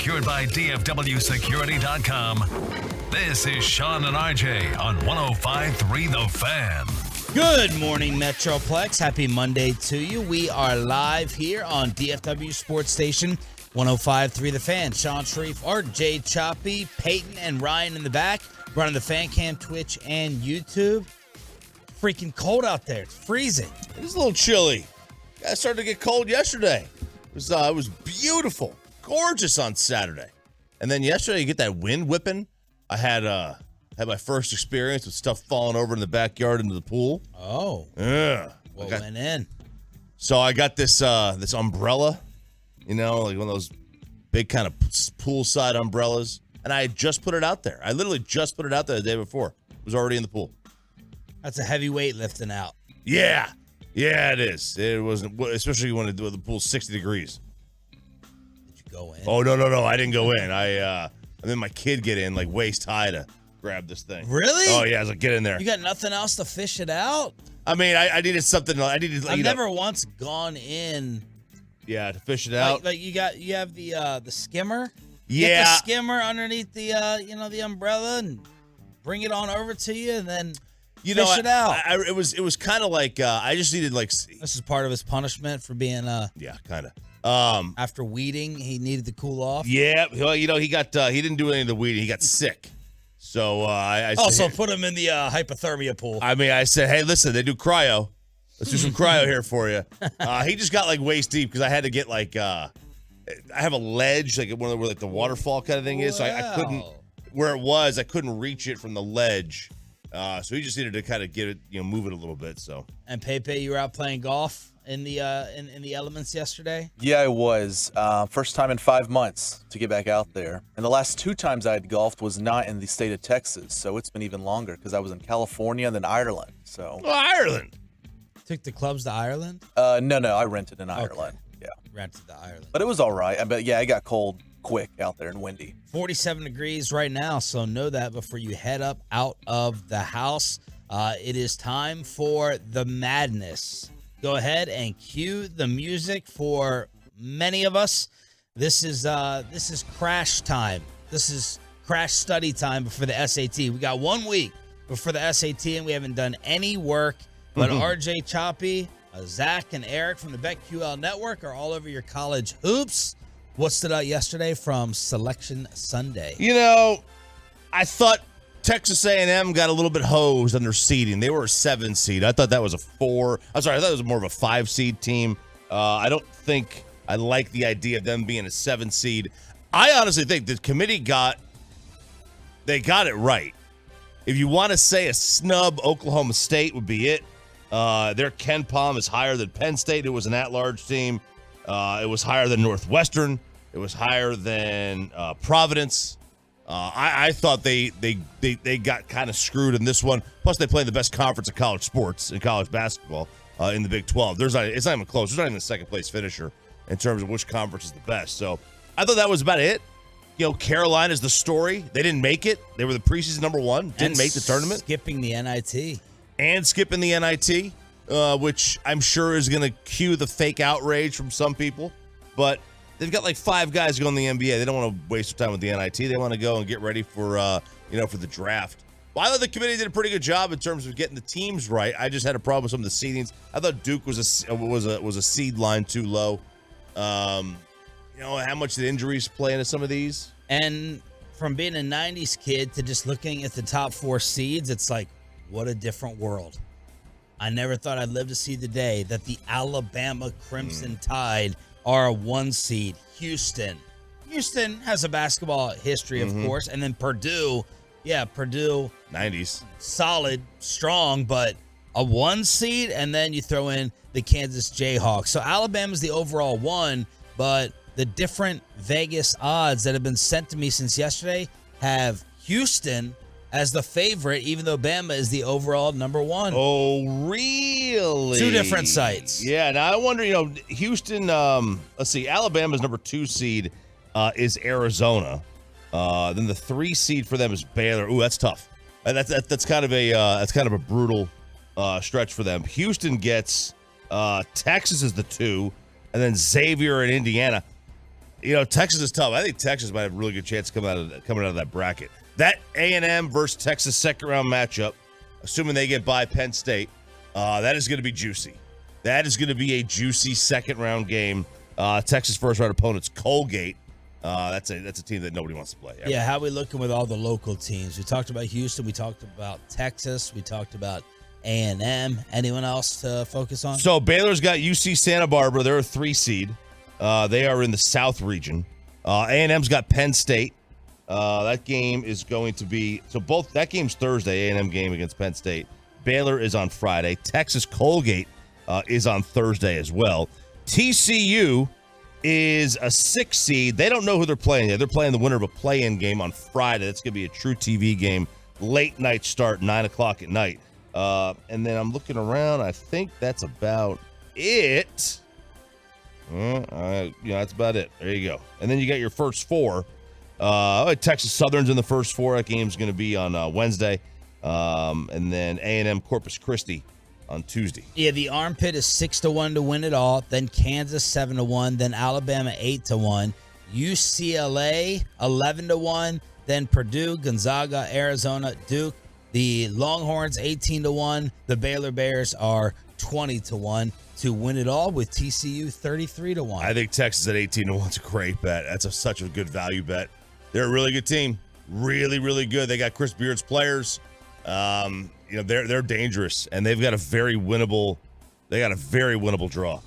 Secured by DFWSecurity.com. This is Sean and RJ on 105.3 The Fan. Good morning, Metroplex. Happy Monday to you. We are live here on DFW Sports Station 105.3 The Fan. Sean Sharif, RJ Choppy, Peyton, and Ryan in the back. Running the Fan Cam, Twitch, and YouTube. Freaking cold out there. It's freezing. It's a little chilly. It started to get cold yesterday. It was beautiful. Gorgeous on Saturday. And then yesterday, you get that wind whipping. I had my first experience with stuff falling over in the backyard into the pool. Oh. Yeah. What went in? So I got this umbrella, like one of those big kind of poolside umbrellas. And I had just put it out there. I literally just put it out there the day before. It was already in the pool. That's a heavy weight lifting out. Yeah. Yeah, it is. It wasn't, especially when the pool's 60 degrees. Did you go in? Oh, no. I didn't go in. I then my kid get in, like, waist high to grab this thing. Really? Oh, yeah. I was like, get in there. You got nothing else to fish it out? I mean, I needed something. I've never once gone in. Yeah, to fish it out. Like you have the skimmer. Yeah. Get the skimmer underneath the the umbrella and bring it on over to you and then fish it out. It was kind of like I just needed like. This is part of his punishment for being Yeah, kind of. After weeding, he needed to cool off. Yeah, well, he got he didn't do any of the weeding. He got sick. So I also said, put him in the hypothermia pool. I mean, I said, hey, listen, they do cryo. Let's do some cryo here for you. He just got like waist deep because I had to get like I have a ledge like one of where like the waterfall kind of thing is. So I couldn't where it was. I couldn't reach it from the ledge. So he just needed to kind of get it, move it a little bit. So. And Pepe, you were out playing golf in the in the elements yesterday? Yeah, I was. First time in 5 months to get back out there. And the last 2 times I had golfed was not in the state of Texas, so it's been even longer because I was in California and then Ireland. So. Oh, Ireland. Took the clubs to Ireland? No, I rented in Ireland. Okay. Yeah. Rented to Ireland. But it was all right. But yeah, it got cold quick out there and windy. 47 degrees right now, so know that before you head up out of the house. It is time for the madness. Go ahead and cue the music for many of us. This is crash time. This is crash study time before the SAT. We got 1 week before the SAT, and we haven't done any work. But RJ Choppy, Zach, and Eric from the BetQL Network are all over your college hoops. What stood out yesterday from Selection Sunday? I thought Texas A&M got a little bit hosed on their seeding. They were a 7 seed. I thought that was a 4. I'm sorry, I thought it was more of a 5 seed team. I don't think I like the idea of them being a 7 seed. I honestly think the committee got it right. If you want to say a snub, Oklahoma State would be it. Their Ken Pom is higher than Penn State. It was an at-large team. It was higher than Northwestern. It was higher than Providence. I thought they got kind of screwed in this one. Plus, they play in the best conference of college sports and college basketball in the Big 12. It's not even close. There's not even a second-place finisher in terms of which conference is the best. So I thought that was about it. Carolina's the story. They didn't make it. They were the preseason number 1. Didn't make the tournament. Skipping the NIT. And skipping the NIT, which I'm sure is going to cue the fake outrage from some people. But they've got like 5 guys going to the NBA. They don't want to waste their time with the NIT. They want to go and get ready for for the draft. Well, I thought the committee did a pretty good job in terms of getting the teams right. I just had a problem with some of the seedings. I thought Duke was a seed line too low. How much did injuries play into some of these? And from being a 90s kid to just looking at the top 4 seeds, it's like, what a different world. I never thought I'd live to see the day that the Alabama Crimson Tide are a 1 seed. Houston has a basketball history, of course. And then Purdue, 90s. Solid, strong, but a 1 seed. And then you throw in the Kansas Jayhawks. So Alabama's the overall 1, but the different Vegas odds that have been sent to me since yesterday have Houston as the favorite, even though Bama is the overall number 1. Oh, really? 2 different sites. Yeah, now I wonder, Houston, let's see, Alabama's number 2 seed is Arizona. Then the 3 seed for them is Baylor. Ooh, that's tough. That's kind of a brutal stretch for them. Houston gets Texas as the 2, and then Xavier and Indiana. Texas is tough. I think Texas might have a really good chance coming out of that bracket. That A&M versus Texas second-round matchup, assuming they get by Penn State, that is going to be juicy. That is going to be a juicy second-round game. Texas first-round opponent's Colgate. That's a team that nobody wants to play. Yeah, how are we looking with all the local teams? We talked about Houston. We talked about Texas. We talked about A&M. Anyone else to focus on? So Baylor's got UC Santa Barbara. They're a 3 seed. They are in the South region. A&M's got Penn State. That game is going to be that game's Thursday. A&M game against Penn State. Baylor is on Friday. Texas Colgate is on Thursday as well. TCU is a 6 seed. They don't know who they're playing yet. They're playing the winner of a play-in game on Friday. That's going to be a true TV game. Late night start, 9 o'clock at night. And then I'm looking around. I think that's about it. That's about it. There you go. And then you got your first 4. Texas Southern's in the first 4. That game's going to be on Wednesday. And then A&M Corpus Christi on Tuesday. Yeah, the armpit is 6-1 to win it all. Then Kansas 7-1. Then Alabama 8-1. UCLA 11-1. Then Purdue, Gonzaga, Arizona, Duke. The Longhorns 18-1. The Baylor Bears are 20-1 to win it all, with TCU 33-1. I think Texas at 18-1 is a great bet. That's such a good value bet. They're a really good team. Really, really good. They got Chris Beard's players. They're dangerous, and they've got a very winnable draw.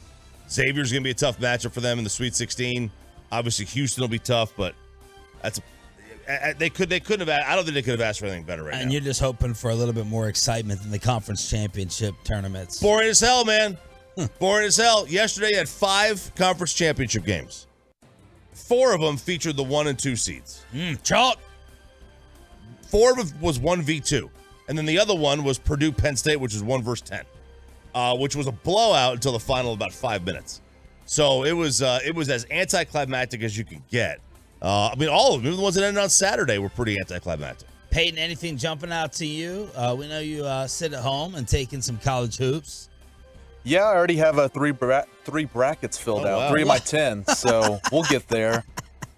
Xavier's going to be a tough matchup for them in the Sweet 16. Obviously, Houston will be tough, but they couldn't have. I don't think they could have asked for anything better right now. And you're just hoping for a little bit more excitement than the conference championship tournaments. Boring as hell, man. Boring as hell. Yesterday, you had 5 conference championship games. 4 of them featured the 1 and 2 seeds. Chalk. 4 of them was 1v2. And then the other one was Purdue Penn State, which was 1 versus 10, which was a blowout until the final about 5 minutes. So it was as anticlimactic as you could get. All of them, even the ones that ended on Saturday, were pretty anticlimactic. Peyton, anything jumping out to you? We know you sit at home and take in some college hoops. Yeah, I already have 3 brackets filled out, wow. 3 of my 10, so we'll get there.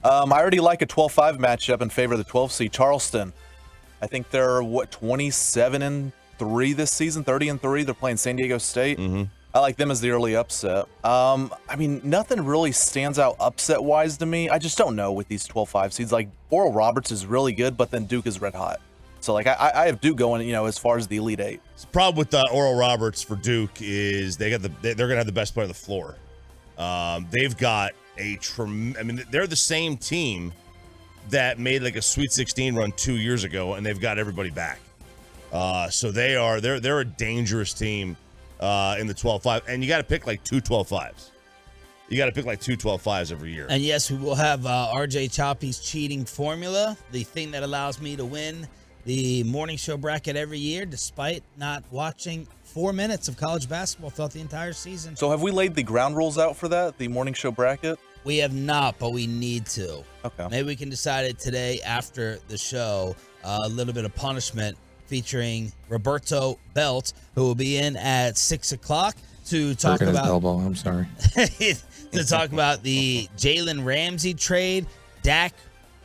I already like a 12-5 matchup in favor of the 12 seed Charleston. I think they're 27-3 this season, 30-3. They're playing San Diego State. Mm-hmm. I like them as the early upset. Nothing really stands out upset-wise to me. I just don't know with these 12-5 seeds. Like, Oral Roberts is really good, but then Duke is red hot. So, like, I have Duke going, as far as the Elite Eight. The problem with Oral Roberts for Duke is they're going to have the best player on the floor. They've got they're the same team that made like a Sweet 16 run 2 years ago, and they've got everybody back. So they're a dangerous team in the 12-5, and you got to pick like 2 12-5s. You got to pick like 2 12-5s every year. And yes, we will have RJ Choppy's cheating formula, the thing that allows me to win the morning show bracket every year, despite not watching 4 minutes of college basketball throughout the entire season. So have we laid the ground rules out for that, the morning show bracket? We have not, but we need to. Okay. Maybe we can decide it today after the show. A little bit of punishment featuring Roberto Belt, who will be in at 6 o'clock to talk about his elbow. I'm sorry. to talk about the Jalen Ramsey trade. Dak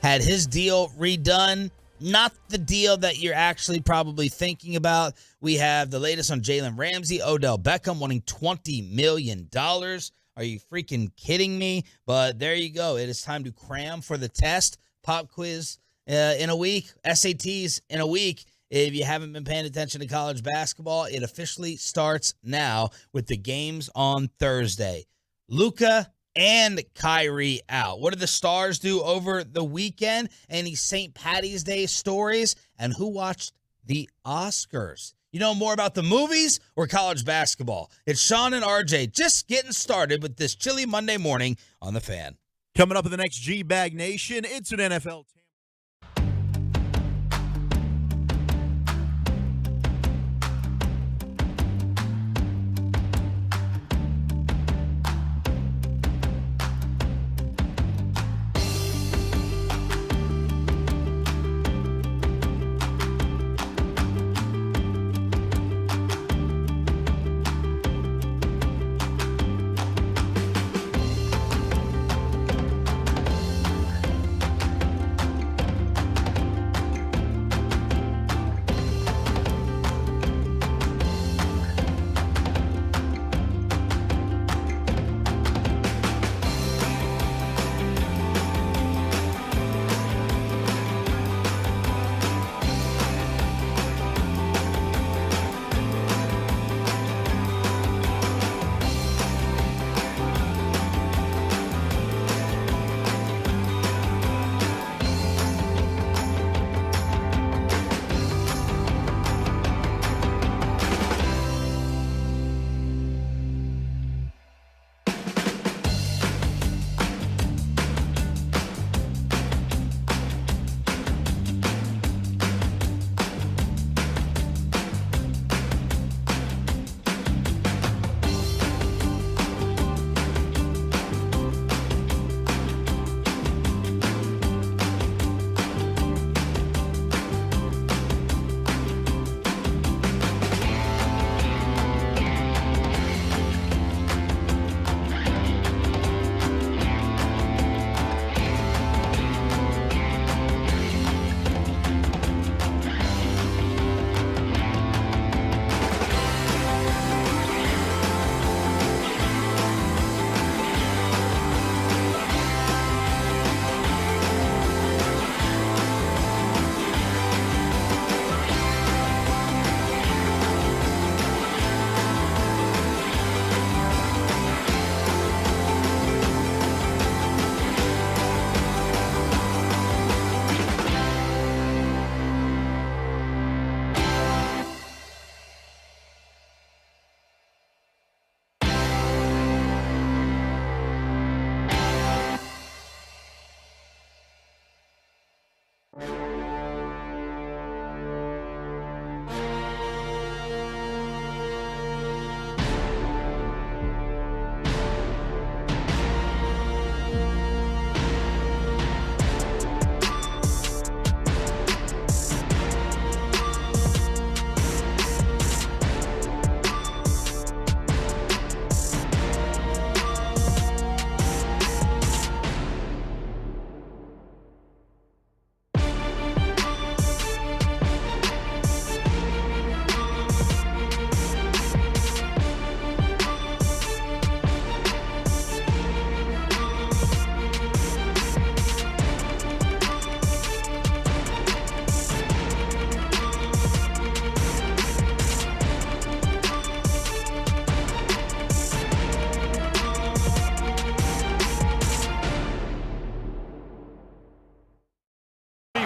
had his deal redone. Not the deal that you're actually probably thinking about. We have the latest on Jalen Ramsey. Odell Beckham wanting $20 million. Are you freaking kidding me? But there you go. It is time to cram for the test. Pop quiz in a week. SATs in a week. If you haven't been paying attention to college basketball, it officially starts now with the games on Thursday. Luka and Kyrie out. What did the Stars do over the weekend? Any St. Paddy's Day stories? And who watched the Oscars? You know more about the movies or college basketball? It's Sean and RJ just getting started with this chilly Monday morning on The Fan. Coming up in the next G-Bag Nation, it's an NFL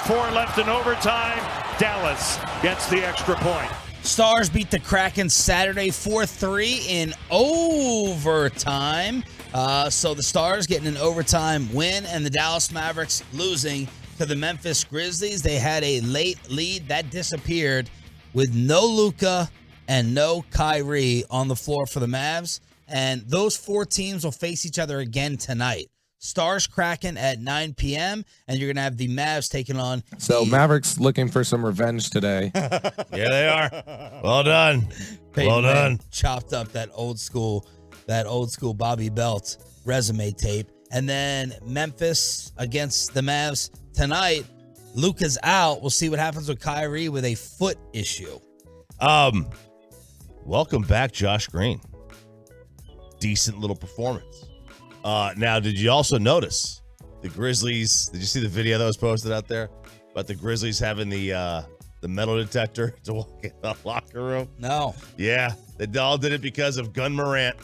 4 left in overtime. Dallas gets the extra point. Stars beat the Kraken Saturday 4-3 in overtime. So the Stars getting an overtime win, and the Dallas Mavericks losing to the Memphis Grizzlies. They had a late lead that disappeared with no Luka and no Kyrie on the floor for the Mavs. And those 4 teams will face each other again tonight. Stars Kraken at 9 p.m., and you're going to have the Mavs taking on. So Mavericks looking for some revenge today. Yeah, they are. Well done. Well done. Chopped up that old school Bobby Belt resume tape. And then Memphis against the Mavs tonight. Luka's out. We'll see what happens with Kyrie with a foot issue. Welcome back, Josh Green. Decent little performance. Now, did you also notice the Grizzlies? Did you see the video that was posted out there about the Grizzlies having the metal detector to walk in the locker room? No. Yeah, they all did it because of Gun Morant.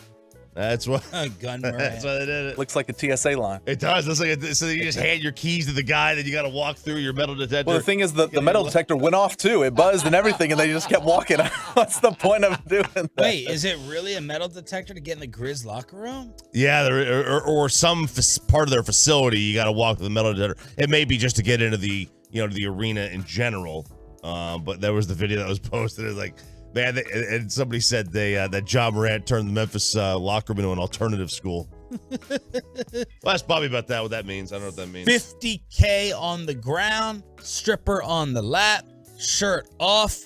That's what. Gun Morant. That's why they did it. Looks like a TSA line. It does. Looks like so you just hand your keys to the guy, then you got to walk through your metal detector. Well, the thing is, the metal detector went off too. It buzzed and everything, and they just kept walking. What's the point of doing that? Wait, is it really a metal detector to get in the Grizz locker room? Yeah, or some part of their facility, you got to walk through the metal detector. It may be just to get into the the arena in general. But there was the video that was posted. It's like, man, and somebody said that John Morant turned the Memphis locker room into an alternative school. Well, ask Bobby about that, what that means. I don't know what that means. $50K on the ground, stripper on the lap, shirt off,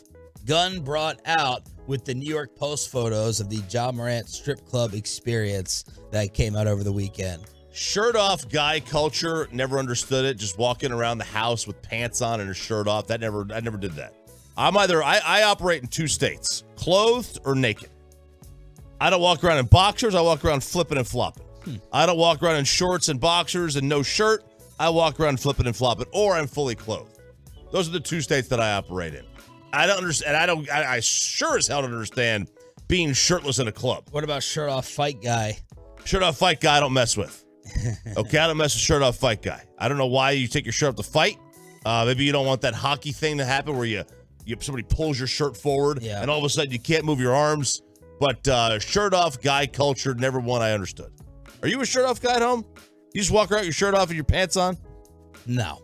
gun brought out with the New York Post photos of the John Morant strip club experience that came out over the weekend. Shirt off guy culture, never understood it. Just walking around the house with pants on and a shirt off. I never did that. I operate in 2 states, clothed or naked. I don't walk around in boxers. I walk around flipping and flopping. I don't walk around in shorts and boxers and no shirt. I walk around flipping and flopping, or I'm fully clothed. Those are the 2 states that I operate in. I don't understand. I sure as hell don't understand being shirtless in a club. What about shirt off fight guy? Shirt off fight guy I don't mess with. Okay, I don't mess with shirt off fight guy. I don't know why you take your shirt off to fight. Maybe you don't want that hockey thing to happen where somebody pulls your shirt forward and all of a sudden you can't move your arms. But shirt off guy culture, never one I understood. Are you a shirt off guy at home? You just walk around with your shirt off and your pants on? No.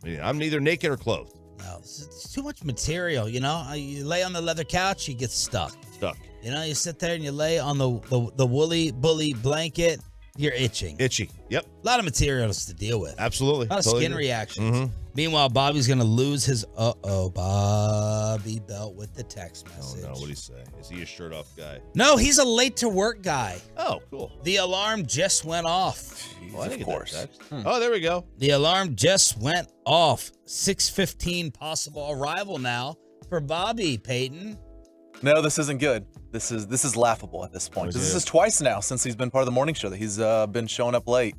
I'm neither naked or clothed. No, it's too much material, You lay on the leather couch, you get stuck. You sit there and you lay on the woolly bully blanket, you're itching. Itchy. Yep. A lot of materials to deal with. Absolutely. A lot of skin reactions. Mm-hmm. Meanwhile, Bobby's going to lose his Bobby belt with the text message. Oh, no. What'd he say? Is he a shirt off guy? No, he's a late to work guy. Oh, cool. The alarm just went off. Jeez, well, of course. Oh, there we go. The alarm just went off. 6:15 possible arrival now for Bobby, Peyton. No, this isn't good. This is laughable at this point. This is twice now since he's been part of the morning show that he's been showing up late.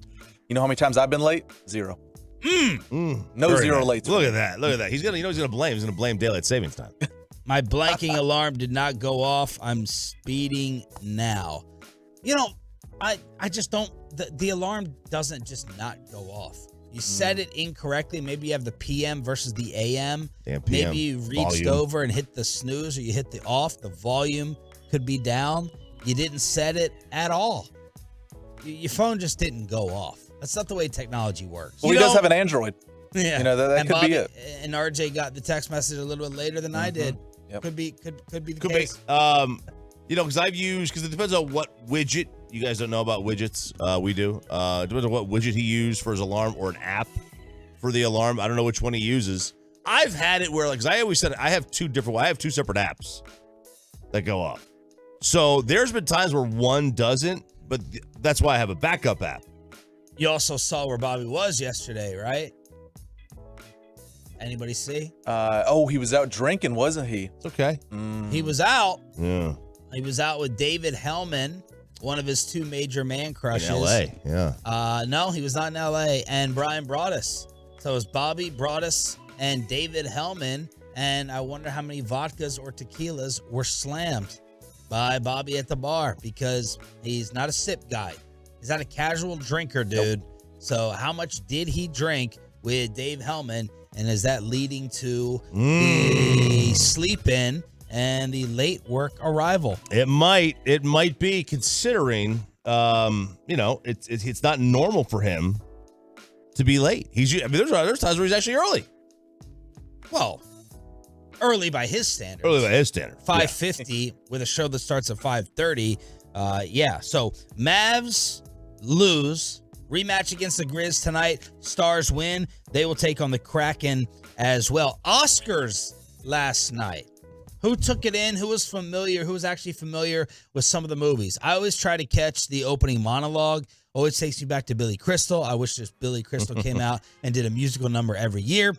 You know how many times I've been late? 0. No zero nice. late. Look at that. He's gonna blame daylight savings time. My blanking alarm did not go off. I'm speeding now. I just don't. The alarm doesn't just not go off. You set it incorrectly. Maybe you have the PM versus the AM. Damn PM. Maybe you reached over and hit the snooze, or you hit the off. The volume could be down. You didn't set it at all. Your phone just didn't go off. That's not the way technology works. Well, he does have an Android. Yeah, that could be it. And RJ got the text message a little bit later than I did. Yep. Could be the case. Because because it depends on what widget. You guys don't know about widgets. We do. It depends on what widget he used for his alarm or an app for the alarm. I don't know which one he uses. I've had it where, because I always said I have 2 separate apps that go off. So there's been times where one doesn't, but that's why I have a backup app. You also saw where Bobby was yesterday, right? Anybody see? He was out drinking, wasn't he? It's okay. He was out. Yeah. He was out with David Hellman, one of his 2 major man crushes. In L.A., yeah. No, he was not in L.A. And Brian Broaddus. So it was Bobby Broaddus and David Hellman. And I wonder how many vodkas or tequilas were slammed by Bobby at the bar, because he's not a sip guy. He's not a casual drinker, dude. Nope. So how much did he drink with Dave Hellman And is that leading to the sleep in and the late work arrival? It might be, considering, it's not normal for him to be late. There's times where he's actually early. Well, early by his standards. 5:50 with a show that starts at 5:30. So Mavs lose. Rematch against the Grizz tonight. Stars win. They will take on the Kraken as well. Oscars last night. Who took it in? Who was familiar? Who was actually familiar with some of the movies? I always try to catch the opening monologue. Always takes me back to Billy Crystal. I wish this Billy Crystal came out and did a musical number every year.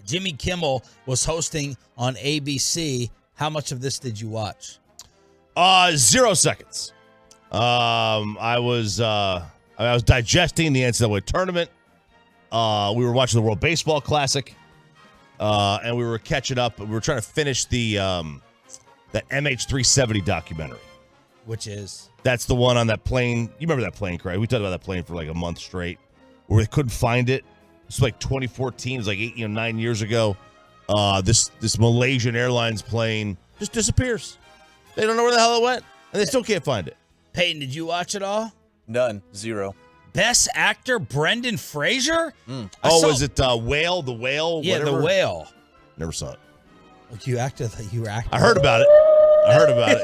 Jimmy Kimmel was hosting on ABC. How much of this did you watch? 0 seconds. I was digesting the NCAA tournament. We were watching the World Baseball Classic, and we were catching up. We were trying to finish that MH370 documentary. That's the one on that plane. You remember that plane, Craig? We talked about that plane for like a month straight, where we couldn't find it. It's like 2014. It was like 9 years ago. This Malaysian Airlines plane just disappears. They don't know where the hell it went, and they still can't find it. Peyton, did you watch it all? None. 0. Best actor, Brendan Fraser? Was it Whale? The Whale? Yeah, whatever? The Whale. Never saw it. You were acting. I heard about it.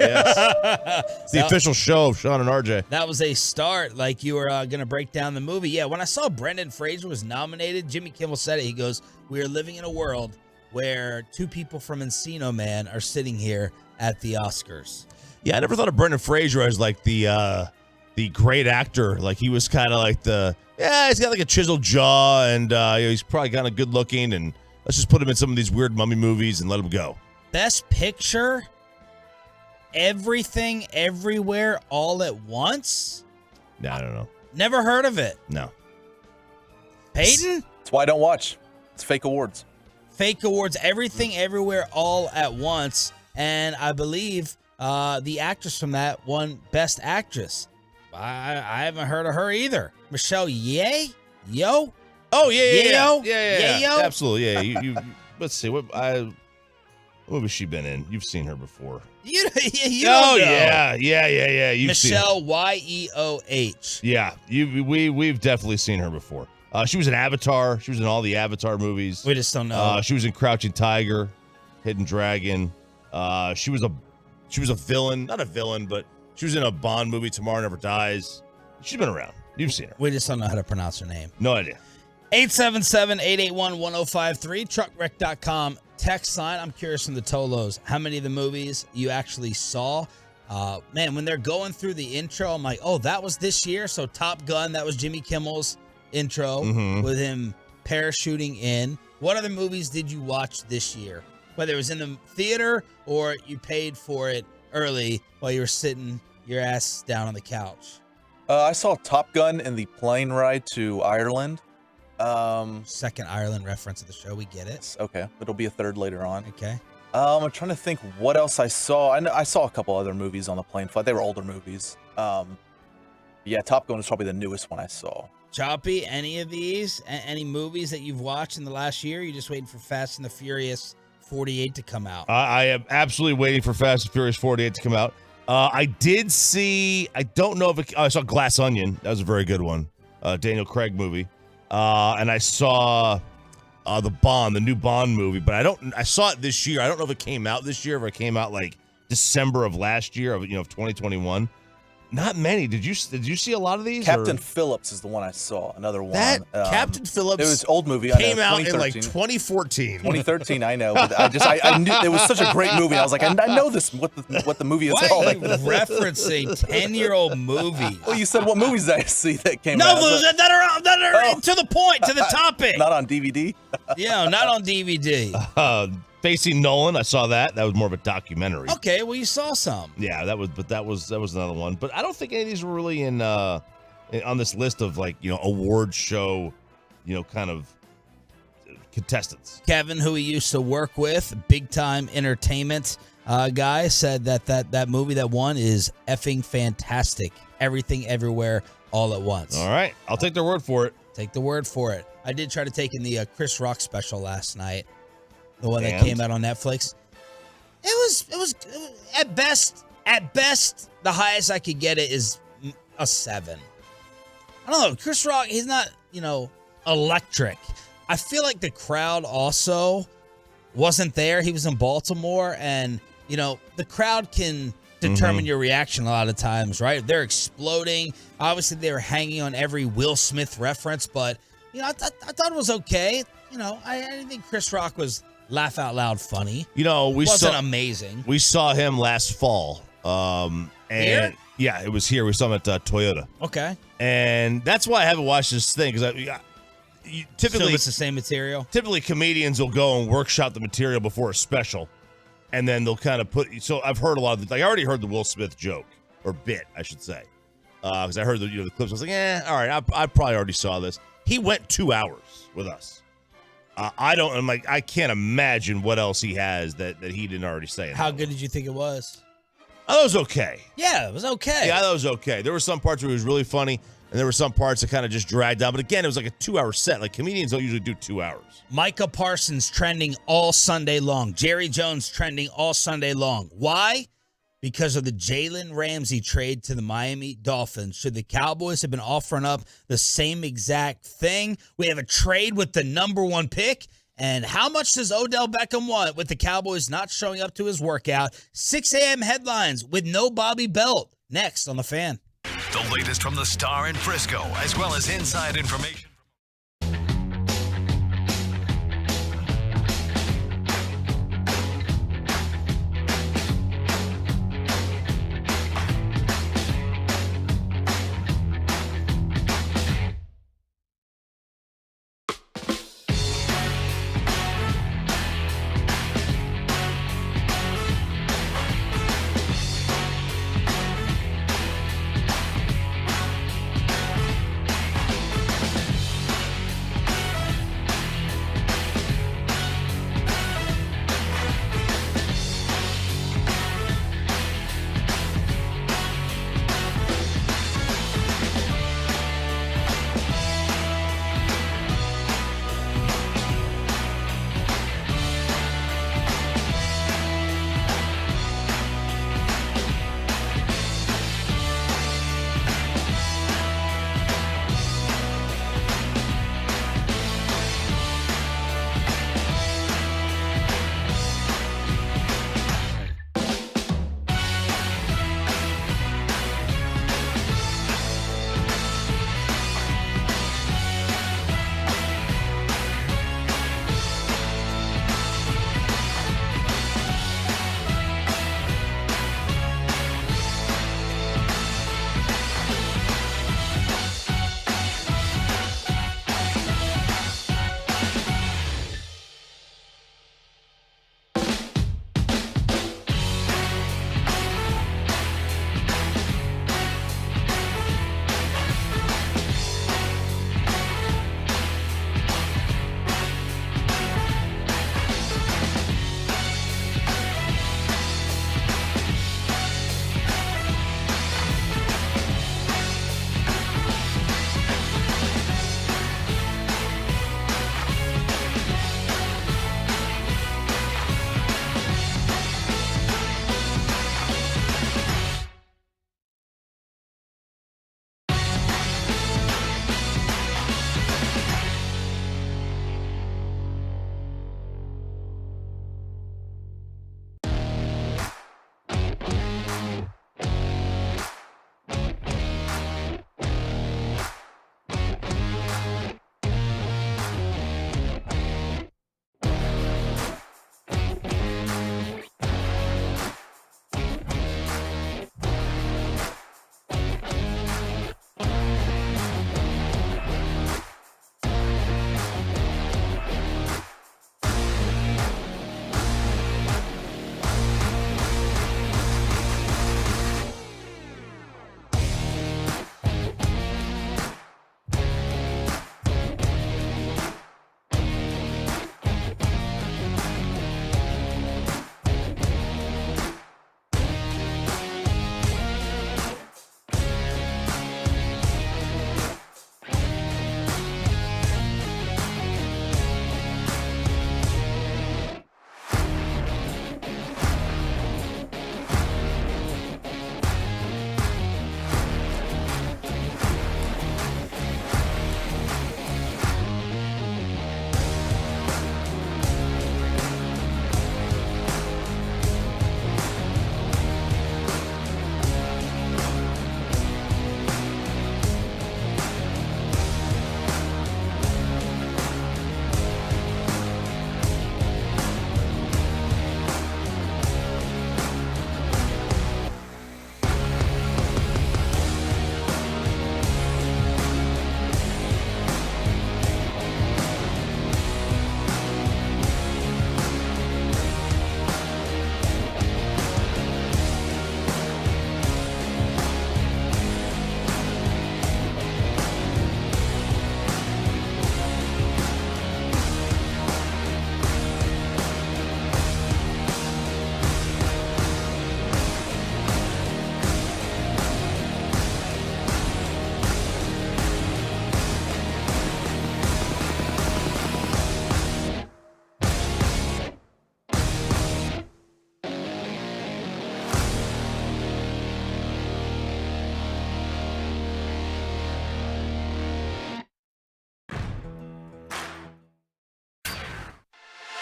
Yes. It's the official show of Sean and RJ. That was a start. Like you were going to break down the movie. Yeah, when I saw Brendan Fraser was nominated, Jimmy Kimmel said it. He goes, "We are living in a world where two people from Encino Man are sitting here at the Oscars." Yeah, I never thought of Brendan Fraser as like the great actor. Like he was kind of like he's got like a chiseled jaw, and he's probably kind of good looking, and let's just put him in some of these weird mummy movies and let him go. Best Picture, Everything, Everywhere, All at Once? No, I don't know. Never heard of it. No. Peyton? That's why I don't watch. It's fake awards. Fake awards, Everything, Everywhere, All at Once. And I believe the actress from that won Best Actress. I haven't heard of her either. Michelle Yeoh? Yo? Oh, yeah. Yayo? Absolutely, yeah. You let's see. What has she been in? You've seen her before. You Oh, don't know. yeah. You've seen her. Michelle Yeoh. Yeah, we've definitely seen her before. She was in Avatar. She was in all the Avatar movies. We just don't know. She was in Crouching Tiger, Hidden Dragon. She was a villain, not a villain, but she was in a Bond movie, Tomorrow Never Dies. She's been around. You've seen her. We just don't know how to pronounce her name. No idea. 877-881-1053, truckwreck.com text line. I'm curious from the Tolos, how many of the movies you actually saw? Man, when they're going through the intro, I'm like, oh, that was this year. So Top Gun, that was Jimmy Kimmel's intro with him parachuting in. What other movies did you watch this year? Whether it was in the theater or you paid for it early while you were sitting your ass down on the couch. I saw Top Gun in the plane ride to Ireland. Second Ireland reference of the show. We get it. Okay. It'll be a third later on. Okay. I'm trying to think what else I saw. I saw a couple other movies on the plane flight. They were older movies. Yeah, Top Gun was probably the newest one I saw. Choppy, any of these? Any movies that you've watched in the last year? You're just waiting for Fast and the Furious 48 to come out. I am absolutely waiting for Fast and Furious 48 to come out. I did see, I don't know if I saw Glass Onion. That was a very good one. Daniel Craig movie. And I saw the new Bond movie, but I saw it this year. I don't know if it came out this year, or if it came out like December of last year of 2021. Not many. Did you see a lot of these? Captain Phillips is the one I saw. Another one. Captain Phillips. It was an old movie. Came out in like 2014. 2013. I know. But I knew it was such a great movie. I was like, I know this. What the movie is Why called. are you referencing 10-year-old movies? Well, you said what movies did I see that came No, out? that are to the point, to the topic. Not on DVD. Yeah, not on DVD. Facing Nolan, I saw that. That was more of a documentary. Okay, well, you saw some. Yeah, that was another one. But I don't think any of these were really on this list of award show, kind of contestants. Kevin, who he used to work with, big time entertainment guy, said that movie that won is effing fantastic. Everything, Everywhere, All at Once. All right, I'll take their word for it. Take the word for it. I did try to take in the Chris Rock special last night, the one that And? came out on Netflix. It was at best, the highest I could get it is a 7. I don't know. Chris Rock, he's not, electric. I feel like the crowd also wasn't there. He was in Baltimore, and, the crowd can determine your reaction a lot of times, right? They're exploding. Obviously, they were hanging on every Will Smith reference, but, I thought it was okay. I didn't think Chris Rock was laugh out loud funny. Wasn't amazing. We saw him last fall. Here? Yeah, it was here. We saw him at Toyota. Okay. And that's why I haven't watched this thing, because typically So it's the same material? typically comedians will go and workshop the material before a special, and then they'll kind of so I've heard a lot of I already heard the Will Smith joke, or bit, I should say, because I heard the clips. I was like, all right, I probably already saw this. He went 2 hours with us. I can't imagine what else he has that he didn't already say. How good did you think it was? I thought it was okay. Yeah, it was okay. Yeah, I thought it was okay. There were some parts where it was really funny, and there were some parts that kind of just dragged down. But again, it was like a 2-hour set. Like, comedians don't usually do 2 hours. Micah Parsons trending all Sunday long. Jerry Jones trending all Sunday long. Why? Because of the Jalen Ramsey trade to the Miami Dolphins. Should the Cowboys have been offering up the same exact thing? We have a trade with the number 1 pick. And how much does Odell Beckham want with the Cowboys not showing up to his workout? 6 a.m. headlines with no Bobby Belt. Next on The Fan. The latest from the Star in Frisco, as well as inside information.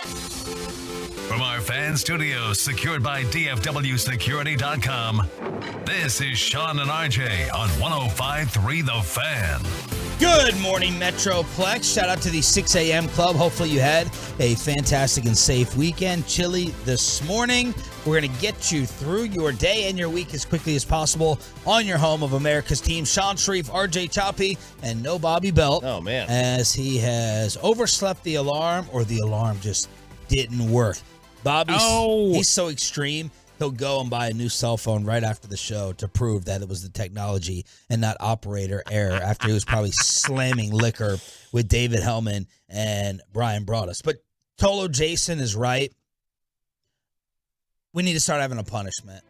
From our fan studios secured by DFWsecurity.com, this is Sean and RJ on 105.3 The Fan. Good morning, Metroplex. Shout out to the 6 a.m. club. Hopefully you had a fantastic and safe weekend. Chilly this morning. We're going to get you through your day and your week as quickly as possible on your home of America's team. Sean Sharif, RJ Choppy, and no Bobby Belt. Oh, man. As he has overslept the alarm, or the alarm just didn't work. Bobby's he's so extreme, he'll go and buy a new cell phone right after the show to prove that it was the technology and not operator error after he was probably slamming liquor with David Hellman and Brian Broaddus. But Tolo Jason is right. We need to start having a punishment.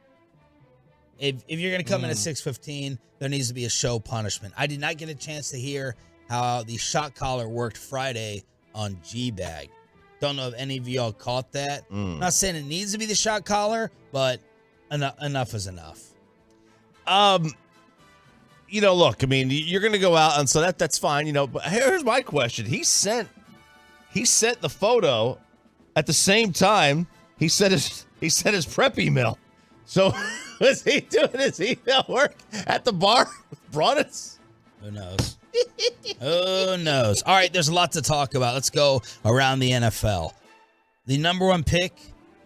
If you're going to come in at 6:15, there needs to be a show punishment. I did not get a chance to hear how the shot collar worked Friday on G-Bag. Don't know if any of y'all caught that. I'm not saying it needs to be the shot collar, but enough is enough. Look, I mean, you're going to go out, and so that's fine, But here's my question: He sent the photo at the same time he sent his prep email. So was he doing his email work at the bar with Broaddus? Who knows? Who knows? All right, there's a lot to talk about. Let's go around the NFL. The number one pick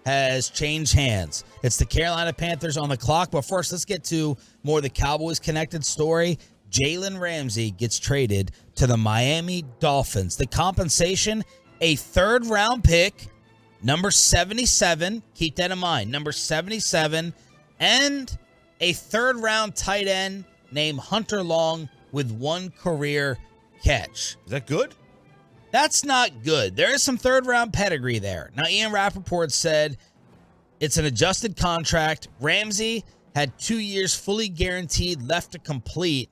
has changed hands. It's the Carolina Panthers on the clock. But first, let's get to more of the Cowboys-connected story. Jalen Ramsey gets traded to the Miami Dolphins. The compensation, a third-round pick, number 77. Keep that in mind. Number 77. And a third-round tight end named Hunter Long with one career catch. Is that good? That's not good. There is some third-round pedigree there. Now, Ian Rappaport said it's an adjusted contract. Ramsey had 2 years fully guaranteed left to complete,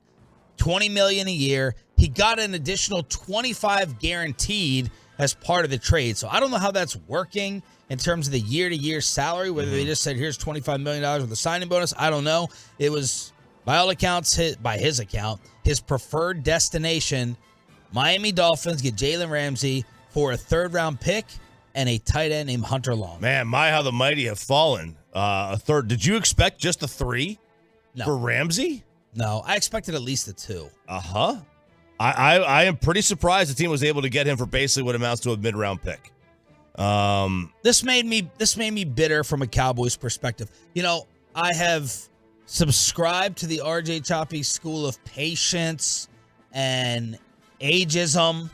$20 million a year. He got an additional $25 guaranteed as part of the trade. So I don't know how that's working in terms of the year-to-year salary, whether they just said, here's $25 million with a signing bonus. I don't know. It was, by all accounts, by his account, his preferred destination. Miami Dolphins get Jalen Ramsey for a third-round pick and a tight end named Hunter Long. Man, how the mighty have fallen. A third. Did you expect just a 3 for Ramsey? No, I expected at least a 2. Uh-huh. I am pretty surprised the team was able to get him for basically what amounts to a mid-round pick. This made me bitter from a Cowboys perspective. I have subscribed to the RJ Choppy school of patience and ageism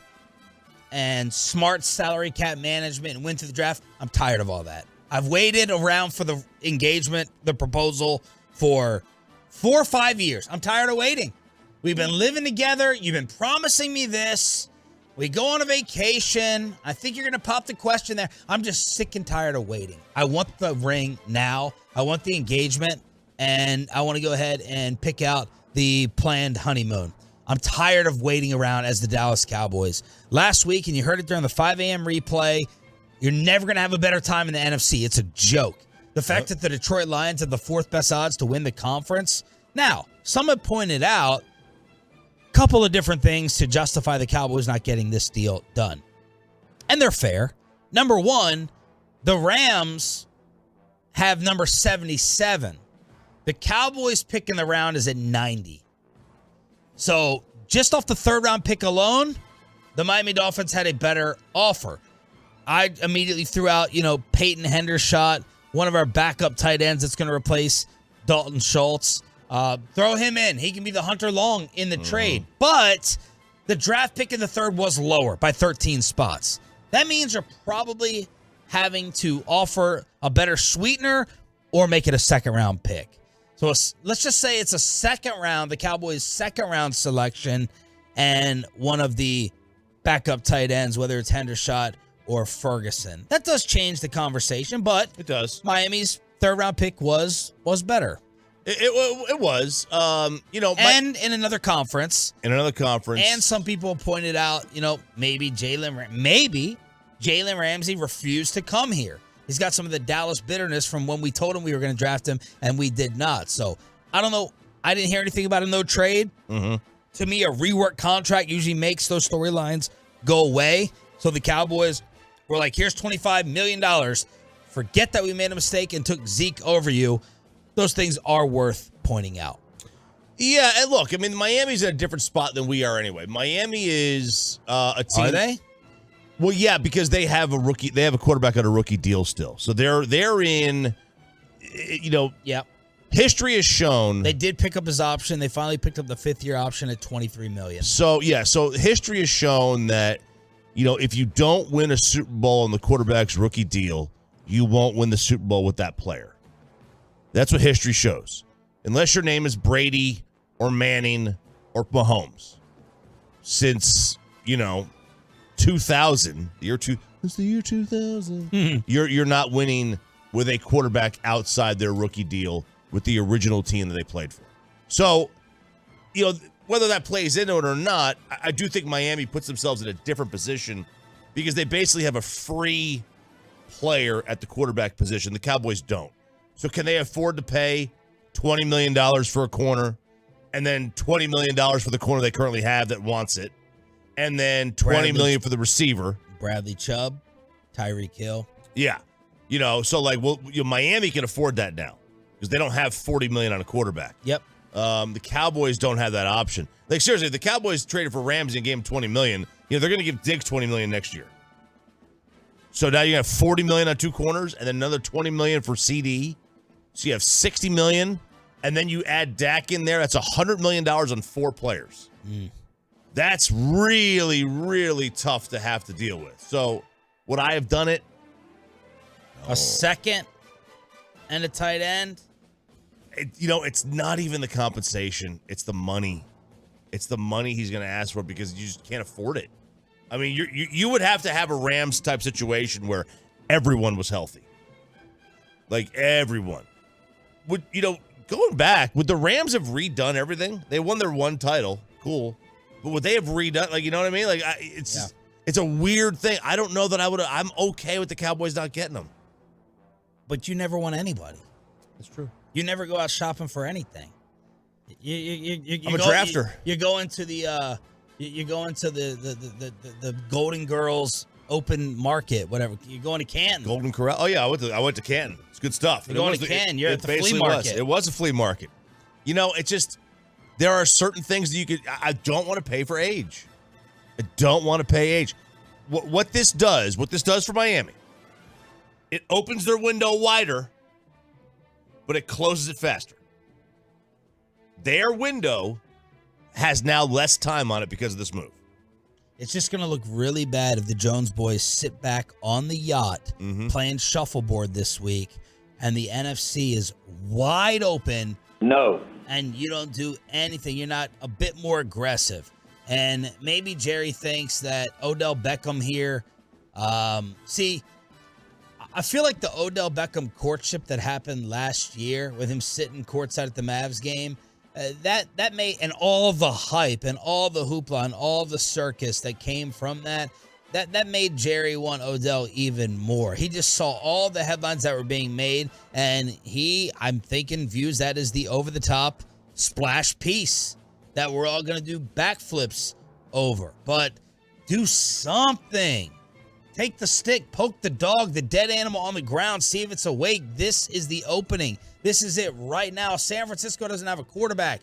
and smart salary cap management and went to the draft. I'm tired of all that. I've waited around for the engagement, the proposal for 4 or 5 years. I'm tired of waiting. We've been living together. You've been promising me this. We go on a vacation. I think you're going to pop the question there. I'm just sick and tired of waiting. I want the ring now. I want the engagement. And I want to go ahead and pick out the planned honeymoon. I'm tired of waiting around as the Dallas Cowboys. Last week, and you heard it during the 5 a.m. replay, you're never going to have a better time in the NFC. It's a joke. The fact that the Detroit Lions have the 4th best odds to win the conference. Now, some have pointed out a couple of different things to justify the Cowboys not getting this deal done. And they're fair. Number one, the Rams have number 77. The Cowboys pick in the round is at 90. So just off the third-round pick alone, the Miami Dolphins had a better offer. I immediately threw out, Peyton Hendershot, one of our backup tight ends that's going to replace Dalton Schultz. Throw him in. He can be the Hunter Long in the trade. But the draft pick in the third was lower by 13 spots. That means you're probably having to offer a better sweetener or make it a second-round pick. So let's just say it's a second round, the Cowboys' second round selection, and one of the backup tight ends, whether it's Hendershot or Ferguson. That does change the conversation, but it does. Miami's third round pick was better. It was. And in another conference. And some people pointed out, maybe Jalen Ramsey refused to come here. He's got some of the Dallas bitterness from when we told him we were going to draft him, and we did not. So, I don't know. I didn't hear anything about a no trade. To me, a rework contract usually makes those storylines go away. So, the Cowboys We're like, here's $25 million. Forget that we made a mistake and took Zeke over you. Those things are worth pointing out. Yeah, and look, I mean, Miami's in a different spot than we are anyway. Miami is a team. Are they? Well, yeah, because they have a rookie. They have a quarterback on a rookie deal still, so they're in. Yep. History has shown They did pick up his option. They finally picked up the 5th-year option at $23 million. So history has shown that if you don't win a Super Bowl on the quarterback's rookie deal, you won't win the Super Bowl with that player. That's what history shows. Unless your name is Brady or Manning or Mahomes. Since 2000, it's the year 2000. You're not winning with a quarterback outside their rookie deal with the original team that they played for. So, whether that plays into it or not, I do think Miami puts themselves in a different position because they basically have a free player at the quarterback position. The Cowboys don't. So can they afford to pay $20 million for a corner and then $20 million for the corner they currently have that wants it, and then $20 million for the receiver? Bradley Chubb, Tyreek Hill. Yeah. Miami can afford that now because they don't have $40 million on a quarterback. Yep. The Cowboys don't have that option. Like, seriously, if the Cowboys traded for Ramsey and gave him $20 million, they're going to give Diggs $20 million next year. So now you have $40 million on two corners and then another $20 million for CD. So you have $60 million, and then you add Dak in there. That's $100 million on 4 players. That's really, really tough to have to deal with. So would I have done it? A second and a tight end? It's not even the compensation. It's the money. It's the money he's going to ask for because you just can't afford it. I mean, you would have to have a Rams type situation where everyone was healthy. Like everyone. Going back, would the Rams have redone everything? They won their one title. Cool. But would they have redone, you know what I mean? It's a weird thing. I don't know that I'm okay with the Cowboys not getting them. But you never want anybody. That's true. You never go out shopping for anything. I'm a drafter. You go into the the Golden Girls open market, whatever. You're going to Canton. Golden Corral. Oh yeah, I went to Canton. It's good stuff. You're going to Canton. You're at the flea market. It was a flea market. It's just there are certain things that I don't want to pay for age. I don't want to pay age. What this does for Miami, it opens their window wider, but it closes it faster. Their window has now less time on it because of this move. It's just going to look really bad if the Jones boys sit back on the yacht playing shuffleboard this week and the NFC is wide open. No. And you don't do anything. You're not a bit more aggressive. And maybe Jerry thinks that Odell Beckham here. See, I feel like the Odell Beckham courtship that happened last year with him sitting courtside at the Mavs game, that made, and all the hype and all the hoopla and all the circus that came from that made Jerry want Odell even more. He just saw all the headlines that were being made, and I'm thinking, views that as the over-the-top splash piece that we're all going to do backflips over. But do something. Take the stick, poke the dog, the dead animal on the ground, see if it's awake. This is the opening. This is it right now. San Francisco doesn't have a quarterback.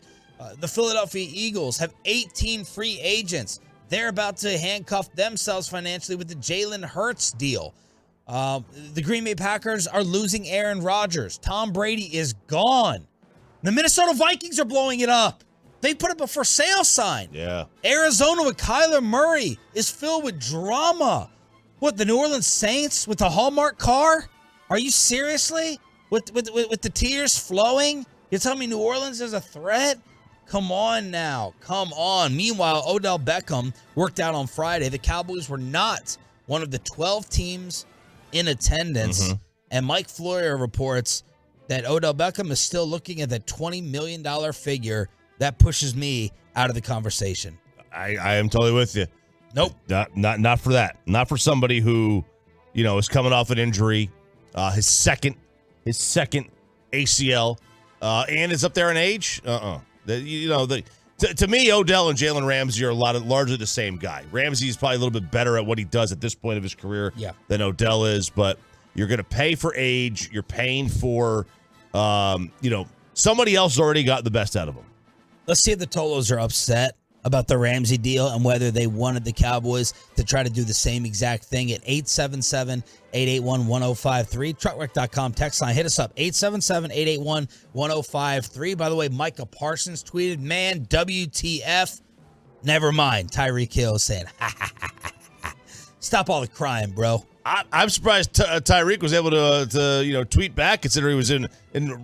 The Philadelphia Eagles have 18 free agents. They're about to handcuff themselves financially with the Jalen Hurts deal. The Green Bay Packers are losing Aaron Rodgers. Tom Brady is gone. The Minnesota Vikings are blowing it up. They put up a for sale sign. Yeah. Arizona with Kyler Murray is filled with drama. What, the New Orleans Saints with the Hallmark car? Are you seriously? With the tears flowing? You're telling me New Orleans is a threat? Come on now. Come on. Meanwhile, Odell Beckham worked out on Friday. The Cowboys were not one of the 12 teams in attendance. And Mike Floyer reports that Odell Beckham is still looking at that $20 million figure. That pushes me out of the conversation. I am totally with you. Nope. Not for that. Not for somebody who, is coming off an injury, his second ACL, and is up there in age. The To me, Odell and Jalen Ramsey are largely the same guy. Ramsey's probably a little bit better at what he does at this point of his career than Odell is, but you're going to pay for age. You're paying for, somebody else already got the best out of him. Let's see if the Tolos are upset about the Ramsey deal and whether they wanted the Cowboys to try to do the same exact thing at 877-881-1053. Truckwreck.com text line. Hit us up, 877-881-1053. By the way, Micah Parsons tweeted, man, WTF. Never mind. Tyreek Hill saying, stop all the crying, bro. I'm surprised Tyreek was able to tweet back, considering he was in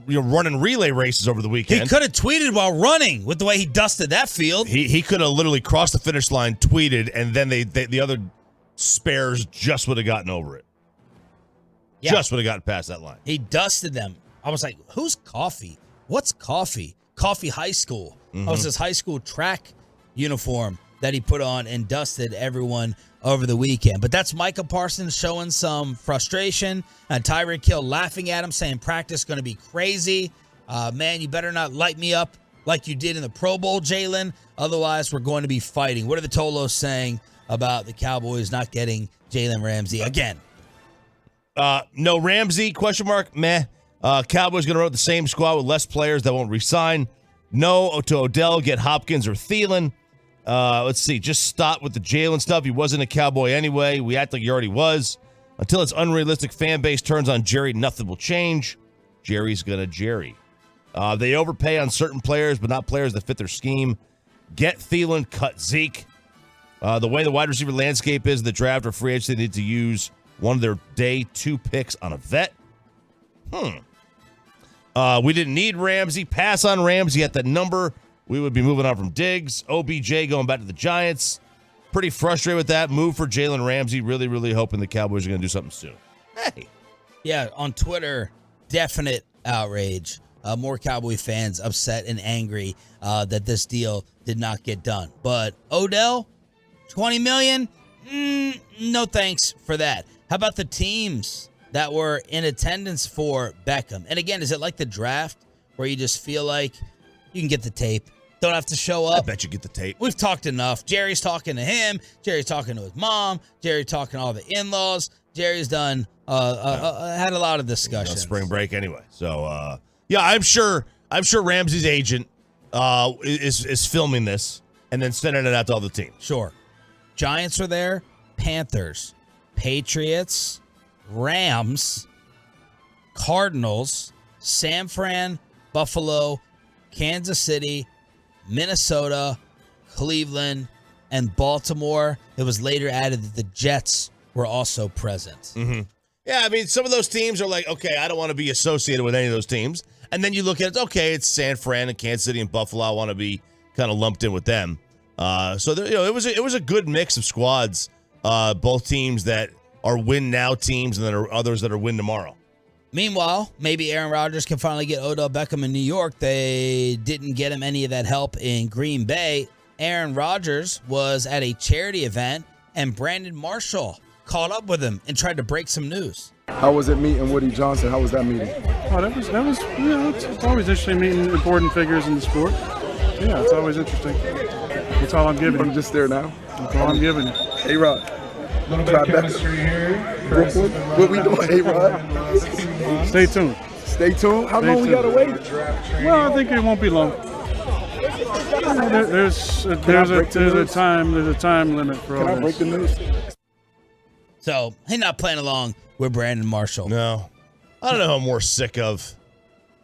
running relay races over the weekend. He could have tweeted while running with the way he dusted that field. He could have literally crossed the finish line, tweeted, and then the other spares just would have gotten over it. Yeah. Just would have gotten past that line. He dusted them. I was like, who's Coffee? What's Coffee? Coffee High School. That was his high school track uniform that he put on and dusted everyone over the weekend. But that's Micah Parsons showing some frustration, and Tyreek Hill laughing at him, saying practice going to be crazy. Man, you better not light me up like you did in the Pro Bowl, Jalen. Otherwise, we're going to be fighting. What are the Tolos saying about the Cowboys not getting Jalen Ramsey again? No Ramsey, question mark, meh. Cowboys going to run with the same squad with less players that won't resign. No to Odell, get Hopkins or Thielen. Let's see. Just stop with the Jalen stuff. He wasn't a Cowboy anyway. We act like he already was. Until its unrealistic fan base turns on Jerry, nothing will change. Jerry's gonna Jerry. They overpay on certain players, but not players that fit their scheme. Get Thielen, cut Zeke. The way the wide receiver landscape is in the draft or free agency, they need to use one of their day 2 picks on a vet. We didn't need Ramsey. Pass on Ramsey at that number. We would be moving on from Diggs. OBJ going back to the Giants. Pretty frustrated with that. Move for Jalen Ramsey. Really, really hoping the Cowboys are going to do something soon. Hey. Yeah, on Twitter, definite outrage. More Cowboy fans upset and angry that this deal did not get done. But Odell, $20 million? No thanks for that. How about the teams that were in attendance for Beckham? And again, is it like the draft where you just feel like you can get the tape? Don't have to show up. I bet you get the tape. We've talked enough. Jerry's talking to him. Jerry's talking to his mom. Jerry's talking to all the in-laws. Jerry's done, had a lot of discussions. Spring break anyway. So, yeah, I'm sure Ramsey's agent is filming this and then sending it out to all the teams. Sure. Giants are there. Panthers. Patriots. Rams. Cardinals. San Fran. Buffalo. Kansas City. Minnesota, Cleveland, and Baltimore. It was later added that the Jets were also present. Yeah, I mean, some of those teams are like, okay, I don't want to be associated with any of those teams. And then you look at it, okay, it's San Fran and Kansas City and Buffalo. I want to be kind of lumped in with them. So there, it was a good mix of squads. Both teams that are win now teams, and then are others that are win tomorrow. Meanwhile, maybe Aaron Rodgers can finally get Odell Beckham in New York. They didn't get him any of that help in Green Bay. Aaron Rodgers was at a charity event, and Brandon Marshall caught up with him and tried to break some news. How was it meeting Woody Johnson? How was that meeting? Oh, that was it's always interesting meeting important figures in the sport. Yeah, it's always interesting. That's all I'm giving you. I'm just there now. That's all I'm giving you. Hey, Rod. Brooklyn. What we doing, A-Rod? Stay tuned. Stay tuned? How long we got to wait? Well, I think it won't be long. There's a time limit for all this. Can I break the news? So, he's not playing along with Brandon Marshall. No. I don't know who I'm more sick of,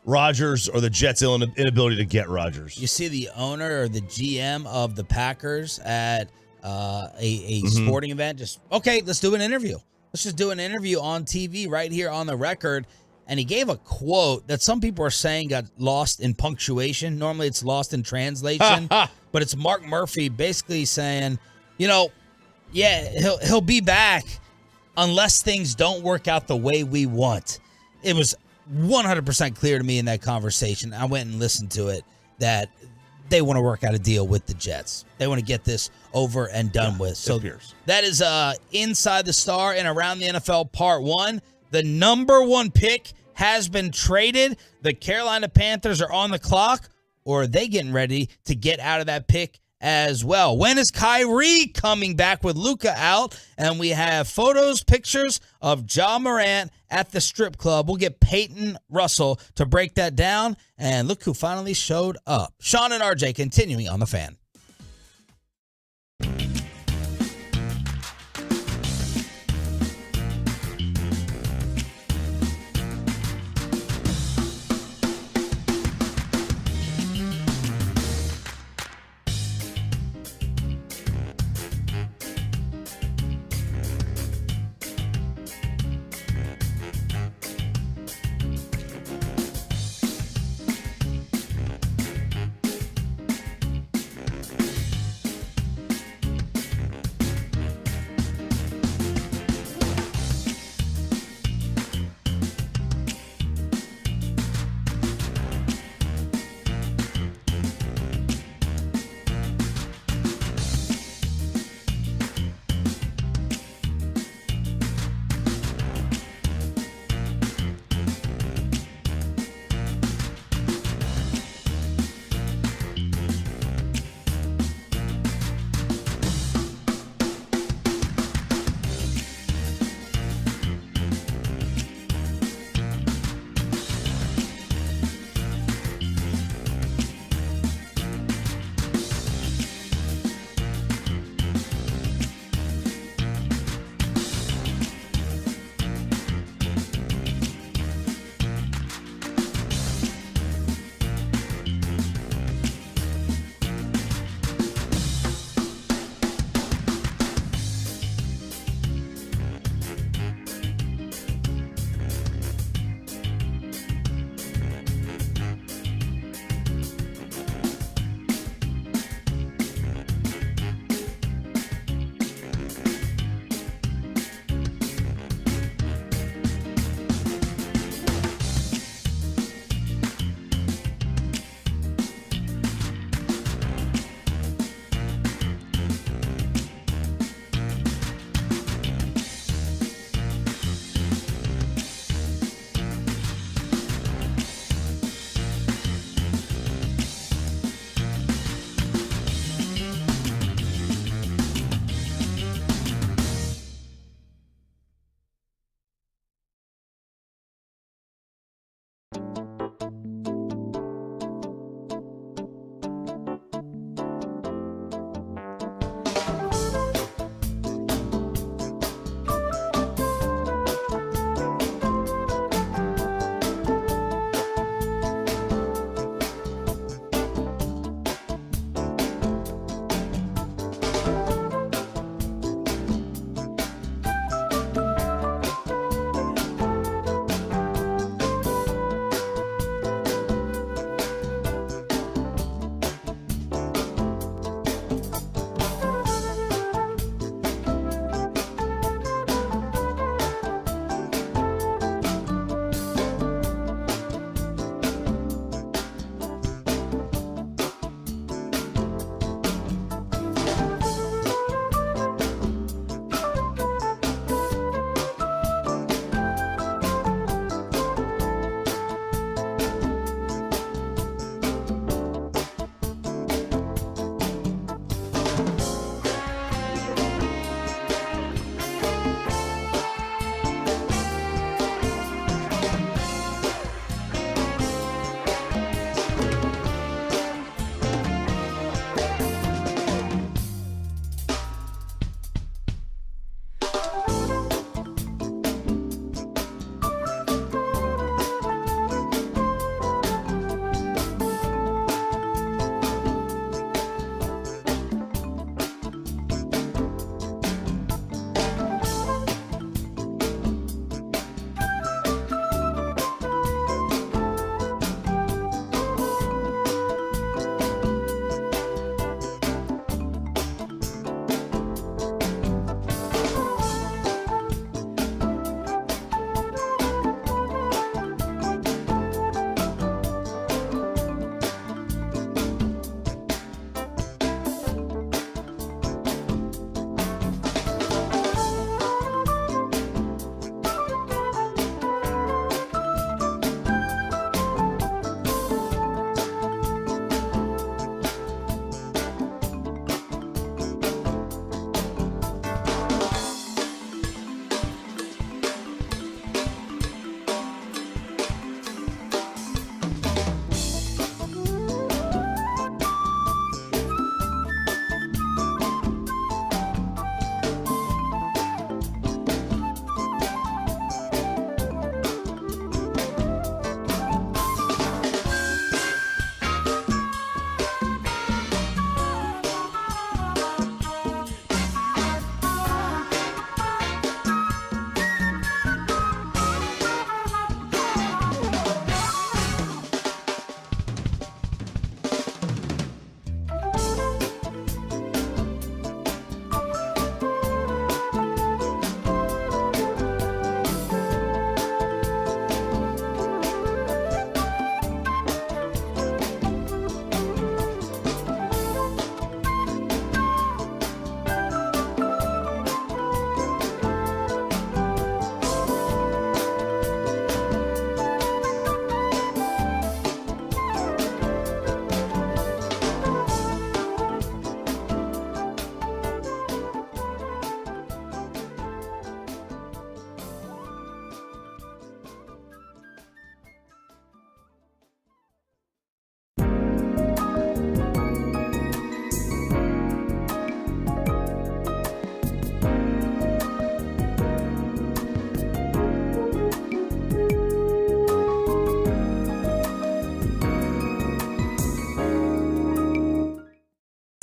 Rodgers or the Jets' inability to get Rodgers. You see the owner or the GM of the Packers at a sporting event, let's do an interview. Let's just do an interview on TV right here on the record. And he gave a quote that some people are saying got lost in punctuation. Normally it's lost in translation, but it's Mark Murphy basically saying, he'll be back unless things don't work out the way we want. It was 100% clear to me in that conversation. I went and listened to it that they want to work out a deal with the Jets. They want to get this over and done with. So that is Inside the Star and Around the NFL Part 1. The number 1 pick has been traded. The Carolina Panthers are on the clock. or are they getting ready to get out of that pick as well? When is Kyrie coming back with Luka out? And we have photos, pictures of Ja Morant at the strip club. We'll get Peyton Russell to break that down. And look who finally showed up. Sean and RJ continuing on The Fan.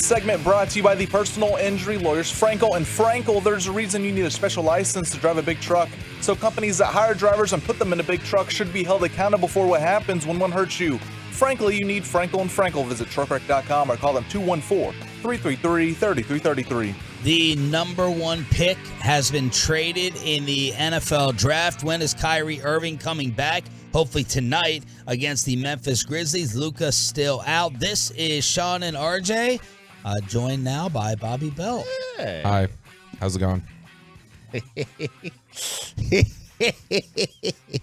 segment brought to you by the personal injury lawyers Frankel and Frankel. There's a reason you need a special license to drive a big truck. So companies that hire drivers and put them in a big truck should be held accountable for what happens when one hurts you. Frankly, you need Frankel and Frankel. Visit truckwreck.com or call them 214-333-3333. The number one pick has been traded in the NFL draft. When is Kyrie Irving coming back? Hopefully tonight against the Memphis Grizzlies. Luka's still out. This is Sean and RJ, joined now by Bobby Bell. Hey. Hi. How's it going? I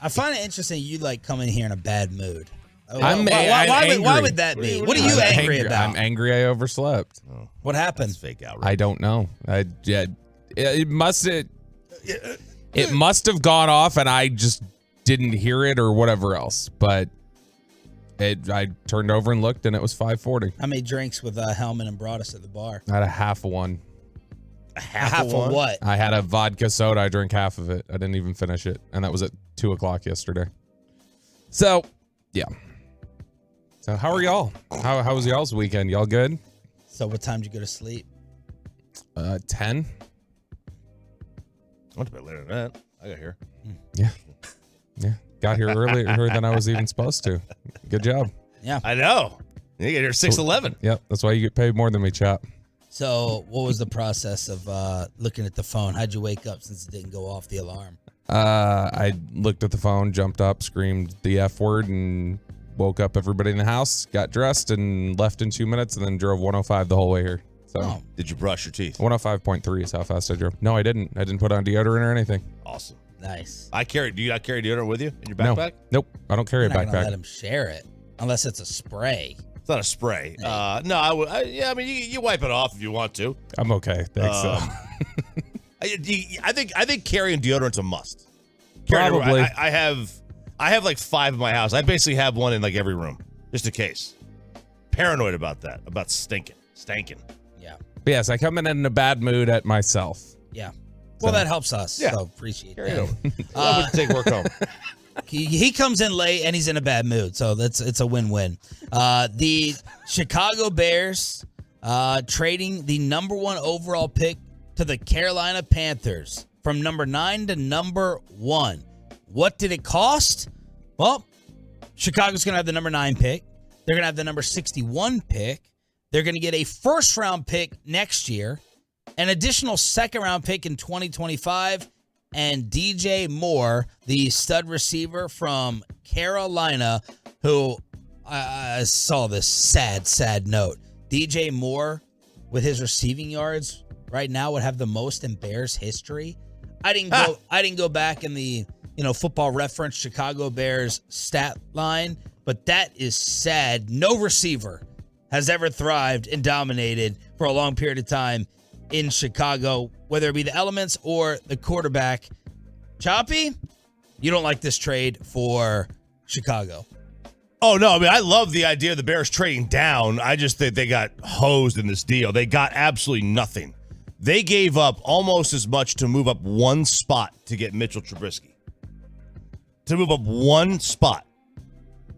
find it interesting you like come in here in a bad mood. Why would that be? What are you angry about? I'm angry I overslept. What happened? That's fake outrage. I don't know. It must have gone off and I just didn't hear it or whatever else. But I turned over and looked and it was 5:40. I made drinks with Hellman and brought us at the bar. I had a half of one. Half of what? I had a vodka soda. I drank half of it. I didn't even finish it. And that was at 2:00 yesterday. So, yeah. So how are y'all? How was y'all's weekend? Y'all good? So what time did you go to sleep? 10. I went to bed later than that. I got here. Yeah. Got here earlier than I was even supposed to. Good job. Yeah. I know. You get here 6:11. Yep. That's why you get paid more than me, chap. So what was the process of looking at the phone? How'd you wake up since it didn't go off the alarm? I looked at the phone, jumped up, screamed the F word, and woke up everybody in the house, got dressed, and left in 2 minutes, and then drove 105 the whole way here. So, Did you brush your teeth? 105.3 is how fast I drove. No, I didn't. I didn't put on deodorant or anything. Awesome. Nice. Do you not carry deodorant with you in your No. backpack? Nope. I don't carry You're a not gonna backpack. let him share it unless it's a spray. It's not a spray. No, I would. I mean, you wipe it off if you want to. I'm okay. Thanks. I think carrying deodorant's a must. Probably. I have like 5 in my house. I basically have one in like every room, just in case. Paranoid about that, about stanking. Yeah. But yes, I come in a bad mood at myself. Yeah. Well, that helps us. Yeah. So appreciate Carry it that. over. I would take work home. He comes in late and he's in a bad mood, so it's a win-win. The Chicago Bears trading the number 1 overall pick to the Carolina Panthers from number 9 to number 1. What did it cost? Well, Chicago's going to have the number 9 pick. They're going to have the number 61 pick. They're going to get a first-round pick next year, an additional second-round pick in 2025, and DJ Moore, the stud receiver from Carolina, who I saw this sad note. DJ Moore, with his receiving yards right now, would have the most in Bears history. I didn't go back in the Football Reference Chicago Bears stat line, but that is sad. No receiver has ever thrived and dominated for a long period of time in Chicago, whether it be the elements or the quarterback. Choppy, you don't like this trade for Chicago. Oh, no. I mean, I love the idea of the Bears trading down. I just think they got hosed in this deal. They got absolutely nothing. They gave up almost as much to move up 1 spot to get Mitchell Trubisky. To move up 1 spot.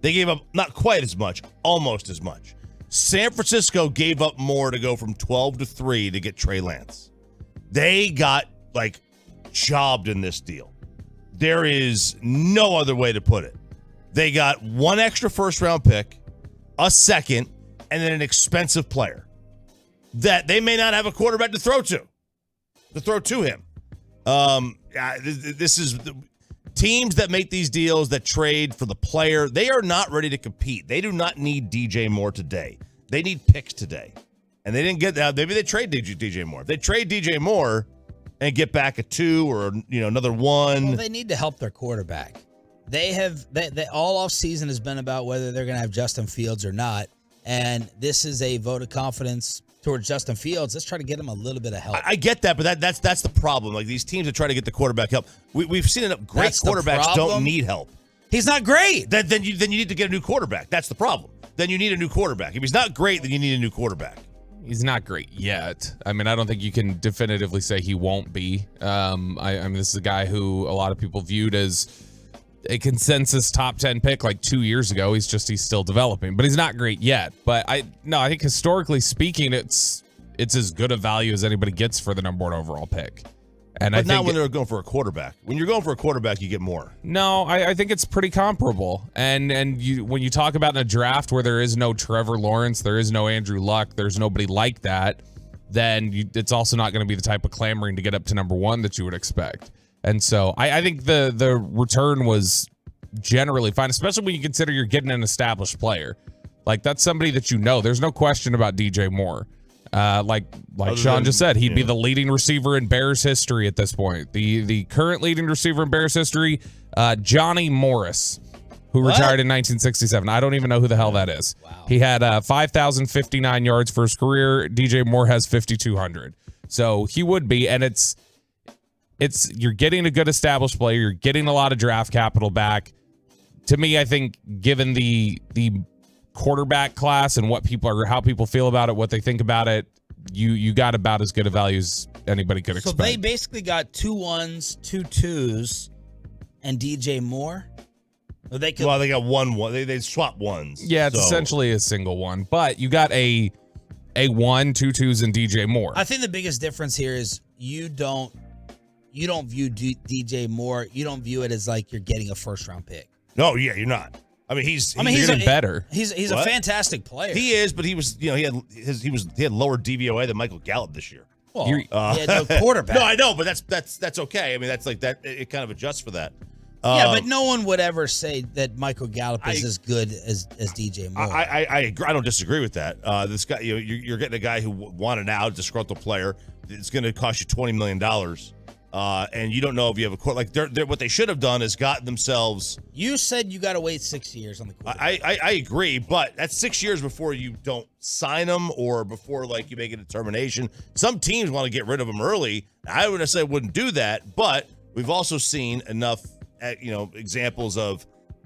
They gave up not quite as much, almost as much. San Francisco gave up more to go from 12 to 3 to get Trey Lance. They got, jobbed in this deal. There is no other way to put it. They got 1 extra first-round pick, a second, and then an expensive player that they may not have a quarterback to throw to him. This is teams that make these deals, that trade for the player. They are not ready to compete. They do not need DJ Moore today. They need picks today. And they didn't get that. Maybe they trade DJ Moore. If they trade DJ Moore and get back a 2 or another 1. Well, they need to help their quarterback. They all off season has been about whether they're going to have Justin Fields or not. And this is a vote of confidence towards Justin Fields. Let's try to get him a little bit of help. I get that, but that's the problem. Like these teams that try to get the quarterback help. We've seen enough great quarterbacks don't need help. He's not great. Then you need to get a new quarterback. That's the problem. Then you need a new quarterback. If he's not great, then you need a new quarterback. He's not great yet. I mean, I don't think you can definitively say he won't be. I mean, this is a guy who a lot of people viewed as a consensus top 10 pick like 2 years ago. He's still developing, but he's not great yet. But I think historically speaking, it's as good a value as anybody gets for the number 1 overall pick. And but I think not when they're going for a quarterback. When you're going for a quarterback, you get more. No, I think it's pretty comparable. And when you talk about in a draft where there is no Trevor Lawrence, there is no Andrew Luck, there's nobody like that, then it's also not going to be the type of clamoring to get up to number 1 that you would expect. And so I think the return was generally fine, especially when you consider you're getting an established player. Like, that's somebody that you know. There's no question about DJ Moore. Like Sean just said, he'd be the leading receiver in Bears history at this point. The current leading receiver in Bears history, Johnny Morris, who retired in 1967. I don't even know who the hell that is. Wow. He had 5,059 yards for his career. DJ Moore has 5,200. So he would be, and it's you're getting a good established player. You're getting a lot of draft capital back. To me, I think given the quarterback class and how people feel about it, what they think about it, you got about as good a value as anybody could expect. So they basically got 2 1s, 2 2s, and DJ Moore. Or they got 1. They swap ones. Yeah, it's essentially a single one, but you got a 1, 2 2s, and DJ Moore. I think the biggest difference here is you don't view DJ Moore. You don't view it as like you're getting a first-round pick. No, yeah, you're not. I mean, he's getting better. He's a fantastic player. He is, but he was, he had lower DVOA than Michael Gallup this year. Well, he had no quarterback. No, I know, but that's okay. I mean, that's like that. It kind of adjusts for that. Yeah, but no one would ever say that Michael Gallup is as good as DJ Moore. I agree. I don't disagree with that. This guy, you're getting a guy who wanted out, disgruntled player. It's going to cost you $20 million. And you don't know if you have a court. Like, what they should have done is gotten themselves. You said you got to wait 6 years on the quarterback. I agree, but that's 6 years before you don't sign them or before you make a determination. Some teams want to get rid of them early. I would say wouldn't do that, but we've also seen enough, examples of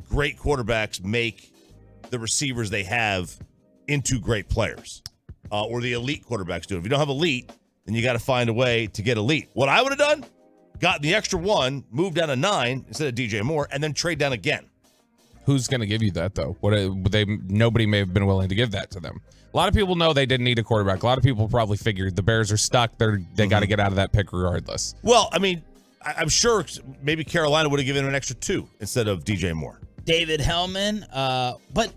great quarterbacks make the receivers they have into great players, or the elite quarterbacks do. If you don't have elite, then you got to find a way to get elite. What I would have done, gotten the extra 1, moved down to 9 instead of DJ Moore, and then trade down again. Who's going to give you that, though? Nobody may have been willing to give that to them. A lot of people know they didn't need a quarterback. A lot of people probably figured the Bears are stuck. They got to get out of that pick regardless. Well, I mean, I'm sure maybe Carolina would have given him an extra 2 instead of DJ Moore. David Hellman, but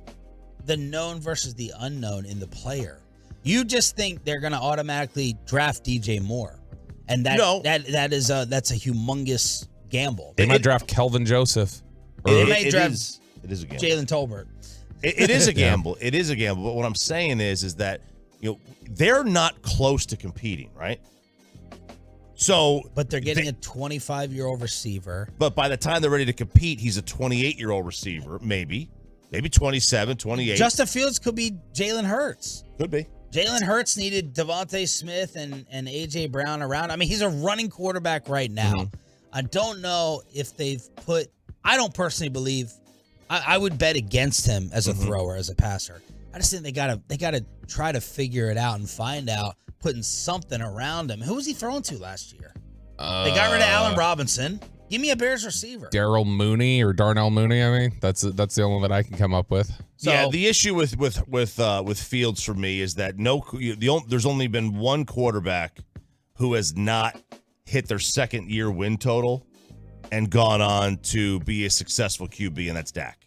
the known versus the unknown in the player. You just think they're going to automatically draft DJ Moore, and that's a humongous gamble. They might draft Kelvin Joseph. They may draft it is a gamble. Jalen Tolbert. It is a gamble. It is a gamble. But what I'm saying is that they're not close to competing, right? So, but they're getting a 25-year-old receiver. But by the time they're ready to compete, he's a 28-year-old receiver, maybe 27, 28. Justin Fields could be Jalen Hurts. Could be. Jalen Hurts needed Devontae Smith and A.J. Brown around. I mean, he's a running quarterback right now. Mm-hmm. I don't know if they've put – I don't personally believe – I would bet against him as a thrower, as a passer. I just think they gotta try to figure it out and find out putting something around him. Who was he throwing to last year? They got rid of Allen Robinson. Give me a Bears receiver. Darnell Mooney. I mean, that's the only one that I can come up with. So, yeah, the issue with Fields for me is that there's only been one quarterback who has not hit their second year win total and gone on to be a successful QB, and that's Dak.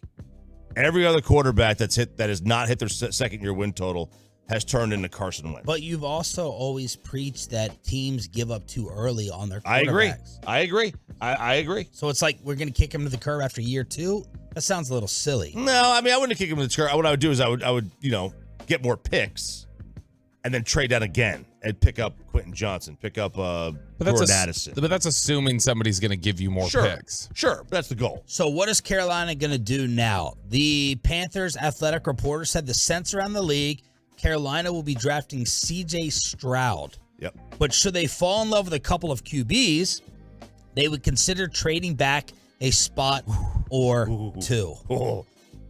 Every other quarterback that has not hit their second year win total has turned into Carson Wentz. But you've also always preached that teams give up too early on their quarterbacks. I agree. So it's like we're going to kick him to the curb after year 2? That sounds a little silly. No, I mean, I wouldn't kick him to the curb. What I would do is I would get more picks and then trade down again and pick up Quentin Johnson, pick up Jordan Addison. But that's assuming somebody's going to give you more picks. Sure, that's the goal. So what is Carolina going to do now? The Panthers athletic reporter said the sense around the league, Carolina will be drafting C.J. Stroud. Yep. But should they fall in love with a couple of QBs, they would consider trading back a spot or 2. Oh,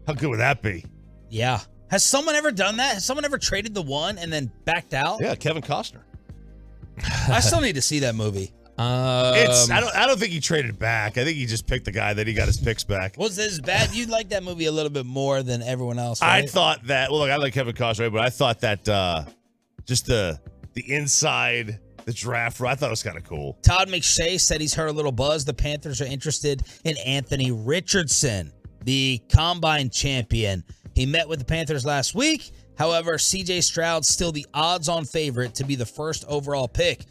how good would that be? Yeah. Has someone ever done that? Has someone ever traded the 1 and then backed out? Yeah, Kevin Costner. I still need to see that movie. I don't think he traded back. I think he just picked the guy that he got his picks back. Was this bad? You like that movie a little bit more than everyone else, right? I thought that. Well, look, I like Kevin Costner, but I thought that just the inside the draft. I thought it was kind of cool. Todd McShay said he's heard a little buzz. The Panthers are interested in Anthony Richardson, the combine champion. He met with the Panthers last week. However, C.J. Stroud's still the odds-on favorite to be the first overall pick.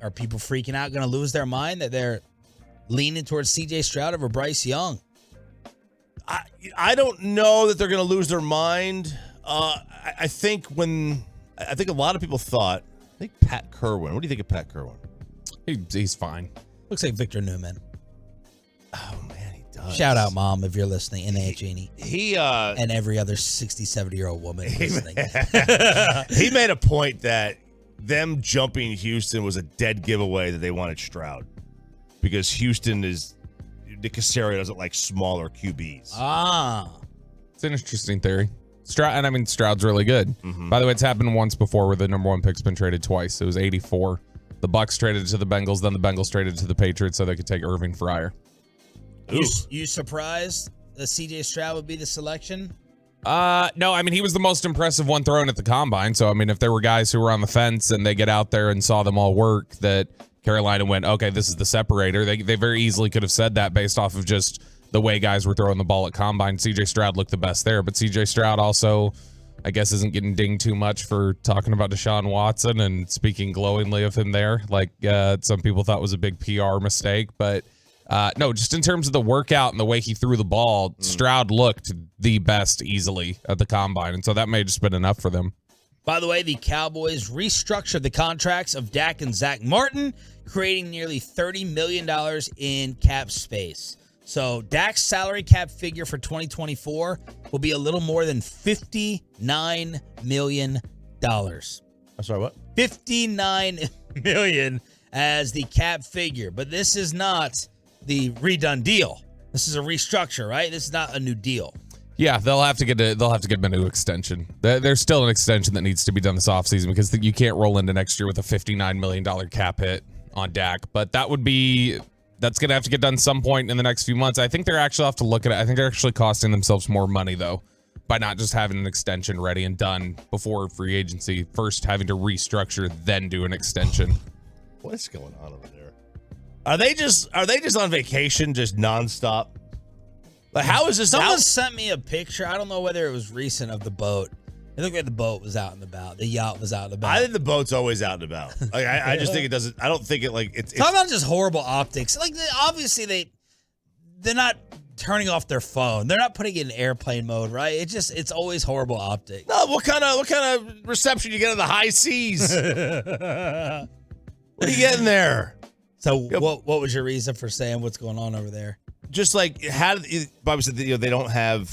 Are people freaking out, going to lose their mind that they're leaning towards C.J. Stroud over Bryce Young? I don't know that they're going to lose their mind. I think a lot of people thought. I think Pat Kerwin. What do you think of Pat Kerwin? He's fine. Looks like Victor Newman. Oh man, he does. Shout out, Mom, if you're listening, and Aunt Jeannie. He and every other 60, 70-year-old woman listening. He made a point that them jumping Houston was a dead giveaway that they wanted Stroud because Houston Nick Caserio doesn't like smaller QBs. It's an interesting theory. Stroud's really good. Mm-hmm. By the way, it's happened once before where the number one pick's been traded twice. It was 84. The Bucks traded it to the Bengals, then the Bengals traded it to the Patriots so they could take Irving Fryer. You surprised that C.J. Stroud would be the selection? No, he was the most impressive one thrown at the combine. So, if there were guys who were on the fence and they get out there and saw them all work, that Carolina went, okay, this is the separator. They very easily could have said that based off of just the way guys were throwing the ball at combine. C.J. Stroud looked the best there, but C.J. Stroud also, I guess, isn't getting dinged too much for talking about Deshaun Watson and speaking glowingly of him there. Like some people thought was a big PR mistake, but no, just in terms of the workout and the way he threw the ball, Stroud looked the best easily at the combine, and so that may have just been enough for them. By the way, the Cowboys restructured the contracts of Dak and Zach Martin, creating nearly $30 million in cap space. So Dak's salary cap figure for 2024 will be a little more than $59 million. I'm sorry, what? $59 million as the cap figure. But this is not the redone deal. This is a restructure, right? This is not a new deal. Yeah, they'll have to get a new extension. There's still an extension that needs to be done this offseason because you can't roll into next year with a $59 million cap hit on Dak. But that's going to have to get done some point in the next few months. I think they're actually have to look at it. I think they're actually costing themselves more money, though, by not just having an extension ready and done before free agency. First having to restructure, then do an extension. What is going on over there? Are they just on vacation, just nonstop? Like, how is this? Someone sent me a picture. I don't know whether it was recent of the boat. It looked like the boat was out and about. The yacht was out and about. I think the boat's always out and about. Like I just think it doesn't. I don't think it like it's. Talk about just horrible optics. Like obviously they're not turning off their phone. They're not putting it in airplane mode, right? It's always horrible optics. No, what kind of reception you get in the high seas? What are you getting there? So what was your reason for saying what's going on over there? Just like Bobby said, they don't have.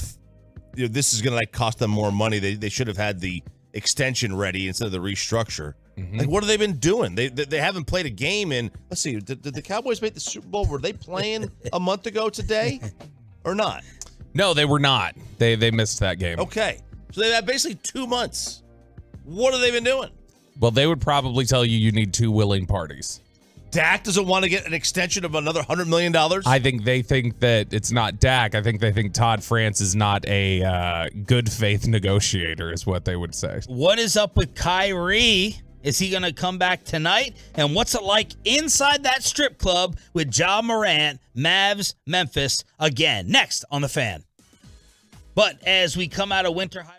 This is going to like cost them more money. They should have had the extension ready instead of the restructure. Mm-hmm. Like, what have they been doing? They haven't played a game in. Let's see. Did the Cowboys make the Super Bowl? Were they playing a month ago today, or not? No, they were not. They missed that game. Okay, so they've had basically 2 months. What have they been doing? Well, they would probably tell you need two willing parties. Dak doesn't want to get an extension of another $100 million? I think they think that it's not Dak. I think they think Todd France is not a good faith negotiator is what they would say. What is up with Kyrie? Is he going to come back tonight? And what's it like inside that strip club with Ja Morant, Mavs, Memphis again? Next on The Fan. But as we come out of winter hibernation.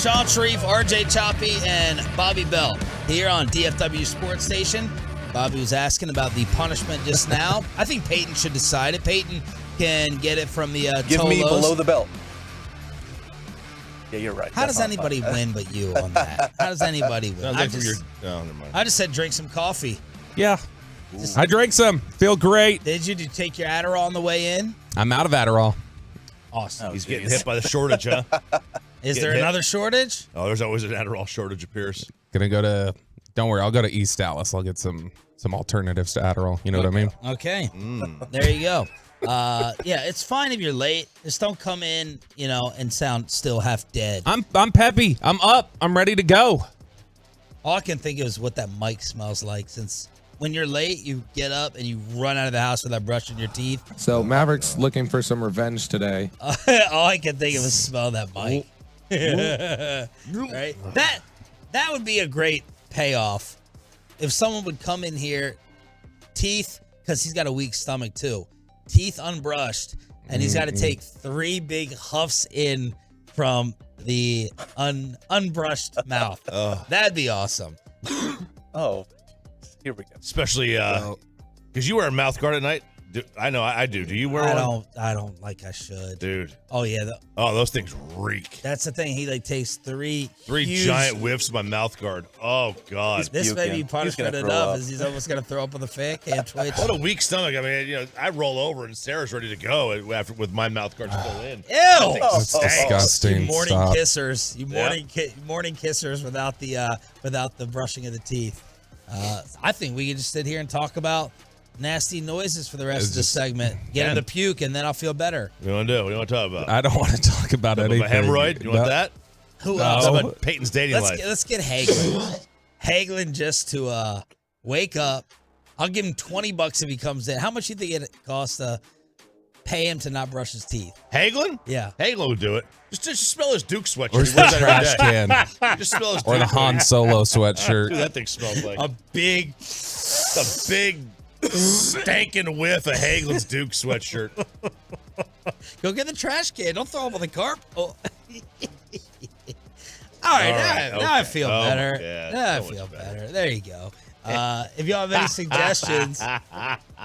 Sean Sharif, RJ Choppy, and Bobby Bell here on DFW Sports Station. Bobby was asking about the punishment just now. I think Peyton should decide it. Peyton can get it from the Give me Tolos. below the belt. Yeah, you're right. How does anybody win but you on that? How does anybody win? I Never mind. just said drink some coffee. Yeah. I drank some. Feel great. Did you take your Adderall on the way in? I'm out of Adderall. Awesome. He's getting hit by the shortage, huh? Is there another shortage? Oh, there's always an Adderall shortage, appears. Gonna go to, don't worry, I'll go to East Dallas. I'll get some alternatives to Adderall. You know what I mean? Okay. There you go. Yeah, it's fine if you're late. Just don't come in, and sound still half dead. I'm peppy. I'm up. I'm ready to go. All I can think of is what that mic smells like, since when you're late, you get up and you run out of the house without brushing your teeth. So Mavericks looking for some revenge today. All I can think of is smell that mic. Right? That would be a great payoff if someone would come in here, teeth, because he's got a weak stomach too, teeth unbrushed, and he's got to take 3 big huffs in from the unbrushed mouth. That'd be awesome. Oh, here we go. Especially because you wear a mouth guard at night. I know I do. Do you wear one? I don't like I should. Dude. Oh yeah. Those things reek. That's the thing. He takes three huge, giant whiffs of my mouth guard. Oh God. This may be punishment enough, as he's almost gonna throw up on the fan. Can't twitch. What a weak stomach. I mean, I roll over and Sarah's ready to go after with my mouth guard still in. Ew! That's disgusting. You morning Stop. kissers. You morning kissers without the brushing of the teeth. I think we can just sit here and talk about nasty noises for the rest of the segment. Get him to puke, and then I'll feel better. What do you want to do? What do you want to talk about? I don't want to talk about anything. My hemorrhoid? You want that? Who No. else? How about Peyton's dating life? Let's get Hagelin. Hagelin just to wake up. I'll give him $20 if he comes in. How much do you think it costs to pay him to not brush his teeth? Hagelin? Yeah. Hagelin would do it. Just smell his Duke sweatshirt. Where's He the wears that every trash day. can? Just smell his Or the Duke Han Solo sweatshirt. Dude, that thing smells like a big stinking whiff of Hagelin's Duke sweatshirt. Go get the trash can. Don't throw them on the carpet. Oh. All right, now I feel better. Yeah, now I feel better. There you go. If y'all have any suggestions,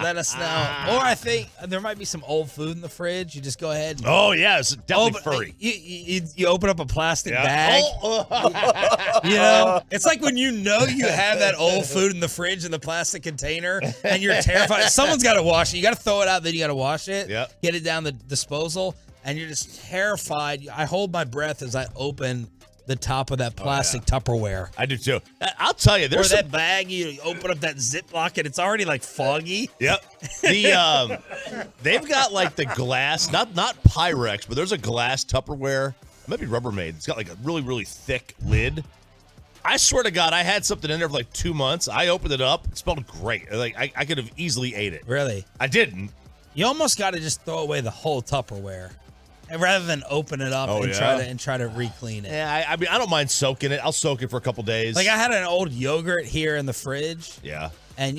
let us know. Or I think there might be some old food in the fridge. You just go ahead. And Oh, yeah, it's definitely furry. You open up a plastic bag. You know, it's like when you have that old food in the fridge in the plastic container, and you're terrified. Someone's got to wash it. You got to throw it out, then you got to wash it. Yep. Get it down the disposal, and you're just terrified. I hold my breath as I open the top of that plastic Tupperware. I do too. I'll tell you, there's that bag, you open up that Ziploc and it's already like foggy. Yep. They've got like the glass, not Pyrex, but there's a glass Tupperware. It might be Rubbermaid. It's got like a really, really thick lid. I swear to God, I had something in there for like 2 months. I opened it up. It smelled great. Like I could have easily ate it. Really? I didn't. You almost got to just throw away the whole Tupperware. And rather than open it up try to re-clean it. Yeah, I mean, I don't mind soaking it. I'll soak it for a couple days. Like I had an old yogurt here in the fridge. Yeah. And,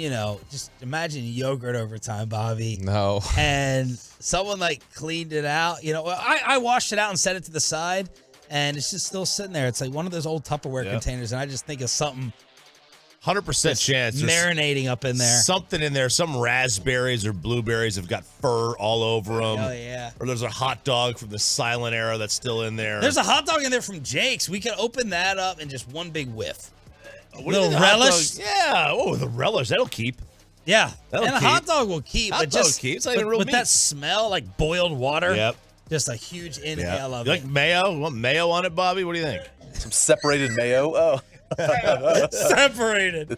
just imagine yogurt over time, Bobby. No. And someone, cleaned it out. I washed it out and set it to the side, and it's just still sitting there. It's like one of those old Tupperware containers, and I just think of something 100% chance. Marinating up in there. Something in there. Some raspberries or blueberries have got fur all over them. Oh, yeah. Or there's a hot dog from the silent era that's still in there. There's a hot dog in there from Jake's. We could open that up in just one big whiff. Little relish? Yeah. Oh, the relish. That'll keep. Yeah. That'll and a keep. hot dog will keep. Hot but dog just keeps. It's not even real with meat. that smell, like boiled water. Yep. Just a huge inhale of You it. like mayo? You want mayo on it, Bobby? What do you think? Some separated mayo. Oh. Separated.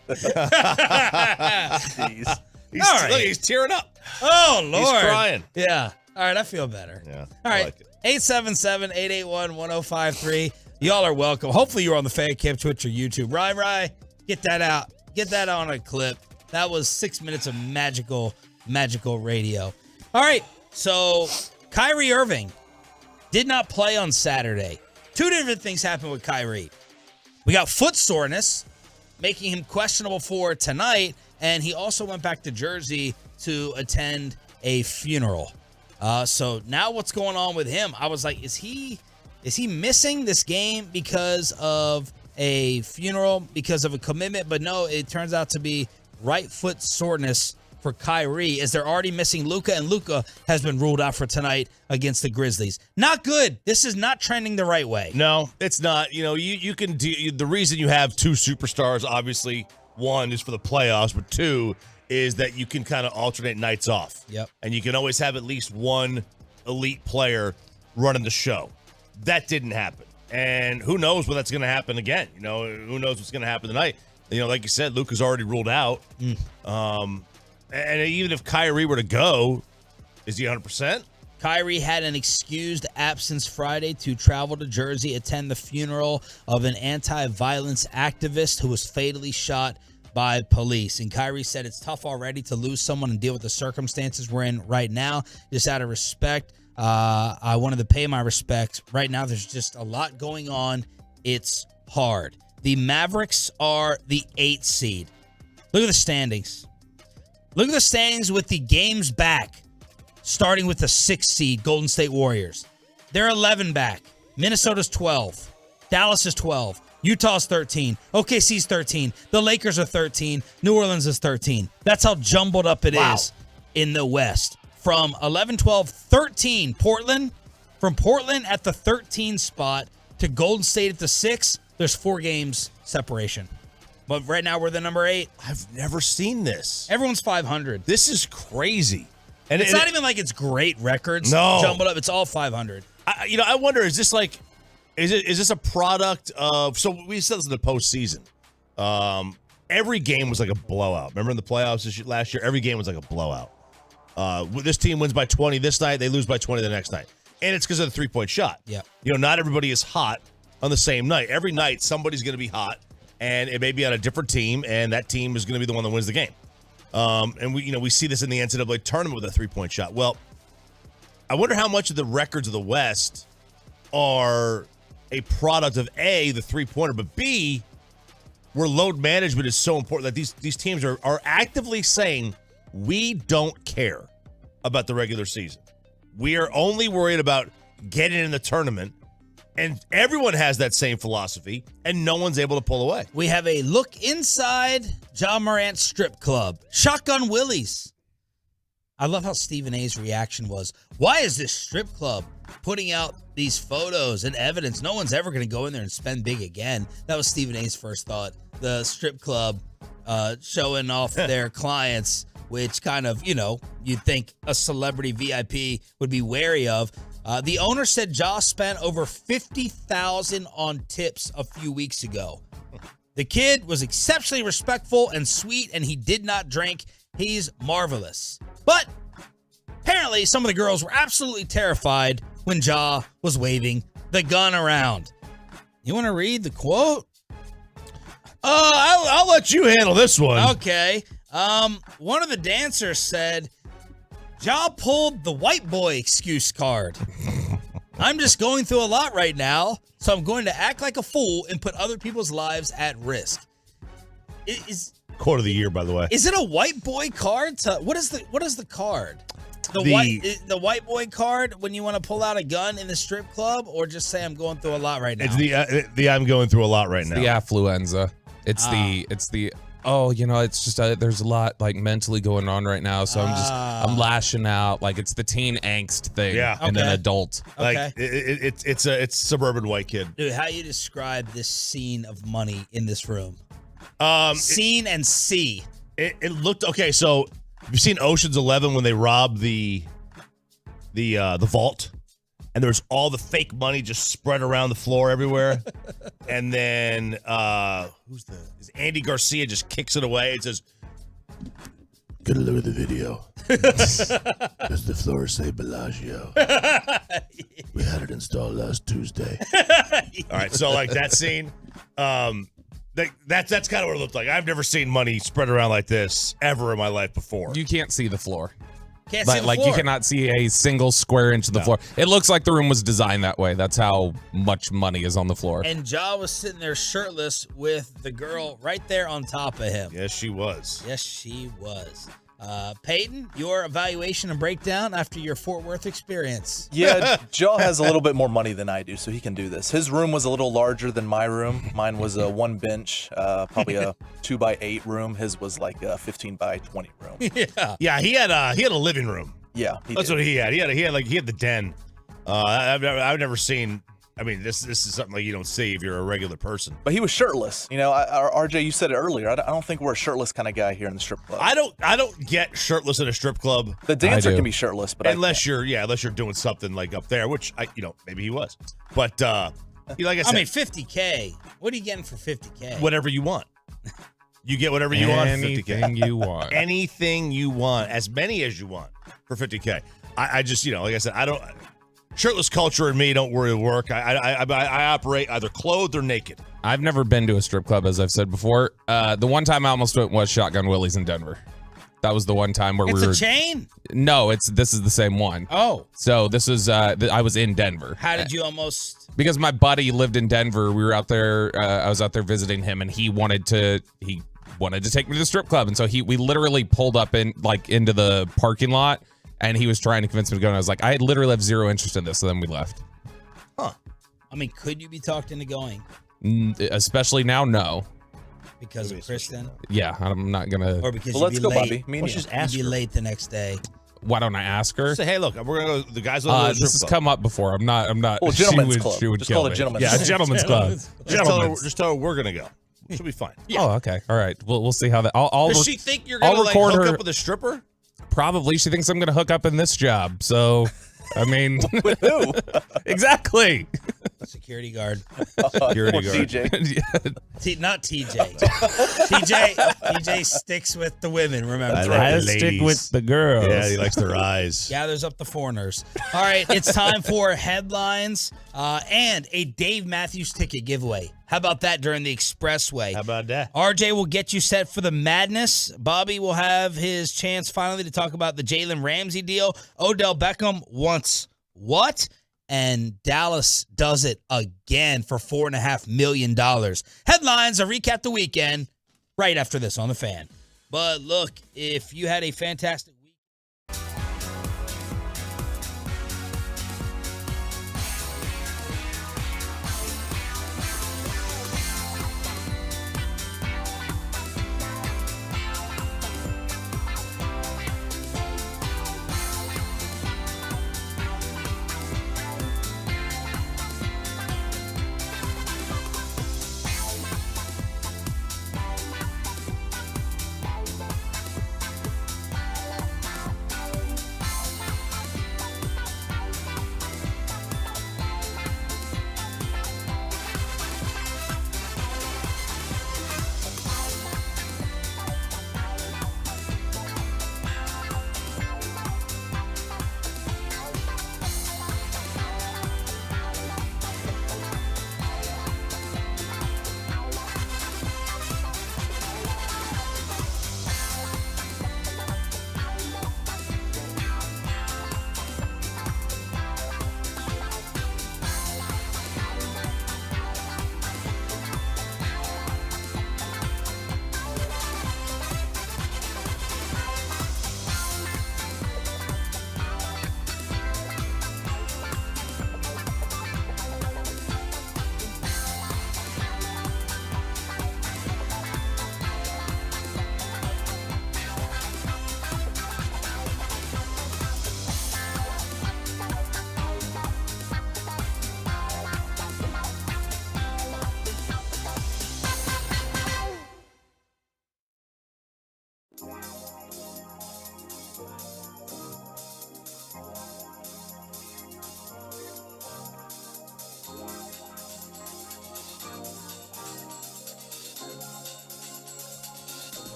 Jeez. Look, he's tearing up. Oh, Lord. He's crying. Yeah. All right, I feel better. Yeah. All right. 877-881-1053. Y'all are welcome. Hopefully you're on the Fan Cam, Twitch, or YouTube. Rye, get that out. Get that on a clip. That was 6 minutes of magical radio. All right. So Kyrie Irving did not play on Saturday. Two different things happened with Kyrie. We got foot soreness, making him questionable for tonight, and he also went back to Jersey to attend a funeral. So now what's going on with him? I was like, is he missing this game because of a funeral, because of a commitment? But no, it turns out to be right foot soreness for Kyrie, as they're already missing Luka, and Luka has been ruled out for tonight against the Grizzlies. Not good. This is not trending the right way. No, it's not. You can do the reason you have two superstars, obviously, one is for the playoffs, but two is that you can kind of alternate nights off. Yep. And you can always have at least one elite player running the show. That didn't happen. And who knows when that's going to happen again? Who knows what's going to happen tonight? Like you said, Luka's already ruled out. And even if Kyrie were to go, is he 100%? Kyrie had an excused absence Friday to travel to Jersey, attend the funeral of an anti-violence activist who was fatally shot by police. And Kyrie said it's tough already to lose someone and deal with the circumstances we're in right now. Just out of respect, I wanted to pay my respects. Right now, there's just a lot going on. It's hard. The Mavericks are the 8th seed. Look at the standings. Look at the standings with the games back, starting with the 6th seed, Golden State Warriors. They're 11 back. Minnesota's 12. Dallas is 12. Utah's 13. OKC's 13. The Lakers are 13. New Orleans is 13. That's how jumbled up it is in the West. From 11, 12, 13, Portland. From Portland at the 13 spot to Golden State at the 6, there's 4 games separation. But right now, we're the number 8. I've never seen this. Everyone's 500. This is crazy. And it's not even like it's great records. No. Jumbled up. It's all 500. I wonder, is this a product of, so we said this in the postseason. Every game was like a blowout. Remember in the playoffs last year? Every game was like a blowout. This team wins by 20 this night. They lose by 20 the next night. And it's because of the 3-point shot. Yeah. Not everybody is hot on the same night. Every night, somebody's going to be hot. And it may be on a different team, and that team is going to be the one that wins the game. And we see this in the NCAA tournament with a 3-point shot. Well, I wonder how much of the records of the West are a product of A, the 3-pointer, but B, where load management is so important that these teams are actively saying, we don't care about the regular season. We are only worried about getting in the tournament. And everyone has that same philosophy, and no one's able to pull away. We have a look inside Ja Morant strip club. Shotgun Willie's. I love how Stephen A's reaction was, why is this strip club putting out these photos and evidence? No one's ever going to go in there and spend big again. That was Stephen A's first thought. The strip club showing off their clients, which kind of, you'd think a celebrity VIP would be wary of. The owner said Ja spent over $50,000 on tips a few weeks ago. The kid was exceptionally respectful and sweet, and he did not drink. He's marvelous. But apparently some of the girls were absolutely terrified when Ja was waving the gun around. You want to read the quote? I'll let you handle this one. Okay. One of the dancers said, Ja pulled the white boy excuse card. I'm just going through a lot right now, so I'm going to act like a fool and put other people's lives at risk. Quote of the year, by the way. Is it a white boy card? What is the card? The white boy card when you want to pull out a gun in the strip club, or just say I'm going through a lot right now? It's the I'm going through a lot right now. The affluenza. It's the it's just there's a lot like mentally going on right now, so I'm lashing out. Like it's the teen angst thing in an adult. Like it's suburban white kid. Dude, how you describe this scene of money in this room? Scene and see. It looked okay. So have you seen Ocean's 11 when they rob the vault? And there's all the fake money just spread around the floor everywhere. And then is Andy Garcia just kicks it away and says, "Get a look at the video. Does the floor say Bellagio? We had it installed last Tuesday." All right, so like that scene, that's kind of what it looked like. I've never seen money spread around like this ever in my life before. You can't see the floor. Can't see the floor. You cannot see a single square inch of the floor. It looks like the room was designed that way. That's how much money is on the floor. And Ja was sitting there shirtless with the girl right there on top of him. Yes, she was. Yes, she was. Peyton, your evaluation and breakdown after your Fort Worth experience. Yeah, Ja has a little bit more money than I do, so he can do this. His room was a little larger than my room. Mine was a 1 bench, probably a 2x8 room. His was like a 15x20 room. Yeah. He had a living room. Yeah, that's what he had. He had the den. I've never seen. I mean, this is something like you don't see if you're a regular person. But he was shirtless. RJ, you said it earlier. I don't think we're a shirtless kind of guy here in the strip club. I don't get shirtless in a strip club. The dancer can be shirtless, but unless you're doing something like up there, which maybe he was. But like I said, 50K. What are you getting for 50K? Whatever you want. You get whatever you want for 50K. Anything you want. Anything you want, as many as you want for 50K. I just like I said, I don't. Shirtless culture and me don't worry work. I operate either clothed or naked. I've never been to a strip club, as I've said before. The one time I almost went was Shotgun Willie's in Denver. That was the one time where it's a chain? No, this is the same one. Oh. So this is I was in Denver. How did you almost? Because my buddy lived in Denver. We were out there. I was out there visiting him, and he wanted to take me to the strip club, and so we literally pulled up into the parking lot. And he was trying to convince me to go, and I was like, I literally have zero interest in this. So then we left. Huh. I mean, could you be talked into going? Especially now, no. Because of Kristen? Yeah, I'm not going to. Or because let's go, late. Bobby. Let's just ask you'd be her. late the next day. Why don't I ask her? Say, hey, look, we're going to go. The guys will go to the strip This has club. come up before. I'm not. Well, gentlemen's club. She would just kill call it me. gentlemen's Yeah, club. gentlemen's club. Just tell her we're going to go. She'll be fine. Yeah. Oh, okay. All right. We'll see how that. Does she think you're going to record hook her up with a stripper? Probably. She thinks I'm going to hook up in this job. So, I mean, with who? Exactly. Security guard. Security guard. TJ. Not TJ. TJ sticks with the women, remember. I stick with the girls. Yeah, he likes their eyes. Gathers up the foreigners. All right, it's time for headlines and a Dave Matthews ticket giveaway. How about that during the expressway? How about that? RJ will get you set for the madness. Bobby will have his chance finally to talk about the Jalen Ramsey deal. Odell Beckham wants what? And Dallas does it again for $4.5 million. Headlines, a recap the weekend, right after this on The Fan. But look, if you had a fantastic week.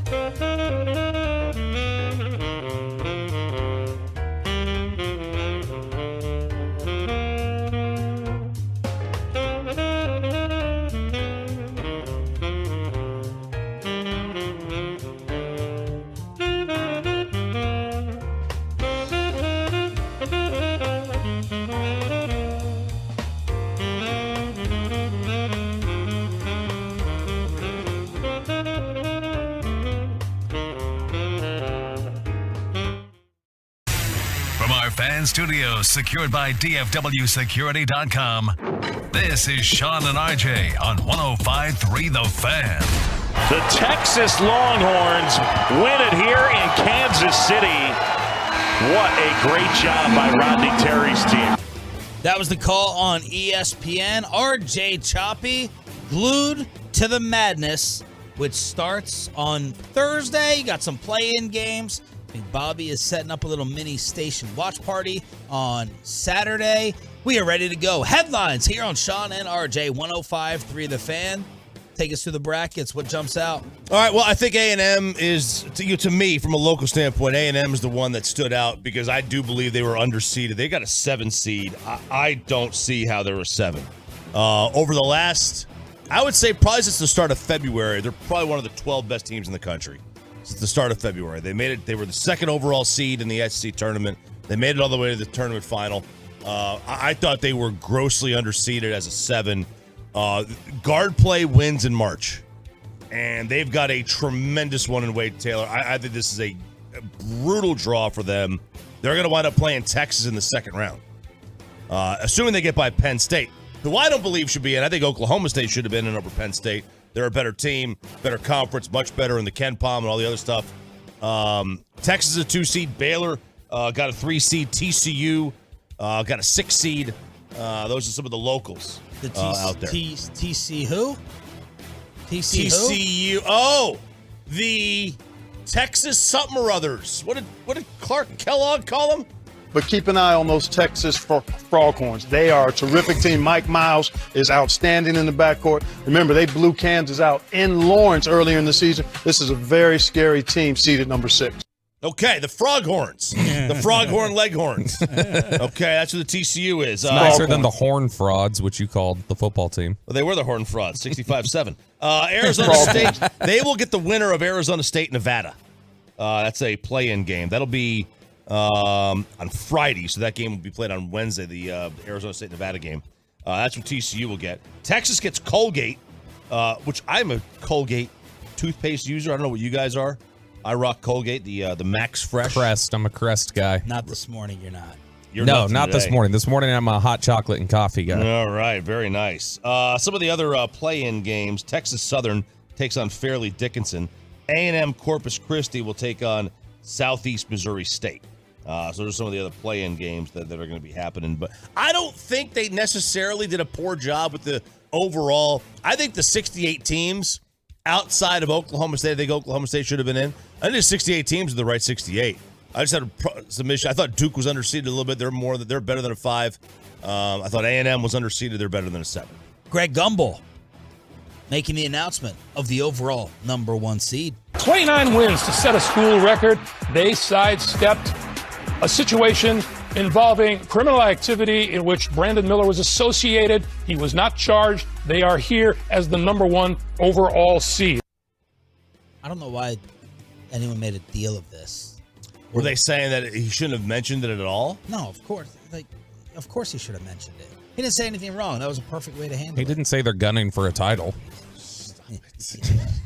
From our fan studios secured by DFWsecurity.com, this is Sean and RJ on 105.3 The Fan. The Texas Longhorns win it here in Kansas City. What a great job by Rodney Terry's team. That was the call on ESPN. RJ Choppy glued to the madness, which starts on Thursday. You got some play-in games. I think Bobby is setting up a little mini station watch party on Saturday. We are ready to go. Headlines here on Sean and RJ 105.3 The Fan. Take us through the brackets. What jumps out? All right, well, I think A&M is, to me, from a local standpoint, A&M is the one that stood out because I do believe they were underseeded. They got a 7 seed. I don't see how they're a 7. Over the last, I would say probably since the start of February, they're probably one of the 12 best teams in the country. Since the start of February. They made it. They were the 2nd overall seed in the SEC tournament. They made it all the way to the tournament final. I thought they were grossly underseeded as a 7. Guard play wins in March, and they've got a tremendous one in Wade Taylor. I think this is a brutal draw for them. They're going to wind up playing Texas in the 2nd round, assuming they get by Penn State, who I don't believe should be in. I think Oklahoma State should have been in over Penn State. They're a better team, better conference, much better in the Ken Palm and all the other stuff. Texas is a 2 seed. Baylor got a 3 seed. TCU got a 6 seed. Those are some of the locals out there. TC who? TCU. Oh, the Texas something or others. What did Clark Kellogg call them? But keep an eye on those Texas Froghorns. They are a terrific team. Mike Miles is outstanding in the backcourt. Remember, they blew Kansas out in Lawrence earlier in the season. This is a very scary team seeded number 6. Okay, the Froghorns. The Froghorn Leghorns. Okay, that's what the TCU is. It's nicer than the Horn Frauds, which you called the football team. Well, they were the Horn Frauds, 65-7. Arizona State, they will get the winner of Arizona State, Nevada. That's a play-in game. That'll be on Friday, so that game will be played on Wednesday, the Arizona State-Nevada game. That's what TCU will get. Texas gets Colgate, which I'm a Colgate toothpaste user. I don't know what you guys are. I rock Colgate, the Max Fresh. Crest. I'm a Crest guy. Not this morning, you're not. No, not this morning. This morning, I'm a hot chocolate and coffee guy. All right, very nice. Some of the other play-in games, Texas Southern takes on Fairleigh Dickinson. A&M Corpus Christi will take on Southeast Missouri State. So those are some of the other play-in games that are going to be happening. But I don't think they necessarily did a poor job with the overall. I think the 68 teams outside of Oklahoma State, I think Oklahoma State should have been in. I think 68 teams are the right 68. I just had a submission. I thought Duke was underseeded a little bit. They're better than a 5. I thought A&M was underseeded. They're better than a 7. Greg Gumbel making the announcement of the overall number 1 seed. 29 wins to set a school record. They sidestepped a situation involving criminal activity in which Brandon Miller was associated. He was not charged. They are here as the number 1 overall seed. I don't know why anyone made a deal of this. Were they saying that he shouldn't have mentioned it at all? No, of course. Of course he should have mentioned it. He didn't say anything wrong. That was a perfect way to handle it. He didn't say they're gunning for a title.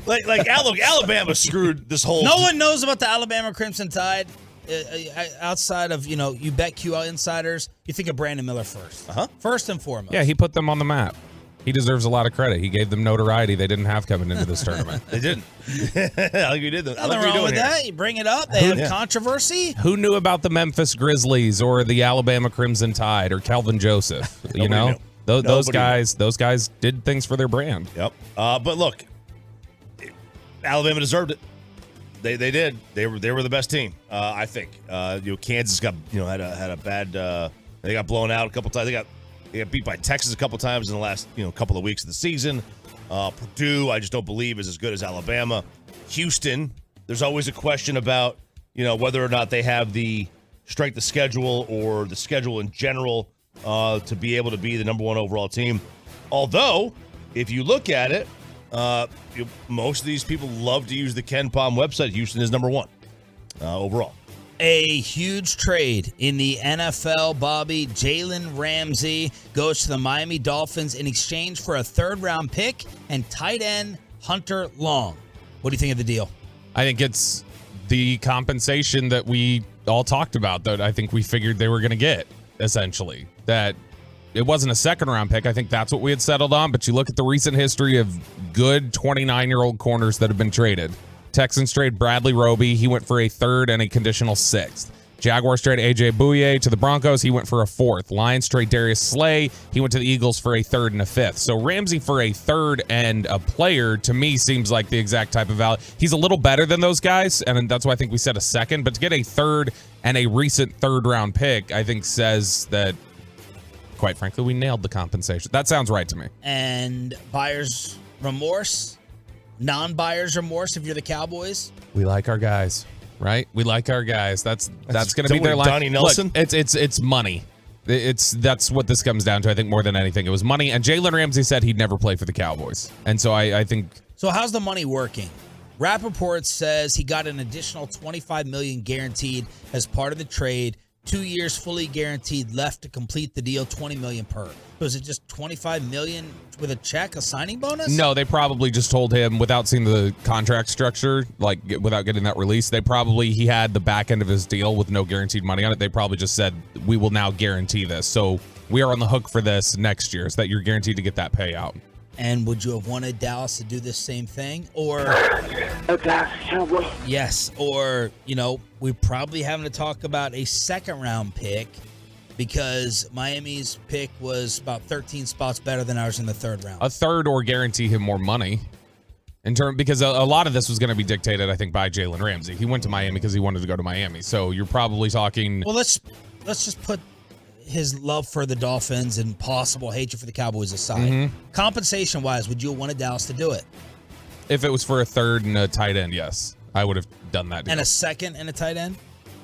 like Alabama screwed this whole. No one knows about the Alabama Crimson Tide outside of, you bet Q insiders. You think of Brandon Miller first. First and foremost. Yeah, he put them on the map. He deserves a lot of credit. He gave them notoriety they didn't have coming into this tournament. They didn't. I like you did. Nothing wrong with that. You bring it up. They have controversy. Who knew about the Memphis Grizzlies or the Alabama Crimson Tide or Calvin Joseph? Knew. Those guys did things for their brand. Yep. But look, Alabama deserved it. They did. They were the best team. I think. Kansas got had a bad. They got blown out a couple times. They got beat by Texas a couple times in the last couple of weeks of the season. Purdue, I just don't believe is as good as Alabama. Houston, There's always a question about, whether or not they have the strength of schedule or the schedule in general to be able to be the number one overall team. Although, if you look at it, most of these people love to use the Ken Pom website. Houston is number one overall. A huge trade in the NFL, Bobby. Jalen Ramsey goes to the Miami Dolphins in exchange for a third-round pick and tight end Hunter Long. What do you think of the deal? I think it's the compensation that we all talked about that I think we figured they were going to get, essentially. That it wasn't a second-round pick. I think that's what we had settled on. But you look at the recent history of good 29-year-old corners that have been traded. Texans trade Bradley Roby. He went for a third and a conditional sixth. Jaguars trade A.J. Bouye to the Broncos. He went for a fourth. Lions trade Darius Slay. He went to the Eagles for a third and a fifth. So Ramsey for a third and a player, to me, seems like the exact type of value. He's a little better than those guys, and that's why I think we said a second. But to get a third and a recent third-round pick, I think says that, quite frankly, we nailed the compensation. That sounds right to me. And buyer's remorse? Non-buyer's remorse if you're the Cowboys? We like our guys, right? We like our guys. That's going to be their line. Donnie Nelson? Look, it's money. That's what this comes down to. I think more than anything, it was money. And Jalen Ramsey said he'd never play for the Cowboys, and so I think. So how's the money working? Rappaport says he got an additional $25 million guaranteed as part of the trade. 2 years fully guaranteed left to complete the deal, $20 million per. So is it just $25 million with a check, a signing bonus? No, they probably just told him without seeing the contract structure, like without getting that release. He had the back end of his deal with no guaranteed money on it. They probably just said, we will now guarantee this. So we are on the hook for this next year, so that you're guaranteed to get that payout. And would you have wanted Dallas to do the same thing? Or yes, or we're probably having to talk about a second round pick because Miami's pick was about 13 spots better than ours in the third round. A third or guarantee him more money. Because a lot of this was going to be dictated, I think, by Jalen Ramsey. He went to Miami because he wanted to go to Miami. So you're probably talking. Well, let's just put his love for the Dolphins and possible hatred for the Cowboys aside. Mm-hmm. Compensation-wise, would you have wanted Dallas to do it? If it was for a third and a tight end, yes. I would have done that deal. And a second and a tight end?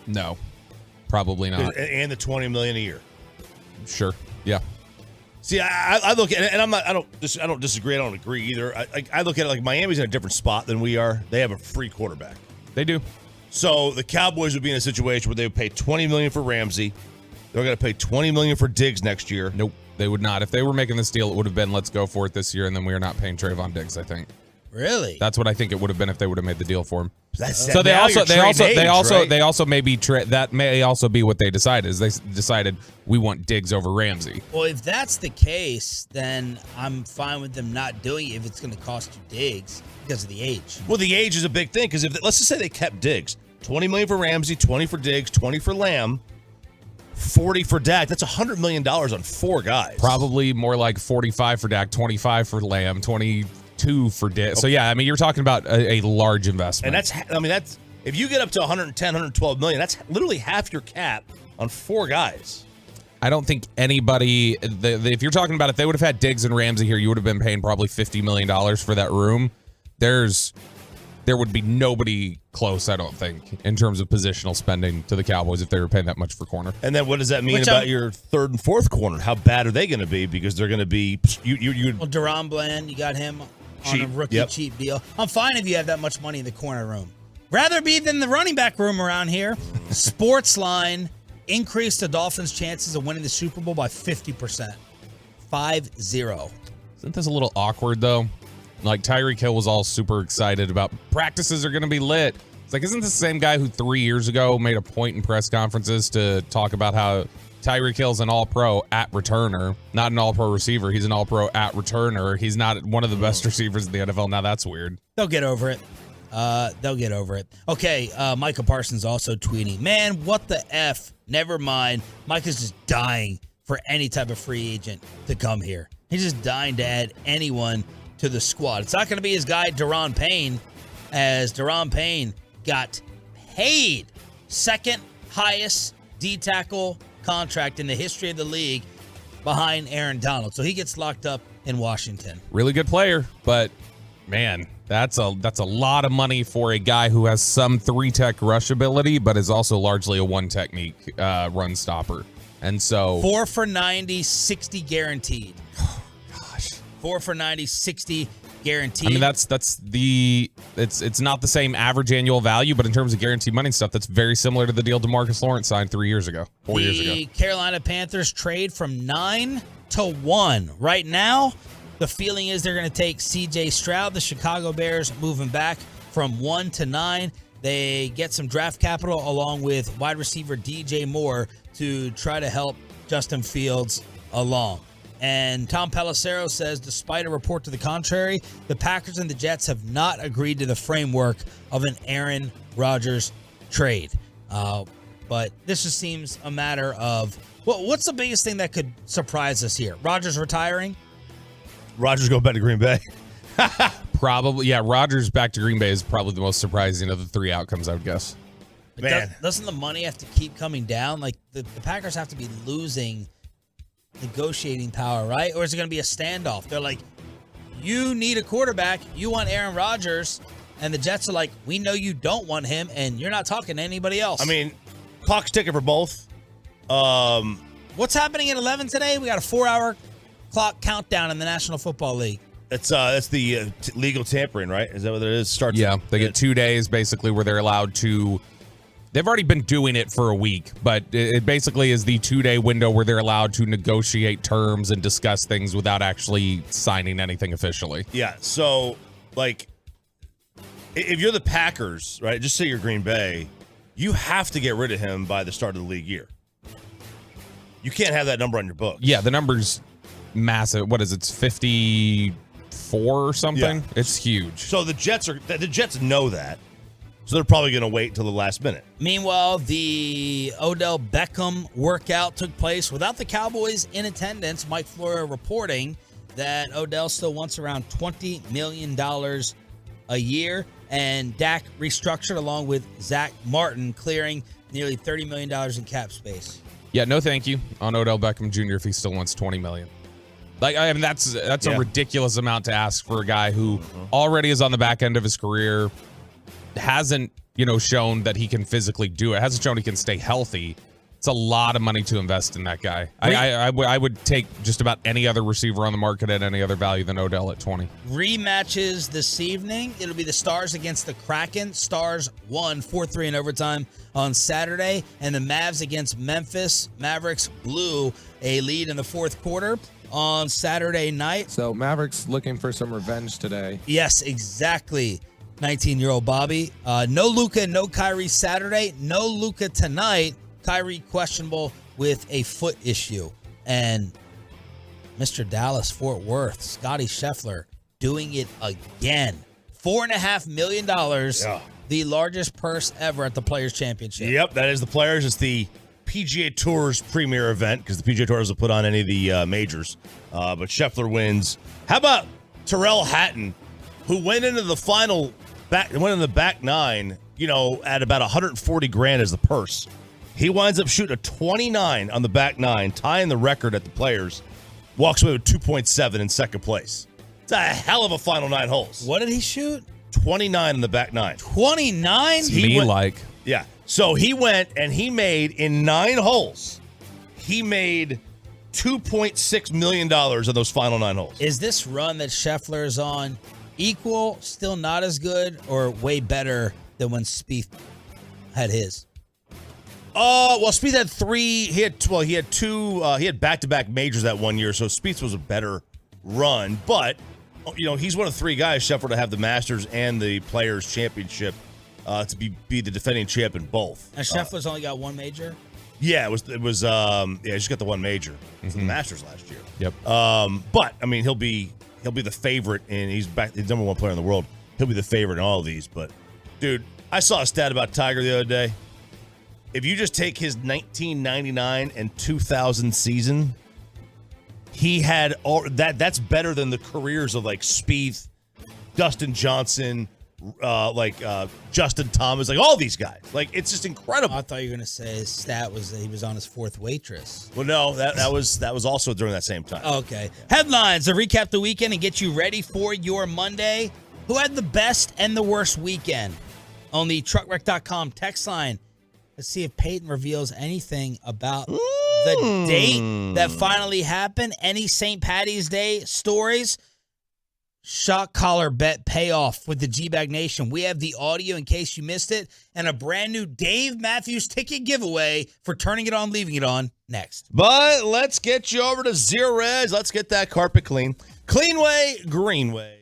No. Probably not. And the $20 million a year. Sure. Yeah. See, I look at it, and I don't disagree. I don't agree either. I look at it like Miami's in a different spot than we are. They have a free quarterback. They do. So the Cowboys would be in a situation where they would pay $20 million for Ramsey. They're going to pay $20 million for Diggs next year. Nope, they would not. If they were making this deal, it would have been let's go for it this year, and then we are not paying Trayvon Diggs. I think. Really? That's what I think it would have been if they would have made the deal for him. So they also may be that may also be what they decided. Is they decided we want Diggs over Ramsey. Well, if that's the case, then I'm fine with them not doing it if it's going to cost you Diggs because of the age. Well, the age is a big thing because let's just say they kept Diggs, $20 million for Ramsey, $20 for Diggs, $20 for Lamb. 40 for Dak. That's $100 million on four guys. Probably more like 45 for Dak, 25 for Lamb, 22 for Dak. Okay. So yeah, I mean, you're talking about a large investment. And that's if you get up to 110, 112 million, that's literally half your cap on four guys. I don't think anybody, if you're talking about if they would have had Diggs and Ramsey here, you would have been paying probably $50 million for that room. There would be nobody close, I don't think, in terms of positional spending to the Cowboys if they were paying that much for corner. And then what does that mean about your third and fourth corner? How bad are they going to be? Because they're going to be Well, Deron Bland, you got him on a rookie cheap deal. I'm fine if you have that much money in the corner room. Rather be than the running back room around here. Sportsline increased the Dolphins' chances of winning the Super Bowl by 50%. 5-0. Isn't this a little awkward, though? Like, Tyreek Hill was all super excited about practices are going to be lit. It's like, isn't this the same guy who 3 years ago made a point in press conferences to talk about how Tyreek Hill's an all-pro at returner, not an all-pro receiver. He's an all-pro at returner. He's not one of the best receivers in the NFL. Now, that's weird. They'll get over it. Okay, Micah Parsons also tweeting, man, what the F? Never mind. Micah's just dying for any type of free agent to come here. He's just dying to add anyone to the squad. It's not going to be his guy, Deron Payne, as Deron Payne got paid second highest D-tackle contract in the history of the league behind Aaron Donald. So he gets locked up in Washington. Really good player, but man, That's a lot of money for a guy who has some 3-tech rush ability, but is also largely a 1-technique run stopper. And so 4 for 90, 60 guaranteed. Oh, gosh. 4 for 90, 60 guaranteed. I mean, it's not the same average annual value, but in terms of guaranteed money and stuff, that's very similar to the deal DeMarcus Lawrence signed 4 years ago. The Carolina Panthers trade from 9 to 1. Right now, the feeling is they're going to take C.J. Stroud. The Chicago Bears moving back from 1 to 9. They get some draft capital along with wide receiver DJ Moore to try to help Justin Fields along. And Tom Pelissero says, despite a report to the contrary, the Packers and the Jets have not agreed to the framework of an Aaron Rodgers trade. But this just seems a matter of, what's the biggest thing that could surprise us here? Rodgers retiring? Rodgers go back to Green Bay. Probably, yeah. Rodgers back to Green Bay is probably the most surprising of the 3 outcomes, I would guess. Man, doesn't the money have to keep coming down? Like the Packers have to be losing negotiating power, right? Or is it going to be a standoff? They're like, you need a quarterback. You want Aaron Rodgers. And the Jets are like, we know you don't want him, and you're not talking to anybody else. I mean, clock's ticking for both. What's happening at 11 today? We got a 4-hour clock countdown in the National Football League. That's the legal tampering, right? Is that what it is? They get 2 days basically where they're allowed to. They've already been doing it for a week, but it basically is the 2-day window where they're allowed to negotiate terms and discuss things without actually signing anything officially. Yeah. So, like, if you're the Packers, right? Just say you're Green Bay, you have to get rid of him by the start of the league year. You can't have that number on your book. Yeah, the number's massive. What is it? It's 54 or something. Yeah. It's huge. So the Jets know that. So they're probably going to wait until the last minute. Meanwhile, the Odell Beckham workout took place without the Cowboys in attendance. Mike Florio reporting that Odell still wants around $20 million a year, and Dak restructured along with Zach Martin, clearing nearly $30 million in cap space. Yeah, no thank you on Odell Beckham Jr. if he still wants $20 million. Like, I mean, that's a ridiculous amount to ask for a guy who already is on the back end of his career, hasn't, shown that he can physically do it, hasn't shown he can stay healthy. It's a lot of money to invest in that guy. I would take just about any other receiver on the market at any other value than Odell at 20. Rematches this evening. It'll be the Stars against the Kraken. Stars won 4-3 in overtime on Saturday, and the Mavs against Memphis. Mavericks blew a lead in the fourth quarter on Saturday night. So Mavericks looking for some revenge today. Yes, exactly. 19-year-old Bobby. No Luka, no Kyrie Saturday. No Luka tonight. Kyrie questionable with a foot issue. And Mr. Dallas Fort Worth, Scotty Scheffler, doing it again. $4.5 million, the largest purse ever at the Players' Championship. Yep, that is the Players. It's the PGA Tour's premier event because the PGA Tour doesn't put on any of the majors. But Scheffler wins. How about Tyrrell Hatton, who went into the final, went in the back nine, at about $140,000 as the purse. He winds up shooting a 29 on the back nine, tying the record at the Players. Walks away with 2.7 in second place. It's a hell of a final 9 holes. What did he shoot? 29 in the back nine. 29? Yeah. So he went and he made, in 9 holes, he made $2.6 million on those final 9 holes. Is this run that Scheffler is on equal, still not as good, or way better than when Spieth had his? Well, Spieth had 3. He had 2. He had back-to-back majors that one year, so Spieth was a better run. But he's one of 3 guys, Scheffler, to have the Masters and the Players Championship to be the defending champ in both. And Scheffler's only got 1 major. Yeah, it was. He just got the 1 major for the Masters last year. Yep. But I mean, he'll be the favorite, and he's number 1 player in the world. He'll be the favorite in all of these. But dude, I saw a stat about Tiger the other day. If you just take his 1999 and 2000 season, he had that's better than the careers of like Spieth, Dustin Johnson, Justin Thomas, like all these guys. Like, it's just incredible. I thought you were going to say his stat was that he was on his 4th waitress. Well, no, that was also during that same time. Okay. Headlines to recap the weekend and get you ready for your Monday. Who had the best and the worst weekend? On the truckwreck.com text line. Let's see if Peyton reveals anything about the date that finally happened. Any St. Patty's Day stories? Shot collar bet payoff with the G-Bag Nation. We have the audio in case you missed it, and a brand new Dave Matthews ticket giveaway for turning it on, leaving it on next. But let's get you over to Zero Res. Let's get that carpet clean. Clean way, green way.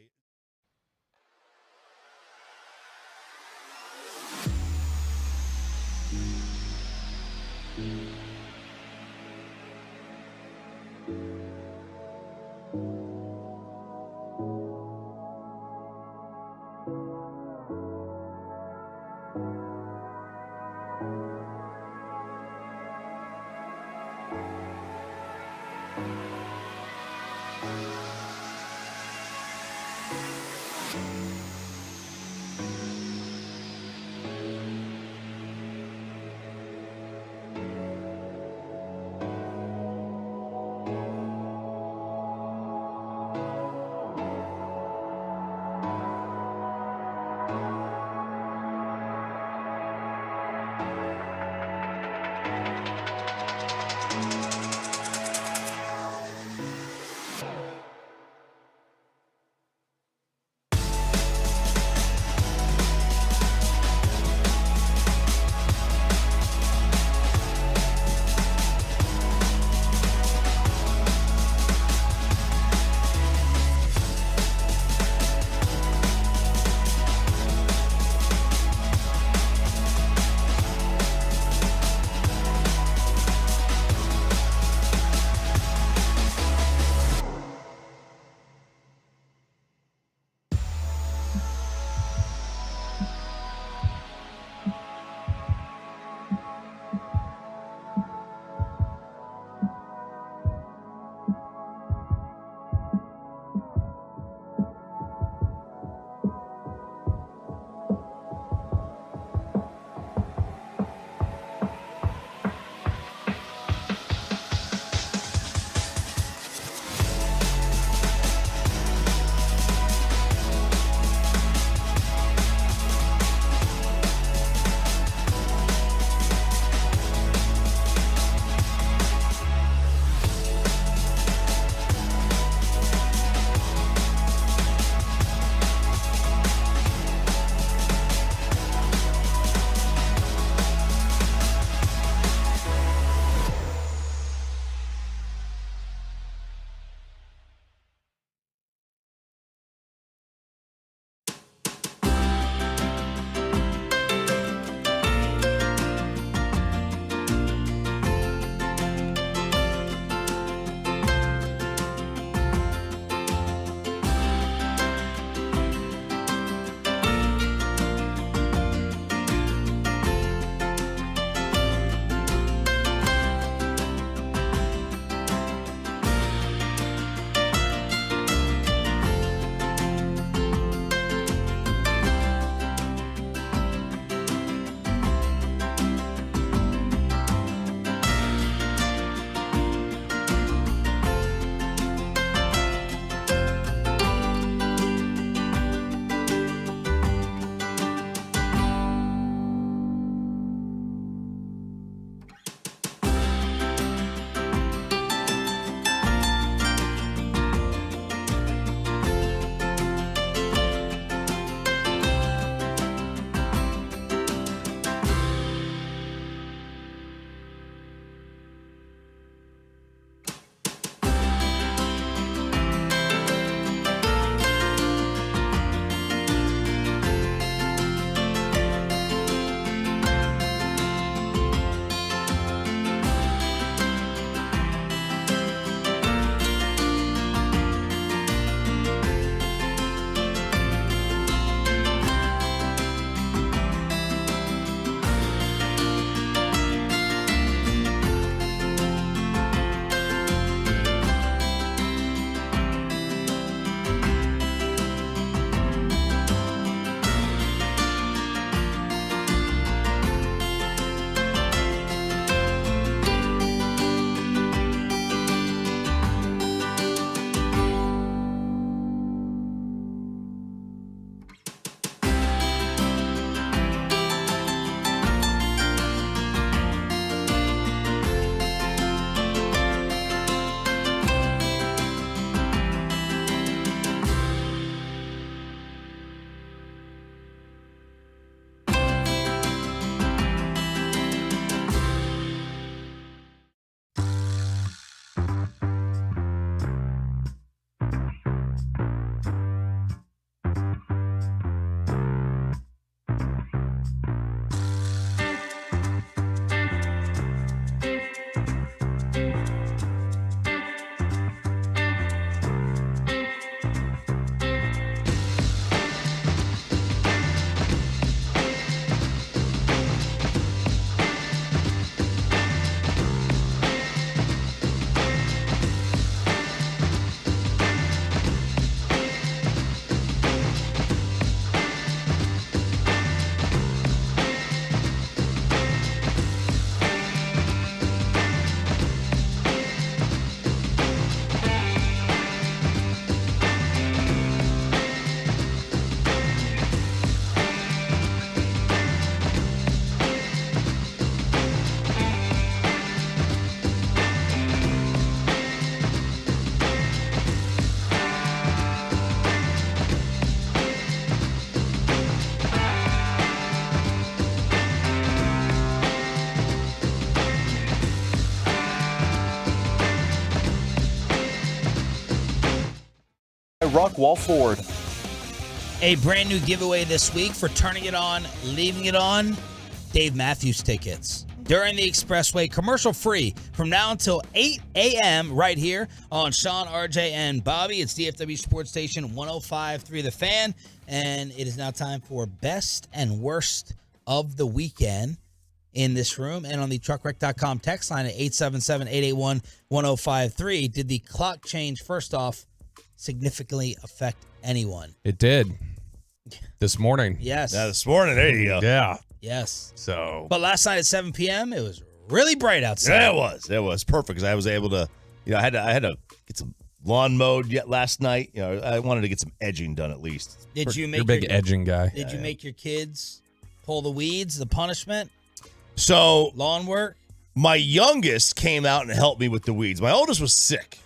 Rockwall Ford. A brand new giveaway this week for turning it on, leaving it on. Dave Matthews tickets during the Expressway, commercial free from now until 8 a.m. right here on Sean, RJ, and Bobby. It's DFW Sports Station 105.3 The Fan, and it is now time for best and worst of the weekend in this room and on the truckwreck.com text line at 877-881-1053. Did the clock change, first off, significantly affect anyone? It did. This morning. Yes. Yeah, this morning. There you go. Yeah. Yes. So. But last night at 7 p.m., it was really bright outside. Yeah, it was. It was perfect because I was able to, I had to get some lawn mowed yet last night. I wanted to get some edging done at least. Did you make You're a big edging guy. Did you make your kids pull the weeds, the punishment? So lawn work? My youngest came out and helped me with the weeds. My oldest was sick.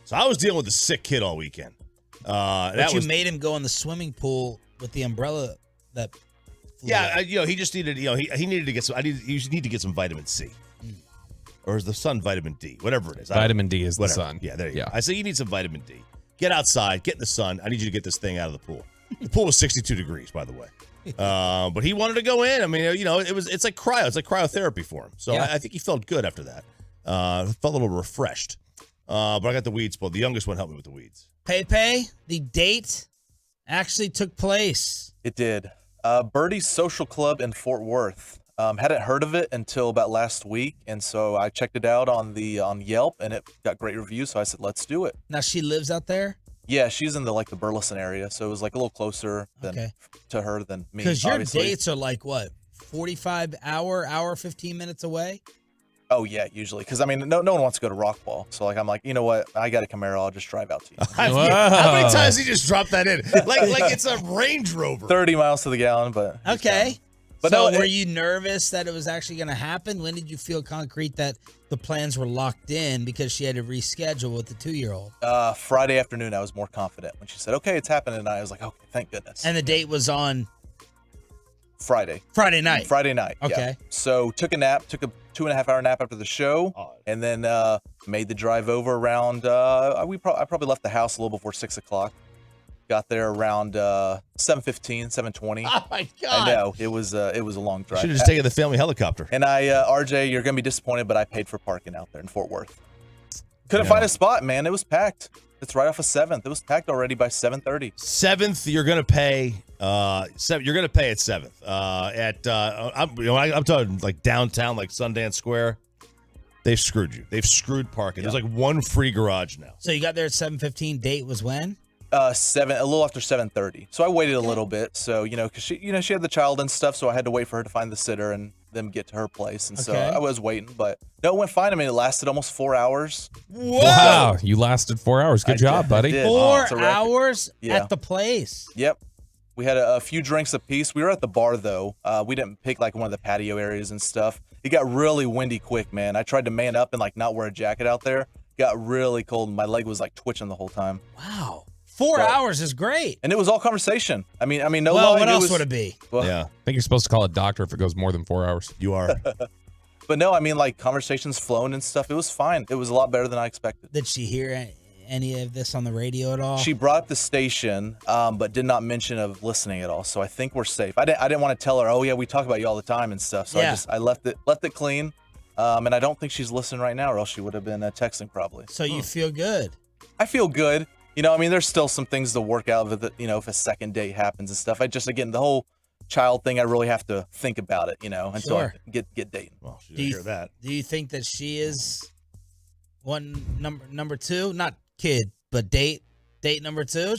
So I was dealing with a sick kid all weekend. But you made him go in the swimming pool with the umbrella that flew Yeah, out. he just needed, he needed to get some, you need to get some vitamin C. Or is the sun vitamin D? Whatever it is. Vitamin D is the sun. Yeah, there you go. I say you need some vitamin D. Get outside, get in the sun. I need you to get this thing out of the pool. The pool was 62 degrees, by the way. But he wanted to go in. I mean, it's like cryotherapy for him. So Yeah. I think he felt good after that. Felt a little refreshed. But I got the weeds pulled. The youngest one helped me with the weeds. Pepe, the date actually took place. It did. Birdie's Social Club in Fort Worth. Hadn't heard of it until about last week, and so I checked it out on Yelp, and it got great reviews. So I said, "Let's do it." Now she lives out there? Yeah, she's in the Burleson area, so it was like a little closer to her than me. Because your obviously. dates are like what, 45 hour 15 minutes away? Oh yeah, usually. Because I mean, no one wants to go to Rockwall, so I'm like, you know what? I got a Camaro. I'll just drive out to you. How many times he just dropped that in? Like it's a Range Rover. 30 miles to the gallon, but okay. But so no, were you nervous that it was actually going to happen? When did you feel concrete that the plans were locked in because she had to reschedule with the 2-year-old? Friday afternoon, I was more confident when she said, "Okay, it's happening," and I was like, "Okay, thank goodness." And the date was on Friday night. Friday night. Okay. Yeah. So took a nap, took a 2.5-hour nap after the show, and then made the drive over around. I probably left the house a little before 6 o'clock. Got there around 7:15, 7:20. Oh my God! I know it was a long drive. Should have just taken the family helicopter. And RJ, you're gonna be disappointed, but I paid for parking out there in Fort Worth. Couldn't find a spot, man. It was packed. It's right off of 7th. It was packed already by 7:30. 7th, you're gonna pay. You're gonna pay at 7th. I'm talking like downtown, like Sundance Square. They've screwed you. They've screwed parking. There's like one free garage now. So you got there at 7:15. Date was when? A little after 7:30. So I waited a little bit. So because she had the child and stuff, so I had to wait for her to find the sitter and them get to her place. And so I was waiting, but no, it went fine. I mean, it lasted almost 4 hours. Whoa! Wow, you lasted 4 hours. Good job, buddy. 4 hours Yeah. at the place. Yep. We had a few drinks apiece. We were at the bar though. We didn't pick like one of the patio areas and stuff. It got really windy quick, man. I tried to man up and like not wear a jacket out there. Got really cold and my leg was like twitching the whole time. Wow. 4 hours is great. And it was all conversation. I mean, no. Well, lying, what it else was, would it be? Well, Yeah. I think you're supposed to call a doctor if it goes more than 4 hours. You are. But no, I mean, like conversations flowing and stuff. It was fine. It was a lot better than I expected. Did she hear any of this on the radio at all? She brought up the station, but did not mention of listening at all. So I think we're safe. I didn't want to tell her, "Oh yeah, we talk about you all the time and stuff." So I left it clean. And I don't think she's listening right now, or else she would have been texting probably. So you feel good? I feel good. I mean, there's still some things to work out with it, if a second date happens and stuff. Again, the whole child thing, I really have to think about it, until I get dating. Well, she didn't hear that. Do you think that she is number two? Not kid, but date number two?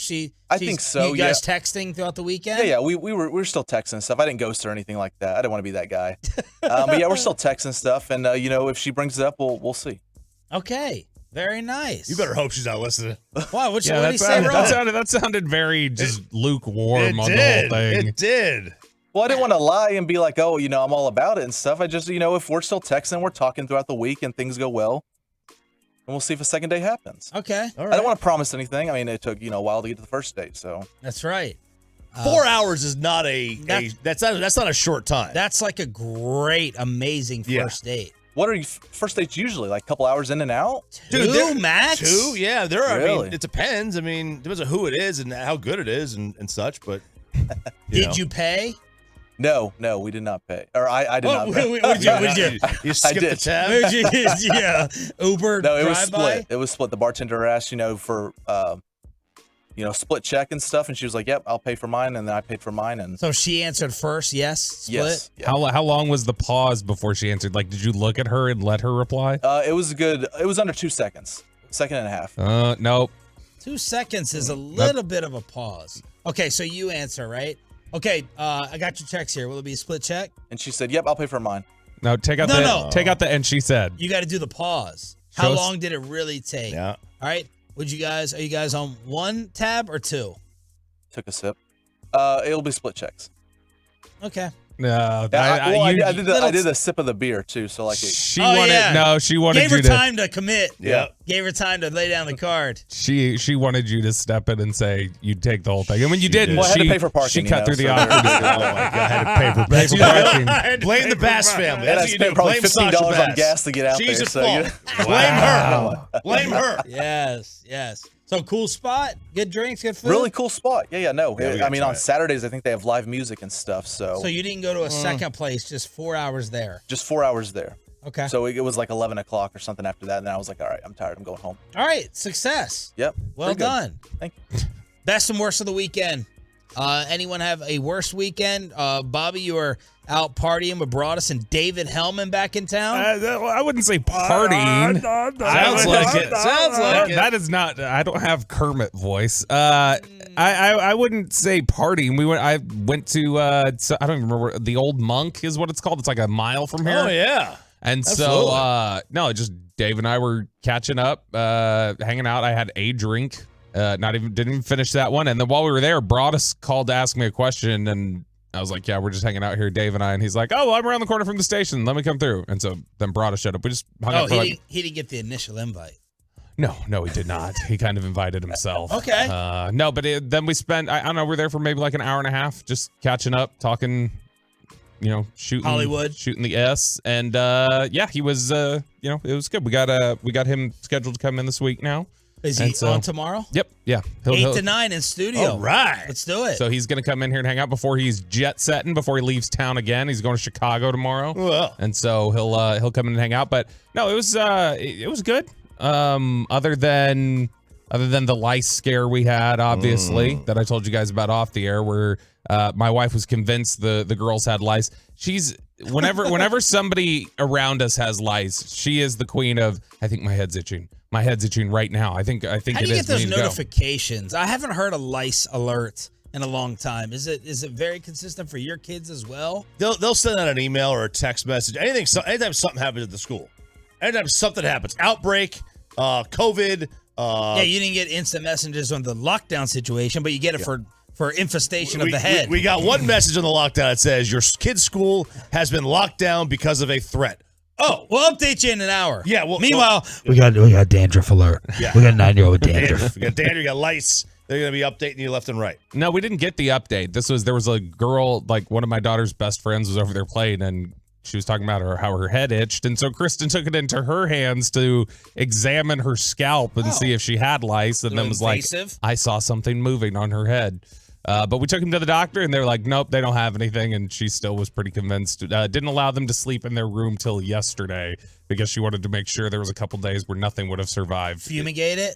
I think so. You guys texting throughout the weekend? Yeah. We were still texting and stuff. I didn't ghost her or anything like that. I didn't want to be that guy. But yeah, we're still texting stuff, and if she brings it up, we'll see. Okay. Very nice. You better hope she's not listening. Wow, what did he say wrong? That sounded very just lukewarm on the whole thing. It did. Well, I didn't want to lie and be like, oh, I'm all about it and stuff. I just, if we're still texting, we're talking throughout the week and things go well, and we'll see if a second date happens. Okay. All right. I don't want to promise anything. I mean, it took, a while to get to the first date, so. That's right. 4 hours is not that's not a short time. That's like a great, amazing first date. What are you first dates usually? Like a couple hours in and out? Two max? Two? Yeah, there are. I Really? mean, it depends. I mean, depends on who it is and how good it is and such. But Did you pay? No, we did not pay. Or I did not pay. Would you? You skipped the tab? Would you? Yeah. Uber No, it was drive-by? split. It was split. The bartender asked, for split check and stuff, and she was like, "Yep, I'll pay for mine," and then I paid for mine. And So she answered first, yes, split? yes, yeah. How long was the pause before she answered? Like, did you look at her and let her reply? It was good. It was under 2 seconds, second and a half. Nope. 2 seconds is a little bit of a pause. Okay, so you answer, right? Okay, I got your checks here. Will it be a split check? And she said, "Yep, I'll pay for mine." No, take out take out the and she said. You got to do the pause. Show How us- long did it really take? Yeah. All right. Are you guys on one tab or two? Took a sip. It'll be split checks. Okay. No, I did a sip of the beer too. So like, she wanted Gave you her to. time to commit. Yeah. Gave her time to lay down the card. She wanted you to step in and say you'd take the whole thing, and when you didn't, Well, I had to pay for parking, she cut through the so offer. Oh my God, I had to pay for parking. Blame the Bass family. and That's I what you spent do. probably Blame $15 Sasha on Bass. gas to get out She's there. at So fault. Blame her. Blame her. Yes. So cool spot, good drinks, good food. really cool spot. Yeah. No, Yeah, we I gotta mean try on it. Saturdays I think they have live music and stuff. So you didn't go to a second place, just 4 hours there. just 4 hours there. Okay. So it was like 11 o'clock or something after that, and then I was like, all right, I'm tired. I'm going home. All right, success. Yep. Well Pretty good. done. Thank you. Best and worst of the weekend. Anyone have a worse weekend? Bobby, you were out partying with Broadus and David Hellman back in town. I wouldn't say partying. Sounds like it. Sounds like it. That is not. I don't have Kermit voice. I wouldn't say partying. I went to. I don't even remember. The Old Monk is what it's called. It's like a mile from here. Oh yeah. And Absolutely. so no, just Dave and I were catching up, hanging out. I had a drink. Didn't even finish that one. And then while we were there, Broadus called to ask me a question, and I was like, "Yeah, we're just hanging out here, Dave and I." And he's like, "Oh, I'm around the corner from the station. Let me come through." And so then Broadus showed up. We just hung out for he didn't get the initial invite. No, he did not. He kind of invited himself. Okay. No, but then we spent, I don't know, we're there for maybe like an hour and a half, just catching up, talking, shooting Hollywood. shooting the S. And yeah, he was, it was good. We got him scheduled to come in this week now. Is he on tomorrow? Yep. Yeah. 8 to 9 in studio. All right. Let's do it. So he's going to come in here and hang out before he's jet setting, before he leaves town again. He's going to Chicago tomorrow. Well. And so he'll come in and hang out. But no, it was good. Other than the lice scare we had, obviously, that I told you guys about off the air, where my wife was convinced the girls had lice. She's whenever somebody around us has lice, she is the queen of, I think my head's itching. My head's itching right now. I think How do you get those notifications? I haven't heard a lice alert in a long time. Is it very consistent for your kids as well? They'll send out an email or a text message. Anytime something happens at the school. Anytime something happens. Outbreak, COVID. Yeah, you didn't get instant messages on the lockdown situation, but you get it for infestation of the head. We got one message on the lockdown that says your kid's school has been locked down because of a threat. Oh, we'll update you in an hour. Yeah. Well, meanwhile, we got dandruff alert. Yeah. We got 9-year-old dandruff. We got dandruff. We got lice. They're gonna be updating you left and right. No, we didn't get the update. There was a girl, like one of my daughter's best friends was over there playing, and she was talking about how her head itched. And so Kristen took it into her hands to examine her scalp and see if she had lice. And then was invasive. like, I saw something moving on her head. But we took him to the doctor, and they're like, nope, they don't have anything. And she still was pretty convinced. Didn't allow them to sleep in their room till yesterday because she wanted to make sure there was a couple days where nothing would have survived. Fumigate it?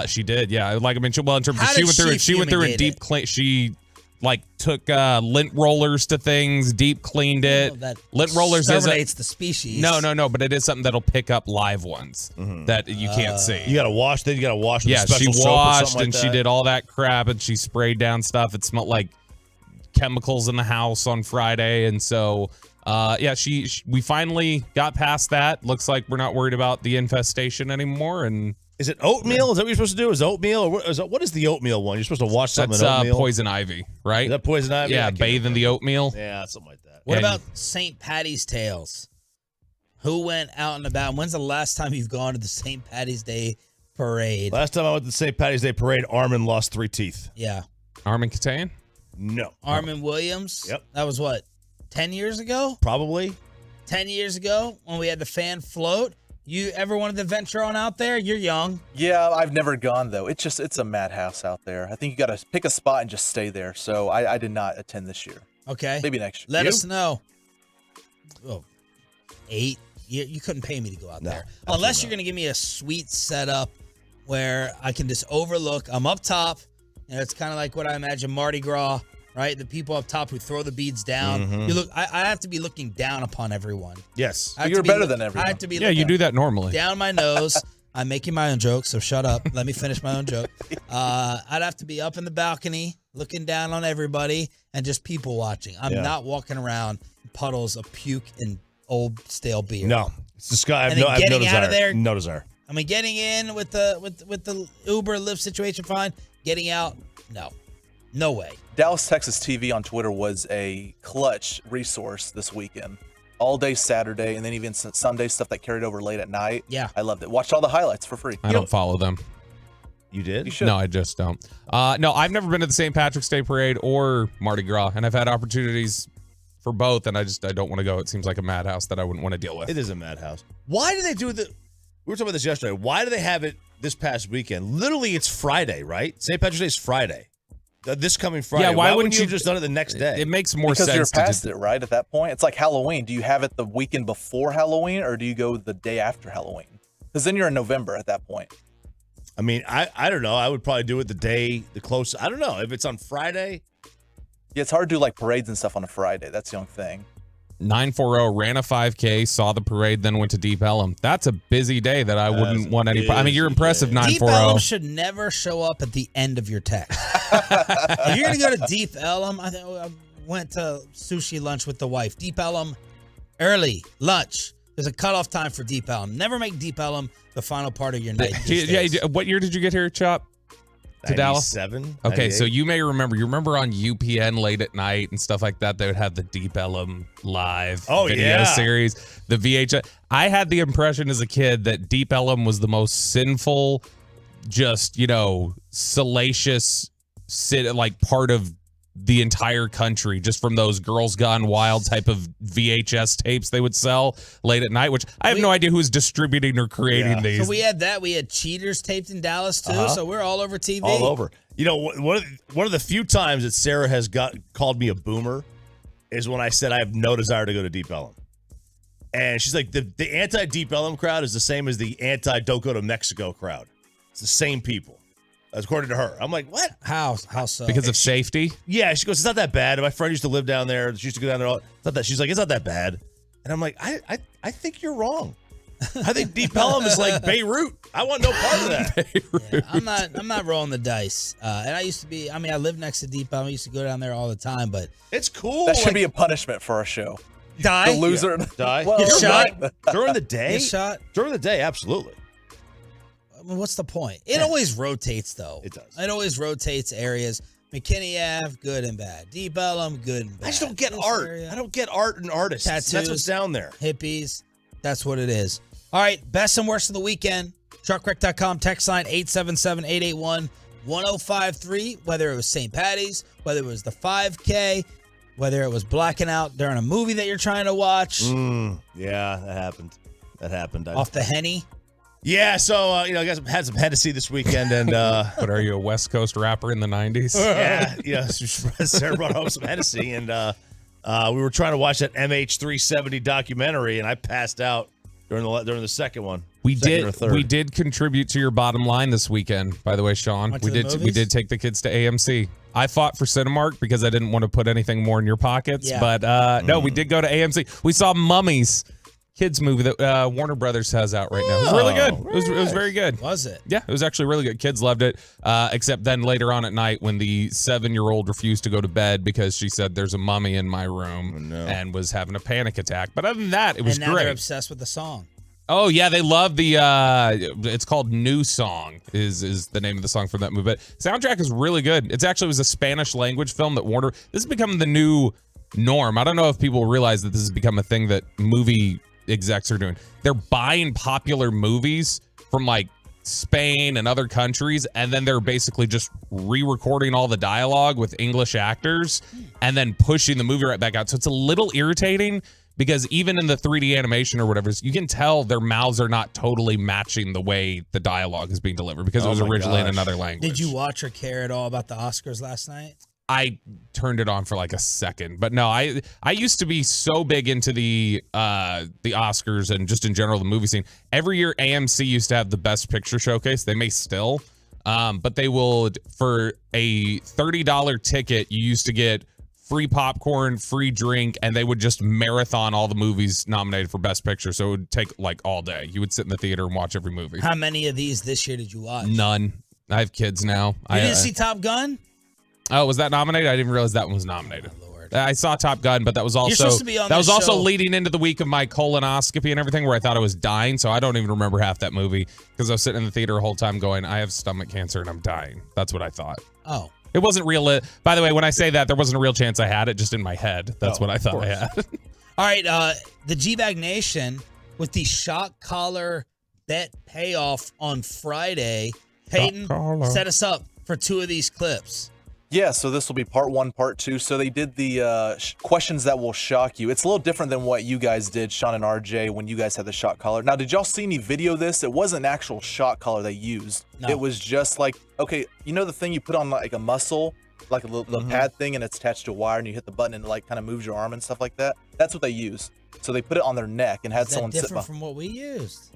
She did, yeah. Like, I mean, in terms of How she went did through a fumigate deep it? clean. She took lint rollers to things, deep cleaned it. That Lint rollers exterminates the species. No, but it is something that'll pick up live ones that you can't see. You gotta wash. Then you gotta wash. With Yeah, a special she soap or washed something and like she that. did all that crap, and she sprayed down stuff. It smelled like chemicals in the house on Friday, and so we finally got past that. Looks like we're not worried about the infestation anymore. And Is it oatmeal? Is that what you're supposed to do? Is oatmeal? Or what is the oatmeal one? You're supposed to wash something that's in oatmeal? poison ivy, right? Is that poison ivy? I Yeah, can't bathe in the oatmeal. Yeah, something like that. What And- about St. Patty's Tales? Who went out and about? When's the last time you've gone to the St. Patty's Day parade? Last time I went to the St. Patty's Day parade, Armin lost 3 teeth. Yeah. Armin Katayan? No. Armin Williams? Yep. That was what, 10 years ago? Probably. 10 years ago when we had the fan float. You ever wanted to venture on out there? You're young. Yeah, I've never gone though. It's a madhouse out there. I think you got to pick a spot and just stay there. So I did not attend this year. Okay. Maybe next year. Let us know. Oh, 8. You couldn't pay me to go out there. Unless you're going to give me a sweet setup where I can just overlook. I'm up top. And it's kind of like what I imagine Mardi Gras, right? The people up top who throw the beads down. Mhm. You look. I have to be looking down upon everyone. Yes. You're better than everyone. I have to be. Yeah, you do that normally. Down my nose. I'm making my own joke, so shut up. Let me finish my own joke. I'd have to be up in the balcony, looking down on everybody, and just people watching. I'm not walking around in puddles of puke and old stale beer. No, it's the sky. And then I have no getting desire. out of there. No desire. I mean, getting in with the Uber Lyft situation, fine. Getting out, no way. Dallas, Texas TV on Twitter was a clutch resource this weekend. All day Saturday, and then even Sunday stuff that carried over late at night. Yeah. I loved it. Watched all the highlights for free. I don't follow them. You did? You should. No, I just don't. No, I've never been to the St. Patrick's Day Parade or Mardi Gras, and I've had opportunities for both, and I don't want to go. It seems like a madhouse that I wouldn't want to deal with. It is a madhouse. Why do they do the? We were talking about this yesterday. Why do they have it this past weekend? Literally, it's Friday, right? St. Patrick's Day is Friday. This coming Friday. Yeah, why wouldn't you you have just done it the next day? It makes more because sense. you're past it, right? At that point, it's like Halloween. Do you have it the weekend before Halloween, or do you go the day after Halloween? Because then you're in November at that point. I mean, I don't know. I would probably do it the close. I don't know if it's on Friday. Yeah, it's hard to do like parades and stuff on a Friday. That's the only thing. 940 ran a 5K, saw the parade, then went to Deep Ellum. That's a busy day that I wouldn't want any. I mean, you're impressive, Deep 940. Ellum should never show up at the end of your text. If you're gonna go to Deep Ellum, I went to sushi lunch with the wife. Deep Ellum, early lunch. There's a cutoff time for Deep Ellum. Never make Deep Ellum the final part of your night. Yeah, what year did you get here, Chop? To Dallas? 97. Okay, so you may remember. You remember on UPN late at night and stuff like that, they would have the Deep Ellum live video series, the VHS. I had the impression as a kid that Deep Ellum was the most sinful, just, salacious part of the entire country, just from those Girls Gone Wild type of VHS tapes they would sell late at night, which I have no idea who was distributing or creating these. So we had that. We had Cheaters taped in Dallas too. So we're all over TV. All over. One of the few times that Sarah has called me a boomer is when I said I have no desire to go to Deep Ellum. And she's like, the anti-Deep Ellum crowd is the same as the anti-don't go to Mexico crowd. It's the same people. According to her. I'm like, what? How so? Because of safety? Yeah, she goes, it's not that bad. My friend used to live down there. She used to go down there. It's not that. She's like, it's not that bad. And I'm like, I think you're wrong. I think Deep Ellum is like Beirut. I want no part of that. Yeah, I'm not rolling the dice. And I used to be. I mean, I lived next to Deep Ellum. I used to go down there all the time. But it's cool. That should be a punishment for our show. Die. The loser. Yeah. Die. Well, Get shot. During the day. Get shot. During the day, absolutely. I mean, what's the point? It always rotates, though. It does. It always rotates areas. McKinney Ave, good and bad. Deep Ellum, good and bad. I just don't get art. I don't get art and artists. Tattoos. That's what's down there. Hippies. That's what it is. All right, best and worst of the weekend. Truckwreck.com, text line 877-881-1053. Whether it was St. Patty's, whether it was the 5K, whether it was blacking out during a movie that you're trying to watch. Yeah, that happened. Off the Henny. Yeah, so, I guys had some Hennessy this weekend. And But are you a West Coast rapper in the 90s? Yeah. Sarah brought home some Hennessy. And we were trying to watch that MH370 documentary, and I passed out during the second one. We did contribute to your bottom line this weekend, by the way, Sean. We did take the kids to AMC. I fought for Cinemark because I didn't want to put anything more in your pockets. Yeah. But no, we did go to AMC. We saw Mummies, kids movie that Warner Brothers has out right now. It was really good. It was very good. Was it? Yeah, it was actually really good. Kids loved it. Except then later on at night when the 7-year-old refused to go to bed because she said there's a mummy in my room and was having a panic attack. But other than that, it was and now great. They're obsessed with the song. Oh yeah, they love the it's called New Song is the name of the song from that movie. But soundtrack is really good. It was a Spanish language film that Warner, this has become the new norm. I don't know if people realize that this has become a thing that movie execs are doing. They're buying popular movies from like Spain and other countries, and then they're basically just re-recording all the dialogue with English actors and then pushing the movie right back out. So it's a little irritating because even in the 3D animation or whatever, you can tell their mouths are not totally matching the way the dialogue is being delivered because it was originally in another language. Did you watch or care at all about the Oscars last night? I turned it on for like a second, but no, I used to be so big into the Oscars and just in general the movie scene. Every year AMC used to have the Best Picture showcase. They may still, but they will, for a $30 ticket, you used to get free popcorn, free drink, and they would just marathon all the movies nominated for Best Picture. So it would take like all day. You would sit in the theater and watch every movie. How many of these this year did you watch? None. I have kids now. You didn't see Top Gun? Oh, was that nominated? I didn't realize that one was nominated. I saw Top Gun, but that was also leading into the week of my colonoscopy and everything, where I thought I was dying. So I don't even remember half that movie because I was sitting in the theater the whole time going, I have stomach cancer and I'm dying. That's what I thought. Oh. It wasn't real. By the way, when I say that, there wasn't a real chance I had it, just in my head. That's what I thought I had. All right, the G-Bag Nation with the shot collar bet payoff on Friday. Peyton, set us up for 2 of these clips. Yeah, so this will be part 1, part 2. So they did the questions that will shock you. It's a little different than what you guys did, Sean and RJ, when you guys had the shot collar. Now, did y'all see any video of this? It wasn't an actual shot collar they used. No. It was just like, okay, you know the thing you put on like a muscle, like a little pad thing, and it's attached to a wire, and you hit the button and it like kind of moves your arm and stuff like that? That's what they used. So they put it on their neck and had someone sit behind. Different from what we used?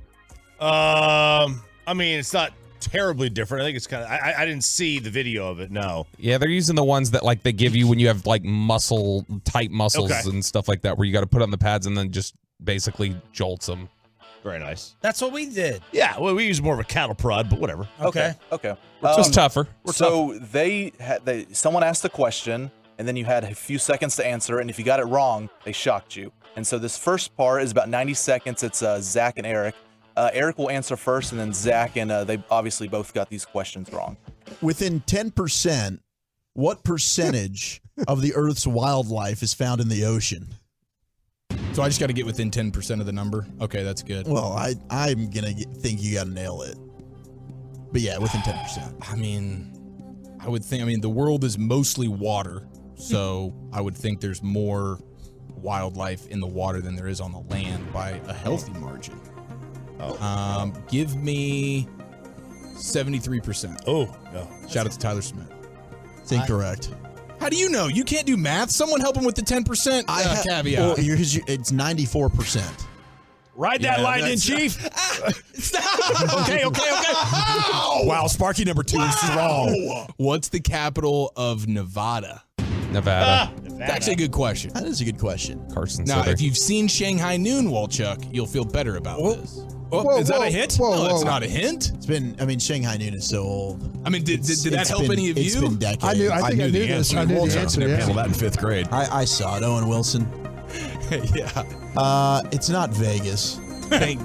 I mean, it's not terribly different. I think it's kind of, I didn't see the video of it. No. Yeah, they're using the ones that like they give you when you have like tight muscles and stuff like that, where you got to put on the pads and then just basically jolts them. Very nice. That's what we did. Yeah, well, we use more of a cattle prod, but whatever. Okay. Just tougher. So someone asked the question, and then you had a few seconds to answer, and if you got it wrong, they shocked you. And so this first part is about 90 seconds. It's Zach and Eric. Eric will answer first, and then Zach, and they obviously both got these questions wrong. Within 10%, what percentage of the Earth's wildlife is found in the ocean? So I just got to get within 10% of the number? Okay, that's good. Well, I'm going to think you got to nail it. But yeah, within 10%. I mean, the world is mostly water, so I would think there's more wildlife in the water than there is on the land by a healthy margin. Give me 73%. Oh, no. Shout out to Tyler Smith. It's incorrect. How do you know? You can't do math. Someone help him with the 10% caveat. Well, it's 94%. Ride that line in, Chief. Okay. Wow, Sparky number 2 is wrong. What's the capital of Nevada? Nevada. That's actually a good question. That is a good question. Carson Now, Sutter. if you've seen Shanghai Noon, Walchuk, you'll feel better about this. Is that a hint? Whoa, no, it's not a hint. It's been, Shanghai Noon is so old. I mean, did that help any of you? It's been decades. I knew the answer. I knew the answer. Never handled that in 5th grade. I saw it. Owen Wilson. Yeah. It's not Vegas. Thank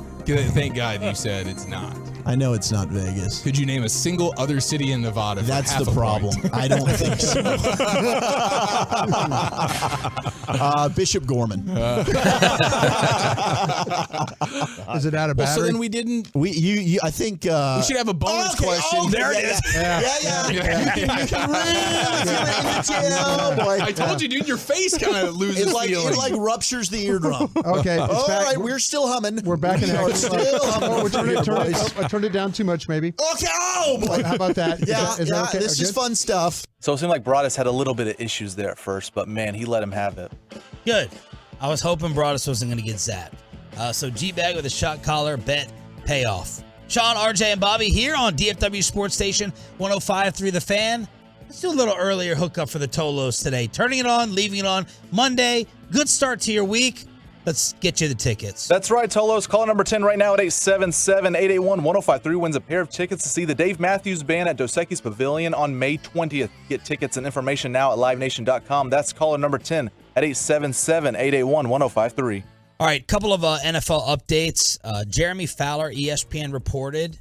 God you said it's not. I know it's not Vegas. Could you name a single other city in Nevada? That's the problem. I don't think so. Bishop Gorman. Is it out of battery? So then we didn't. I think we should have a bonus question. Oh, there it is. I told you, dude. Your face kind of loses feeling. It like ruptures the eardrum. Okay. All right, we're still humming. We're back in action. Still humming. I turned it down too much, maybe. Okay. Oh, boy. How about that? Is that okay? This is fun stuff. So it seemed like Broadus had a little bit of issues there at first, but man, he let him have it. Good. I was hoping Broadus wasn't going to get zapped. So G-Bag with a shot collar bet payoff. Sean, RJ, and Bobby here on DFW Sports Station 105.3 The Fan. Let's do a little earlier hookup for the Tolos today. Turning it on, leaving it on Monday. Good start to your week. Let's get you the tickets. That's right, Tolos. Caller number 10 right now at 877-881-1053 wins a pair of tickets to see the Dave Matthews Band at Dos Equis Pavilion on May 20th. Get tickets and information now at livenation.com. That's caller number 10 at 877-881-1053. All right, couple of NFL updates. Jeremy Fowler, ESPN, reported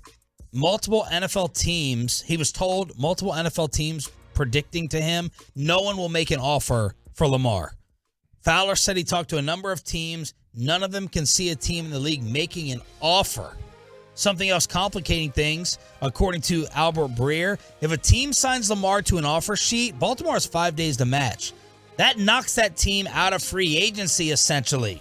multiple NFL teams. He was told multiple NFL teams predicting to him no one will make an offer for Lamar. Fowler said he talked to a number of teams. None of them can see a team in the league making an offer. Something else complicating things, according to Albert Breer, if a team signs Lamar to an offer sheet, Baltimore has 5 days to match. That knocks that team out of free agency, essentially.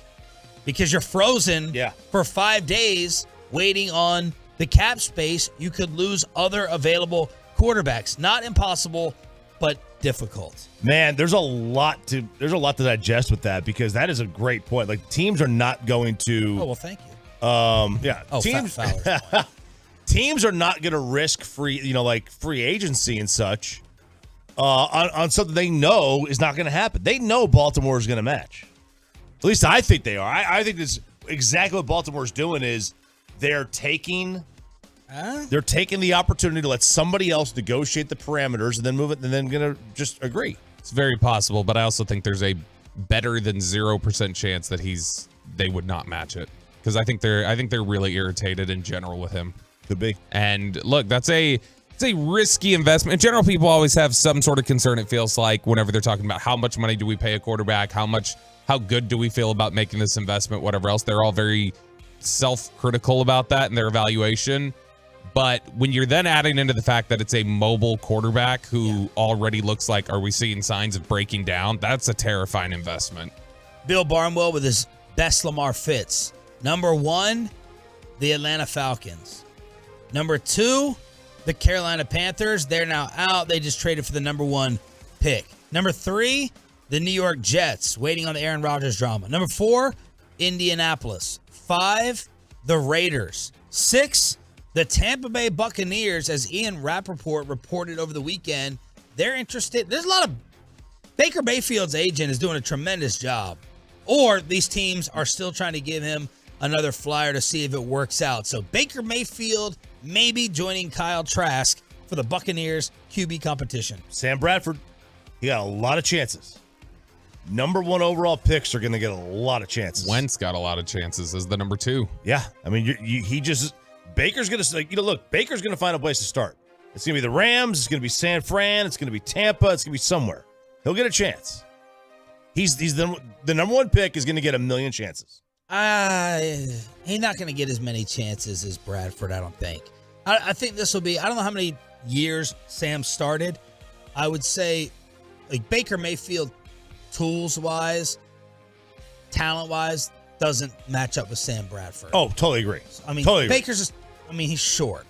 because you're frozen for 5 days waiting on the cap space. You could lose other available quarterbacks. Not impossible, but difficult. Man, there's a lot to digest with that, because that is a great point. Like, teams are not going to. Oh, well, thank you. Teams are not going to risk free agency and such on something they know is not going to happen. They know Baltimore is going to match. At least I think they are. I think this exactly what Baltimore's doing is they're taking the opportunity to let somebody else negotiate the parameters and then move it, and then going to just agree. It's very possible, but I also think there's a better than 0% chance that they would not match it, because I think they're really irritated in general with him. Could be. And look, it's a risky investment. In general, people always have some sort of concern, it feels like, whenever they're talking about how much money do we pay a quarterback, how good do we feel about making this investment, whatever else. They're all very self-critical about that in their evaluation. But when you're then adding into the fact that it's a mobile quarterback who already looks like, are we seeing signs of breaking down? That's a terrifying investment. Bill Barnwell with his best Lamar fits. Number 1, the Atlanta Falcons. Number 2, the Carolina Panthers. They're now out. They just traded for the number 1 pick. Number 3, the New York Jets, waiting on the Aaron Rodgers drama. Number 4, Indianapolis. 5, the Raiders. 6, the Tampa Bay Buccaneers, as Ian Rappaport reported over the weekend. They're interested. There's a lot of Baker Mayfield's agent is doing a tremendous job. Or these teams are still trying to give him another flyer to see if it works out. So Baker Mayfield maybe joining Kyle Trask for the Buccaneers QB competition. Sam Bradford, he got a lot of chances. Number 1 overall picks are going to get a lot of chances. Wentz got a lot of chances as the number 2. Yeah, I mean, Baker's going to Baker's going to find a place to start. It's going to be the Rams. It's going to be San Fran. It's going to be Tampa. It's going to be somewhere. He'll get a chance. He's the number 1 pick is going to get a million chances. He's not going to get as many chances as Bradford, I don't think. I think this will be, I don't know how many years Sam started. I would say, like, Baker Mayfield, tools-wise, talent-wise, doesn't match up with Sam Bradford. Oh, totally agree. I mean, totally Baker's just, he's short.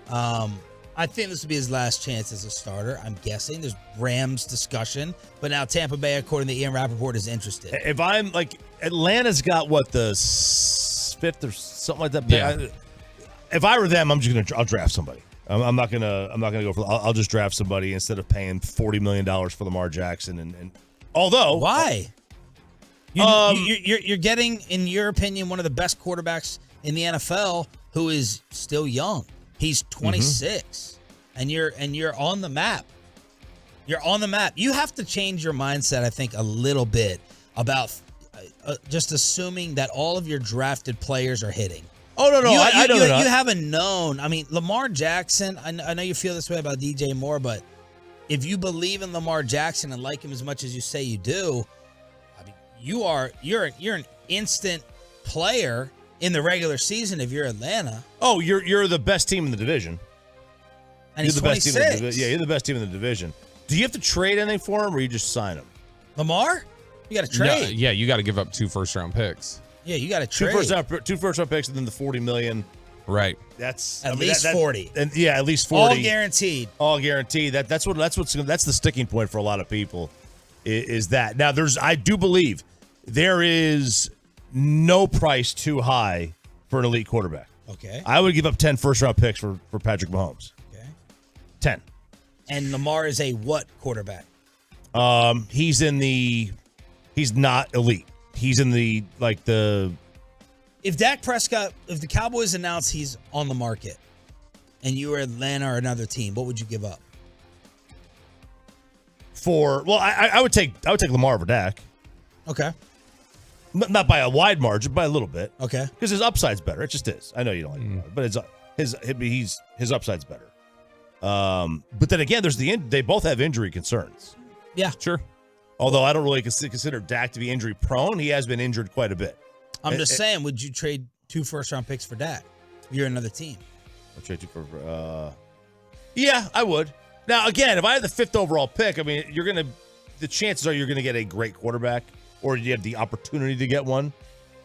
I think this will be his last chance as a starter. I'm guessing there's Rams discussion, but now Tampa Bay, according to Ian Rappaport, is interested. If I'm like, Atlanta's got the 5th or something like that. Yeah. If I were them, I'll draft somebody. I'm not gonna go for. I'll just draft somebody instead of paying $40 million for Lamar Jackson. And although, why? You're getting, in your opinion, one of the best quarterbacks in the NFL who is still young. He's 26, and you're on the map. You're on the map. You have to change your mindset, I think, a little bit about just assuming that all of your drafted players are hitting. Oh, no. I don't know. You haven't known. I mean, Lamar Jackson, I know you feel this way about DJ Moore, but if you believe in Lamar Jackson and like him as much as you say you do, I mean, you're an instant player in the regular season if you're Atlanta. Oh, you're the best team in the division. And he's 26. You're the best team in the division. Do you have to trade anything for him, or you just sign him? Lamar? You got to trade. No, yeah, you got to give up 2 first-round picks. Yeah, you got to trade. Two first-round picks, and then the $40 million. Right. That's at least 40. And yeah, at least 40. All guaranteed. All guaranteed. That's the sticking point for a lot of people. Is that now? I do believe there is no price too high for an elite quarterback. Okay. I would give up 10 first-round picks for Patrick Mahomes. Okay. 10. And Lamar is a what quarterback? He's not elite. He's in the If Dak Prescott, if the Cowboys announce he's on the market and you were Atlanta or another team, what would you give up? I would take Lamar over Dak. Okay. Not by a wide margin, by a little bit. Okay. Because his upside's better. It just is. I know you don't like it, but his upside's better. But then again, they both have injury concerns. Yeah. Sure. Although I don't really consider Dak to be injury prone, he has been injured quite a bit. I'm just saying, would you trade 2 first-round picks for Dak? If you're another team. I'll trade you for. Yeah, I would. Now again, if I had the 5th overall pick, I mean, the chances are you're gonna get a great quarterback, or you have the opportunity to get one.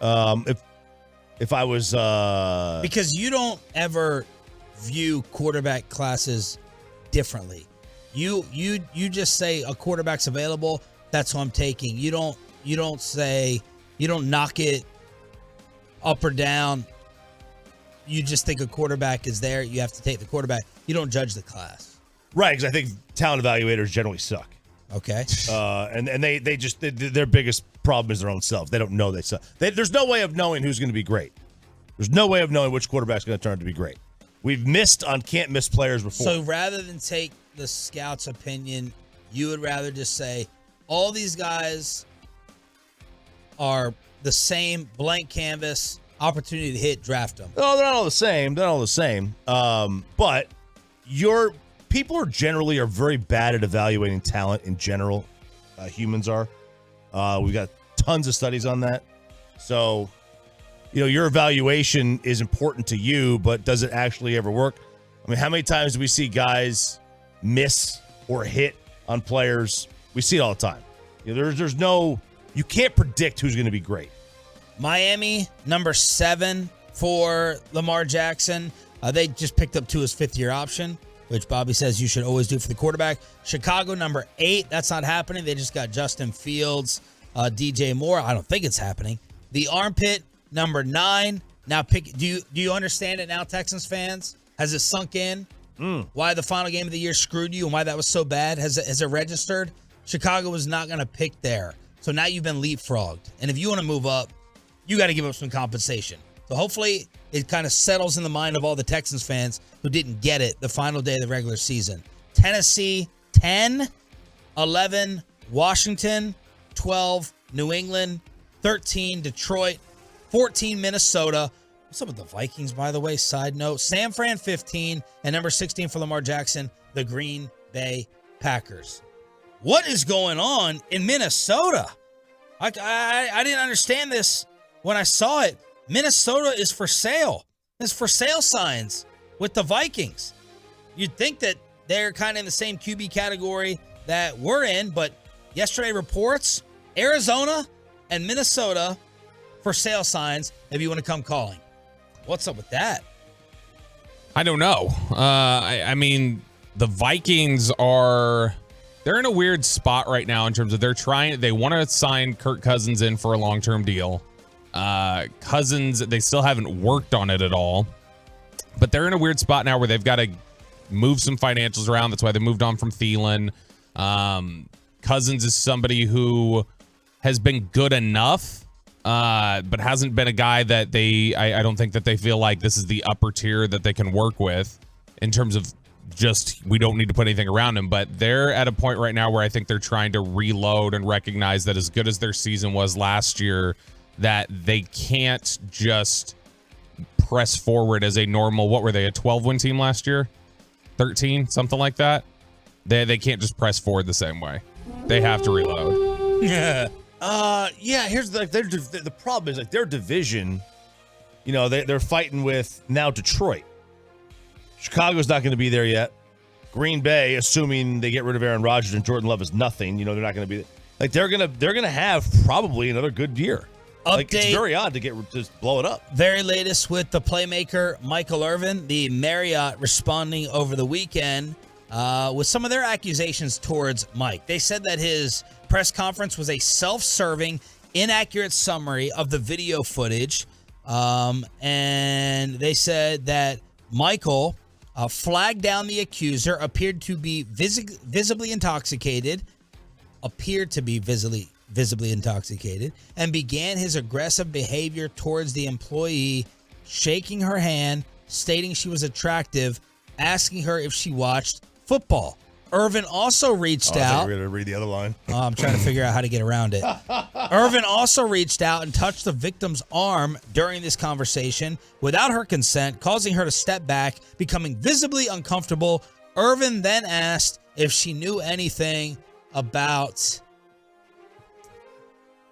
If I was because you don't ever view quarterback classes differently. You just say a quarterback's available, that's who I'm taking. You don't knock it up or down. You just think a quarterback is there, you have to take the quarterback. You don't judge the class. Right, because I think talent evaluators generally suck. Okay. And they just their biggest problem is their own selves. They don't know they suck. There's no way of knowing who's going to be great. There's no way of knowing which quarterback's going to turn out to be great. We've missed on can't miss players before. So rather than take the scout's opinion, you would rather just say all these guys are the same, blank canvas, opportunity to hit, draft them. No, they're not all the same. They're not all the same. But people are generally very bad at evaluating talent in general. Humans are. We've got tons of studies on that. So, your evaluation is important to you, but does it actually ever work? I mean, how many times do we see guys miss or hit on players? We see it all the time. There's no, you can't predict who's going to be great. Miami, number 7 for Lamar Jackson. They just picked up Tua's 5th-year option, which Bobby says you should always do for the quarterback. Chicago, number 8. That's not happening. They just got Justin Fields, DJ Moore. I don't think it's happening. The armpit, number 9. Now, do you understand it now, Texans fans? Has it sunk in? Why the final game of the year screwed you and why that was so bad? Has it registered? Chicago was not going to pick there. So now you've been leapfrogged. And if you want to move up, you got to give up some compensation. So hopefully it kind of settles in the mind of all the Texans fans who didn't get it the final day of the regular season. Tennessee, 10, 11, Washington, 12, New England, 13, Detroit, 14, Minnesota. What's up with the Vikings, by the way? Side note, San Fran, 15, and number 16 for Lamar Jackson, the Green Bay Packers. What is going on in Minnesota? I didn't understand this when I saw it. Minnesota is for sale. There's for sale signs with the Vikings. You'd think that they're kind of in the same QB category that we're in, but yesterday reports Arizona and Minnesota for sale signs if you want to come calling. What's up with that? I don't know. I mean, the Vikings they're in a weird spot right now in terms of they want to sign Kirk Cousins in for a long-term deal. Cousins, they still haven't worked on it at all, but they're in a weird spot now where they've got to move some financials around. That's why they moved on from Thielen. Cousins is somebody who has been good enough, but hasn't been a guy that I don't think that they feel like this is the upper tier that they can work with in terms of just, we don't need to put anything around him. But they're at a point right now where I think they're trying to reload and recognize that as good as their season was last year, that they can't just press forward as a normal, what were they, a 12-win team last year? 13, something like that? They can't just press forward the same way. They have to reload. Yeah. Here's the problem is their division, they're fighting with now Detroit. Chicago's not going to be there yet. Green Bay, assuming they get rid of Aaron Rodgers and Jordan Love is nothing, they're not going to be they're going to have probably another good year. Update. It's very odd to just blow it up. Very latest with the playmaker Michael Irving, the Marriott responding over the weekend with some of their accusations towards Mike. They said that his press conference was a self-serving, inaccurate summary of the video footage. And they said that Michael flagged down the accuser, appeared to be visibly intoxicated, and began his aggressive behavior towards the employee, shaking her hand, stating she was attractive, asking her if she watched football. Irvin also reached out. We're going to read the other line. I'm trying to figure out how to get around it. Irvin also reached out and touched the victim's arm during this conversation without her consent, causing her to step back, becoming visibly uncomfortable. Irvin then asked if she knew anything about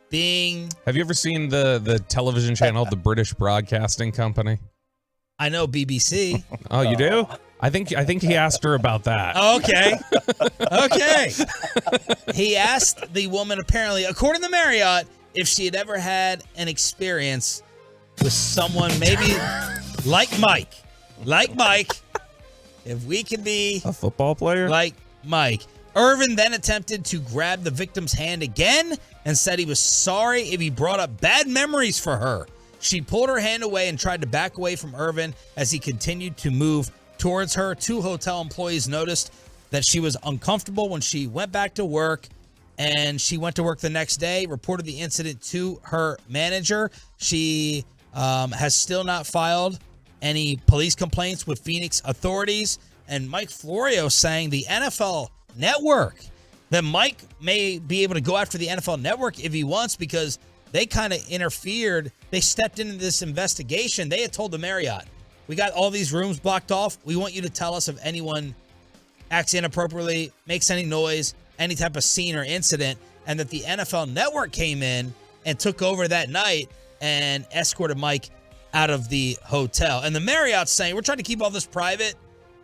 being... Have you ever seen the television channel, the British Broadcasting Company? I know BBC. Oh, you do? I think he asked her about that. Okay. He asked the woman, apparently, according to Marriott, if she had ever had an experience with someone maybe like Mike. Like Mike. If we could be a football player like Mike. Irving then attempted to grab the victim's hand again and said he was sorry if he brought up bad memories for her. She pulled her hand away and tried to back away from Irving as he continued to move towards her. 2 hotel employees noticed that she was uncomfortable when she went back to work, and she went to work the next day, reported the incident to her manager. She has still not filed any police complaints with Phoenix authorities. And Mike Florio saying the NFL Network, that Mike may be able to go after the NFL Network if he wants, because they kind of interfered. They stepped into this investigation. They had told the Marriott, we got all these rooms blocked off. We want you to tell us if anyone acts inappropriately, makes any noise, any type of scene or incident. And that the NFL Network came in and took over that night and escorted Mike out of the hotel. And the Marriott's saying, we're trying to keep all this private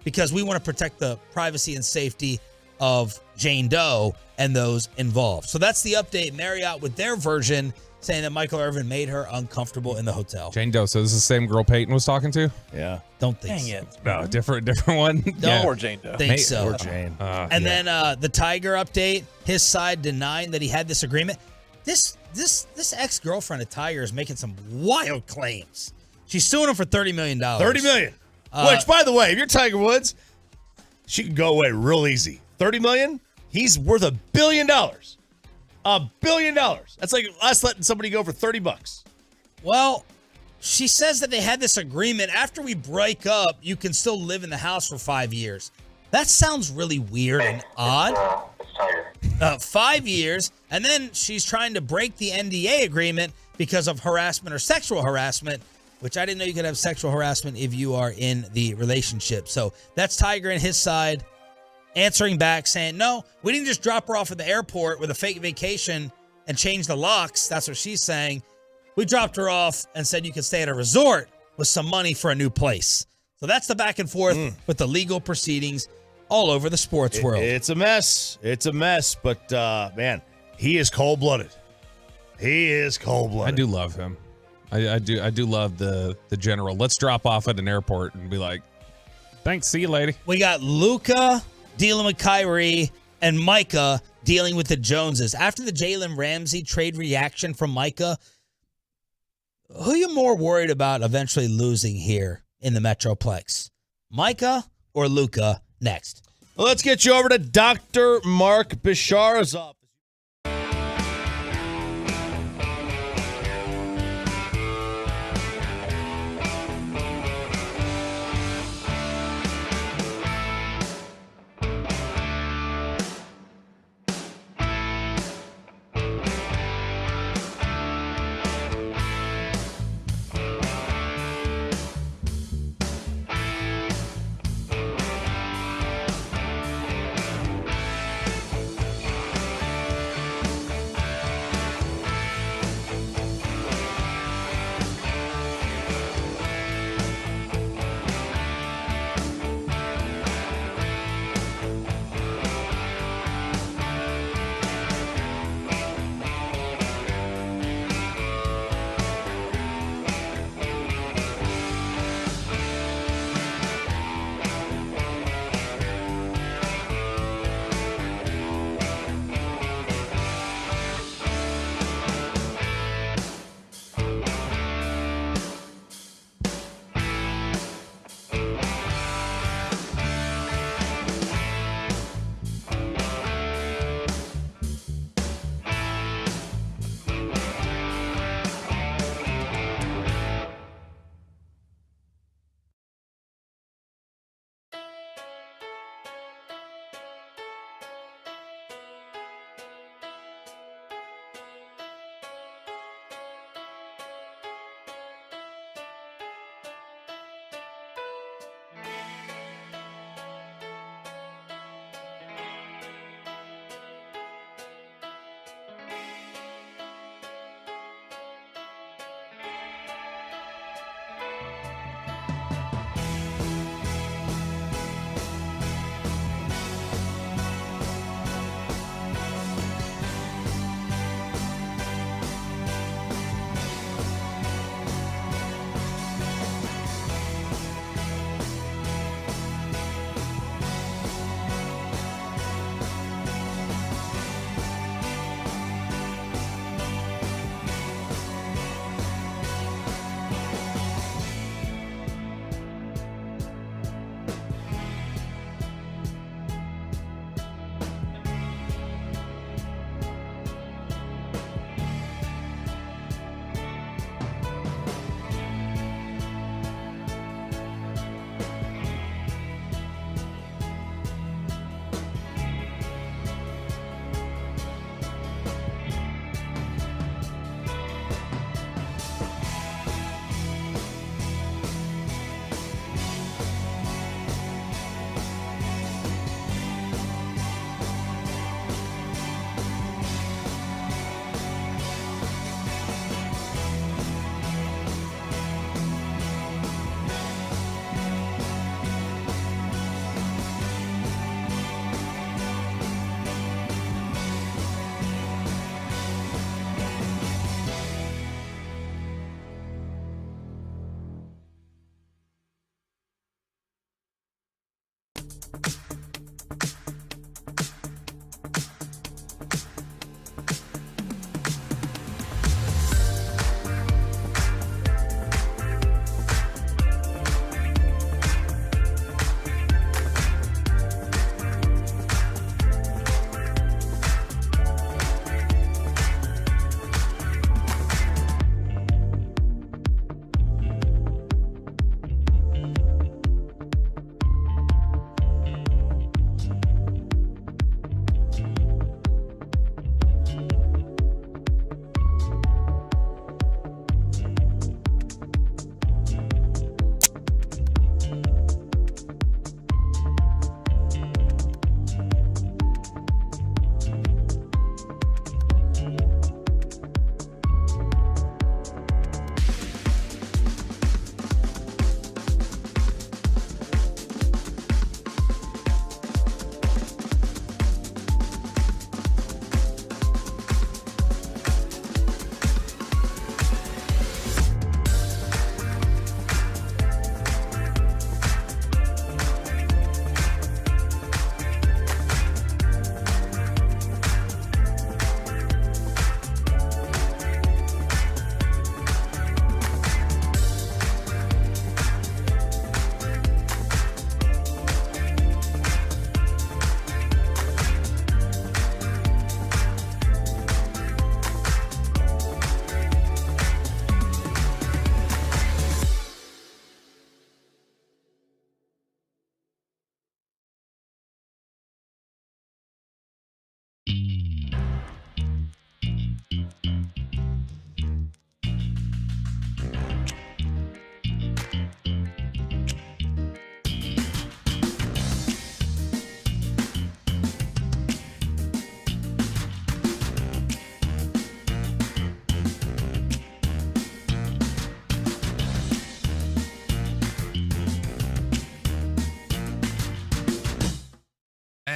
because we want to protect the privacy and safety of Jane Doe and those involved. So that's the update. Marriott with their version saying that Michael Irvin made her uncomfortable in the hotel. Jane Doe. So this is the same girl Peyton was talking to? Yeah. Don't think Dang so. it. No, different one. Don't Or Jane Doe. think so. Or Jane. And then the Tiger update, his side denying that he had this agreement. This ex-girlfriend of Tiger is making some wild claims. She's suing him for $30 million. $30 million. Which, by the way, if you're Tiger Woods, she can go away real easy. $30 million? He's worth $1 billion. $1 billion. That's like us letting somebody go for $30. Well, she says that they had this agreement. After we break up, you can still live in the house for 5 years. That sounds really weird and odd. 5 years, and then she's trying to break the NDA agreement because of harassment or sexual harassment, which I didn't know you could have sexual harassment if you are in the relationship. So that's Tiger and his side answering back saying, no, we didn't just drop her off at the airport with a fake vacation and change the locks. That's what she's saying. We dropped her off and said you could stay at a resort with some money for a new place. So that's the back and forth with the legal proceedings all over the sports world. It's a mess. It's a mess. But, man, he is cold-blooded. He is cold-blooded. I do love him. I do love the general. Let's drop off at an airport and be like, thanks, see you, lady. We got Luka dealing with Kyrie and Micah dealing with the Joneses. After the Jalen Ramsey trade reaction from Micah, who are you more worried about eventually losing here in the Metroplex? Micah or Luka? Next. Well, let's get you over to Dr. Mark Bishara's office.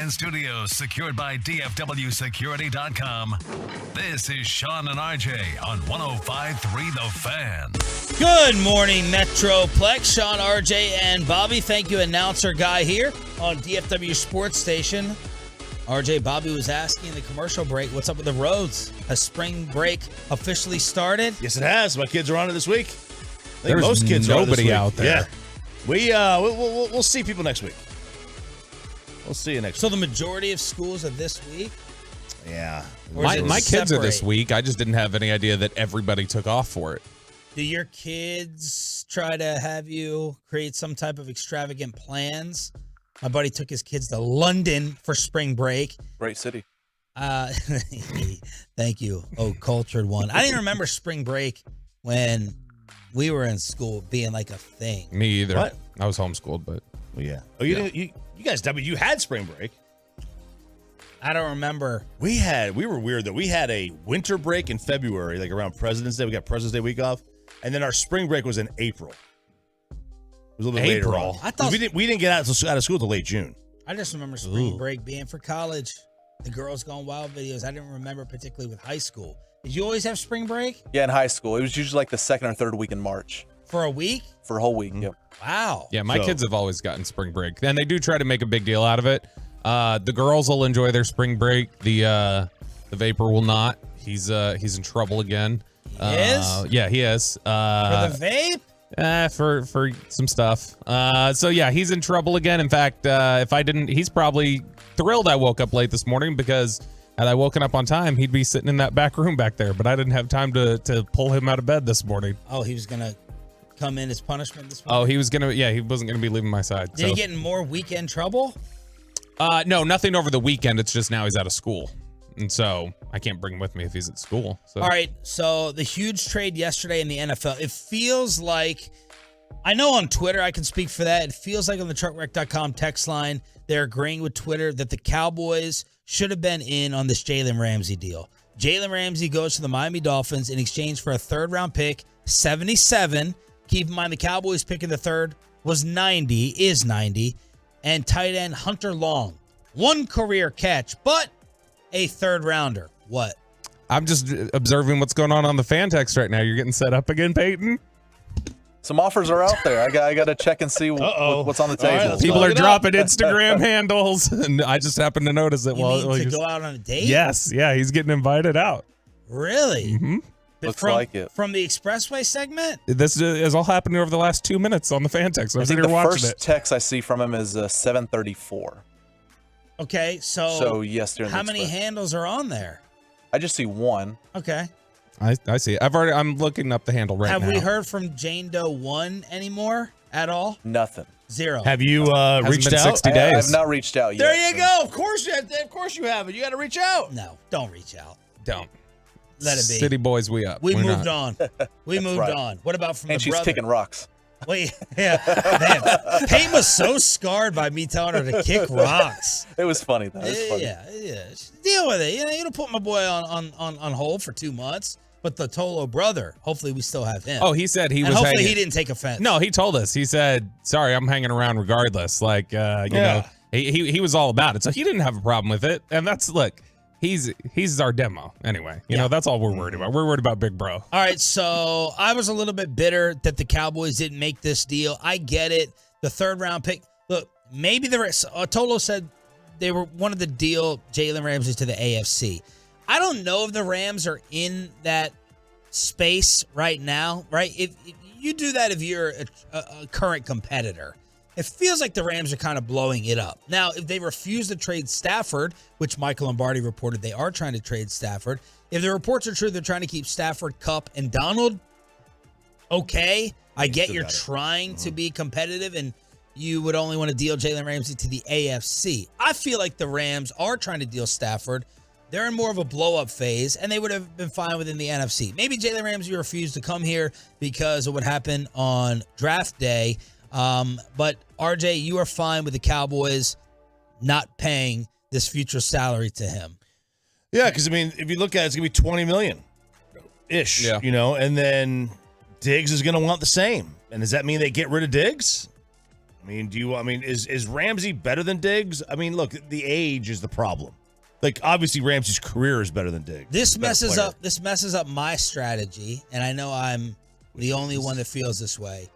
Fan Studios, secured by DFWSecurity.com. This is Sean and RJ on 105.3 The Fan. Good morning, Metroplex. Sean, RJ, and Bobby. Thank you, announcer guy here on DFW Sports Station. RJ, Bobby was asking in the commercial break, what's up with the roads? Has spring break officially started? Yes, it has. My kids are on it this week. I think There's most kids are on it this nobody week. out there. Yeah. We'll see people next week. We'll see you next week. So the majority of schools are this week? Yeah. My kids are this week. I just didn't have any idea that everybody took off for it. Do your kids try to have you create some type of extravagant plans? My buddy took his kids to London for spring break. Great city. Thank you. Oh, cultured one. I didn't remember spring break when we were in school being like a thing. Me either. What? I was homeschooled, but Well, yeah. Oh, you didn't. You guys, you had spring break. I don't remember. We were weird though. We had a winter break in February, like around President's Day. We got President's Day week off, and then our spring break was in April. It was a little bit later on. I thought we didn't get out of school till late June. I just remember spring break being for college. The Girls Gone Wild videos. I didn't remember particularly with high school. Did you always have spring break? Yeah, in high school. It was usually like the second or third week in March. For a week? For a whole week, yep. Wow. yeah, my kids have always gotten spring break, and they do try to make a big deal out of it. The girls will enjoy their spring break. The Vapor will not. He's in trouble again. He is? Yeah, he is. For the vape? For some stuff. So yeah, he's in trouble again. In fact, he's probably thrilled I woke up late this morning, because had I woken up on time, he'd be sitting in that back room back there. But I didn't have time to pull him out of bed this morning. Oh, he was gonna come in as punishment this morning? Oh, he wasn't gonna be leaving my side. Did he get in more weekend trouble? No, nothing over the weekend. It's just now he's out of school. And so I can't bring him with me if he's at school. So. All right, so the huge trade yesterday in the NFL, it feels like, I know on Twitter I can speak for that, it feels like on the truckwreck.com text line, they're agreeing with Twitter that the Cowboys should have been in on this Jalen Ramsey deal. Jalen Ramsey goes to the Miami Dolphins in exchange for a third-round pick, 77. Keep in mind the Cowboys pick in the third is 90, and tight end Hunter Long. One career catch, but a third-rounder. What? I'm just observing what's going on the fan text right now. You're getting set up again, Peyton? Some offers are out there. I got to check and see what's on the table. Right, people are dropping Instagram handles, and I just happened to notice it. You mean to go out on a date? Yes, yeah, he's getting invited out. Really? Mm-hmm. Looks like it. From the Expressway segment? This is all happening over the last 2 minutes on the fan text. I was think here the watching first it. text I see from him is 7:34. Okay, so yes, during the how many Express. handles are on there? I just see one. Okay. I see it. I'm looking up the handle right now. Have we heard from Jane Doe 1 anymore at all? Nothing. Zero. Have you reached been out? 60 days. I have not reached out yet. There you go. Of course you have it. You got to reach out. No, don't reach out. Don't. Let it be. City boys, we up. We We're moved not. on. We moved right. on. What about from And the she's brother? kicking rocks. Wait, yeah. Man, Peyton was so scarred by me telling her to kick rocks. It was funny, though. It was funny. Yeah. Deal with it. You don't put my boy on hold for 2 months. But the Tolo brother, hopefully we still have him. Oh, he said he and was hopefully hanging. he didn't take offense. No, he told us. He said, sorry, I'm hanging around regardless. Like, you know, he was all about it. So he didn't have a problem with it. And that's, look, he's our demo anyway. You know, that's all we're worried about. We're worried about Big Bro. All right, so I was a little bit bitter that the Cowboys didn't make this deal. I get it. The third-round pick. Look, maybe Tolo said they were one of the deal Jalen Ramsey to the AFC. I don't know if the Rams are in that space right now, right? If you do that if you're a current competitor. It feels like the Rams are kind of blowing it up. Now, if they refuse to trade Stafford, which Michael Lombardi reported they are trying to trade Stafford, if the reports are true, they're trying to keep Stafford, Kupp, and Donald. Okay, I get you're trying to be competitive and you would only want to deal Jalen Ramsey to the AFC. I feel like the Rams are trying to deal Stafford. They're in more of a blow-up phase, and they would have been fine within the NFC. Maybe Jalen Ramsey refused to come here because of what happened on draft day. But, RJ, you are fine with the Cowboys not paying this future salary to him. Yeah, because, I mean, if you look at it, it's going to be $20 million-ish, you know, and then Diggs is going to want the same. And does that mean they get rid of Diggs? I mean, is Ramsey better than Diggs? I mean, look, the age is the problem. Like, obviously, Ramsey's career is better than Diggs. This messes up my strategy, and I know I'm the only one that feels this way.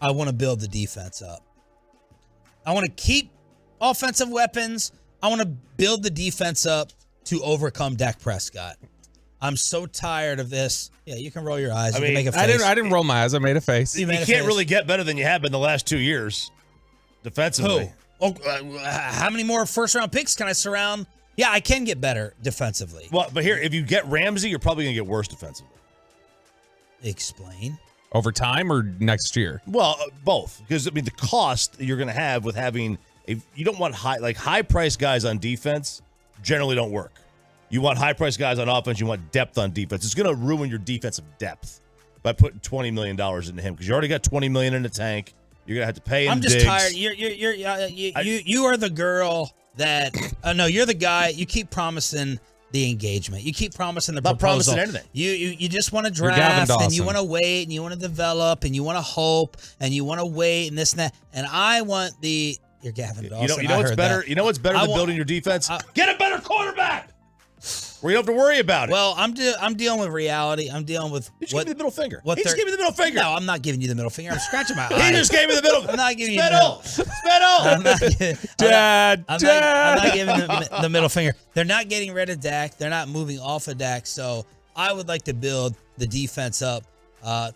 I want to build the defense up. I want to keep offensive weapons. I want to build the defense up to overcome Dak Prescott. I'm so tired of this. Yeah, you can roll your eyes. You can make a face. I didn't roll my eyes. I made a face. You can't really get better than you have been the last 2 years defensively. Who? How many more first-round picks can I surround? Yeah, I can get better defensively. Well, but here, if you get Ramsey, you're probably going to get worse defensively. Explain. Over time or next year? Well, both. Because, I mean, the cost you're going to have with having you don't want high-priced guys on defense generally don't work. You want high-priced guys on offense. You want depth on defense. It's going to ruin your defensive depth by putting $20 million into him because you already got $20 million in the tank. You're going to have to pay him. I'm just Diggs. tired. You are the girl that no, you're the guy. You keep promising the engagement. You keep promising the proposal. Not promising anything. You just want to draft and you want to wait and you want to develop and you want to hope and you want to wait and this and that. And I want the you're Gavin Dawson. You know what's better? You know what's better than building your defense? Get a better quarterback. Where you don't have to worry about it. Well, I'm dealing with reality. I'm dealing with you just gave me the middle finger. He just gave me the middle finger. No, I'm not giving you the middle finger. I'm scratching my eye. He just gave me the middle. I'm not giving you I'm not giving the middle finger. They're not getting rid of Dak. They're not moving off of Dak. So I would like to build the defense up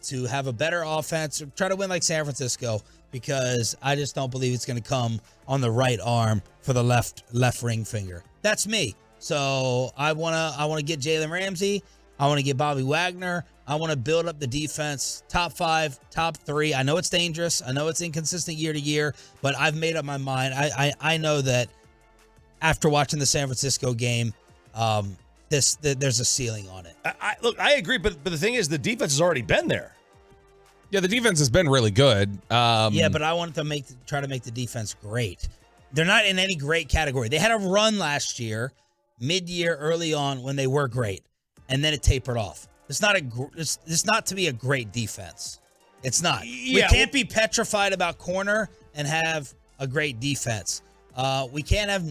to have a better offense, try to win like San Francisco, because I just don't believe it's going to come on the right arm for the left ring finger. That's me. So I wanna get Jalen Ramsey. I want to get Bobby Wagner. I want to build up the defense, top 5, top 3. I know it's dangerous. I know it's inconsistent year to year, but I've made up my mind. I know that after watching the San Francisco game, there's a ceiling on it. Look, I agree, but the thing is, the defense has already been there. Yeah, the defense has been really good. Yeah, but I want to try to make the defense great. They're not in any great category. They had a run last year, mid-year, early on, when they were great, and then it tapered off. It's not to be a great defense. It's not. We can't be petrified about corner and have a great defense. We can't have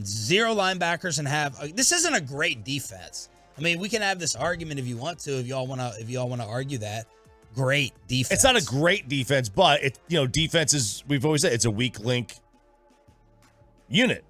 zero linebackers and have this isn't a great defense. I mean, we can have this argument if you want to, if y'all want to argue that. Great defense. It's not a great defense, but defense is, we've always said, it's a weak link unit.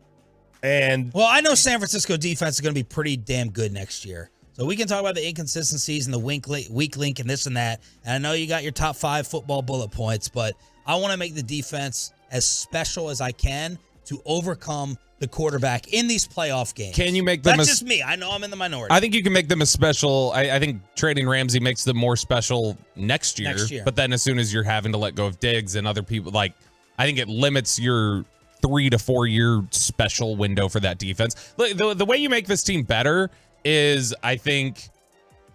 And well, I know San Francisco defense is going to be pretty damn good next year. So we can talk about the inconsistencies and the weak link and this and that. And I know you got your top 5 football bullet points, but I want to make the defense as special as I can to overcome the quarterback in these playoff games. Can you make them? That's just me. I know I'm in the minority. I think you can make them as special. I think trading Ramsey makes them more special next year. But then as soon as you're having to let go of Diggs and other people, I think it limits your 3 to 4 year special window for that defense. The way you make this team better is, I think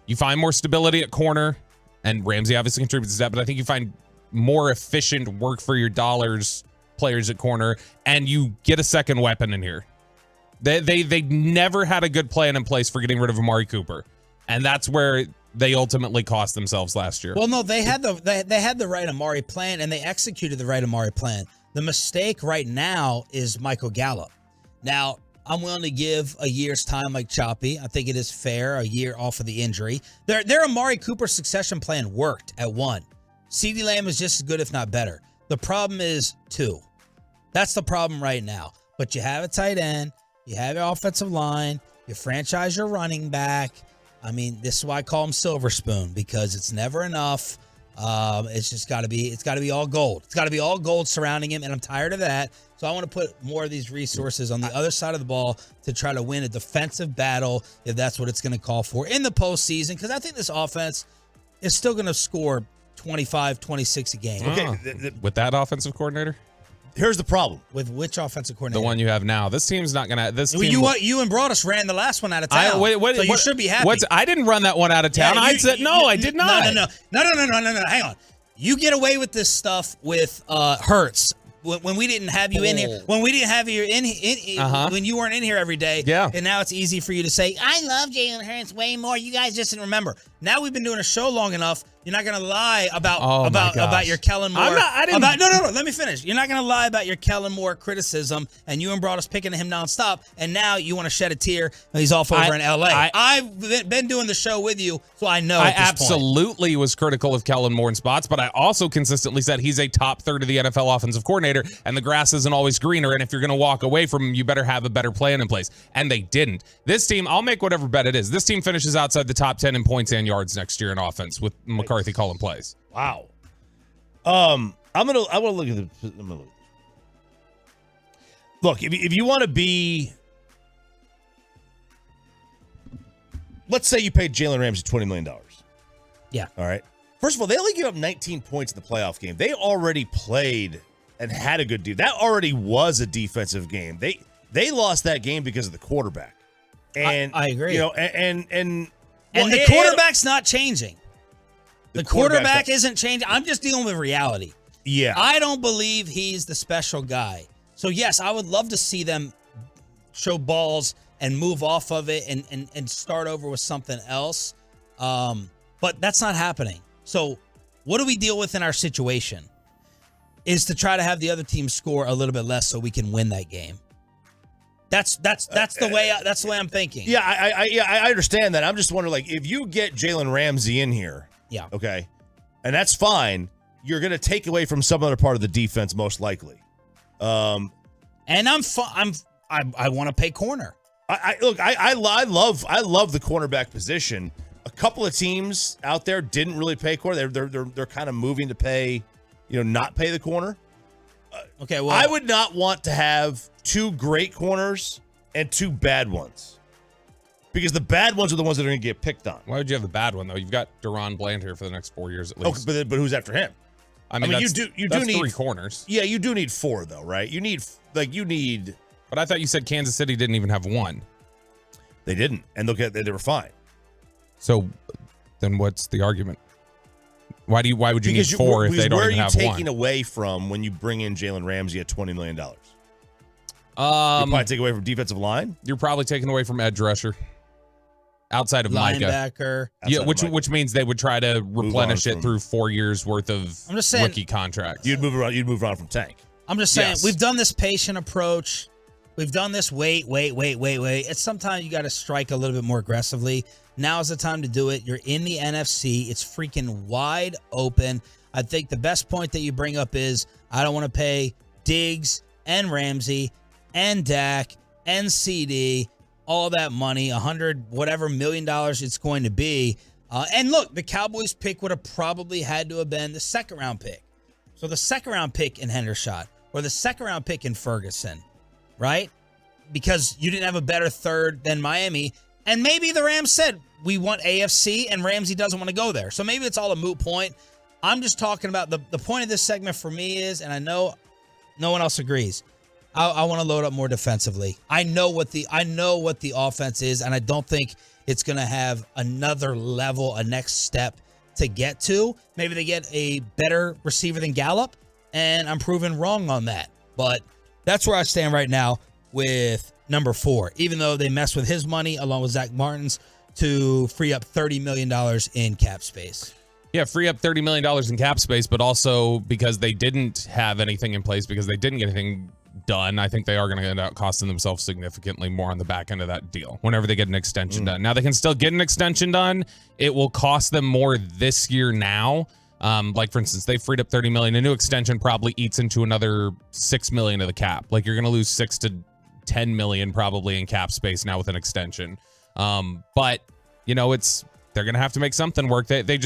you find more stability at corner, and Ramsey obviously contributes to that, but I think you find more efficient work for your dollars players at corner, and you get a second weapon in here. They never had a good plan in place for getting rid of Amari Cooper, and that's where they ultimately cost themselves last year. Well, no, they had the right Amari plan, and they executed the right Amari plan. The mistake right now is Michael Gallup. Now, I'm willing to give a year's time like Choppy. I think it is fair, a year off of the injury. Their Amari Cooper succession plan worked at 1. CeeDee Lamb is just as good, if not better. The problem is 2. That's the problem right now. But you have a tight end. You have your offensive line. You franchise your running back. I mean, this is why I call him Silver Spoon, because it's never enough. It's just got to be all gold. It's got to be all gold surrounding him, and I'm tired of that. So I want to put more of these resources on the other side of the ball to try to win a defensive battle, if that's what it's going to call for in the postseason, because I think this offense is still going to score 25, 26 a game. Okay, with that offensive coordinator? Here's the problem. With which offensive coordinator? The one you have now. This team's not going to... You and Broadus ran the last one out of town. So you should be happy. I didn't run that one out of town. I said, I did not. No. Hang on. You get away with this stuff with Hurts. When we didn't have you in here, when you weren't in here every day, and now it's easy for you to say, I love Jalen Hurts way more. You guys just didn't remember. Now we've been doing a show long enough. You're not going to lie about Oh, my about gosh. your Kellen Moore. I'm not- I didn't- No. Let me finish. You're not going to lie about your Kellen Moore criticism, and you and brought us picking him nonstop, and now you want to shed a tear. And he's off over in L.A. I've been doing the show with you, so I know. I at this point. absolutely was critical of Kellen Moore in spots, but I also consistently said he's a top third of the NFL offensive coordinator, and the grass isn't always greener. And if you're going to walk away from him, you better have a better plan in place. And they didn't. This team, I'll make whatever bet it is. This team finishes outside the top 10 in points and yards next year in offense with McCarthy calling plays. Wow. I want to look at the. Look, if you want to be, let's say you paid Jalen Ramsey $20 million. Yeah. All right. First of all, they only gave up 19 points in the playoff game. They already played and had a good deal. That already was a defensive game. They lost that game because of the quarterback. And I agree. You know, and the quarterback's not changing. The quarterback not- isn't changing. I'm just dealing with reality. Yeah. I don't believe he's the special guy. So, yes, I would love to see them show balls and move off of it and start over with something else. But that's not happening. So what do we deal with in our situation is to try to have the other team score a little bit less so we can win that game. That's the way I'm thinking. Yeah, I understand that. I'm just wondering, like, if you get Jalen Ramsey in here, yeah, okay, and that's fine. You're going to take away from some other part of the defense, most likely. And I want to pay corner. I love the cornerback position. A couple of teams out there didn't really pay corner. They're kind of moving to pay, not pay the corner. Okay, well, I would not want to have two great corners and two bad ones, because the bad ones are the ones that are going to get picked on. Why would you have the bad one though? You've got Deron Bland here for the next 4 years at least. Oh, but who's after him? I mean you do that's need 3 corners. Yeah, you do need 4 though, right? You need. But I thought you said Kansas City didn't even have one. They didn't, and they were fine. So then what's the argument? Why would you need 4 if they don't even have one? Where are you taking away from when you bring in Jalen Ramsey at $20 million? You probably take away from defensive line. You're probably taking away from edge rusher. Outside of linebacker. Yeah, which means they would try to replenish it through 4 years worth of rookie contracts. You'd move around from Tank. I'm just saying, we've done this patient approach. We've done this wait. It's sometimes you got to strike a little bit more aggressively. Now is the time to do it. You're in the NFC. It's freaking wide open. I think the best point that you bring up is I don't want to pay Diggs and Ramsey and Dak and CD all that money, $100 million it's going to be. And look, the Cowboys pick would have probably had to have been the second round pick. So the second round pick in Hendershot or the second round pick in Ferguson, right? Because you didn't have a better third than Miami. And maybe the Rams said, we want AFC, and Ramsey doesn't want to go there. So maybe it's all a moot point. I'm just talking about the point of this segment for me is, and I know no one else agrees, I want to load up more defensively. I know what the offense is, and I don't think it's going to have another level, a next step to get to. Maybe they get a better receiver than Gallup, and I'm proven wrong on that. But that's where I stand right now with number 4, even though they mess with his money along with Zach Martin's to free up $30 million in cap space. Yeah, free up $30 million in cap space, but also because they didn't have anything in place, because they didn't get anything done, I think they are going to end up costing themselves significantly more on the back end of that deal whenever they get an extension done. Now, they can still get an extension done. It will cost them more this year now. Like, for instance, they freed up $30 million. A new extension probably eats into another $6 million of the cap. Like, you're going to lose $6 to $10 million probably in cap space now with an extension. But, they're going to have to make something work. They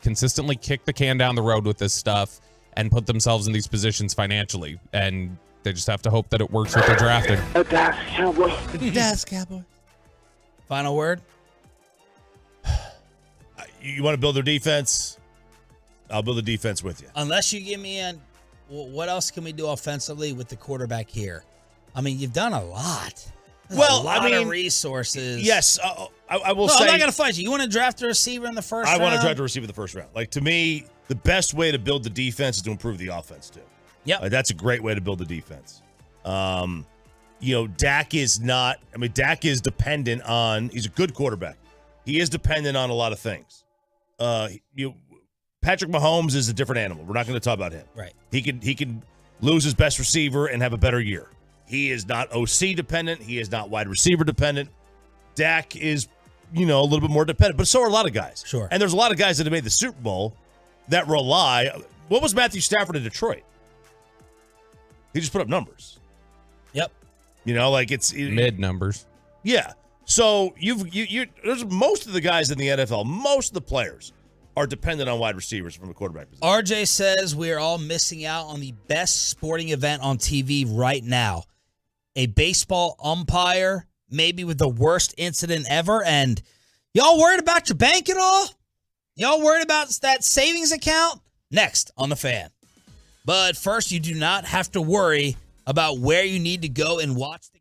consistently kick the can down the road with this stuff and put themselves in these positions financially. And they just have to hope that it works with their drafting. Dallas Cowboys. Final word? You want to build their defense? I'll build the defense with you. Unless you give me what else can we do offensively with the quarterback here? I mean, you've done a lot. There's a lot of resources. Yes, I will say. I'm not going to fight you. You want to draft a receiver in the first round? I want to draft a receiver in the first round. Like, to me, the best way to build the defense is to improve the offense, too. Yeah, that's a great way to build the defense. Dak is not. I mean, Dak is dependent on. He's a good quarterback. He is dependent on a lot of things. Patrick Mahomes is a different animal. We're not going to talk about him. Right. He can lose his best receiver and have a better year. He is not OC dependent. He is not wide receiver dependent. Dak is, a little bit more dependent, but so are a lot of guys. Sure. And there's a lot of guys that have made the Super Bowl that rely. What was Matthew Stafford in Detroit? He just put up numbers. Yep. It's mid numbers. Yeah. So there's most of the guys in the NFL, most of the players are dependent on wide receivers from the quarterback position. RJ says we are all missing out on the best sporting event on TV right now. A baseball umpire, maybe with the worst incident ever. And y'all worried about your bank at all? Y'all worried about that savings account? Next on The Fan. But first, you do not have to worry about where you need to go and watch the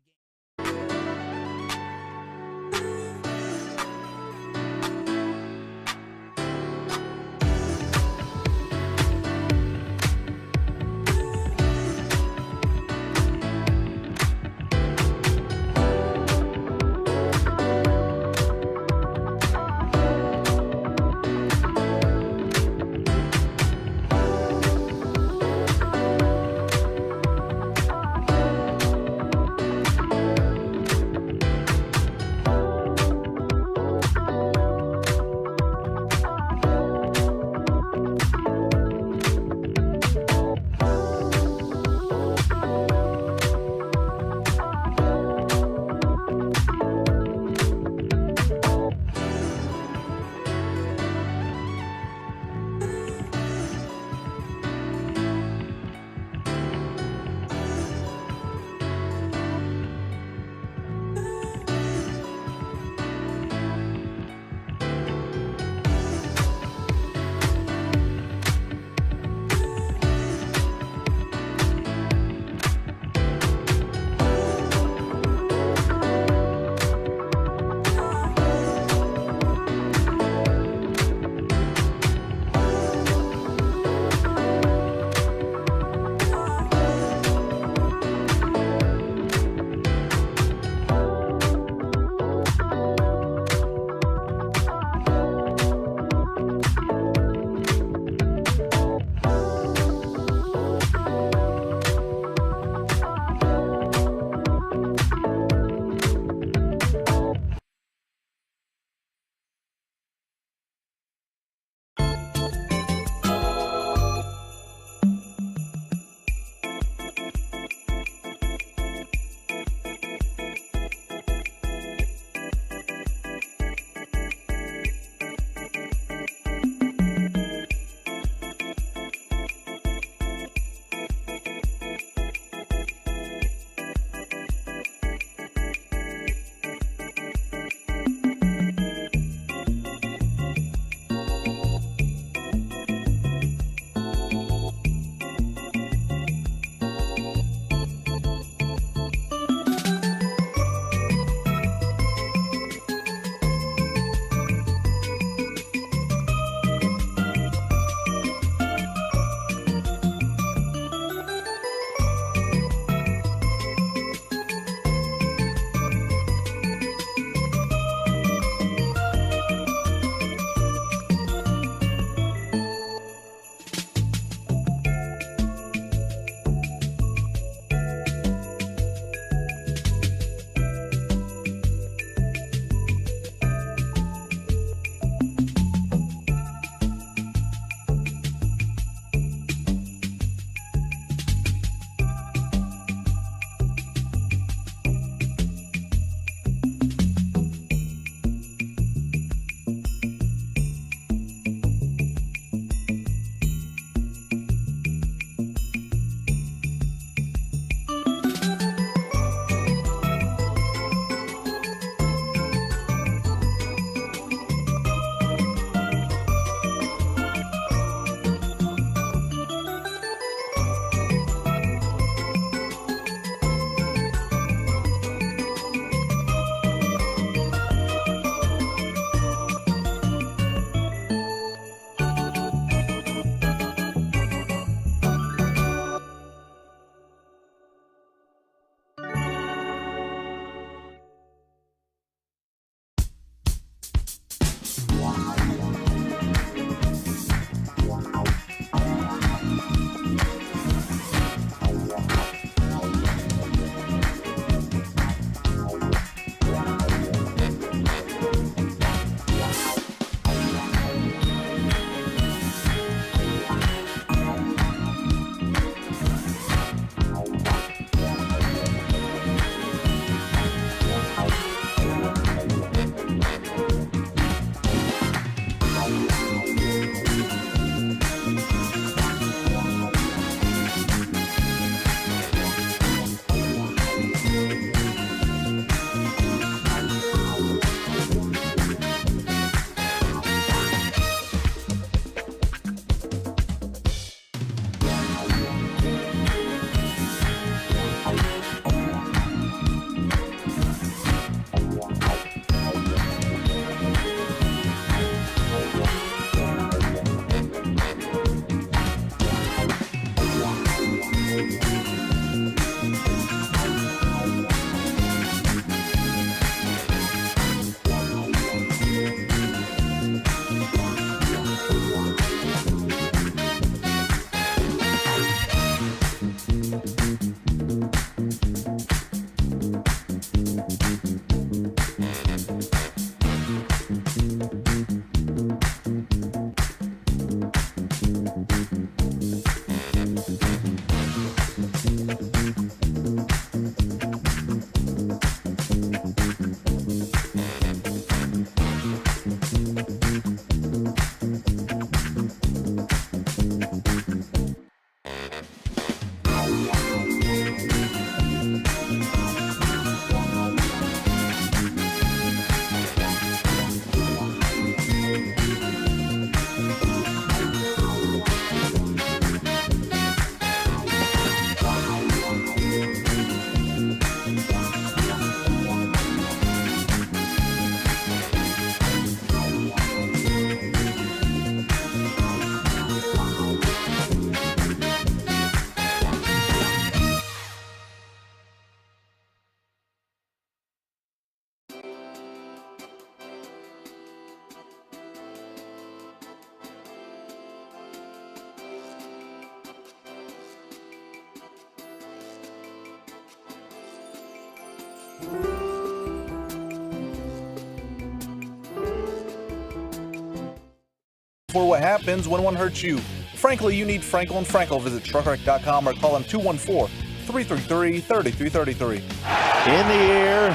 for what happens when one hurts you. Frankly, you need Frankel and Frankel. Visit truckwreck.com or call them 214-333-3333. In the air,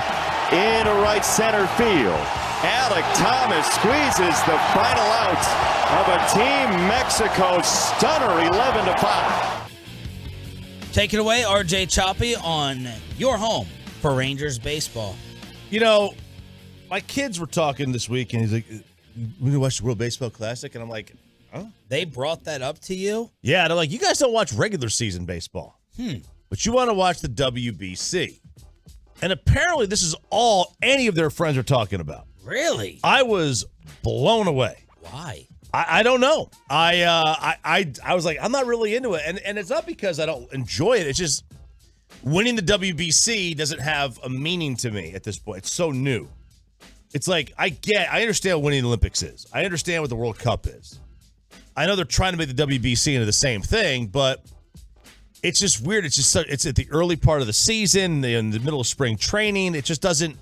into right center field. Alec Thomas squeezes the final out of a Team Mexico stunner, 11-5. Take it away, RJ Choppy, on your home for Rangers baseball. You know, my kids were talking this week, and he's like, "We gonna watch the World Baseball Classic," and I'm like, "Huh?" They brought that up to you? Yeah, they're like, "You guys don't watch regular season baseball, but you want to watch the WBC," and apparently, this is all any of their friends are talking about. Really? I was blown away. Why? I don't know. I was like, I'm not really into it, and it's not because I don't enjoy it. It's just winning the WBC doesn't have a meaning to me at this point. It's so new. It's like I understand what winning the Olympics is. I understand what the World Cup is. I know they're trying to make the WBC into the same thing, but it's just weird. It's just it's at the early part of the season, in the middle of spring training. It just doesn't.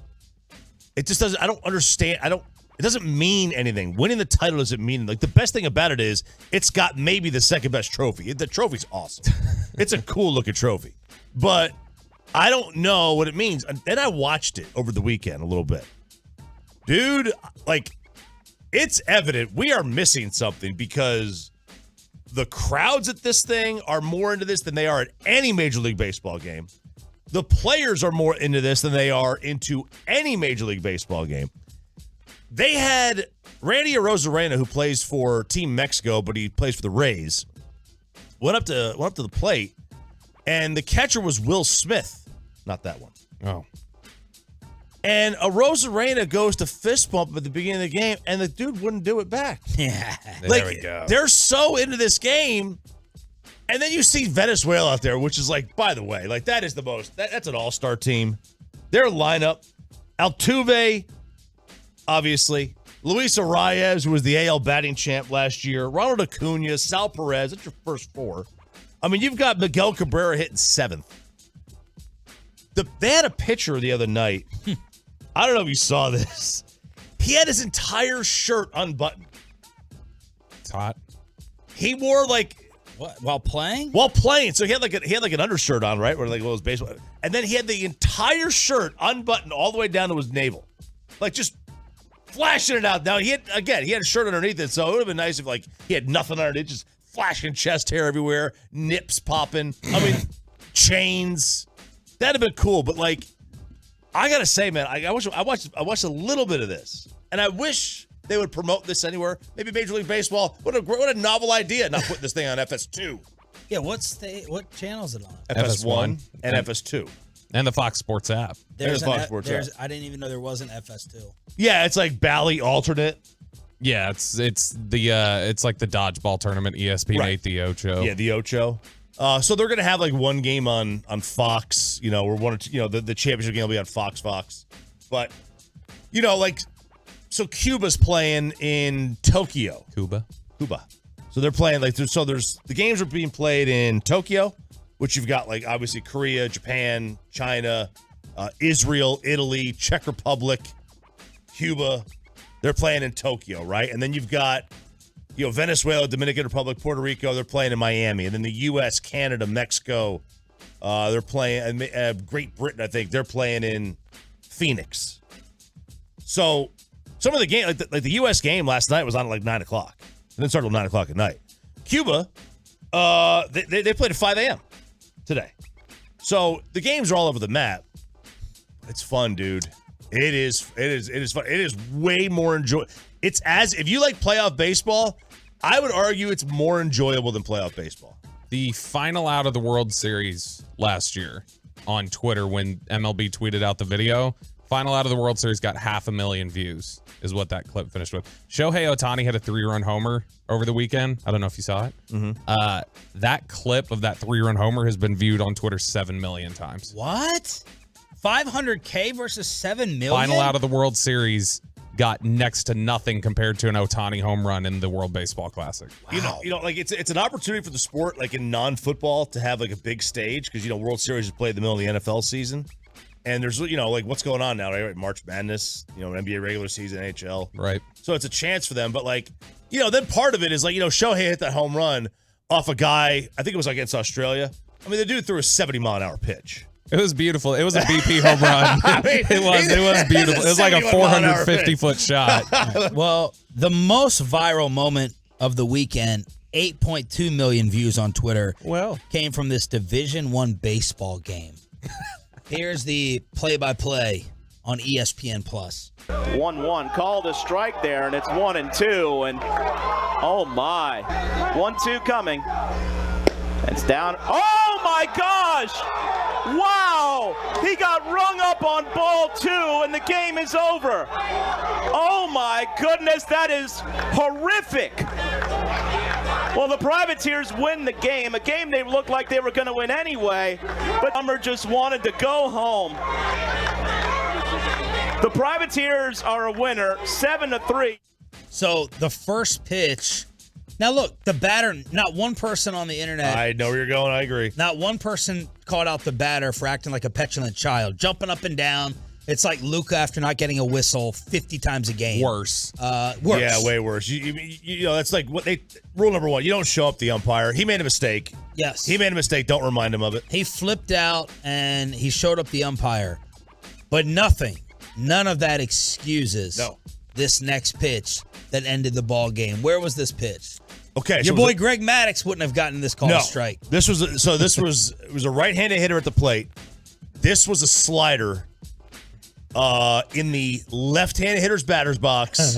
I don't understand. It doesn't mean anything. Winning the title doesn't mean, like, the best thing about it is it's got maybe the second best trophy. The trophy's awesome. It's a cool looking trophy. But I don't know what it means. And then I watched it over the weekend a little bit. Dude, like, it's evident we are missing something because the crowds at this thing are more into this than they are at any Major League Baseball game. The players are more into this than they are into any Major League Baseball game. They had Randy Arozarena, who plays for Team Mexico, but he plays for the Rays, went up to the plate, and the catcher was Will Smith. Not that one. Oh. And Arozarena goes to fist bump at the beginning of the game, and the dude wouldn't do it back. Yeah. There we go. They're so into this game. And then you see Venezuela out there, which is like, by the way, like that is the most, that's an all-star team. Their lineup, Altuve, obviously, Luis Arias, who was the AL batting champ last year, Ronald Acuna, Sal Perez, that's your first four. I mean, you've got Miguel Cabrera hitting seventh. They had a pitcher the other night. I don't know if you saw this. He had his entire shirt unbuttoned. It's hot. He wore like, what, while playing? While playing. So he had like an undershirt on, right? Where like was baseball. And then he had the entire shirt unbuttoned all the way down to his navel. Like just flashing it out. Now he had a shirt underneath it, so it would have been nice if like he had nothing underneath, just flashing chest hair everywhere, nips popping. I mean, chains. That'd have been cool, but like I gotta say, man, I watched a little bit of this. And I wish they would promote this anywhere. Maybe Major League Baseball. What a novel idea, not putting this thing on FS2. Yeah, what channel is it on? FS1 and FS2. And the Fox Sports app. There's the Fox Sports app. I didn't even know there was an FS2. Yeah, it's like Bally alternate. Yeah, it's like the dodgeball tournament, ESPN 8, the Ocho. Yeah, the Ocho. So they're gonna have like one game on Fox, or one or two, the championship game will be on Fox. But like, so Cuba's playing in Tokyo. Cuba. So they're playing there's the games are being played in Tokyo, which you've got like obviously Korea, Japan, China, Israel, Italy, Czech Republic, Cuba. They're playing in Tokyo, right? And then you've got Venezuela, Dominican Republic, Puerto Rico, they're playing in Miami. And then the U.S., Canada, Mexico, they're playing, Great Britain, I think, they're playing in Phoenix. So some of the game, like the U.S. game last night was on at like 9 o'clock. And then started at 9 o'clock at night. Cuba, they played at 5 a.m. today. So the games are all over the map. It's fun, dude. It is fun. It is way more enjoyable. It's if you like playoff baseball, I would argue it's more enjoyable than playoff baseball. The final out of the World Series last year on Twitter when MLB tweeted out the video, final out of the World Series got 500,000 views is what that clip finished with. Shohei Ohtani had a 3-run homer over the weekend. I don't know if you saw it. Mm-hmm. That clip of that 3-run homer has been viewed on Twitter 7 million times. What? 500K versus 7 million? Final out of the World Series got next to nothing compared to an Ohtani home run in the World Baseball Classic. Wow. Like it's an opportunity for the sport, like in non-football, to have like a big stage because World Series is played in the middle of the NFL season, and there's like what's going on now, right? March Madness, NBA regular season, NHL, right? So it's a chance for them, but like then part of it is like, Shohei hit that home run off a guy, I think it was against Australia. I mean, the dude threw a 70-mile-an-hour pitch. It was beautiful. It was a BP home run. It was beautiful. It was like a 450-foot shot. Well, the most viral moment of the weekend, 8.2 million views on Twitter, came from this Division I baseball game. Here's the play-by-play on ESPN+. 1-1, called a strike there, and it's 1-2, and oh my. 1-2 coming. It's down. Oh my gosh! Wow! He got rung up on ball 2, and the game is over. Oh my goodness, that is horrific. Well, the Privateers win the game, a game they looked like they were going to win anyway, but Hummer just wanted to go home. The Privateers are a winner, 7-3. So the first pitch. Now look, the batter. Not one person on the internet. I know where you're going. I agree. Not one person called out the batter for acting like a petulant child, jumping up and down. It's like Luka after not getting a whistle 50 times a game. Worse. Worse. Yeah, way worse. That's like rule number 1. You don't show up the umpire. He made a mistake. Yes. He made a mistake. Don't remind him of it. He flipped out and he showed up the umpire, but none of that excuses this next pitch that ended the ball game. Where was this pitch? Okay, your boy Greg Maddux wouldn't have gotten this call a strike. This was a right-handed hitter at the plate. This was a slider in the left-handed hitter's batter's box,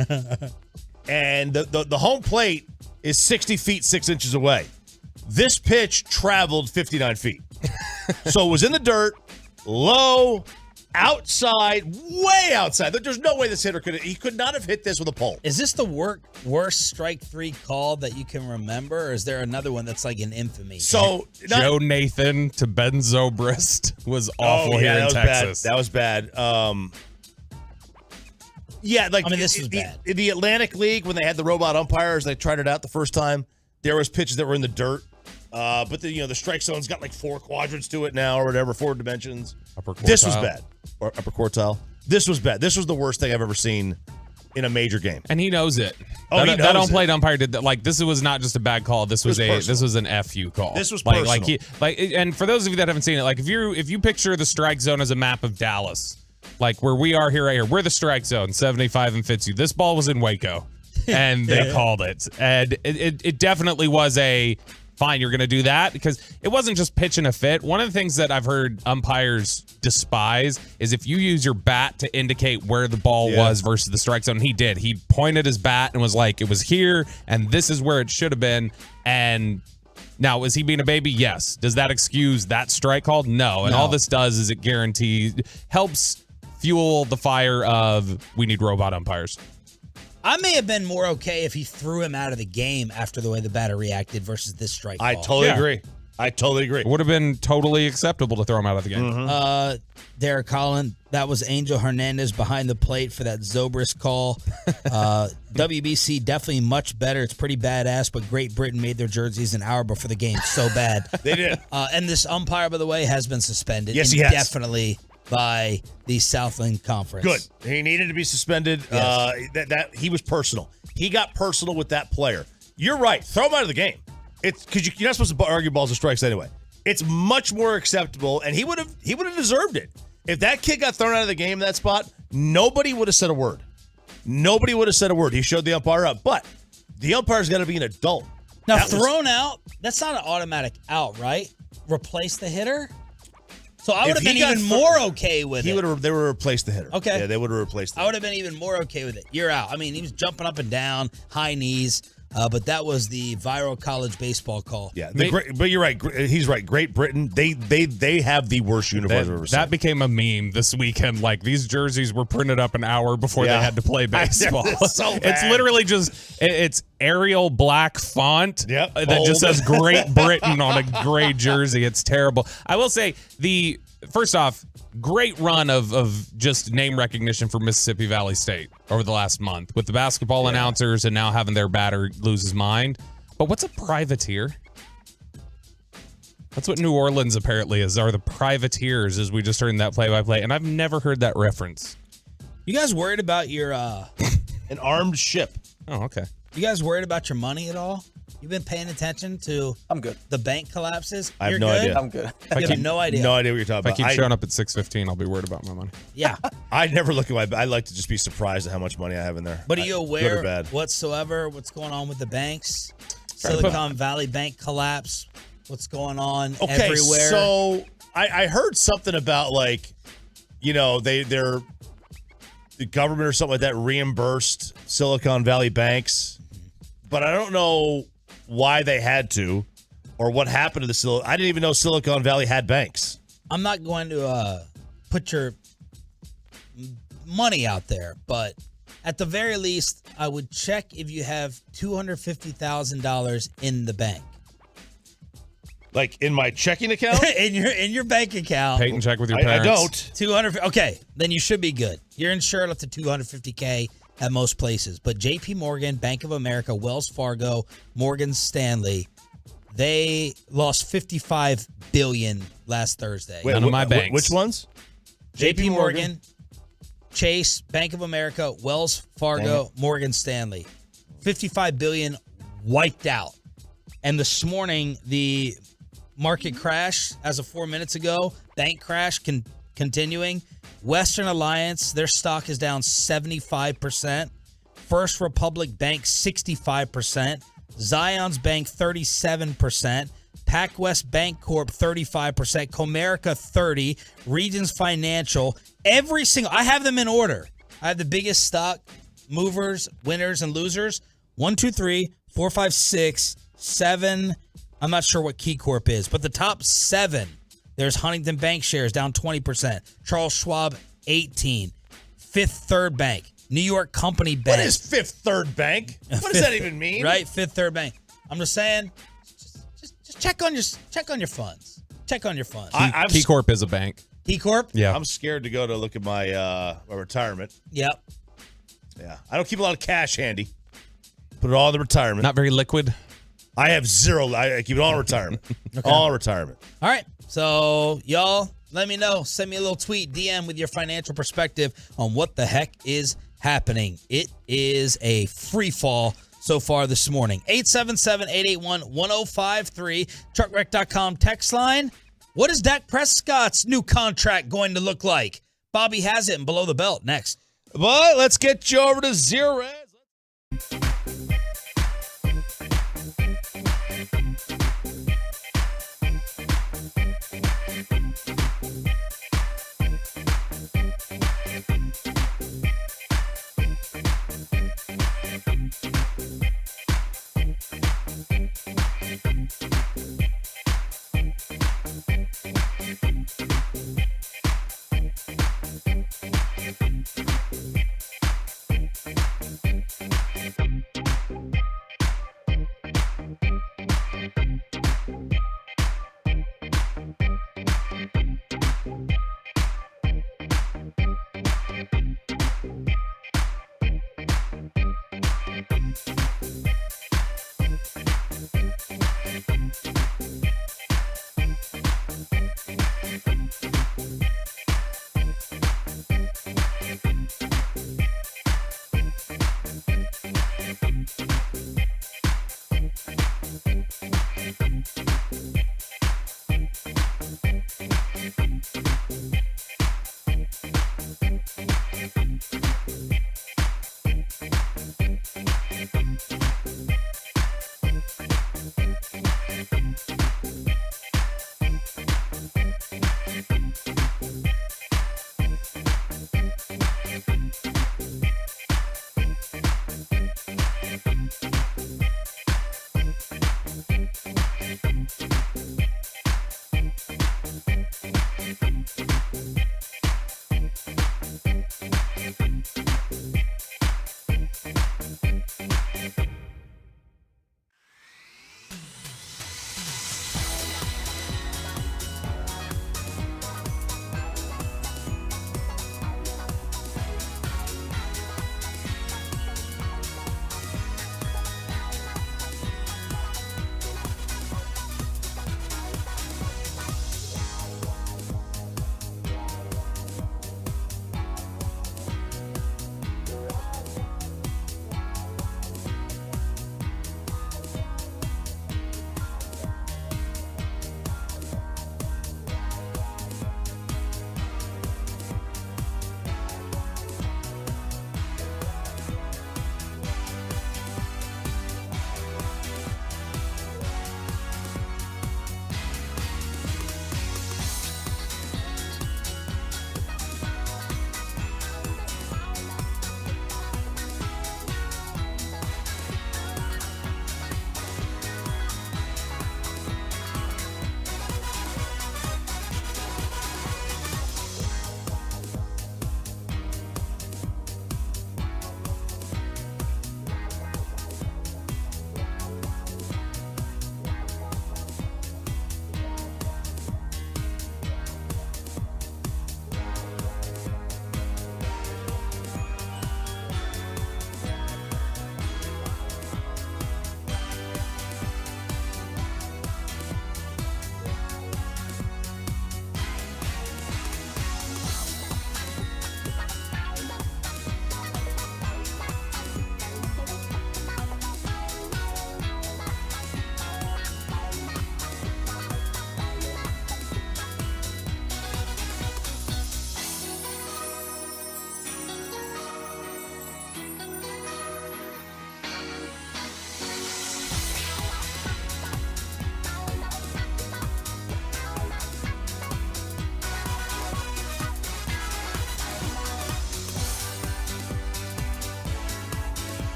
and the home plate is 60 feet 6 inches away. This pitch traveled 59 feet, so it was in the dirt, low. Outside, way outside. There's no way this hitter could not have hit this with a pole. Is this the worst strike 3 call that you can remember, or is there another one that's like an infamy? So Joe Nathan to Ben Zobrist was awful here in Texas. That was bad. This was bad. In the Atlantic League, when they had the robot umpires, they tried it out the first time. There was pitches that were in the dirt. But the strike zone's got like 4 quadrants to it now, or whatever, 4 dimensions. Upper quartile. This was bad. Or upper quartile. This was bad. This was the worst thing I've ever seen in a major game. And he knows it. Oh, he knows that on-plate umpire did that. Like, this was not just a bad call. This was an FU call. This was personal. And for those of you that haven't seen it, like if you picture the strike zone as a map of Dallas, like where we are here right here, we're the strike zone, 75 and Fitzhugh. This ball was in Waco, and they called it. And it definitely was a fine, you're going to do that, because it wasn't just pitching a fit. One of the things that I've heard umpires despise is if you use your bat to indicate where the ball was versus the strike zone. He did. He pointed his bat and was like, it was here, and this is where it should have been. And now, was he being a baby? Yes. Does that excuse that strike call? No. And all this does is it helps fuel the fire of we need robot umpires. I may have been more okay if he threw him out of the game after the way the batter reacted versus this strike call. I totally agree. It would have been totally acceptable to throw him out of the game. Mm-hmm. Derek Collin, that was Angel Hernandez behind the plate for that Zobrist call. WBC definitely much better. It's pretty badass, but Great Britain made their jerseys an hour before the game. So bad. They did. And this umpire, by the way, has been suspended. Yes, he has. Definitely by the Southland Conference. Good. He needed to be suspended. Yes. That he was personal. He got personal with that player. You're right. Throw him out of the game. It's because you're not supposed to argue balls and strikes anyway. It's much more acceptable, and he would have deserved it. If that kid got thrown out of the game in that spot, nobody would have said a word. Nobody would have said a word. He showed the umpire up, but the umpire's got to be an adult. Now, thrown out, that's not an automatic out, right? Replace the hitter? So I would have been even more okay with it. They would have replaced the hitter. Okay. Yeah, they would have replaced the hitter. I would have been even more okay with it. You're out. I mean, he was jumping up and down, high knees, but that was the viral college baseball call. Yeah, but you're right. He's right. Great Britain, they have the worst uniforms I've ever seen. That became a meme this weekend. Like, these jerseys were printed up an hour before they had to play baseball. It's so bad. It's literally it's Arial black font that just says Great Britain on a gray jersey. It's terrible. I will say, first off, great run of just name recognition for Mississippi Valley State over the last month with the basketball announcers and now having their batter lose his mind. But what's a privateer? That's what New Orleans apparently are the privateers, as we just heard in that play-by-play, and I've never heard that reference. You guys worried about your an armed ship? Oh, okay. You guys worried about your money at all? You've been paying attention to I'm good. The bank collapses? I have You're no good? idea. I'm good. You have no idea. No idea what you're talking If I about. keep showing up at 6:15, I'll be worried about my money. Yeah. I never look at I like to just be surprised at how much money I have in there. But are you Good or aware bad? whatsoever what's going on with the banks? Silicon Valley Bank collapse. What's going on everywhere? So I heard something about they're the government or something like that reimbursed Silicon Valley banks, but I don't know why they had to or what happened to the I didn't even know Silicon Valley had banks. I'm not going to put your money out there, but at the very least, I would check if you have $250,000 in the bank. Like in my checking account? in your bank account. Payton check with your parents. I don't. 200. Okay, then you should be good. You're insured up to $250K at most places. But JP Morgan, Bank of America, Wells Fargo, Morgan Stanley, they lost $55 billion last Thursday. Wait, None of my banks. Which ones? JP Morgan, Chase, Bank of America, Wells Fargo, Morgan Stanley. $55 billion wiped out. And this morning, the market crash as of 4 minutes ago, bank crash continuing. Western Alliance, their stock is down 75%. First Republic Bank, 65%. Zion's Bank, 37%. PacWest Bank Corp, 35%. Comerica, 30%. Regions Financial, every single, I have them in order. I have the biggest stock movers, winners, and losers. 1, 2, 3, 4, 5, 6, 7. I'm not sure what Key Corp is, but the top 7, there's Huntington Bank shares down 20%. Charles Schwab, 18%. Fifth Third Bank. New York Company Bank. What is Fifth Third Bank? What does that even mean? Right, Fifth Third Bank. I'm just saying, just check on your funds. Check on your funds. Key Corp is a bank. Key Corp? Yeah. I'm scared to go to look at my retirement. Yep. Yeah. I don't keep a lot of cash handy. Put it all in the retirement. Not very liquid. I have zero. I keep it all in retirement. All in retirement. All right. So, y'all, let me know. Send me a little tweet, DM with your financial perspective on what the heck is happening. It is a free fall so far this morning. 877-881-1053. Truckwreck.com text line. What is Dak Prescott's new contract going to look like? Bobby has it in Below the Belt next. But let's get you over to Zero.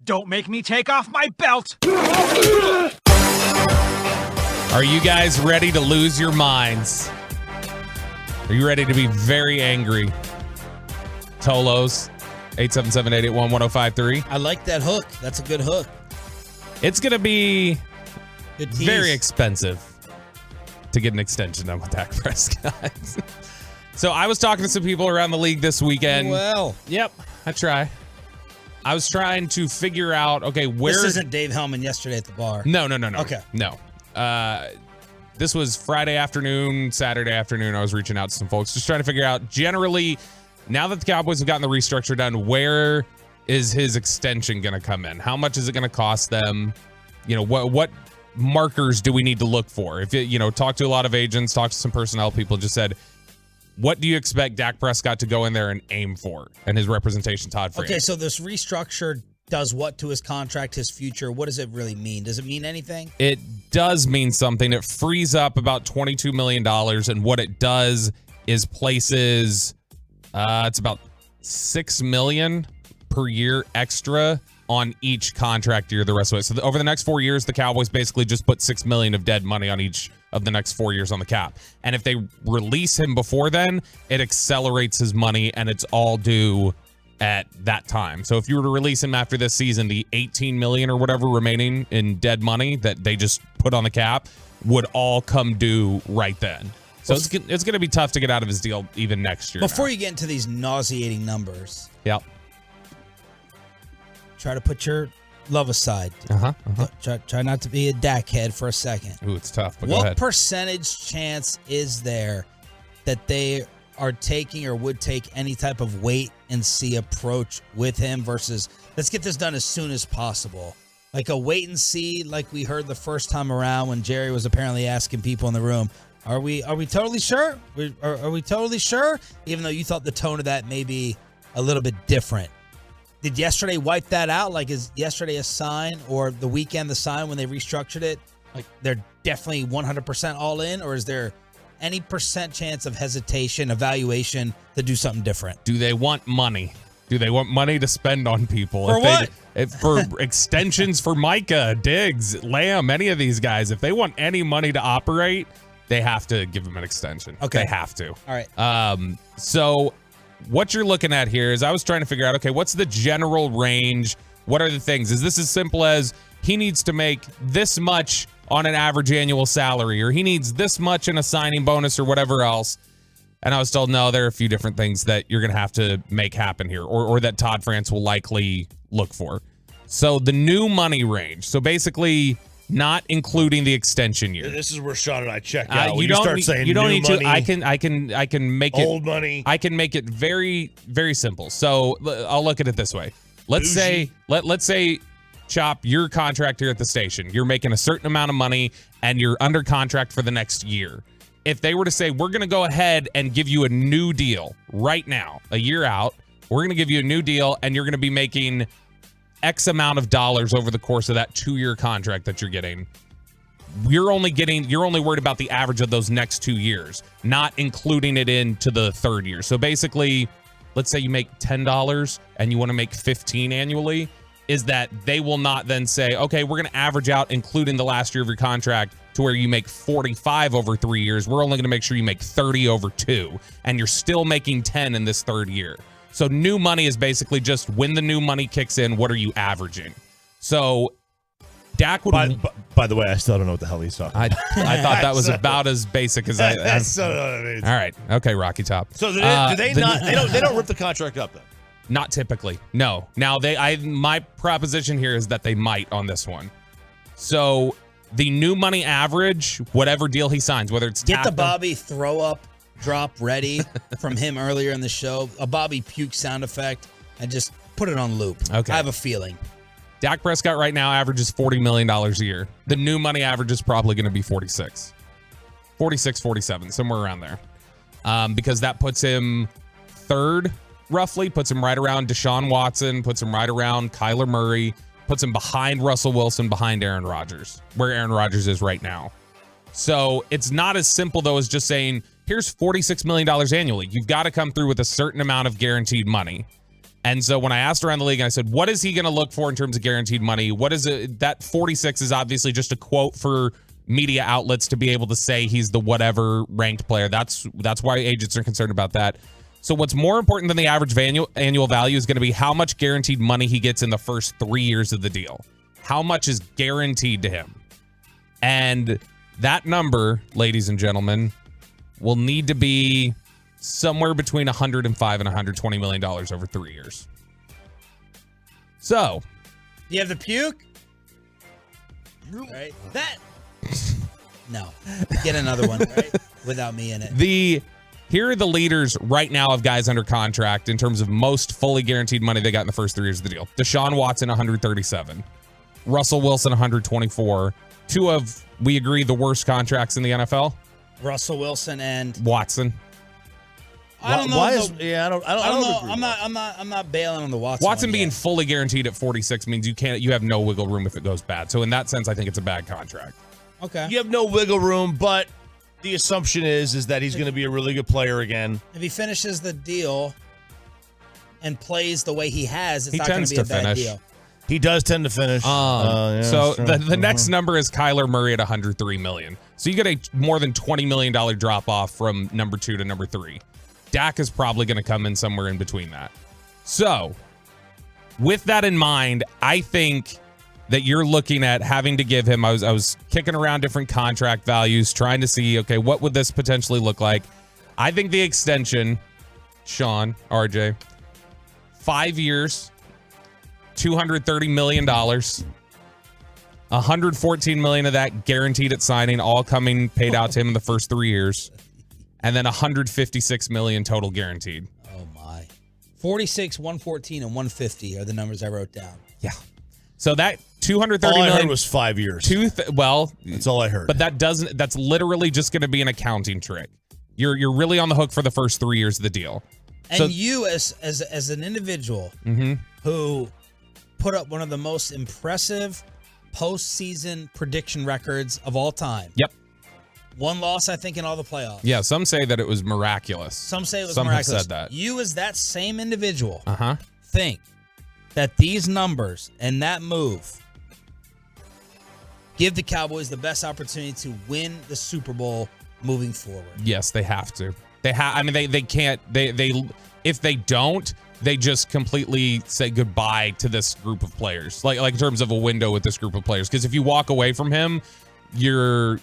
Don't make me take off my belt. Are you guys ready to lose your minds? Are you ready to be very angry? Tolos, 877-881-1053. I like that hook. That's a good hook. It's going to be Good tease. very expensive to get an extension done with Dak Prescott. So I was talking to some people around the league this weekend. Well, yep, I try. I was trying to figure out, okay, where... This isn't Dave Hellman yesterday at the bar. No. Okay. No. This was Friday afternoon, Saturday afternoon. I was reaching out to some folks, just trying to figure out, generally, now that the Cowboys have gotten the restructure done, where is his extension going to come in? How much is it going to cost them? You know, what markers do we need to look for? If talk to a lot of agents, talk to some personnel people, just said, what do you expect Dak Prescott to go in there and aim for? And his representation, Todd Freeman. Okay, so this restructure does what to his contract, his future? What does it really mean? Does it mean anything? It does mean something. It frees up about $22 million. And what it does is places, it's about $6 million per year extra on each contract year the rest of it. So over the next 4 years, the Cowboys basically just put $6 million of dead money on each of the next 4 years on the cap. And if they release him before then, it accelerates his money and it's all due at that time. So if you were to release him after this season, the $18 million or whatever remaining in dead money that they just put on the cap would all come due right then. So it's going to be tough to get out of his deal even next year. Before you get into these nauseating numbers, yep. Try to put your love aside. Try not to be a Dak head for a second. Ooh, it's tough, but go ahead. What percentage chance is there that they are taking or would take any type of wait and see approach with him versus let's get this done as soon as possible? Like a wait and see, like we heard the first time around when Jerry was apparently asking people in the room, are we totally sure? Are we totally sure? Even though you thought the tone of that may be a little bit different. Did yesterday wipe that out? Like, is yesterday a sign or the weekend the sign when they restructured it? Like, they're definitely 100% all in? Or is there any percent chance of hesitation, evaluation to do something different? Do they want money? Do they want money to spend on people? For what? For extensions for Micah, Diggs, Lamb, any of these guys, if they want any money to operate, they have to give them an extension. Okay. They have to. All right. So what you're looking at here is I was trying to figure out, okay, what's the general range? What are the things? Is this as simple as he needs to make this much on an average annual salary, or he needs this much in a signing bonus or whatever else? And I was told, no, there are a few different things that you're going to have to make happen here, or that Todd France will likely look for. So the new money range. So basically not including the extension year. This is where Sean and I check out. You don't need money, to. I can make it old money. I can make it very, very simple. So I'll look at it this way. Let's say, Chop, your contract here at the station, you're making a certain amount of money and you're under contract for the next year. If they were to say, we're going to go ahead and give you a new deal right now, a year out, we're going to give you a new deal and you're going to be making X amount of dollars over the course of that 2-year contract that you're getting. You're only worried about the average of those next 2 years, not including it into the third year. So basically, let's say you make $10 and you want to make $15 annually, is that they will not then say, okay, we're going to average out, including the last year of your contract, to where you make 45 over 3 years. We're only going to make sure you make 30 over 2, and you're still making 10 in this third year. So new money is basically just when the new money kicks in, what are you averaging? So Dak would... By the way, I still don't know what the hell he's talking about. I thought that was about as basic as I... That's so what I mean. All right. Okay, Rocky Top. So do they not... They don't rip the contract up, then? Not typically. No. Now, my proposition here is that they might on this one. So the new money average, whatever deal he signs, whether it's... Get the Bobby throw up drop ready from him earlier in the show, a Bobby puke sound effect, and just put it on loop. Okay. I have a feeling. Dak Prescott right now averages $40 million a year. The new money average is probably going to be 46, 47, somewhere around there. Because that puts him third, roughly, puts him right around Deshaun Watson, puts him right around Kyler Murray, puts him behind Russell Wilson, behind Aaron Rodgers, where Aaron Rodgers is right now. So it's not as simple, though, as just saying, here's $46 million annually. You've got to come through with a certain amount of guaranteed money. And so when I asked around the league, and I said, what is he going to look for in terms of guaranteed money? What is it? That 46 is obviously just a quote for media outlets to be able to say he's the whatever ranked player. That's why agents are concerned about that. So what's more important than the average annual value is going to be how much guaranteed money he gets in the first 3 years of the deal. How much is guaranteed to him? And that number, ladies and gentlemen, will need to be somewhere between $105 and $120 million over 3 years. So, you have the puke? Right? That. No. Get another one, right? Without me in it. Here are the leaders right now of guys under contract in terms of most fully guaranteed money they got in the first 3 years of the deal. Deshaun Watson, 137. Russell Wilson, 124. Two of, we agree, the worst contracts in the NFL. Russell Wilson and Watson. I don't know. Why is, yeah, I don't know. I'm not bailing on the Watson. Watson being fully guaranteed at 46 means you have no wiggle room if it goes bad. So in that sense, I think it's a bad contract. Okay. You have no wiggle room, but the assumption is that he's going to be a really good player again. If he finishes the deal and plays the way he has, it's He not going tends to be a to bad finish. deal. He does tend to finish. So the next number is Kyler Murray at $103 million. So you get a more than $20 million drop off from number 2 to number 3. Dak is probably going to come in somewhere in between that. So with that in mind, I think that you're looking at having to give him, I was kicking around different contract values, trying to see, okay, what would this potentially look like? I think the extension, Sean, RJ, 5 years, $230 million, $114 million of that guaranteed at signing, all coming paid out to him in the first 3 years, and then $156 million total guaranteed. Oh my. 46, 114, and 150 are the numbers I wrote down. Yeah. So that $230 all I million heard was 5 years. That's all I heard. But that's literally just going to be an accounting trick. You're really on the hook for the first 3 years of the deal. And so, you as an individual who put up one of the most impressive postseason prediction records of all time. Yep. One loss, I think, in all the playoffs. Yeah, some say that it was miraculous. Some say it was some miraculous. Have said that. You as that same individual Uh-huh. think that these numbers and that move give the Cowboys the best opportunity to win the Super Bowl moving forward. Yes, they have to. I mean, they can't. They if they don't, they just completely say goodbye to this group of players. Like in terms of a window with this group of players. Because if you walk away from him, your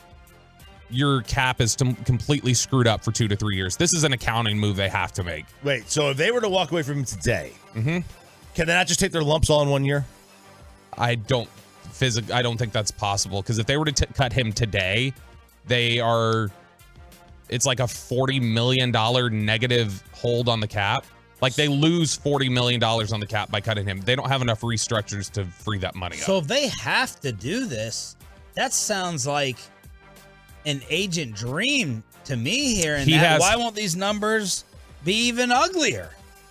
cap is completely screwed up for 2 to 3 years. This is an accounting move they have to make. Wait, so if they were to walk away from him today, can they not just take their lumps all in 1 year? I don't think that's possible, because if they were to cut him today, it's like a $40 million negative hold on the cap. Like they lose $40 million on the cap by cutting him. They don't have enough restructures to free that money up. So if they have to do this, that sounds like an agent dream to me here. And why won't these numbers be even uglier?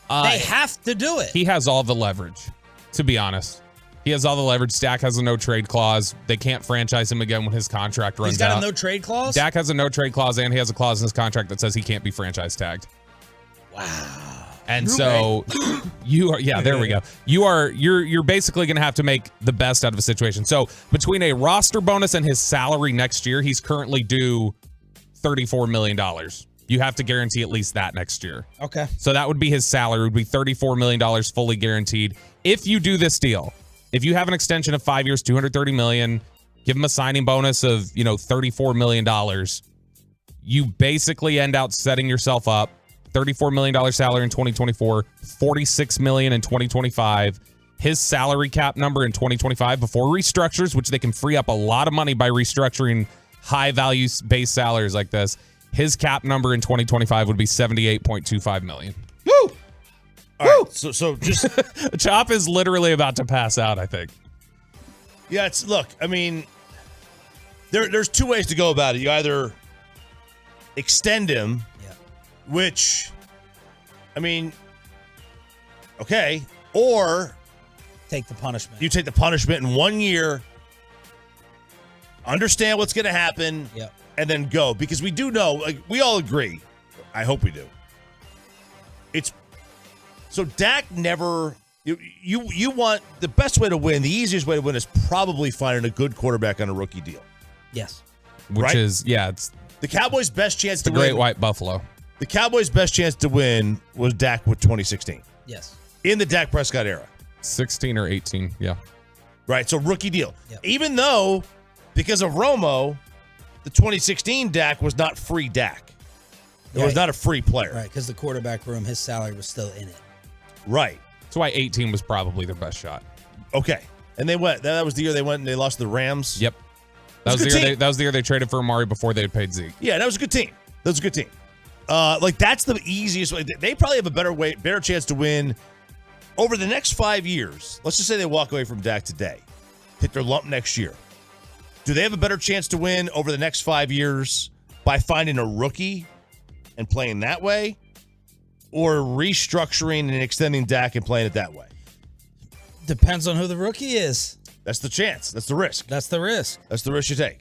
They have to do it. He has all the leverage, to be honest. He has all the leverage. Dak has a no-trade clause. They can't franchise him again when his contract runs out. He's got a no-trade clause? Dak has a no-trade clause, and he has a clause in his contract that says he can't be franchise tagged. Wow. And so you are, there we go. You're basically going to have to make the best out of a situation. So between a roster bonus and his salary next year, he's currently due $34 million. You have to guarantee at least that next year. Okay. So that would be his salary. It would be $34 million fully guaranteed. If you do this deal, if you have an extension of 5 years, $230 million, give him a signing bonus of, $34 million, you basically end out setting yourself up. $34 million salary in 2024, $46 million in 2025. His salary cap number in 2025 before restructures, which they can free up a lot of money by restructuring high value base salaries like this. His cap number in 2025 would be $78.25 million. Woo! All right, so just Chop is literally about to pass out, I think. Yeah, look, I mean, there's two ways to go about it. You either extend him, which, I mean, okay, or take the punishment. You take the punishment in 1 year, understand what's going to happen, and then go. Because we do know, like, we all agree, I hope we do, it's So Dak never. You want the best way to win. The easiest way to win is probably finding a good quarterback on a rookie deal. Yes. Which right? it's the Cowboys' best chance to the win. Great White Buffalo. The Cowboys' best chance to win was Dak with 2016. Yes. In the Dak Prescott era. 16 or 18, yeah. Right, so rookie deal. Yep. Even though, because of Romo, the 2016 Dak was not free Dak. It was not a free player. Right, because the quarterback room, his salary was still in it. Right. That's why 18 was probably their best shot. Okay. And they went. That was the year they went and they lost to the Rams. Yep. That was the year they traded for Amari before they had paid Zeke. Yeah, that was a good team. That's the easiest way. They probably have a better chance to win over the next 5 years. Let's just say they walk away from Dak today, hit their lump next year. Do they have a better chance to win over the next 5 years by finding a rookie and playing that way, or restructuring and extending Dak and playing it that way? Depends on who the rookie is. That's the chance. That's the risk. That's the risk. That's the risk you take.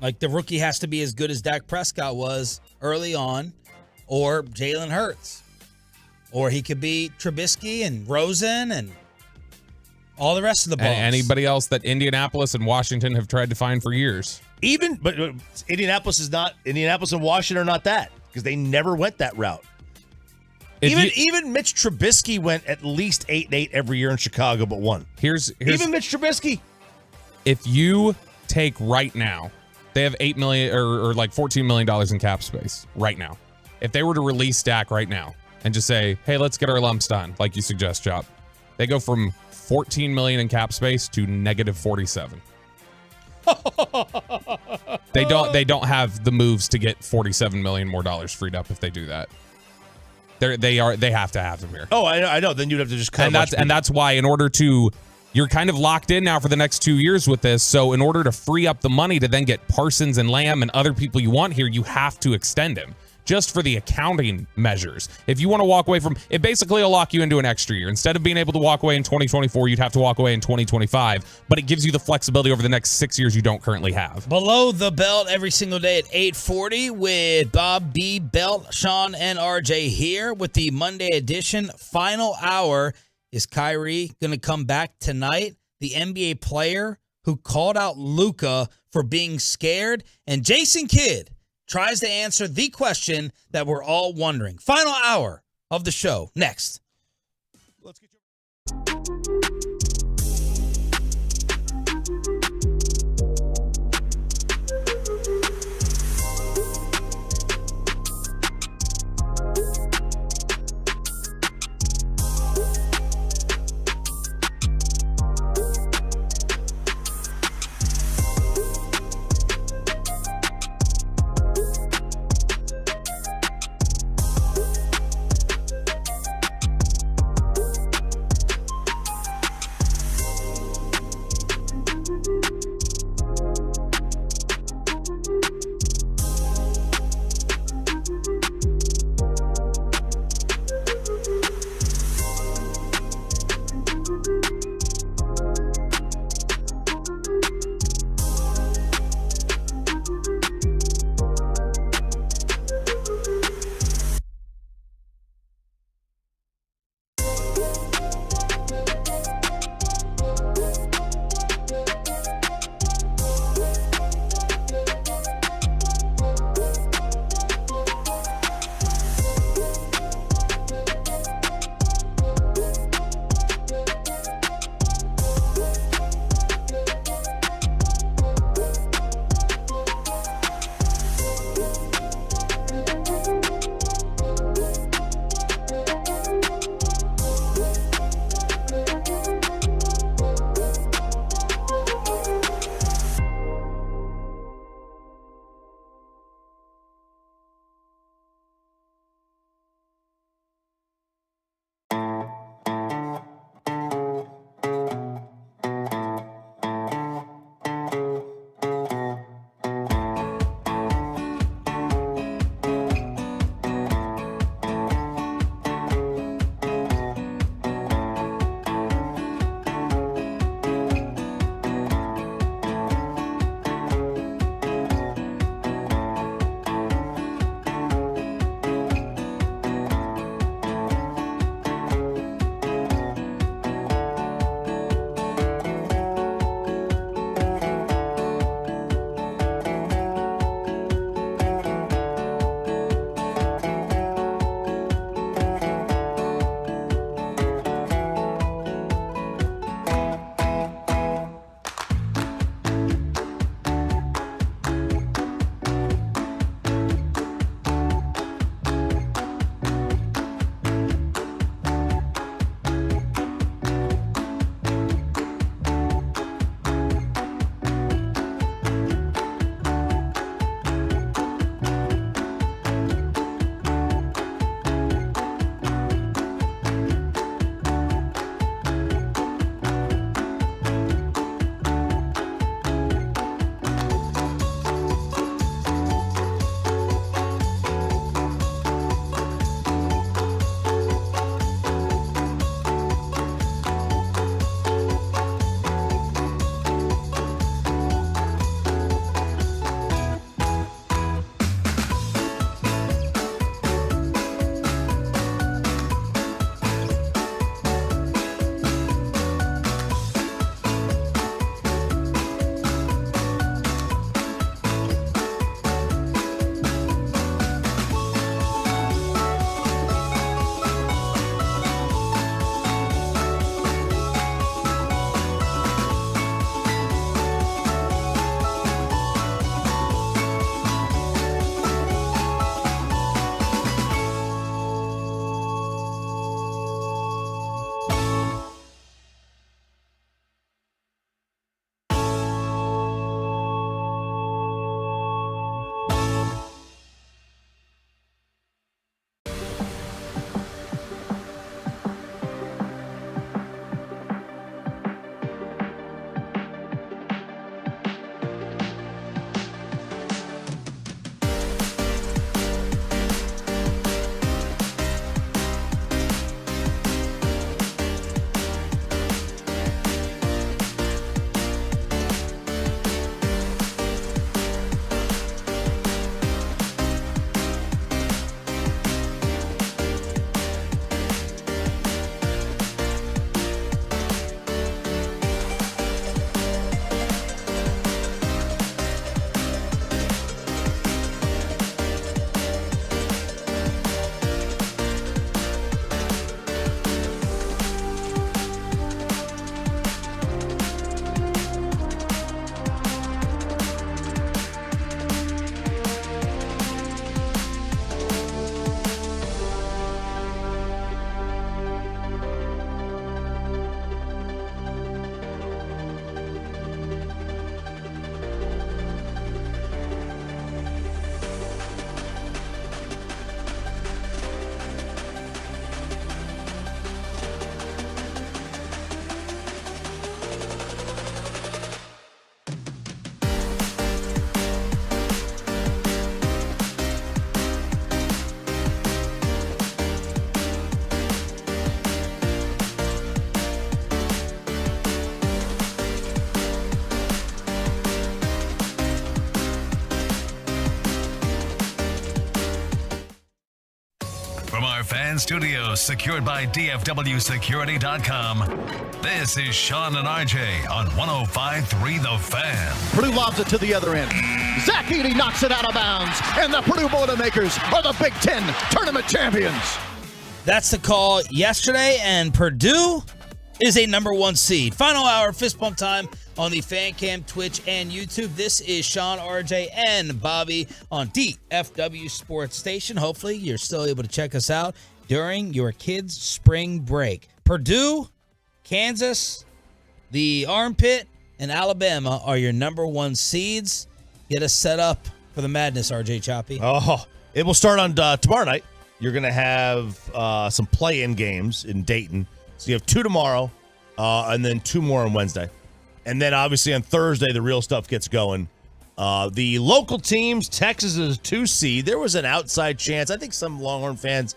Like, the rookie has to be as good as Dak Prescott was early on, or Jalen Hurts. Or he could be Trubisky and Rosen and all the rest of the balls. And anybody else that Indianapolis and Washington have tried to find for years. But Indianapolis and Washington are not that, because they never went that route. Even Mitch Trubisky went at least 8-8 every year in Chicago, but won. Here's even Mitch Trubisky. If you take right now, they have $8 million or like $14 million in cap space right now. If they were to release Dak right now and just say, "Hey, let's get our lumps done," like you suggest, Chop, they go from $14 million in cap space to -47. They don't have the moves to get $47 million more dollars freed up if they do that. They have to have him here. Oh, I know. Then you'd have to just cut. And that's why, in order to, you're kind of locked in now for the next 2 years with this. So in order to free up the money to then get Parsons and Lamb and other people you want here, you have to extend him. Just for the accounting measures. If you want to walk away from it, basically will lock you into an extra year. Instead of being able to walk away in 2024, you'd have to walk away in 2025. But it gives you the flexibility over the next 6 years you don't currently have. Below the Belt every single day at 8:40 with Bob B. Belt, Sean, and RJ here with the Monday edition. Final hour. Is Kyrie going to come back tonight? The NBA player who called out Luka for being scared, and Jason Kidd tries to answer the question that we're all wondering. Final hour of the show next. Let's get fan studios secured by DFWsecurity.com, this is Sean and RJ on 105.3 The Fan. Purdue lobs it to the other end. Zach Edey knocks it out of bounds, and the Purdue Boilermakers are the Big Ten tournament champions. That's the call yesterday, and Purdue is a number 1 seed. Final hour, fist bump time on the Fan Cam, Twitch, and YouTube. This is Sean, RJ, and Bobby on DFW Sports Station. Hopefully, you're still able to check us out during your kids' spring break. Purdue, Kansas, the Armpit, and Alabama are your number 1 seeds. Get us set up for the madness, RJ Choppy. Oh, it will start on tomorrow night. You're going to have some play-in games in Dayton. So you have 2 tomorrow, and then 2 more on Wednesday. And then obviously on Thursday, the real stuff gets going. The local teams, Texas is a 2 seed. There was an outside chance. I think some Longhorn fans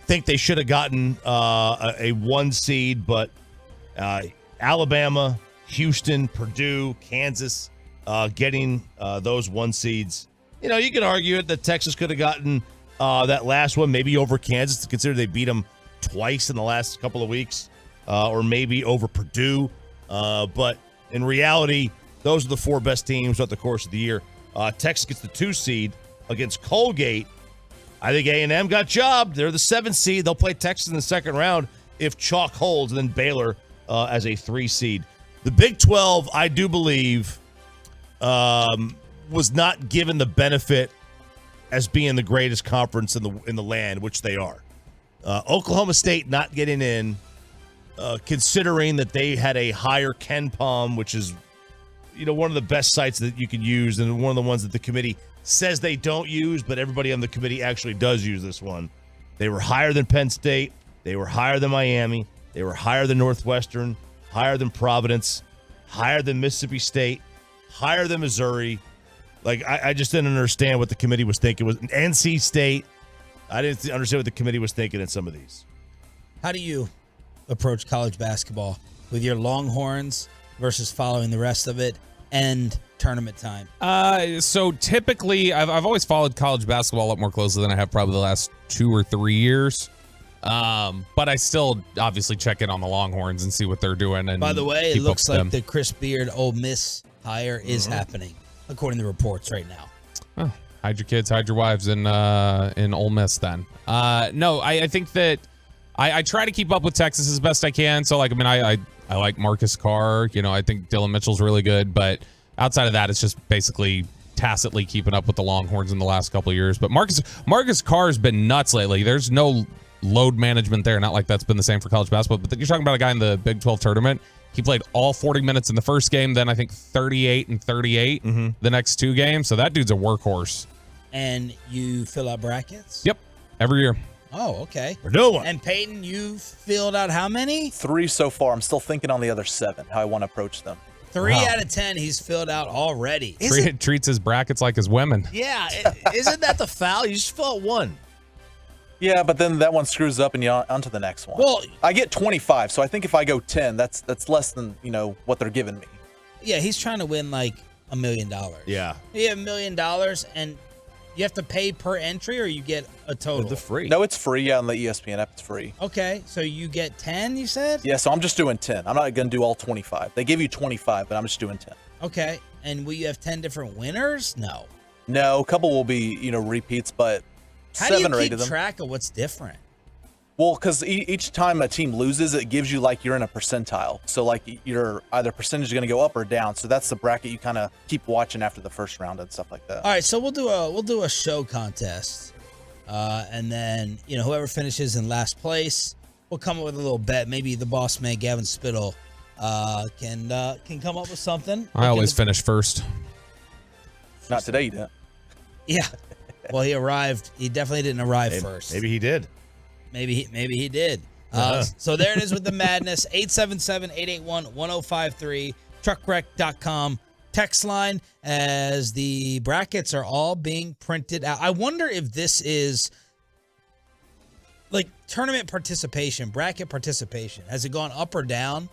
think they should have gotten a 1 seed, but Alabama, Houston, Purdue, Kansas getting those 1 seeds. You know, you could argue that Texas could have gotten that last one, maybe over Kansas, to consider they beat them twice in the last couple of weeks, or maybe over Purdue. But in reality, those are the 4 best teams throughout the course of the year. Texas gets the 2 seed against Colgate. I think A&M got jobbed. They're the 7 seed. They'll play Texas in the second round if chalk holds, and then Baylor as a 3 seed. The Big 12, I do believe, was not given the benefit as being the greatest conference in the land, which they are. Oklahoma State not getting in, considering that they had a higher Ken Palm, which is, you know, one of the best sites that you can use, and one of the ones that the committee says they don't use, but everybody on the committee actually does use this one. They were higher than Penn State. They were higher than Miami. They were higher than Northwestern, higher than Providence, higher than Mississippi State, higher than Missouri. Like, I just didn't understand what the committee was thinking. It was NC State. I didn't understand what the committee was thinking in some of these. How do you approach college basketball with your Longhorns versus following the rest of it and tournament time? So typically, I've always followed college basketball a lot more closely than I have probably the last 2 or 3 years. But I still obviously check in on the Longhorns and see what they're doing. And by the way, it keep looks up with like the Chris Beard Ole Miss hire is happening, according to reports right now. Oh, hide your kids, hide your wives in Ole Miss then. No, I think that I try to keep up with Texas as best I can. So, like, I mean, I like Marcus Carr. You know, I think Dylan Mitchell's really good. But outside of that, it's just basically tacitly keeping up with the Longhorns in the last couple of years. But Marcus Carr has been nuts lately. There's no load management there. Not like that's been the same for college basketball. But you're talking about a guy in the Big 12 tournament. He played all 40 minutes in the first game, then I think 38 and 38 the next 2 games. So that dude's a workhorse. And you fill out brackets? Yep, every year. Oh, okay. We're doing one. And Peyton, you've filled out how many? 3 so far. I'm still thinking on the other 7, how I want to approach them. 3 out of 10 he's filled out already. Treats his brackets like his women. Yeah, isn't that the foul? You just fill out 1. Yeah, but then that one screws up and you're on to the next one. Well, I get 25, so I think if I go 10, that's less than, you know, what they're giving me. Yeah, he's trying to win like $1 million. Yeah. You have $1 million, and you have to pay per entry, or you get a total? The free. No, it's free. Yeah, on the ESPN app, it's free. Okay, so you get 10, you said? Yeah, so I'm just doing 10. I'm not going to do all 25. They give you 25, but I'm just doing 10. Okay, and will you have 10 different winners? No. No, a couple will be, you know, repeats, but How 7 do or you 8 of keep them. track of what's different? Well, because each time a team loses, it gives you like you're in a percentile. So like your either percentage is going to go up or down. So that's the bracket you kind of keep watching after the first round and stuff like that. All right, so we'll do a show contest, and then whoever finishes in last place, we'll come up with a little bet. Maybe the boss man Gavin Spittle can come up with something. I always finish first. Not today, you didn't. Yeah. Well, he arrived. He definitely didn't arrive first. Maybe he did. Maybe he did. So there it is with the madness. 877-881-1053. Truckwreck.com text line as the brackets are all being printed out. I wonder if this is like tournament participation, bracket participation. Has it gone up or down?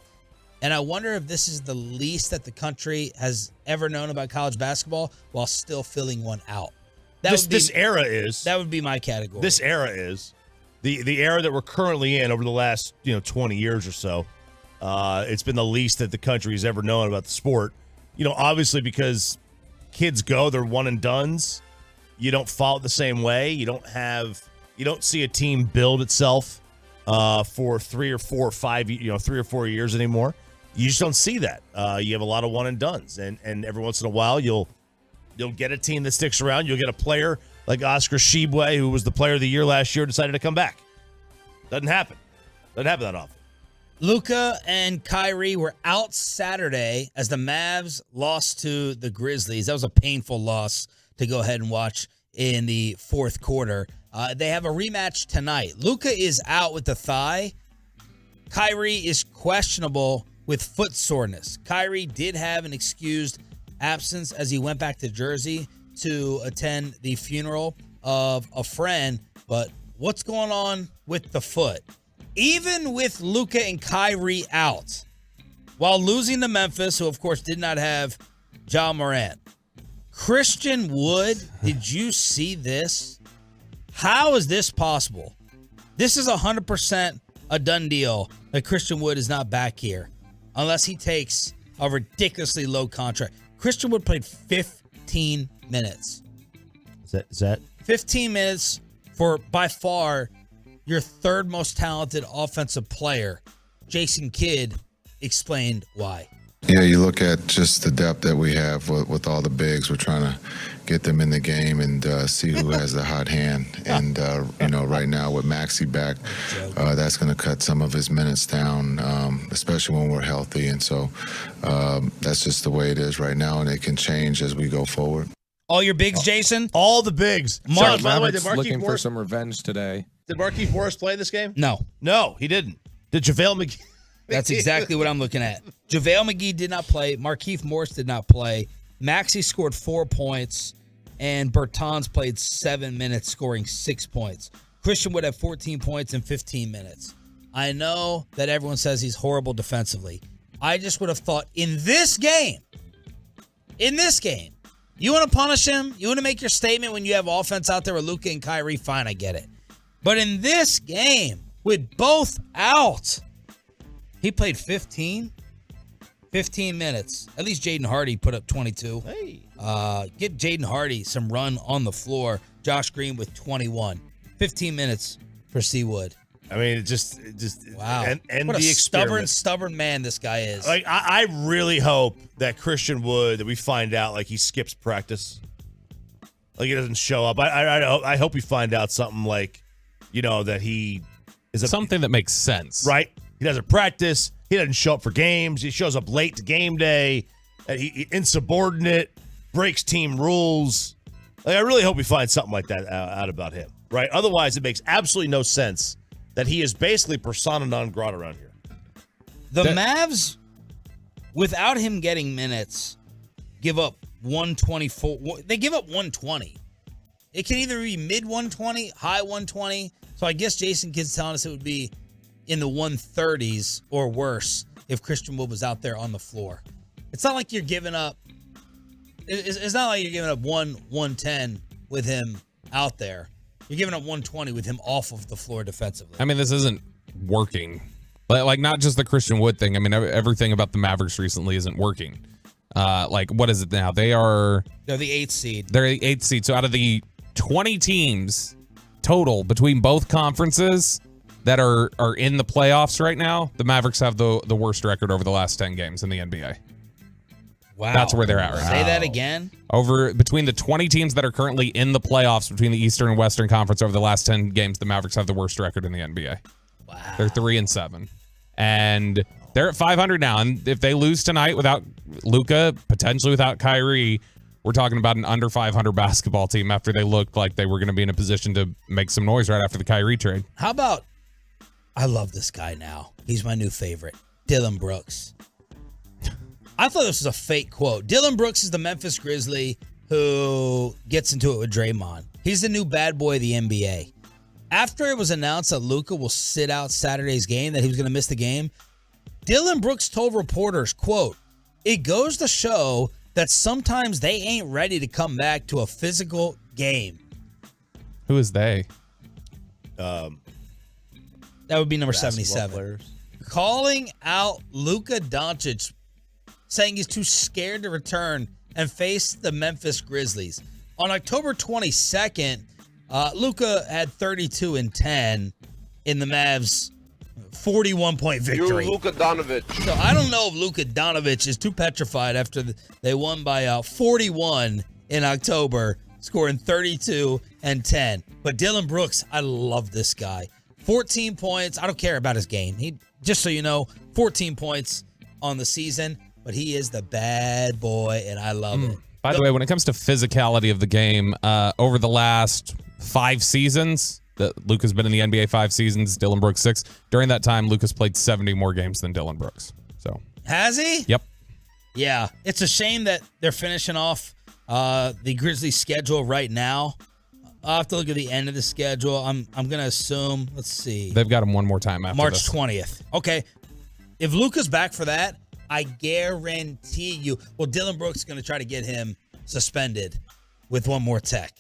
And I wonder if this is the least that the country has ever known about college basketball while still filling one out. This era is. That would be my category. This era is. the era that we're currently in over the last 20 years or so, it's been the least that the country has ever known about the sport. Obviously because kids they're one and dones. You don't follow it the same way. You don't see a team build itself for 3 or 4 or 5, 3 or 4 years anymore. You just don't see that. You have a lot of one and dones, and every once in a while you'll get a team that sticks around. You'll get a player like Oscar Tshiebwe, who was the player of the year last year, decided to come back. Doesn't happen that often. Luka and Kyrie were out Saturday as the Mavs lost to the Grizzlies. That was a painful loss to go ahead and watch in the fourth quarter. They have a rematch tonight. Luka is out with the thigh. Kyrie is questionable with foot soreness. Kyrie did have an excused absence as he went back to Jersey to attend the funeral of a friend. But what's going on with the foot? Even with Luka and Kyrie out, while losing to Memphis, who of course did not have Ja Morant, Christian Wood, did you see this? How is this possible? This is 100% a done deal that Christian Wood is not back here unless he takes a ridiculously low contract. Christian Wood played 15 minutes. Is that 15 minutes for by far your third most talented offensive player. Jason Kidd explained why. Yeah, you look at just the depth that we have with all the bigs. We're trying to get them in the game and see who has the hot hand. And, right now with Maxey back, that's going to cut some of his minutes down, especially when we're healthy. And so that's just the way it is right now, and it can change as we go forward. All your bigs, Jason? All the bigs. By the way, did looking for some revenge today. Did Markieff Morris play this game? No, he didn't. Did JaVale McGee? That's exactly what I'm looking at. JaVale McGee did not play. Markieff Morris did not play. Maxey scored 4 points, and Bertans played 7 minutes, scoring 6 points. Christian would have 14 points in 15 minutes. I know that everyone says he's horrible defensively. I just would have thought in this game, you want to punish him? You want to make your statement when you have offense out there with Luka and Kyrie? Fine, I get it. But in this game, with both out, he played 15 minutes. At least Jaden Hardy put up 22. Hey. Get Jaden Hardy some run on the floor. Josh Green with 21. 15 minutes for Seawood. I mean, it just wow. And what the a stubborn man this guy is. Like I really hope that Christian Wood, that we find out like he skips practice, like he doesn't show up. I hope we find out something like, that he is something that makes sense, right? He doesn't practice. He doesn't show up for games. He shows up late to game day. He insubordinate, breaks team rules. Like I really hope we find something like that out about him, right? Otherwise, it makes absolutely no sense that he is basically persona non grata around here. The Mavs, without him getting minutes, give up 124. They give up 120. It can either be mid 120, high 120. So I guess Jason Kidd's telling us it would be in the 130s or worse if Christian Wood was out there on the floor. It's not like you're giving up. It's not like you're giving up 110 with him out there. You're giving up 120 with him off of the floor defensively. I mean, this isn't working. Like not just the Christian Wood thing. I mean, everything about the Mavericks recently isn't working. What is it now? They're the 8th seed. They're the 8th seed. So out of the 20 teams total between both conferences that are in the playoffs right now, the Mavericks have the worst record over the last 10 games in the NBA. Wow. That's where they're at right now. Say that again. Between the 20 teams that are currently in the playoffs between the Eastern and Western Conference over the last 10 games, the Mavericks have the worst record in the NBA. Wow. They're 3-7. And they're at 500 now. And if they lose tonight without Luka, potentially without Kyrie, we're talking about an under 500 basketball team after they looked like they were going to be in a position to make some noise right after the Kyrie trade. How about, I love this guy now. He's my new favorite, Dylan Brooks. I thought this was a fake quote. Dylan Brooks is the Memphis Grizzly who gets into it with Draymond. He's the new bad boy of the NBA. After it was announced that Luka will sit out Saturday's game, that he was going to miss the game, Dylan Brooks told reporters, quote, "It goes to show that sometimes they ain't ready to come back to a physical game." Who is they? That would be number Basketball 77. players. Calling out Luka Doncic, saying he's too scared to return and face the Memphis Grizzlies. On October 22nd, Luka had 32 and 10 in the Mavs' 41-point victory. You Luka Doncic. So I don't know if Luka Doncic is too petrified after they won by 41 in October, scoring 32 and 10. But Dylan Brooks, I love this guy. 14 points. I don't care about his game. He, just so you know, 14 points on the season, but he is the bad boy, and I love it. By the way, when it comes to physicality of the game, over the last 5 seasons, Luka's been in the NBA 5 seasons, Dylan Brooks 6. During that time, Luka's played 70 more games than Dylan Brooks. So Has he? Yep. Yeah. It's a shame that they're finishing off the Grizzlies schedule right now. I'll have to look at the end of the schedule. I'm going to assume, let's see. They've got him one more time after March this. 20th. Okay. If Luka's back for that, I guarantee you. Well, Dylan Brooks is going to try to get him suspended with one more tech.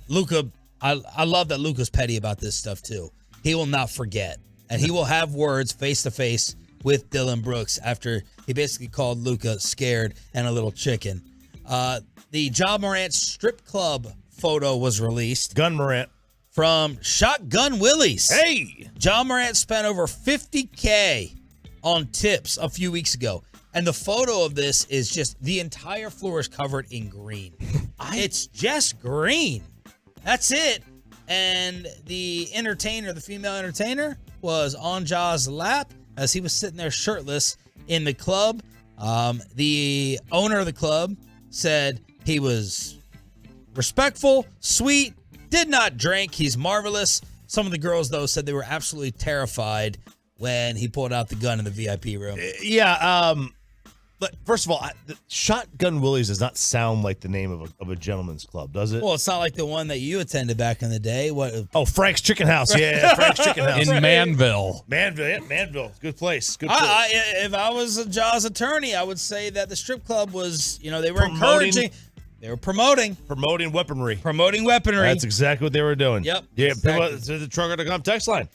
Luka, I love that Luka's petty about this stuff too. He will not forget. And he will have words face-to-face with Dylan Brooks after he basically called Luka scared and a little chicken. The Ja Morant strip club photo was released. Gun Morant. From Shotgun Willie's. Hey! Ja Morant spent over $50K on tips a few weeks ago. And the photo of this is just the entire floor is covered in green. It's just green. That's it. And the entertainer, the female entertainer, was on Ja's lap as he was sitting there shirtless in the club. The owner of the club said he was respectful, sweet, did not drink. He's marvelous. Some of the girls, though, said they were absolutely terrified when he pulled out the gun in the VIP room. Yeah, but first of all, Shotgun Willie's does not sound like the name of a gentleman's club, does it? Well, it's not like the one that you attended back in the day. What? Oh, Frank's Chicken House. Yeah, Frank's Chicken House. In Manville. Manville. Good place. Good place. If I was a Jaws attorney, I would say that the strip club was, they were encouraging. They were promoting weaponry. That's exactly what they were doing. Yep. Yeah, exactly. people to the Trucker.com text line.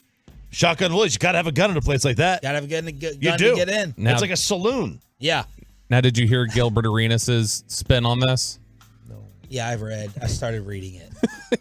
Shotgun Willie's, you got to have a gun in a place like that. Got to have a gun to get in. Now, it's like a saloon. Yeah. Now, did you hear Gilbert Arenas' spin on this? Yeah, I started reading it.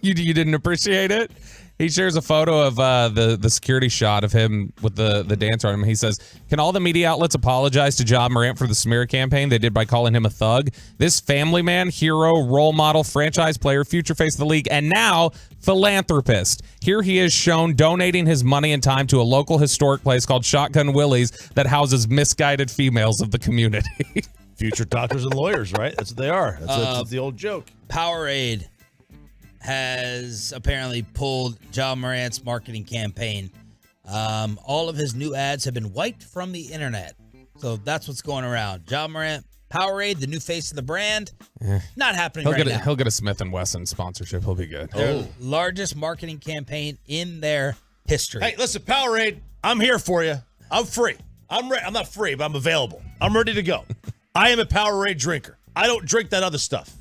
You didn't appreciate it? He shares a photo of the security shot of him with the dancer on him. He says, can all the media outlets apologize to Ja Morant for the smear campaign they did by calling him a thug? This family man, hero, role model, franchise player, future face of the league, and now philanthropist. Here he is shown donating his money and time to a local historic place called Shotgun Willie's that houses misguided females of the community. Future doctors and lawyers, right? That's what they are. That's the old joke. Powerade has apparently pulled Ja Morant's marketing campaign. All of his new ads have been wiped from the internet. So that's what's going around. Ja Morant, Powerade, the new face of the brand, not happening now. He'll get a Smith & Wesson sponsorship. He'll be good. Their largest marketing campaign in their history. Hey, listen, Powerade, I'm here for you. I'm free. I'm not free, but I'm available. I'm ready to go. I am a Powerade drinker. I don't drink that other stuff.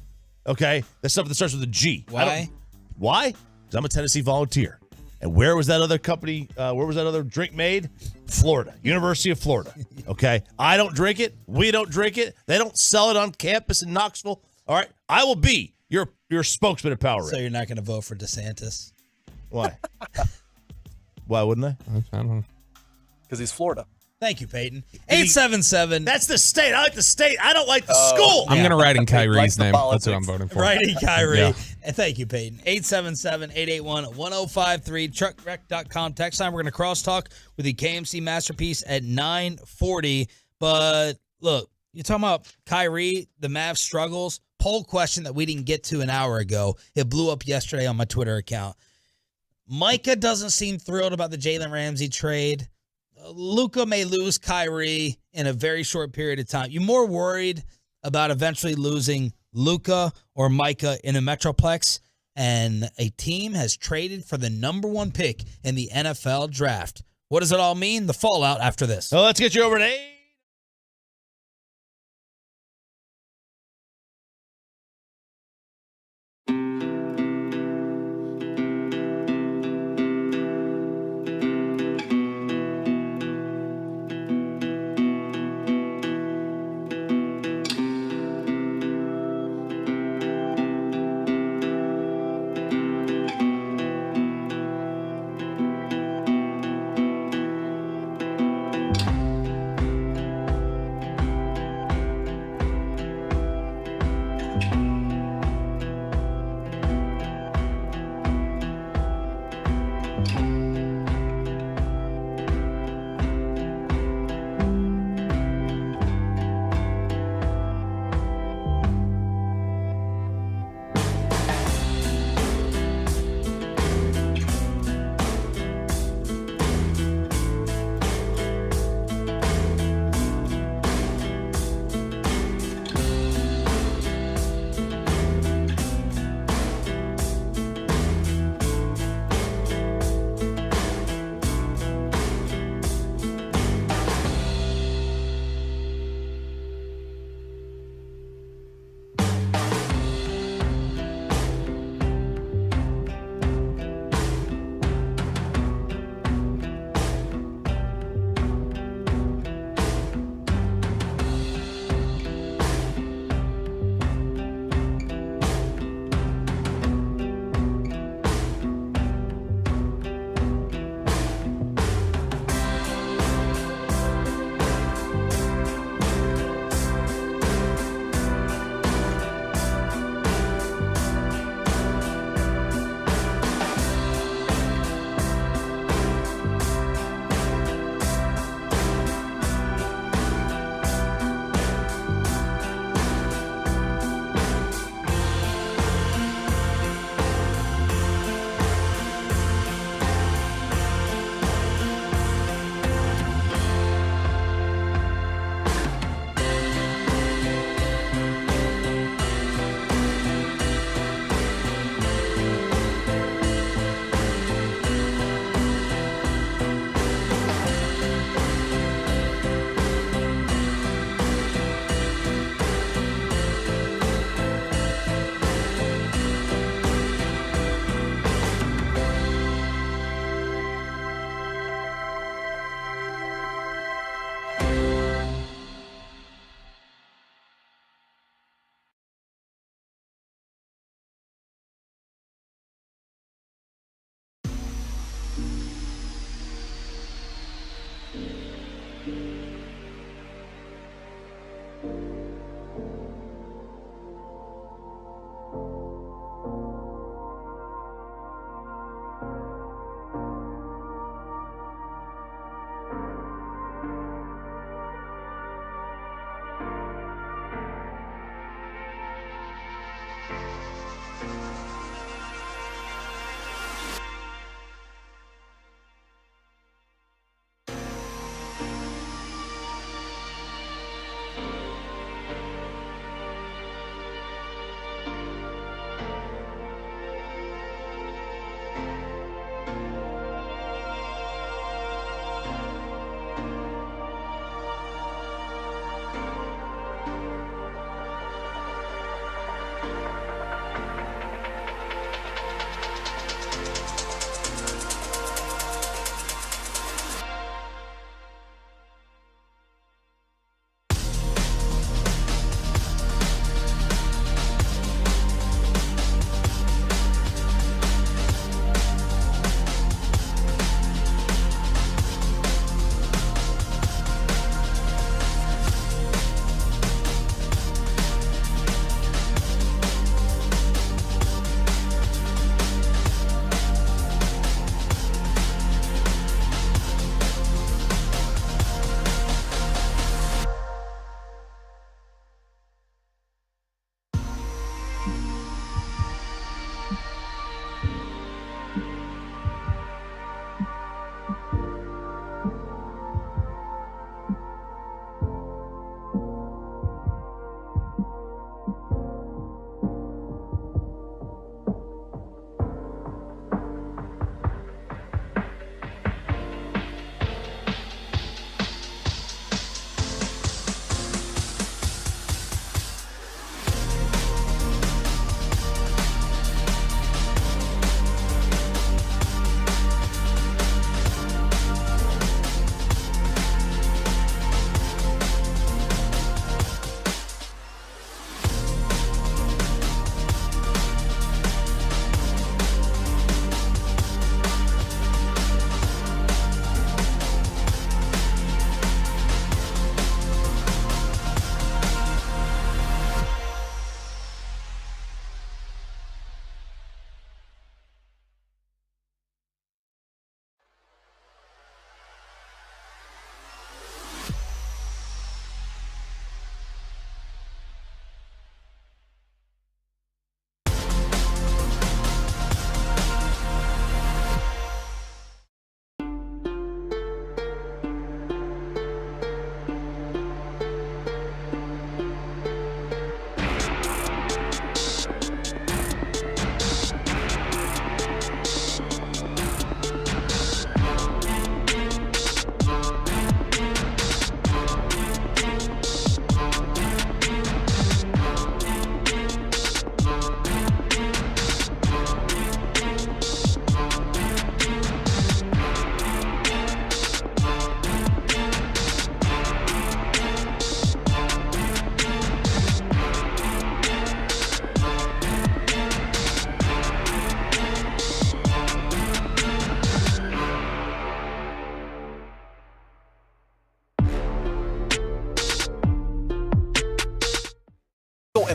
Okay? That stuff that starts with a G. Why? Why? Because I'm a Tennessee Volunteer. And where was that other company? Where was that other drink made? Florida. University of Florida. Okay? I don't drink it. We don't drink it. They don't sell it on campus in Knoxville. All right? I will be your spokesman at Powerade. So you're not going to vote for DeSantis? Why? Why wouldn't I? I don't know. Because he's Florida. Thank you, Peyton. 877. That's the state. I like the state. I don't like the school. I'm going to write in Kyrie's name. That's who I'm voting for. Write in Kyrie. Yeah. And thank you, Peyton. 877-881-1053. Truckwreck.com. Text line. We're going to crosstalk with the KMC Masterpiece at 9:40. But look, you're talking about Kyrie, the Mavs struggles. Poll question that we didn't get to an hour ago. It blew up yesterday on my Twitter account. Micah doesn't seem thrilled about the Jalen Ramsey trade. Luka may lose Kyrie in a very short period of time. You more worried about eventually losing Luka or Micah in a Metroplex, and a team has traded for the number 1 pick in the NFL draft. What does it all mean? The fallout after this. So let's get you over to 8.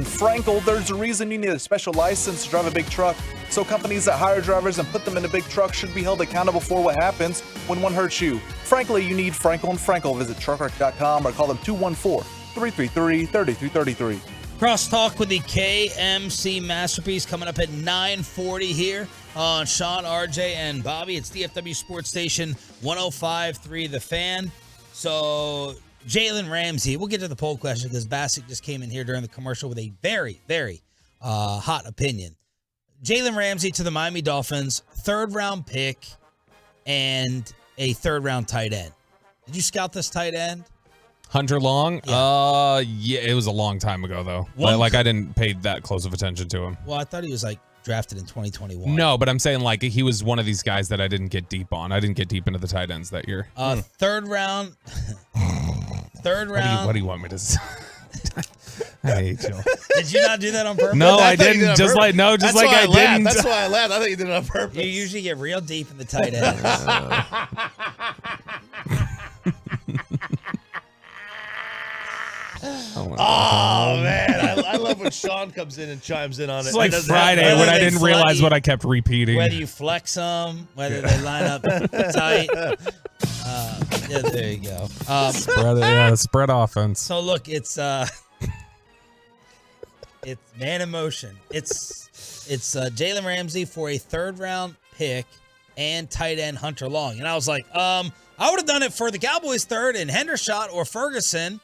And Frankel, there's a reason you need a special license to drive a big truck. So companies that hire drivers and put them in a big truck should be held accountable for what happens when one hurts you. Frankly, you need Frankel and Frankel. Visit truckwreck.com or call them 214-333-3333. Crosstalk with the KMC Masterpiece coming up at 9:40 here on Sean, RJ, and Bobby. It's DFW Sports Station 105.3 The Fan. So Jalen Ramsey, we'll get to the poll question because Bassick just came in here during the commercial with a very, very hot opinion. Jalen Ramsey to the Miami Dolphins, 3rd-round pick and a 3rd-round tight end. Did you scout this tight end? Hunter Long? Yeah, it was a long time ago, though. I didn't pay that close of attention to him. Well, I thought he was, drafted in 2021. No, but I'm saying, he was one of these guys that I didn't get deep on. I didn't get deep into the tight ends that year. 3rd round. What do you want me to say? I hate you. Did you not do that on purpose? No, I didn't. Just like I didn't. That's why I laughed. I thought you did it on purpose. You usually get real deep in the tight ends. Oh, man. I love when Sean comes in and chimes in on it. It's like Friday when I didn't realize what I kept repeating. Whether you flex them, whether they line up tight. Yeah, there you go. Spread offense. So, look, it's man in motion. It's Jalen Ramsey for a 3rd-round pick and tight end Hunter Long. And I was like, I would have done it for the Cowboys 3rd and Hendershot or Ferguson.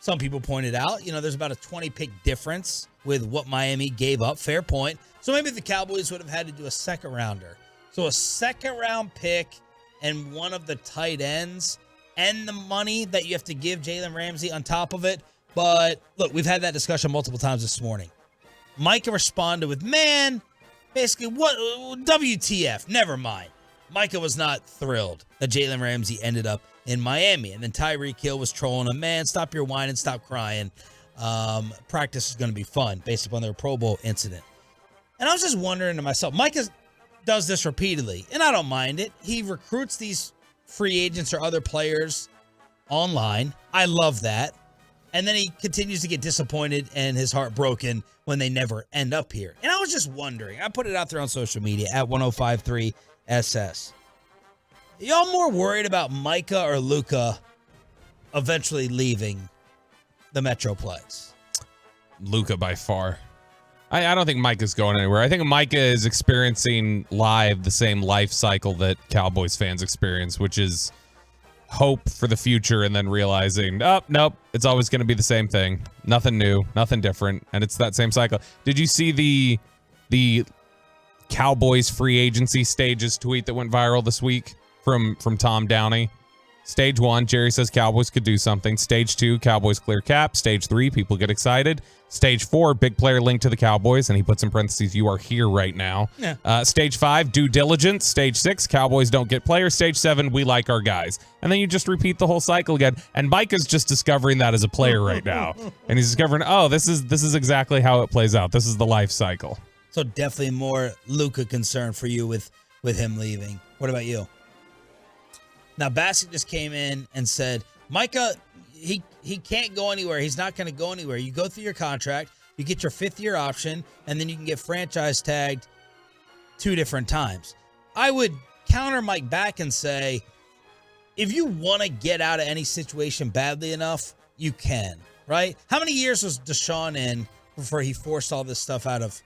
Some people pointed out, there's about a 20-pick difference with what Miami gave up. Fair point. So maybe the Cowboys would have had to do a 2nd-rounder. So a 2nd-round pick and one of the tight ends and the money that you have to give Jalen Ramsey on top of it. But look, we've had that discussion multiple times this morning. Micah responded with, basically, what? WTF? Never mind. Micah was not thrilled that Jalen Ramsey ended up in Miami. And then Tyreek Hill was trolling him, man, stop your whining, stop crying. Practice is going to be fun based upon their Pro Bowl incident. And I was just wondering to myself, Micah does this repeatedly, and I don't mind it. He recruits these free agents or other players online. I love that. And then he continues to get disappointed and his heart broken when they never end up here. And I was just wondering, I put it out there on social media at 1053 SS. Y'all more worried about Micah or Luka eventually leaving the Metroplex? Luka by far. I don't think Micah's going anywhere. I think Micah is experiencing live the same life cycle that Cowboys fans experience, which is hope for the future and then realizing, nope, it's always going to be the same thing. Nothing new, nothing different, and it's that same cycle. Did you see the Cowboys free agency stages tweet that went viral this week from Tom Downey? Stage 1, Jerry says Cowboys could do something. Stage 2, Cowboys clear cap. Stage 3, people get excited. Stage 4, big player linked to the Cowboys, and he puts in parentheses, you are here right now. Yeah. Stage 5, due diligence. Stage 6, Cowboys don't get players. Stage 7, we like our guys. And then you just repeat the whole cycle again. And Micah's just discovering that as a player right now. And he's discovering, this is exactly how it plays out. This is the life cycle. So definitely more Luka concern for you with him leaving. What about you? Now, Bassick just came in and said, Micah, he can't go anywhere. He's not going to go anywhere. You go through your contract, you get your 5th-year option, and then you can get franchise tagged 2 different times. I would counter Mike back and say, if you want to get out of any situation badly enough, you can, right? How many years was Deshaun in before he forced all this stuff out of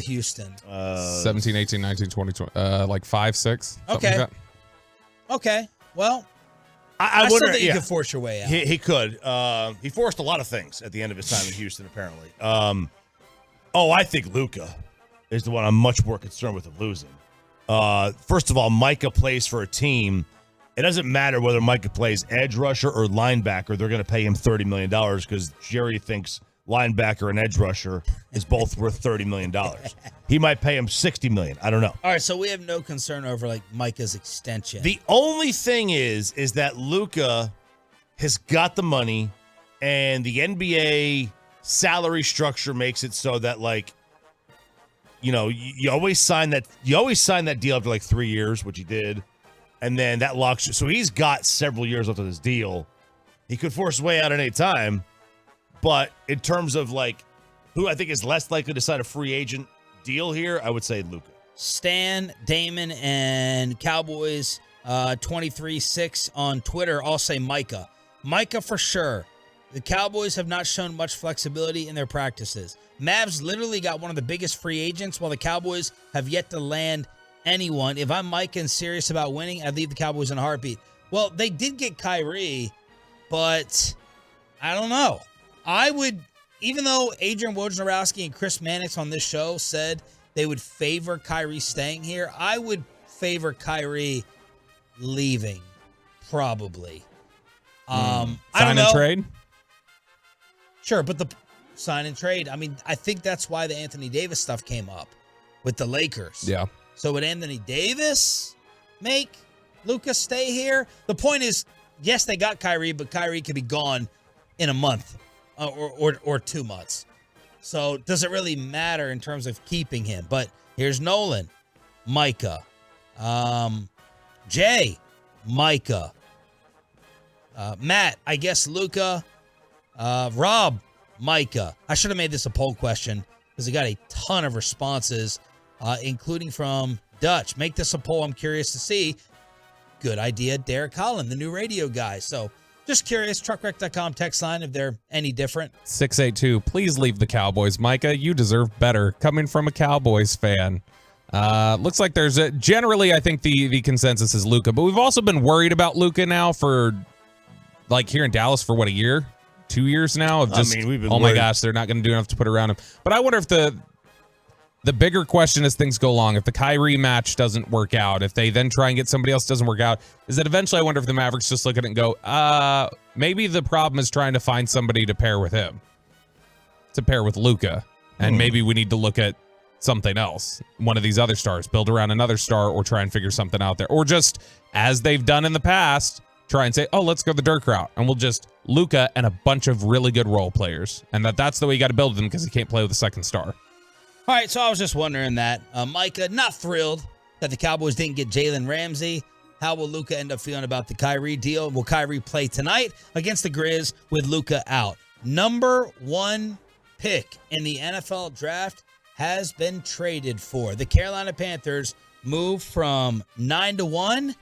Houston? 17, 18, 19, 20, 5, 6. Okay. Like okay. Well, I still wonder, think you could force your way out. He could. He forced a lot of things at the end of his time in Houston, apparently. I think Luka is the one I'm much more concerned with of losing. First of all, Micah plays for a team. It doesn't matter whether Micah plays edge rusher or linebacker. They're going to pay him $30 million because Jerry thinks linebacker and edge rusher is both worth $30 million. He might pay him $60 million. I don't know. All right, so we have no concern over Micah's extension. The only thing is that Luka has got the money, and the NBA salary structure makes it so that you always sign that deal after 3 years, which he did, and then that locks you. So he's got several years left of his deal. He could force his way out at any time. But in terms of who I think is less likely to sign a free agent deal here, I would say Luka. Stan, Damon, and Cowboys 23-6 on Twitter all say Micah. Micah for sure. The Cowboys have not shown much flexibility in their practices. Mavs literally got one of the biggest free agents, while the Cowboys have yet to land anyone. If I'm Micah and serious about winning, I'd leave the Cowboys in a heartbeat. Well, they did get Kyrie, but I don't know. I would, even though Adrian Wojnarowski and Chris Mannix on this show said they would favor Kyrie staying here, I would favor Kyrie leaving, probably. I don't Sign know. and trade? Sure, but the sign and trade, I mean, I think that's why the Anthony Davis stuff came up with the Lakers. Yeah. So would Anthony Davis make Luka stay here? The point is, yes, they got Kyrie, but Kyrie could be gone in a month or 2 months. So does it really matter in terms of keeping him? But here's Nolan, Micah, Jay, Micah, Matt, I guess Luka, Rob, Micah. I should have made this a poll question because it got a ton of responses, including from Dutch. Make this a poll. I'm curious to see. Good idea, Derek Holland, the new radio guy. So just curious, truckwreck.com text line if they're any different. 682, please leave the Cowboys. Micah, you deserve better. Coming from a Cowboys fan. Looks like there's a, generally, I think the consensus is Luka, but we've also been worried about Luka now for, like, here in Dallas for what, a year? 2 years now of just, we've been oh my worried. gosh, they're not going to do enough to put around him. But I wonder if the bigger question as things go along, if the Kyrie match doesn't work out, if they then try and get somebody else doesn't work out, is that eventually I wonder if the Mavericks just look at it and go, maybe the problem is trying to find somebody to pair with him, to pair with Luka, and maybe we need to look at something else, one of these other stars, build around another star, or try and figure something out there, or just as they've done in the past, try and say, oh, let's go the Dirk route, and we'll just Luka and a bunch of really good role players, and that's the way you got to build them because he can't play with a second star. All right, so I was just wondering that. Micah, not thrilled that the Cowboys didn't get Jalen Ramsey. How will Luka end up feeling about the Kyrie deal? Will Kyrie play tonight against the Grizz with Luka out? Number 1 pick in the NFL draft has been traded for. The Carolina Panthers moved from 9-1.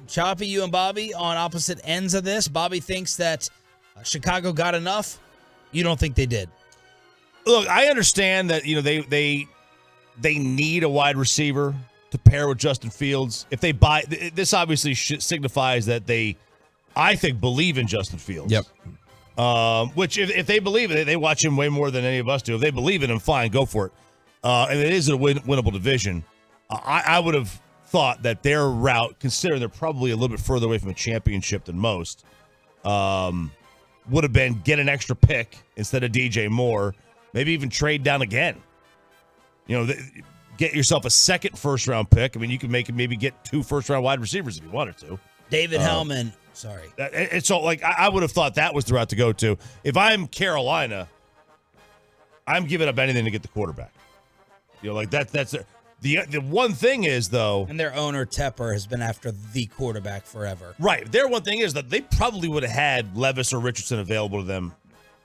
Choppy, you and Bobby on opposite ends of this. Bobby thinks that Chicago got enough. You don't think they did. Look, I understand that, you know, they need a wide receiver to pair with Justin Fields. If they buy, this obviously signifies that they, I think, believe in Justin Fields. Yep. Which if they believe in it, they watch him way more than any of us do. If they believe in him, fine, go for it. And it is a winnable division. I would have thought that their route, considering they're probably a little bit further away from a championship than most, would have been get an extra pick instead of DJ Moore. Maybe even trade down again. You know, get yourself a second first-round pick. I mean, you can maybe get 2 first-round wide receivers if you wanted to. David Hellman, sorry. And so, like, I would have thought that was the route to go to. If I'm Carolina, I'm giving up anything to get the quarterback. You know, like that's the one thing is, though. And their owner, Tepper, has been after the quarterback forever. Right. Their one thing is that they probably would have had Levis or Richardson available to them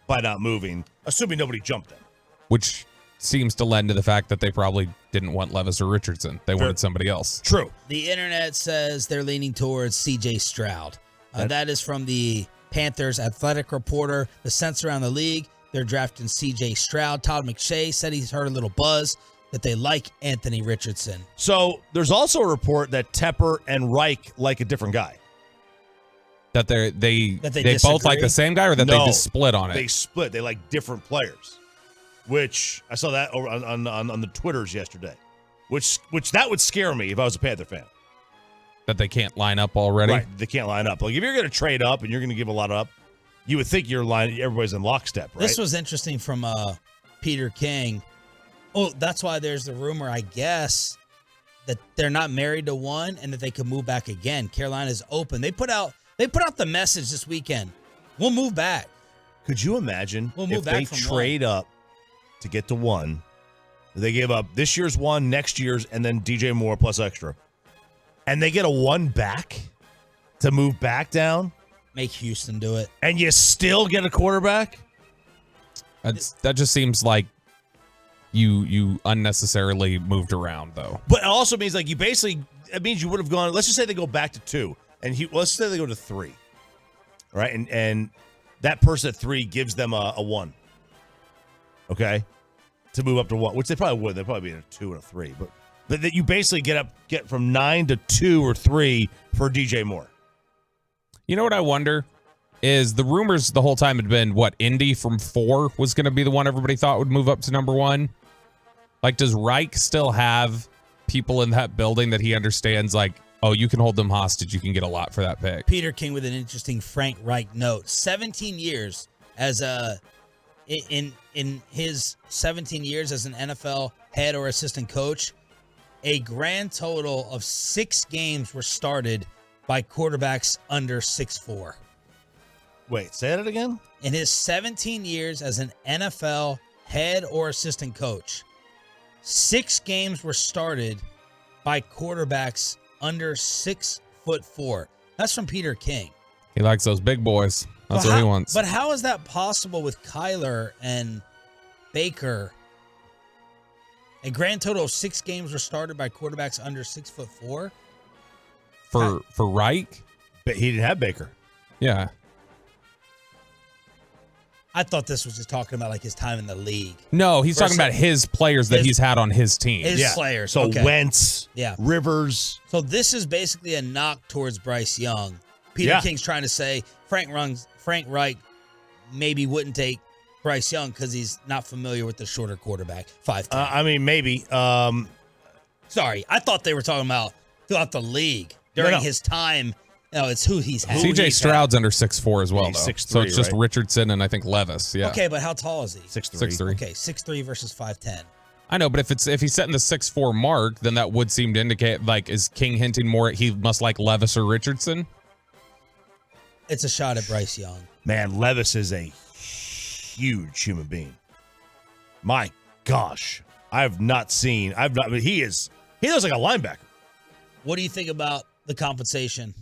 by not moving, assuming nobody jumped them. Which seems to lend to the fact that they probably didn't want Levis or Richardson. They wanted somebody else. True. The internet says they're leaning towards C.J. Stroud. That is from the Panthers athletic reporter. The sense around the league, they're drafting C.J. Stroud. Todd McShay said he's heard a little buzz that they like Anthony Richardson. So there's also a report that Tepper and Reich like a different guy. That they disagree? both like the same guy, or that they just split on it? They split. They like different players, which I saw that over on the Twitters yesterday, which that would scare me if I was a Panther fan. That they can't line up already? Right, they can't line up. Like if you're going to trade up and you're going to give a lot up, you would think everybody's in lockstep, right? This was interesting from Peter King. Oh, that's why there's the rumor, I guess, that they're not married to one and that they could move back again. Carolina's open. They put out the message this weekend. We'll move back. Could you imagine if they from trade up to get to 1? They gave up this year's 1, next year's, and then DJ Moore plus extra. And they get a 1 back to move back down? Make Houston do it. And you still get a quarterback? That just seems like you unnecessarily moved around, though. But it also means like it means you would have gone. Let's just say they go back to 2, and let's say they go to 3, right? And that person at 3 gives them a 1. Okay, to move up to 1, which they probably would. They'd probably be in a 2 and a 3, but that you basically get from 9 to 2 or 3 for DJ Moore. You know what I wonder is the rumors the whole time had been Indy from 4 was going to be the one everybody thought would move up to number 1. Like, does Reich still have people in that building that he understands? Like, oh, you can hold them hostage. You can get a lot for that pick. Peter King with an interesting Frank Reich note. 17 years as in his 17 years as an NFL head or assistant coach, a grand total of 6 games were started by quarterbacks under 6'4". Wait, say that again? In his 17 years as an NFL head or assistant coach, 6 games were started by quarterbacks under 6'4". That's from Peter King. He likes those big boys. That's what he wants. But how is that possible with Kyler and Baker? A grand total of 6 games were started by quarterbacks under 6'4". For Reich? But he didn't have Baker. Yeah. I thought this was just talking about like his time in the league. No, he's talking about his players that he's had on his team. His players. So okay. Wentz, Rivers. So this is basically a knock towards Bryce Young. Peter King's trying to say Frank Reich maybe wouldn't take Bryce Young because he's not familiar with the shorter quarterback, 5'10". I mean, maybe. Sorry, I thought they were talking about throughout the league during his time. No, it's who he's had. CJ Stroud's under 6'4" as well, He's though. 6'3", so it's just right? Richardson and I think Levis. Yeah. Okay, but how tall is he? 6'3". 6'3". Okay, 6'3" versus 5'10". I know, but if he's setting the 6'4" mark, then that would seem to indicate, like, is King hinting more he must like Levis or Richardson? It's a shot at Bryce Young. Man, Levis is a huge human being. My gosh. He looks like a linebacker. What do you think about the compensation?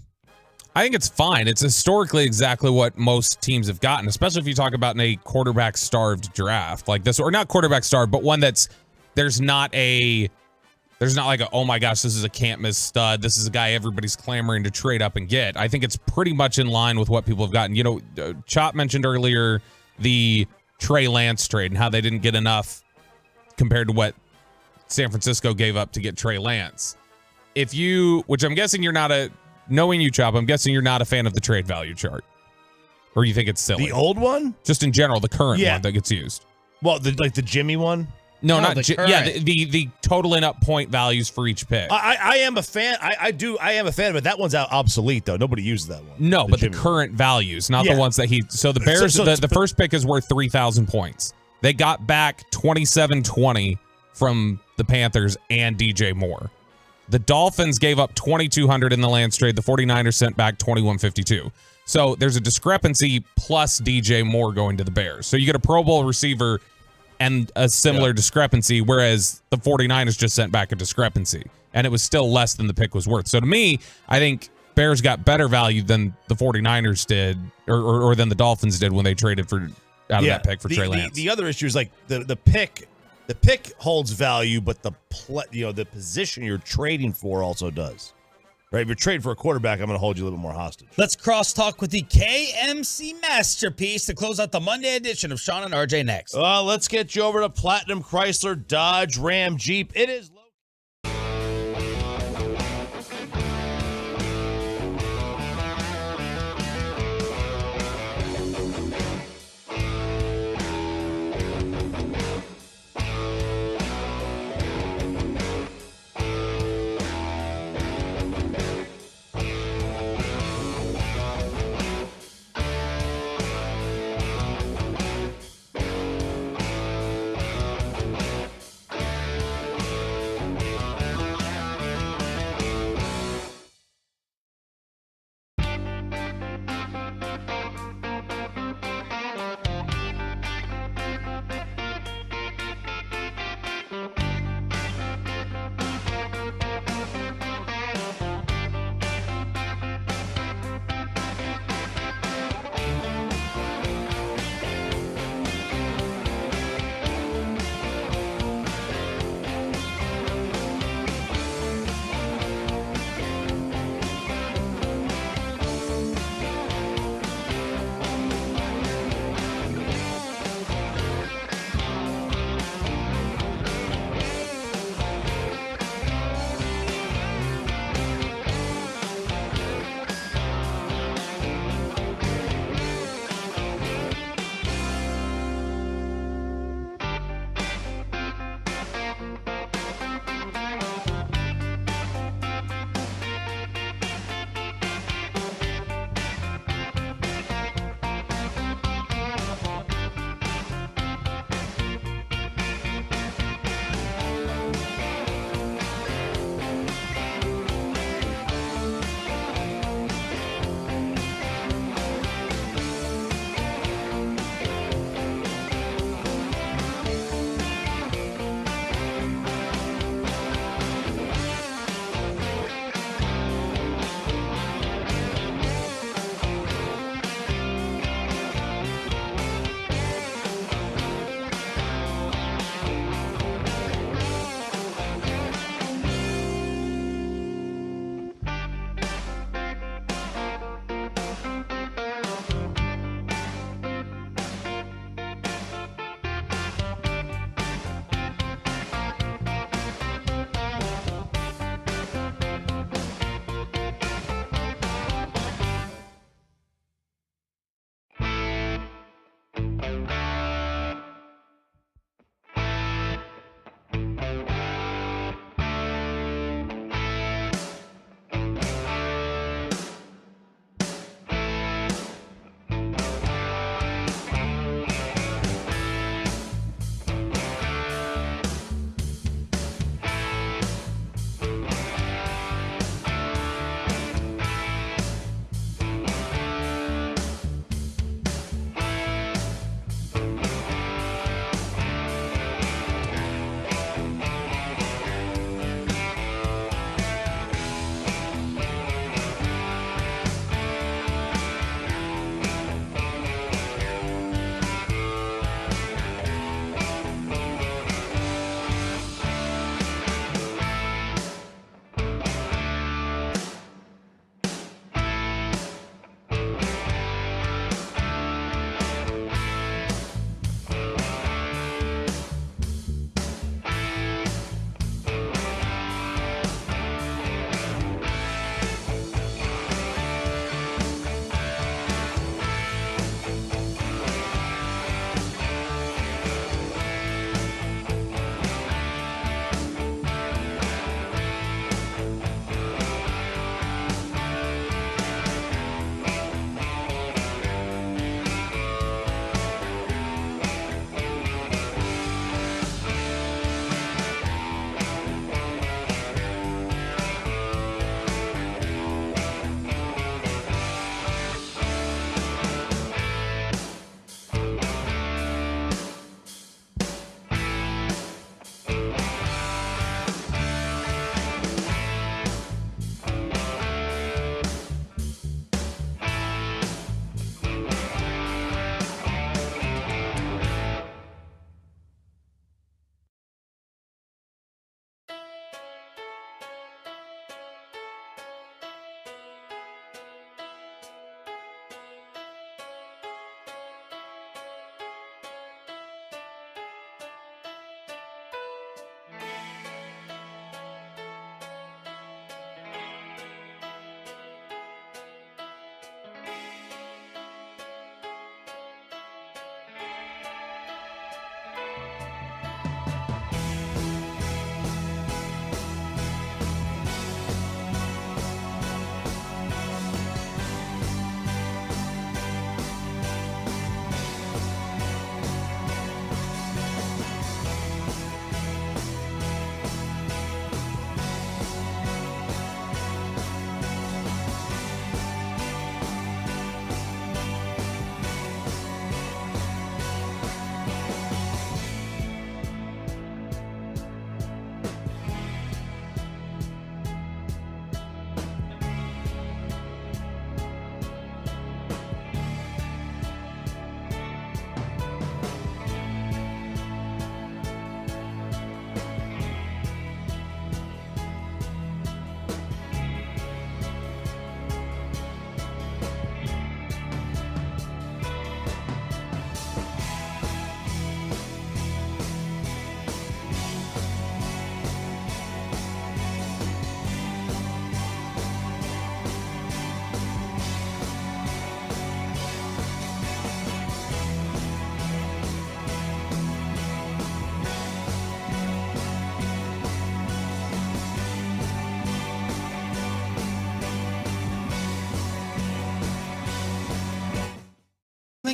I think it's fine. It's historically exactly what most teams have gotten, especially if you talk about in a quarterback-starved draft like this, or not quarterback-starved, but one that's there's not like a, oh my gosh, this is a can't-miss stud. This is a guy everybody's clamoring to trade up and get. I think it's pretty much in line with what people have gotten. You know, Chop mentioned earlier the Trey Lance trade and how they didn't get enough compared to what San Francisco gave up to get Trey Lance. Which I'm guessing you're not knowing you, Chop, I'm guessing you're not a fan of the trade value chart. Or you think it's silly? The old one? Just in general, the current one that gets used. Well, the Jimmy one? No, not the current. yeah, the totaling up point values for each pick. I am a fan. I am a fan of it. That one's obsolete though. Nobody uses that one. No, but the Jimmy current values, not the ones that so the Bears, the first pick is worth 3,000 points. They got back 2720 from the Panthers and DJ Moore. The Dolphins gave up 2,200 in the Lance trade. The 49ers sent back 2,152. So there's a discrepancy plus DJ Moore going to the Bears. So you get a Pro Bowl receiver and a similar discrepancy, whereas the 49ers just sent back a discrepancy. And it was still less than the pick was worth. So to me, I think Bears got better value than the 49ers did or than the Dolphins did when they traded out of that pick for Trey Lance. The other issue is like the pick. The pick holds value, but the position you're trading for also does. Right? If you're trading for a quarterback, I'm going to hold you a little bit more hostage. Let's crosstalk with the KMC Masterpiece to close out the Monday edition of Sean and RJ next. Let's get you over to Platinum Chrysler Dodge Ram Jeep. It is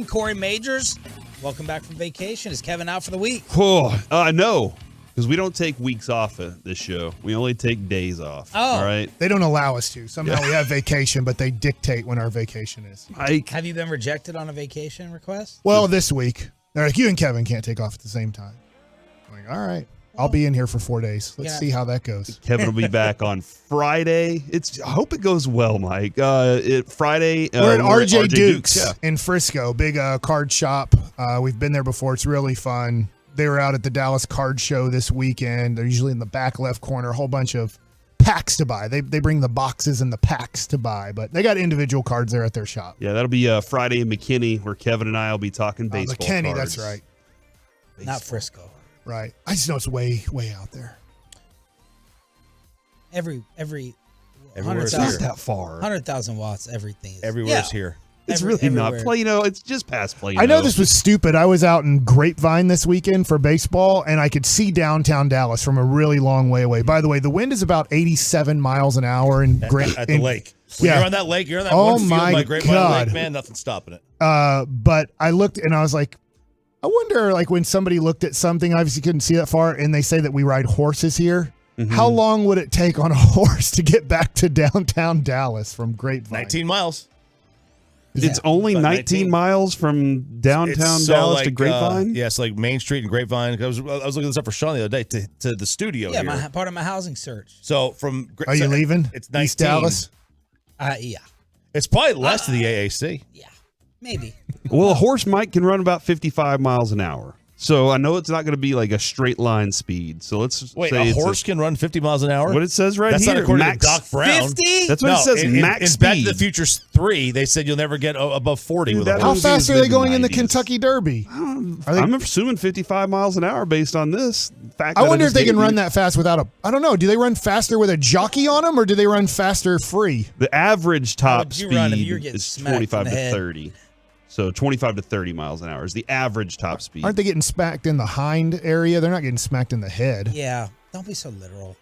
morning. Corey Majors, welcome back from vacation. Is Kevin out for the week? No, because we don't take weeks off at this show. We only take days off. Oh. All right. They don't allow us to. Somehow we have vacation, but they dictate when our vacation is. Have you been rejected on a vacation request? Well, this week. They're like, you and Kevin can't take off at the same time. I'm like, all right. I'll be in here for 4 days. Let's see how that goes. Kevin will be back on Friday. I hope it goes well, Mike. Friday. We're at RJ Dukes Yeah. in Frisco, big card shop. We've been there before. It's really fun. They were out at the Dallas Card Show this weekend. They're usually in the back left corner. A whole bunch of packs to buy. They bring the boxes and the packs to buy, but they got individual cards there at their shop. Yeah, that'll be Friday in McKinney, where Kevin and I will be talking baseball McKinney, cards. that's right. Not Frisco. Right. I just know it's way out there. Everywhere's 100,000. Not that far. 100,000 watts. Everything is Everywhere's here. It's really not Plano. It's just past Plano. I know this was stupid. I was out in Grapevine this weekend for baseball, and I could see downtown Dallas from a really long way away. By the way, the wind is about 87 miles an hour in At the lake. When you're on that lake, you're on that one field by Grapevine Lake, man, nothing's stopping it. But I looked and I was like, I wonder, like, when somebody looked at something, obviously couldn't see that far, and they say that we ride horses here. Mm-hmm. How long would it take on a horse to get back to downtown Dallas from Grapevine? 19 miles. It's only 19 miles from downtown Dallas to Grapevine? Yes, like Main Street and Grapevine. I was looking this up for Sean the other day to the studio Yeah, here. part of my housing search. So from Are you leaving? It's 19. East Dallas? Yeah. It's probably less to the AAC. Maybe. Well, a horse might can run about 55 miles an hour. So I know it's not going to be like a straight line speed. So let's Wait, say a horse can run 50 miles an hour? What it says right That's here. That's not according max, to Doc Brown. 50? That's what it says, max in Back to speed. the Future 3, they said you'll never get above 40 with a horse. How fast are they going in the Kentucky Derby? I'm assuming 55 miles an hour based on this fact. I wonder if they can run that fast without I don't know. Do they run faster with a jockey on them, or do they run faster free? The average top you run if speed you're getting is smacked 25 in to the head? 30. So 25 to 30 miles an hour is the average top speed. Aren't they getting smacked in the hind area? They're not getting smacked in the head. Yeah. Don't be so literal.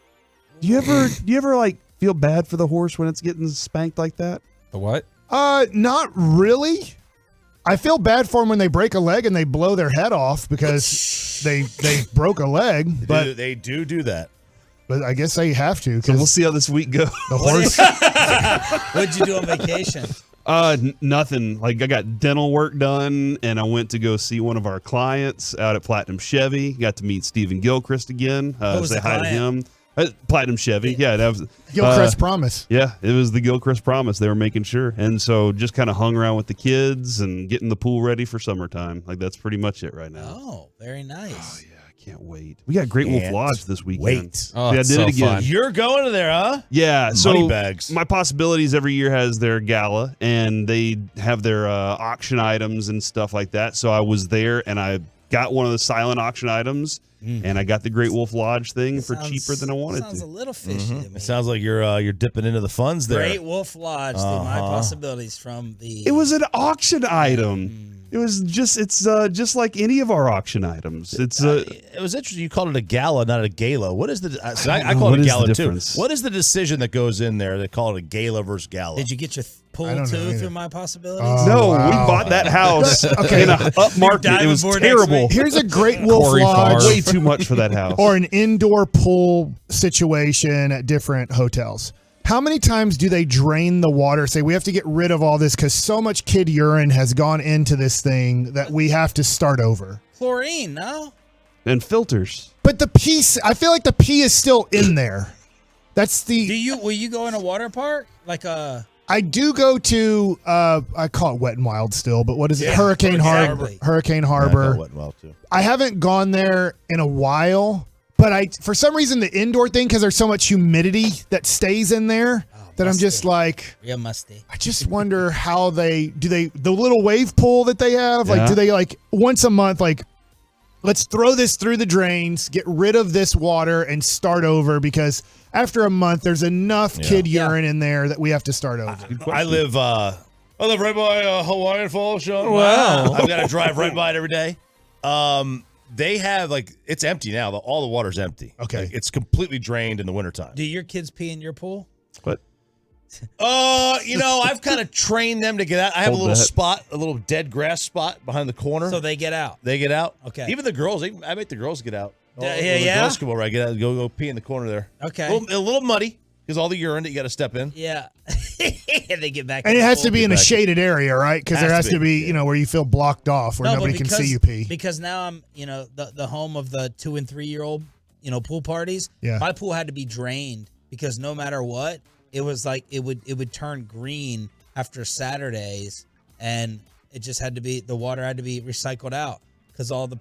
Do you ever like feel bad for the horse when it's getting spanked like that? The what? Not really. I feel bad for them when they break a leg and they blow their head off because they broke a leg. But They do that. But I guess they have to. So we'll see how this week goes. The horse. What'd you do on vacation? Nothing. Like I got dental work done, and I went to go see one of our clients out at Platinum Chevy. Got to meet Stephen Gilchrist again. was Say the hi to client? him. Platinum Chevy. Yeah, that was Gilchrist Promise. Yeah, it was the Gilchrist Promise. They were making sure, and so just kind of hung around with the kids and getting the pool ready for summertime. Like that's pretty much it right now. Oh, very nice. Oh yeah, I can't wait. We got Great Wolf Can't Lodge this weekend. wait. Oh, yeah, I it's did so it again. fun. You're going to there, huh? Yeah, so Money bags. My Possibilities every year has their gala, and they have their auction items and stuff like that. So I was there, and I got one of the silent auction items, and I got the Great Wolf Lodge thing for cheaper than I wanted Sounds to. a little fishy to me. It sounds like you're dipping into the funds there. Great Wolf Lodge through My Possibilities from the. It was an auction item. It was it's just like any of our auction items. It's It was interesting. You called it a gala, not a gala. What is the? So I know. call What it a is gala the too. difference? What is the decision that goes in there? They call it a gala versus gala. Did you get your pool I don't know too either. through My Possibilities? no, wow. we bought that house Okay. in a upmarket. It was Diving board terrible. next Here's a Great Wolf Corey Lodge. Farr. Way too much for that house. Or an indoor pool situation at different hotels. How many times do they drain the water? Say we have to get rid of all this because so much kid urine has gone into this thing that we have to start over. Chlorine, no? And filters. But the pee, I feel like the pee is still in there. That's the. Will you go in a water park? Like a. I do go to. I call it Wet and Wild still, but what is it? Yeah, Hurricane Harbor. exactly. Hurricane Yeah, I Harbor. got Wet and Wild, too. I haven't gone there in a while, but for some reason the indoor thing, because there's so much humidity that stays in there, that I'm just like, Real musty. I just wonder how the little wave pool that they have, like, Yeah. do they like once a month, like, let's throw this through the drains, get rid of this water and start over, because after a month there's enough kid urine in there that we have to start over. I live right by Hawaiian Falls, Sean. Wow. I've got to drive right by it every day. They have it's empty now. All the water's empty. Okay. Like, it's completely drained in the wintertime. Do your kids pee in your pool? What? I've kind of trained them to get out. I have Hold a little that. spot, a little dead grass spot behind the corner. So they get out. They get out. Okay. Even the girls, I make the girls get out. Yeah. The girls come over. I get out, go pee in the corner there. Okay. A little muddy because all the urine that you got to step in. Yeah. And they get back. And in it the has pool. to be in a shaded area, right? Because there Has has to to be, where you feel blocked off, where No, but nobody can see you pee. Because now I'm, the home of the 2 and 3 year old, pool parties. Yeah. My pool had to be drained because no matter what, it was like it would turn green after Saturdays, and it just had to be, the water had to be recycled out because all the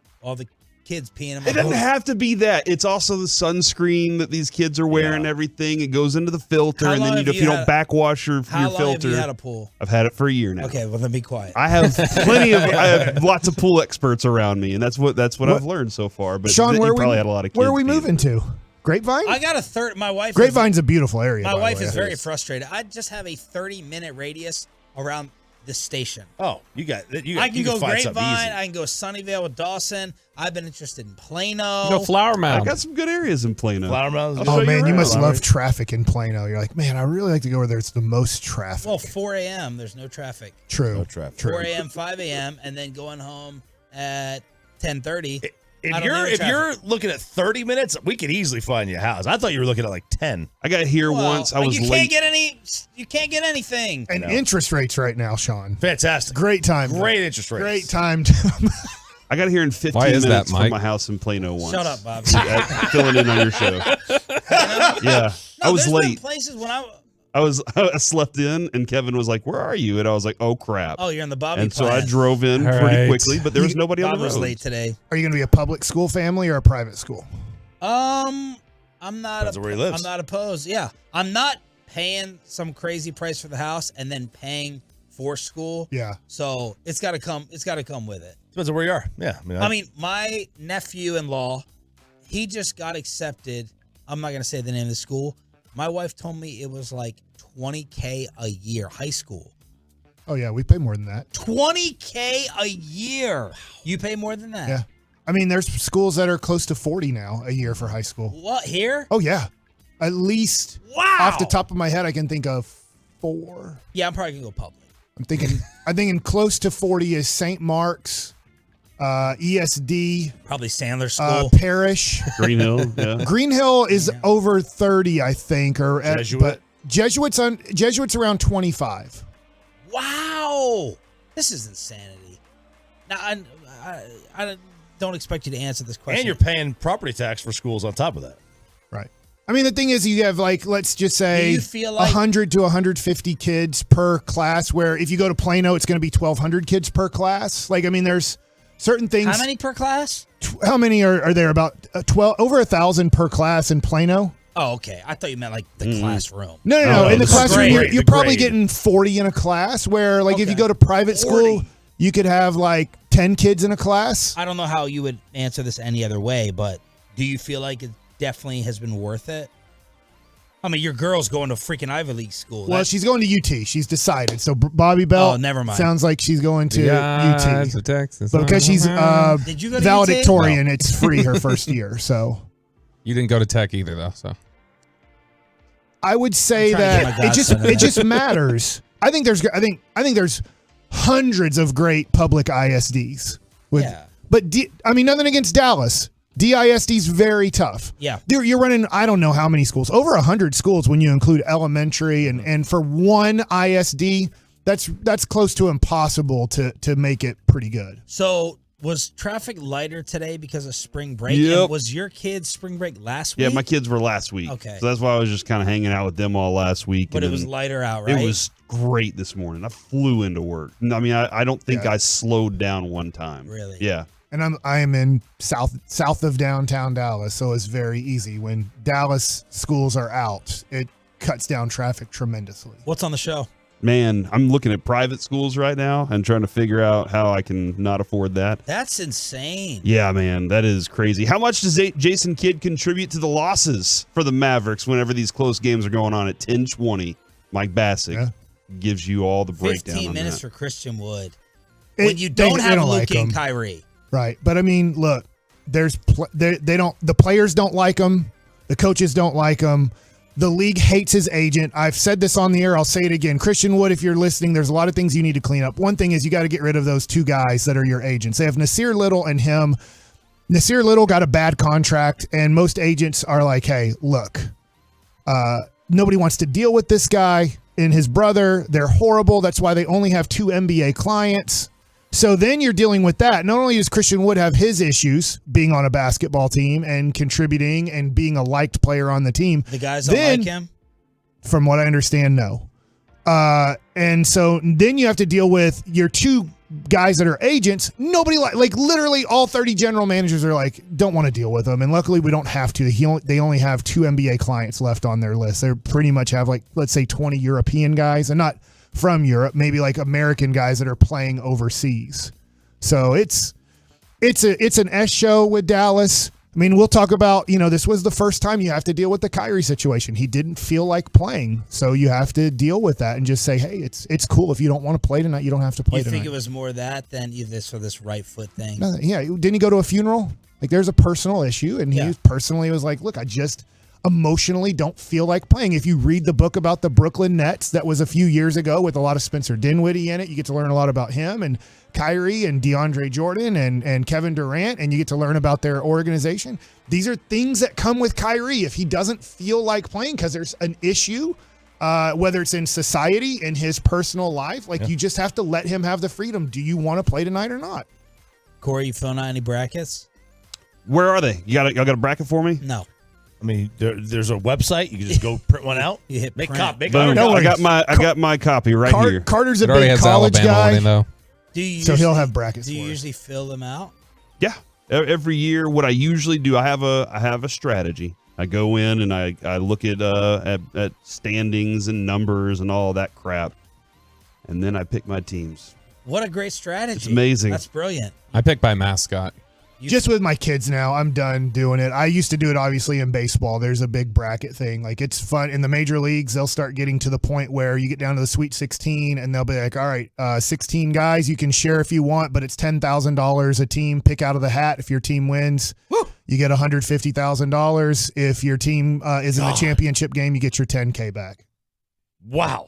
kids peeing in my It doesn't pool. have to be that. It's also the sunscreen that these kids are wearing. Everything it goes into the filter, How and long then have if you you had- don't backwash your How long filter. have you had a pool? I've had it for a year now. Okay, well then be quiet. I have I have lots of pool experts around me, and that's what I've learned so far. But Sean, you where probably had a lot of kids. where are we peeing. moving to? Grapevine? I got a third. My wife. Grapevine's a beautiful area. My by the wife way. is very frustrated. I just have a 30-minute radius around the station. Oh, you got. I can go find something Grapevine. easy. I can go Sunnyvale with Dawson. I've been interested in Plano. Go Flower Mound. I got some good areas in Plano. Flower Mound. Oh man, you must love traffic in Plano. You're like, man, I really like to go where there's the most traffic. Well, 4 a.m. There's no traffic. True. No traffic. 4 a.m., 5 a.m., and then going home at 10:30. If you're looking at 30 minutes, we could easily find you a house. I thought you were looking at like 10. I got here once. I was you late. You can't get anything. And interest rates right now, Sean. Fantastic. Great time. Great interest rates. Great time. I got here in 15 Why is that, minutes from Mike? my house in Plano once. Shut up, Bob. Filling in on your show. Yeah, I was there's been late. places when I slept in, and Kevin was like, "Where are you?" And I was like, "Oh crap!" Oh, you're in the Bobby And so I plan. drove in All pretty right. quickly, but there was nobody on Bob the was road. late today. Are you going to be a public school family or a private school? I'm not. Depends on where he lives. I'm not opposed. Yeah, I'm not paying some crazy price for the house and then paying for school. Yeah. So it's got to come. It's got to come with it. Depends on where you are. Yeah. I mean, my nephew-in-law, he just got accepted. I'm not going to say the name of the school. My wife told me it was like $20K a year, high school. Oh yeah, we pay more than that. $20K a year. You pay more than that? Yeah. I mean, there's schools that are close to 40 now a year for high school. What, here? Oh yeah. At least off the top of my head, I can think of 4. Yeah, I'm probably going to go public. I'm thinking close to 40 is St. Mark's, ESD, Probably Sandler School. Parish. Green Hill, yeah. Green Hill is over 30, I think, Jesuit. but Jesuits around 25. Wow. This is insanity. Now, I don't expect you to answer this question. And you're paying property tax for schools on top of that. Right. I mean, the thing is, you have let's just say you feel like- 100 to 150 kids per class, where if you go to Plano, it's going to be 1,200 kids per class. I mean, there's certain things. How many per class? How many are there? About 12, over 1,000 per class in Plano. Oh, okay. I thought you meant like the classroom. No. In the classroom, grade, you're the probably grade. getting 40 in a class, where if you Okay. go to private 40. school, you could have 10 kids in a class. I don't know how you would answer this any other way, but do you feel like it definitely has been worth it? I mean, your girl's going to freaking Ivy League school. Well, she's going to UT. She's decided. So Bobby Bell. Oh, never mind. Sounds like she's going to UT. To Texas. But because she's Did you go to UT? valedictorian, it's free her first year. So You didn't go to Tech either, though. So I would say I'm trying to that get my godson in it just matters. I think there's hundreds of great public ISDs. But I mean, nothing against Dallas. DISD's very tough. Yeah. You're running, I don't know how many schools, over 100 schools when you include elementary, and for one ISD, that's close to impossible to make it pretty good. So was traffic lighter today because of spring break? Yep. And was your kids' spring break last week? Yeah, my kids were last week. Okay. So that's why I was just kind of hanging out with them all last week. But and it was then lighter out, right? It was great this morning. I flew into work. I mean, I don't think I slowed down one time. Really? Yeah. And I am in south of downtown Dallas, so it's very easy. When Dallas schools are out, it cuts down traffic tremendously. What's on the show? Man, I'm looking at private schools right now and trying to figure out how I can not afford that. That's insane. Yeah, man, that is crazy. How much does Jason Kidd contribute to the losses for the Mavericks whenever these close games are going on at 10:20? Mike Bassick gives you all the breakdown 15 on minutes that. for Christian Wood. When you don't they have don't Luke like and him. Kyrie. Right. But I mean, look, the players don't like them. The coaches don't like them. The league hates his agent. I've said this on the air. I'll say it again. Christian Wood, if you're listening, there's a lot of things you need to clean up. One thing is you got to get rid of those two guys that are your agents. They have Nasir Little and him. Nasir Little got a bad contract, and most agents are like, hey, look, nobody wants to deal with this guy and his brother. They're horrible. That's why they only have 2 NBA clients. So then you're dealing with that. Not only does Christian Wood have his issues being on a basketball team and contributing and being a liked player on the team. The guys don't like him? From what I understand, no. And so then you have to deal with your 2 guys that are agents. Nobody like literally all 30 general managers are like, don't want to deal with them. And luckily we don't have to. They only have 2 NBA clients left on their list. They pretty much have like, let's say 20 European guys, and not from Europe, maybe like American guys that are playing overseas. So it's an S show with Dallas. I mean, we'll talk about, this was the first time you have to deal with the Kyrie situation. He didn't feel like playing, so you have to deal with that and just say, hey, it's cool. If you don't want to play tonight, you don't have to play tonight. You think it was more that than this right foot thing? Nothing. Yeah, didn't he go to a funeral? Like, there's a personal issue, and he personally was like, look, I just emotionally don't feel like playing. If you read the book about the Brooklyn Nets that was a few years ago with a lot of Spencer Dinwiddie in it, you get to learn a lot about him and Kyrie and DeAndre Jordan and Kevin Durant, and you get to learn about their organization. These are things that come with Kyrie. If he doesn't feel like playing because there's an issue, whether it's in society, in his personal life, you just have to let him have the freedom. Do you want to play tonight or not? Corey, you filling out any brackets? Where are they? Y'all got a bracket for me? No. I mean, there's a website. You can just go print one out. You hit make print. copy. Boom. I got my copy right here. Carter's a big college guy. though. So he'll have brackets. Do you usually fill them out? Yeah. Every year, what I usually do, I have a strategy. I go in and I look at standings and numbers and all that crap, and then I pick my teams. What a great strategy! It's amazing. That's brilliant. I pick by mascot. Just with my kids now, I'm done doing it. I used to do it obviously in baseball. There's a big bracket thing. Like, it's fun. In the major leagues, they'll start getting to the point where you get down to the Sweet 16 and they'll be like, all right, 16 guys, you can share if you want, but it's $10,000 a team. Pick out of the hat. If your team wins, you get $150,000. If your team is in the championship game, you get your $10K back. Wow.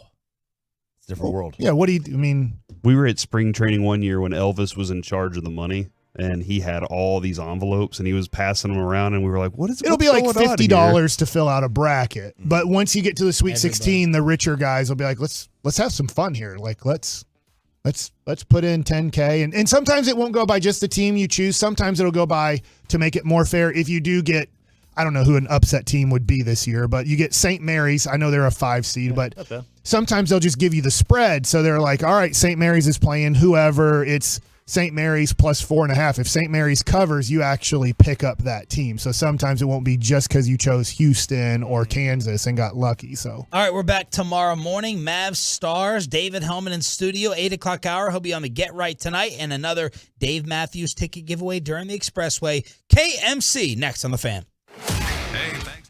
It's a different world. Yeah. What do you, I mean? We were at spring training one year when Elvis was in charge of the money. And he had all these envelopes, and he was passing them around, and we were like, "What is it?" It'll be like $50 to fill out a bracket, but once you get to the Sweet 16, the richer guys will be like, "Let's have some fun here. Like, let's put in $10K." And sometimes it won't go by just the team you choose. Sometimes it'll go by, to make it more fair, if you do get, I don't know who an upset team would be this year, but you get St. Mary's. I know they're a 5 seed, but sometimes they'll just give you the spread. So they're like, all right, St. Mary's is playing whoever. It's St. Mary's plus 4.5. If St. Mary's covers, you actually pick up that team. So sometimes it won't be just because you chose Houston or Kansas and got lucky. So all right, we're back tomorrow morning. Mavs Stars, David Hellman in studio, 8 o'clock hour. He'll be on the Get Right tonight, and another Dave Matthews ticket giveaway during the Expressway. KMC next on The Fan. Hey, thanks.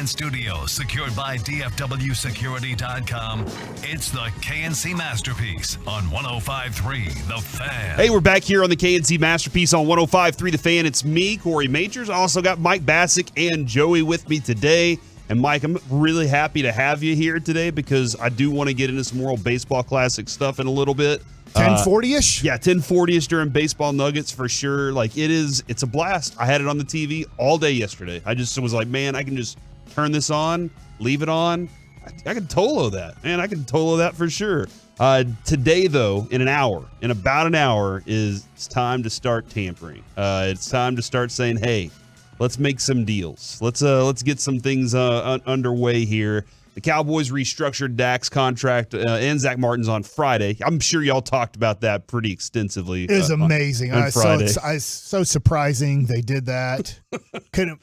Fan Studio, secured by DFWSecurity.com. It's the KNC Masterpiece on 105.3 The Fan. Hey, we're back here on the KNC Masterpiece on 105.3 The Fan. It's me, Corey Majors. I also got Mike Bassick and Joey with me today. And Mike, I'm really happy to have you here today because I do want to get into some more baseball classic stuff in a little bit. 1040-ish? Yeah, 1040-ish during Baseball Nuggets for sure. Like, it's a blast. I had it on the TV all day yesterday. I just was like, man, I can just turn this on, leave it on. I can Tolo that. Man, I can Tolo that for sure. Today, though, in about an hour, it's time to start tampering. It's time to start saying, hey, let's make some deals. Let's get some things underway here. The Cowboys restructured Dak's contract and Zach Martin's on Friday. I'm sure y'all talked about that pretty extensively. It was amazing. On Friday. So surprising they did that.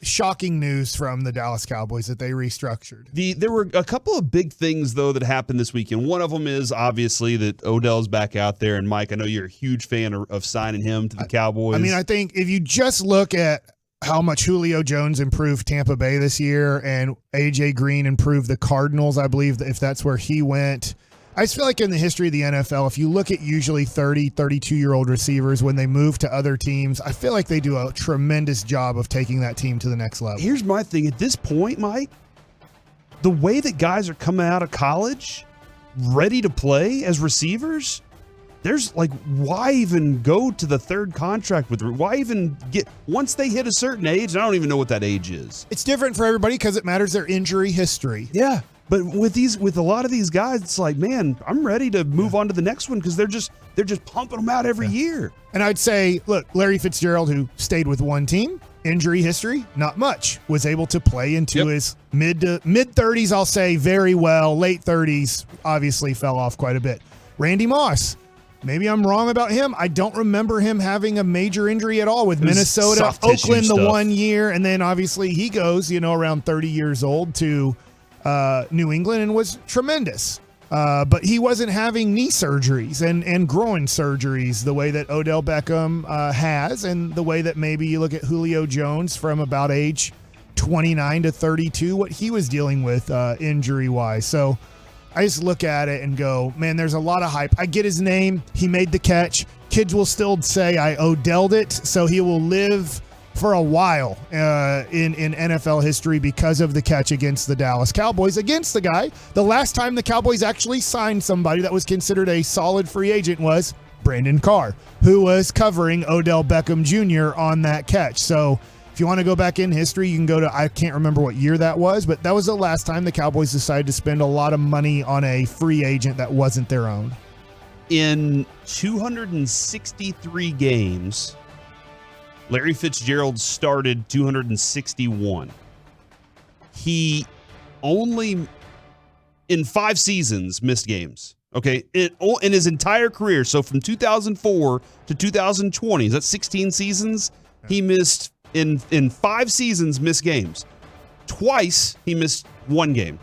Shocking news from the Dallas Cowboys that they restructured. There were a couple of big things, though, that happened this weekend. One of them is obviously that Odell's back out there. And, Mike, I know you're a huge fan of signing him to the Cowboys. I mean, I think if you just look at how much Julio Jones improved Tampa Bay this year and A.J. Green improved the Cardinals, I believe, if that's where he went. I just feel like in the history of the NFL, if you look at usually 30, 32-year-old receivers, when they move to other teams, I feel like they do a tremendous job of taking that team to the next level. Here's my thing. At this point, Mike, the way that guys are coming out of college ready to play as receivers, there's like, why even go to the third contract with? Why even get once they hit a certain age? I don't even know what that age is. It's different for everybody because it matters their injury history. Yeah, but with a lot of these guys, it's like, man, I'm ready to move on to the next one because they're just pumping them out every year. And I'd say, look, Larry Fitzgerald, who stayed with one team, injury history, not much, was able to play into his mid 30s. I'll say very well. Late 30s, obviously fell off quite a bit. Randy Moss. Maybe I'm wrong about him. I don't remember him having a major injury at all with Minnesota, Oakland the 1 year, and then obviously he goes, around 30 years old to New England and was tremendous. But he wasn't having knee surgeries and groin surgeries the way that Odell Beckham has, and the way that maybe you look at Julio Jones from about age 29 to 32, what he was dealing with injury-wise. So I just look at it and go, man, there's a lot of hype. I get his name. He made the catch. Kids will still say I Odell'd it, so he will live for a while in NFL history because of the catch against the Dallas Cowboys, against the guy. The last time the Cowboys actually signed somebody that was considered a solid free agent was Brandon Carr, who was covering Odell Beckham Jr. on that catch. So if you want to go back in history, you can go to, I can't remember what year that was, but that was the last time the Cowboys decided to spend a lot of money on a free agent that wasn't their own. In 263 games, Larry Fitzgerald started 261. He only, in 5 seasons, missed games. Okay, in his entire career, so from 2004 to 2020, that's 16 seasons, he missed in 5 seasons, missed games. Twice, he missed 1 game.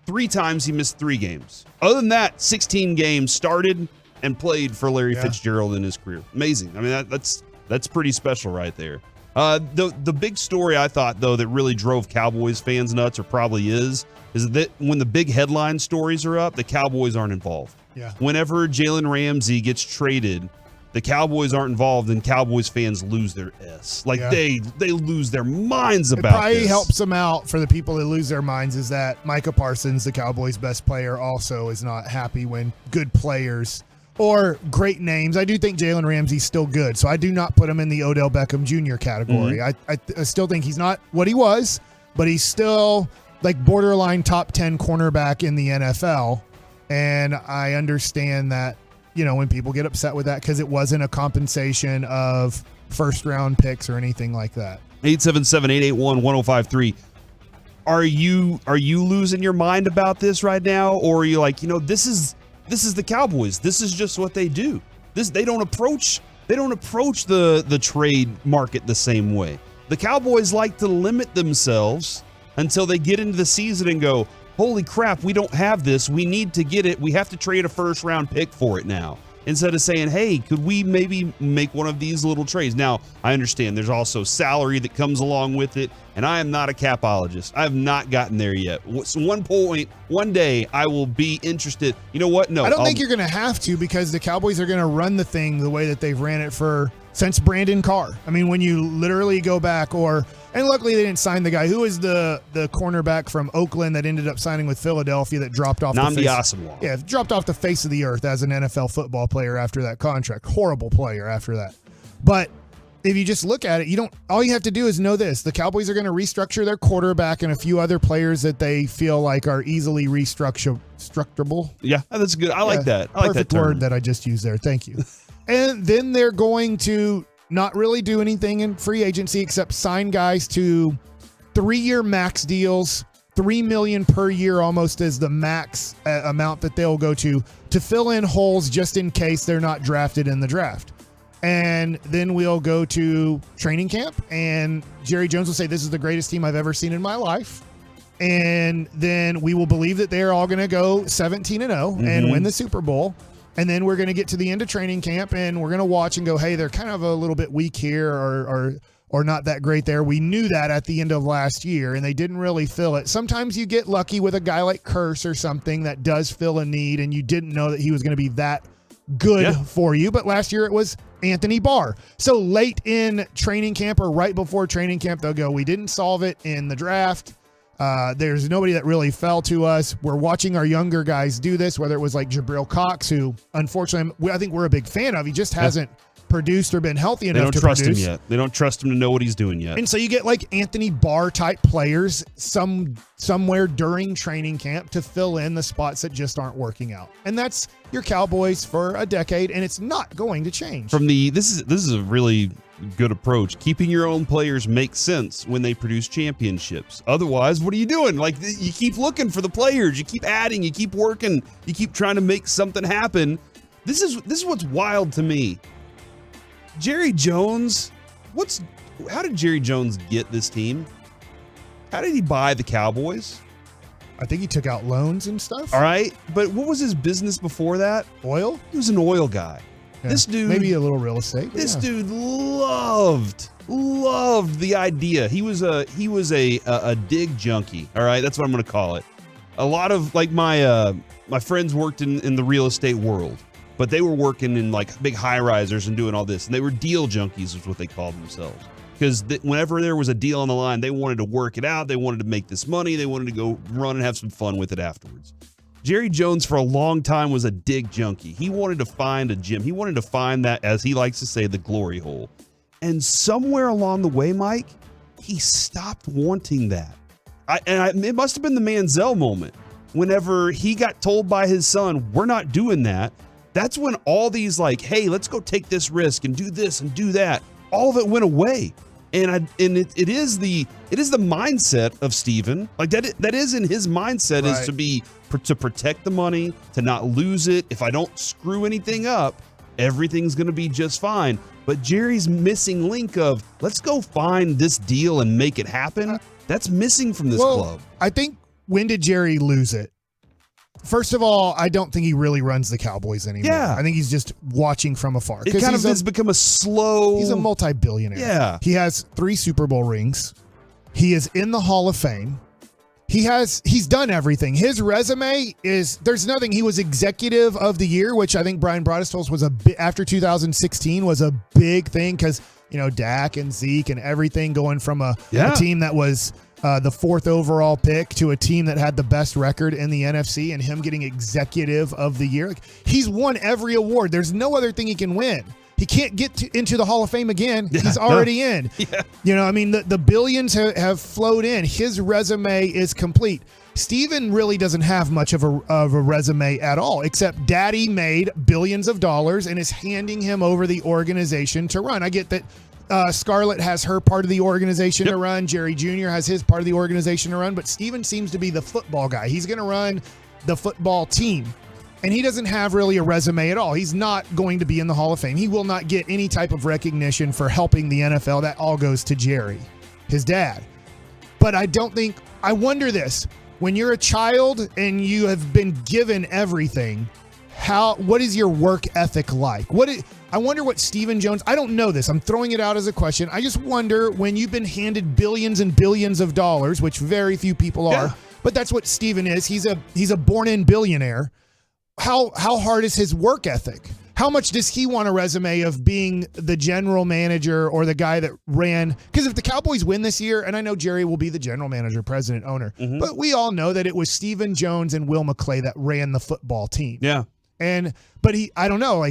3 times, he missed 3 games. Other than that, 16 games started and played for Larry Fitzgerald in his career. Amazing. I mean, that's pretty special right there. The big story I thought, though, that really drove Cowboys fans nuts, or probably is that when the big headline stories are up, the Cowboys aren't involved. Yeah. Whenever Jalen Ramsey gets traded, the Cowboys aren't involved, and Cowboys fans lose their S. Like, they lose their minds about it. Probably this. helps them out for the people that lose their minds is that Micah Parsons, the Cowboys' best player, also is not happy when good players or great names. I do think Jalen Ramsey's still good, so I do not put him in the Odell Beckham Jr. category. Mm-hmm. I still think he's not what he was, but he's still like borderline top 10 cornerback in the NFL, and I understand that, when people get upset with that because it wasn't a compensation of first-round picks or anything like that. 877-881-1053. Are you losing your mind about this right now, or are you like, this is the Cowboys. This is just what they do. They don't approach the trade market the same way. The Cowboys like to limit themselves until they get into the season and go, holy crap, we don't have this. We need to get it. We have to trade a first-round pick for it now. Instead of saying, hey, could we maybe make one of these little trades? Now, I understand there's also salary that comes along with it. and I am not a capologist. I have not gotten there yet. So one day, I will be interested. You know what? No, I don't think you're going to have to, because the Cowboys are going to run the thing the way that they've ran it since Brandon Carr. I mean, when you literally go back, and luckily they didn't sign the guy. Who was the cornerback from Oakland that ended up signing with Philadelphia that dropped off Nnamdi Asomugha. Yeah, dropped off the face of the earth as an NFL football player after that contract. Horrible player after that. But if you just look at it, all you have to do is know this. The Cowboys are going to restructure their quarterback and a few other players that they feel like are easily restructurable. Yeah, that's good. I like that. I like perfect that term. word that I just used there. Thank you. And then they're going to not really do anything in free agency except sign guys to 3-year max deals. $3 million per year almost is the max amount that they'll go to fill in holes just in case they're not drafted in the draft. And then we'll go to training camp, and Jerry Jones will say, this is the greatest team I've ever seen in my life. And then we will believe that they're all going to go 17-0 and win the Super Bowl. And then we're going to get to the end of training camp, and we're going to watch and go, hey, they're kind of a little bit weak here or not that great there. We knew that at the end of last year, and they didn't really fill it. Sometimes you get lucky with a guy like Curse or something that does fill a need, and you didn't know that he was going to be that good for you. But last year it was Anthony Barr. So late in training camp or right before training camp, they'll go, we didn't solve it in the draft. There's nobody that really fell to us. We're watching our younger guys do this, whether it was like Jabril Cox, who unfortunately I think we're a big fan of. He just hasn't produced or been healthy enough to produce. They don't trust him yet. They don't trust him to know what he's doing yet. And so you get like Anthony Barr type players somewhere during training camp to fill in the spots that just aren't working out. And that's your Cowboys for a decade, and it's not going to change. This is a really good approach. Keeping your own players makes sense when they produce championships. Otherwise, what are you doing? Like, you keep looking for the players, you keep adding, you keep working, you keep trying to make something happen. This is what's wild to me. Jerry Jones, how did Jerry Jones get this team? How did he buy the Cowboys? I think he took out loans and stuff. All right, but what was his business before that? Oil? He was an oil guy. Yeah. This dude, maybe a little real estate. This dude loved the idea. He was a dig junkie. All right, that's what I'm going to call it. A lot of like my friends worked in the real estate world, but they were working in like big high risers and doing all this, and they were deal junkies, is what they called themselves. Because whenever there was a deal on the line, they wanted to work it out. They wanted to make this money. They wanted to go run and have some fun with it afterwards. Jerry Jones, for a long time, was a dig junkie. He wanted to find a gym. He wanted to find that, as he likes to say, the glory hole. And somewhere along the way, Mike, he stopped wanting that. It must have been the Manziel moment. Whenever he got told by his son, we're not doing that, that's when all these like, hey, let's go take this risk and do this and do that, all of it went away. And it is the mindset of Steven. Like that is in his mindset, right, is to protect the money, to not lose it. If I don't screw anything up, everything's going to be just fine. But Jerry's missing link of let's go find this deal and make it happen. That's missing from this club. I think, when did Jerry lose it? First of all, I don't think he really runs the Cowboys anymore. Yeah. I think he's just watching from afar. It kind of has become a slow... He's a multi-billionaire. Yeah. He has 3 Super Bowl rings. He is in the Hall of Fame. He's done everything. His resume is, there's nothing. He was executive of the year, which I think Brian Broaddus told us was after 2016 was a big thing because, Dak and Zeke and everything going from a team that was the 4th overall pick to a team that had the best record in the NFC, and him getting executive of the year. Like, he's won every award. There's no other thing he can win. He can't get into the Hall of Fame again. Yeah, he's already in. Yeah. The billions have flowed in. His resume is complete. Steven really doesn't have much of a resume at all, except daddy made billions of dollars and is handing him over the organization to run. I get that Scarlett has her part of the organization to run. Jerry Jr. has his part of the organization to run, but Steven seems to be the football guy. He's going to run the football team. And he doesn't have really a resume at all. He's not going to be in the Hall of Fame. He will not get any type of recognition for helping the NFL. That all goes to Jerry, his dad. But I wonder this. When you're a child and you have been given everything, what is your work ethic like? I wonder what Stephen Jones, I don't know this. I'm throwing it out as a question. I just wonder, when you've been handed billions and billions of dollars, which very few people are, but that's what Stephen is. He's a born-in billionaire. How hard is his work ethic? How much does he want a resume of being the general manager or the guy that ran? Because if the Cowboys win this year, and I know Jerry will be the general manager, president, owner, but we all know that it was Stephen Jones and Will McClay that ran the football team. Yeah. But I don't know,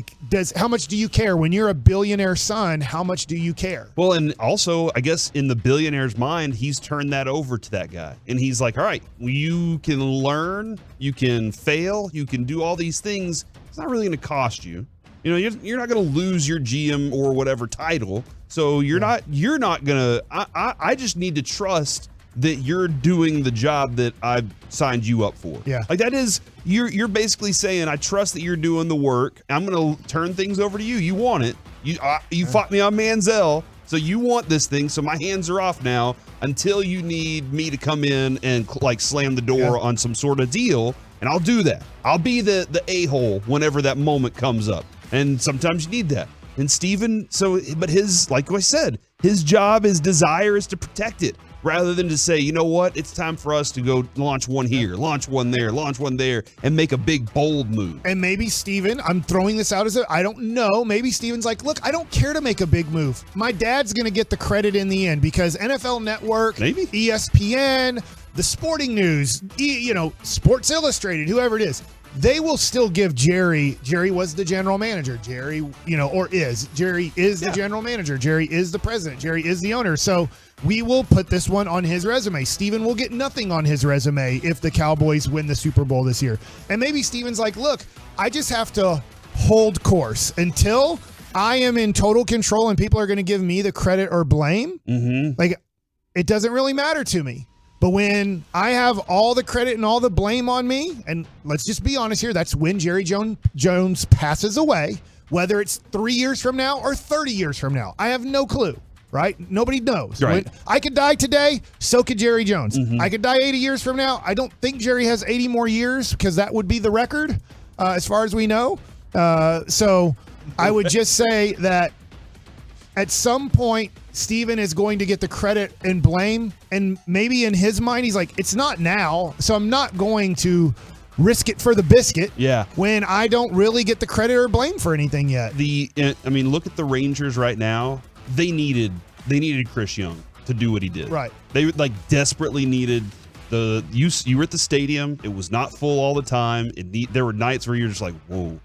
how much do you care? When you're a billionaire son, how much do you care? Well, and also, I guess in the billionaire's mind, he's turned that over to that guy. And he's like, all right, you can learn, you can fail, you can do all these things. It's not really going to cost you. You're not going to lose your GM or whatever title. So you're not going to, I just need to trust that you're doing the job that I've signed you up for. Yeah. That is, you're basically saying, I trust that you're doing the work. I'm going to turn things over to you. You want it. You fought me on Manziel, so you want this thing. So my hands are off now until you need me to come in and slam the door on some sort of deal. And I'll do that. I'll be the a-hole whenever that moment comes up. And sometimes you need that. And Steven, but like I said, his job, his desire is to protect it, rather than to say, you know what, it's time for us to go launch one here, launch one there, and make a big, bold move. And maybe Steven, I'm throwing this out I don't know, maybe Steven's like, look, I don't care to make a big move. My dad's going to get the credit in the end, because NFL Network, maybe ESPN, the Sporting News, Sports Illustrated, whoever it is, they will still give Jerry was the general manager. Jerry is the general manager. Jerry is the president. Jerry is the owner. So we will put this one on his resume. Steven will get nothing on his resume if the Cowboys win the Super Bowl this year. And maybe Steven's like, look, I just have to hold course until I am in total control and people are going to give me the credit or blame. It doesn't really matter to me. But when I have all the credit and all the blame on me, and let's just be honest here, that's when Jerry Jones passes away, whether it's 3 years from now or 30 years from now. I have no clue, right? Nobody knows. Right. I could die today, so could Jerry Jones. I could die 80 years from now. I don't think Jerry has 80 more years, because that would be the record as far as we know. So I would just say that at some point, Steven is going to get the credit and blame, and maybe in his mind, he's like, it's not now, so I'm not going to risk it for the biscuit when I don't really get the credit or blame for anything yet. Look at the Rangers right now. They needed Chris Young to do what he did. Right. They desperately needed you were at the stadium. It was not full all the time. There were nights where you're just like, whoa.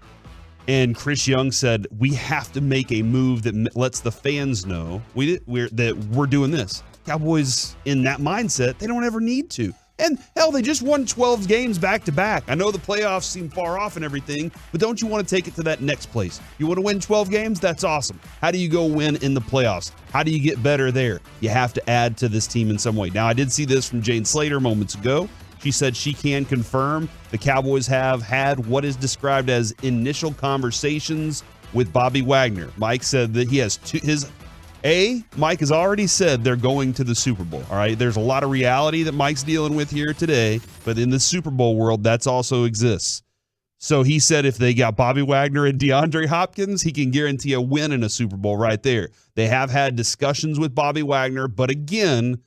And Chris Young said, we have to make a move that lets the fans know that we're doing this. Cowboys, in that mindset, they don't ever need to. And hell, they just won 12 games back to back. I know the playoffs seem far off and everything, but don't you want to take it to that next place? You want to win 12 games? That's awesome. How do you go win in the playoffs? How do you get better there? You have to add to this team in some way. Now, I did see this from Jane Slater moments ago. She said she can confirm the Cowboys have had what is described as initial conversations with Bobby Wagner. Mike said that he has Mike has already said they're going to the Super Bowl. All right. There's a lot of reality that Mike's dealing with here today, but in the Super Bowl world, that's also exists. So he said if they got Bobby Wagner and DeAndre Hopkins, he can guarantee a win in a Super Bowl right there. They have had discussions with Bobby Wagner, but again,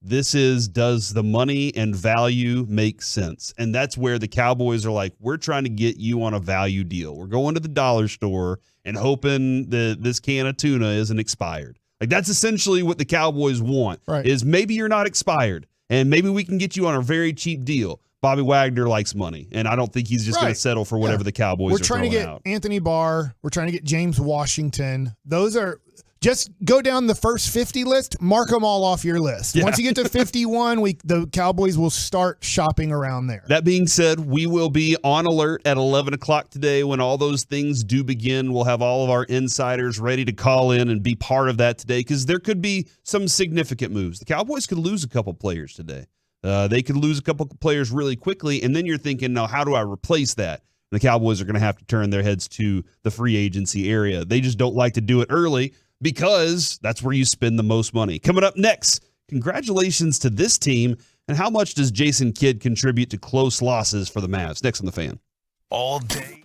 does the money and value make sense? And that's where the Cowboys are like, we're trying to get you on a value deal. We're going to the dollar store and hoping that this can of tuna isn't expired. That's essentially what the Cowboys want, is maybe you're not expired and maybe we can get you on a very cheap deal. Bobby Wagner likes money, and I don't think he's just going to settle for whatever the Cowboys are throwing out. We're trying to get Anthony Barr. We're trying to get James Washington. Those are... Just go down the first 50 list, mark them all off your list. Yeah. Once you get to 51, the Cowboys will start shopping around there. That being said, we will be on alert at 11 o'clock today when all those things do begin. We'll have all of our insiders ready to call in and be part of that today, because there could be some significant moves. The Cowboys could lose a couple players today. They could lose a couple players really quickly, and then you're thinking, now, how do I replace that? And the Cowboys are going to have to turn their heads to the free agency area. They just don't like to do it early, because that's where you spend the most money. Coming up next, congratulations to this team, and how much does Jason Kidd contribute to close losses for the Mavs? Next on The Fan. All day.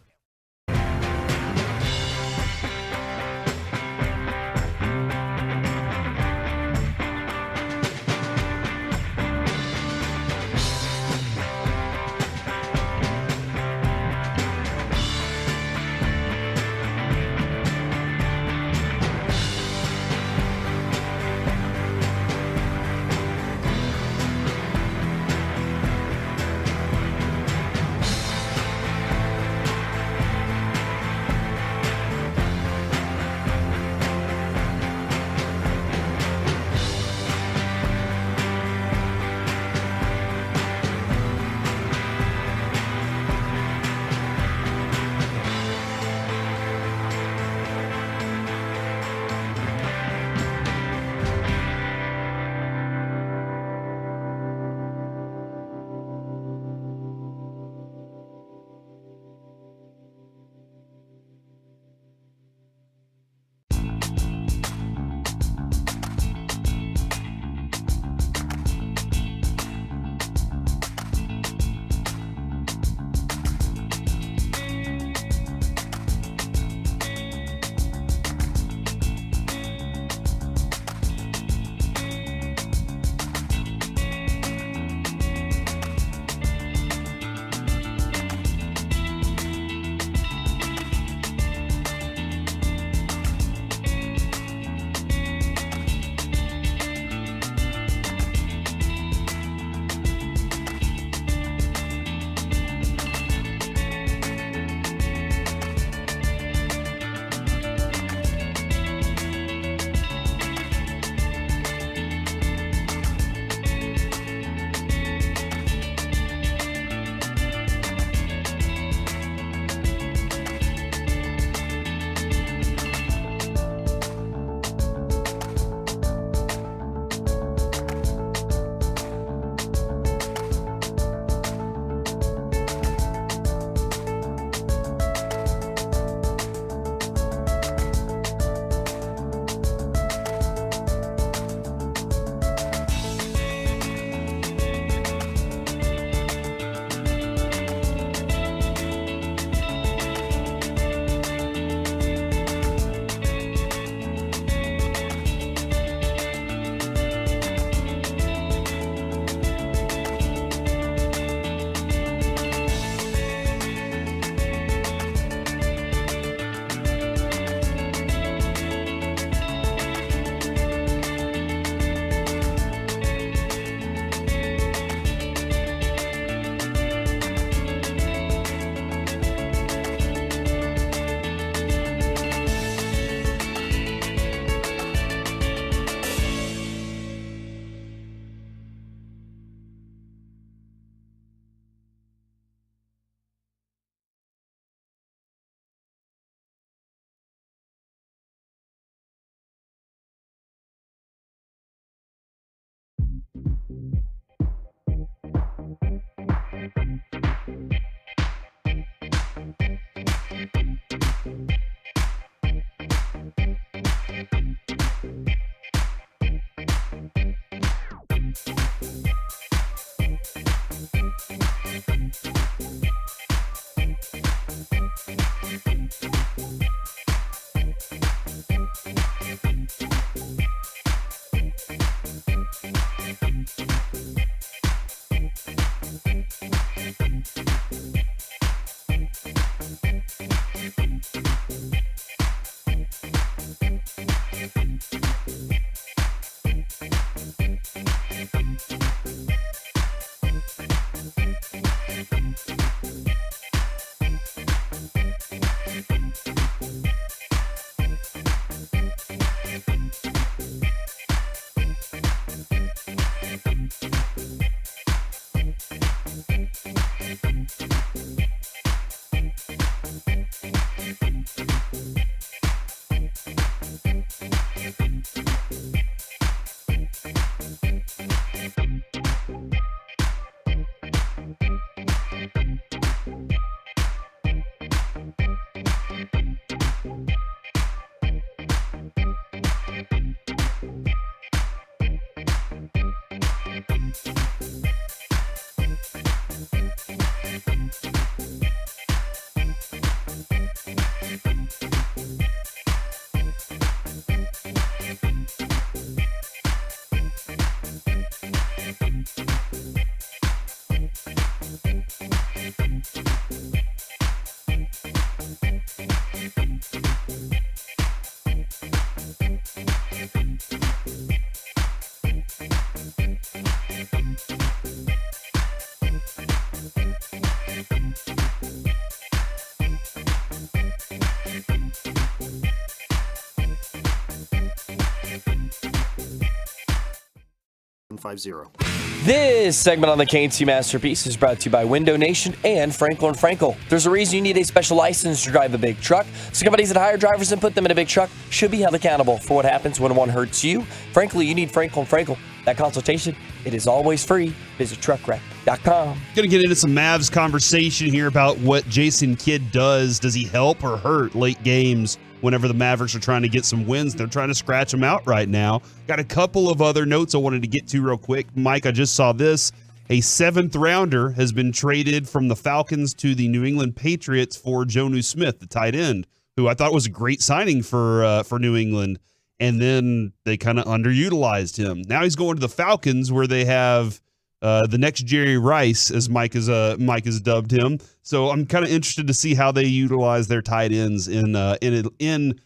This segment on the KNC Masterpiece is brought to you by Window Nation and Frankel & Frankel. There's a reason you need a special license to drive a big truck. So companies that hire drivers and put them in a big truck should be held accountable for what happens when one hurts you. Frankly, you need Frankel & Frankel. That consultation, it is always free. Visit truckwreck.com. Going to get into some Mavs conversation here about what Jason Kidd does. Does he help or hurt late games whenever the Mavericks are trying to get some wins? They're trying to scratch them out right now. Got a couple of other notes I wanted to get to real quick. Mike, I just saw this. A 7th rounder has been traded from the Falcons to the New England Patriots for Jonnu Smith, the tight end, who I thought was a great signing for New England. And then they kind of underutilized him. Now he's going to the Falcons, where they have the next Jerry Rice, as Mike has dubbed him. So I'm kind of interested to see how they utilize their tight ends in Atlanta.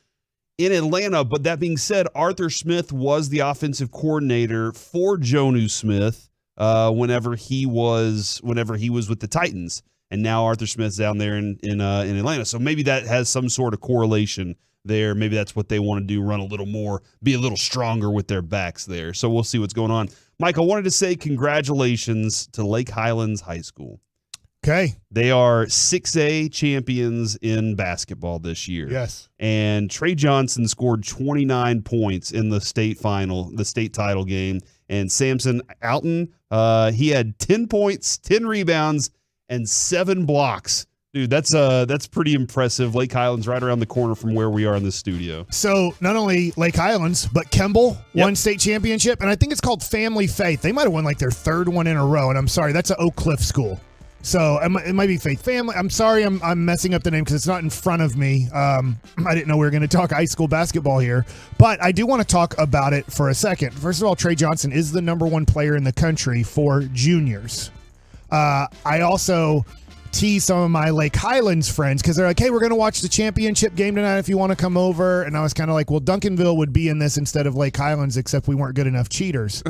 But that being said, Arthur Smith was the offensive coordinator for Jonnu Smith whenever he was with the Titans, and now Arthur Smith's down there in Atlanta. So maybe that has some sort of correlation there. Maybe that's what they want to do, run a little more, be a little stronger with their backs there. So we'll see what's going on. Mike, I wanted to say congratulations to Lake Highlands High School. Okay. They are 6A champions in basketball this year. Yes. And Trey Johnson scored 29 points in the state title game. And Samson Alton, he had 10 points, 10 rebounds, and 7 blocks. Dude, that's pretty impressive. Lake Highlands right around the corner from where we are in the studio. So not only Lake Highlands, but Kemble won state championship, and I think it's called Family Faith. They might have won like their 3rd one in a row, and I'm sorry, that's an Oak Cliff school. So it might be Faith Family. I'm sorry, I'm messing up the name because it's not in front of me. I didn't know we were going to talk high school basketball here, but I do want to talk about it for a second. First of all, Trey Johnson is the #1 player in the country for juniors. I also tease some of my Lake Highlands friends because they're like, hey, we're going to watch the championship game tonight if you want to come over. And I was kind of like, well, Duncanville would be in this instead of Lake Highlands, except we weren't good enough cheaters.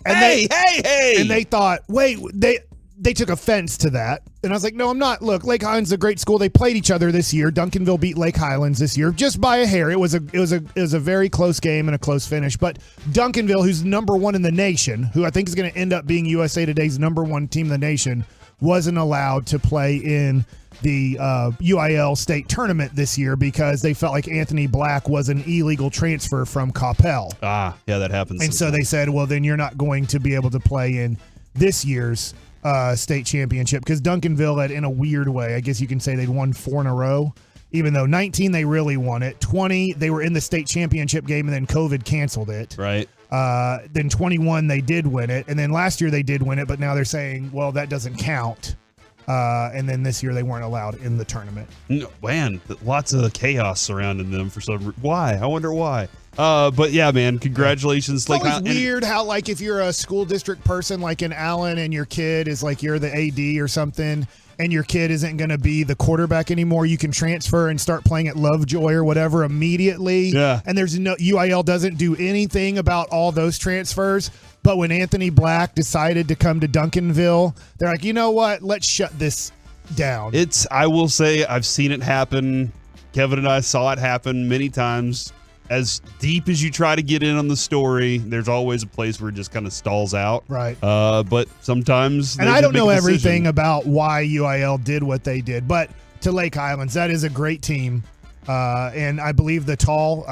And hey! And they thought, wait, they took offense to that. And I was like, no, I'm not. Look, Lake Highlands is a great school. They played each other this year. Duncanville beat Lake Highlands this year just by a hair. It was a very close game and a close finish. But Duncanville, who's #1 in the nation, who I think is going to end up being USA Today's #1 team in the nation, wasn't allowed to play in the UIL state tournament this year because they felt like Anthony Black was an illegal transfer from Coppell. Ah, yeah, that happens. And so they said, well, then you're not going to be able to play in this year's state championship because Duncanville had, in a weird way, I guess you can say they'd won 4 in a row, even though 19 they really won it. 20 they were in the state championship game and then COVID canceled it. Right. Then 21 they did win it, and then last year they did win it, but now they're saying, well, that doesn't count. And then this year they weren't allowed in the tournament. No, man, lots of chaos surrounding them for some reason. Why? I wonder why. But yeah, man, congratulations. It's always weird how, like, if you're a school district person like in Allen and your kid is like you're the AD or something, and your kid isn't going to be the quarterback anymore, you can transfer and start playing at Lovejoy or whatever immediately. Yeah. And there's no UIL doesn't do anything about all those transfers. But when Anthony Black decided to come to Duncanville, they're like, you know what? Let's shut this down. I will say, I've seen it happen. Kevin and I saw it happen many times. As deep as you try to get in on the story, there's always a place where it just kind of stalls out. Right. But sometimes, and I don't know everything about why UIL did what they did, but to Lake Highlands, that is a great team. And I believe the tall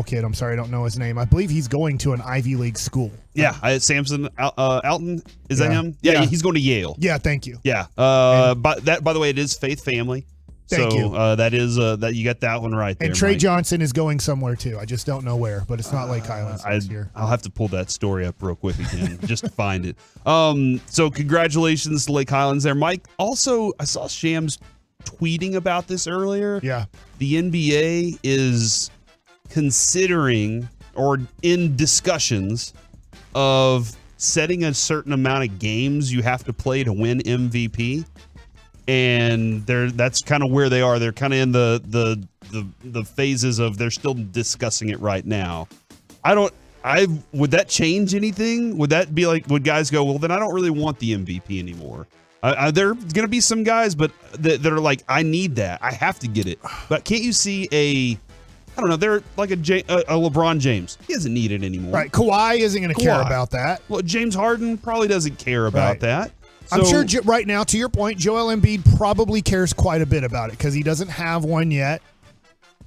kid, I'm sorry, I don't know his name. I believe he's going to an Ivy League school. Yeah, Samson Alton, is that him? Yeah, he's going to Yale. Yeah, thank you. Yeah. By the way, it is Faith Family. Thank you. That is that you got that one right there. And Trey Mike. Johnson is going somewhere too. I just don't know where, but it's not Lake Highlands this year. I'll have to pull that story up real quick again just to find it. So congratulations to Lake Highlands there, Mike. Also, I saw Shams tweeting about this earlier. Yeah, the NBA is considering or in discussions of setting a certain amount of games you have to play to win MVP. And that's kind of where they are. They're kind of in the phases of they're still discussing it right now. Would that change anything? Would that be like, would guys go, well, then I don't really want the MVP anymore? There are going to be some guys, but that are like, I need that. I have to get it. But can't you see a I don't know. They're like a LeBron James. He doesn't need it anymore. Right. Kawhi isn't going to care about that. Well, James Harden probably doesn't care about that. I'm sure right now, to your point, Joel Embiid probably cares quite a bit about it because he doesn't have one yet.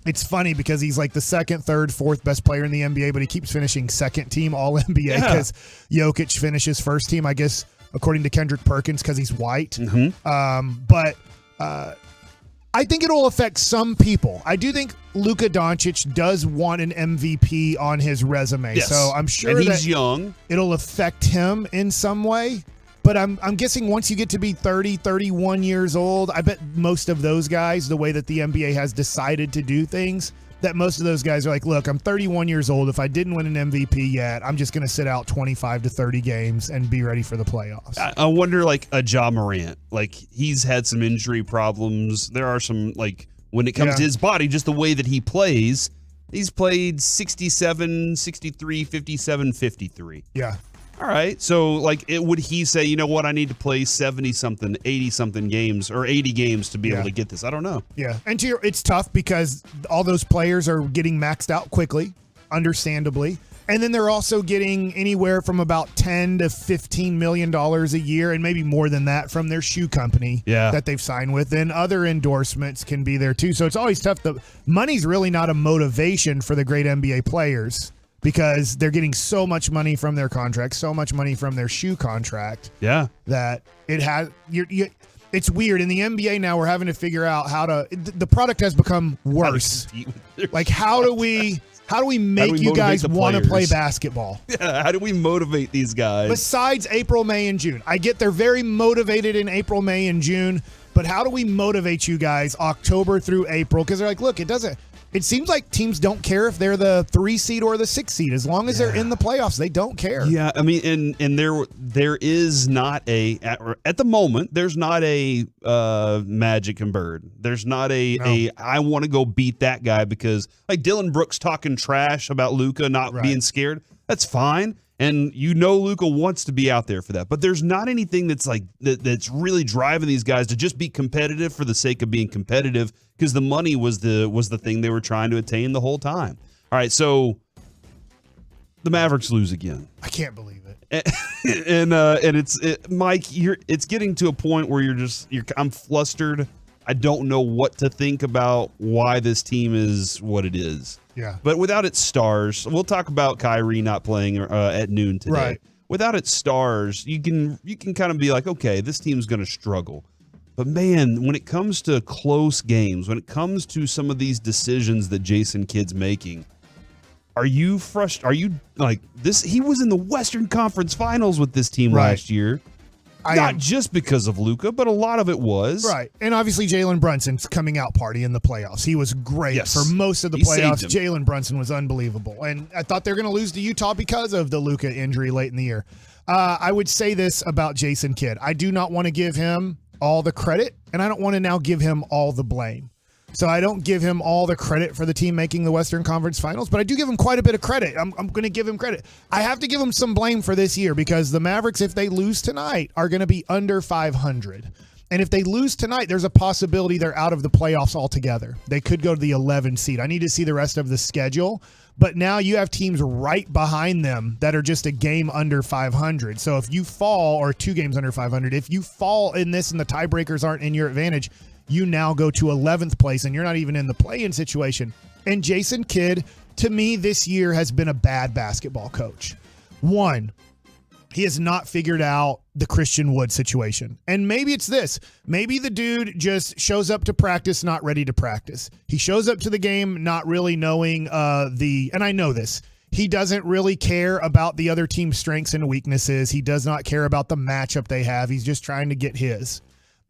It's funny because he's like the second, third, fourth best player in the NBA, but he keeps finishing second team All NBA because Jokic finishes first team, I guess, according to Kendrick Perkins, because he's white. But I think it'll affect some people. I do think Luka Doncic does want an MVP on his resume. Yes. So I'm sure and he's that young. It'll affect him in some way. But I'm guessing once you get to be 30, 31 years old, I bet most of those guys, the way that the NBA has decided to do things, that most of those guys are like, look, I'm 31 years old. If I didn't win an MVP yet, I'm just going to sit out 25 to 30 games and be ready for the playoffs. I wonder, like, a Ja Morant. Like, he's had some injury problems. There are some, like, when it comes to his body, just the way that he plays, he's played 67, 63, 57, 53. Yeah. All right. So, like, would he say, you know what, I need to play 70-something, 80-something games or 80 games to be able to get this? I don't know. Yeah. And it's tough because all those players are getting maxed out quickly, understandably. And then they're also getting anywhere from about $10 to $15 million a year and maybe more than that from their shoe company that they've signed with. And other endorsements can be there, too. So it's always tough. The money's really not a motivation for the great NBA players, because they're getting so much money from their contract, so much money from their shoe contract. Yeah. That it has. It's weird. In the NBA now, we're having to figure out how to. The product has become worse. Like, how do we make you guys want to play basketball? Yeah. How do we motivate these guys? Besides April, May, and June, I get they're very motivated in April, May, and June. But how do we motivate you guys October through April? Because they're like, look, it doesn't. It seems like teams don't care if they're the 3 seed or the 6 seed. As long as they're in the playoffs, they don't care. Yeah, I mean, and there is not at the moment, there's not a Magic and Bird. There's not a I want to go beat that guy because, like, Dylan Brooks talking trash about Luka not being scared. That's fine. And Luka wants to be out there for that. But there's not anything that's like that's really driving these guys to just be competitive for the sake of being competitive, because the money was the thing they were trying to attain the whole time. All right, so the Mavericks lose again. I can't believe it. And it's Mike, it's getting to a point where I'm flustered. I don't know what to think about why this team is what it is. Yeah. But without its stars, we'll talk about Kyrie not playing at noon today. Right. Without its stars, you can kind of be like, okay, this team's going to struggle. But man, when it comes to close games, when it comes to some of these decisions that Jason Kidd's making, are you frustrated? Are you like this? He was in the Western Conference Finals with this team last year. Not just because of Luka, but a lot of it was. Right. And obviously Jalen Brunson's coming out party in the playoffs. He was great for most of the playoffs. Jalen Brunson was unbelievable. And I thought they were going to lose to Utah because of the Luka injury late in the year. I would say this about Jason Kidd. I do not want to give him all the credit, and I don't want to now give him all the blame. So I don't give him all the credit for the team making the Western Conference Finals, but I do give him quite a bit of credit. I'm going to give him credit. I have to give him some blame for this year because the Mavericks, if they lose tonight, are going to be under 500. And if they lose tonight, there's a possibility they're out of the playoffs altogether. They could go to the 11 seed. I need to see the rest of the schedule. But now you have teams right behind them that are just a game under 500. So if you fall, or 2 games under 500, if you fall in this and the tiebreakers aren't in your advantage, you now go to 11th place and you're not even in the play-in situation. And Jason Kidd, to me, this year has been a bad basketball coach. One, he has not figured out the Christian Wood situation. And maybe it's this. Maybe the dude just shows up to practice not ready to practice. He shows up to the game not really knowing and I know this, he doesn't really care about the other team's strengths and weaknesses. He does not care about the matchup they have. He's just trying to get his.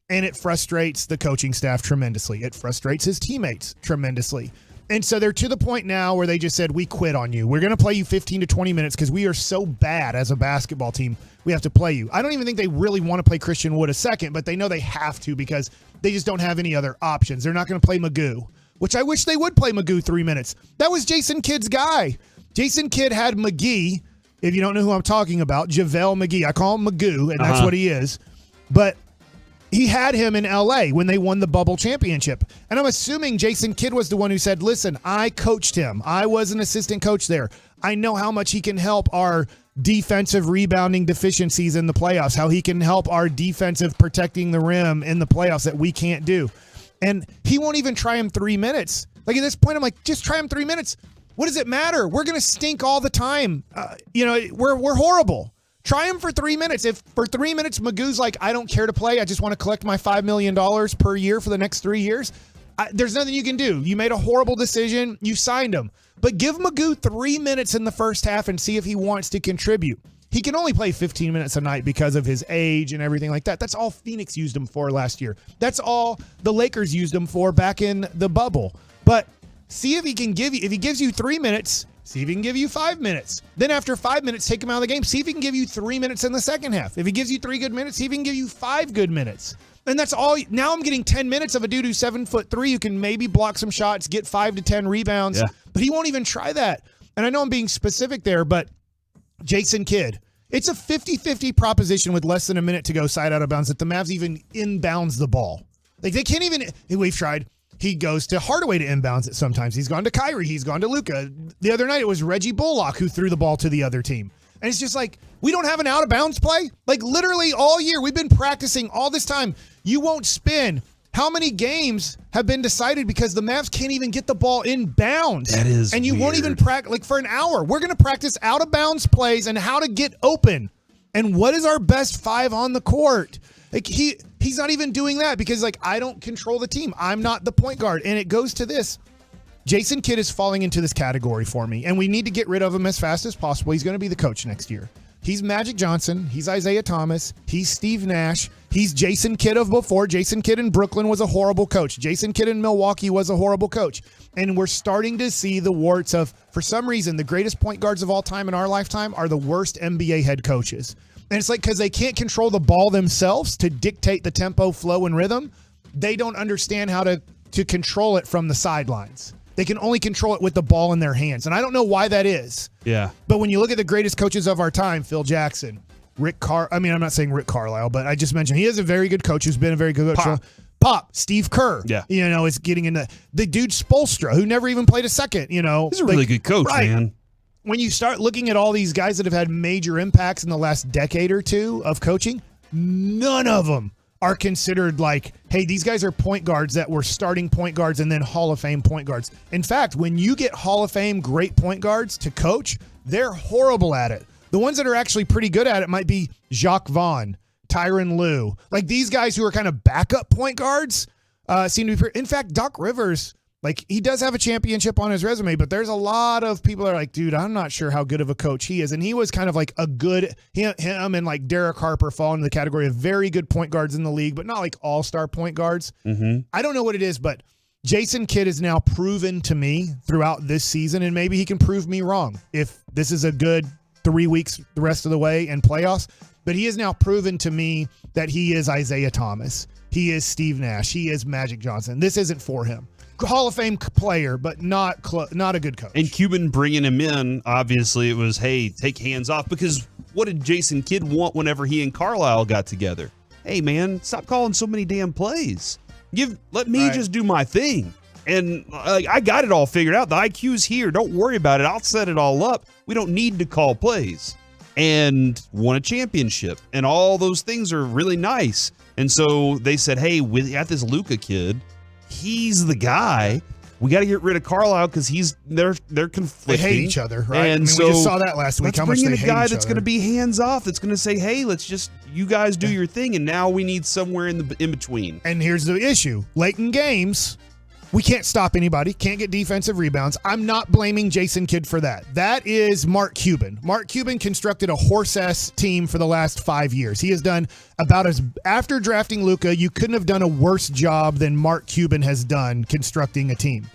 And it frustrates the coaching staff tremendously. It frustrates his teammates tremendously. And so they're to the point now where they just said, we quit on you. We're going to play you 15 to 20 minutes because we are so bad as a basketball team. We have to play you. I don't even think they really want to play Christian Wood a second, but they know they have to because they just don't have any other options. They're not going to play Magoo, which I wish they would play Magoo 3 minutes. That was Jason Kidd's guy. Jason Kidd had McGee, if you don't know who I'm talking about, JaVale McGee. I call him Magoo, and that's what he is. But he had him in LA when they won the bubble championship. And I'm assuming Jason Kidd was the one who said, listen, I coached him. I was an assistant coach there. I know how much he can help our defensive rebounding deficiencies in the playoffs, how he can help our defensive protecting the rim in the playoffs that we can't do. And he won't even try him 3 minutes. Like at this point, I'm like, just try him 3 minutes. What does it matter? We're going to stink all the time. We're horrible. Try him for 3 minutes. If for 3 minutes Magoo's like, I don't care to play, I just want to collect my $5 million per year for the next 3 years, there's nothing you can do. You made a horrible decision. You signed him. But give Magoo 3 minutes in the first half and see if he wants to contribute. He can only play 15 minutes a night because of his age and everything like that. That's all Phoenix used him for last year. That's all the Lakers used him for back in the bubble. But see if he can give you, if he gives you 3 minutes, see if he can give you 5 minutes. Then after 5 minutes, take him out of the game. See if he can give you 3 minutes in the second half. If he gives you 3 good minutes, see if he can give you 5 good minutes. And that's all. Now I'm getting 10 minutes of a dude who's 7'3" who can maybe block some shots, get 5 to 10 rebounds, but he won't even try that. And I know I'm being specific there, but Jason Kidd, it's a 50-50 proposition with less than a minute to go side out of bounds that the Mavs even inbounds the ball. Like they can't even, we've tried. He goes to Hardaway to inbounds it sometimes. He's gone to Kyrie. He's gone to Luka. The other night it was Reggie Bullock who threw the ball to the other team. And it's just like, we don't have an out of bounds play. Like literally all year, we've been practicing all this time. You won't spin. How many games have been decided because the Mavs can't even get the ball in bounds? That is And you weird. won't even practice, like for an hour. We're going to practice out of bounds plays and how to get open. And what is our best 5 on the court? Like he's not even doing that because like I don't control the team. I'm not the point guard. And it goes to this. Jason Kidd is falling into this category for me, and we need to get rid of him as fast as possible. He's going to be the coach next year. He's Magic Johnson. He's Isaiah Thomas. He's Steve Nash. He's Jason Kidd of before. Jason Kidd in Brooklyn was a horrible coach. Jason Kidd in Milwaukee was a horrible coach. And we're starting to see the warts of, for some reason, the greatest point guards of all time in our lifetime are the worst NBA head coaches. And it's like because they can't control the ball themselves to dictate the tempo, flow, and rhythm, they don't understand how to control it from the sidelines. They can only control it with the ball in their hands. And I don't know why that is. Yeah. But when you look at the greatest coaches of our time, Phil Jackson, I'm not saying Rick Carlisle, but I just mentioned he is a very good coach who's been a very good coach. Pop, Steve Kerr, is getting into the dude Spoelstra, who never even played a second, He's a really good coach, man. When you start looking at all these guys that have had major impacts in the last decade or two of coaching, none of them are considered like, hey, these guys are point guards that were starting point guards and then Hall of Fame point guards. In fact, when you get Hall of Fame great point guards to coach, they're horrible at it. The ones that are actually pretty good at it might be Jacques Vaughn, Tyronn Lue. Like these guys who are kind of backup point guards seem to be. In fact, Doc Rivers, like he does have a championship on his resume, but there's a lot of people that are like, dude, I'm not sure how good of a coach he is. And he was kind of like a good, him and like Derek Harper fall into the category of very good point guards in the league, but not like all-star point guards. Mm-hmm. I don't know what it is, but Jason Kidd is now proven to me throughout this season, and maybe he can prove me wrong if this is a good 3 weeks the rest of the way in playoffs. But he has now proven to me that he is Isaiah Thomas. He is Steve Nash. He is Magic Johnson. This isn't for him. Hall of Fame player, but not a good coach. And Cuban bringing him in, obviously it was, hey, take hands off. Because what did Jason Kidd want whenever he and Carlisle got together? Hey, man, stop calling so many damn plays. Let me just do my thing. And I got it all figured out. The IQ's here. Don't worry about it. I'll set it all up. We don't need to call plays. And won a championship. And all those things are really nice. And so they said, hey, we got this Luka kid. He's the guy. We got to get rid of Carlisle because they're conflicting. They hate each other, right? And we just saw that last week. How much they hate each other. Let's bring in a guy that's going to be hands off. That's going to say, "Hey, you guys do your thing." And now we need somewhere in between. And here's the issue: late in games, we can't stop anybody. Can't get defensive rebounds. I'm not blaming Jason Kidd for that. That is Mark Cuban. Mark Cuban constructed a horse-ass team for the last 5 years. He has done after drafting Luka, you couldn't have done a worse job than Mark Cuban has done constructing a team.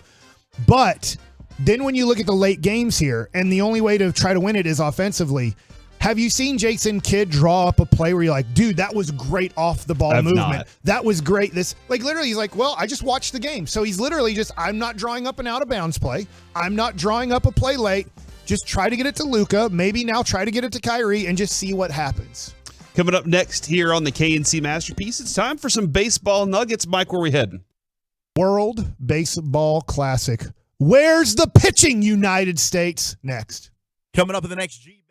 But then when you look at the late games here, and the only way to try to win it is offensively, have you seen Jason Kidd draw up a play where you're like, dude, that was great off the ball movement. Not. That was great. Literally, he's like, well, I just watched the game. So he's literally I'm not drawing up an out of bounds play. I'm not drawing up a play late. Just try to get it to Luka. Maybe now try to get it to Kyrie and just see what happens. Coming up next here on the KNC Masterpiece, it's time for some baseball nuggets. Mike, where we heading? World Baseball Classic. Where's the pitching, United States? Next. Coming up in the next G.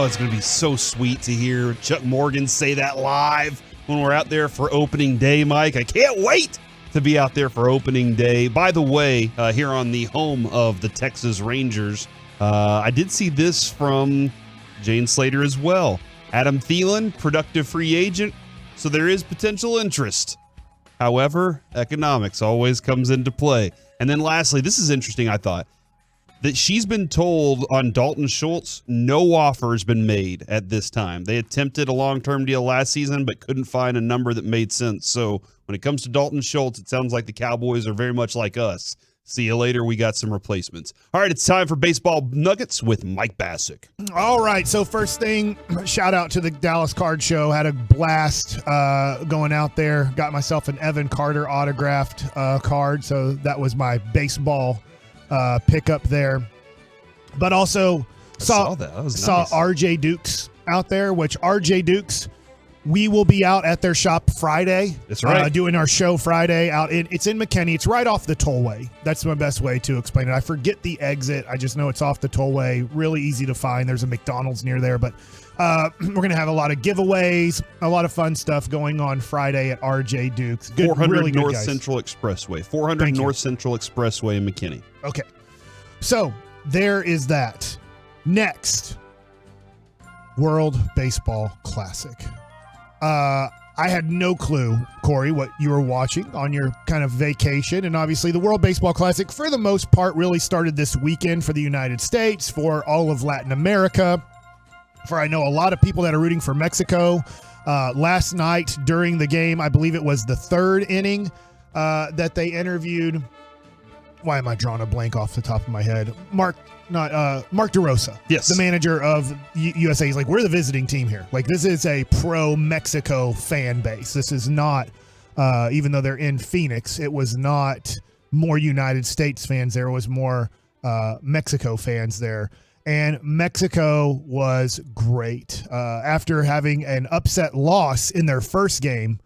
it's going to be so sweet to hear Chuck Morgan say that live when we're out there for opening day, Mike. I can't wait to be out there for opening day. By the way, here on the home of the Texas Rangers, I did see this from Jane Slater as well. Adam Thielen, productive free agent, so there is potential interest. However, economics always comes into play. And then lastly, this is interesting, I thought, that she's been told on Dalton Schultz, no offer has been made at this time. They attempted a long-term deal last season, but couldn't find a number that made sense. So when it comes to Dalton Schultz, it sounds like the Cowboys are very much like us. See you later. We got some replacements. All right, it's time for Baseball Nuggets with Mike Bassick. All right, so first thing, shout out to the Dallas Card Show. Had a blast going out there. Got myself an Evan Carter autographed card, so that was my baseball pickup there. But also saw nice. RJ Dukes out there, which RJ Dukes, we will be out at their shop Friday. That's right. Doing our show Friday out it's in McKinney. It's right off the tollway. That's my best way to explain it. I forget the exit. I just know it's off the tollway. Really easy to find. There's a McDonald's near there, but we're going to have a lot of giveaways, a lot of fun stuff going on Friday at RJ Dukes. Good, 400 really good North guys. Central Expressway. 400 North Central Expressway in McKinney. Okay. So there is that. Next, World Baseball Classic. I had no clue, Corey, what you were watching on your kind of vacation. And obviously the World Baseball Classic, for the most part, really started this weekend for the United States, for all of Latin America, for I know a lot of people that are rooting for Mexico. Last night during the game, I believe it was the third inning that they interviewed. Why am I drawing a blank off the top of my head? Mark DeRosa, yes, the manager of USA. He's like, we're the visiting team here. Like, this is a pro-Mexico fan base. This is not, even though they're in Phoenix, it was not more United States fans there. It was more Mexico fans there. And Mexico was great. After having an upset loss in their first game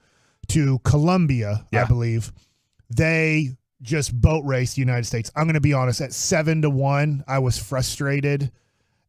to Colombia, I believe, they just boat raced the United States. I'm going to be honest, at 7-1, I was frustrated,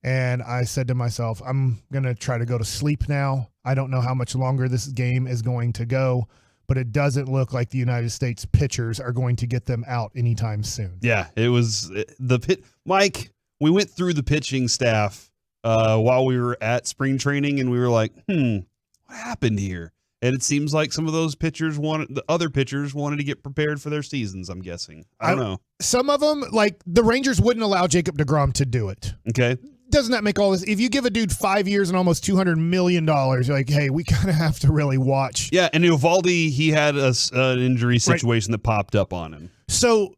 and I said to myself, I'm going to try to go to sleep now. I don't know how much longer this game is going to go, but it doesn't look like the United States pitchers are going to get them out anytime soon. Yeah, it was the pit. Mike, we went through the pitching staff while we were at spring training, and we were like, what happened here? And it seems like some of those the other pitchers wanted to get prepared for their seasons, I'm guessing. I don't know. Some of them, like the Rangers wouldn't allow Jacob deGrom to do it. Okay. Doesn't that make all this? If you give a dude 5 years and almost $200 million, you're like, hey, we kind of have to really watch. Yeah, and Eovaldi, he had an injury situation that popped up on him. So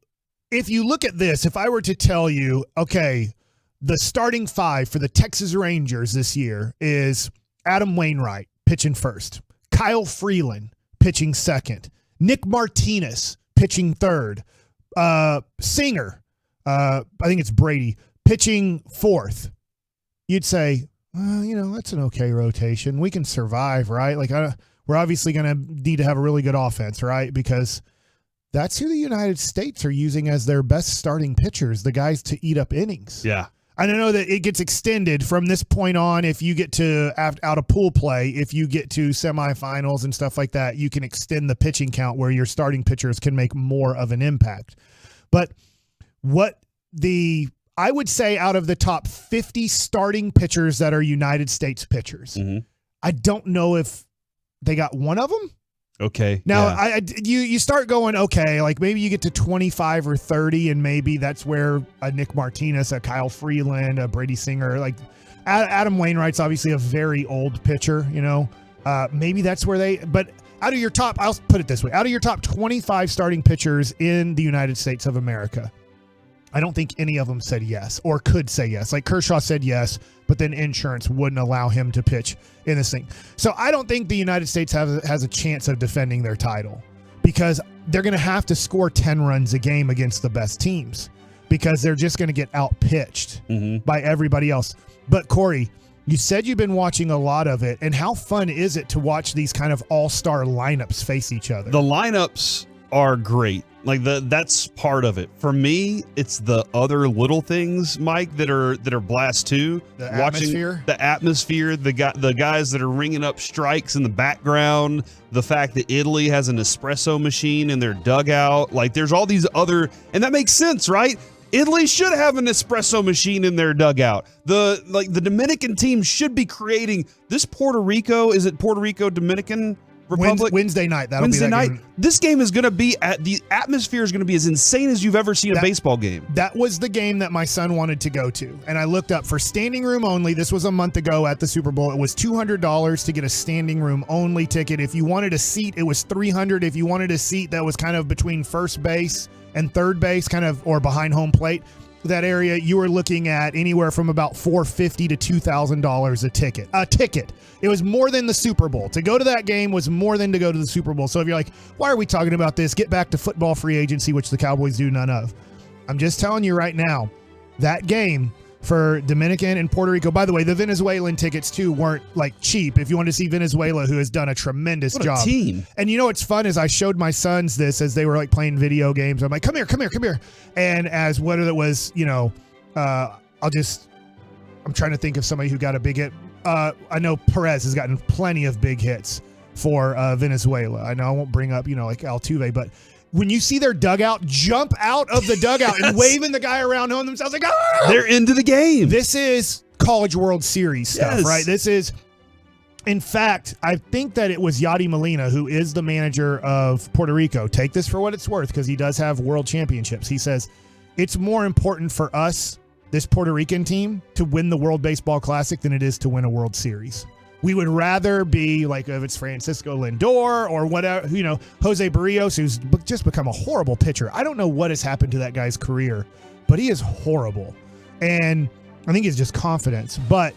if you look at this, if I were to tell you, okay, the starting five for the Texas Rangers this year is Adam Wainwright pitching first, Kyle Freeland pitching second, Nick Martinez pitching third, Singer, I think it's Brady, pitching fourth. You'd say, well, that's an okay rotation. We can survive, right? Like, we're obviously going to need to have a really good offense, right? Because that's who the United States are using as their best starting pitchers, the guys to eat up innings. Yeah. I don't know that it gets extended from this point on. If you get to out of pool play, if you get to semifinals and stuff like that, you can extend the pitching count where your starting pitchers can make more of an impact. But I would say out of the top 50 starting pitchers that are United States pitchers, I don't know if they got one of them. Okay. Now, you start going, okay, like maybe you get to 25 or 30, and maybe that's where a Nick Martinez, a Kyle Freeland, a Brady Singer, like Adam Wainwright's obviously a very old pitcher, maybe that's where but out of your top, I'll put it this way, out of your top 25 starting pitchers in the United States of America, I don't think any of them said yes or could say yes. Like Kershaw said yes, but then insurance wouldn't allow him to pitch in this thing. So I don't think the United States has a chance of defending their title because they're going to have to score 10 runs a game against the best teams because they're just going to get outpitched by everybody else. But Corey, you said you've been watching a lot of it, and how fun is it to watch these kind of all-star lineups face each other? The lineups are great. Like that's part of it. For me, it's the other little things, Mike, that are blast too. Watching the atmosphere, the guys that are ringing up strikes in the background, the fact that Italy has an espresso machine in their dugout. Like there's all these other, and that makes sense, right? Italy should have an espresso machine in their dugout. The Dominican team should be creating this. Puerto Rico, Dominican Republic? Wednesday night. That'll Wednesday be that night. game. This game is going to be the atmosphere is going to be as insane as you've ever seen a baseball game. That was the game that my son wanted to go to. And I looked up for standing room only. This was a month ago at the Super Bowl. It was $200 to get a standing room only ticket. If you wanted a seat, it was $300. If you wanted a seat that was kind of between first base and third base, kind of, or behind home plate, that area, you were looking at anywhere from about $450 to $2,000 a ticket. It was more than the Super Bowl. To go to that game was more than to go to the Super Bowl. So if you're like, why are we talking about this? Get back to football free agency, which the Cowboys do none of. I'm just telling you right now, that game for Dominican and Puerto Rico. By the way, the Venezuelan tickets too weren't like cheap. If you want to see Venezuela, who has done a tremendous job. What a team. And you know what's fun is I showed my sons this as they were like playing video games. I'm like, come here. And as whether it was, I'm trying to think of somebody who got a big hit. I know Perez has gotten plenty of big hits for Venezuela. I know I won't bring up, like Altuve, but when you see their dugout, jump out of the dugout and waving the guy around on themselves like, ah! They're into the game. This is College World Series stuff, right? This is, in fact, I think that it was Yadi Molina, who is the manager of Puerto Rico. Take this for what it's worth, because he does have world championships. He says, it's more important for us, this Puerto Rican team, to win the World Baseball Classic than it is to win a World Series. We would rather be like, if it's Francisco Lindor or whatever, Jose Barrios, who's just become a horrible pitcher. I don't know what has happened to that guy's career, but he is horrible. And I think it's just confidence. But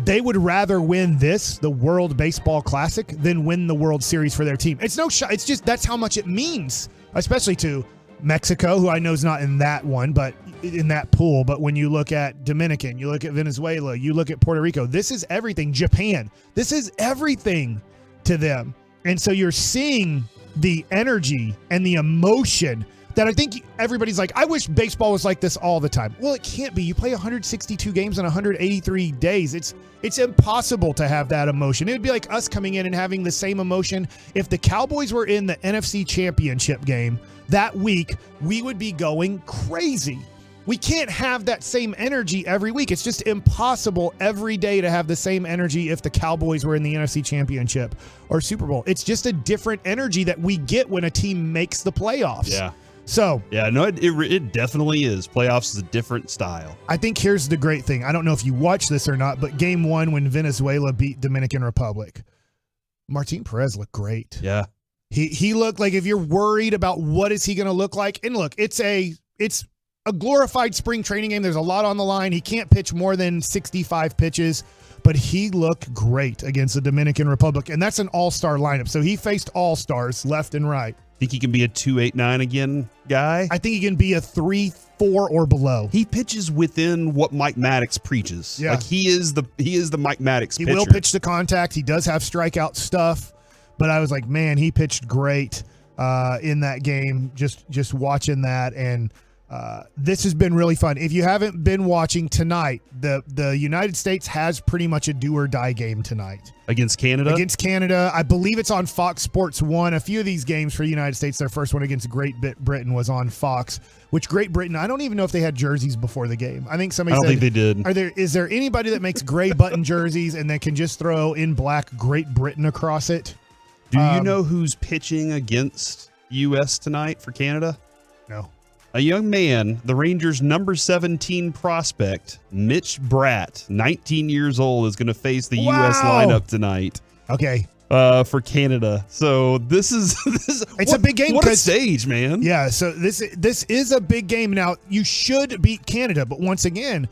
they would rather win the World Baseball Classic, than win the World Series for their team. It's no shot. It's just, that's how much it means, especially to Mexico, who I know is not in that one, but in that pool. But when you look at Dominican, you look at Venezuela, you look at Puerto Rico, this is everything. Japan, this is everything to them. And so you're seeing the energy and the emotion that I think everybody's like, I wish baseball was like this all the time. Well, it can't be. You play 162 games in 183 days. It's impossible to have that emotion. It would be like us coming in and having the same emotion. If the Cowboys were in the NFC Championship game that week, we would be going crazy. We can't have that same energy every week. It's just impossible every day to have the same energy if the Cowboys were in the NFC Championship or Super Bowl. It's just a different energy that we get when a team makes the playoffs. Yeah. So yeah, no, it definitely is. Playoffs is a different style. I think here's the great thing. I don't know if you watched this or not, but game one when Venezuela beat Dominican Republic, Martin Perez looked great. Yeah. He looked like, if you're worried about what is he going to look like, and look, it's a glorified spring training game. There's a lot on the line. He can't pitch more than 65 pitches, but he looked great against the Dominican Republic, and that's an all-star lineup. So he faced all-stars left and right. Think he can be a 2.89 again guy? I think he can be a 3.4 or below. He pitches within what Mike Maddox preaches. Yeah. Like he is the Mike Maddox pitcher. He will pitch to contact. He does have strikeout stuff, but I was like, man, he pitched great in that game. Just watching that, and this has been really fun. If you haven't been watching tonight, the United States has pretty much a do or die game tonight. Against Canada? Against Canada. I believe it's on Fox Sports 1. A few of these games for the United States, their first one against Great Britain was on Fox, which Great Britain, I don't even know if they had jerseys before the game. I think somebody I don't think they did. Is there anybody that makes gray button jerseys and that can just throw in black Great Britain across it? Do you know who's pitching against U.S. tonight for Canada? No. A young man, the Rangers' number 17 prospect, Mitch Bratt, 19 years old, is going to face the U.S. lineup tonight. Okay. For Canada. So this is it's a big game. What a stage, man. Yeah, so this is a big game. Now, you should beat Canada, but once again,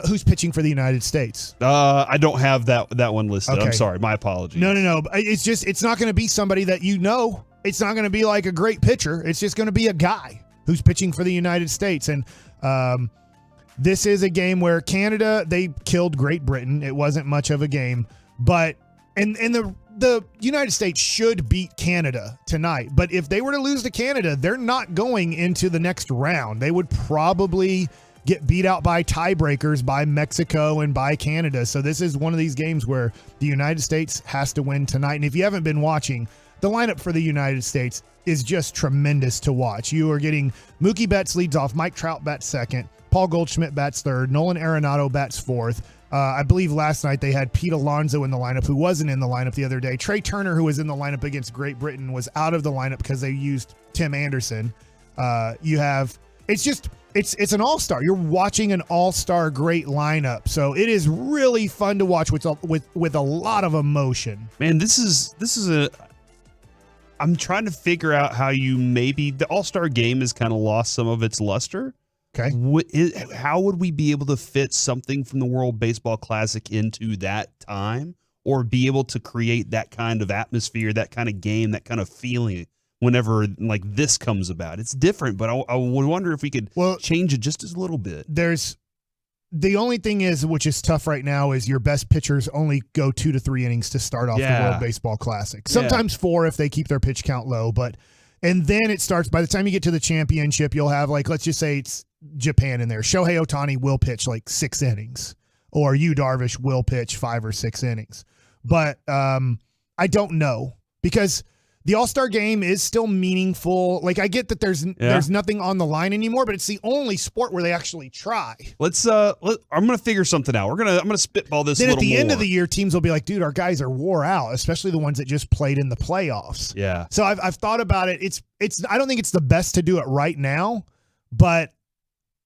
who's pitching for the United States? I don't have that one listed. Okay. I'm sorry. My apologies. No. It's not going to be somebody that you know. It's not going to be like a great pitcher. It's just going to be a guy who's pitching for the United States. And this is a game where Canada, they killed Great Britain. It wasn't much of a game. But and the United States should beat Canada tonight. But if they were to lose to Canada, they're not going into the next round. They would probably get beat out by tiebreakers by Mexico and by Canada. So this is one of these games where the United States has to win tonight. And if you haven't been watching, the lineup for the United States is just tremendous to watch. You are getting Mookie Betts leads off, Mike Trout bats second, Paul Goldschmidt bats third, Nolan Arenado bats fourth. I believe last night they had Pete Alonso in the lineup, who wasn't in the lineup the other day. Trey Turner, who was in the lineup against Great Britain, was out of the lineup because they used Tim Anderson. It's an all-star. You're watching an all-star great lineup. So it is really fun to watch with a lot of emotion. Man, this is I'm trying to figure out how the all-star game has kind of lost some of its luster. Okay. How would we be able to fit something from the World Baseball Classic into that time, or be able to create that kind of atmosphere, that kind of game, that kind of feeling whenever like this comes about? It's different, but I would wonder if we could change it just a little bit. The only thing is, which is tough right now, is your best pitchers only go 2 to 3 innings to start off the World Baseball Classic. Sometimes 4 if they keep their pitch count low, and then it starts. By the time you get to the championship, you'll have, like, let's just say it's Japan in there. Shohei Ohtani will pitch like 6 innings, or Yu Darvish will pitch 5 or 6 innings. But I don't know, because the All-Star game is still meaningful. Like, I get that there's nothing on the line anymore, but it's the only sport where they actually try. I'm going to figure something out. I'm going to spitball this a little more. Then at the end of the year, teams will be like, dude, our guys are wore out, especially the ones that just played in the playoffs. Yeah. So I've thought about it. I don't think it's the best to do it right now, but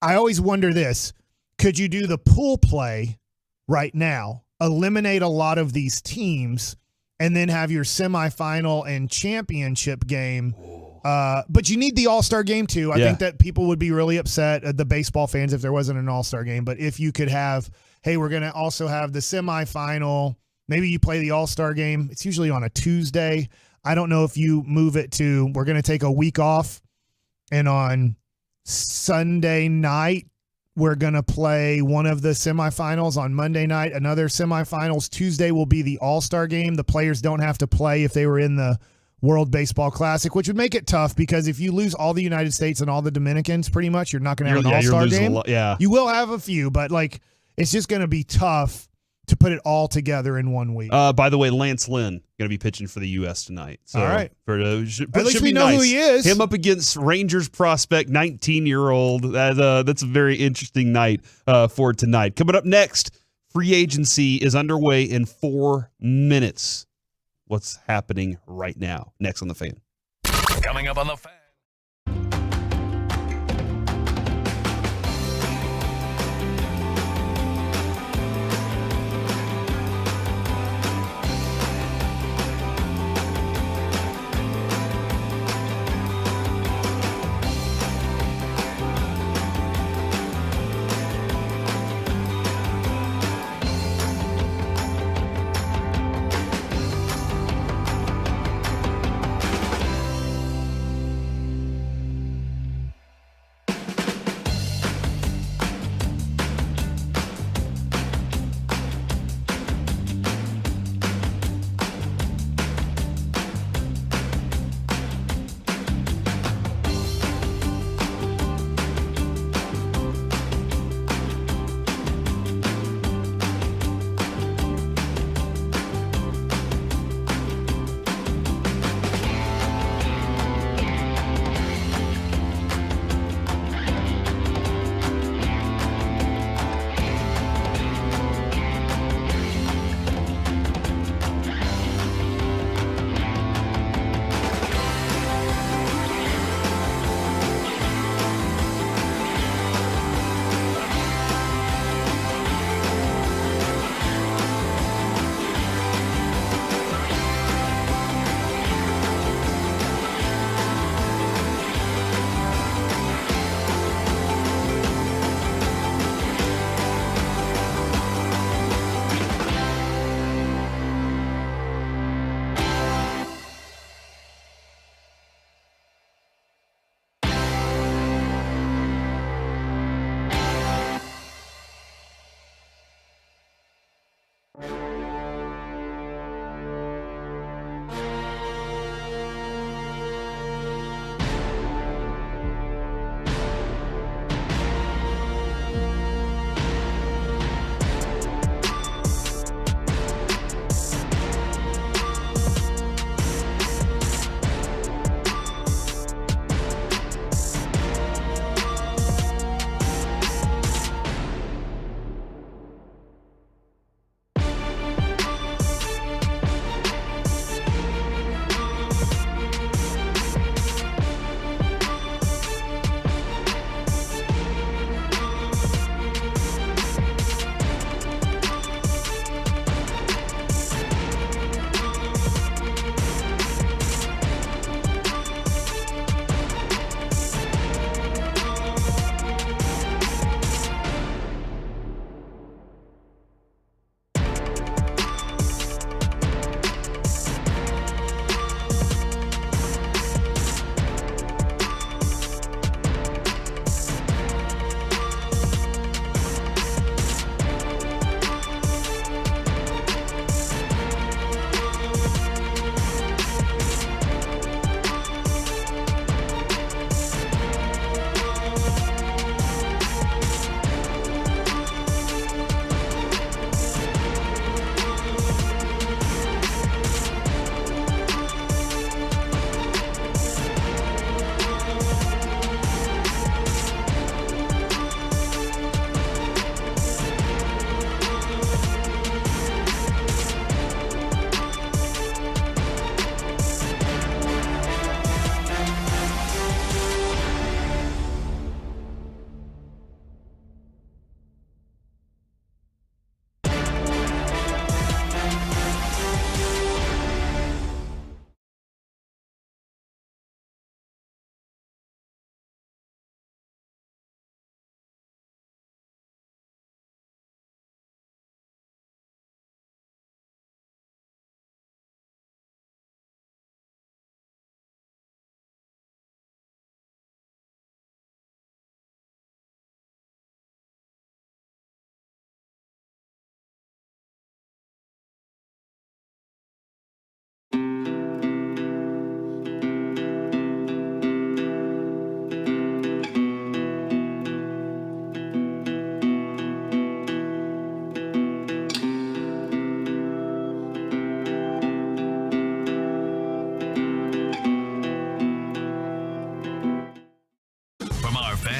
I always wonder this. Could you do the pool play right now, eliminate a lot of these teams, and then have your semifinal and championship game? But you need the All-Star game too. I think that people would be really upset, the baseball fans, if there wasn't an All-Star game. But if you could have, hey, we're going to also have the semifinal. Maybe you play the All-Star game. It's usually on a Tuesday. I don't know if you move it to, we're going to take a week off, and on Sunday night, we're going to play one of the semifinals. On Monday night, another semifinals. Tuesday will be the All-Star game. The players don't have to play if they were in the World Baseball Classic, which would make it tough, because if you lose all the United States and all the Dominicans, pretty much, you're not going to have an All-Star game. You will have a few, but like, it's just going to be tough to put it all together in 1 week. By the way, Lance Lynn going to be pitching for the U.S. tonight. So all right. At least we know who he is. Him up against Rangers prospect, 19-year-old. That's a very interesting night for tonight. Coming up next, free agency is underway in 4 minutes. What's happening right now? Next on The Fan. Coming up on The Fan.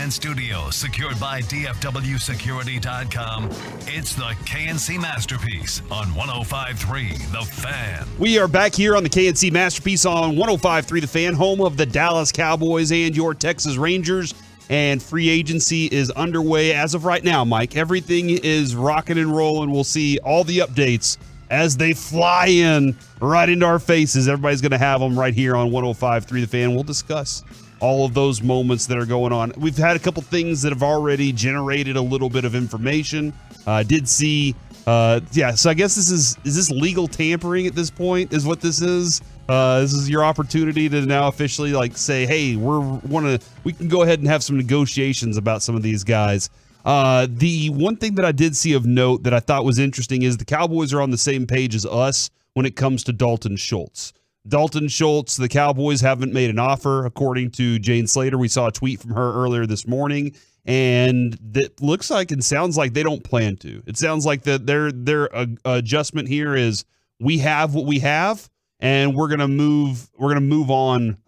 fan studio secured by DFWsecurity.com, it's the KNC Masterpiece on 105.3 The Fan. We are back here on the KNC Masterpiece on 105.3 The Fan, home of the Dallas Cowboys and your Texas Rangers. And free agency is underway as of right now, Mike. Everything is rocking and rolling. We'll see all the updates as they fly in right into our faces. Everybody's going to have them right here on 105.3 The Fan. We'll discuss all of those moments that are going on. We've had a couple things that have already generated a little bit of information. Did see, so I guess is this legal tampering at this point is what this is? This is your opportunity to now officially say, hey, we can go ahead and have some negotiations about some of these guys. The one thing that I did see of note that I thought was interesting is the Cowboys are on the same page as us when it comes to Dalton Schultz. Dalton Schultz, the Cowboys haven't made an offer, according to Jane Slater. We saw a tweet from her earlier this morning, and that looks like and sounds like they don't plan to. It sounds like that their adjustment here is we have what we have, and we're gonna move on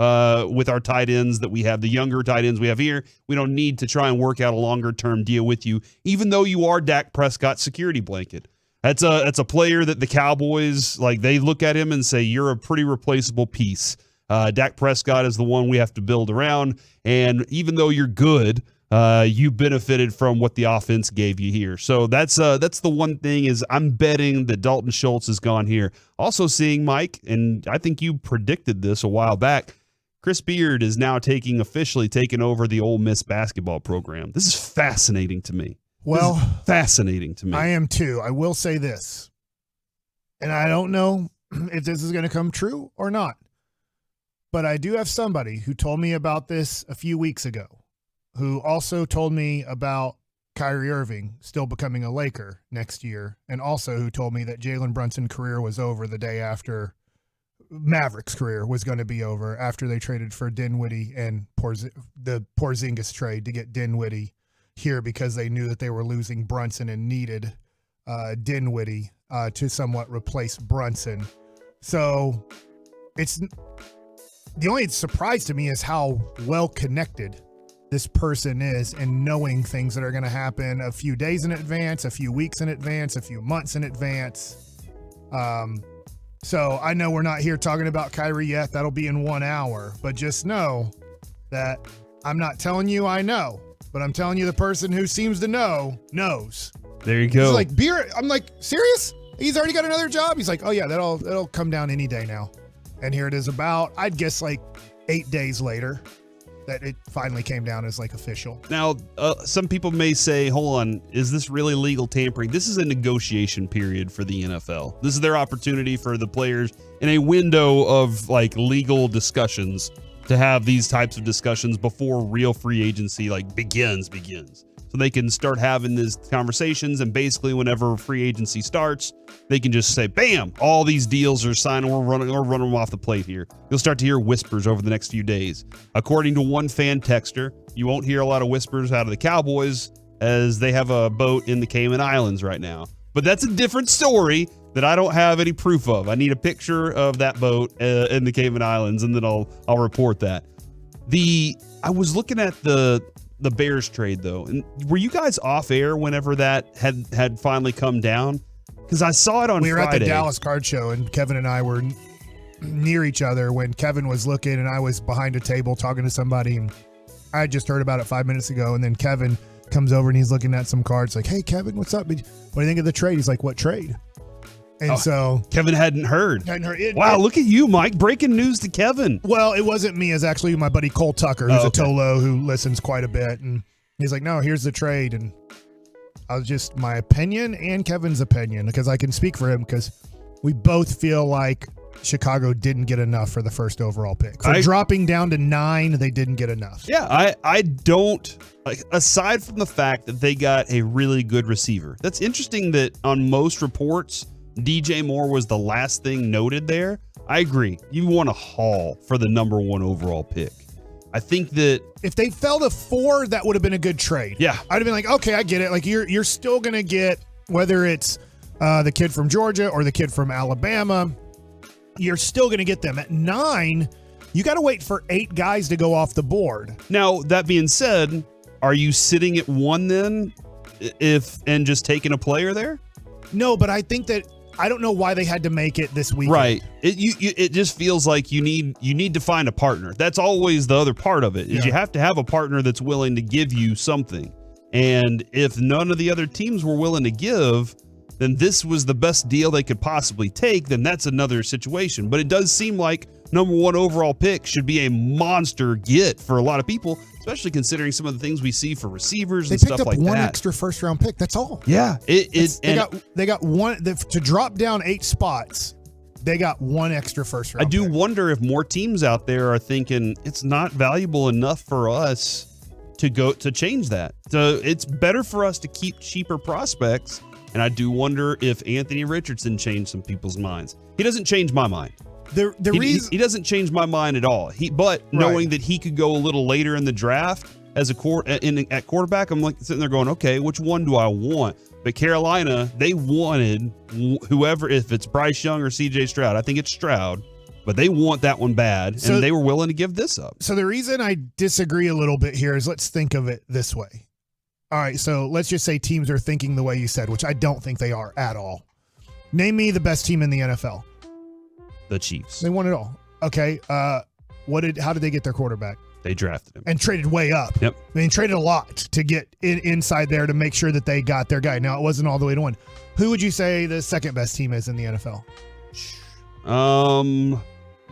with our tight ends that we have, the younger tight ends we have here. We don't need to try and work out a longer term deal with you, even though you are Dak Prescott's security blanket. That's a player that the Cowboys, they look at him and say, you're a pretty replaceable piece. Dak Prescott is the one we have to build around. And even though you're good, you benefited from what the offense gave you here. So that's the one thing is I'm betting that Dalton Schultz is gone here. Also seeing, Mike, and I think you predicted this a while back, Chris Beard is now officially taking over the Ole Miss basketball program. This is fascinating to me. Well, fascinating to me. I am too. I will say this, and I don't know if this is going to come true or not, but I do have somebody who told me about this a few weeks ago, who also told me about Kyrie Irving still becoming a Laker next year, and also who told me that Jalen Brunson's career was over the day after Mavericks' career was going to be over after they traded for Dinwiddie and the Porzingis trade to get Dinwiddie here because they knew that they were losing Brunson and needed Dinwiddie to somewhat replace Brunson. So it's the only surprise to me is how well connected this person is and knowing things that are going to happen a few days in advance, a few weeks in advance, a few months in advance. So I know we're not here talking about Kyrie yet. That'll be in 1 hour, but just know that I'm not telling you I know, but I'm telling you the person who seems to know knows. There you go. He's like, beer. I'm like, serious? He's already got another job? He's like, oh yeah, that'll come down any day now. And here it is about, I'd guess 8 days later that it finally came down as official. Now, some people may say, hold on, is this really legal tampering? This is a negotiation period for the NFL. This is their opportunity for the players in a window of legal discussions to have these types of discussions before real free agency begins. So they can start having these conversations, and basically whenever free agency starts, they can just say, bam, all these deals are signed, and we're running them off the plate here. You'll start to hear whispers over the next few days. According to one fan texter, you won't hear a lot of whispers out of the Cowboys as they have a boat in the Cayman Islands right now. But that's a different story that I don't have any proof of. I need a picture of that boat in the Cayman Islands, and then I'll report that. I was looking at the Bears trade, though, and were you guys off air whenever that had finally come down? Because I saw it on Friday. We were at the Dallas Card Show, and Kevin and I were near each other when Kevin was looking, and I was behind a table talking to somebody, and I had just heard about it 5 minutes ago, and then Kevin comes over, and he's looking at some cards, like, hey, Kevin, what's up? What do you think of the trade? He's like, what trade? And so Kevin hadn't heard. Wow, look at you, Mike. Breaking news to Kevin. Well, it wasn't me. It's actually my buddy Cole Tucker, who's a Tolo who listens quite a bit. And he's like, no, here's the trade. And I was just my opinion and Kevin's opinion, because I can speak for him, because we both feel like Chicago didn't get enough for the first overall pick. For dropping down to 9, they didn't get enough. Yeah, I don't, aside from the fact that they got a really good receiver. That's interesting that on most reports, DJ Moore was the last thing noted there. I agree. You want a haul for the number 1 overall pick. I think that if they fell to 4, that would have been a good trade. Yeah. I'd have been like, okay, I get it. You're still going to get, whether it's the kid from Georgia or the kid from Alabama, you're still going to get them. At 9, you got to wait for 8 guys to go off the board. Now, that being said, are you sitting at 1 then and just taking a player there? No, but I think that I don't know why they had to make it this weekend. Right. It just feels like you need to find a partner. That's always the other part of it. Is you have to have a partner that's willing to give you something. And if none of the other teams were willing to give, then this was the best deal they could possibly take, then that's another situation. But it does seem like number 1 overall pick should be a monster get for a lot of people, especially considering some of the things we see for receivers and stuff like that. They picked up one extra first-round pick. That's all. Yeah. They got one to drop down 8 spots. They got one extra first-round I do pick. wonder if more teams out there are thinking it's not valuable enough for us to change that. So it's better for us to keep cheaper prospects. And I do wonder if Anthony Richardson changed some people's minds. He doesn't change my mind. He doesn't change my mind at all. Knowing that he could go a little later in the draft as at quarterback, I'm like sitting there going, okay, which one do I want? But Carolina, they wanted whoever, if it's Bryce Young or CJ Stroud. I think it's Stroud, but they want that one bad, and they were willing to give this up. So the reason I disagree a little bit here is let's think of it this way. All right, so let's just say teams are thinking the way you said, which I don't think they are at all. Name me the best team in the NFL. The Chiefs. They won it all. Okay. How did they get their quarterback? They drafted him. And traded way up. Yep. I mean, traded a lot to get inside there to make sure that they got their guy. Now, it wasn't all the way to 1. Who would you say the second best team is in the NFL?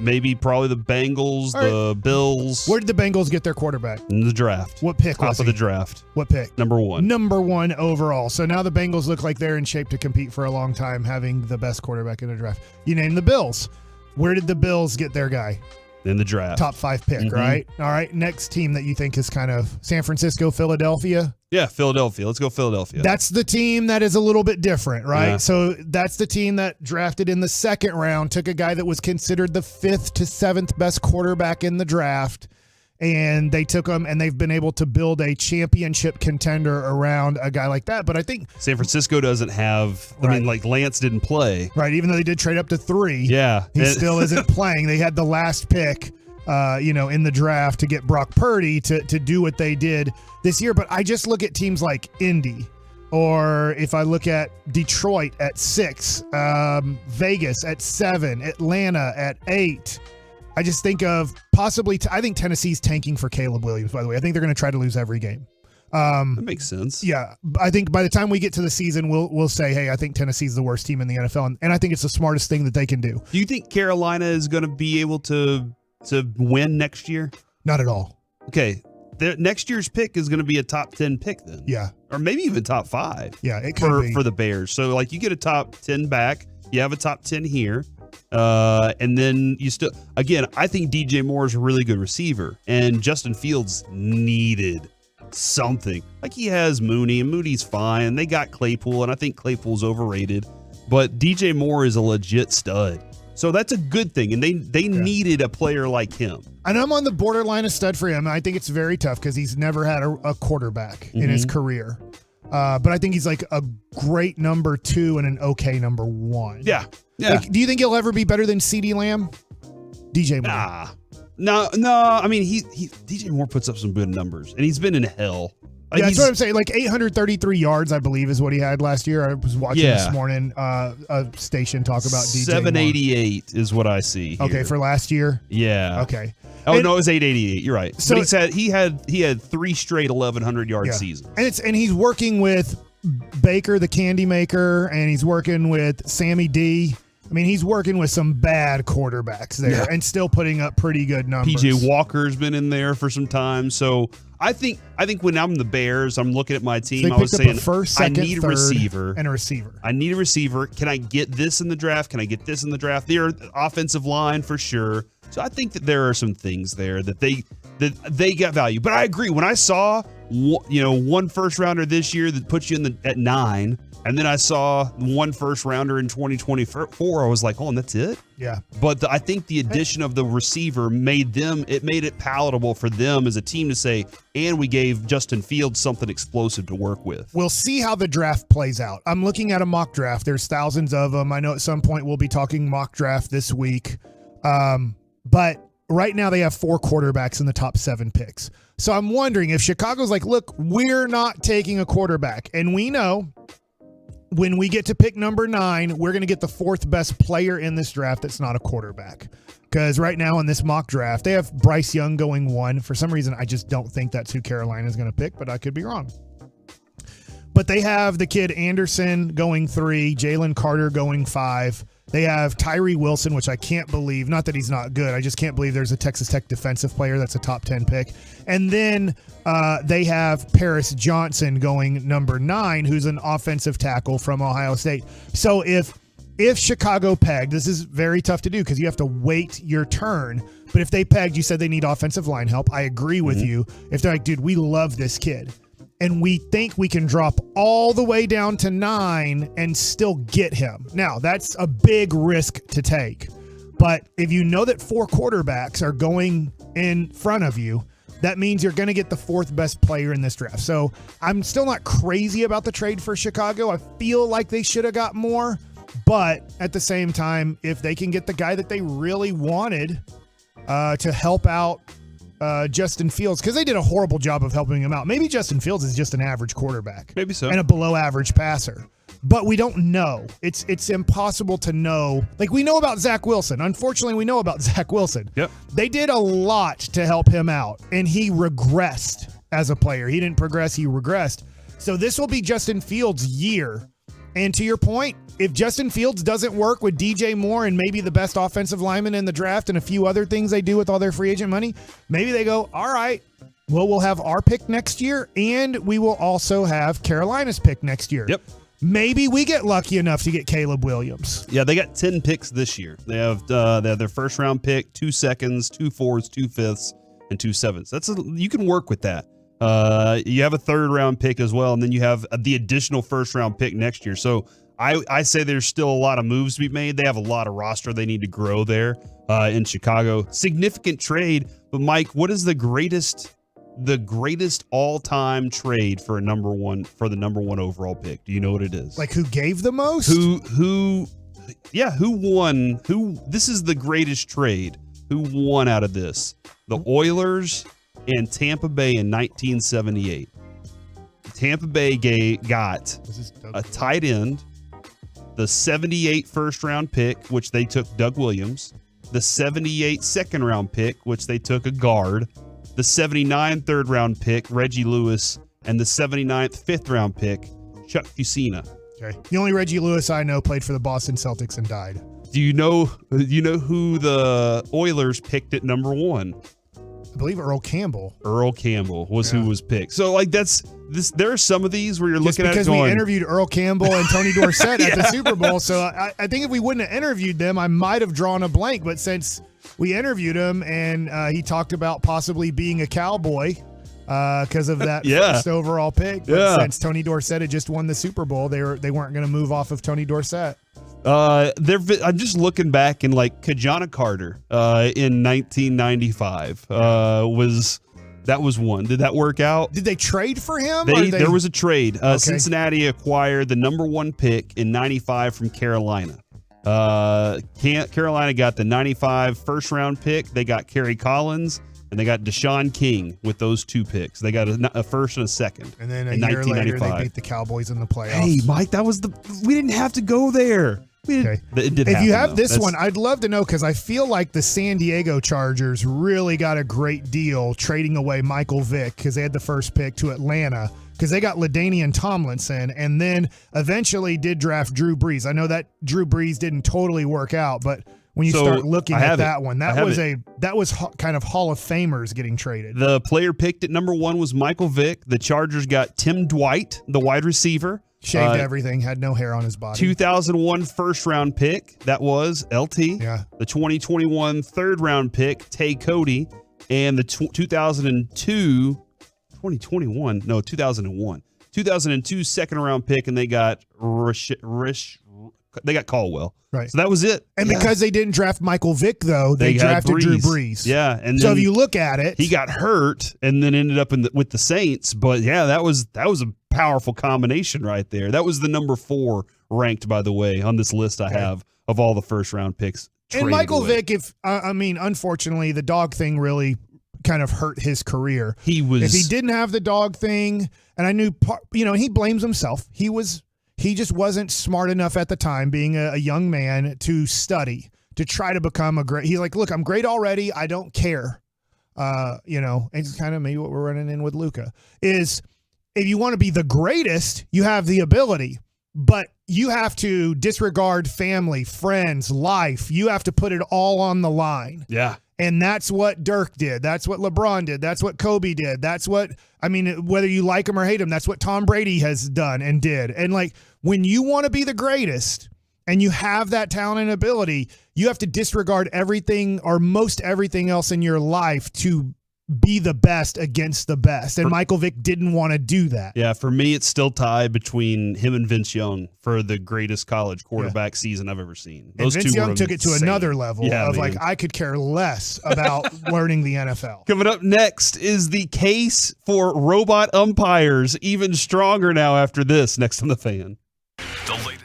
Maybe probably the Bengals, the Bills. Where did the Bengals get their quarterback? In the draft. What pick was Top of the draft. What pick? Number 1. Number 1 overall. So now the Bengals look like they're in shape to compete for a long time, having the best quarterback in the draft. You named the Bills. Where did the Bills get their guy? In the draft. Top 5 pick, right? All right. Next team that you think is kind of San Francisco, Philadelphia? Yeah, Philadelphia. Let's go Philadelphia. That's the team that is a little bit different, right? Yeah. So that's the team that drafted in the second round, took a guy that was considered the 5th to 7th best quarterback in the draft, and they took him, and they've been able to build a championship contender around a guy like that. But I think San Francisco doesn't have, I mean, like Lance didn't play. Right, even though they did trade up to 3. Yeah. He still isn't playing. They had the last pick, in the draft to get Brock Purdy to do what they did this year. But I just look at teams like Indy, or if I look at Detroit at 6, Vegas at 7, Atlanta at 8. I just think of possibly, I think Tennessee's tanking for Caleb Williams, by the way. I think they're going to try to lose every game. That makes sense. Yeah. I think by the time we get to the season, we'll say, hey, I think Tennessee's the worst team in the NFL. And I think it's the smartest thing that they can do. Do you think Carolina is going to be able to win next year? Not at all. Okay. Next year's pick is going to be a top 10 pick then. Yeah. Or maybe even top 5. Yeah, it could be. For the Bears. So, like, you get a top 10 back. You have a top 10 here. And then you still, again, I think DJ Moore is a really good receiver, and Justin Fields needed something. Like, he has Mooney, and Mooney's fine. They got Claypool, and I think Claypool's overrated, but DJ Moore is a legit stud. So that's a good thing, and they needed a player like him. And I'm on the borderline of stud for him. I think it's very tough because he's never had a quarterback in his career. But I think he's like a great number 2 and an okay number 1. Yeah. Yeah. Like, do you think he'll ever be better than CeeDee Lamb? DJ Moore. No. I mean, he DJ Moore puts up some good numbers, and he's been in hell. Yeah, that's what I'm saying. Like 833 yards, I believe, is what he had last year. I was watching this morning a station talk about DJ 788 is what I see here. Okay, for last year? Yeah. Okay. Oh, no, it was 888. You're right. So but he had 3 straight 1,100-yard seasons. And he's working with Baker, the candy maker, and he's working with Sammy D. I mean, he's working with some bad quarterbacks there and still putting up pretty good numbers. PJ Walker's been in there for some time. So I think when I'm the Bears, I'm looking at my team. So I was saying, I need a receiver. And a receiver. I need a receiver. Can I get this in the draft? Can I get this in the draft? Their offensive line for sure. So I think that there are some things there that they got value. But I agree. When I saw one first rounder this year that puts you at 9. And then I saw 1 first rounder in 2024. I was like, oh, and that's it? Yeah. But I think the addition of the receiver made it palatable for them as a team to say, and we gave Justin Fields something explosive to work with. We'll see how the draft plays out. I'm looking at a mock draft. There's thousands of them. I know at some point we'll be talking mock draft this week. But right now they have 4 quarterbacks in the top 7 picks. So I'm wondering if Chicago's like, look, we're not taking a quarterback. And we know when we get to pick number 9, we're going to get the 4th best player in this draft that's not a quarterback. Because right now in this mock draft, they have Bryce Young going 1. For some reason, I just don't think that's who Carolina's going to pick, but I could be wrong. But they have the kid Anderson going 3, Jalen Carter going 5. They have Tyree Wilson, which I can't believe, not that he's not good, I just can't believe there's a Texas Tech defensive player that's a top 10 pick. And then they have Paris Johnson going number 9, who's an offensive tackle from Ohio State. So if Chicago pegged, this is very tough to do because you have to wait your turn. But if they pegged, you said they need offensive line help. I agree with you. If they're like, dude, we love this kid, and we think we can drop all the way down to 9 and still get him. Now, that's a big risk to take. But if you know that 4 quarterbacks are going in front of you, that means you're going to get the 4th best player in this draft. So I'm still not crazy about the trade for Chicago. I feel like they should have got more. But at the same time, if they can get the guy that they really wanted to help out Justin Fields, because they did a horrible job of helping him out. Maybe Justin Fields is just an average quarterback. Maybe so. And a below average passer. But we don't know. It's impossible to know. Like, we know about Zach Wilson. Unfortunately, we know about Zach Wilson. Yep. They did a lot to help him out, and he regressed as a player. He didn't progress, he regressed. So this will be Justin Fields' year. And to your point, if Justin Fields doesn't work with DJ Moore and maybe the best offensive lineman in the draft and a few other things they do with all their free agent money, maybe they go, all right, well, we'll have our pick next year, and we will also have Carolina's pick next year. Yep. Maybe we get lucky enough to get Caleb Williams. Yeah, they got 10 picks this year. They have their first round pick, 2 seconds, 2 4s, 2 5ths, and 2 7ths. You can work with that. You have a 3rd round pick as well, and then you have the additional 1st round pick next year. So I say there's still a lot of moves to be made. They have a lot of roster they need to grow there in Chicago. Significant trade, but Mike, what is the greatest all-time trade for the number 1 overall pick? Do you know what it is? Like, who gave the most? Who won? This is the greatest trade. Who won out of this? The Oilers and Tampa Bay in 1978. Tampa Bay got a tight end, the 78 first round pick, which they took Doug Williams, the 78 second round pick, which they took a guard, the 79 third round pick, Reggie Lewis, and the 79th 5th round pick, Chuck Fusina. Okay. The only Reggie Lewis I know played for the Boston Celtics and died. Do you know who the Oilers picked at number 1? I believe Earl Campbell. Earl Campbell was who was picked. So, like, there are some of these where you're looking at it going, because we interviewed Earl Campbell and Tony Dorsett at the Super Bowl. So I think if we wouldn't have interviewed them, I might have drawn a blank. But since we interviewed him and he talked about possibly being a Cowboy because of that first overall pick. But since Tony Dorsett had just won the Super Bowl, they weren't going to move off of Tony Dorsett. I'm just looking back, and like Kajana Carter in 1995 was one. Did that work out? Did they trade for him? There was a trade. Cincinnati acquired the number 1 pick in 95 from Carolina. Carolina got the 95 first round pick. They got Kerry Collins, and they got Deshaun King with those 2 picks. They got a first and a second. And then a year later, they beat the Cowboys in the playoffs. Hey, Mike, we didn't have to go there. Okay. It did if happen, you have though. this one, I'd love to know, because I feel like the San Diego Chargers really got a great deal trading away Michael Vick, because they had the first pick, to Atlanta, because they got LaDainian Tomlinson, and then eventually did draft Drew Brees. I know that Drew Brees didn't totally work out, but when you start looking at that one, that was kind of Hall of Famers getting traded. The player picked at number 1 was Michael Vick. The Chargers got Tim Dwight, the wide receiver. Shaved everything, had no hair on his body. 2001 first round pick, that was LT. Yeah. The 2021 third round pick, Tay Cody, and the 2002 second round pick, and they got they got Caldwell. Right. So that was it. And because they didn't draft Michael Vick, though, they drafted Drew Brees. Yeah. And so if you look at it, he got hurt and then ended up with the Saints. But yeah, that was a powerful combination right there. That was the number 4 ranked, by the way, on this list I have of all the first round picks And Michael Vick, unfortunately, the dog thing really kind of hurt his career. If he didn't have the dog thing, and I knew, he blames himself. He just wasn't smart enough at the time, being a young man, to study, to try to become a great. He's like, look, I'm great already. I don't care. And it's kind of maybe what we're running in with Luka is, if you want to be the greatest, you have the ability, but you have to disregard family, friends, life. You have to put it all on the line. Yeah. And that's what Dirk did. That's what LeBron did. That's what Kobe did. That's what, whether you like him or hate him, that's what Tom Brady has done and did. And when you want to be the greatest and you have that talent and ability, you have to disregard everything or most everything else in your life to be the best against the best. And Michael Vick didn't want to do that. Yeah, for me, it's still tied between him and Vince Young for the greatest college quarterback season I've ever seen. Those Vince Young took it to another level of I could care less about learning the NFL. Coming up next is the case for robot umpires, even stronger now after this, next on The Fan. The latest.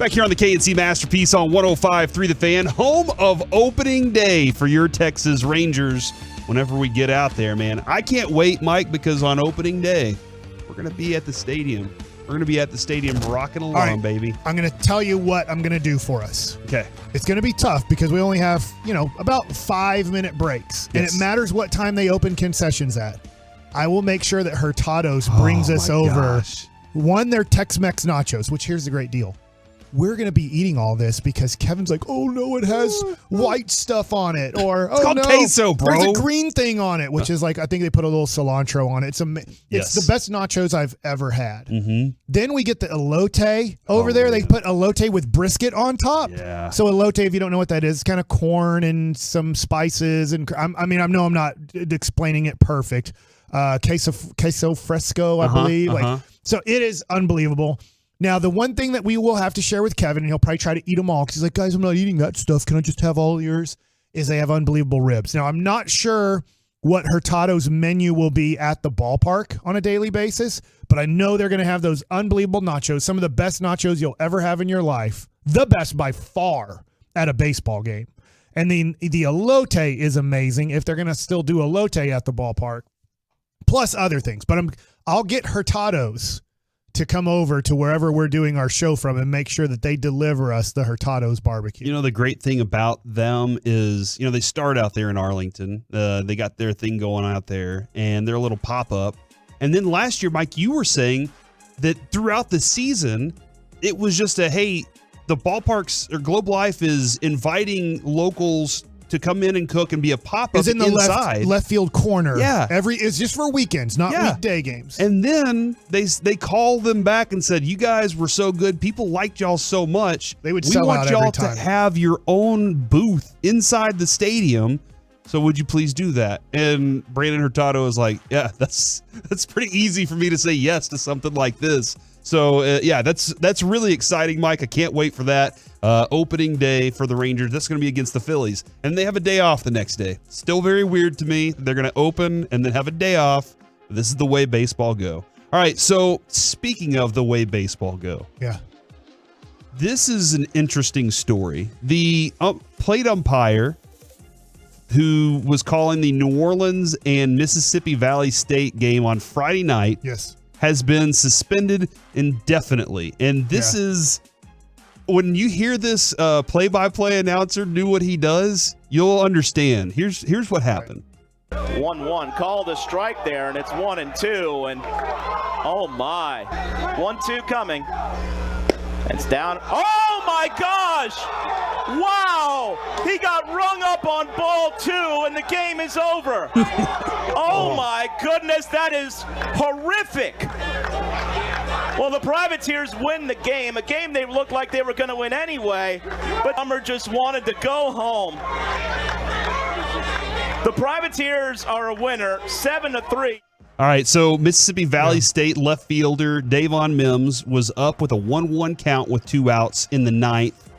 Back here on the KNC Masterpiece on 105.3 The Fan, home of opening day for your Texas Rangers whenever we get out there, man. I can't wait, Mike, because on opening day, we're going to be at the stadium. We're going to be at the stadium rocking along, right, baby. I'm going to tell you what I'm going to do for us. Okay. It's going to be tough because we only have, about 5-minute breaks. And it matters what time they open concessions at. I will make sure that Hurtado's brings us over. Gosh. One, their Tex-Mex nachos, which here's the great deal. We're going to be eating all this because Kevin's like, oh, no, it has white stuff on it. Or, it's called queso, bro. There's a green thing on it, which is like, I think they put a little cilantro on it. It's the best nachos I've ever had. Mm-hmm. Then we get the elote over there. They put elote with brisket on top. Yeah. So elote, if you don't know what that is, it's kind of corn and some spices. And I know I'm not explaining it perfect. Queso fresco, I believe. So it is unbelievable. Now, the one thing that we will have to share with Kevin, and he'll probably try to eat them all because he's like, guys, I'm not eating that stuff. Can I just have all of yours? Is they have unbelievable ribs. Now, I'm not sure what Hurtado's menu will be at the ballpark on a daily basis, but I know they're going to have those unbelievable nachos, some of the best nachos you'll ever have in your life, the best by far at a baseball game. And the elote is amazing if they're going to still do elote at the ballpark, plus other things. But I'll get Hurtado's to come over to wherever we're doing our show from and make sure that they deliver us the Hurtado's barbecue. You know, the great thing about them is, they start out there in Arlington. They got their thing going out there, and they're a little pop-up. And then last year, Mike, you were saying that throughout the season, it was just hey, the ballparks or Globe Life is inviting locals to come in and cook and be a pop-up Is in the inside. left field corner. Yeah. It's just for weekends, not weekday games. And then they called them back and said, you guys were so good. People liked y'all so much. They would sell out y'all every to time. have your own booth inside the stadium. So would you please do that? And Brandon Hurtado is like, yeah, that's pretty easy for me to say yes to something like this. So, that's really exciting, Mike. I can't wait for that. Opening day for the Rangers. That's going to be against the Phillies. And they have a day off the next day. Still very weird to me. They're going to open and then have a day off. This is the way baseball go. All right, so speaking of the way baseball go. Yeah. This is an interesting story. The plate umpire who was calling the New Orleans and Mississippi Valley State game on Friday night. Yes. Has been suspended indefinitely. And this is, when you hear this play-by-play announcer do what he does, you'll understand. Here's what happened. 1-1, called a strike there, and it's 1-2, and oh my. 1-2 coming. It's down. Oh my gosh! Wow! He got rung up on ball 2, and the game is over. Oh my goodness, that is horrific. Well, the Privateers win the game, a game they looked like they were going to win anyway, but Hummer just wanted to go home. The Privateers are a winner, 7-3. All right, so Mississippi Valley State left fielder Davon Mims was up with a 1-1 count with 2 outs in the ninth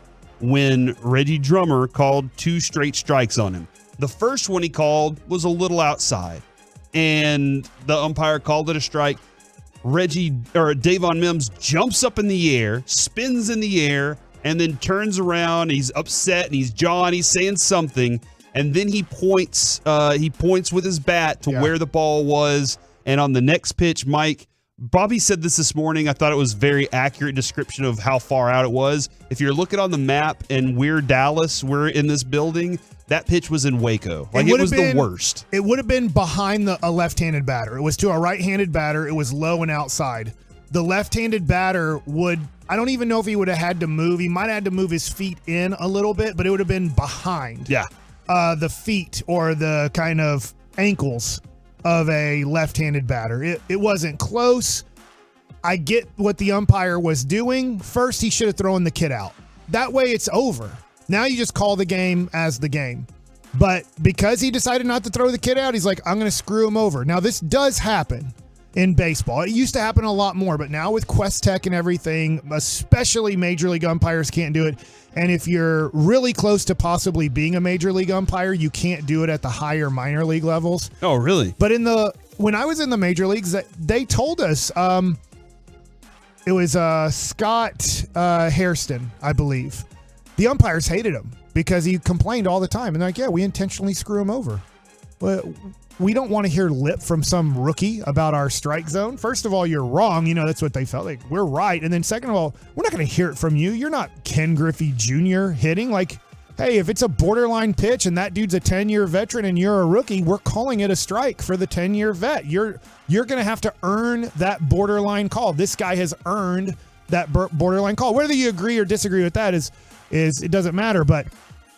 when Reggie Drummer called 2 straight strikes on him. The first one he called was a little outside, and the umpire called it a strike. Davon Mims jumps up in the air, spins in the air, and then turns around. He's upset, and he's jawing, he's saying something, and then he points with his bat to where the ball was. And on the next pitch, Mike, Bobby said this morning. I thought it was a very accurate description of how far out it was. If you're looking on the map and we're Dallas, we're in this building, that pitch was in Waco. Like, it was the worst. It would have been behind a left-handed batter. It was to a right-handed batter. It was low and outside. The left-handed batter I don't even know if he would have had to move. He might have had to move his feet in a little bit, but it would have been behind. Yeah. The feet or the kind of ankles of a left-handed batter. It wasn't close. I get what the umpire was doing. First, he should have thrown the kid out. That way it's over. Now you just call the game as the game. But because he decided not to throw the kid out, he's like, I'm going to screw him over. Now, this does happen in baseball. It used to happen a lot more, but now with Quest Tech and everything, especially Major League umpires can't do it. And if you're really close to possibly being a Major League umpire, you can't do it at the higher minor league levels. Oh, really? But when I was in the major leagues, they told us It was Scott Hairston, I believe. The umpires hated him because he complained all the time. And they're like, yeah, we intentionally screw him over. Well, we don't want to hear lip from some rookie about our strike zone. First of all, you're wrong. You know, that's what they felt like. We're right. And then second of all, we're not going to hear it from you. You're not Ken Griffey Jr. hitting. Like, hey, if it's a borderline pitch and that dude's a 10-year veteran and you're a rookie, we're calling it a strike for the 10-year vet. You're going to have to earn that borderline call. This guy has earned that borderline call. Whether you agree or disagree with that is it doesn't matter. But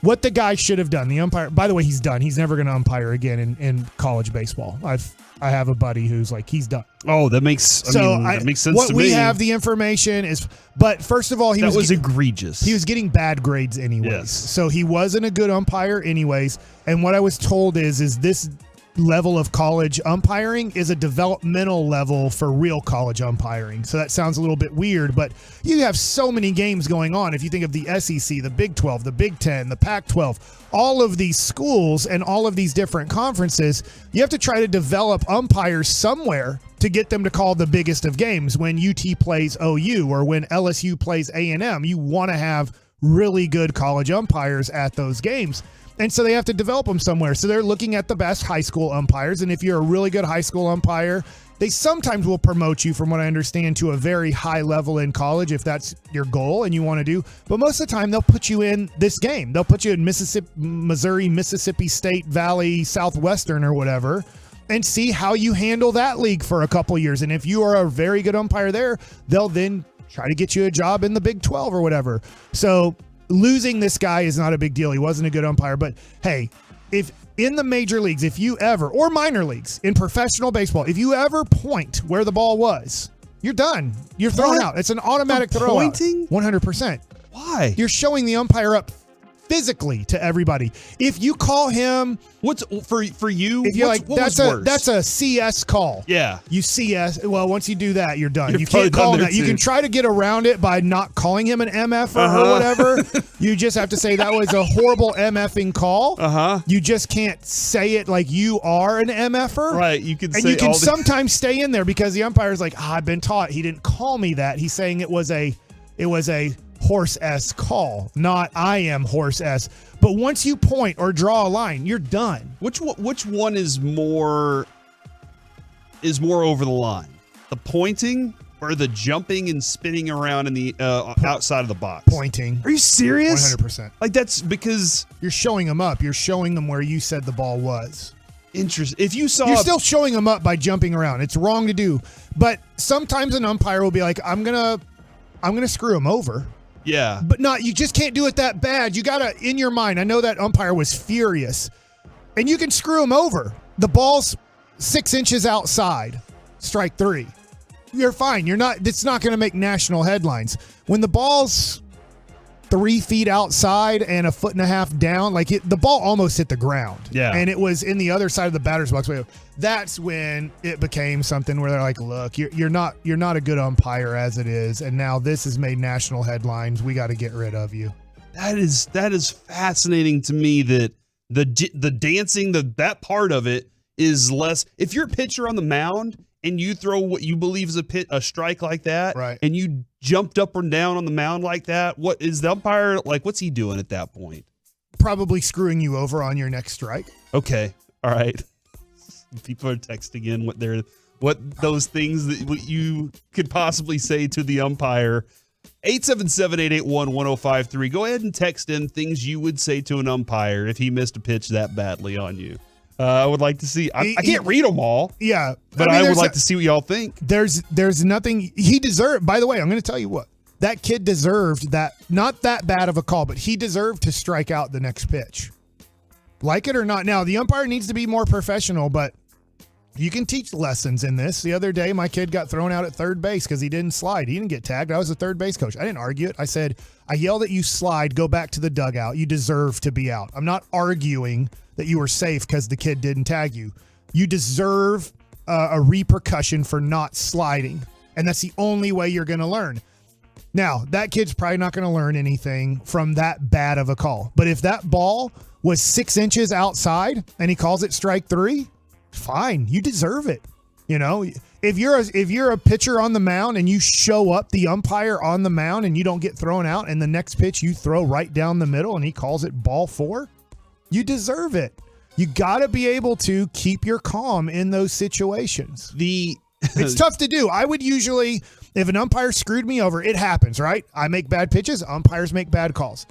what the guy should have done, the umpire, by the way, he's done. He's never going to umpire again in college baseball. I have a buddy who's like, he's done. Oh, that makes sense to me. What we have the information is, but first of all, that was egregious. He was getting bad grades anyways. Yes. So he wasn't a good umpire anyways. And what I was told is this level of college umpiring is a developmental level for real college umpiring. So that sounds a little bit weird, but you have so many games going on. If you think of the SEC, the Big 12, the Big 10, the Pac-12, all of these schools and all of these different conferences, you have to try to develop umpires somewhere to get them to call the biggest of games. When UT plays OU or when LSU plays A&M, you want to have really good college umpires at those games. And so they have to develop them somewhere. So they're looking at the best high school umpires. And if you're a really good high school umpire, they sometimes will promote you, from what I understand, to a very high level in college if that's your goal and you want to do. But most of the time, they'll put you in this game. They'll put you in Missouri, Mississippi State, Valley, Southwestern, or whatever, and see how you handle that league for a couple years. And if you are a very good umpire there, they'll then try to get you a job in the Big 12 or whatever. So losing this guy is not a big deal. He wasn't a good umpire, but hey, if in the major leagues, if you ever, or minor leagues, in professional baseball, if you ever point where the ball was, you're done. You're thrown out. It's an automatic throw. Pointing? 100%. Why? You're showing the umpire up physically to everybody. If you call him, what's for you? If you're what that's was worse? that's a CS call. Yeah. You CS. Well, once you do that, you're done. You're You can't call him done that. You there can too. try to get around it by not calling him an MF or whatever. You just have to say that was a horrible MFing call. You just can't say it like you are an MFer. Right. You can And say you can all the- sometimes stay in there because the umpire's like, I've been taught. He didn't call me that. He's saying it was a horse-s call, not I am horse-s. But once you point or draw a line, you're done. Which one is more over the line? The pointing or the jumping and spinning around in the outside of the box? Pointing. Are you serious? 100%. Like, that's because you're showing them up. You're showing them where you said the ball was. Interesting. If you saw, you're still showing them up by jumping around. It's wrong to do. But sometimes an umpire will be like, I'm gonna screw him over. Yeah. But you just can't do it that bad. You gotta, in your mind, I know that umpire was furious. And you can screw him over. The ball's 6 inches outside. Strike 3. You're fine. It's not gonna make national headlines. When the ball's 3 feet outside and a foot and a half down, the ball almost hit the ground. Yeah. And it was in the other side of the batter's box. That's when it became something where they're like, look, you're not a good umpire as it is, and now this has made national headlines. We got to get rid of you. That is fascinating to me that the dancing, that part of it is less. If you're a pitcher on the mound and you throw what you believe is a strike like that, right, and you jumped up and down on the mound like that, what is the umpire like? What's he doing at that point? Probably screwing you over on your next strike. Okay, all right. People are texting in what those things that what you could possibly say to the umpire. 877-881-1053. Go ahead and text in things you would say to an umpire if he missed a pitch that badly on you. I would like to see. I can't read them all. Yeah, but I would like to see what y'all think. There's nothing he deserved. By the way, I'm going to tell you what, that kid deserved that. Not that bad of a call, but he deserved to strike out the next pitch. Like it or not. Now the umpire needs to be more professional, but you can teach lessons in this. The other day, my kid got thrown out at third base because he didn't slide. He didn't get tagged. I was a third base coach. I didn't argue it. I said, I yelled at you, slide, go back to the dugout. You deserve to be out. I'm not arguing that you were safe because the kid didn't tag you. You deserve a repercussion for not sliding. And that's the only way you're going to learn. Now, that kid's probably not going to learn anything from that bad of a call. But if that ball was 6 inches outside and he calls it strike 3, fine, you deserve it. You know, if you're a pitcher on the mound and you show up the umpire on the mound and you don't get thrown out, and the next pitch you throw right down the middle and he calls it ball 4, you deserve it. You got to be able to keep your calm in those situations. It's tough to do. I would usually, if an umpire screwed me over, it happens, right? I make bad pitches. Umpires make bad calls.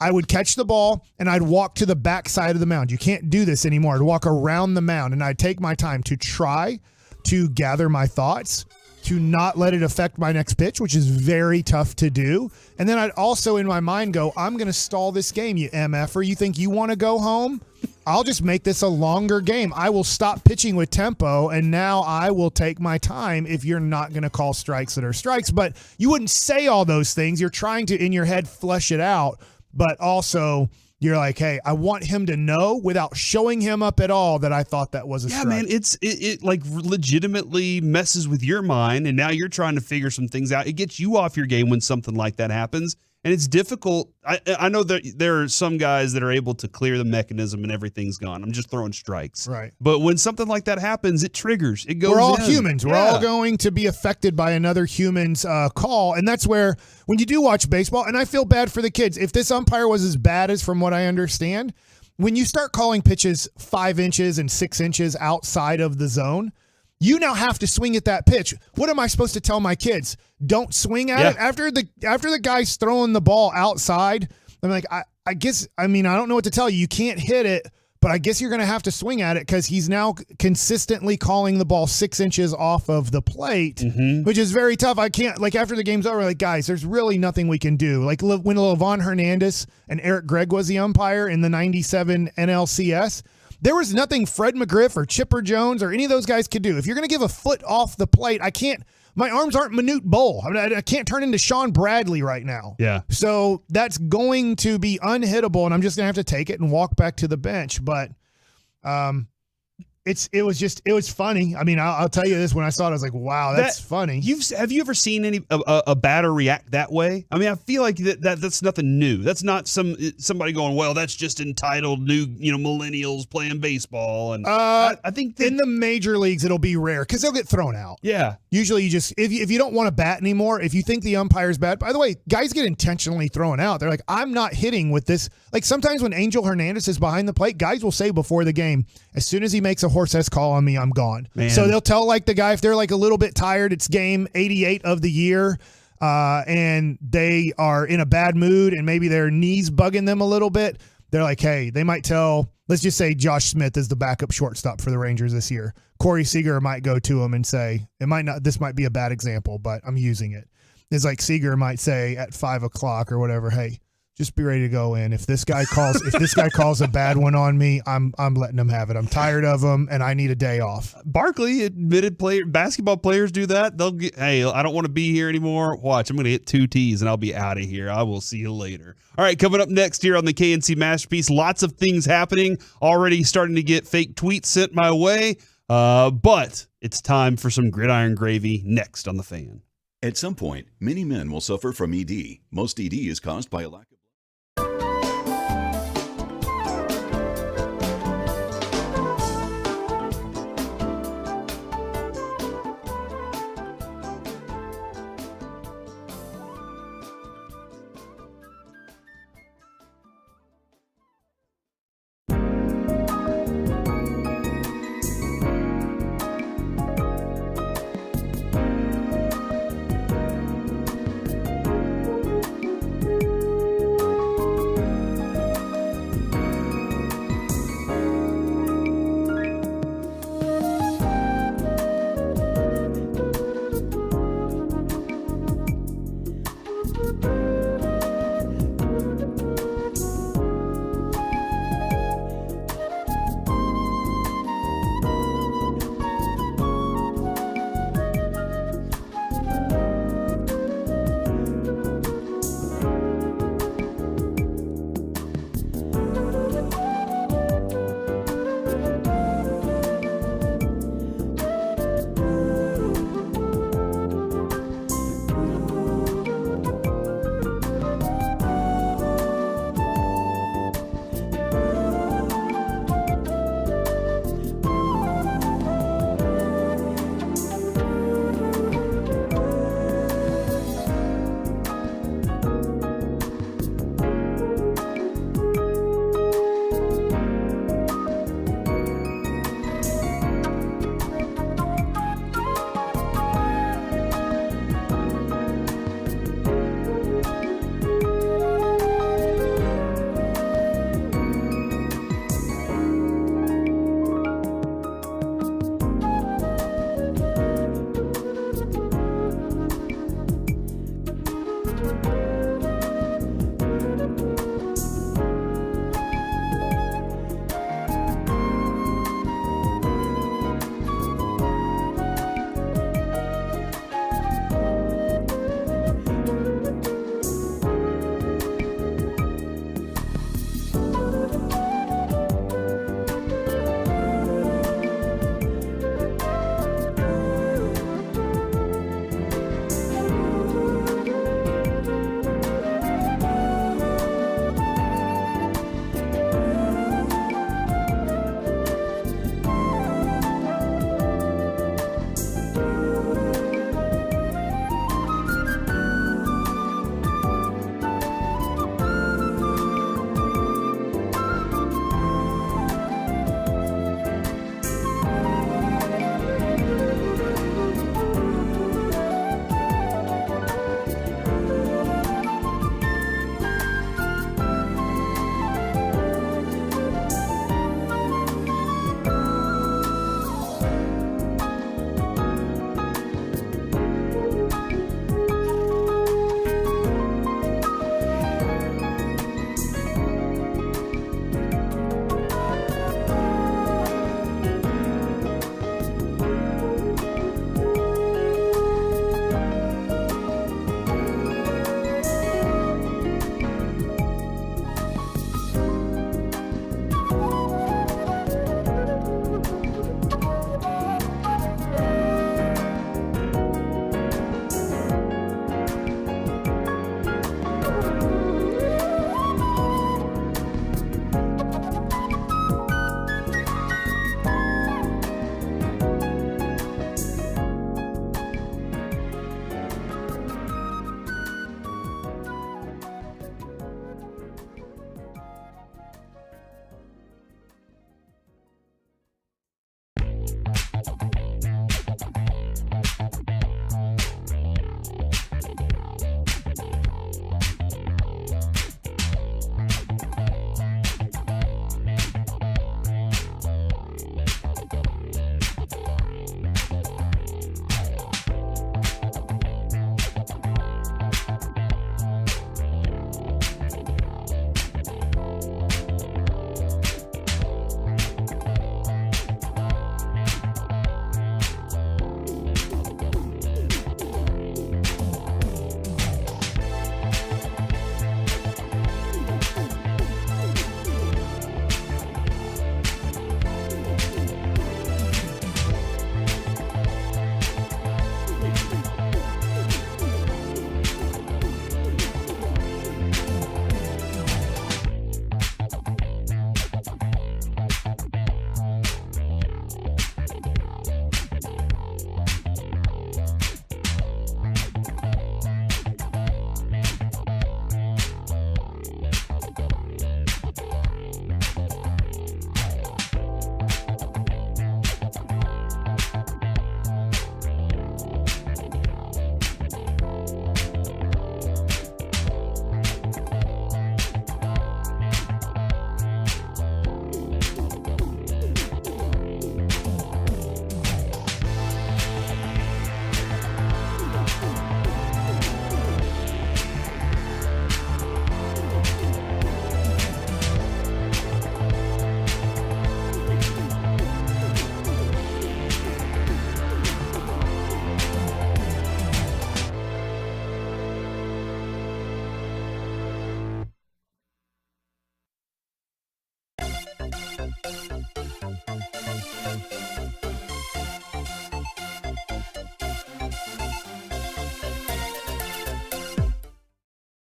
I would catch the ball and I'd walk to the back side of the mound. You can't do this anymore. I'd walk around the mound and I'd take my time to try to gather my thoughts, to not let it affect my next pitch, which is very tough to do. And then I'd also in my mind go, I'm going to stall this game, you MFer. You think you want to go home? I'll just make this a longer game. I will stop pitching with tempo, and now I will take my time if you're not going to call strikes that are strikes. But you wouldn't say all those things. You're trying to, in your head, flesh it out. But also, you're like, hey, I want him to know without showing him up at all that I thought that was a strike. Yeah, man, it like legitimately messes with your mind, and now you're trying to figure some things out. It gets you off your game when something like that happens, and it's difficult. I know that there are some guys that are able to clear the mechanism and everything's gone. I'm just throwing strikes. Right. But when something like that happens, it triggers. It goes. We're all in. humans. We're all going to be affected by another human's call. And that's where, when you do watch baseball, and I feel bad for the kids, if this umpire was as bad as from what I understand, when you start calling pitches 5 inches and 6 inches outside of the zone, you now have to swing at that pitch. What am I supposed to tell my kids? Don't swing at it? After the guy's throwing the ball outside, I'm like, I guess, I mean, I don't know what to tell you. You can't hit it, but I guess you're going to have to swing at it because he's now consistently calling the ball 6 inches off of the plate, which is very tough. I can't, like, after the game's over, like, guys, there's really nothing we can do. Like, when Levon Hernandez and Eric Gregg was the umpire in the 97 NLCS, there was nothing Fred McGriff or Chipper Jones or any of those guys could do. If you're going to give a foot off the plate, my arms aren't Manute Bol. I can't turn into Sean Bradley right now. Yeah. So that's going to be unhittable, and I'm just going to have to take it and walk back to the bench. But it was funny. I mean, I'll tell you this, when I saw it, I was like, wow, that's funny. Have you ever seen a batter react that way? I mean, I feel like that's nothing new. That's not somebody going, well, that's just entitled new, millennials playing baseball. And I think in the major leagues, it'll be rare because they'll get thrown out. Yeah. Usually you just, if you don't want to bat anymore, if you think the umpire's bad, by the way, guys get intentionally thrown out. They're like, I'm not hitting with this. Like sometimes when Angel Hernandez is behind the plate, guys will say before the game, as soon as he makes a horse-ass call on me, I'm gone. Man. So they'll tell like the guy, if they're like a little bit tired, it's game 88 of the year, and they are in a bad mood and maybe their knees bugging them a little bit. They're like, hey, they might tell, let's just say Josh Smith is the backup shortstop for the Rangers this year. Corey Seager might go to him and say, this might be a bad example, but I'm using it. It's like Seager might say at 5 o'clock or whatever, hey, just be ready to go in. If this guy calls a bad one on me, I'm letting him have it. I'm tired of him, and I need a day off. Barkley admitted basketball players do that. They'll get, hey, I don't want to be here anymore. Watch, I'm going to hit 2 T's, and I'll be out of here. I will see you later. All right, coming up next here on the KNC Masterpiece, lots of things happening. Already starting to get fake tweets sent my way, but it's time for some gridiron gravy next on The Fan. At some point, many men will suffer from ED. Most ED is caused by a lack of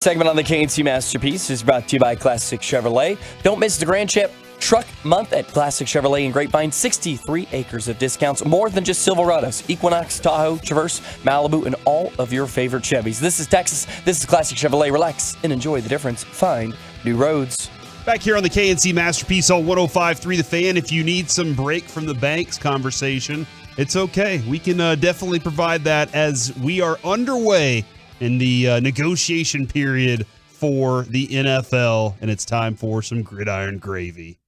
Segment on the KNC Masterpiece is brought to you by Classic Chevrolet. Don't miss the Grand Champ Truck Month at Classic Chevrolet in Grapevine. 63 acres of discounts, more than just Silverados, Equinox, Tahoe, Traverse, Malibu, and all of your favorite Chevys. This is Texas. This is Classic Chevrolet. Relax and enjoy the difference. Find new roads. Back here on the KNC Masterpiece on 105.3 The Fan. If you need some break from the banks conversation, it's okay. We can definitely provide that as we are underway in the negotiation period for the NFL, and it's time for some gridiron gravy.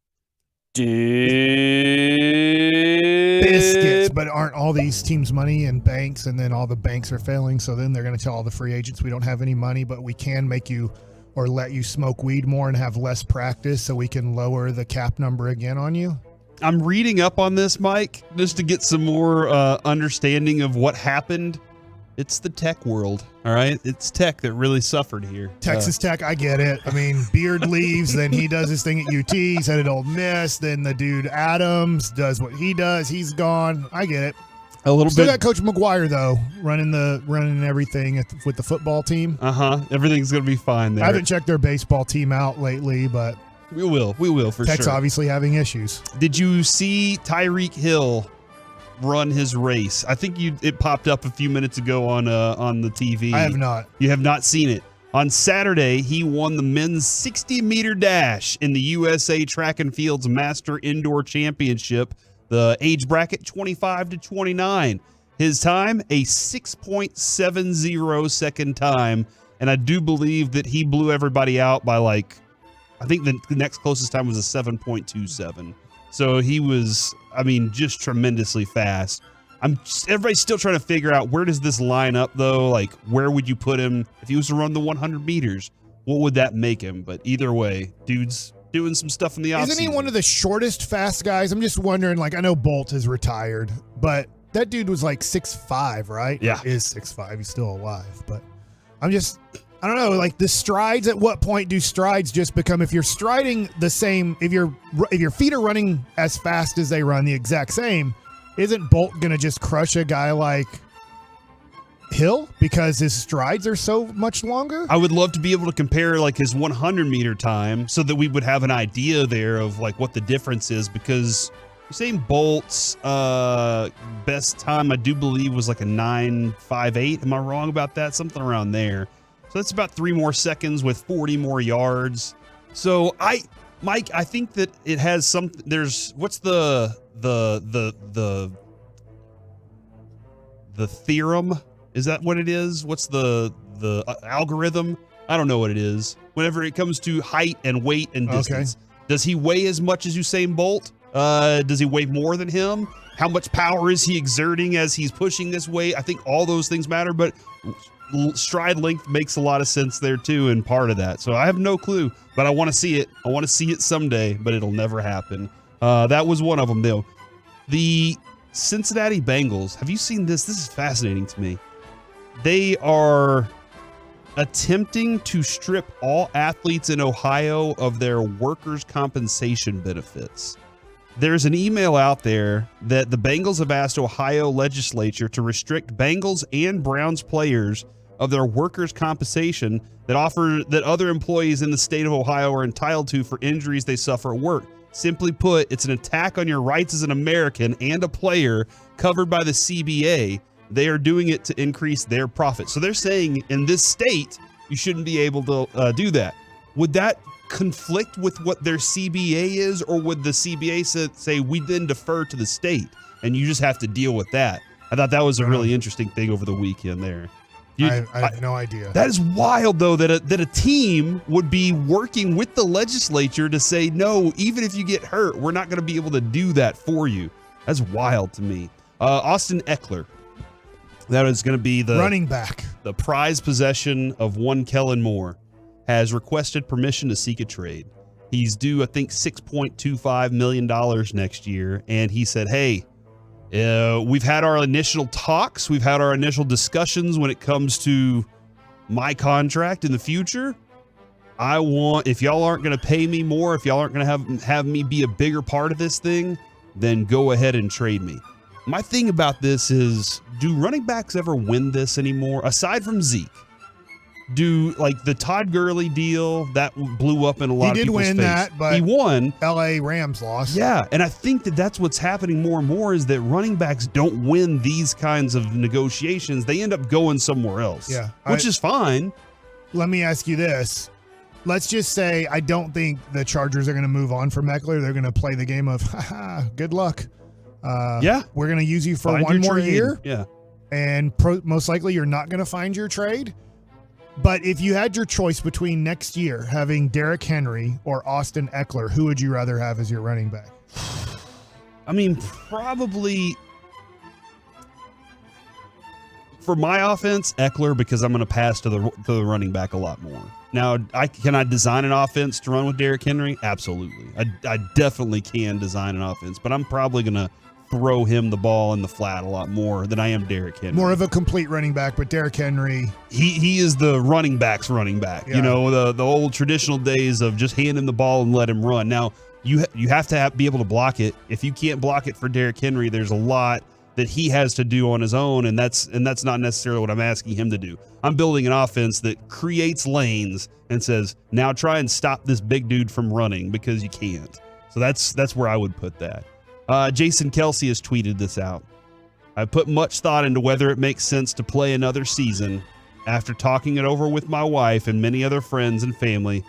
Biscuits, but aren't all these teams money in banks, and then all the banks are failing, so then they're going to tell all the free agents we don't have any money, but we can make you or let you smoke weed more and have less practice so we can lower the cap number again on you? I'm reading up on this, Mike, just to get some more understanding of what happened. It's the tech world, all right? It's tech that really suffered here. Texas Tech, I get it. I mean, Beard leaves, then he does his thing at UT. He's at Ole Miss. Then the dude Adams does what he does. He's gone. I get it. A little Still bit. got Coach McGuire though, running everything with the football team. Everything's gonna be fine there. I haven't checked their baseball team out lately, but we will for Tech's sure. obviously having issues. Did you see Tyreek Hill run his race? I think it popped up a few minutes ago on the TV. I have not. You have not seen it. On Saturday, he won the men's 60-meter dash in the USA Track and Field's Master Indoor Championship. The age bracket 25 to 29. His time, a 6.70 second time, and I do believe that he blew everybody out by I think the next closest time was a 7.27. So he was, just tremendously fast. Everybody's still trying to figure out where does this line up, though? Like, where would you put him if he was to run the 100 meters? What would that make him? But either way, dude's doing some stuff in the offseason. Isn't he one of the shortest fast guys? I'm just wondering, I know Bolt is retired, but that dude was 6'5", right? Yeah. Is 6'5". He's still alive, but I don't know, the strides, at what point do strides just become, if you're striding the same, if your feet are running as fast as they run the exact same, isn't Bolt going to just crush a guy like Hill because his strides are so much longer? I would love to be able to compare his 100-meter time so that we would have an idea there of what the difference is, because Usain Bolt's best time, I do believe, was a 9.58. Am I wrong about that? Something around there. So that's about 3 more seconds with 40 more yards. So Mike, I think that it has something. What's the theorem? Is that what it is? What's the algorithm? I don't know what it is. Whenever it comes to height and weight and distance, Does he weigh as much as Usain Bolt? Does he weigh more than him? How much power is he exerting as he's pushing this weight? I think all those things matter, but stride length makes a lot of sense there too, and part of that. So I have no clue, but I want to see it. I want to see it someday, but it'll never happen. That was one of them, though. The Cincinnati Bengals. Have you seen this? This is fascinating to me. They are attempting to strip all athletes in Ohio of their workers' compensation benefits. There's an email out there that the Bengals have asked Ohio legislature to restrict Bengals and Browns players of their workers' compensation that other employees in the state of Ohio are entitled to for injuries they suffer at work. Simply put, it's an attack on your rights as an American and a player covered by the CBA. They are doing it to increase their profit. So they're saying in this state, you shouldn't be able to do that. Would that conflict with what their CBA is, or would the CBA say we then defer to the state and you just have to deal with that? I thought that was a really interesting thing over the weekend there. I have no idea. That is wild, though, that a team would be working with the legislature to say, no, even if you get hurt, we're not going to be able to do that for you. That's wild to me. Austin Eckler. That is going to be the running back. The prized possession of one Kellen Moore has requested permission to seek a trade. He's due, I think, $6.25 million next year. And he said, hey, we've had our initial talks. We've had our initial discussions when it comes to my contract in the future. If y'all aren't going to pay me more, if y'all aren't going to have me be a bigger part of this thing, then go ahead and trade me. My thing about this is, do running backs ever win this anymore? Aside from Zeke, do like the Todd Gurley deal that blew up in a lot of people's face. He did win that, but he won. L.A. Rams lost. Yeah, and I think that's what's happening more and more is that running backs don't win these kinds of negotiations. They end up going somewhere else, which is fine. Let me ask you this. Let's just say I don't think the Chargers are going to move on from Eckler. They're going to play the game of, good luck. We're going to use you for one more year. Yeah. And most likely you're not going to find your trade. But if you had your choice between next year having Derrick Henry or Austin Eckler, who would you rather have as your running back? I mean, probably for my offense, Eckler, because I'm going to pass to the running back a lot more. Now, can I design an offense to run with Derrick Henry? Absolutely. I definitely can design an offense, but I'm probably going to throw him the ball in the flat a lot more than I am Derrick Henry. More of a complete running back, but Derrick Henry. He is the running back's running back. Yeah. You know, the old traditional days of just hand him the ball and let him run. Now, you have to be able to block it. If you can't block it for Derrick Henry, there's a lot that he has to do on his own, and that's not necessarily what I'm asking him to do. I'm building an offense that creates lanes and says, now try and stop this big dude from running because you can't. So that's where I would put that. Jason Kelsey has tweeted this out. I put much thought into whether it makes sense to play another season. After talking it over with my wife and many other friends and family,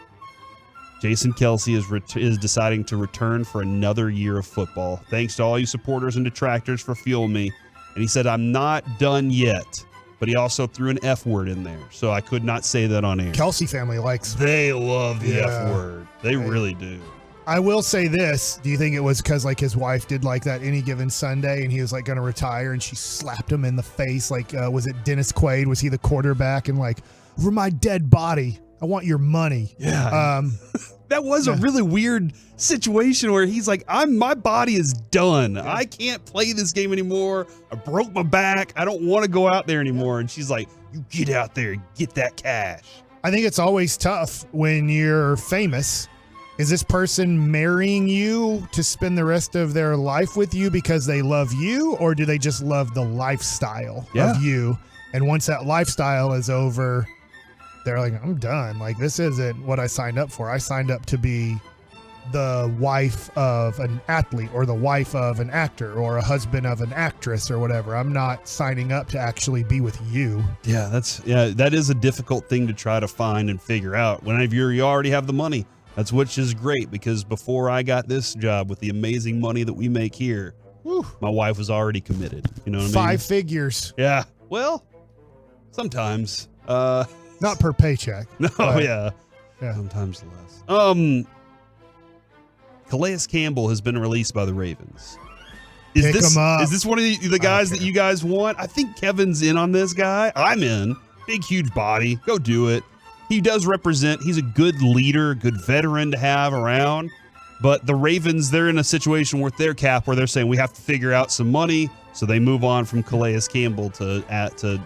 Jason Kelsey is deciding to return for another year of football. Thanks to all you supporters and detractors for fueling me. And he said, I'm not done yet. But he also threw an F word in there, so I could not say that on air. Kelsey family likes. They love the F word. They really do. I will say this. Do you think it was because like his wife did like that Any Given Sunday and he was like going to retire and she slapped him in the face? Like, was it Dennis Quaid? Was he the quarterback? And like, over my dead body, I want your money. Yeah. That was a really weird situation where he's like, my body is done. Yeah. I can't play this game anymore. I broke my back. I don't want to go out there anymore. And she's like, you get out there and get that cash. I think it's always tough when you're famous. Is this person marrying you to spend the rest of their life with you because they love you, or do they just love the lifestyle of you? And once that lifestyle is over, they're like, I'm done. Like, this isn't what I signed up for. I signed up to be the wife of an athlete or the wife of an actor or a husband of an actress or whatever. I'm not signing up to actually be with you. Yeah, that is a difficult thing to try to find and figure out. Whenever you already have the money, that's which is great, because before I got this job with the amazing money that we make here, my wife was already committed. You know what I mean? 5 figures. Yeah. Well, sometimes. Not per paycheck. No, yeah. Sometimes less. Calais Campbell has been released by the Ravens. Pick him up. Is this one of the guys that you guys want? I think Kevin's in on this guy. I'm in. Big, huge body. Go do it. He does represent. He's a good leader, good veteran to have around. But the Ravens, they're in a situation with their cap where they're saying we have to figure out some money. So they move on from Calais Campbell to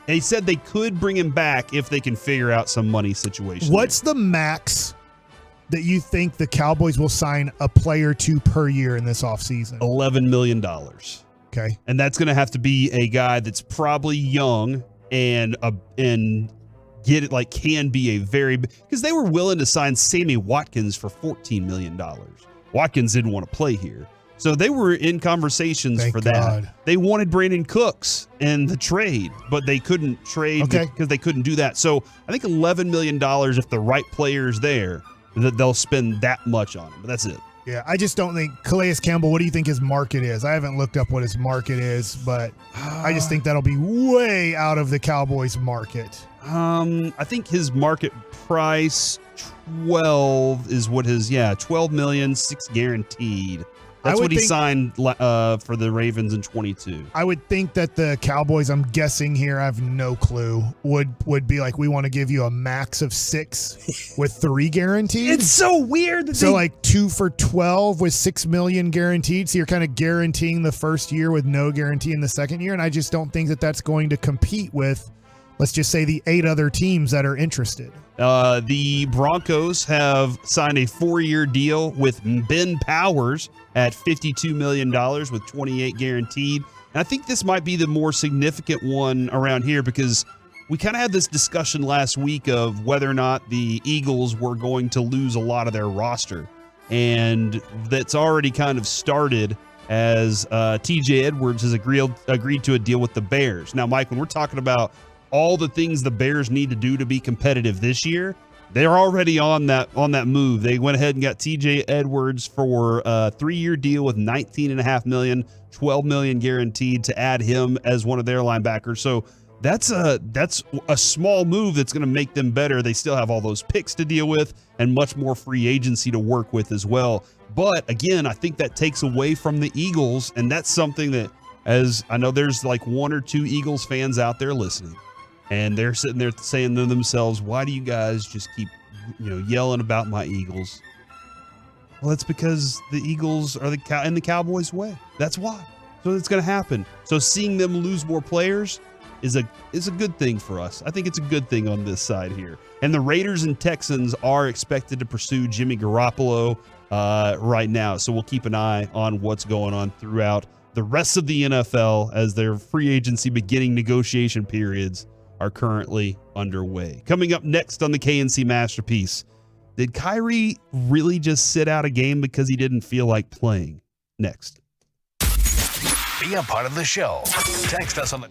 they said they could bring him back if they can figure out some money situation. What's the max that you think the Cowboys will sign a player to per year in this offseason? $11 million. Okay. And that's going to have to be a guy that's probably young and get it, like, can be a very, because they were willing to sign Sammy Watkins for $14 million. Watkins didn't want to play here. So they were in conversations for that. They wanted Brandon Cooks in the trade, but they couldn't trade because they couldn't do that. So I think $11 million, if the right player's there, that they'll spend that much on him. But that's it. Yeah, I just don't think Calais Campbell, what do you think his market is? I haven't looked up what his market is, but I just think that'll be way out of the Cowboys market. I think his market price 12 is what his 12 million, 6 guaranteed. That's what he signed for the Ravens in 22. I would think that the Cowboys, I'm guessing here, I have no clue, would be like, we want to give you a max of 6 with 3 guaranteed. It's so weird. That like 2 for 12 with $6 million guaranteed. So you're kind of guaranteeing the first year with no guarantee in the second year. And I just don't think that that's going to compete with, let's just say, the 8 other teams that are interested. The Broncos have signed a 4-year deal with Ben Powers at $52 million with 28 guaranteed. And I think this might be the more significant one around here because we kind of had this discussion last week of whether or not the Eagles were going to lose a lot of their roster. And that's already kind of started as TJ Edwards has agreed to a deal with the Bears. Now, Mike, when we're talking about all the things the Bears need to do to be competitive this year, they're already on that move. They went ahead and got TJ Edwards for a 3-year deal with $19.5 million, $12 million guaranteed to add him as one of their linebackers. So that's a small move that's going to make them better. They still have all those picks to deal with and much more free agency to work with as well. But again, I think that takes away from the Eagles, and that's something that, as I know there's like 1 or 2 Eagles fans out there listening, and they're sitting there saying to themselves, why do you guys just keep, yelling about my Eagles? Well, it's because the Eagles are in the Cowboys' way. That's why. So it's going to happen. So seeing them lose more players is a good thing for us. I think it's a good thing on this side here. And the Raiders and Texans are expected to pursue Jimmy Garoppolo right now. So we'll keep an eye on what's going on throughout the rest of the NFL as their free agency beginning negotiation periods are currently underway. Coming up next on the KNC Masterpiece, did Kyrie really just sit out a game because he didn't feel like playing? Next. Be a part of the show. Text us on the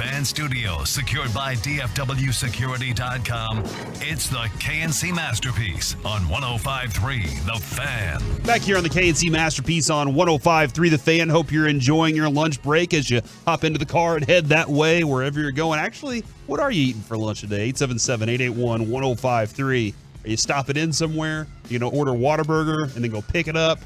fan studio, secured by DFWsecurity.com, it's the KNC Masterpiece on 105.3 The Fan. Back here on the KNC Masterpiece on 105.3 The Fan. Hope you're enjoying your lunch break as you hop into the car and head that way wherever you're going. Actually, what are you eating for lunch today? 877-881-1053. Are you stopping in somewhere? You know, order Whataburger and then go pick it up.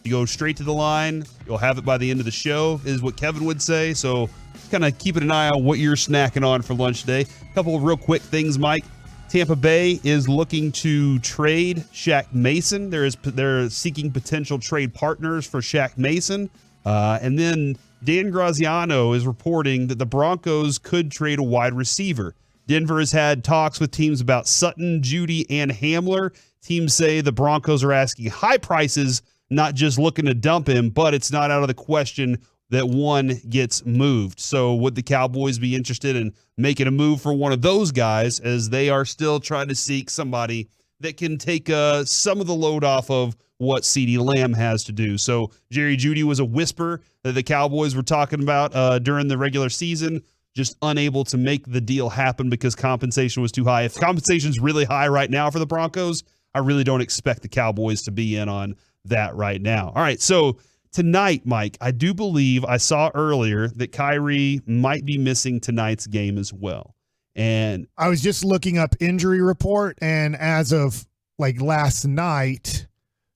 You go straight to the line. You'll have it by the end of the show, is what Kevin would say. So kind of keeping an eye on what you're snacking on for lunch today. A couple of real quick things, Mike. Tampa Bay is looking to trade Shaq Mason. They're seeking potential trade partners for Shaq Mason. And then Dan Graziano is reporting that the Broncos could trade a wide receiver. Denver has had talks with teams about Sutton, Judy, and Hamler. Teams say the Broncos are asking high prices, not just looking to dump him, but it's not out of the question that one gets moved. So would the Cowboys be interested in making a move for one of those guys, as they are still trying to seek somebody that can take some of the load off of what CeeDee Lamb has to do? So Jerry Jeudy was a whisper that the Cowboys were talking about during the regular season, just unable to make the deal happen because compensation was too high. If compensation is really high right now for the Broncos, I really don't expect the Cowboys to be in on that right now. All right, so tonight, Mike, I do believe I saw earlier that Kyrie might be missing tonight's game as well. And I was just looking up injury report, and as of like last night,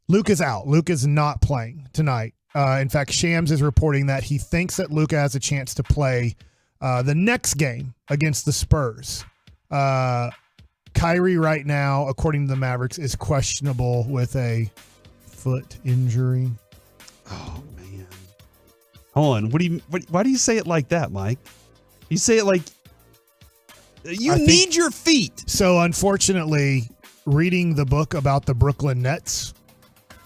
Luke is out. Luke is not playing tonight. In fact, Shams is reporting that he thinks that Luka has a chance to play the next game against the Spurs. Kyrie right now, according to the Mavericks, is questionable with a foot injury. Oh man. Hold on. Why do you say it like that, Mike? You say it like you need your feet. So unfortunately, reading the book about the Brooklyn Nets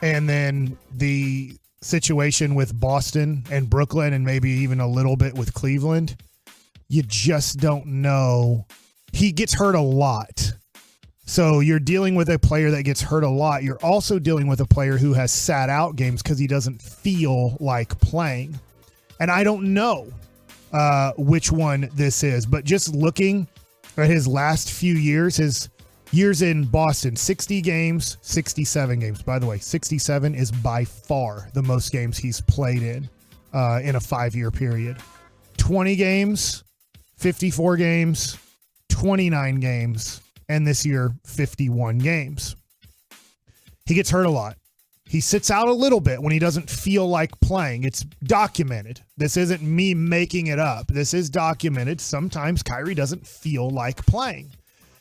and then the situation with Boston and Brooklyn and maybe even a little bit with Cleveland, you just don't know. He gets hurt a lot. So you're dealing with a player that gets hurt a lot. You're also dealing with a player who has sat out games because he doesn't feel like playing. And I don't know which one this is, but just looking at his last few years, his years in Boston, 60 games, 67 games. By the way, 67 is by far the most games he's played in a 5-year period. 20 games, 54 games, 29 games, and this year, 51 games. He gets hurt a lot. He sits out a little bit when he doesn't feel like playing. It's documented. This isn't me making it up. This is documented. Sometimes Kyrie doesn't feel like playing.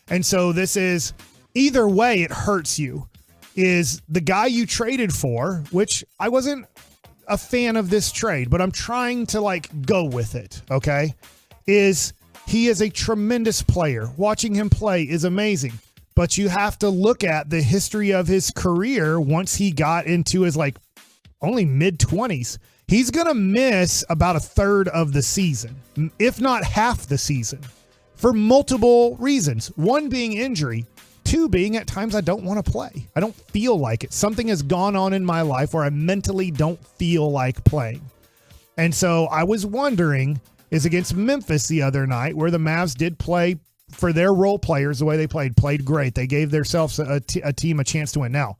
And so this is, either way, it hurts you. Is the guy you traded for, which I wasn't a fan of this trade, but I'm trying to go with it, okay? He is a tremendous player. Watching him play is amazing. But you have to look at the history of his career once he got into his only mid-20s. He's going to miss about a third of the season, if not half the season, for multiple reasons. One being injury. Two being at times I don't want to play. I don't feel like it. Something has gone on in my life where I mentally don't feel like playing. And so I was wondering, is against Memphis the other night, where the Mavs did play for their role players the way they played great. They gave themselves a team a chance to win. Now,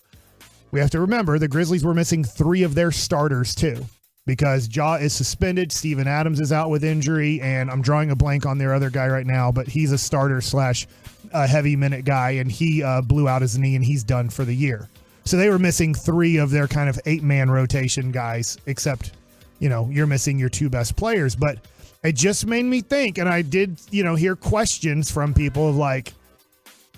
we have to remember the Grizzlies were missing 3 of their starters too, because Ja is suspended, Steven Adams is out with injury, and I'm drawing a blank on their other guy right now, but he's a starter / heavy minute guy, and he blew out his knee and he's done for the year. So they were missing 3 of their kind of 8-man rotation guys, except, you're missing your 2 best players. But it just made me think, and I did, hear questions from people of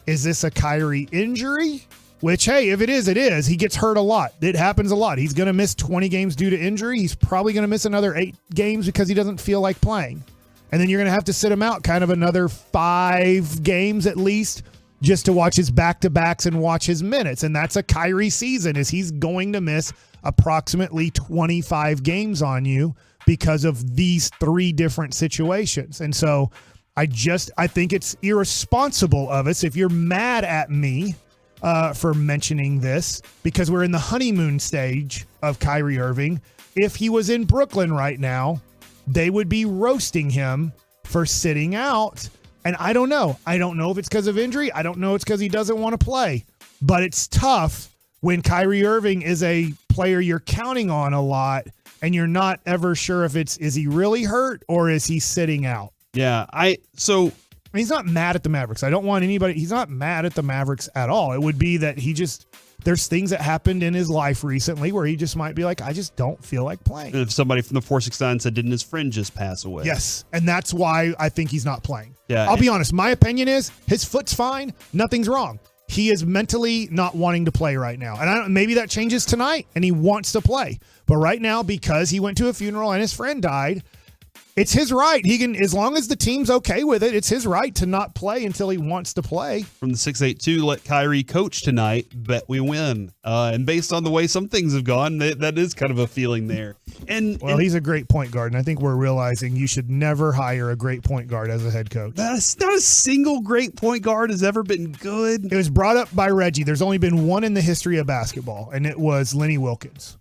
is this a Kyrie injury? Which, hey, if it is, it is. He gets hurt a lot. It happens a lot. He's going to miss 20 games due to injury. He's probably going to miss another 8 games because he doesn't feel like playing. And then you're going to have to sit him out kind of another 5 games at least just to watch his back-to-backs and watch his minutes. And that's a Kyrie season, is he's going to miss approximately 25 games on you because of these 3 different situations. And so I think it's irresponsible of us, if you're mad at me for mentioning this, because we're in the honeymoon stage of Kyrie Irving. If he was in Brooklyn right now, they would be roasting him for sitting out. And I don't know. I don't know if it's because of injury. I don't know it's because he doesn't want to play. But it's tough when Kyrie Irving is a player you're counting on a lot and you're not ever sure if is he really hurt or is he sitting out? Yeah, he's not mad at the Mavericks. I don't want anybody. He's not mad at the Mavericks at all. It would be that there's things that happened in his life recently where he just might be like, I just don't feel like playing. And if somebody from the 469 said, didn't his friend just pass away? Yes. And that's why I think he's not playing. Yeah. I'll be honest. My opinion is his foot's fine. Nothing's wrong. He is mentally not wanting to play right now. And maybe that changes tonight and he wants to play. But right now, because he went to a funeral and his friend died, it's his right. He can, as long as the team's okay with it, it's his right to not play until he wants to play. From the 682, let Kyrie coach tonight. Bet we win. And based on the way some things have gone, that is kind of a feeling there. And he's a great point guard, and I think we're realizing you should never hire a great point guard as a head coach. Not a single great point guard has ever been good. It was brought up by Reggie. There's only been one in the history of basketball, and it was Lenny Wilkins.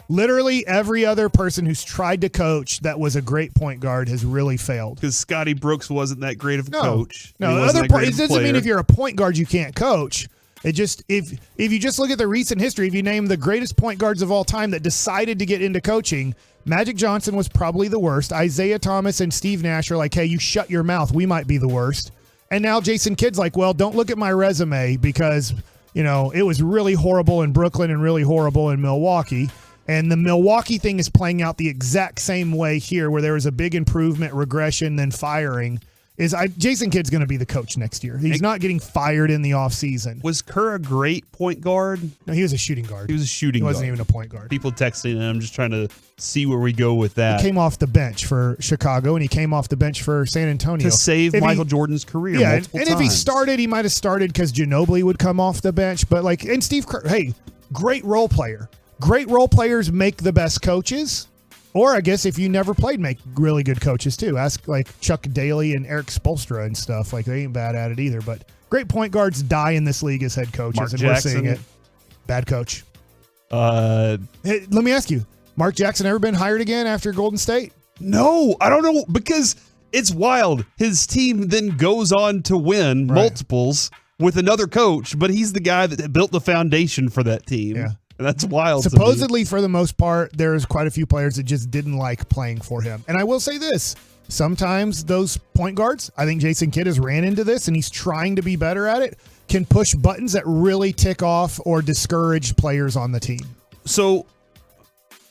Literally every other person who's tried to coach that was a great point guard has really failed. Because Scotty Brooks wasn't that great of a coach. No, it doesn't mean if you're a point guard you can't coach. It just if you just look at the recent history, if you name the greatest point guards of all time that decided to get into coaching, Magic Johnson was probably the worst. Isaiah Thomas and Steve Nash are like, hey, you shut your mouth. We might be the worst. And now Jason Kidd's like, well, don't look at my resume because, it was really horrible in Brooklyn and really horrible in Milwaukee. And the Milwaukee thing is playing out the exact same way here, where there was a big improvement, regression, then firing. Jason Kidd's going to be the coach next year. He's not getting fired in the offseason. Was Kerr a great point guard? No, he was a shooting guard. He wasn't even a point guard. People texting, and I'm just trying to see where we go with that. He came off the bench for Chicago, and he came off the bench for San Antonio. To save Michael Jordan's career multiple times. If he started, he might have started because Ginobili would come off the bench. But and Steve Kerr, hey, great role player. Great role players make the best coaches, or I guess if you never played, make really good coaches too. Ask like Chuck Daly and Eric Spoelstra and stuff. Like they ain't bad at it either. But great point guards die in this league as head coaches, Mark and Jackson. we're seeing it. Bad coach. Hey, let me ask you, Mark Jackson ever been hired again after Golden State? No, I don't know, because it's wild. His team then goes on to win multiples with another coach, but he's the guy that built the foundation for that team. Yeah. And that's wild. Supposedly, for the most part, there's quite a few players that just didn't like playing for him. And I will say this. Sometimes those point guards, I think Jason Kidd has ran into this, and he's trying to be better at it, can push buttons that really tick off or discourage players on the team. So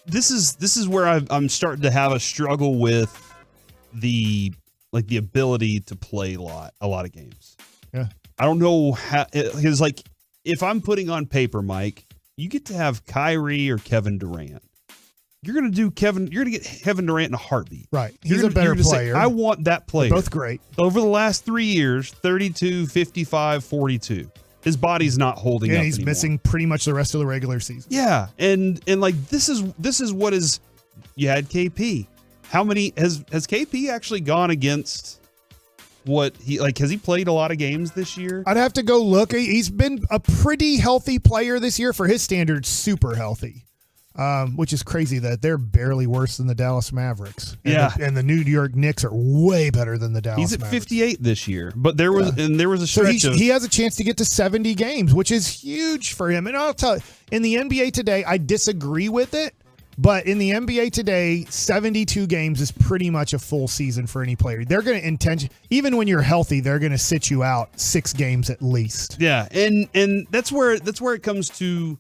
this is where I'm starting to have a struggle with the ability to play a lot of games. Yeah. I don't know how, because if I'm putting on paper, Mike, you get to have Kyrie or Kevin Durant. You're going to get Kevin Durant in a heartbeat. Right. He's a better player. I want that player. They're both great. Over the last 3 years, 32, 55, 42. His body's not holding up he's anymore. missing pretty much the rest of the regular season. Yeah. And this is what is, you had KP. How many has KP actually gone against what has he played a lot of games this year? I'd have to go look. He's been a pretty healthy player this year for his standards, super healthy, which is crazy that they're barely worse than the Dallas Mavericks. And the New York Knicks are way better than the Dallas Mavericks. He's at Mavericks. 58 this year, but there was a stretch he has a chance to get to 70 games, which is huge for him. And I'll tell you, in the NBA today, I disagree with it. But in the NBA today, 72 games is pretty much a full season for any player. They're going to even when you're healthy, they're going to sit you out 6 games at least. Yeah, and that's where it comes to.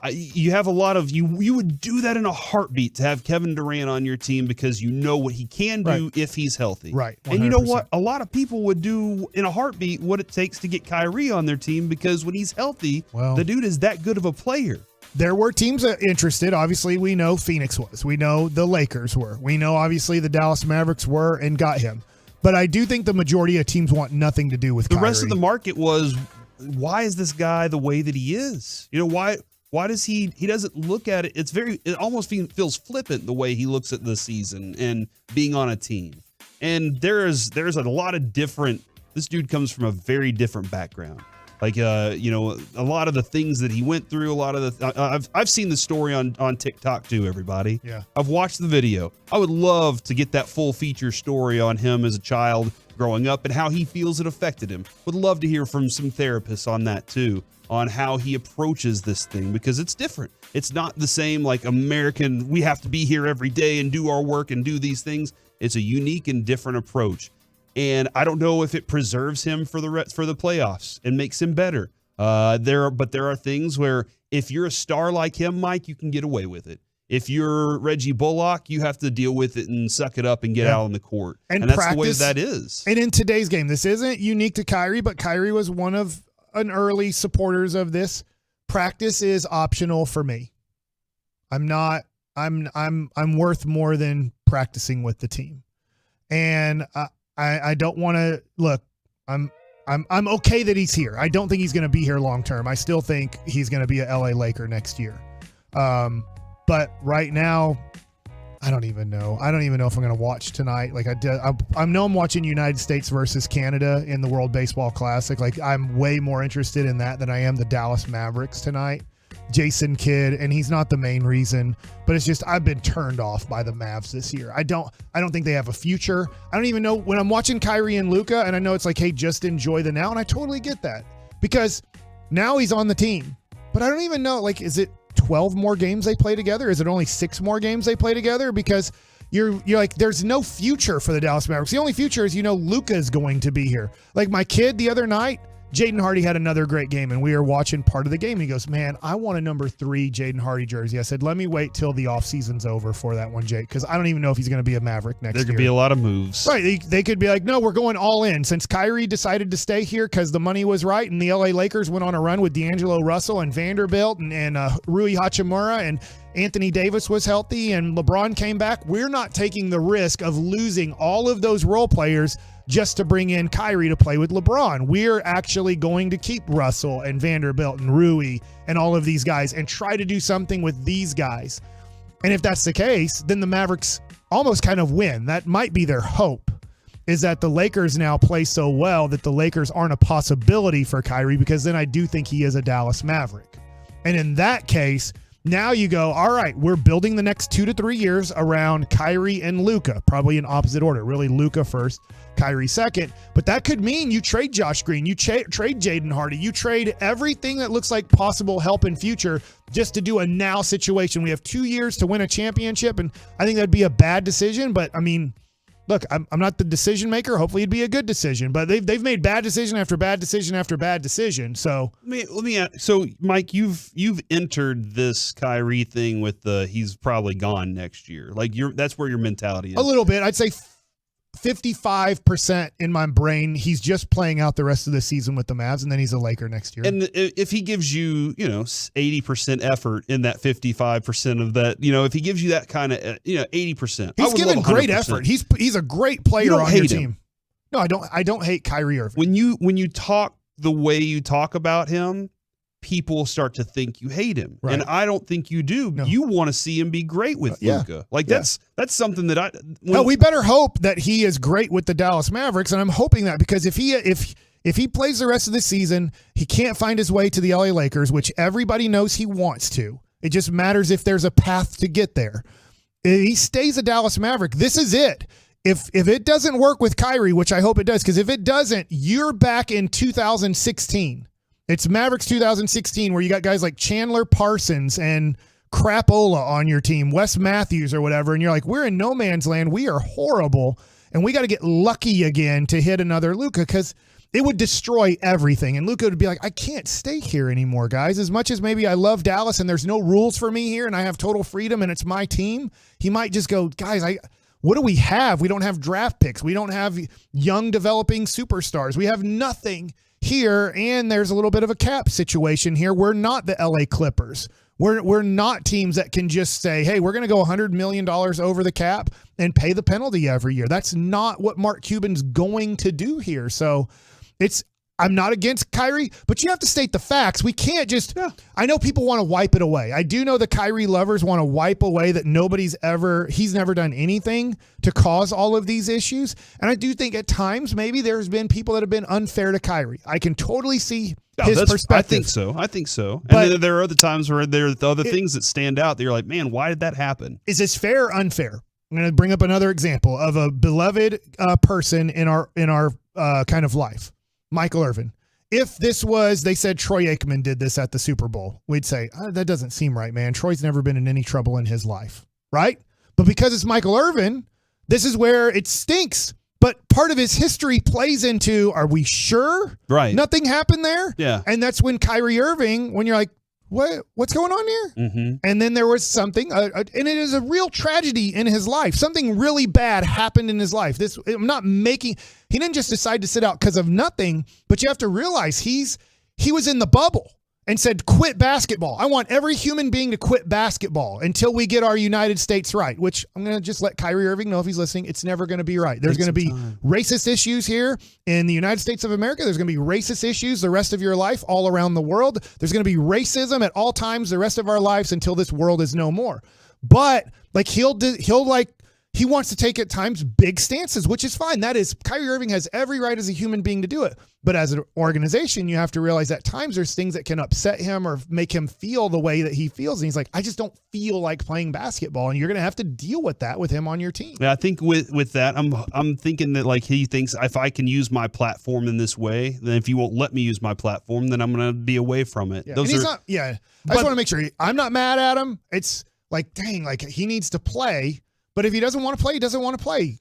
You have a lot of you would do that in a heartbeat to have Kevin Durant on your team because you know what he can do if he's healthy. Right. 100%. And you know what? A lot of people would do in a heartbeat what it takes to get Kyrie on their team because when he's healthy, the dude is that good of a player. There were teams interested. Obviously, we know Phoenix was. We know the Lakers were. We know, obviously, the Dallas Mavericks were and got him. But I do think the majority of teams want nothing to do with Kyrie. The rest of the market was, why is this guy the way that he is? Why does he doesn't look at it? It almost feels flippant the way he looks at the season and being on a team. And there's a lot of different, this dude comes from a very different background. Like, a lot of the things that he went through, a lot of the, I've seen the story on TikTok too, everybody. Yeah. I've watched the video. I would love to get that full feature story on him as a child growing up and how he feels it affected him. Would love to hear from some therapists on that too, on how he approaches this thing, because it's different. It's not the same like American, we have to be here every day and do our work and do these things. It's a unique and different approach. And I don't know if it preserves him for the playoffs and makes him better. There are things where if you're a star like him, Mike, you can get away with it. If you're Reggie Bullock, you have to deal with it and suck it up and get out on the court. And that's practice, the way that is. And in today's game, this isn't unique to Kyrie, but Kyrie was one of an early supporters of this. Practice is optional for me. I'm worth more than practicing with the team. And I don't want to look. I'm okay that he's here. I don't think he's going to be here long term. I still think he's going to be a LA Laker next year. But right now, I don't even know. I don't even know if I'm going to watch tonight. Like I know I'm watching United States versus Canada in the World Baseball Classic. Like I'm way more interested in that than I am the Dallas Mavericks tonight. Jason Kidd, and he's not the main reason, but it's just I've been turned off by the Mavs this year. I don't think they have a future. I don't even know when I'm watching Kyrie and Luka, and I know it's like, hey, just enjoy the now, and I totally get that because now he's on the team. But I don't even know, like, is it 12 more games they play together? Is it only 6 more games they play together? Because you're like, there's no future for the Dallas Mavericks. The only future is, Luka is going to be here. Like my kid the other night, Jaden Hardy had another great game, and we were watching part of the game. He goes, man, I want a number 3 Jaden Hardy jersey. I said, let me wait till the offseason's over for that one, Jake, because I don't even know if he's going to be a Maverick next year. There could be a lot of moves. Right. They could be like, no, we're going all in. Since Kyrie decided to stay here because the money was right, and the LA Lakers went on a run with D'Angelo Russell and Vanderbilt and Rui Hachimura, and Anthony Davis was healthy, and LeBron came back. We're not taking the risk of losing all of those role players just to bring in Kyrie to play with LeBron. We're actually going to keep Russell and Vanderbilt and Rui and all of these guys and try to do something with these guys. And if that's the case, then the Mavericks almost kind of win. That might be their hope, is that the Lakers now play so well that the Lakers aren't a possibility for Kyrie, because then I do think he is a Dallas Maverick. And in that case, now you go, all right, we're building the next 2 to 3 years around Kyrie and Luka, probably in opposite order. Really, Luka first, Kyrie second. But that could mean you trade Josh Green, you trade Jaden Hardy, you trade everything that looks like possible help in future just to do a now situation. We have 2 years to win a championship, and I think that'd be a bad decision. But I mean, look, I'm not the decision maker. Hopefully it'd be a good decision, but they've made bad decision after bad decision after bad decision. So let me ask, so Mike, you've entered this Kyrie thing with he's probably gone next year. Like that's where your mentality is. A little bit. I'd say 55% in my brain. He's just playing out the rest of the season with the Mavs, and then he's a Laker next year. And if he gives you, 80% effort in that 55% of that, if he gives you that kind of, 80%. He's given great effort. He's a great player on your team. No, I don't hate Kyrie Irving. When you talk the way you talk about him, people start to think you hate him. Right. And I don't think you do. No. You want to see him be great with Luka. Like that's something that we better hope that he is great with the Dallas Mavericks, and I'm hoping that, because if he plays the rest of the season, he can't find his way to the LA Lakers, which everybody knows he wants to. It just matters if there's a path to get there. If he stays a Dallas Maverick, this is it. If it doesn't work with Kyrie, which I hope it does, because if it doesn't, you're back in 2016. It's Mavericks 2016, where you got guys like Chandler Parsons and Crapola on your team, Wes Matthews or whatever, and you're like, we're in no man's land. We are horrible, and we got to get lucky again to hit another Luka, because it would destroy everything. And Luka would be like, I can't stay here anymore, guys. As much as maybe I love Dallas and there's no rules for me here and I have total freedom and it's my team, he might just go, guys, what do we have? We don't have draft picks. We don't have young developing superstars. We have nothing here, and there's a little bit of a cap situation here. We're not the LA Clippers. We're not teams that can just say, hey, we're going to go $100 million over the cap and pay the penalty every year. That's not what Mark Cuban's going to do here. So I'm not against Kyrie, but you have to state the facts. We can't just I know people want to wipe it away. I do know the Kyrie lovers want to wipe away that he's never done anything to cause all of these issues. And I do think at times maybe there's been people that have been unfair to Kyrie. I can totally see his perspective. I think so. But- And then there are other times where there are other things that stand out that you're like, man, why did that happen? Is this fair or unfair? I'm going to bring up another example of a beloved person in our kind of life, Michael Irvin. If this was, they said Troy Aikman did this at the Super Bowl, we'd say, that doesn't seem right, man. Troy's never been in any trouble in his life, right? But because it's Michael Irvin, this is where it stinks. But part of his history plays into, are we sure nothing happened there? Yeah. And that's when Kyrie Irving, when you're like, what's going on here? Mm-hmm. And then there was something, and it is a real tragedy in his life. Something really bad happened in his life. He didn't just decide to sit out because of nothing, but you have to realize he was in the bubble and said, quit basketball. I want every human being to quit basketball until we get our United States right, which I'm going to just let Kyrie Irving know if he's listening. It's never going to be right. There's going to be racist issues here in the United States of America. There's going to be racist issues the rest of your life all around the world. There's going to be racism at all times the rest of our lives until this world is no more. But like he wants to take at times big stances, which is fine. That is, Kyrie Irving has every right as a human being to do it. But as an organization, you have to realize at times there's things that can upset him or make him feel the way that he feels. And he's like, I just don't feel like playing basketball. And you're going to have to deal with that with him on your team. Yeah, I think with that, I'm thinking that like he thinks if I can use my platform in this way, then if you won't let me use my platform, then I'm going to be away from it. Yeah. I just want to make sure I'm not mad at him. It's like, dang, like he needs to play. But if he doesn't want to play, he doesn't want to play.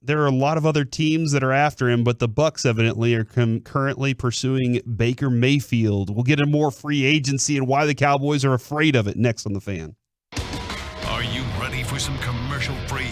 There are a lot of other teams that are after him, but the Bucks evidently are currently pursuing Baker Mayfield. We'll get into more free agency and why the Cowboys are afraid of it next on The Fan. Are you ready for some commercial-free?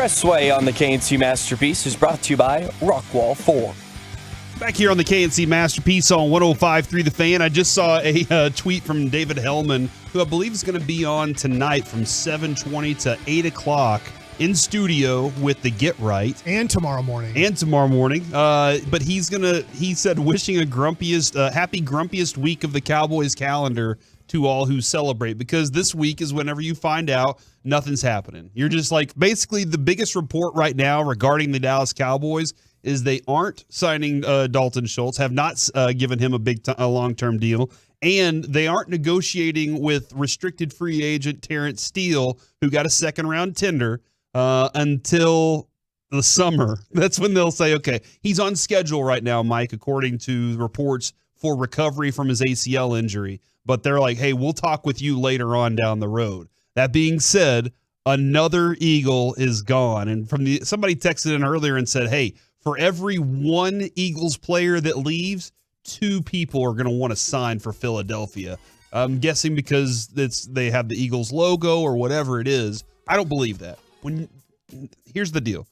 Expressway on the KNC Masterpiece is brought to you by Rockwall 4. Back here on the KNC Masterpiece on 105.3 The Fan, I just saw a tweet from David Hellman, who I believe is going to be on tonight from 7:20 to 8 o'clock in studio with the Get Right. And tomorrow morning. But he said, wishing a happy grumpiest week of the Cowboys calendar to all who celebrate, because this week is whenever you find out nothing's happening. You're just like, basically the biggest report right now regarding the Dallas Cowboys is they aren't signing Dalton Schultz, have not given him a long-term deal, and they aren't negotiating with restricted free agent Terrence Steele, who got a second-round tender, until the summer. That's when they'll say, okay, he's on schedule right now, Mike, according to reports for recovery from his ACL injury. But they're like, hey, we'll talk with you later on down the road. That being said, another Eagle is gone. And somebody texted in earlier and said, hey, for every one Eagles player that leaves, 2 people are going to want to sign for Philadelphia. I'm guessing because they have the Eagles logo or whatever it is. I don't believe that. Here's the deal.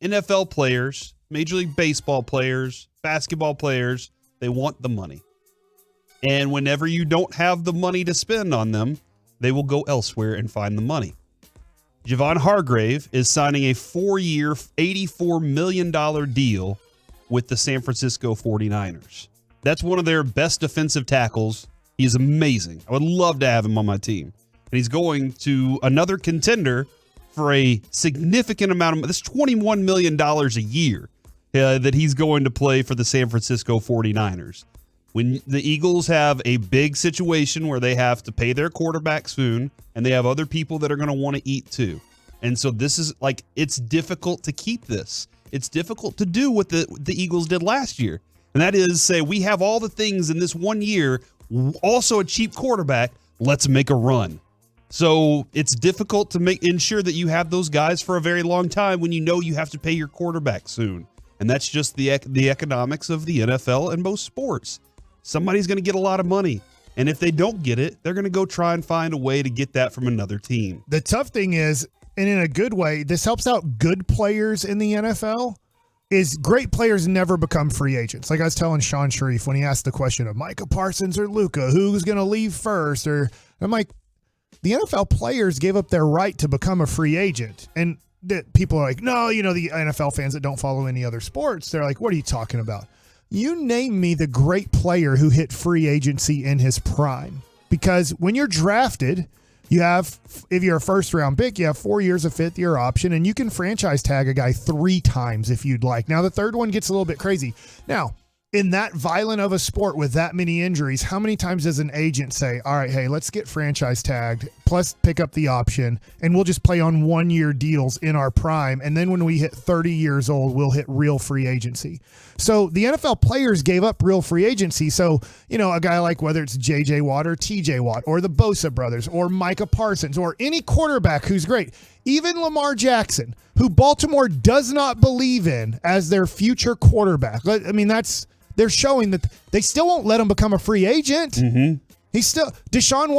NFL players, Major League Baseball players, basketball players, they want the money. And whenever you don't have the money to spend on them, they will go elsewhere and find the money. Javon Hargrave is signing a 4-year, $84 million deal with the San Francisco 49ers. That's one of their best defensive tackles. He's amazing. I would love to have him on my team. And he's going to another contender for a significant amount of this $21 million a year that he's going to play for the San Francisco 49ers. When the Eagles have a big situation where they have to pay their quarterback soon, and they have other people that are going to want to eat too. And so this is like, it's difficult to keep this. It's difficult to do what the Eagles did last year. And that is say, we have all the things in this 1 year, also a cheap quarterback, let's make a run. So it's difficult to ensure that you have those guys for a very long time when you know you have to pay your quarterback soon. And that's just the economics of the NFL and most sports. Somebody's going to get a lot of money. And if they don't get it, they're going to go try and find a way to get that from another team. The tough thing is, and in a good way, this helps out good players in the NFL, is great players never become free agents. Like I was telling Sean Sharif when he asked the question of Micah Parsons or Luka, who's going to leave first? I'm like, the NFL players gave up their right to become a free agent. And people are like, no, the NFL fans that don't follow any other sports, they're like, what are you talking about? You name me the great player who hit free agency in his prime. Because when you're drafted, you have, if you're a first-round pick, you have 4 years of fifth-year option, and you can franchise tag a guy 3 times if you'd like. Now, the third one gets a little bit crazy. Now, in that violent of a sport with that many injuries, how many times does an agent say, all right, hey, let's get franchise tagged, plus pick up the option, and we'll just play on 1-year deals in our prime, and then when we hit 30 years old, we'll hit real free agency. So the NFL players gave up real free agency. So, a guy like whether it's J.J. Watt or T.J. Watt or the Bosa brothers or Micah Parsons or any quarterback who's great, even Lamar Jackson, who Baltimore does not believe in as their future quarterback. I mean, they're showing that they still won't let him become a free agent. Mm-hmm. Deshaun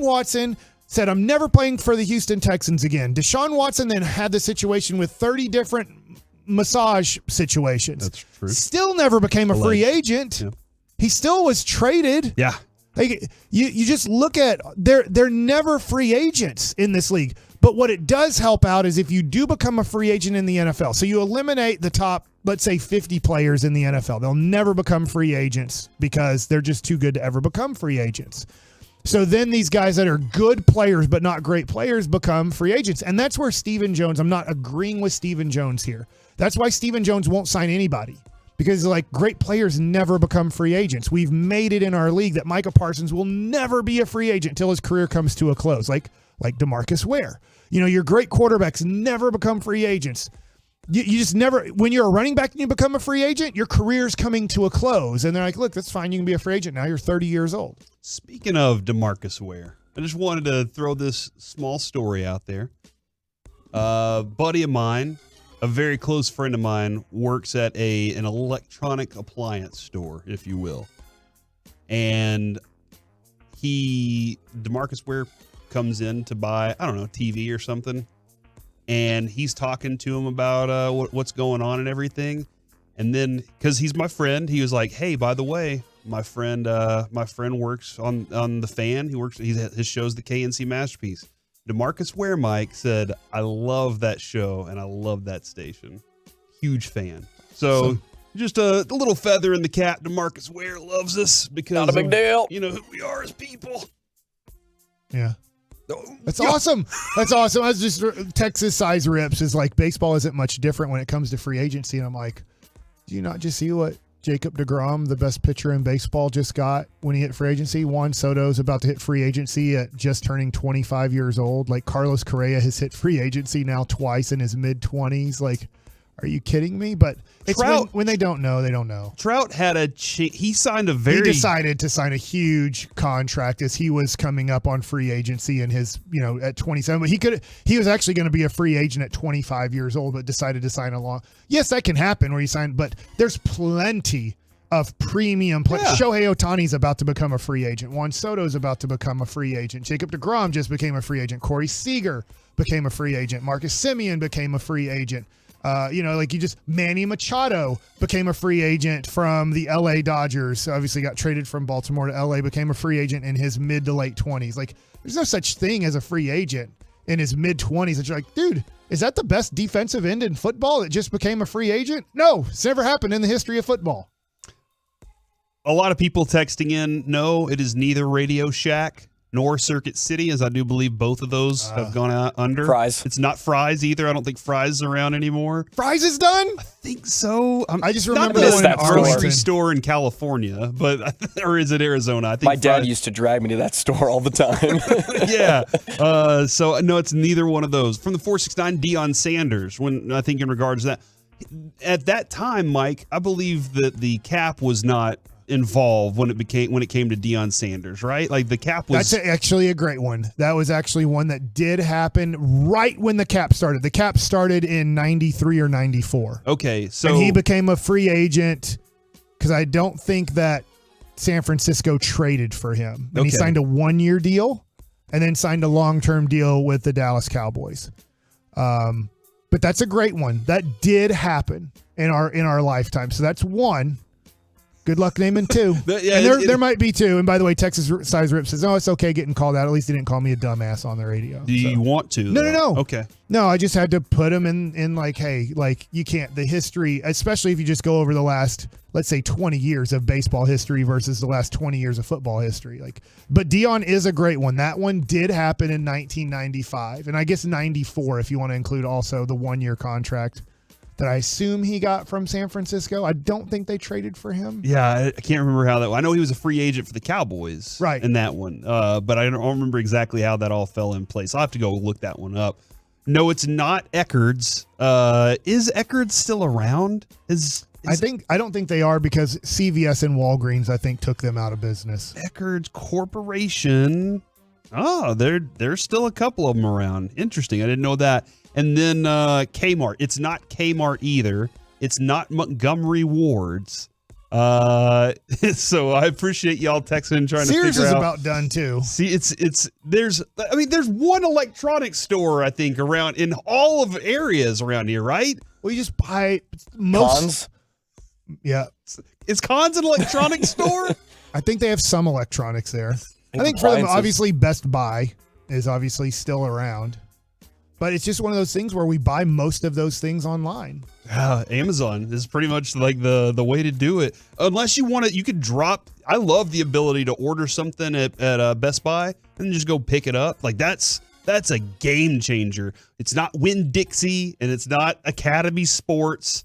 Watson said, I'm never playing for the Houston Texans again. Deshaun Watson then had the situation with 30 different massage situations. That's true. Still never became a free agent. Yeah. He still was traded. Yeah. Like, you just look at, they're never free agents in this league. But what it does help out is if you do become a free agent in the NFL, so you eliminate the top, let's say 50 players in the NFL, they'll never become free agents because they're just too good to ever become free agents. So then these guys that are good players but not great players become free agents. And that's where Stephen Jones, I'm not agreeing with Stephen Jones here. That's why Stephen Jones won't sign anybody. Because great players never become free agents. We've made it in our league that Micah Parsons will never be a free agent until his career comes to a close, like DeMarcus Ware. Your great quarterbacks never become free agents. You just never, when you're a running back and you become a free agent, your career's coming to a close. And they're like, look, that's fine. You can be a free agent now. You're 30 years old. Speaking of DeMarcus Ware, I just wanted to throw this small story out there. A buddy of mine, a very close friend of mine, works at an electronic appliance store, if you will. And DeMarcus Ware comes in to buy, I don't know, TV or something. and he's talking to him about what's going on and everything. And then, because he's my friend, he was like, "Hey, by the way, my friend works on the Fan. His show's the KNC Masterpiece." DeMarcus Ware Mike said, "I love that show and I love that station. Huge fan." So just a little feather in the cap. DeMarcus Ware loves us because not a big deal. You know who we are as people. Yeah. That's awesome. That's awesome. I was just Texas size rips is like baseball isn't much different when it comes to free agency. And I'm like, do you not just see what Jacob deGrom, the best pitcher in baseball, just got when he hit free agency? Juan Soto's about to hit free agency at just turning 25 years old. Like Carlos Correa has hit free agency now twice in his mid-20s. Like, are you kidding me? But it's when they don't know, they don't know. Trout had he signed he decided to sign a huge contract as he was coming up on free agency in his, at 27. But he was actually going to be a free agent at 25 years old, but decided to sign a long. Yes, that can happen where you sign, but there's plenty of premium players. Yeah. Shohei Ohtani's about to become a free agent. Juan Soto's about to become a free agent. Jacob deGrom just became a free agent. Corey Seager became a free agent. Marcus Semien became a free agent. Manny Machado became a free agent from the LA Dodgers. Obviously got traded from Baltimore to LA, became a free agent in his mid to late 20s. Like, there's no such thing as a free agent in his mid 20s. It's like, dude, is that the best defensive end in football that just became a free agent? No, it's never happened in the history of football. A lot of people texting in, no, it is neither Radio Shack nor Circuit City, as I do believe both of those have gone out under. Fries. It's not Fries either. I don't think Fries is around anymore. Fries is done? I think so. I just remember not that grocery store in California, or is it Arizona? I think my dad used to drag me to that store all the time. Yeah. So no, it's neither one of those. From the 469, Deion Sanders. When I think in regards to that, at that time, Mike, I believe that the cap was not involved when it came to Deion Sanders, right? Like the cap was. That's actually a great one. That was actually one that did happen right when the cap started. The cap started in 93 or 94. Okay, so and he became a free agent because I don't think that San Francisco traded for him. And he signed a 1-year deal and then signed a long-term deal with the Dallas Cowboys. But that's a great one. That did happen in our lifetime. So that's one. Good luck naming two. And there might be two. And by the way, Texas Size Rip says, "Oh, it's okay getting called out. At least he didn't call me a dumbass on the radio." Do you want to? No. Okay. No, I just had to put him in like, hey, like you can't. The history, especially if you just go over the last, let's say, 20 years of baseball history versus the last 20 years of football history. Like, but Deion is a great one. That one did happen in 1995, and I guess 94 if you want to include also the 1-year contract that I assume he got from San Francisco. I don't think they traded for him. Yeah, I can't remember how that. I know he was a free agent for the Cowboys, right, in that one. But I don't remember exactly how that all fell in place. I'll have to go look that one up. No, it's not Eckerd's. Is Eckerd still around? I don't think they are because CVS and Walgreens, I think, took them out of business. Eckerd's Corporation. Oh, there's still a couple of them around. Interesting. I didn't know that. And then Kmart. It's not Kmart either. It's not Montgomery Ward's. So I appreciate y'all texting and trying Sears to figure out. Sears is about done too. See, there's one electronics store I think around in all of areas around here, right? Well, you just buy most. Cons? Yeah. Is Cons an electronics store? I think they have some electronics there. I think for them, obviously, Best Buy is obviously still around. But it's just one of those things where we buy most of those things online. Amazon is pretty much like the way to do it. Unless you want to, you could drop. I love the ability to order something at Best Buy and then just go pick it up. Like that's a game changer. It's not Winn-Dixie and it's not Academy Sports.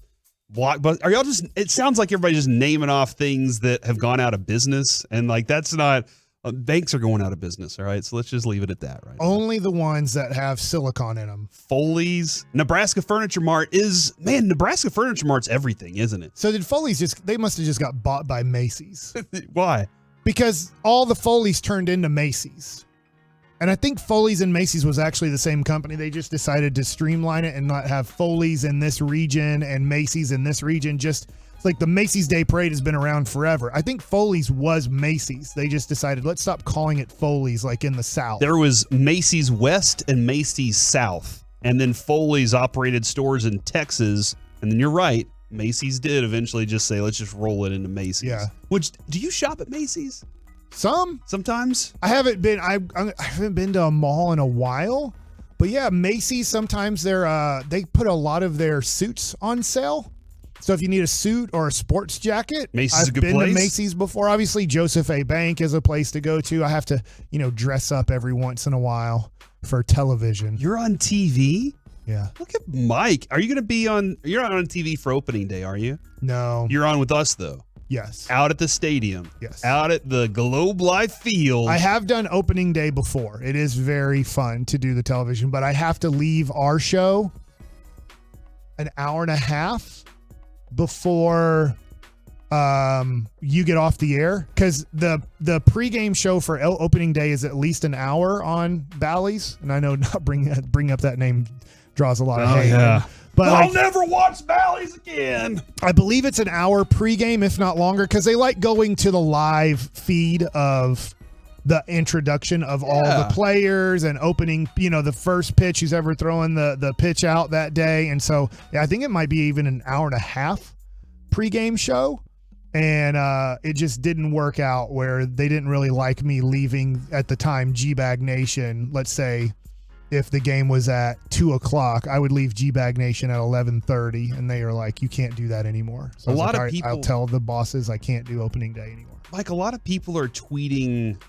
Blockbuster. Are y'all just? It sounds like everybody's just naming off things that have gone out of business, and like that's not. Banks are going out of business, all right? So let's just leave it at that, right? Only the ones that have silicon in them. Foley's. Nebraska Furniture Mart Nebraska Furniture Mart's everything, isn't it? So did Foley's they must have just got bought by Macy's. Why? Because all the Foley's turned into Macy's. And I think Foley's and Macy's was actually the same company. They just decided to streamline it and not have Foley's in this region and Macy's in this region. It's like the Macy's Day Parade has been around forever. I think Foley's was Macy's. They just decided, let's stop calling it Foley's like in the South. There was Macy's West and Macy's South. and then Foley's operated stores in Texas. And then you're right, Macy's did eventually just say, let's just roll it into Macy's. Yeah. Which, do you shop at Macy's? Sometimes. I haven't been to a mall in a while. But yeah, Macy's, sometimes they put a lot of their suits on sale. So if you need a suit or a sports jacket, Macy's I've been to Macy's before. Obviously, Joseph A. Bank is a place to go to. I have to, dress up every once in a while for television. You're on TV? Yeah. Look at Mike. Are you going to be on? You're not on TV for opening day, are you? No. You're on with us, though. Yes. Out at the stadium. Yes. Out at the Globe Life Field. I have done opening day before. It is very fun to do the television, but I have to leave our show an hour and a half before you get off the air, because the pregame show for opening day is at least an hour on Bally's, and I know not bring up that name draws a lot of hate. Yeah. But I'll never watch Bally's again. I believe it's an hour pregame, if not longer, because they like going to the live feed of the introduction of all the players and opening, the first pitch who's ever throwing the pitch out that day. And so I think it might be even an hour and a half pregame show. And it just didn't work out, where they didn't really like me leaving at the time G-Bag Nation. Let's say if the game was at 2:00, I would leave G-Bag Nation at 11:30, and they are like, you can't do that anymore. So I'll tell the bosses I can't do opening day anymore. Like, a lot of people are tweeting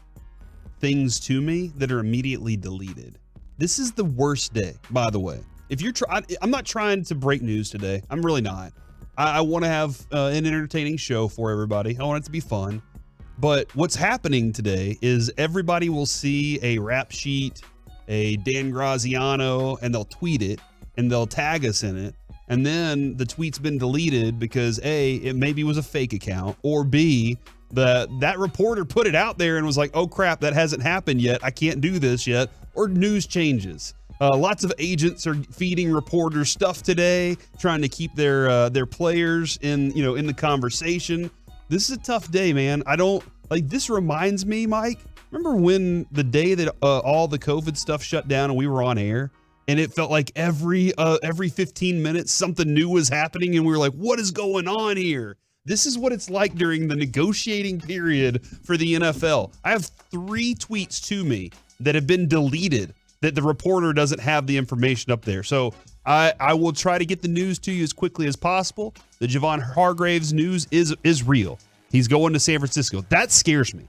things to me that are immediately deleted. This is the worst day, by the way. If you're I'm not trying to break news today. I'm really not. I want to have an entertaining show for everybody. I want it to be fun. But what's happening today is everybody will see a rap sheet, a Dan Graziano, and they'll tweet it, and they'll tag us in it. And then the tweet's been deleted because A, it maybe was a fake account, or B, that reporter put it out there and was like, oh crap, that hasn't happened yet. I can't do this yet. Or news changes. Lots of agents are feeding reporters stuff today, trying to keep their players in the conversation. This is a tough day, man. This reminds me, Mike, remember when the day that all the COVID stuff shut down and we were on air, and it felt like every 15 minutes something new was happening, and we were like, what is going on here? This is what it's like during the negotiating period for the NFL. I have 3 tweets to me that have been deleted that the reporter doesn't have the information up there. So I will try to get the news to you as quickly as possible. The Javon Hargraves news is real. He's going to San Francisco. That scares me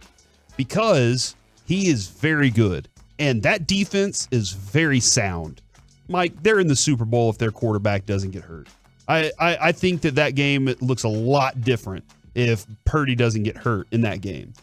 because he is very good, and that defense is very sound. Mike, they're in the Super Bowl if their quarterback doesn't get hurt. I think that game looks a lot different if Purdy doesn't get hurt in that game.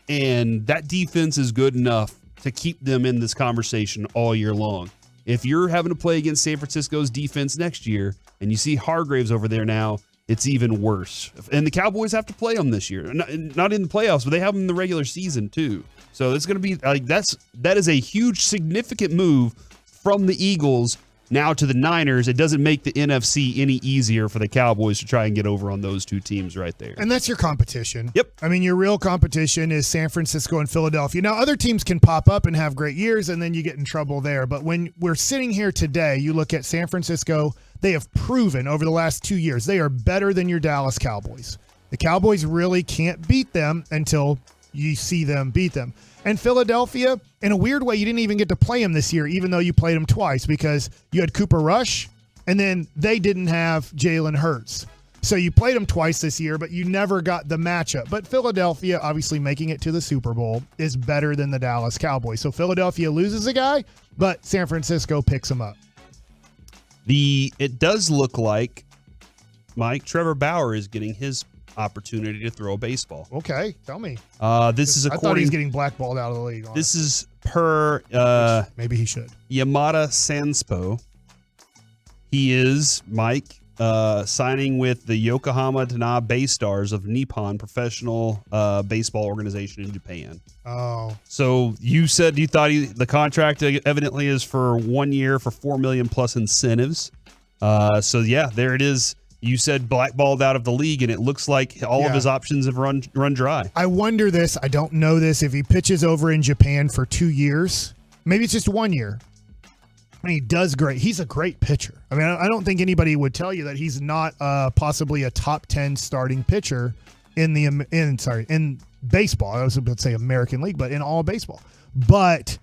And that defense is good enough to keep them in this conversation all year long. If you're having to play against San Francisco's defense next year and you see Hargraves over there now, it's even worse. And the Cowboys have to play them this year. Not in the playoffs, but they have them in the regular season too. So it's going to be like that is a huge, significant move from the Eagles now to the Niners. It doesn't make the NFC any easier for the Cowboys to try and get over on those 2 teams right there. And that's your competition. Yep. I mean, your real competition is San Francisco and Philadelphia. Now, other teams can pop up and have great years, and then you get in trouble there. But when we're sitting here today, you look at San Francisco, they have proven over the last 2 years they are better than your Dallas Cowboys. The Cowboys really can't beat them until you see them beat them. And Philadelphia, in a weird way, you didn't even get to play them this year, even though you played them twice, because you had Cooper Rush, and then they didn't have Jalen Hurts. So you played them twice this year, but you never got the matchup. But Philadelphia, obviously making it to the Super Bowl, is better than the Dallas Cowboys. So Philadelphia loses a guy, but San Francisco picks him up. It does look like, Mike, Trevor Bauer is getting his opportunity to throw a baseball. Okay, tell me. This is I thought he's getting blackballed out of the league. Honestly. This is per maybe he should. Yamada Sanspo. He is, Mike, signing with the Yokohama Tana Bay Stars of Nippon Professional Baseball Organization in Japan. Oh. So you said you thought the contract evidently is for 1 year for $4 million plus incentives. So yeah, there it is. You said blackballed out of the league, and it looks like all of his options have run dry. I wonder this. I don't know this. If he pitches over in Japan for 2 years, maybe it's just 1 year. I mean, he does great. He's a great pitcher. I mean, I don't think anybody would tell you that he's not possibly a top 10 starting pitcher in baseball. I was about to say American League, but in all baseball. But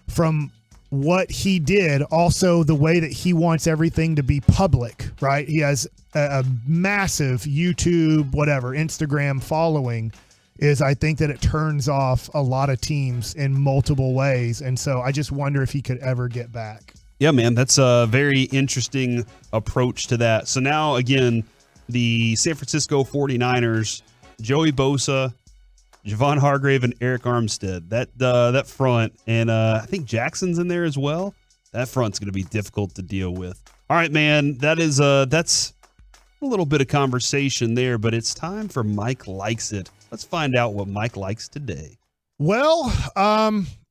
from what he did, also the way that he wants everything to be public, right? He has a massive YouTube, Instagram following. I think that it turns off a lot of teams in multiple ways. And so I just wonder if he could ever get back. Yeah, man, that's a very interesting approach to that. So now, again, the San Francisco 49ers, Joey Bosa, Javon Hargrave, and Eric Armstead. That front, and I think Jackson's in there as well. That front's going to be difficult to deal with. All right, man, that's a little bit of conversation there, but it's time for Mike Likes It. Let's find out what Mike likes today. Well,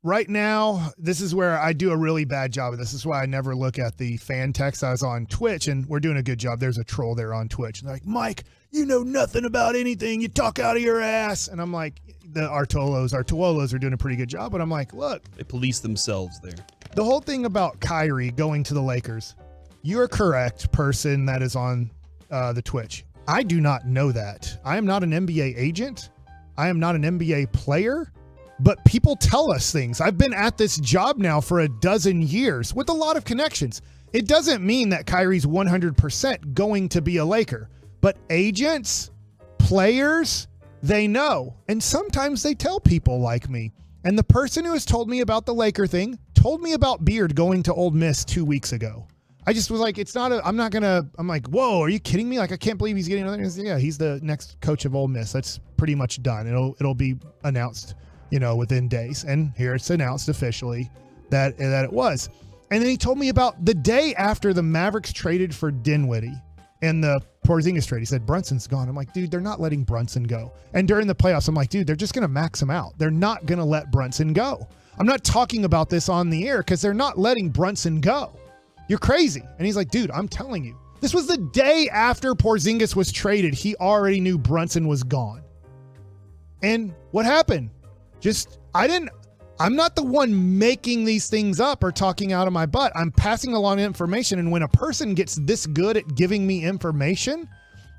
right now, this is where I do a really bad job of this. This is why I never look at the fan text. I was on Twitch, and we're doing a good job. There's a troll there on Twitch. And they're like, Mike, you know nothing about anything. You talk out of your ass. And I'm like, our Tuolos are doing a pretty good job. But I'm like, look. They police themselves there. The whole thing about Kyrie going to the Lakers, you're correct, person that is on the Twitch. I do not know that. I am not an NBA agent. I am not an NBA player. But people tell us things. I've been at this job now for 12 years with a lot of connections. It doesn't mean that Kyrie's 100% going to be a Laker. But agents, players, they know. And sometimes they tell people like me. And the person who has told me about the Laker thing told me about Beard going to Ole Miss 2 weeks ago. I just was like, I'm like, whoa, are you kidding me? Like, I can't believe he's getting another. Yeah, he's the next coach of Ole Miss. That's pretty much done. It'll be announced, within days. And here it's announced officially that it was. And then he told me about the day after the Mavericks traded for Dinwiddie and the Porzingis trade. He said, Brunson's gone. I'm like, dude, they're not letting Brunson go. And during the playoffs, I'm like, dude, they're just going to max him out. They're not going to let Brunson go. I'm not talking about this on the air because they're not letting Brunson go. You're crazy. And he's like, dude, I'm telling you. This was the day after Porzingis was traded. He already knew Brunson was gone. And what happened? I'm not the one making these things up or talking out of my butt. I'm passing along information. And when a person gets this good at giving me information,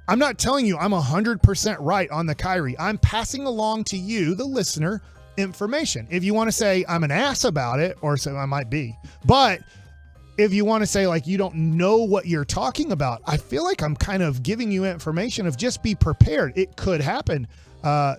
I'm not telling you I'm 100% right on the Kyrie. I'm passing along to you, the listener, information. If you want to say I'm an ass about it, or so I might be, but if you want to say like you don't know what you're talking about, I feel like I'm kind of giving you information of just be prepared. It could happen.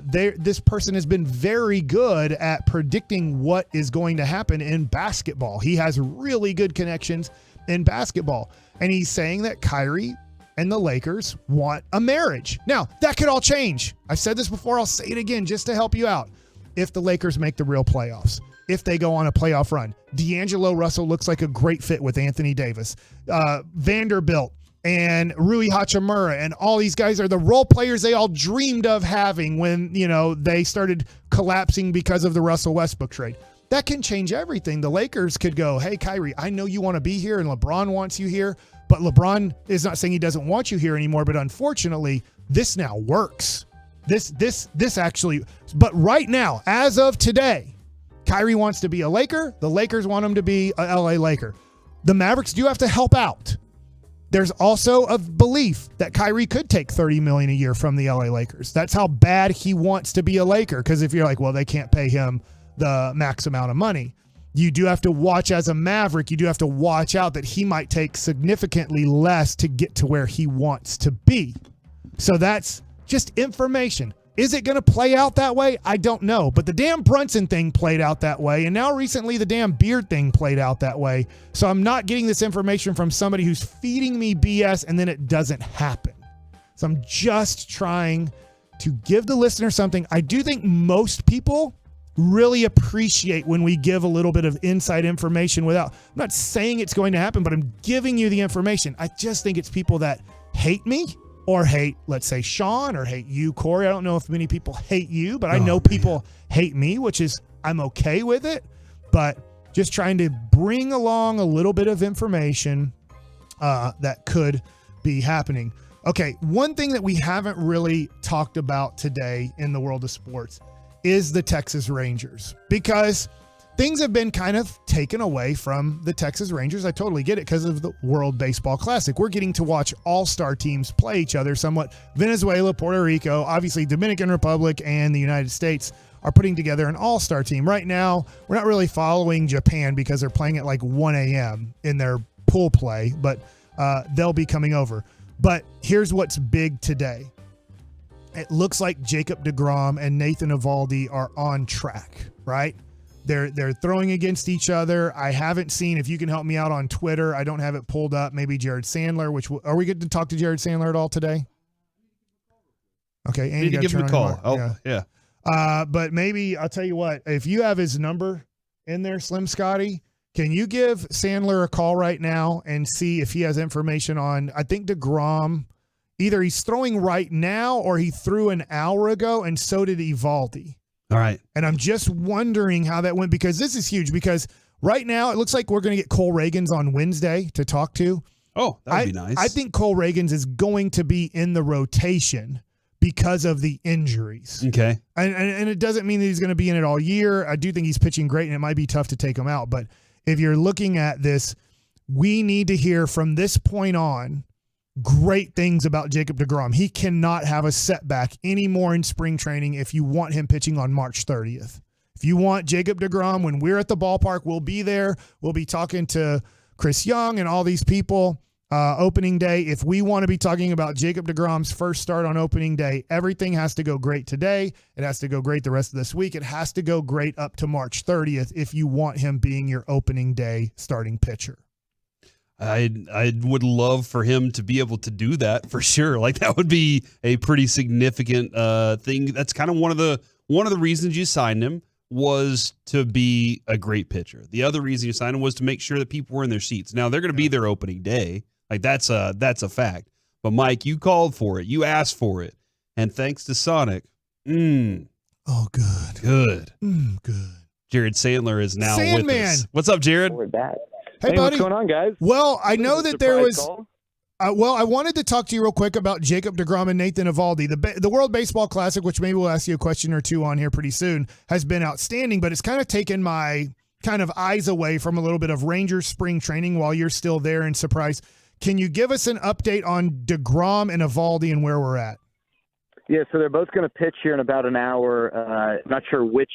This person has been very good at predicting what is going to happen in basketball. He has really good connections in basketball. And he's saying that Kyrie and the Lakers want a marriage. Now, that could all change. I've said this before. I'll say it again just to help you out. If the Lakers make the real playoffs, if they go on a playoff run, D'Angelo Russell looks like a great fit with Anthony Davis. Vanderbilt and Rui Hachimura and all these guys are the role players they all dreamed of having when, they started collapsing because of the Russell Westbrook trade. That can change everything. The Lakers could go, hey, Kyrie, I know you want to be here and LeBron wants you here, but LeBron is not saying he doesn't want you here anymore. But unfortunately, this now works. This actually, but right now, as of today, Kyrie wants to be a Laker. The Lakers want him to be a LA Laker. The Mavericks do have to help out. There's also a belief that Kyrie could take $30 million a year from the LA Lakers. That's how bad he wants to be a Laker. Because if you're like, well, they can't pay him the max amount of money, you do have to watch as a Maverick. You do have to watch out that he might take significantly less to get to where he wants to be. So that's just information. Is it going to play out that way? I don't know. But the damn Brunson thing played out that way. And now recently the damn Beard thing played out that way. So I'm not getting this information from somebody who's feeding me BS and then it doesn't happen. So I'm just trying to give the listener something. I do think most people really appreciate when we give a little bit of inside information I'm not saying it's going to happen, but I'm giving you the information. I just think it's people that hate me. Or hate, let's say, Sean, or hate you, Corey. I don't know if many people hate you, but I know people hate me, which is, I'm okay with it. But just trying to bring along a little bit of information that could be happening. Okay, one thing that we haven't really talked about today in the world of sports is the Texas Rangers. Because things have been kind of taken away from the Texas Rangers. I totally get it because of the World Baseball Classic. We're getting to watch all-star teams play each other somewhat. Venezuela, Puerto Rico, obviously Dominican Republic, and the United States are putting together an all-star team. Right now, we're not really following Japan because they're playing at like 1 a.m. in their pool play, but they'll be coming over. But here's what's big today. It looks like Jacob deGrom and Nathan Eovaldi are on track, right? They're throwing against each other. I haven't seen, if you can help me out on Twitter, I don't have it pulled up, maybe Jared Sandler, are we good to talk to Jared Sandler at all today? Okay. And Need to give him a call. Oh, yeah. But maybe, I'll tell you what, if you have his number in there, Slim Scotty, can you give Sandler a call right now and see if he has information on, I think deGrom, either he's throwing right now or he threw an hour ago, and so did Eovaldi. All right. And I'm just wondering how that went, because this is huge, because right now it looks like we're going to get Cole Reagans on Wednesday to talk to. Oh, that would be nice. I think Cole Reagans is going to be in the rotation because of the injuries. Okay. And it doesn't mean that he's going to be in it all year. I do think he's pitching great, and it might be tough to take him out. But if you're looking at this, we need to hear from this point on great things about Jacob deGrom. He cannot have a setback anymore in spring training if you want him pitching on March 30th. If you want Jacob deGrom, when we're at the ballpark, we'll be there. We'll be talking to Chris Young and all these people opening day. If we want to be talking about Jacob deGrom's first start on opening day, everything has to go great today. It has to go great the rest of this week. It has to go great up to March 30th if you want him being your opening day starting pitcher. I would love for him to be able to do that for sure. Like, that would be a pretty significant thing. That's kind of one of the reasons you signed him, was to be a great pitcher. The other reason you signed him was to make sure that people were in their seats. Now, they're going to be there opening day. Like, that's a fact. But Mike, you called for it. You asked for it. And thanks to Sonic, oh, good. Good. Good. Jared Sandler is now Sandman. with us. What's up, Jared? We're back. Hey, buddy. What's going on, guys? Well, I know that there was. Call? I wanted to talk to you real quick about Jacob deGrom and Nathan Eovaldi. The World Baseball Classic, which maybe we'll ask you a question or two on here pretty soon, has been outstanding, but it's kind of taken my kind of eyes away from a little bit of Rangers spring training while you're still there in Surprise. Can you give us an update on deGrom and Eovaldi and where we're at? Yeah, so they're both going to pitch here in about an hour. Not sure which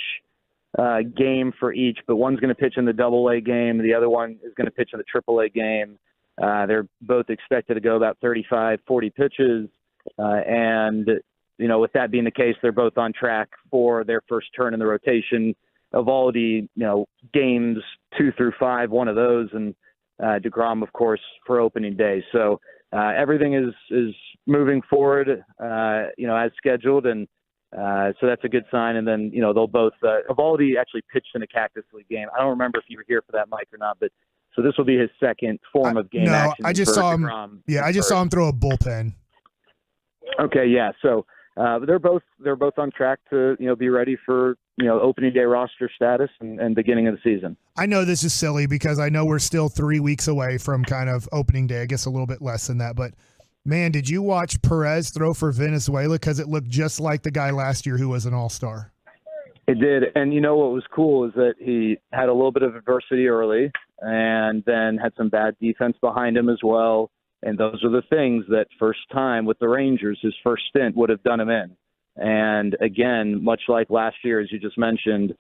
game for each, but one's going to pitch in the AA game. The other one is going to pitch in the AAA game. They're both expected to go about 35, 40 pitches. And, you know, with that being the case, they're both on track for their first turn in the rotation. Eovaldi, you know, games 2 through 5, one of those, and deGrom, of course, for opening day. So everything is moving forward, you know, as scheduled. And so that's a good sign. And then, you know, they'll both Eovaldi actually pitched in a Cactus League game. I don't remember if you were here for that, Mike, or not, but so this will be his second form of game action. I just saw him. deGrom. I just saw him throw a bullpen. Okay, yeah. So they're both on track to, you know, be ready for, you know, opening day roster status and beginning of the season. I know this is silly because I know we're still 3 weeks away from kind of opening day. I guess a little bit less than that, but man, did you watch Perez throw for Venezuela? Because it looked just like the guy last year who was an all-star. It did. And you know what was cool is that he had a little bit of adversity early and then had some bad defense behind him as well. And those are the things that first time with the Rangers, his first stint would have done him in. And again, much like last year, as you just mentioned,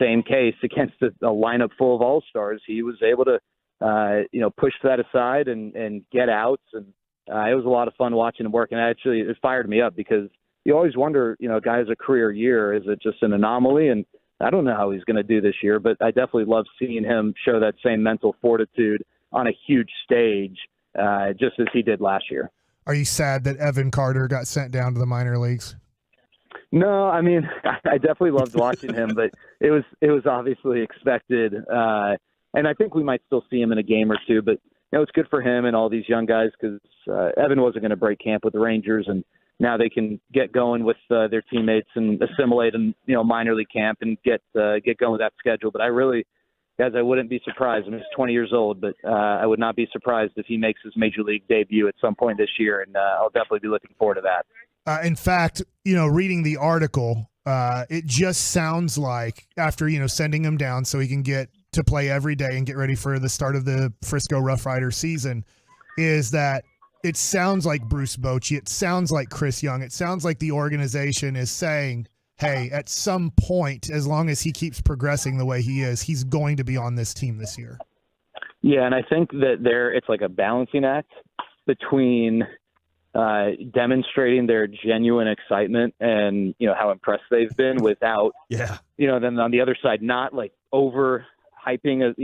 same case against a lineup full of all-stars. He was able to, you know, push that aside and get outs. And it was a lot of fun watching him work. And actually, it fired me up because you always wonder, you know, a guy has a career year. Is it just an anomaly? And I don't know how he's going to do this year, but I definitely love seeing him show that same mental fortitude on a huge stage, just as he did last year. Are you sad that Evan Carter got sent down to the minor leagues? No, I mean, I definitely loved watching him, but it was obviously expected. And I think we might still see him in a game or two, but, you know, it's good for him and all these young guys because Evan wasn't going to break camp with the Rangers, and now they can get going with their teammates and assimilate in, you know, minor league camp and get going with that schedule. But I really, guys, I wouldn't be surprised. I mean, he's 20 years old, but I would not be surprised if he makes his major league debut at some point this year, and I'll definitely be looking forward to that. In fact, you know, reading the article, It just sounds like after, sending him down so he can get to play every day and get ready for the start of the Frisco Rough Rider season, is that it sounds like Bruce Bochy. It sounds like Chris Young. It sounds like the organization is saying, hey, at some point, as long as he keeps progressing the way he is, he's going to be on this team this year. Yeah, and I think that it's like a balancing act between demonstrating their genuine excitement and, how impressed they've been without, then on the other side, not like over hyping a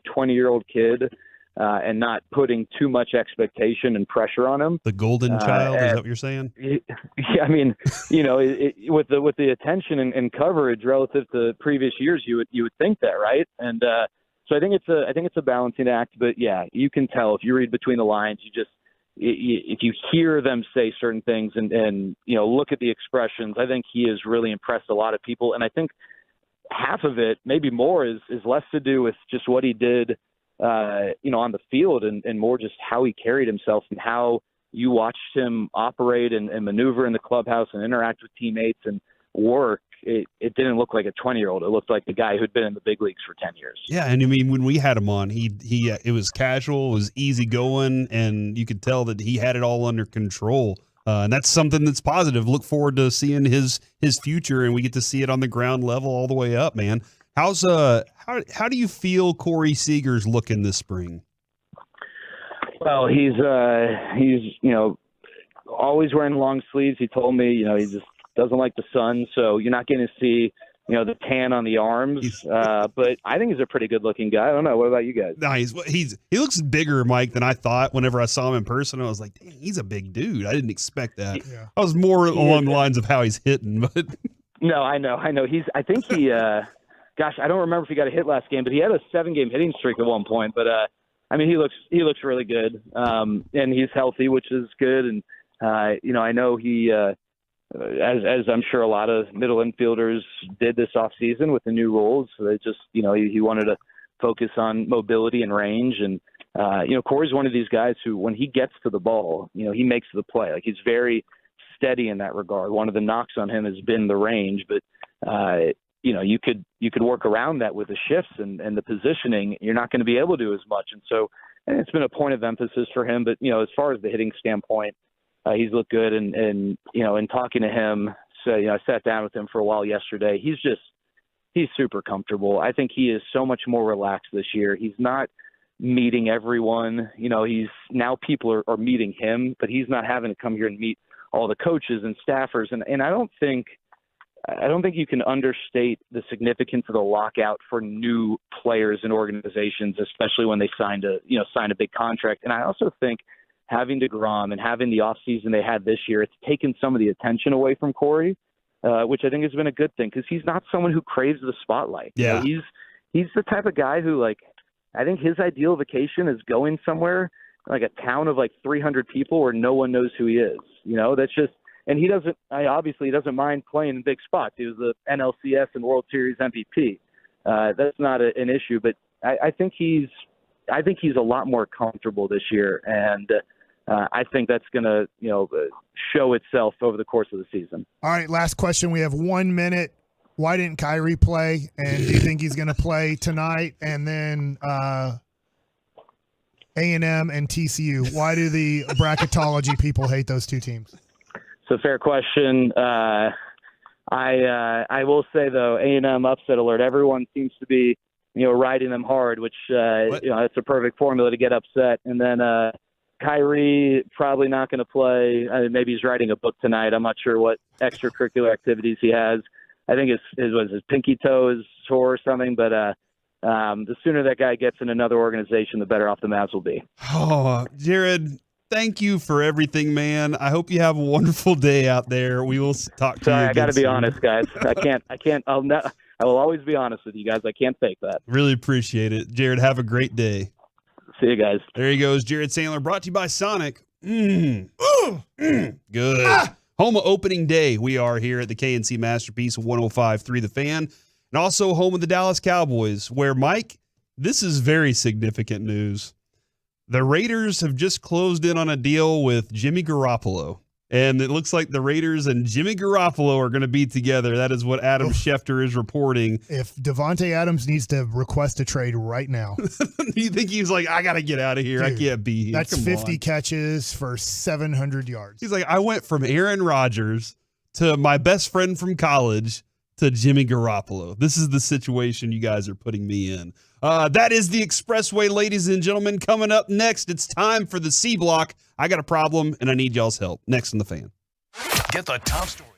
20-year-old kid and not putting too much expectation and pressure on him. The golden child, is that what you're saying? Yeah, I mean, with the attention and coverage relative to previous years, you would think that, right? And so I think it's a balancing act. But yeah, you can tell if you read between the lines. If you hear them say certain things and look at the expressions, I think he has really impressed a lot of people. And I think half of it, maybe more, is less to do with just what he did, on the field and more just how he carried himself and how you watched him operate and maneuver in the clubhouse and interact with teammates and work. It didn't look like a 20-year-old. It looked like a guy who'd been in the big leagues for 10 years. Yeah, and I mean, when we had him on, it was casual, it was easy going, and you could tell that he had it all under control. And that's something that's positive. Look forward to seeing his future, and we get to see it on the ground level all the way up, man. How do you feel Corey Seager's looking this spring? Well, he's always wearing long sleeves. He told me, he just doesn't like the sun, so you're not going to see, the tan on the arms. But I think he's a pretty good-looking guy. I don't know. What about you guys? No, he looks bigger, Mike, than I thought. Whenever I saw him in person, I was like, dang, he's a big dude. I didn't expect that. Yeah. I was more along the lines of how he's hitting, but no, I know. I think he. Gosh, I don't remember if he got a hit last game, but he had a 7-game hitting streak at one point. But I mean, he looks really good, and he's healthy, which is good. And I know he. As I'm sure a lot of middle infielders did this offseason with the new rules, they just, he wanted to focus on mobility and range. And, Corey's one of these guys who, when he gets to the ball, he makes the play. Like, he's very steady in that regard. One of the knocks on him has been the range, but, you could work around that with the shifts and the positioning. You're not going to be able to do as much. And so it's been a point of emphasis for him. But, as far as the hitting standpoint, he's looked good, and in talking to him, so I sat down with him for a while yesterday. He's super comfortable. I think he is so much more relaxed this year. He's not meeting everyone. He's now people are meeting him, but he's not having to come here and meet all the coaches and staffers. And I don't think you can understate the significance of the lockout for new players and organizations, especially when they sign a big contract. And I also think having DeGrom and having the offseason they had this year, it's taken some of the attention away from Corey, which I think has been a good thing because he's not someone who craves the spotlight. Yeah. He's the type of guy who, I think his ideal vacation is going somewhere like a town of 300 people where no one knows who he is. That's just – and he doesn't mind playing in big spots. He was the NLCS and World Series MVP. That's not an issue, but I think he's a lot more comfortable this year, and I think that's going to, show itself over the course of the season. All right, last question. We have 1 minute. Why didn't Kyrie play? And do you think he's going to play tonight? And then A&M and TCU. Why do the bracketology people hate those two teams? It's a fair question. I will say, though, A&M upset alert. Everyone seems to be, riding them hard, which, that's a perfect formula to get upset. And then Kyrie probably not going to play. Maybe he's writing a book tonight. I'm not sure what extracurricular activities he has. I think his pinky toe is sore or something. But the sooner that guy gets in another organization, the better off the Mavs will be. Oh, Jared, thank you for everything, man. I hope you have a wonderful day out there. We will talk to you again. I got to be soon. honest, guys. I will always be honest with you guys. I can't fake that. Really appreciate it. Jared, have a great day. See you guys. There he goes, Jared Sandler, brought to you by Sonic. Good. Home of opening day. We are here at the KNC Masterpiece of 105.3 The Fan, and also home of the Dallas Cowboys, where, Mike, this is very significant news. The Raiders have just closed in on a deal with Jimmy Garoppolo. And it looks like the Raiders and Jimmy Garoppolo are going to be together. That is what Adam Schefter is reporting. If Devontae Adams needs to request a trade right now. You think he's like, I got to get out of here. Dude, I can't be here. That's Come 50 on. catches for 700 yards. He's like, I went from Aaron Rodgers to my best friend from college to Jimmy Garoppolo. This is the situation you guys are putting me in. That is the Expressway, ladies and gentlemen. Coming up next, it's time for the C Block. I got a problem, and I need y'all's help. Next on The Fan. Get the top story.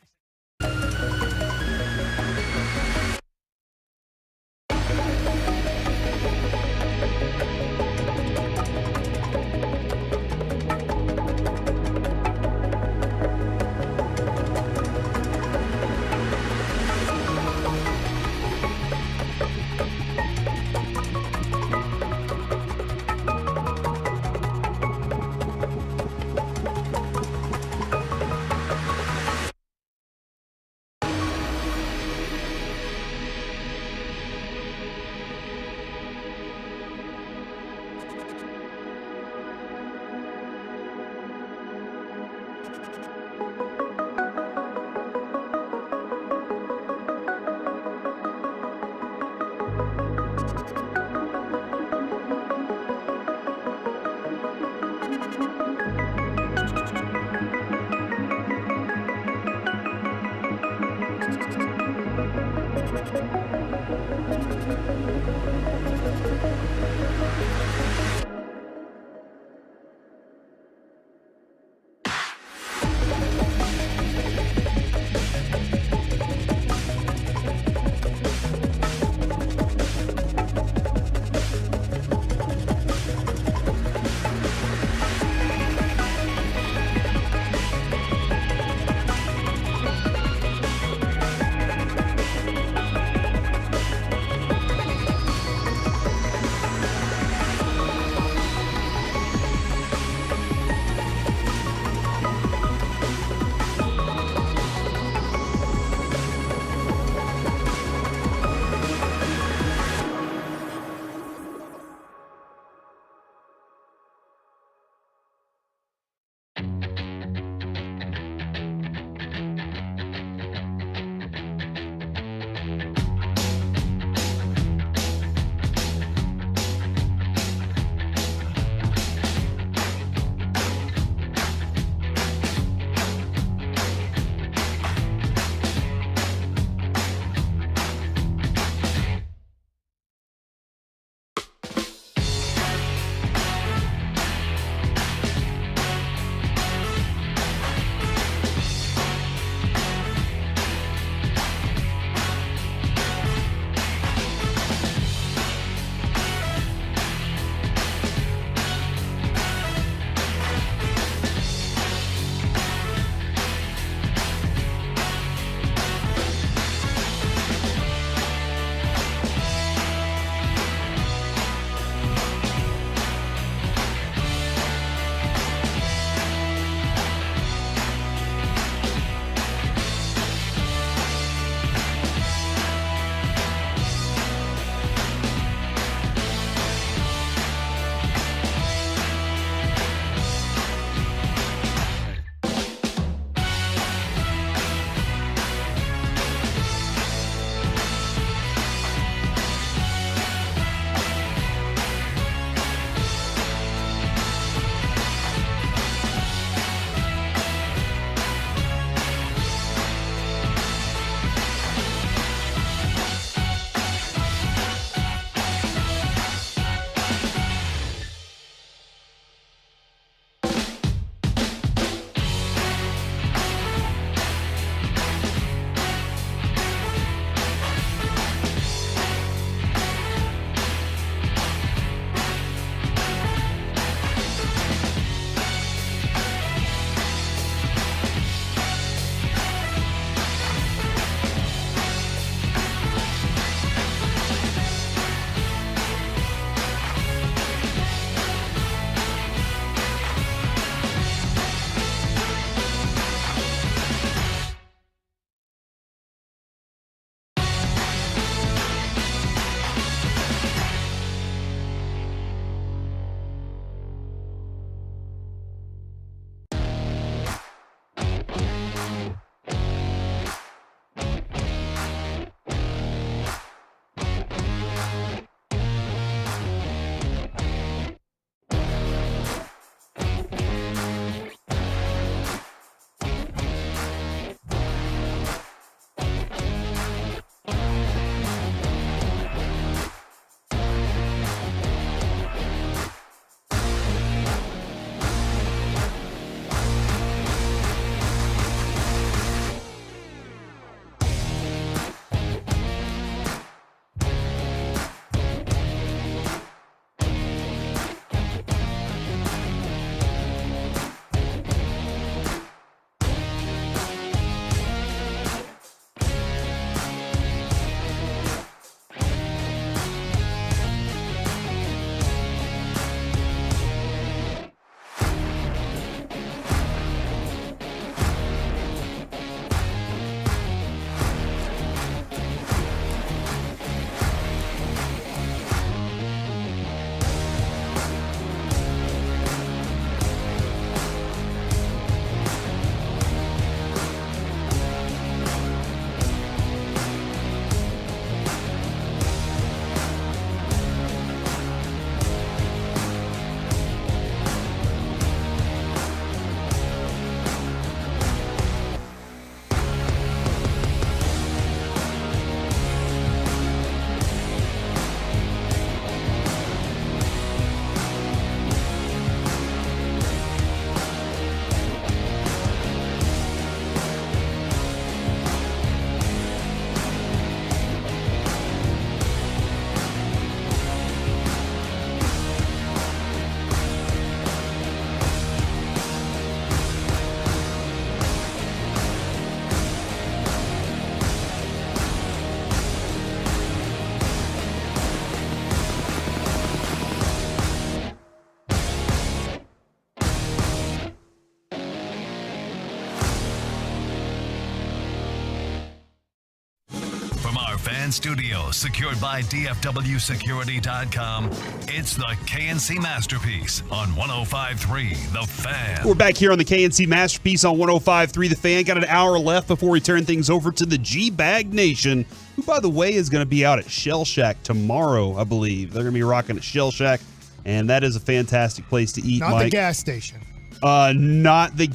our fan studio, secured by DFWsecurity.com, it's the KNC Masterpiece on 105.3 The Fan. We're back here on the KNC Masterpiece on 105.3 The Fan. Got an hour left before we turn things over to the G-Bag Nation, who, by the way, is going to be out at Shell Shack tomorrow, I believe. They're going to be rocking at Shell Shack, and that is a fantastic place to eat, Not Mike. the gas station. Not the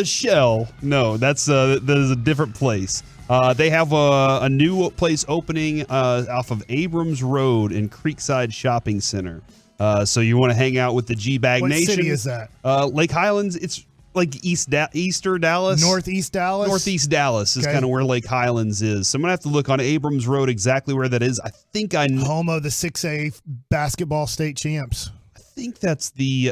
Shell. No, that is a different place. They have a new place opening off of Abrams Road in Creekside Shopping Center. So you want to hang out with the G-Bag Nation. What city is that? Lake Highlands. It's like Easter Dallas. Northeast Dallas? Northeast Dallas is kind of where Lake Highlands is. So I'm going to have to look on Abrams Road exactly where that is. I think I know. Home of the 6A basketball state champs. I think that's the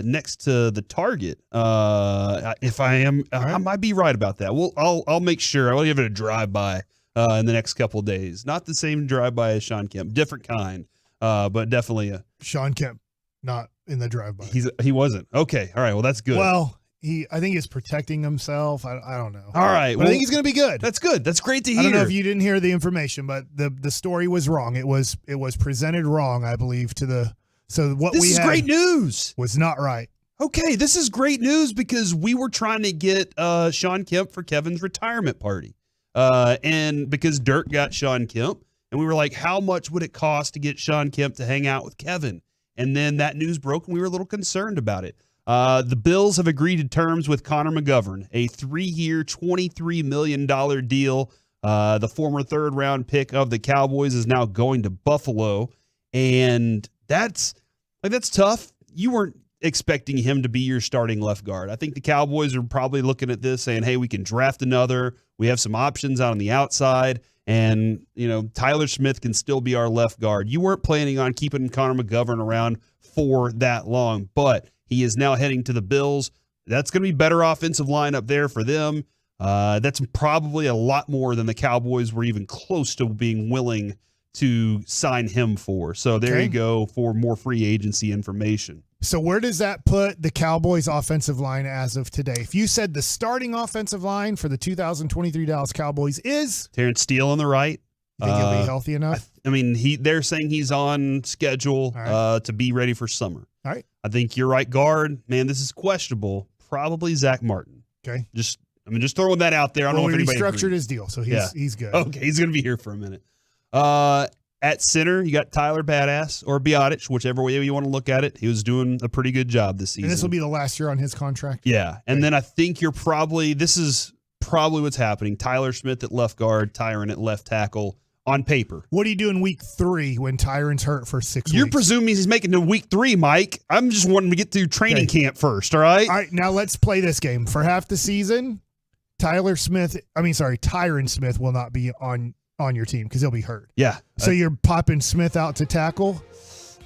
next to the Target. If I am, I might be right about that. I'll make sure. I'll give it a drive-by in the next couple of days. Not the same drive-by as Sean Kemp. Different kind, but definitely Sean Kemp, not in the drive-by. He wasn't. Okay. All right. Well, that's good. Well, I think he's protecting himself. I don't know. All right. But I think he's going to be good. That's good. That's great to hear. I don't know if you didn't hear the information, but the story was wrong. It was presented wrong, I believe, to the. So what this is great news. Was not right. Okay, this is great news because we were trying to get Sean Kemp for Kevin's retirement party, and because Dirk got Sean Kemp, and we were like, how much would it cost to get Sean Kemp to hang out with Kevin? And then that news broke, and we were a little concerned about it. The Bills have agreed to terms with Connor McGovern, a 3-year, $23 million deal. The former third-round pick of the Cowboys is now going to Buffalo, and that's tough. You weren't expecting him to be your starting left guard. I think the Cowboys are probably looking at this saying, hey, we can draft another. We have some options out on the outside. And, Tyler Smith can still be our left guard. You weren't planning on keeping Connor McGovern around for that long, but he is now heading to the Bills. That's going to be better offensive line up there for them. That's probably a lot more than the Cowboys were even close to being willing to sign him for. So there you go for more free agency information. So where does that put the Cowboys offensive line as of today? If you said the starting offensive line for the 2023 Dallas Cowboys is Terrence Steele on the right. You think he'll be healthy enough? They're saying he's on schedule to be ready for summer. All right. I think you're right guard. Man, this is questionable. Probably Zach Martin. Okay. Just throwing that out there. I don't know if anybody restructured his deal, so he's good. Okay, he's going to be here for a minute. At center, you got Tyler Badass or Biotic, whichever way you want to look at it. He was doing a pretty good job this season. And this will be the last year on his contract? Yeah. And then I think this is probably what's happening. Tyler Smith at left guard, Tyron at left tackle on paper. What do you do in week 3 when Tyron's hurt for 6 weeks? You're presuming he's making to week 3, Mike. I'm just wanting to get through training camp first, all right? All right, now let's play this game. For half the season, Tyron Smith will not be on your team because he'll be hurt. Yeah. So you're popping Smith out to tackle?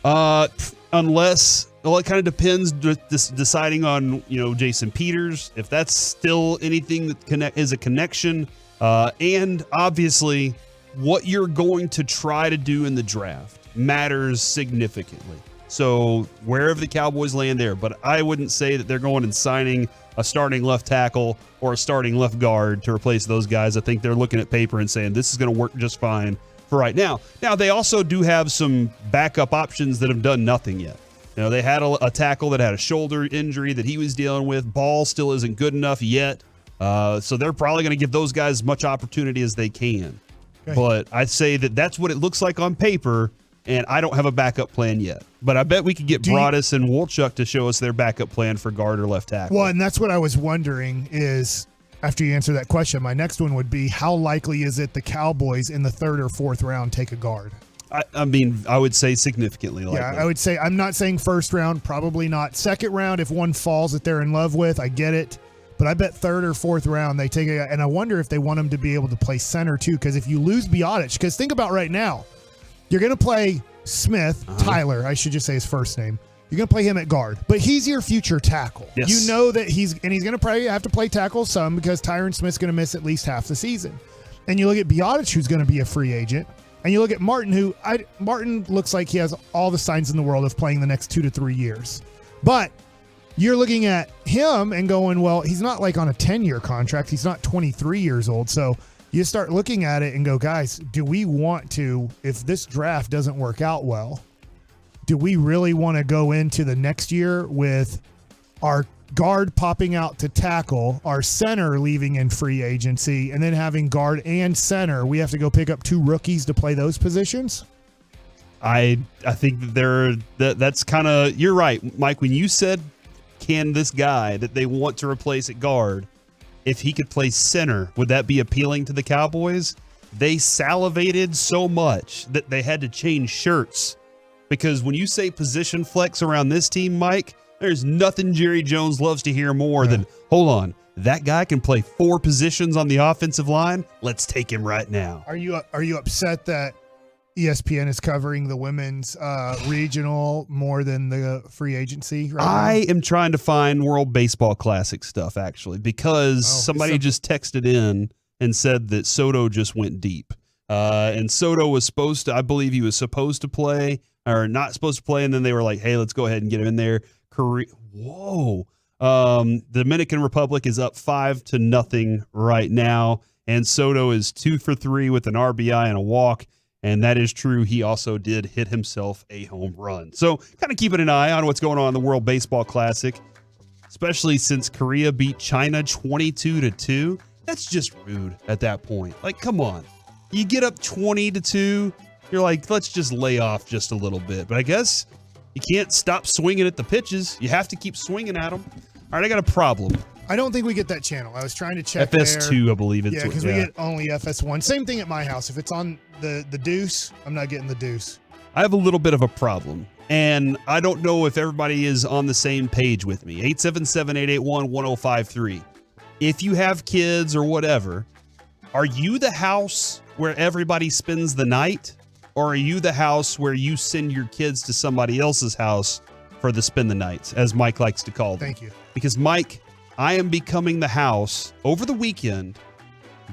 Unless, it kind of depends deciding on, Jason Peters, if that's still anything that is a connection. And obviously what you're going to try to do in the draft matters significantly. So wherever the Cowboys land there, but I wouldn't say that they're going and signing a starting left tackle or a starting left guard to replace those guys. I think they're looking at paper and saying this is going to work just fine for right now. Now, they also do have some backup options that have done nothing yet. They had a tackle that had a shoulder injury that he was dealing with. Ball still isn't good enough yet. So they're probably going to give those guys as much opportunity as they can. Okay. But I'd say that's what it looks like on paper, and I don't have a backup plan yet. But I bet we could get Broadus and Wolchuk to show us their backup plan for guard or left tackle. Well, and that's what I was wondering is, after you answer that question, my next one would be, how likely is it the Cowboys in the 3rd or 4th round take a guard? I would say significantly likely. Yeah, I would say, I'm not saying 1st round, probably not. 2nd round, if one falls that they're in love with, I get it. But I bet 3rd or 4th round they take and I wonder if they want him to be able to play center too, because if you lose Biotic, because think about right now, you're going to play Smith, Tyler, I should just say his first name. You're going to play him at guard, but he's your future tackle. Yes. You know that he's going to probably have to play tackle some because Tyron Smith's going to miss at least half the season. And you look at Biotic, who's going to be a free agent, and you look at Martin, Martin looks like he has all the signs in the world of playing the next 2 to 3 years. But you're looking at him and going, well, he's not like on a 10-year contract. He's not 23 years old. So you start looking at it and go, guys, do we want to, if this draft doesn't work out well, do we really want to go into the next year with our guard popping out to tackle, our center leaving in free agency, and then having guard and center? We have to go pick up 2 rookies to play those positions? I think that's kind of, you're right, Mike. When you said, can this guy that they want to replace at guard, if he could play center, would that be appealing to the Cowboys? They salivated so much that they had to change shirts, because when you say position flex around this team, Mike, there's nothing Jerry Jones loves to hear more than, hold on, that guy can play 4 positions on the offensive line. Let's take him right now. Are you upset that ESPN is covering the women's regional more than the free agency right I am trying to find World Baseball Classic stuff, actually, because somebody just texted in and said that Soto just went deep. And Soto was supposed to, I believe he was supposed to play, or not supposed to play, and then they were like, hey, let's go ahead and get him in there. Whoa. The Dominican Republic is up 5-0 right now, and Soto is 2 for 3 with an RBI and a walk. And that is true. He also did hit himself a home run. So kind of keeping an eye on what's going on in the World Baseball Classic, especially since Korea beat China 22-2. That's just rude at that point. Like, come on. You get up 20-2. You're like, let's just lay off just a little bit. But I guess you can't stop swinging at the pitches. You have to keep swinging at them. All right, I got a problem. I don't think we get that channel. I was trying to check FS2, I believe it's. Yeah, because we get only FS1. Same thing at my house. If it's on the deuce, I'm not getting the deuce. I have a little bit of a problem, and I don't know if everybody is on the same page with me. 877-881-1053. If you have kids or whatever, are you the house where everybody spends the night, or are you the house where you send your kids to somebody else's house for the spend the nights, as Mike likes to call them? Thank you. Because, Mike, I am becoming the house over the weekend.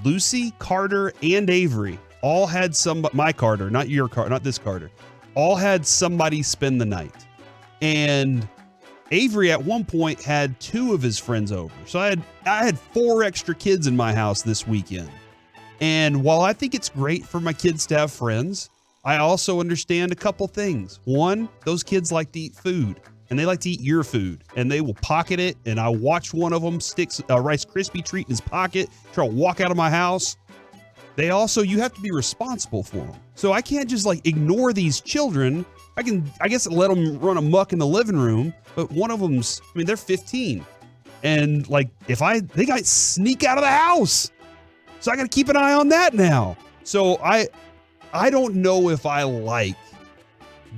Lucy, Carter, and Avery all had my Carter, not your Carter, not this Carter, all had somebody spend the night. And Avery at one point had 2 of his friends over. So I had 4 extra kids in my house this weekend. And while I think it's great for my kids to have friends, I also understand a couple things. One, those kids like to eat food. And they like to eat your food, and they will pocket it. And I watched one of them stick a Rice Krispie treat in his pocket, try to walk out of my house. You have to be responsible for them. So I can't just like ignore these children. I guess let them run amok in the living room, but one of them's, they're 15. And like, they might sneak out of the house. So I got to keep an eye on that now. So I don't know if I like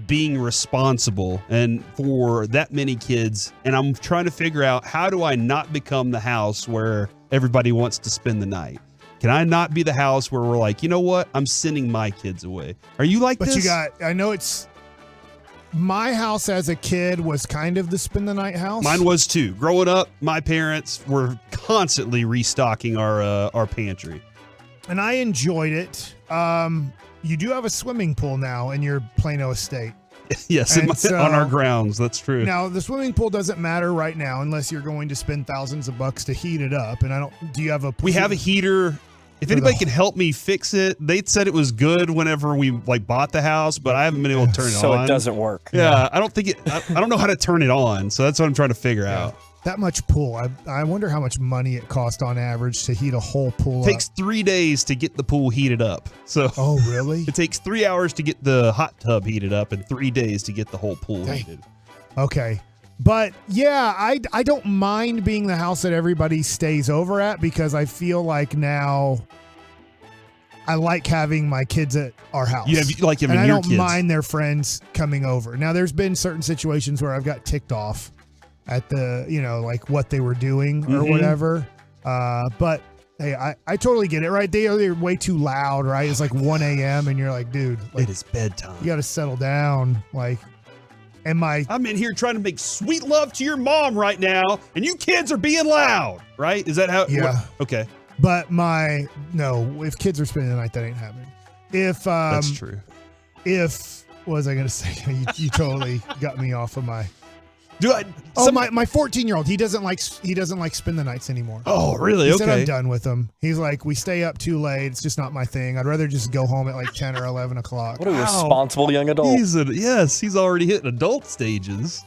being responsible and for that many kids, and I'm trying to figure out, how do I not become the house where everybody wants to spend the night? Can I not be the house where we're like, you know what, I'm sending my kids away? Are you like this? I know it's, my house as a kid was kind of the spend the night house. Mine was too. Growing up, my parents were constantly restocking our pantry, and I enjoyed it. You do have a swimming pool now in your Plano estate. Yes, on our grounds. That's true. Now, the swimming pool doesn't matter right now unless you're going to spend thousands of bucks to heat it up. And do you have a pool? We have a heater. If anybody can help me fix it, they said it was good whenever we bought the house, but I haven't been able to turn it on. So it doesn't work. Yeah, I don't know how to turn it on. So that's what I'm trying to figure out. That much pool. I wonder how much money it costs on average to heat a whole pool up. It takes 3 days to get the pool heated up. So oh, really? It takes 3 hours to get the hot tub heated up and 3 days to get the whole pool heated. Okay. But yeah, I don't mind being the house that everybody stays over at, because I feel like now I like having my kids at our house. You like having and your I don't kids. mind their friends coming over. Now, there's been certain situations where I've got ticked off at the, like what they were doing or whatever. But hey, I totally get it, right? They're way too loud, right? It's like 1 a.m. and you're like, dude, it is bedtime. You got to settle down. Like, I'm in here trying to make sweet love to your mom right now, and you kids are being loud, right? Is that how? Yeah. Okay. But if kids are spending the night, that ain't happening. That's true. What was I going to say? You totally got me off of my. My 14-year-old, he doesn't like spend the nights anymore. Oh, really? He said Okay. I'm done with them. He's like, we stay up too late. It's just not my thing. I'd rather just go home at like 10 or 11 o'clock. What a responsible young adult. He's already hitting adult stages.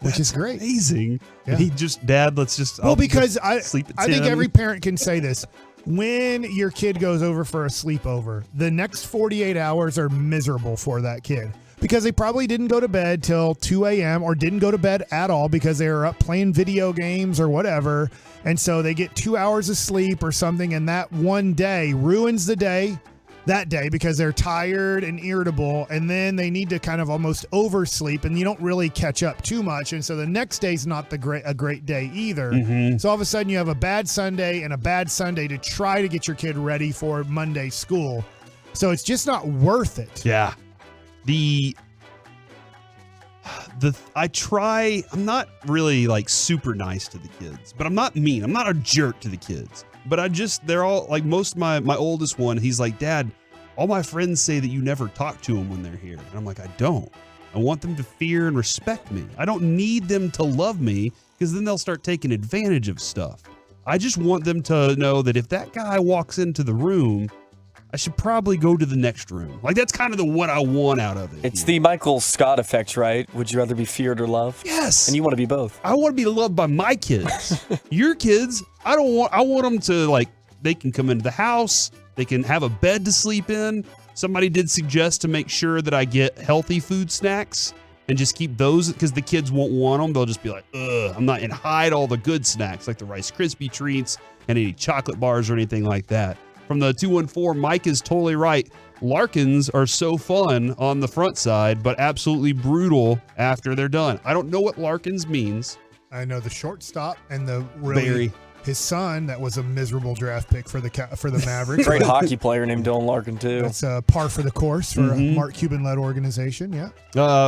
Which is great. Amazing. Yeah. He just, Dad, let's just. Well, because I sleep at I think 10. every parent can say this. When your kid goes over for a sleepover, the next 48 hours are miserable for that kid because they probably didn't go to bed till 2 a.m. or didn't go to bed at all because they were up playing video games or whatever. And so they get 2 hours of sleep or something, and that one day ruins the day. That day because they're tired and irritable, and then they need to kind of almost oversleep, and you don't really catch up too much, and so the next day's not a great day either. Mm-hmm. So all of a sudden you have a bad Sunday and a bad Sunday to try to get your kid ready for Monday school. So it's just not worth it. Yeah. I'm not really like super nice to the kids, but I'm not mean. I'm not a jerk to the kids. But they're all like most of my oldest one, he's like, Dad, all my friends say that you never talk to them when they're here. And I'm like, I don't. I want them to fear and respect me. I don't need them to love me because then they'll start taking advantage of stuff. I just want them to know that if that guy walks into the room, I should probably go to the next room. Like, that's kind of what I want out of it. It's the Michael Scott effect, right? Would you rather be feared or loved? Yes. And you want to be both. I want to be loved by my kids. Your kids, I want them to, like, they can come into the house. They can have a bed to sleep in. Somebody did suggest to make sure that I get healthy food snacks and just keep those because the kids won't want them. They'll just be like, ugh, I'm not, and hide all the good snacks like the Rice Krispie treats and any chocolate bars or anything like that. From the 214, Mike is totally right. Larkins are so fun on the front side, but absolutely brutal after they're done. I don't know what Larkins means. I know the shortstop and the Barry. His son, that was a miserable draft pick for the Mavericks. Great hockey player named Dylan Larkin, too. That's par for the course for a Mark Cuban-led organization, yeah.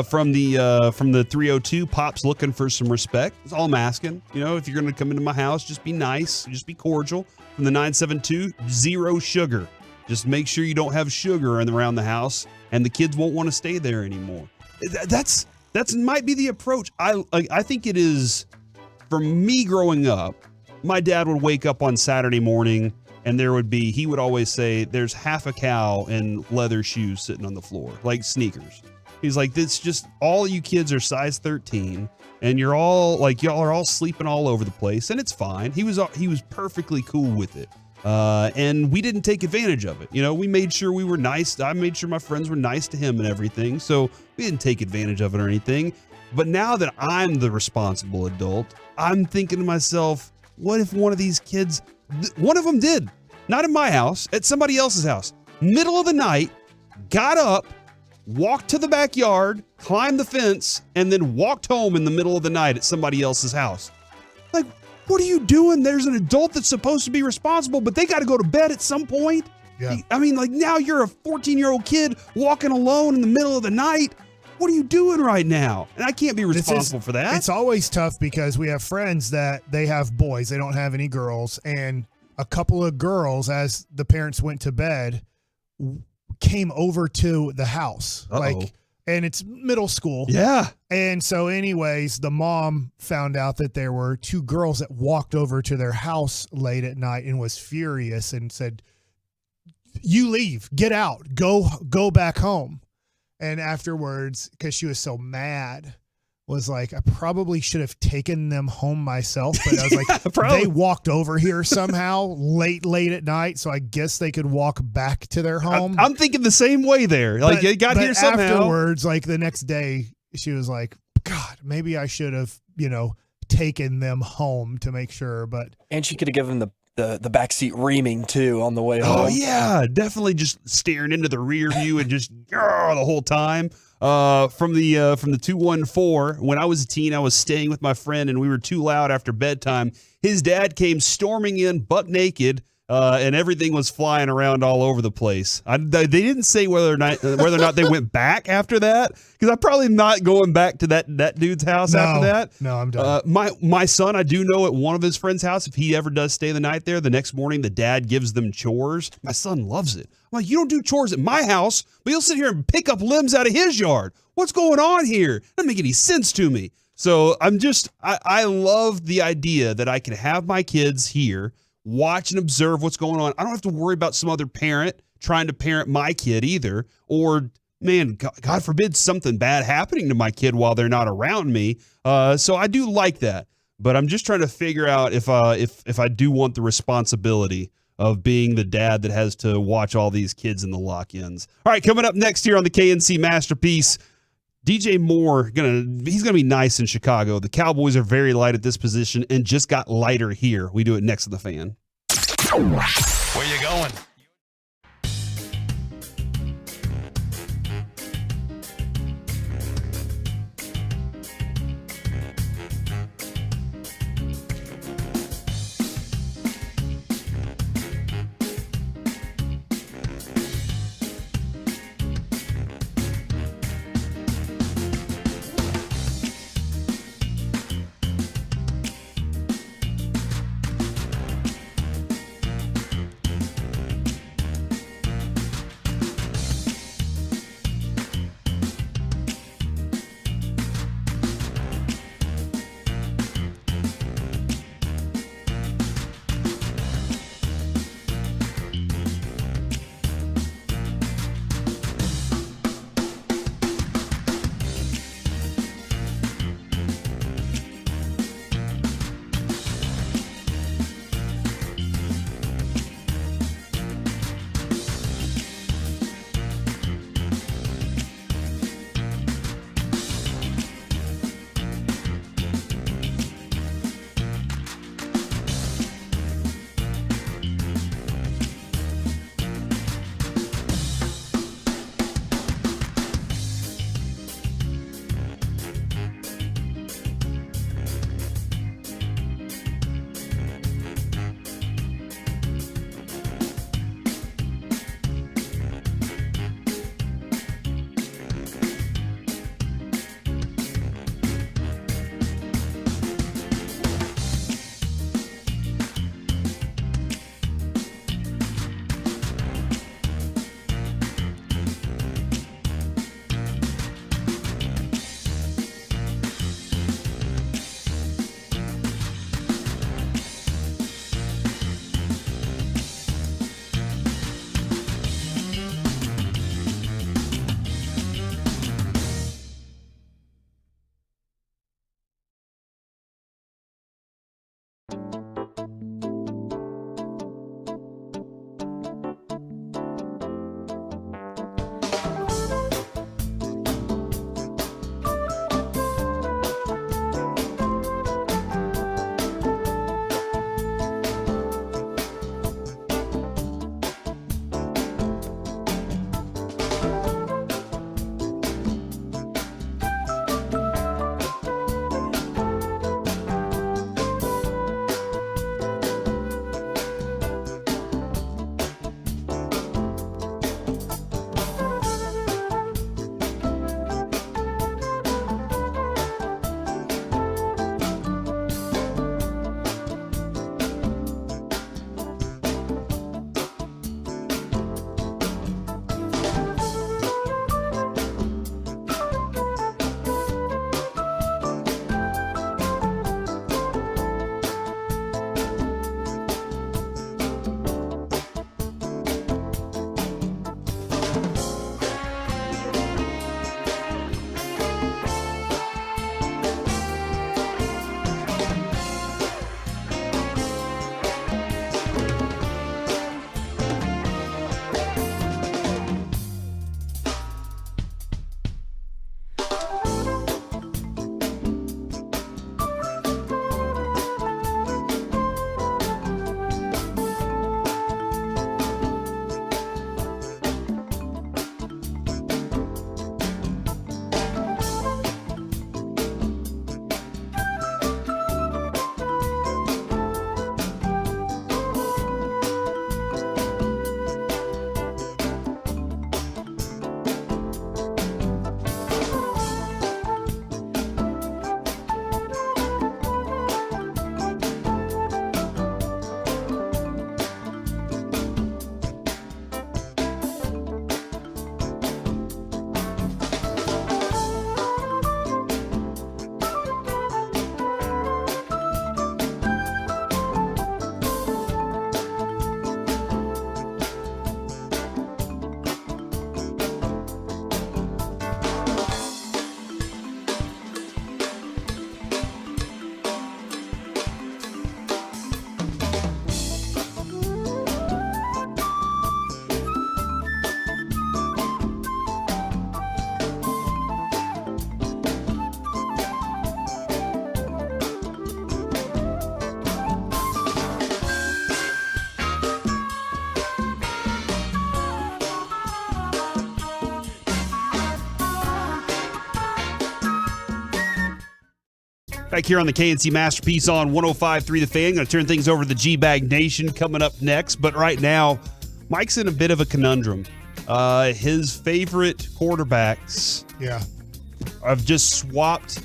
From the 302, Pop's looking for some respect. That's all I'm asking. You know, if you're going to come into my house, just be nice. Just be cordial. From the 972, 0 sugar. Just make sure you don't have sugar around the house, and the kids won't want to stay there anymore. That's might be the approach. I think it is, for me growing up, my dad would wake up on Saturday morning and he would always say, there's half a cow in leather shoes sitting on the floor, like sneakers. He's like, it's just all you kids are size 13 and y'all are all sleeping all over the place and it's fine. He was perfectly cool with it. And we didn't take advantage of it. You know, we made sure we were nice. I made sure my friends were nice to him and everything. So we didn't take advantage of it or anything. But now that I'm the responsible adult, I'm thinking to myself, what if one of these kids, one of them did, not in my house, at somebody else's house, middle of the night, got up, walked to the backyard, climbed the fence, and then walked home in the middle of the night at somebody else's house. Like, what are you doing? There's an adult that's supposed to be responsible, but they got to go to bed at some point. Yeah. I mean, like, now you're a 14-year-old kid walking alone in the middle of the night. What are you doing right now? And I can't be responsible for that. It's always tough because we have friends that they have boys. They don't have any girls. And a couple of girls, as the parents went to bed, came over to the house. And it's middle school. Yeah. And so anyways, the mom found out that there were 2 girls that walked over to their house late at night and was furious and said, you leave, get out, go back home. And afterwards, because she was so mad, was like, I probably should have taken them home myself. But I was like, they walked over here somehow late at night. So I guess they could walk back to their home. I'm thinking the same way there. Like, it got here somehow. Afterwards, like the next day, she was like, God, maybe I should have, taken them home to make sure. And she could have given the backseat reaming too on the way home. Oh yeah, definitely just staring into the rear view and just the whole time. From the 214, when I was a teen, I was staying with my friend and we were too loud after bedtime. His dad came storming in butt naked. And everything was flying around all over the place. They didn't say whether or not they went back after that, because I'm probably not going back to that dude's house after that. No, I'm done. My son, I do know at one of his friends' house, if he ever does stay the night there, the next morning the dad gives them chores. My son loves it. I'm like, you don't do chores at my house, but you'll sit here and pick up limbs out of his yard. What's going on here? Doesn't make any sense to me. So I love the idea that I can have my kids here, watch and observe what's going on. I don't have to worry about some other parent trying to parent my kid either, or man, God forbid something bad happening to my kid while they're not around me. So I do like that, but I'm just trying to figure out if I do want the responsibility of being the dad that has to watch all these kids in the lock-ins. All right, coming up next here on the KNC Masterpiece, DJ Moore, he's gonna be nice in Chicago. The Cowboys are very light at this position and just got lighter here. We do it next to the Fan. Where you going? Back here on the KNC Masterpiece on 105.3 The Fan. Going to turn things over to the G-Bag Nation coming up next. But right now, Mike's in a bit of a conundrum. His favorite quarterbacks have just swapped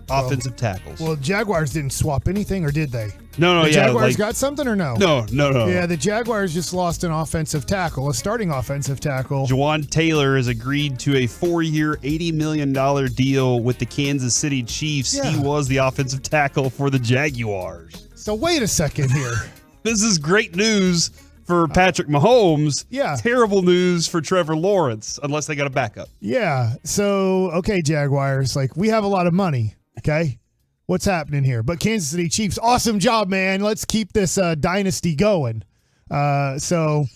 offensive tackles. Well, Jaguars didn't swap anything, or did they? No, the Jaguars got something or no? No. Yeah, the Jaguars just lost an offensive tackle, a starting offensive tackle. Juwan Taylor has agreed to a 4-year, $80 million deal with the Kansas City Chiefs. Yeah. He was the offensive tackle for the Jaguars. So wait a second here. This is great news for Patrick Mahomes. Yeah. Terrible news for Trevor Lawrence, unless they got a backup. Yeah. So, okay, Jaguars, we have a lot of money, okay? What's happening here? But Kansas City Chiefs, awesome job, man. Let's keep this dynasty going. So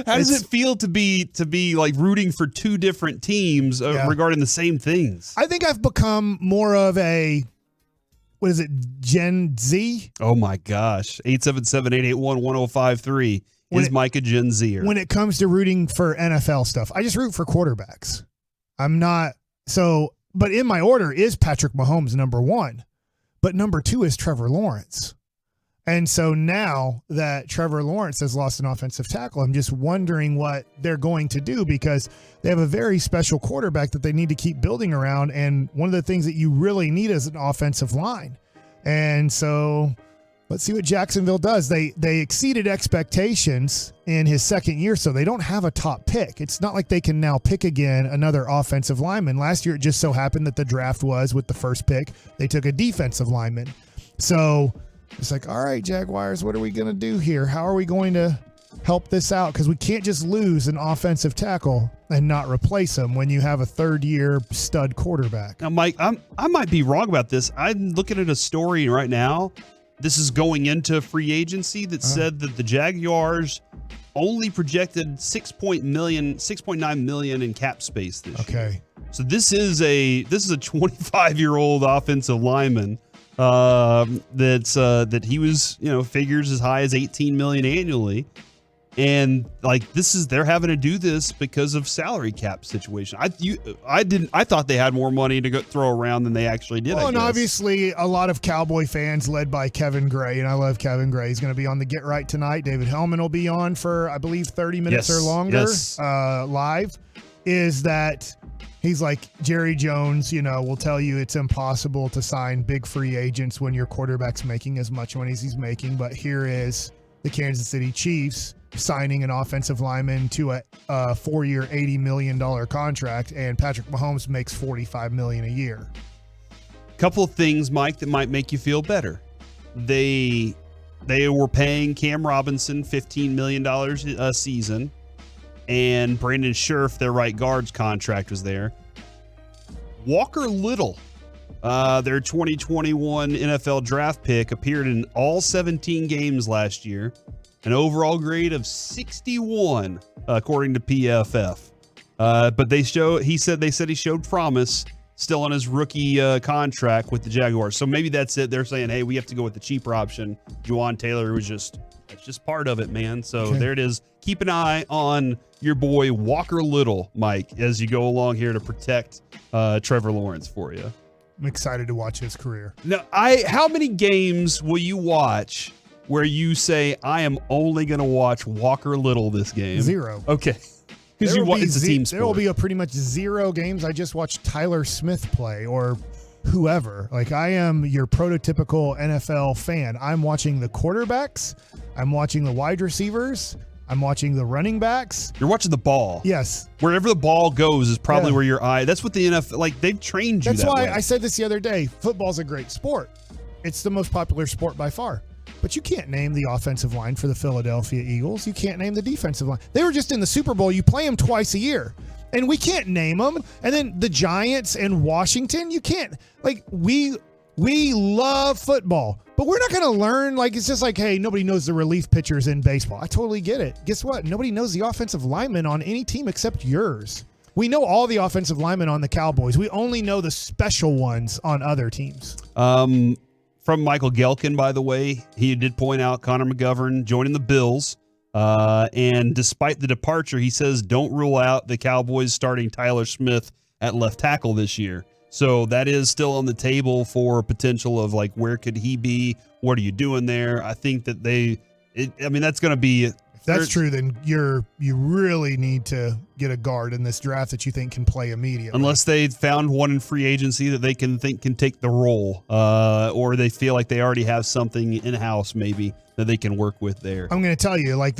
how does it feel to be like rooting for two different teams regarding the same things? I think I've become more of a, what is it, Gen Z? Oh my gosh. 877-881-1053. Is Mike a Gen Zer? When it comes to rooting for NFL stuff, I just root for quarterbacks. But in my order is Patrick Mahomes number 1. But number 2 is Trevor Lawrence. And so now that Trevor Lawrence has lost an offensive tackle, I'm just wondering what they're going to do, because they have a very special quarterback that they need to keep building around. And one of the things that you really need is an offensive line. And so let's see what Jacksonville does. They exceeded expectations in his second year, so they don't have a top pick. It's not like they can now pick again another offensive lineman. Last year, it just so happened that the draft was with the first pick. They took a defensive lineman. So it's like, all right, Jaguars, what are we going to do here? How are we going to help this out? Because we can't just lose an offensive tackle and not replace him when you have a third-year stud quarterback. Now, Mike, I might be wrong about this. I'm looking at a story right now. This is going into free agency that said that the Jaguars only projected $6.9 million in cap space this year. So this is a 25-year-old offensive lineman that he was, figures as high as $18 million annually. And they're having to do this because of salary cap situation. I thought they had more money to go throw around than they actually did. Well, and obviously a lot of Cowboy fans led by Kevin Gray, and I love Kevin Gray. He's going to be on the Get Right tonight. David Hellman will be on for, I believe, 30 minutes or longer live. Is that he's like, Jerry Jones, will tell you it's impossible to sign big free agents when your quarterback's making as much money as he's making. But here is the Kansas City Chiefs signing an offensive lineman to a 4-year, $80 million contract, and Patrick Mahomes makes $45 million a year. Couple of things, Mike, that might make you feel better. They were paying Cam Robinson $15 million a season, and Brandon Scherf, their right guard's contract was there. Walker Little, their 2021 NFL draft pick, appeared in all 17 games last year. An overall grade of 61, according to PFF. But they said he showed promise still on his rookie contract with the Jaguars. So maybe that's it. They're saying, hey, we have to go with the cheaper option. Juwan Taylor was that's just part of it, man. So there it is. Keep an eye on your boy Walker Little, Mike, as you go along here to protect Trevor Lawrence for you. I'm excited to watch his career. Now, how many games will you watch where you say, I am only going to watch Walker Little this game? 0. Okay. Because it's a team sport. There will be pretty much 0 games. I just watched Tyler Smith play or whoever. I am your prototypical NFL fan. I'm watching the quarterbacks. I'm watching the wide receivers. I'm watching the running backs. You're watching the ball. Yes. Wherever the ball goes is probably where your eye. That's what the NFL, they've trained you That's that why way. I said this the other day. Football's a great sport. It's the most popular sport by far. But you can't name the offensive line for the Philadelphia Eagles. You can't name the defensive line. They were just in the Super Bowl. You play them twice a year. And we can't name them. And then the Giants and Washington, you can't. We love football. But we're not going to learn. It's just hey, nobody knows the relief pitchers in baseball. I totally get it. Guess what? Nobody knows the offensive linemen on any team except yours. We know all the offensive linemen on the Cowboys. We only know the special ones on other teams. From Michael Gelkin, by the way, he did point out Connor McGovern joining the Bills. And despite the departure, he says don't rule out the Cowboys starting Tyler Smith at left tackle this year. So that is still on the table for potential of like, where could he be? What are you doing there? I think that that's going to be. If that's true, then you really need to get a guard in this draft that you think can play immediately. Unless they found one in free agency that they can take the role, or they feel like they already have something in house maybe that they can work with there. I'm going to tell you, like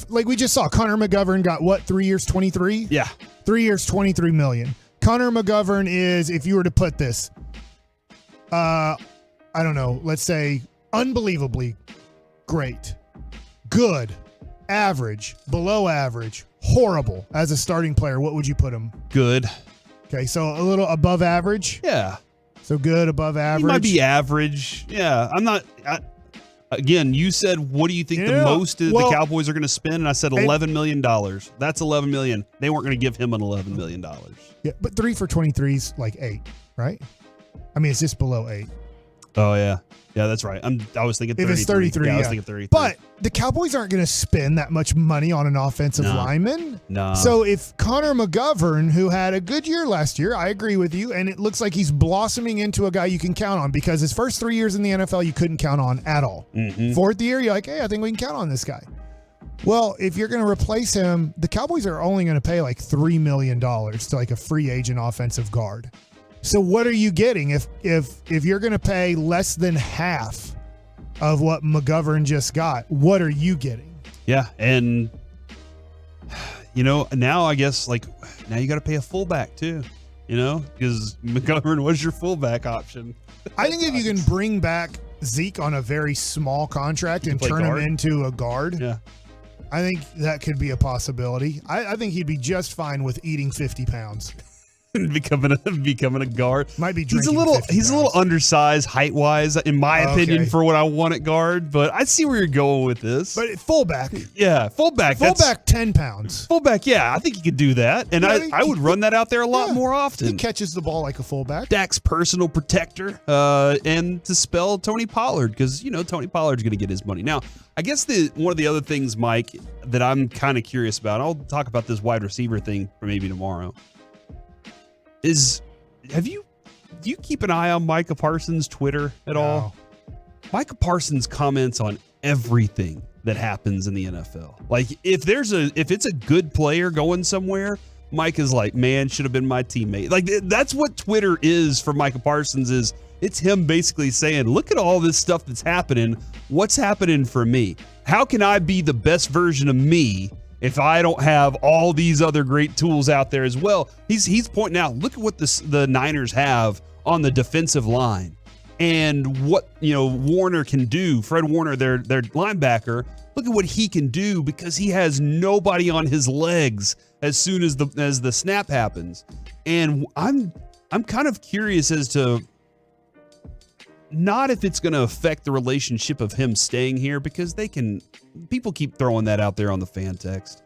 like we just saw, Connor McGovern got what, 3 years, 23? Yeah, 3 years, $23 million. Connor McGovern is, if you were to put this, I don't know, let's say unbelievably great, good, average, below average, horrible as a starting player, what would you put him? Good. Okay, so a little above average? Yeah. So good, above average? He might be average. Yeah, I'm not. Again, you said, what do you think the most the Cowboys are going to spend? And I said $11 million. That's $11 million. They weren't going to give him an $11 million. Yeah, but 3 for 23 is like 8, right? I mean, it's just below 8. Oh, yeah. Yeah, that's right. I was thinking 33. If it's 33, I was thinking 33. But the Cowboys aren't going to spend that much money on an offensive lineman. No. So if Connor McGovern, who had a good year last year, I agree with you, and it looks like he's blossoming into a guy you can count on, because his first 3 years in the NFL you couldn't count on at all. Mm-hmm. Fourth year, you're like, hey, I think we can count on this guy. Well, if you're going to replace him, the Cowboys are only going to pay like $3 million to like a free agent offensive guard. So what are you getting if you're going to pay less than half of what McGovern just got? What are you getting? Yeah, and now I guess now you got to pay a fullback too, because McGovern was your fullback option. I think if you can bring back Zeke on a very small contract and turn him into a guard, yeah, I think that could be a possibility. I think he'd be just fine with eating 50 pounds. becoming a guard. Might be he's a little undersized height wise, in my opinion, for what I want at guard. But I see where you're going with this. But fullback, yeah, fullback, 10 pounds. Fullback, yeah, I think he could do that, and I would run that out there a lot more often. He catches the ball like a fullback. Dak's personal protector, and to spell Tony Pollard, because Tony Pollard's going to get his money now. I guess one of the other things, Mike, that I'm kind of curious about, I'll talk about this wide receiver thing for maybe tomorrow, is do you keep an eye on Micah Parsons' Twitter at all? Micah Parsons comments on everything that happens in the NFL. Like if it's a good player going somewhere, Mike is like, man, should have been my teammate. Like that's what Twitter is for Micah Parsons. Is it's him basically saying, look at all this stuff that's happening. What's happening for me? How can I be the best version of me if I don't have all these other great tools out there as well? He's pointing out, look at what the Niners have on the defensive line and what Warner can do. Fred Warner, their linebacker, look at what he can do because he has nobody on his legs as soon as the snap happens. And I'm kind of curious as to not if it's going to affect the relationship of him staying here, because people keep throwing that out there on the fan text.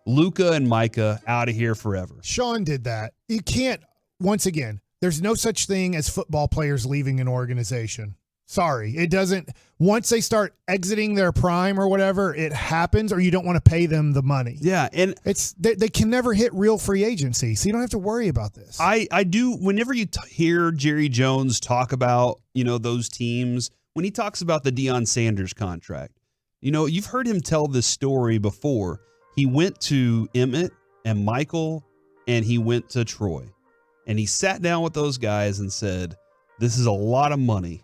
Luka and Micah out of here forever. Sean did that. You can't, once again, there's no such thing as football players leaving an organization. Sorry, it doesn't. Once they start exiting their prime or whatever, it happens, or you don't want to pay them the money. Yeah, and they can never hit real free agency, so you don't have to worry about this. I do. Whenever you hear Jerry Jones talk about those teams, when he talks about the Deion Sanders contract, you've heard him tell this story before. He went to Emmett and Michael, and he went to Troy, and he sat down with those guys and said, "This is a lot of money.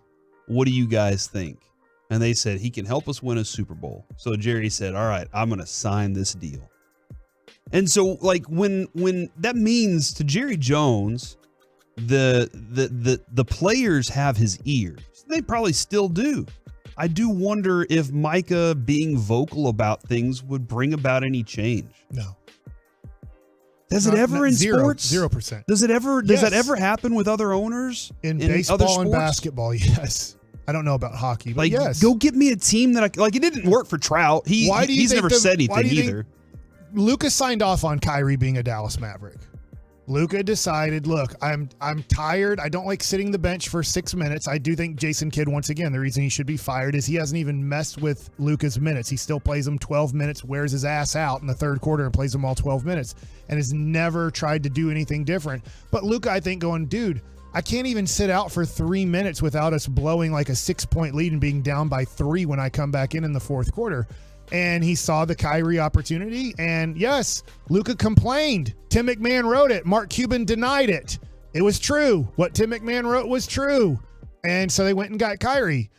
What do you guys think?" And they said, he can help us win a Super Bowl. So Jerry said, all right, I'm going to sign this deal. And so when that means to Jerry Jones, the players have his ear. They probably still do. I do wonder if Micah being vocal about things would bring about any change. No. Does it ever in sports? 0%. Does that ever happen with other owners? In baseball and basketball, yes. I don't know about hockey, but yes. Go get me a team that it didn't work for Trout. He's never said anything either. Lucas signed off on Kyrie being a Dallas Maverick. Luka decided, look, I'm tired. I don't like sitting the bench for 6 minutes. I do think Jason Kidd, once again, the reason he should be fired is he hasn't even messed with Luka's minutes. He still plays them 12 minutes, wears his ass out in the third quarter and plays them all 12 minutes and has never tried to do anything different. But Luka, I think, going, dude, I can't even sit out for 3 minutes without us blowing like a 6-point lead and being down by 3 when I come back in the fourth quarter. And he saw the Kyrie opportunity. And yes, Luka complained. Tim McMahon wrote it. Mark Cuban denied it. It was true. What Tim McMahon wrote was true. And so they went and got Kyrie.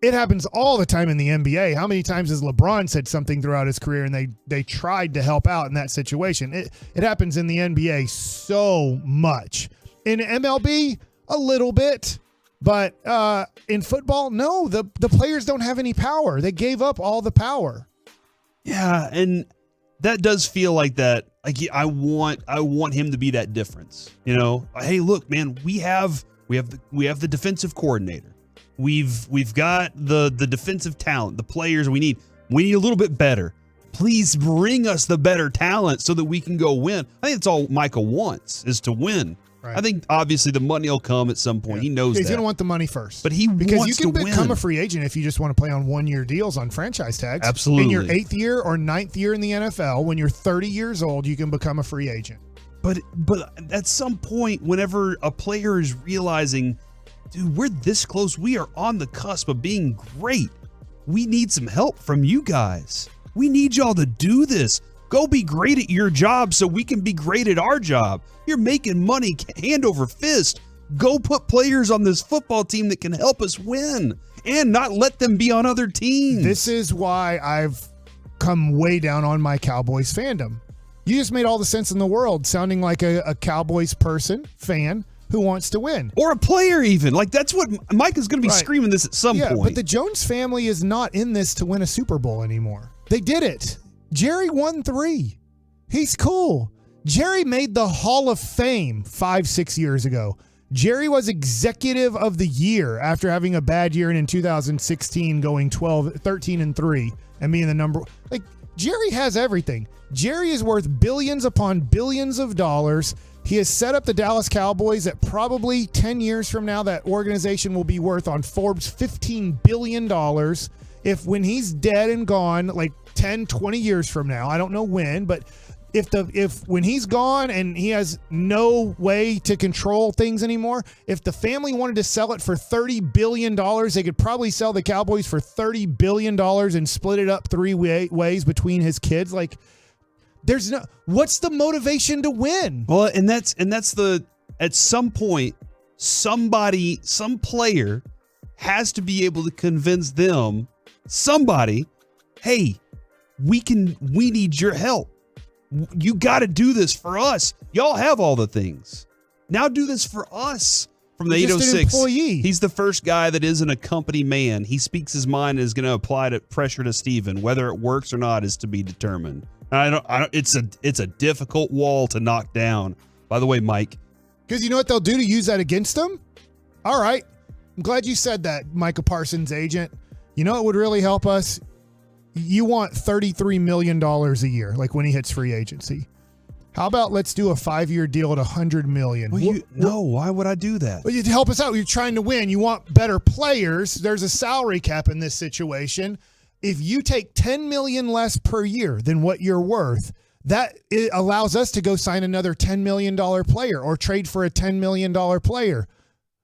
It happens all the time in the NBA. How many times has LeBron said something throughout his career and they tried to help out in that situation? It happens in the NBA so much. In MLB, a little bit. But in football, no, the players don't have any power. They gave up all the power. Yeah, and that does feel like that. Like I want him to be that difference. You know, hey, look, man, we have the defensive coordinator. We've got the defensive talent, the players we need. We need a little bit better. Please bring us the better talent so that we can go win. I think that's all Micah wants is to win. Right. I think obviously the money will come at some point. Yeah. He knows he's that. going to want the money first. But he because wants you can to become win. a free agent if you just want to play on 1-year deals on franchise tags. Absolutely. In your 8th year or 9th year in the NFL, when you're 30 years old, you can become a free agent. But at some point, whenever a player is realizing, dude, we're this close, we are on the cusp of being great. We need some help from you guys. We need y'all to do this. Go be great at your job so we can be great at our job. You're making money hand over fist. Go put players on this football team that can help us win and not let them be on other teams. This is why I've come way down on my Cowboys fandom. You just made all the sense in the world, sounding like a Cowboys fan who wants to win. Or a player even. Like that's what Mike is going to be screaming this at some point. But the Jones family is not in this to win a Super Bowl anymore. They did it. Jerry won 3. He's cool. Jerry made the Hall of Fame 5-6 years ago. Jerry was executive of the year after having a bad year and in 2016 going 13-3 and being the number. Like Jerry has everything. Jerry is worth billions upon billions of dollars. He has set up the Dallas Cowboys that probably 10 years from now, that organization will be worth on Forbes $15 billion. If when he's dead and gone, like 10, 20 years from now, I don't know when, but if when he's gone and he has no way to control things anymore, if the family wanted to sell it for $30 billion, they could probably sell the Cowboys for $30 billion and split it up 3 ways between his kids. Like, what's the motivation to win? Well, and that's at some point, some player has to be able to convince somebody, hey, we need your help. You got to do this for us. Y'all have all the things. Now do this for us. From the 806, he's the first guy that isn't a company man. He speaks his mind and is going to apply to pressure to Steven. Whether it works or not is to be determined. It's a difficult wall to knock down. By the way, Mike. Because you know what they'll do to use that against him? All right. I'm glad you said that, Micah Parsons' agent. You know what would really help us? You want $33 million a year, like when he hits free agency. How about let's do a 5-year deal at $100 million? Well, why would I do that? Well, you'd help us out. You're trying to win. You want better players. There's a salary cap in this situation. If you take $10 million less per year than what you're worth, that it allows us to go sign another $10 million player or trade for a $10 million player.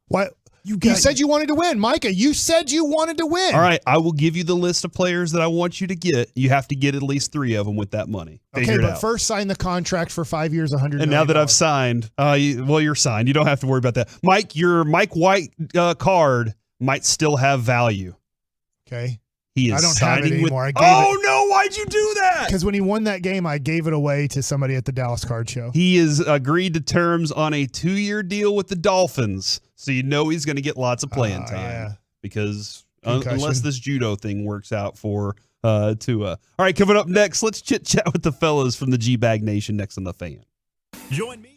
What? You said you wanted to win, Micah. You said you wanted to win. All right, I will give you the list of players that I want you to get. You have to get at least 3 of them with that money. Okay, but first sign the contract for 5 years, $100 million. And now that I've signed, you're signed. You don't have to worry about that. Mike, your Mike White card might still have value. Okay. He is I don't signing have it anymore. with. No! Why'd you do that? Because when he won that game, I gave it away to somebody at the Dallas Card Show. He has agreed to terms on a 2-year deal with the Dolphins, so you know he's going to get lots of playing time. Yeah. Because unless this judo thing works out for Tua. All right, coming up next, let's chit chat with the fellas from the G-Bag Nation next on The Fan. Join me.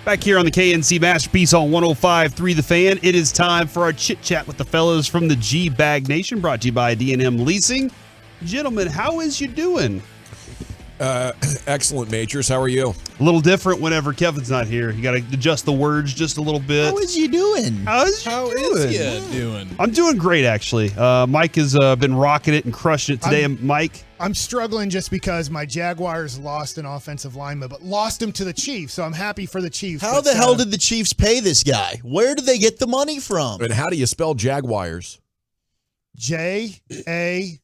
Back here on the KNC Masterpiece on 105.3 The Fan, it is time for our chit-chat with the fellas from the G-Bag Nation, brought to you by D&M Leasing. Gentlemen, how is you doing? Excellent, Majors. How are you? A little different whenever Kevin's not here. You got to adjust the words just a little bit. How is you doing? How is you doing? I'm doing great, actually. Mike has been rocking it and crushing it today. Mike? I'm struggling just because my Jaguars lost an offensive lineman, but lost him to the Chiefs, so I'm happy for the Chiefs. How the hell did the Chiefs pay this guy? Where did they get the money from? And how do you spell Jaguars? Jagwires.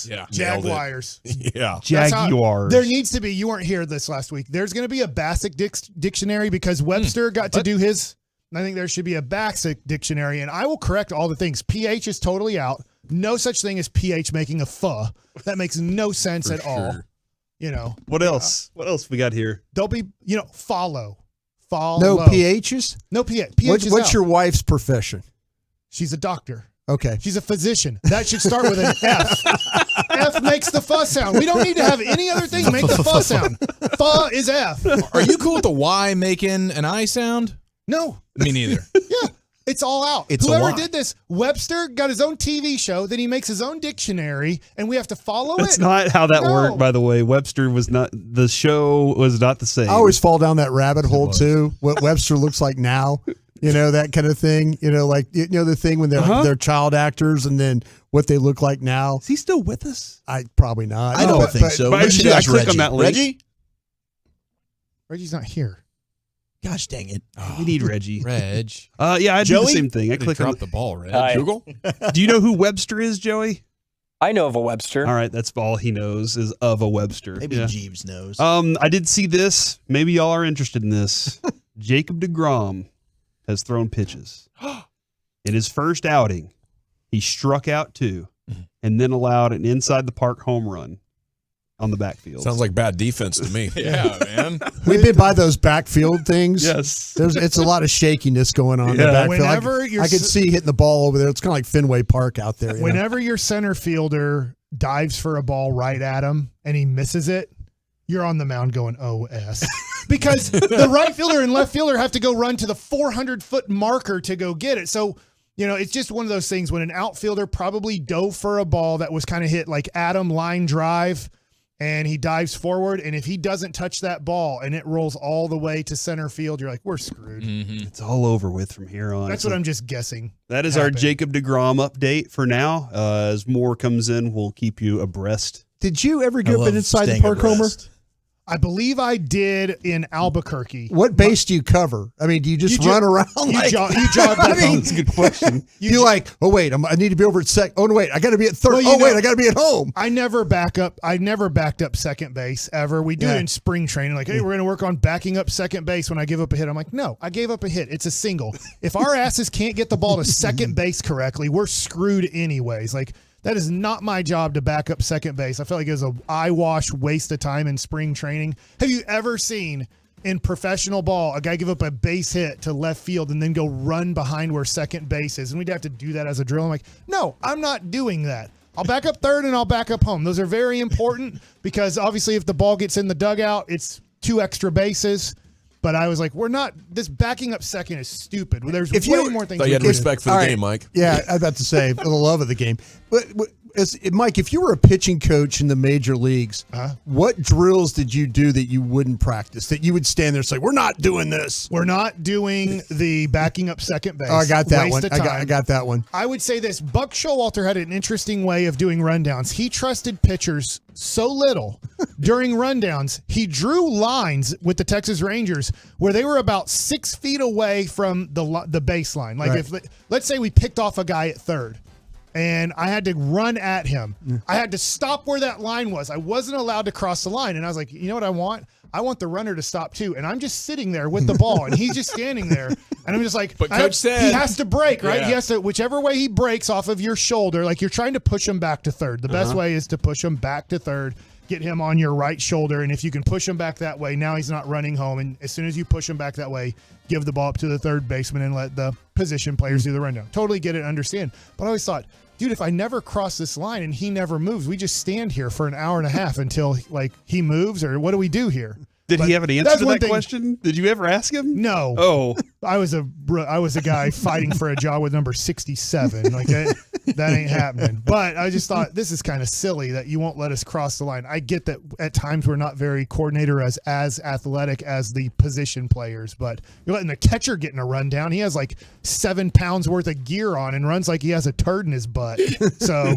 Yeah. Jaguars. Yeah. Jaguars. There needs to be, you weren't here this last week, there's going to be a basic dictionary because Webster got to do his. I think there should be a basic dictionary, and I will correct all the things. PH is totally out. No such thing as PH making a fuh. That makes no sense at all. You know. What else? What else we got here? There'll be, follow. No PHs? No PH. What's your wife's profession? She's a doctor. Okay. She's a physician. That should start with an F. F makes the fuh sound. We don't need to have any other thing make the fuh sound. Fuh is F. Are you cool with the Y making an I sound? No. Me neither. Yeah. It's all out. It's a Whoever lie. did this, Webster got his own TV show, then he makes his own dictionary, and we have to follow That's it. not how that No. worked, by the way. Webster was not, the show was not the same. I always fall down that rabbit hole too. What Webster looks like now, that kind of thing. The thing when they're child actors, and then what they look like now. Is he still with us? I probably not. I don't think so. But I should ask click on that link. Reggie? Reggie's not here. Gosh dang it. We need Reggie. Reg. Yeah, I do Joey? the same thing. I They click on dropped the ball, Reg. Hi. Google? Do you know who Webster is, Joey? I know of a Webster. All right, that's all he knows is of a Webster. Maybe Yeah. Jeeves knows. I did see this. Maybe y'all are interested in this. Jacob deGrom has thrown pitches. In his first outing, he struck out 2 and then allowed an inside the park home run on the backfield. Sounds like bad defense to me. Yeah, man. We've been by those backfield things. Yes. It's a lot of shakiness going on in the Yeah. backfield. Whenever you're I could see hitting the ball over there. It's kind of like Fenway Park out there. Whenever your center fielder dives for a ball right at him and he misses it, you're on the mound going OS. Because the right fielder and left fielder have to go run to the 400-foot marker to go get it. So, it's just one of those things when an outfielder probably dove for a ball that was kind of hit like Adam line drive, and he dives forward, and if he doesn't touch that ball and it rolls all the way to center field, you're like, we're screwed. It's all over with from here on. That's what I'm just guessing. That is our happened. Jacob deGrom update for now. As more comes in, we'll keep you abreast. Did you ever get I up love inside the staying park, Homer? abreast. I believe I did in Albuquerque. What base do you cover? I mean, do you just run around? You jog back home. That's a good question. You're like, oh wait, I need to be over at second. Oh no, wait, I got to be at third. Well, wait, I got to be at home. I never backed up second base ever. We do it in spring training. Like, hey, we're going to work on backing up second base when I give up a hit. I'm like, no, I gave up a hit. It's a single. If our asses can't get the ball to second base correctly, we're screwed anyways. Like, that is not my job to back up second base. I felt like it was an eyewash waste of time in spring training. Have you ever seen in professional ball a guy give up a base hit to left field and then go run behind where second base is? And we'd have to do that as a drill. I'm like, no, I'm not doing that. I'll back up third and I'll back up home. Those are very important because obviously if the ball gets in the dugout, it's 2 extra bases. But I was like, this backing up second is stupid. There's way more things. Thought you had respect for the game, Mike. Yeah, I was about to say, for the love of the game. But Mike, if you were a pitching coach in the major leagues, what drills did you do that you wouldn't practice? That you would stand there and say, we're not doing this. We're not doing the backing up second base. Oh, I got that Waste one. of I got that one. I would say this. Buck Showalter had an interesting way of doing rundowns. He trusted pitchers so little during rundowns. He drew lines with the Texas Rangers where they were about 6 feet away from the baseline. Like if let's say we picked off a guy at third and I had to run at him. I had to stop where that line was. I wasn't allowed to cross the line. And I was like, you know what I want? I want the runner to stop too. And I'm just sitting there with the ball and he's just standing there. And I'm just like, But Coach said he has to break, right? Yeah. He has to, whichever way he breaks off of your shoulder, like you're trying to push him back to third. The best way is to push him back to third, get him on your right shoulder. And if you can push him back that way, now he's not running home. And as soon as you push him back that way, give the ball up to the third baseman and let the position players do the rundown. Totally get it, understand. But I always thought, dude, if I never cross this line and he never moves, we just stand here for an hour and a half until like he moves, or what do we do here? Did he have an answer to that thing. question? Did you ever ask him? No. Oh. I was a guy fighting for a job with number 67. Like that ain't happening. But I just thought this is kind of silly that you won't let us cross the line. I get that at times we're not very coordinator as athletic as the position players, but you're letting the catcher get in a rundown. He has like 7 pounds worth of gear on and runs like he has a turd in his butt. So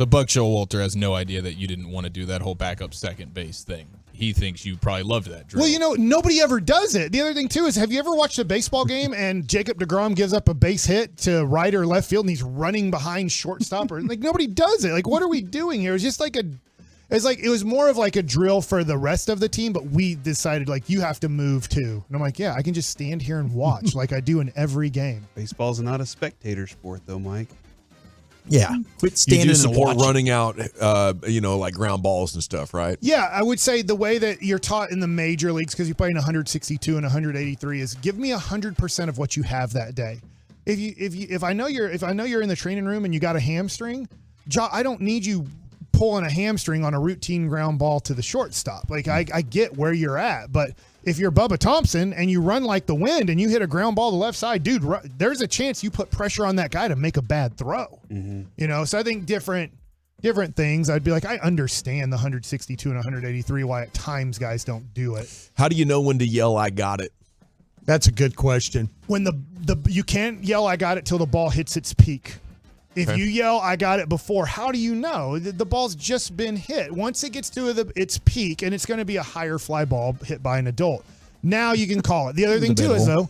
Buck Showalter has no idea that you didn't want to do that whole backup second base thing. He thinks you probably loved that drill. Well, nobody ever does it. The other thing, too, is have you ever watched a baseball game and Jacob deGrom gives up a base hit to right or left field and he's running behind shortstop? Or like nobody does it. Like, what are we doing here? It's just like it was more of like a drill for the rest of the team, but we decided like you have to move too. And I'm like, yeah, I can just stand here and watch like I do in every game. Baseball's not a spectator sport, though, Mike. Yeah, quit standing you do and support watching. running out, like ground balls and stuff, right? Yeah, I would say the way that you're taught in the major leagues, because you play in 162 and 183, is give me 100% of what you have that day. If I know you're in the training room and you got a hamstring, I don't need you pulling a hamstring on a routine ground ball to the shortstop. Like, I get where you're at, but if you're Bubba Thompson and you run like the wind and you hit a ground ball to the left side, dude, there's a chance you put pressure on that guy to make a bad throw. You know, so I think different things. I'd be like, I understand the 162 and 183, why at times guys don't do it. How do you know when to yell, I got it? That's a good question. When you can't yell, I got it till the ball hits its peak. If you yell, I got it before, how do you know? The ball's just been hit. Once it gets to its peak, and it's going to be a higher fly ball hit by an adult, now you can call it. The other thing, too, is, though,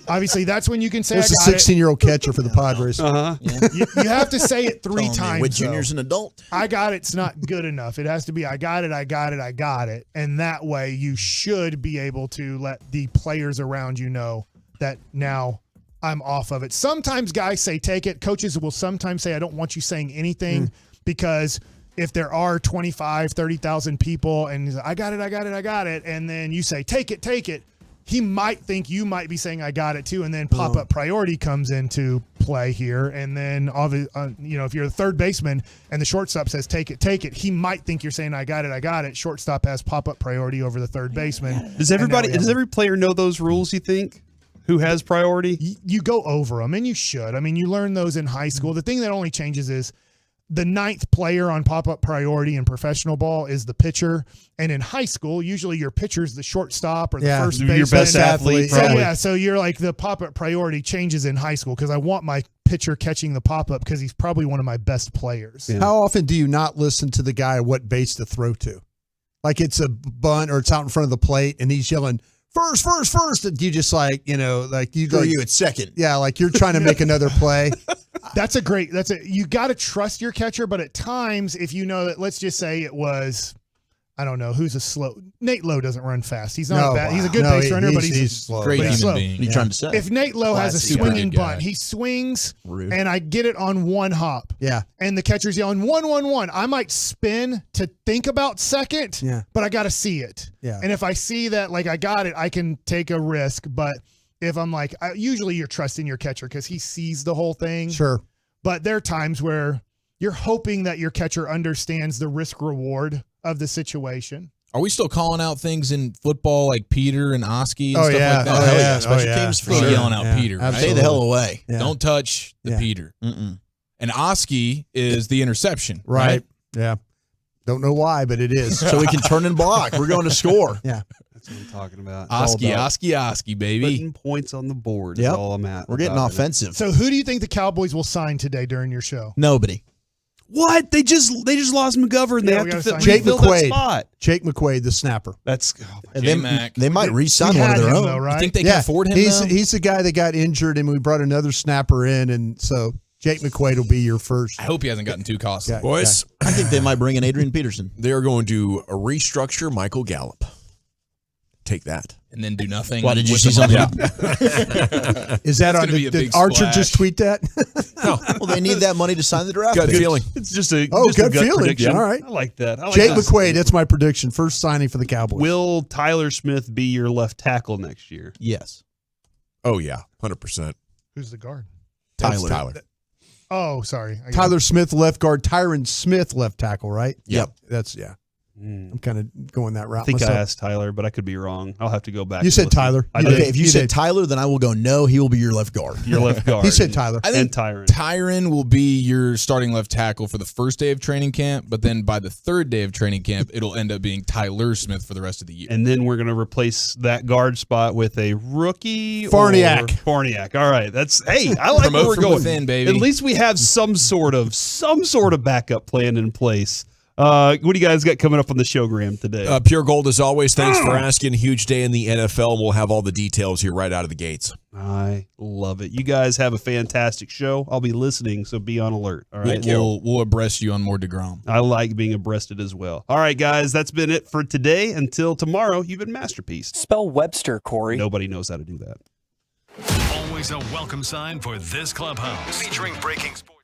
obviously, that's when you can say, There's I got a 16-year-old catcher for the Padres. You have to say it 3 times. With junior's an adult. I got it's not good enough. It has to be, I got it, I got it, I got it. And that way you should be able to let the players around you know that now I'm off of it. Sometimes guys say take it. Coaches will sometimes say, I don't want you saying anything because if there are 25, 30,000 people and he's like, I got it. And then you say, take it. He might think you might be saying I got it too, and then pop-up priority comes into play here. And then, if you're the third baseman and the shortstop says take it, he might think you're saying I got it. Shortstop has pop-up priority over the third baseman. Does every player know those rules, you think? Who has priority? You go over them, and you should. I mean, you learn those in high school. The thing that only changes is the 9th player on pop-up priority in professional ball is the pitcher. And in high school, usually your pitcher's the shortstop or the first baseman. Your best athlete. So you're like the pop-up priority changes in high school because I want my pitcher catching the pop-up because he's probably one of my best players. Yeah. How often do you not listen to the guy what base to throw to? Like it's a bunt or it's out in front of the plate and he's yelling, first. And you just you at second. Yeah, like you're trying to make another play. You got to trust your catcher, but at times, if you know that, let's just say it was, I don't know, Nate Lowe doesn't run fast. He's not bad. He's a good base runner, but he's slow. Great human slow. being. What are you trying to say? If Nate Lowe has a swinging bunt, he swings and I get it on one hop. Yeah. And the catcher's yelling 1-1-1. I might spin to think about second, but I got to see it. Yeah. And if I see that, like I got it, I can take a risk. But if I'm like, usually you're trusting your catcher because he sees the whole thing. Sure. But there are times where you're hoping that your catcher understands the risk reward of the situation. Are we still calling out things in football like Peter and Oski and stuff like that? Oh, yeah. Special teams for sure. Yelling out Peter. Right? Stay the hell away. Yeah. Don't touch the Peter. And Oski is the interception. Right. Yeah. Don't know why, but it is. So we can turn and block. We're going to score. Yeah. That's what I'm talking about. Oski, baby. Putting points on the board is all I'm at. We're getting offensive. So who do you think the Cowboys will sign today during your show? Nobody. What? They just lost McGovern. They have to Jake refill that McQuaid. spot. Jake McQuaid, the snapper. That's they might re-sign one of their own. Though, right? You think they can afford him? He's the guy that got injured, and we brought another snapper in, and so Jake McQuaid will be your first. I hope he hasn't gotten too costly. Boys, I think they might bring in Adrian Peterson. They are going to restructure Michael Gallup. Take that. And then do nothing. Why did you see something? Is that on did Archer just tweet that? No. Well, they need that money to sign the draft. Gut feeling. It's just a gut feeling. prediction. All right. I like that. Jake McQuaid, that's my prediction. First signing for the Cowboys. Will Tyler Smith be your left tackle next year? Yes. Oh, yeah. 100%. Who's the guard? Tyler. Oh, sorry. Tyler Smith, left guard. Tyron Smith, left tackle, right? Yep. That's, I'm kind of going that route I think myself. I asked Tyler, but I could be wrong. I'll have to go back. You said Tyler. Okay, if you said Tyler, then I will go, no, he will be your left guard. Your left guard. He said Tyler. I think Tyron. Tyron will be your starting left tackle for the first day of training camp, but then by the third day of training camp, it'll end up being Tyler Smith for the rest of the year. And then we're going to replace that guard spot with a rookie. Farniak. Farniak. All right. I like where we're from going. Within, baby. At least we have some sort of backup plan in place. What do you guys got coming up on the show, Graham, today? Pure Gold, as always. Thanks for asking. Huge day in the NFL. We'll have all the details here right out of the gates. I love it. You guys have a fantastic show. I'll be listening, so be on alert. All right. We'll abreast you on more DeGrom. I like being abreasted as well. All right, guys, that's been it for today. Until tomorrow, you've been Masterpiece. Spell Webster, Corey. Nobody knows how to do that. Always a welcome sign for this clubhouse. Featuring breaking sports.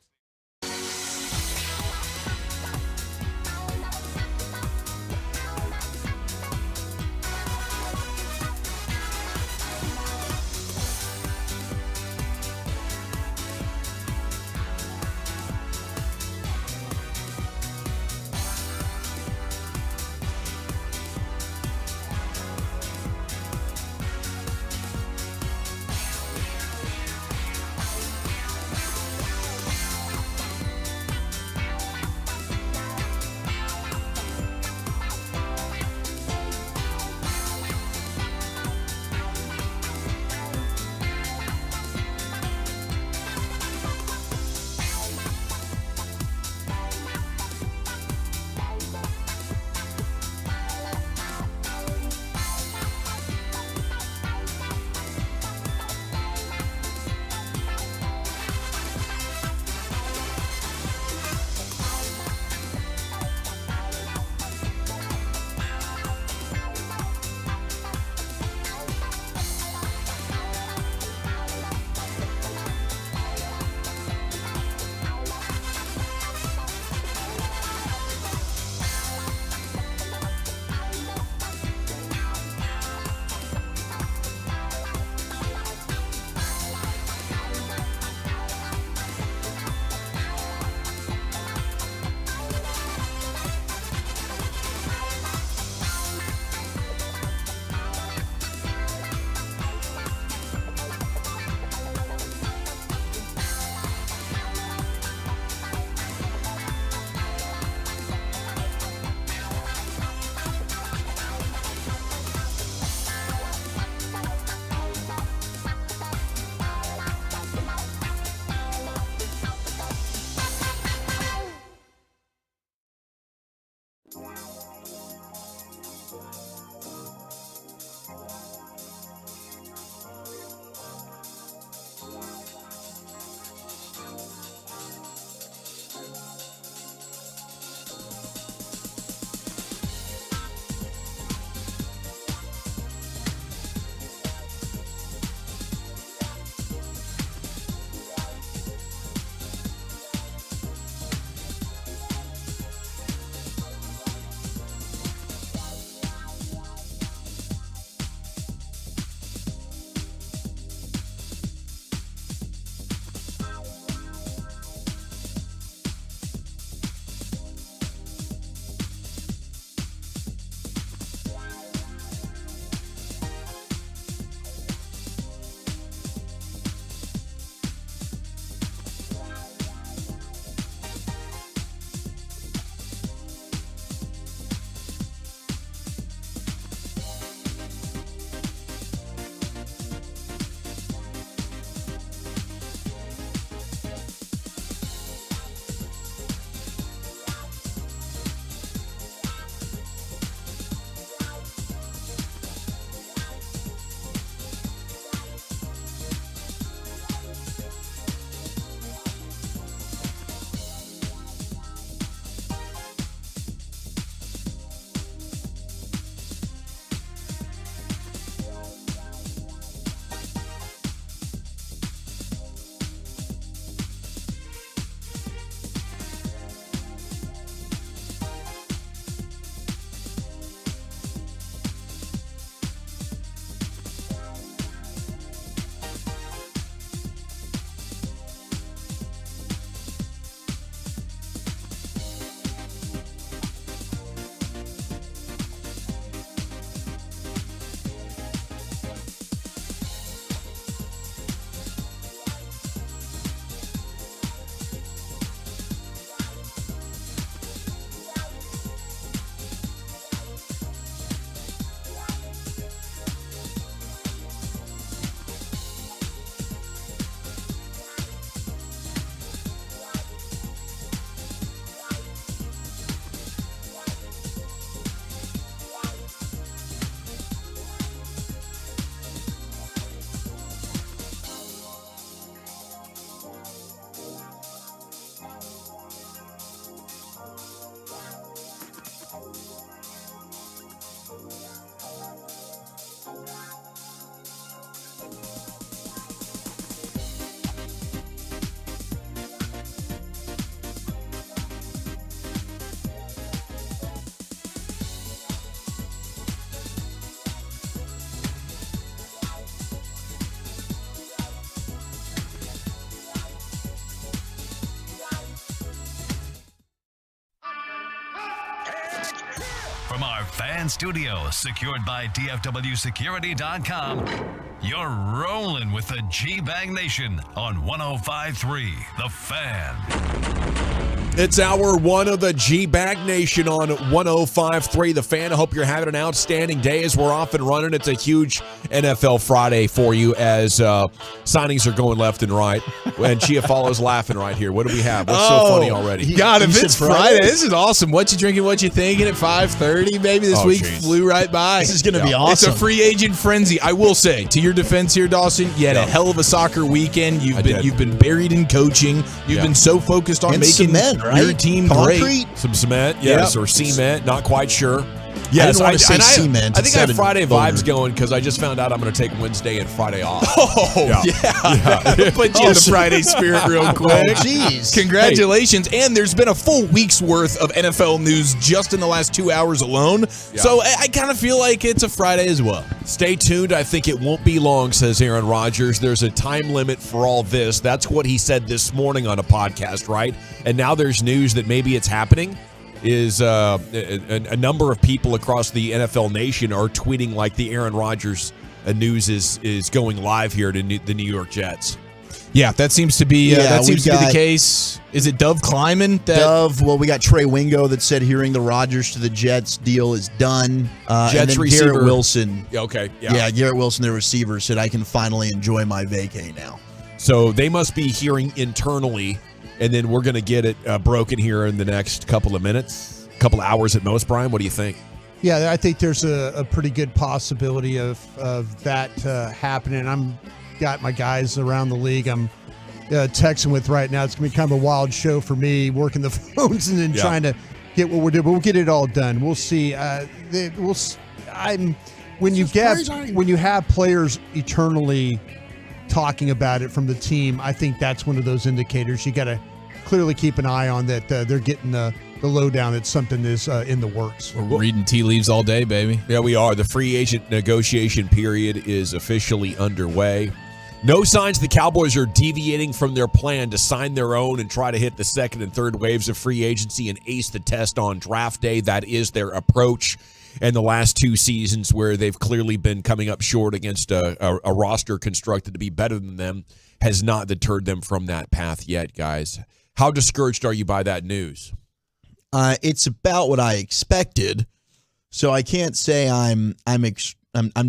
From our fan studio, secured by DFWsecurity.com, you're rolling with the G-Bang Nation on 105.3 The Fan. It's hour one of the G-Bag Nation on 105.3 The Fan. I hope you're having an outstanding day as we're off and running. It's a huge NFL Friday for you as signings are going left and right. And Chiafalo's laughing right here. What do we have? What's so funny already? God, if it's Friday, this is awesome. What you drinking, what you thinking at 5:30, baby? This week flew right by. This is going to be awesome. It's a free agent frenzy. I will say, to your defense here, Dawson, you had a hell of a soccer weekend. You've been buried in coaching. You've been so focused on making your team great. Some cement, yes, or cement, not quite sure. Yes, I cement. I think I have Friday vibes going because I just found out I'm going to take Wednesday and Friday off. Oh, yeah. Put you in the Friday spirit real quick. Jeez. Congratulations. Hey. And there's been a full week's worth of NFL news just in the last 2 hours alone. Yeah. So I kind of feel like it's a Friday as well. Stay tuned. I think it won't be long, says Aaron Rodgers. There's a time limit for all this. That's what he said this morning on a podcast, right? And now there's news that maybe it's happening. Is a number of people across the NFL nation are tweeting like the Aaron Rodgers news is going live here to the New York Jets. Yeah, that seems to be the case. Is it Dove Kleiman? Dove. Well, we got Trey Wingo that said hearing the Rodgers to the Jets deal is done. Jets and then receiver Garrett Wilson. Okay. Yeah, Garrett Wilson, the receiver, said I can finally enjoy my vacay now. So they must be hearing internally. And then we're going to get it broken here in the next couple of minutes, couple of hours at most. Brian, what do you think? Yeah, I think there's a pretty good possibility of that happening. I'm got my guys around the league I'm texting with right now. It's going to be kind of a wild show for me, working the phones and then trying to get what we're doing. But we'll get it all done. We'll see. When you have players eternally talking about it from the team, I think that's one of those indicators you got to clearly keep an eye on, that they're getting the lowdown that something is in the works. We're reading tea leaves all day, baby. Yeah, we are. The free agent negotiation period is officially underway. No signs the Cowboys are deviating from their plan to sign their own and try to hit the second and third waves of free agency and ace the test on draft day. That is their approach. And the last two seasons where they've clearly been coming up short against a roster constructed to be better than them has not deterred them from that path yet, guys. How discouraged are you by that news? It's about what I expected, so I can't say I'm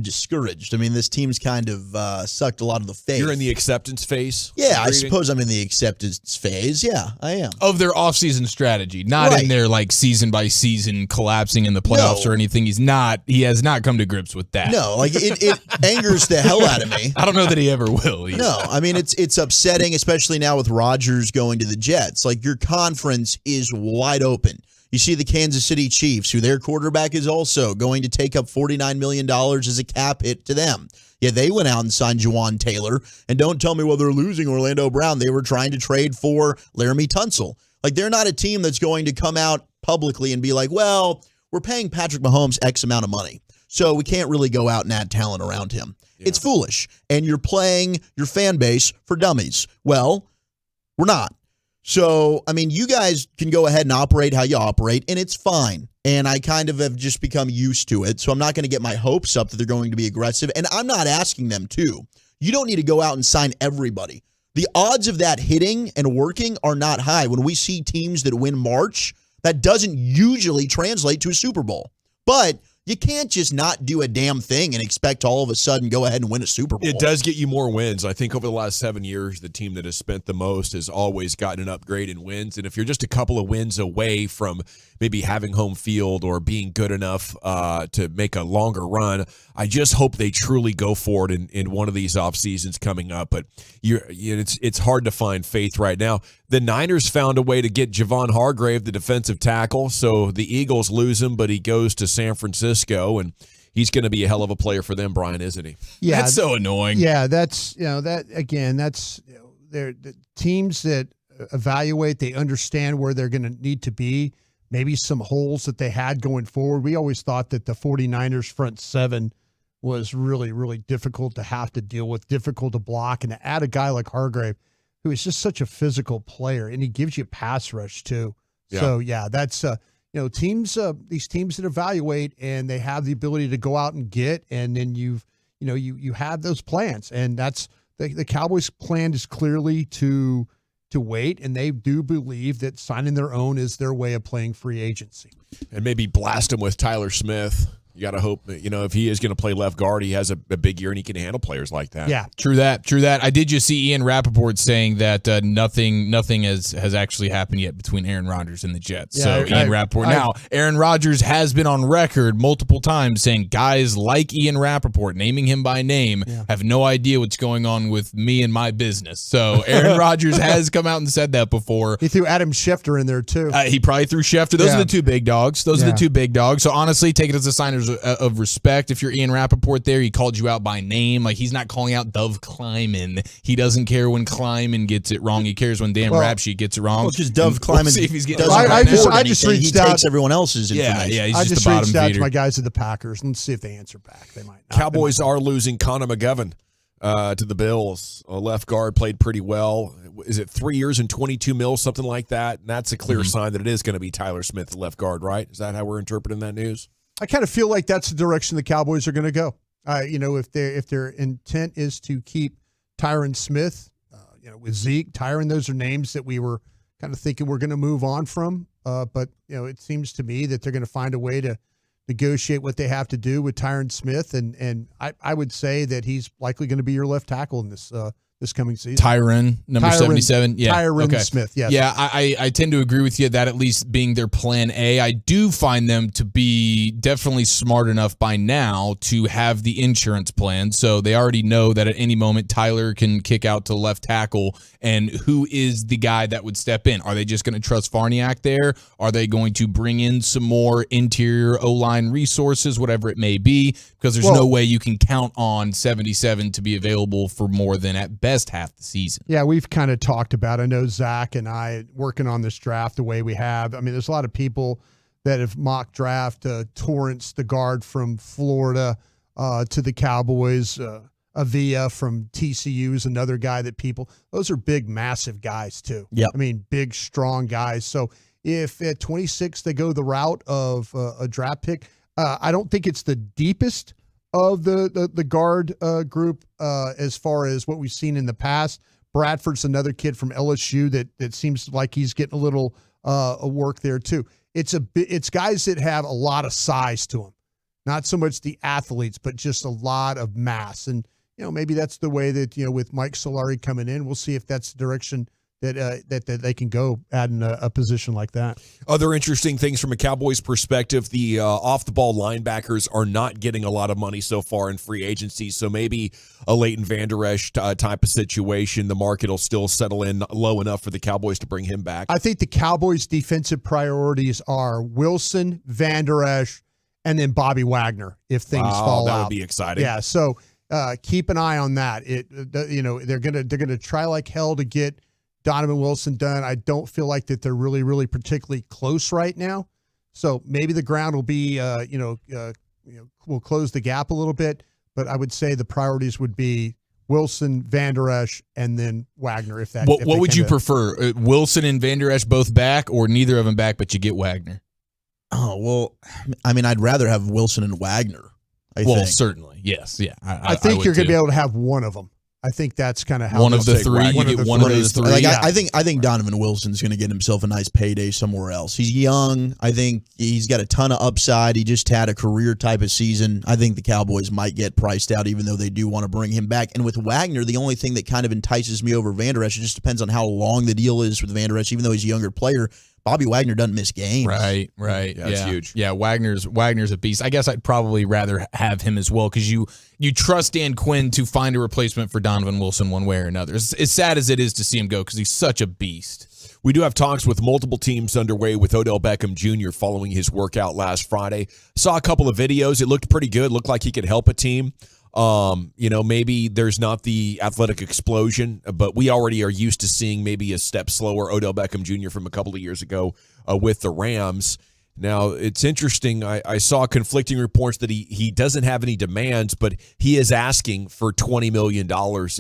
discouraged. I mean, this team's kind of sucked a lot of the faith. You're in the acceptance phase? Yeah, I suppose I'm in the acceptance phase. Yeah, I am. Of their offseason strategy, not in their like season by season collapsing in the playoffs or anything. He has not come to grips with that. No, like it angers the hell out of me. I don't know that he ever will. Either. No, I mean it's upsetting, especially now with Rodgers going to the Jets. Like, your conference is wide open. You see the Kansas City Chiefs, who their quarterback is also going to take up $49 million as a cap hit to them. Yeah, they went out and signed Juwan Taylor. And don't tell me, well, they're losing Orlando Brown. They were trying to trade for Laramie Tunsil. Like, they're not a team that's going to come out publicly and be like, well, we're paying Patrick Mahomes X amount of money, so we can't really go out and add talent around him. Yeah. It's foolish. And you're playing your fan base for dummies. Well, we're not. So, I mean, you guys can go ahead and operate how you operate, and it's fine. And I kind of have just become used to it. So I'm not going to get my hopes up that they're going to be aggressive. And I'm not asking them to. You don't need to go out and sign everybody. The odds of that hitting and working are not high. When we see teams that win March, that doesn't usually translate to a Super Bowl. But you can't just not do a damn thing and expect to all of a sudden go ahead and win a Super Bowl. It does get you more wins. I think over the last 7 years, the team that has spent the most has always gotten an upgrade in wins. And if you're just a couple of wins away from maybe having home field or being good enough to make a longer run, I just hope they truly go for it in one of these off seasons coming up. But it's hard to find faith right now. The Niners found a way to get Javon Hargrave, the defensive tackle. So the Eagles lose him, but he goes to San Francisco, and he's going to be a hell of a player for them, Brian, isn't he? Yeah, that's so annoying. Yeah, that's they're the teams that evaluate. They understand where they're going to need to be. Maybe some holes that they had going forward. We always thought that the 49ers front seven was really, really difficult to have to deal with, difficult to block, and to add a guy like Hargrave, who is just such a physical player, and he gives you pass rush too. Yeah. So yeah, that's teams, these teams that evaluate and they have the ability to go out and get, and then you have those plans, and that's the Cowboys' plan is clearly to wait, and they do believe that signing their own is their way of playing free agency. And maybe blast him with Tyler Smith. You got to hope that, if he is going to play left guard, he has a big year and he can handle players like that. Yeah. True that. I did just see Ian Rappaport saying that nothing has actually happened yet between Aaron Rodgers and the Jets. Yeah, Ian Rappaport. Now, Aaron Rodgers has been on record multiple times saying guys like Ian Rappaport, naming him by name, have no idea what's going on with me and my business. So Aaron Rodgers has come out and said that before. He threw Adam Schefter in there too. He probably threw Schefter. Those are the two big dogs. Are the two big dogs. So honestly, take it as a sign of respect. If you're Ian Rappaport there, he called you out by name. Like, he's not calling out Dove Kleiman. He doesn't care when Kleiman gets it wrong. He cares when Dan Rapsheet gets it wrong. Well, because Dove Kleiman we'll see if he's getting I just reached out. He takes everyone else's information. Yeah, he's I just just a bottom reached out feeder. to my guys at the Packers and see if they answer back. They might not. Cowboys are losing Connor McGovern to the Bills. Left guard played pretty well. Is it 3 years and $22 million, something like that? And that's a clear sign that it is going to be Tyler Smith, the left guard, right? Is that how we're interpreting that news? I kind of feel like that's the direction the Cowboys are going to go. If their intent is to keep Tyron Smith, with Zeke, Tyron, those are names that we were kind of thinking we're going to move on from. But it seems to me that they're going to find a way to negotiate what they have to do with Tyron Smith, and I would say that he's likely going to be your left tackle in this coming season. Tyron, number 77. Yeah. Tyron Smith, yes. Yeah, I tend to agree with you, that at least being their plan A. I do find them to be definitely smart enough by now to have the insurance plan. So they already know that at any moment Tyler can kick out to left tackle. And who is the guy that would step in? Are they just going to trust Farniak there? Are they going to bring in some more interior O-line resources, whatever it may be? Because there's no way you can count on 77 to be available for more than at best half the season. Yeah, we've kind of talked about, I know Zach and I working on this draft the way we have. I mean, there's a lot of people that have mock draft Torrance, the guard from Florida, to the Cowboys. Avila from TCU is another guy that those are big, massive guys too. Yeah. I mean, big, strong guys. So if at 26 they go the route of a draft pick, I don't think it's the deepest of the guard group as far as what we've seen in the past. Bradford's another kid from LSU that seems like he's getting a little work there too. It's guys that have a lot of size to them, not so much the athletes, but just a lot of mass. And maybe that's the way that with Mike Solari coming in, we'll see if that's the direction that they can go adding a position like that. Other interesting things from a Cowboys perspective, the off-the-ball linebackers are not getting a lot of money so far in free agency, so maybe a Leighton Vander Esch type of situation. The market will still settle in low enough for the Cowboys to bring him back. I think the Cowboys' defensive priorities are Wilson, Vander Esch, and then Bobby Wagner if things fall out. That would be exciting. Yeah, so keep an eye on that. They're gonna try like hell to get Donovan Wilson done. I don't feel like that they're really, really particularly close right now. So maybe the ground will be, we'll close the gap a little bit. But I would say the priorities would be Wilson, Vander Esch, and then Wagner. What would you prefer? Wilson and Vander Esch both back, or neither of them back, but you get Wagner? Oh, well, I mean, I'd rather have Wilson and Wagner. I think. Certainly, yes, yeah. I think you're going to be able to have one of them. I think that's kind of how one of the three. You get one of those three. I think Donovan Wilson's going to get himself a nice payday somewhere else. He's young. I think he's got a ton of upside. He just had a career type of season. I think the Cowboys might get priced out, even though they do want to bring him back. And with Wagner, the only thing that kind of entices me over Vander Esch, it just depends on how long the deal is with Vander Esch. Even though he's a younger player, Bobby Wagner doesn't miss games. Right. Yeah, that's huge. Yeah, Wagner's a beast. I guess I'd probably rather have him as well, because you trust Dan Quinn to find a replacement for Donovan Wilson one way or another. As sad as it is to see him go, because he's such a beast. We do have talks with multiple teams underway with Odell Beckham Jr. following his workout last Friday. Saw a couple of videos. It looked pretty good. Looked like he could help a team. Maybe there's not the athletic explosion, but we already are used to seeing maybe a step slower Odell Beckham Jr. from a couple of years ago with the Rams. Now, it's interesting. I saw conflicting reports that he doesn't have any demands, but he is asking for $20 million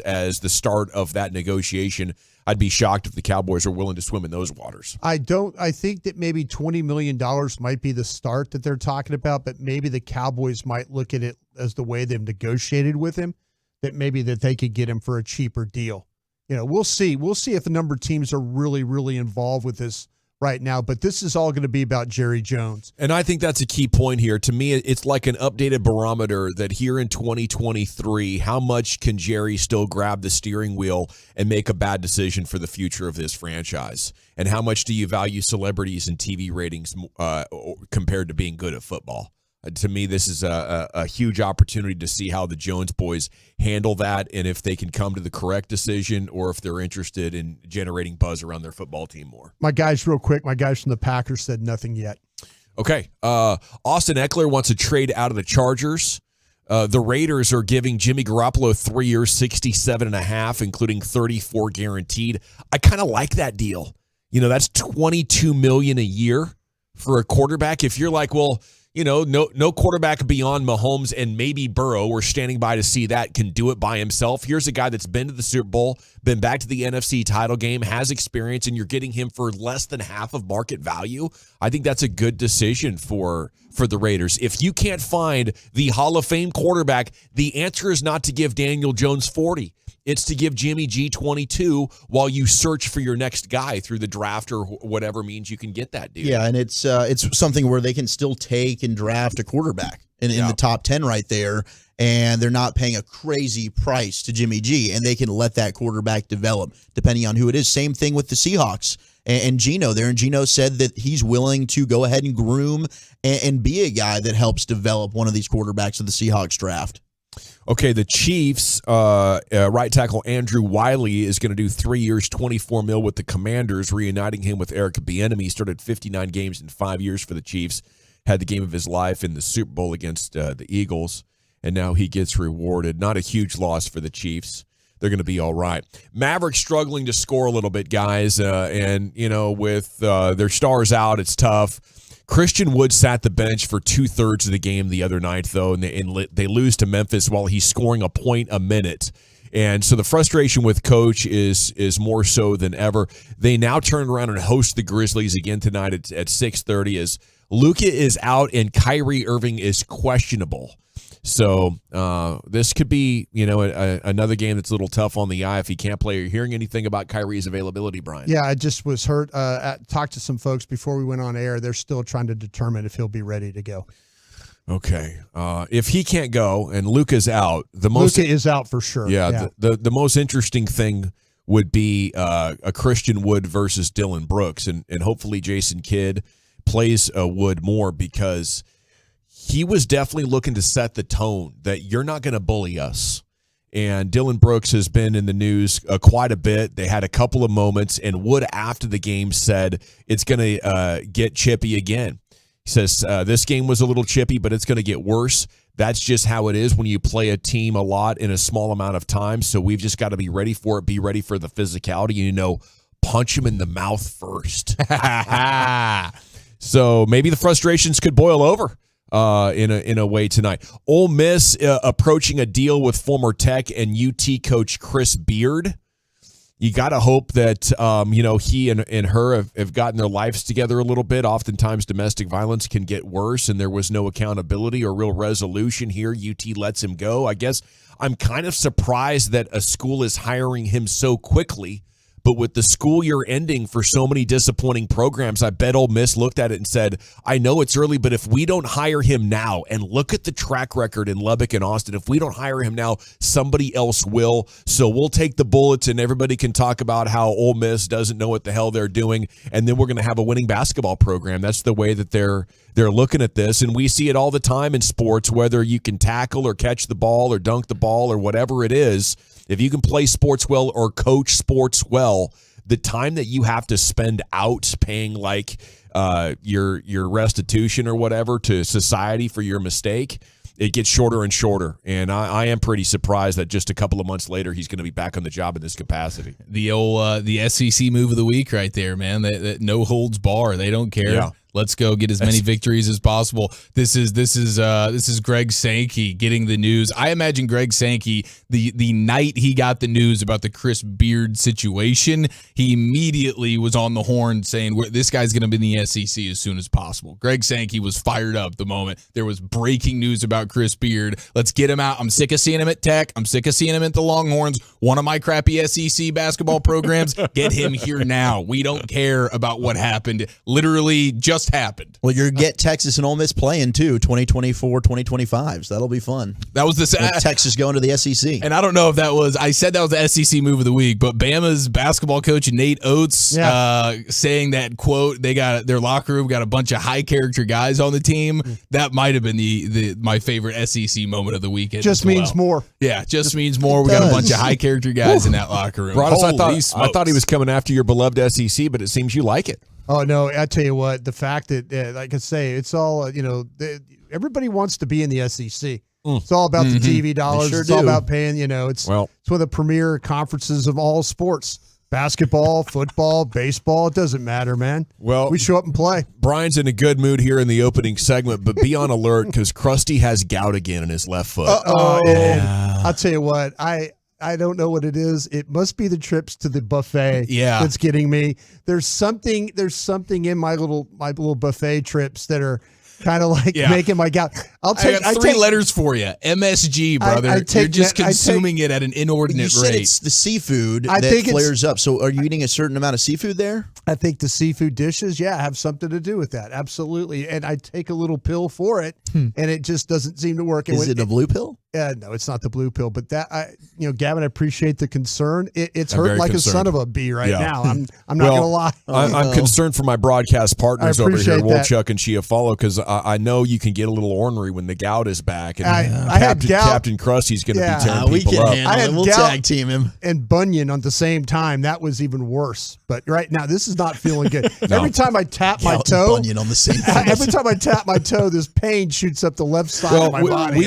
as the start of that negotiation. I'd be shocked if the Cowboys are willing to swim in those waters. I think that maybe $20 million might be the start that they're talking about, but maybe the Cowboys might look at it as the way they've negotiated with him, that maybe that they could get him for a cheaper deal. We'll see. We'll see if the number of teams are really, really involved with this right now, but this is all going to be about Jerry Jones. And I think that's a key point here. To me, it's like an updated barometer that here in 2023, how much can Jerry still grab the steering wheel and make a bad decision for the future of this franchise? And how much do you value celebrities and TV ratings compared to being good at football? To me, this is a huge opportunity to see how the Jones boys handle that, and if they can come to the correct decision or if they're interested in generating buzz around their football team more. My guys from the Packers said nothing yet. Okay. Austin Eckler wants to trade out of the Chargers. The Raiders are giving Jimmy Garoppolo 3 years, $67.5, including $34 guaranteed. I kind of like that deal. That's $22 million a year for a quarterback. If you're like, well, no quarterback beyond Mahomes and maybe Burrow, we're standing by to see that, can do it by himself. Here's a guy that's been to the Super Bowl, been back to the NFC title game, has experience, and you're getting him for less than half of market value. I think that's a good decision for the Raiders. If you can't find the Hall of Fame quarterback, the answer is not to give Daniel Jones 40. It's to give Jimmy G 22 while you search for your next guy through the draft or whatever means you can get that dude. Yeah, and it's something where they can still take and draft a quarterback in the top 10 right there, and they're not paying a crazy price to Jimmy G, and they can let that quarterback develop depending on who it is. Same thing with the Seahawks and Geno there, and Geno said that he's willing to go ahead and groom and be a guy that helps develop one of these quarterbacks of the Seahawks draft. Okay, the Chiefs, right tackle Andrew Wiley is going to do 3 years, $24 million with the Commanders, reuniting him with Eric Bieniemy. He started 59 games in 5 years for the Chiefs, had the game of his life in the Super Bowl against the Eagles, and now he gets rewarded. Not a huge loss for the Chiefs. They're going to be all right. Mavericks struggling to score a little bit, guys, and with their stars out, it's tough. Christian Wood sat the bench for 2/3 of the game the other night, though, and they lose to Memphis while he's scoring a point a minute. And so the frustration with Coach is more so than ever. They now turn around and host the Grizzlies again tonight at 6:30 as Luka is out and Kyrie Irving is questionable. So this could be, another game that's a little tough on the eye if he can't play. Are you hearing anything about Kyrie's availability, Brian? Yeah, I just was hurt. Talked to some folks before we went on air. They're still trying to determine if he'll be ready to go. Okay. If he can't go and Luka's out, Luka is out for sure. Yeah. The most interesting thing would be a Christian Wood versus Dylan Brooks, and hopefully Jason Kidd plays Wood more because he was definitely looking to set the tone that you're not going to bully us. And Dylan Brooks has been in the news quite a bit. They had a couple of moments, and Wood after the game said it's going to get chippy again. He says this game was a little chippy, but it's going to get worse. That's just how it is when you play a team a lot in a small amount of time. So we've just got to be ready for it, be ready for the physicality, punch him in the mouth first. So maybe the frustrations could boil over in a way tonight. Ole Miss approaching a deal with former Tech and UT coach Chris Beard. You got to hope that he and her have gotten their lives together a little bit. Oftentimes domestic violence can get worse, and there was no accountability or real resolution here. UT lets him go. I guess I'm kind of surprised that a school is hiring him so quickly. But with the school year ending for so many disappointing programs, I bet Ole Miss looked at it and said, I know it's early, but if we don't hire him now, and look at the track record in Lubbock and Austin, if we don't hire him now, somebody else will. So we'll take the bullets and everybody can talk about how Ole Miss doesn't know what the hell they're doing, and then we're going to have a winning basketball program. That's the way that they're looking at this, and we see it all the time in sports, whether you can tackle or catch the ball or dunk the ball or whatever it is. If you can play sports well or coach sports well, the time that you have to spend out paying like your restitution or whatever to society for your mistake, it gets shorter and shorter. And I am pretty surprised that just a couple of months later he's going to be back on the job in this capacity. The old the SEC move of the week right there, man. That no holds bar. They don't care. Yeah. Let's go get as many victories as possible. This is Greg Sankey getting the news. I imagine Greg Sankey, the night he got the news about the Chris Beard situation, he immediately was on the horn saying, this guy's going to be in the SEC as soon as possible. Greg Sankey was fired up the moment there was breaking news about Chris Beard. Let's get him out. I'm sick of seeing him at Tech. I'm sick of seeing him at the Longhorns. One of my crappy SEC basketball programs. Get him here now. We don't care about what happened. Literally just happened. Well, you're get Texas and Ole Miss playing too, 2024, 2025. So that'll be fun. That was the Texas going to the SEC. And I don't know if I said that was the SEC move of the week, but Bama's basketball coach Nate Oates saying that, quote, they got their locker room got a bunch of high character guys on the team. That might have been my favorite SEC moment of the weekend. Just means more. Yeah, just means more. We got a bunch of high character guys in that locker room. Broadus, I thought he was coming after your beloved SEC, but it seems you like it. Oh, no, I tell you what, the fact that, like I say, it's all, everybody wants to be in the SEC. It's all about the TV dollars. It's all about paying, it's one of the premier conferences of all sports. Basketball, football, baseball, it doesn't matter, man. Well, we show up and play. Brian's in a good mood here in the opening segment, but be on alert because Krusty has gout again in his left foot. I'll tell you what, I don't know what it is. It must be the trips to the buffet that's getting me. There's something in my little buffet trips that are kind of like making my gout. I got three letters for you. MSG, brother. You're just consuming it at an inordinate rate. It's the seafood that flares up. So are you eating a certain amount of seafood there? I think the seafood dishes, have something to do with that. Absolutely. And I take a little pill for it, and it just doesn't seem to work. Is it a blue pill? No, it's not the blue pill. But Gavin, I appreciate the concern. It's hurting like concerned. A son of a bee right now. I'm not going to lie. I'm concerned for my broadcast partners over here, Wolchuk and Chiafalo, because I know you can get a little ornery when the gout is back. And I had gout. Captain Krusty's going to be tearing people up. I had we'll tag team him. And bunion on the same time. That was even worse. But right now, this is not feeling good. Every time I tap my toe, bunion on the same every time I tap my toe, this pain shoots up the left side of my body.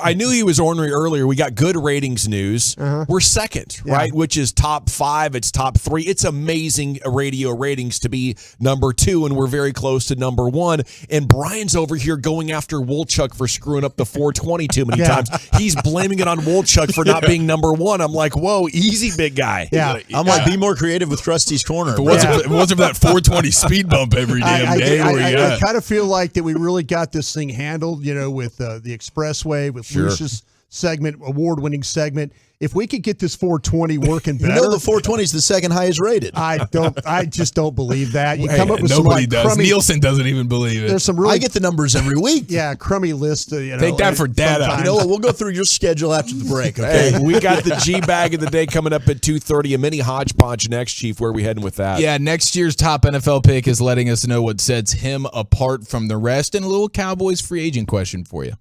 I knew he was ornery earlier. We got good ratings news. We're second, right? Which is top 5. It's top 3. It's amazing radio ratings to be number 2, and we're very close to number 1. And Brian's over here going after Wolchuk for screwing up the 420 too many times. He's blaming it on Wolchuk for not being number 1. I'm like, whoa, easy, big guy. Yeah, I'm like, be more creative with Krusty's Corner. If it wasn't for that 420 speed bump every damn day. I kind of feel like that we really got this thing handled, with the Expressway, with Lucius segment, award-winning segment. If we could get this 420 working better, the 420 is the second highest rated. I just don't believe that. You come up with nobody some does. crummy, Nielsen doesn't even believe it. There's some really, I get the numbers every week. Yeah, crummy list. Take that for data. You know what? We'll go through your schedule after the break. Okay. Hey, we got the G bag of the day coming up at 2:30. A mini hodgepodge next, Chief. Where are we heading with that? Yeah, next year's top NFL pick is letting us know what sets him apart from the rest, and a little Cowboys free agent question for you.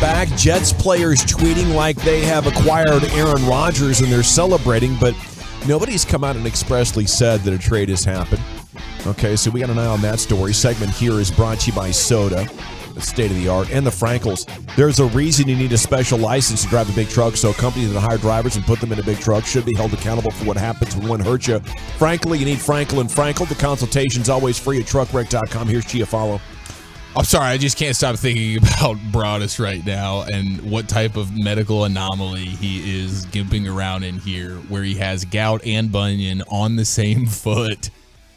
back. Jets players tweeting like they have acquired Aaron Rodgers and they're celebrating, but nobody's come out and expressly said that a trade has happened. Okay, so we got an eye on that story. Segment here is brought to you by Soda, the state of the art, and the Frankels. There's a reason you need a special license to drive a big truck, so companies that hire drivers and put them in a big truck should be held accountable for what happens when one hurts you. Frankly, you need Frankel and Frankel. The consultation's always free at truckwreck.com. Here's Giafalo. I'm sorry, I just can't stop thinking about Broadus right now and what type of medical anomaly he is gimping around in here, where he has gout and bunion on the same foot.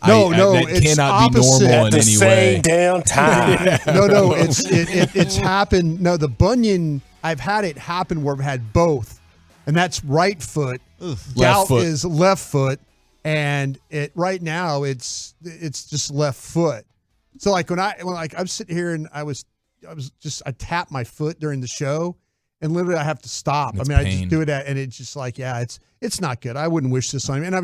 No, that it's cannot opposite. be normal At in the any same way. damn time. No, it's happened. No, the bunion, I've had it happen where I've had both, and that's right foot. Gout foot. is left foot, and it right now it's just left foot. So like when I'm sitting here and I tapped my foot during the show, and literally I have to stop. That's I pain. just do it and it's just like, it's not good. I wouldn't wish this on him. And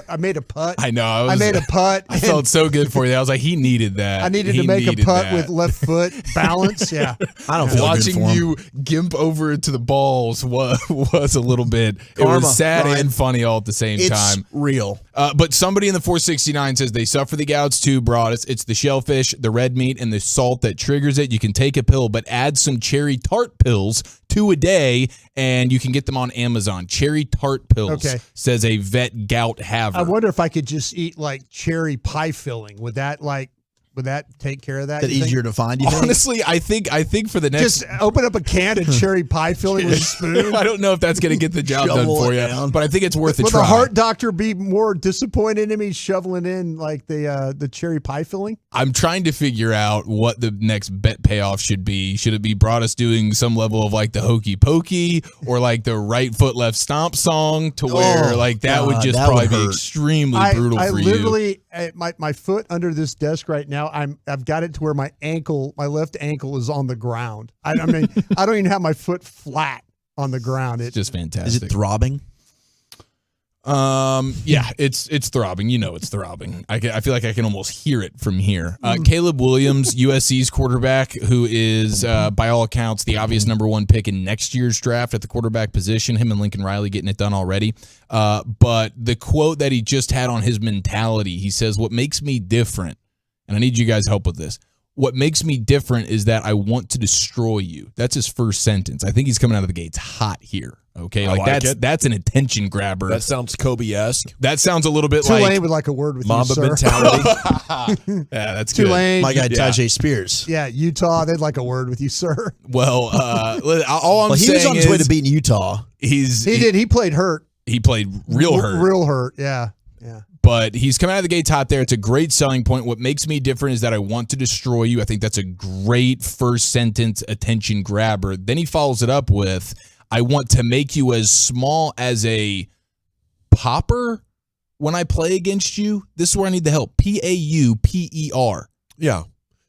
I made a putt. I know. I made a putt. I felt so good for you. I was like, he needed that. I needed He to make a needed putt that. with left foot balance. Yeah. I don't feel Watching good for him. you gimp over to the balls was a little bit. It Karma, was sad Ryan. and funny all at the same It's time. real. But somebody in the 469 says they suffer the gouts too, broad. It's the shellfish, the red meat, and the salt that triggers it. You can take a pill, but add some cherry tart pills, 2 a day, and you can get them on Amazon. Cherry tart pills, Okay. says a vet gout haver. I wonder if I could just eat like cherry pie filling. Would that take care of that? That you think? easier to find, you think? Honestly, I think for the next Just open up a can of cherry pie filling with a spoon. I don't know if that's going to get the job done Shovel for it you, down. but I think it's worth a Will try. the heart doctor be more disappointed in me shoveling in like the cherry pie filling? I'm trying to figure out what the next bet payoff should be. Should it be Broadus doing some level of like the hokey pokey or like the right foot left stomp song to where like that would God, just that probably would be hurt. extremely brutal I for literally my foot under this desk right now. I've got it to where my left ankle is on the ground. I mean, I don't even have my foot flat on the ground. It's just fantastic. Is it throbbing? Yeah, it's throbbing. You know, it's throbbing. I feel like I can almost hear it from here. Caleb Williams, USC's quarterback, who is by all accounts the obvious number 1 pick in next year's draft at the quarterback position. Him and Lincoln Riley getting it done already. But the quote that he just had on his mentality, he says, "What makes me different," and I need you guys' help with this. What makes me different is that I want to destroy you. That's his first sentence. I think he's coming out of the gates hot here. Okay, I like it. that's an attention grabber. That sounds Kobe-esque. That sounds a little bit Tulane like would like a word with Mamba you, sir. mentality. yeah, that's good. Tulane. My guy Tajay Spears. Yeah, Utah. They'd like a word with you, sir. Well, all I'm He saying was on his way to beating Utah. He did. He played hurt. He played real hurt. Real hurt. Yeah. Yeah. But he's coming out of the gates hot there. It's a great selling point. What makes me different is that I want to destroy you. I think that's a great first sentence attention grabber. Then he follows it up with, I want to make you as small as a popper when I play against you. This is where I need the help. Pauper. Yeah. A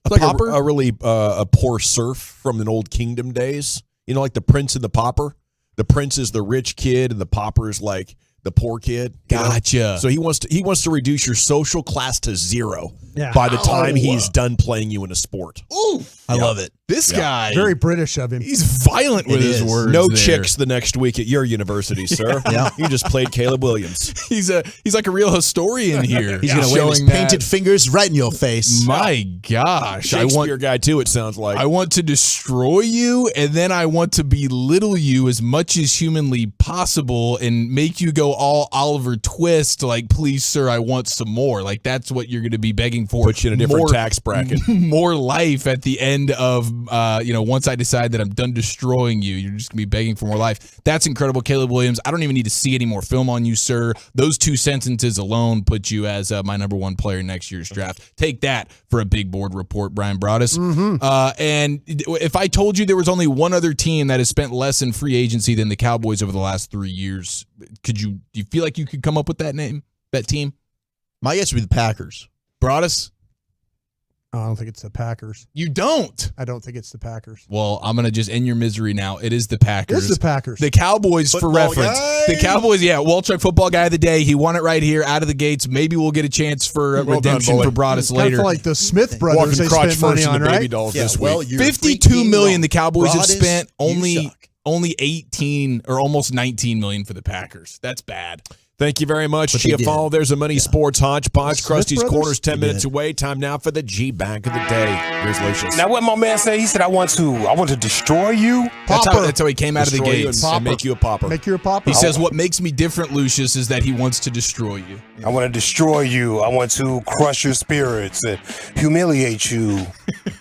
It's like popper? a really a poor serf from the old kingdom days. You know, like the prince and the pauper. The prince is the rich kid and the pauper is like the poor kid. you know? Gotcha. So he wants to reduce your social class to 0 Yeah. by the time he's done playing you in a sport. Ooh, I love it. This guy, Very British of him. he's violent with It his is. words. No there. chicks the next week at your university, sir. Yeah. You just played Caleb Williams. He's like a real historian here. He's going to wave his Showing that- painted fingers right in your face. My gosh, I want Shakespeare guy too, it sounds like. I want to destroy you, and then I want to belittle you as much as humanly possible and make you go all Oliver Twist, like, please, sir, I want some more. Like, that's what you're going to be begging for. Put you in a different tax bracket. More life at the end of, once I decide that I'm done destroying you, you're just going to be begging for more life. That's incredible, Caleb Williams. I don't even need to see any more film on you, sir. Those 2 sentences alone put you as my number 1 player next year's draft. Take that for a big board report, Brian Broaddus. And if I told you there was only one other team that has spent less in free agency than the Cowboys over the last 3 years, do you feel like you could come up with that name, that team? My guess would be the Packers. Broaddus? I don't think it's the Packers. You don't? I don't think it's the Packers. Well, I'm going to just end your misery now. It is the Packers. It is the Packers. The Cowboys, Football for reference. guy. The Cowboys, Walchuk Football Guy of the Day. He won it right here out of the gates. Maybe we'll get a chance for redemption for Broadus Kind later. of like the Smith brothers they spent money on, right? $52 million the Cowboys have Broadus, spent. you Only 18 or almost 19 million for the Packers. That's bad. Thank you very much, But they did. Chiafalo. There's a Money Sports Hodgepodge. Smith Krusty's brothers? Corners, 10 They minutes did. away. Time now for the G-Bank of the day. Here's Lucius. Now, what my man said, he said, I want to destroy you. That's how he came out of the Destroy you gates. and make you a pauper. Make you a pauper. He says, what makes me different, Lucius, is that he wants to destroy you. I want to destroy you. I want to crush your spirits and humiliate you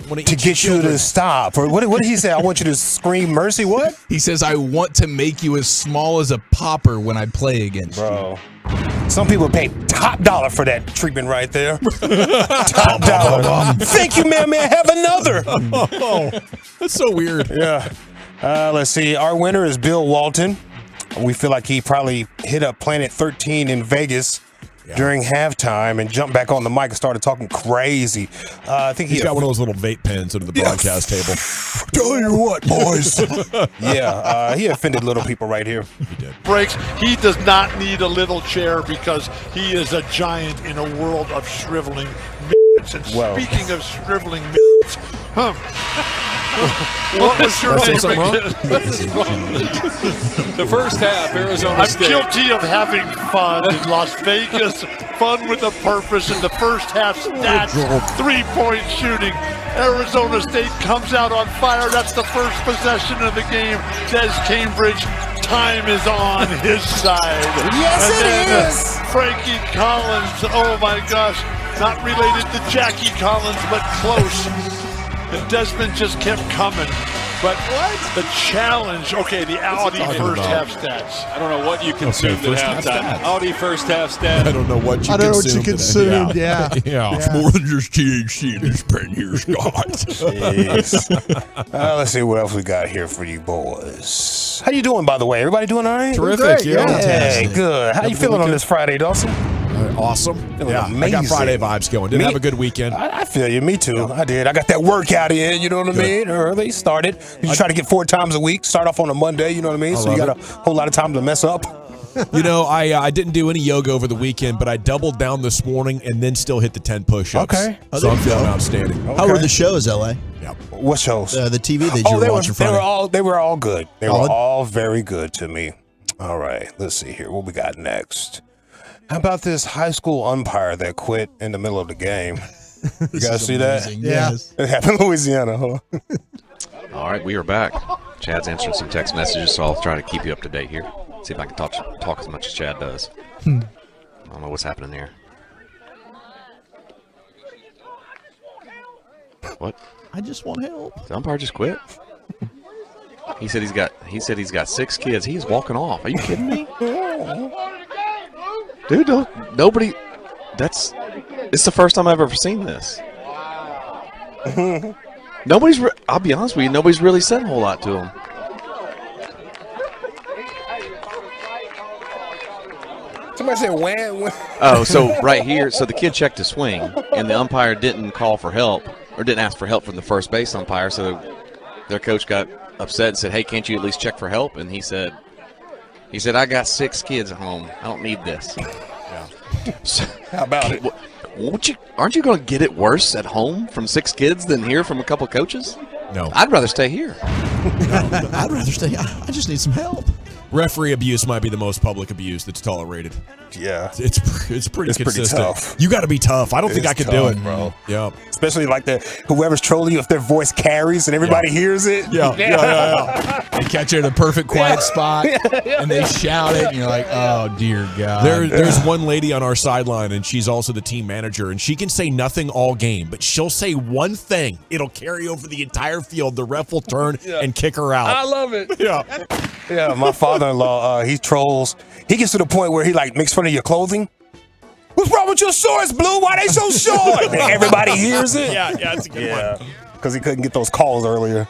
to get you to stop. Or what did he say? I want you to scream mercy. What? He says, I want to make you as small as a popper when I play against you. Some people pay top dollar for that treatment right there. Top dollar. Thank you, man. Have another. That's so weird. Yeah. Let's see. Our winner is Bill Walton. We feel like he probably hit up Planet 13 in Vegas during halftime and jumped back on the mic and started talking crazy. I think He's got one of those little vape pens under the broadcast table. Tell you what, boys. He offended little people right here. He did. Breaks. He does not need a little chair because he is a giant in a world of shriveling midgets. And speaking of shriveling midgets, what was your name again? The first half, Arizona State. I'm guilty of having fun in Las Vegas. Fun with a purpose in the first half stats. 3-point shooting. Arizona State comes out on fire. That's the first possession of the game. Des Cambridge, time is on his side. Yes, and it then, is. Frankie Collins, oh my gosh. Not related to Jackie Collins, but close. And Desmond just kept coming. But the challenge, the Audi first half stats. I don't know what you consumed at halftime. Audi first half stats. I don't know what you I don't know what consumed. you consumed. Yeah. Yeah. More than just THC in this pen here, Scott. Jeez. Let's see what else we got here for you boys. How you doing, by the way? Everybody doing all right? Terrific, yeah. Hey, good. How you feeling on this Friday, Dawson? Awesome. Yeah, I got Friday vibes going. Didn't have a good weekend. I feel you. Me too. I did. I got that workout in, you know what I mean? Early started. You try to get 4 times a week. Start off on a Monday, you know what I mean? So you got a whole lot of time to mess up. You know, I didn't do any yoga over the weekend, but I doubled down this morning and then still hit the 10 push-ups. Okay. So I'm feeling outstanding. How were the shows, LA? Yep. What shows? The TV that you were watching Friday. They were all good. They Solid? were all very good to me. All right. Let's see here. What we got next? How about this high school umpire that quit in the middle of the game? You guys see that? Yes. It happened in Louisiana, huh? All right, we are back. Chad's answering some text messages, so I'll try to keep you up to date here. See if I can talk as much as Chad does. I don't know what's happening there. What? I just want help. The umpire just quit. He said he's got 6 kids. He's walking off. Are you kidding me? Dude, nobody. It's the first time I've ever seen this. I'll be honest with you, nobody's really said a whole lot to him. Somebody said when? Oh, so right here, so the kid checked a swing, and the umpire didn't call for help, or didn't ask for help from the first base umpire, so their coach got upset and said, hey, can't you at least check for help? And he said, I got 6 kids at home. I don't need this. So, how about it? Aren't you going to get it worse at home from 6 kids than here from a couple coaches? No. I'd rather stay here. I'd rather stay. I just need some help. Referee abuse might be the most public abuse that's tolerated. Yeah. It's pretty consistent. Pretty tough. You got to be tough. I don't think I could do it, bro. Yeah. Especially like whoever's trolling you, if their voice carries and everybody hears it. Yeah. They catch you in a perfect quiet spot, and they shout it, and you're like, oh, dear God. There's one lady on our sideline, and she's also the team manager, and she can say nothing all game, but she'll say one thing. It'll carry over the entire field. The ref will turn and kick her out. I love it. Yeah. Yeah, my father-in-law, he trolls. He gets to the point where he makes fun of your clothing. What's wrong with your shorts, Blue? Why they so short? And everybody hears it. Yeah, that's a good one. Because he couldn't get those calls earlier.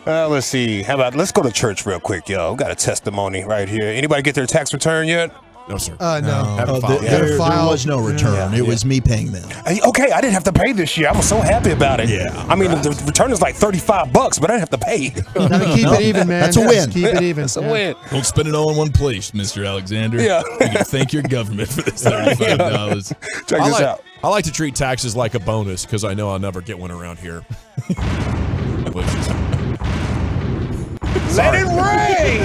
Let's see. Let's go to church real quick, yo. We got a testimony right here. Anybody get their tax return yet? No, sir. No. Haven't filed yet. There was no return. It was me paying them. Okay, I didn't have to pay this year. I was so happy about it. Yeah. I mean, the return is like $35, but I didn't have to pay. Gotta keep it even, man. That's a win. Keep it even. That's a win. Don't spend it all in one place, Mr. Alexander. Yeah. You can thank your government for this $35. Check this out. I like to treat taxes like a bonus because I know I'll never get one around here. Let it rain!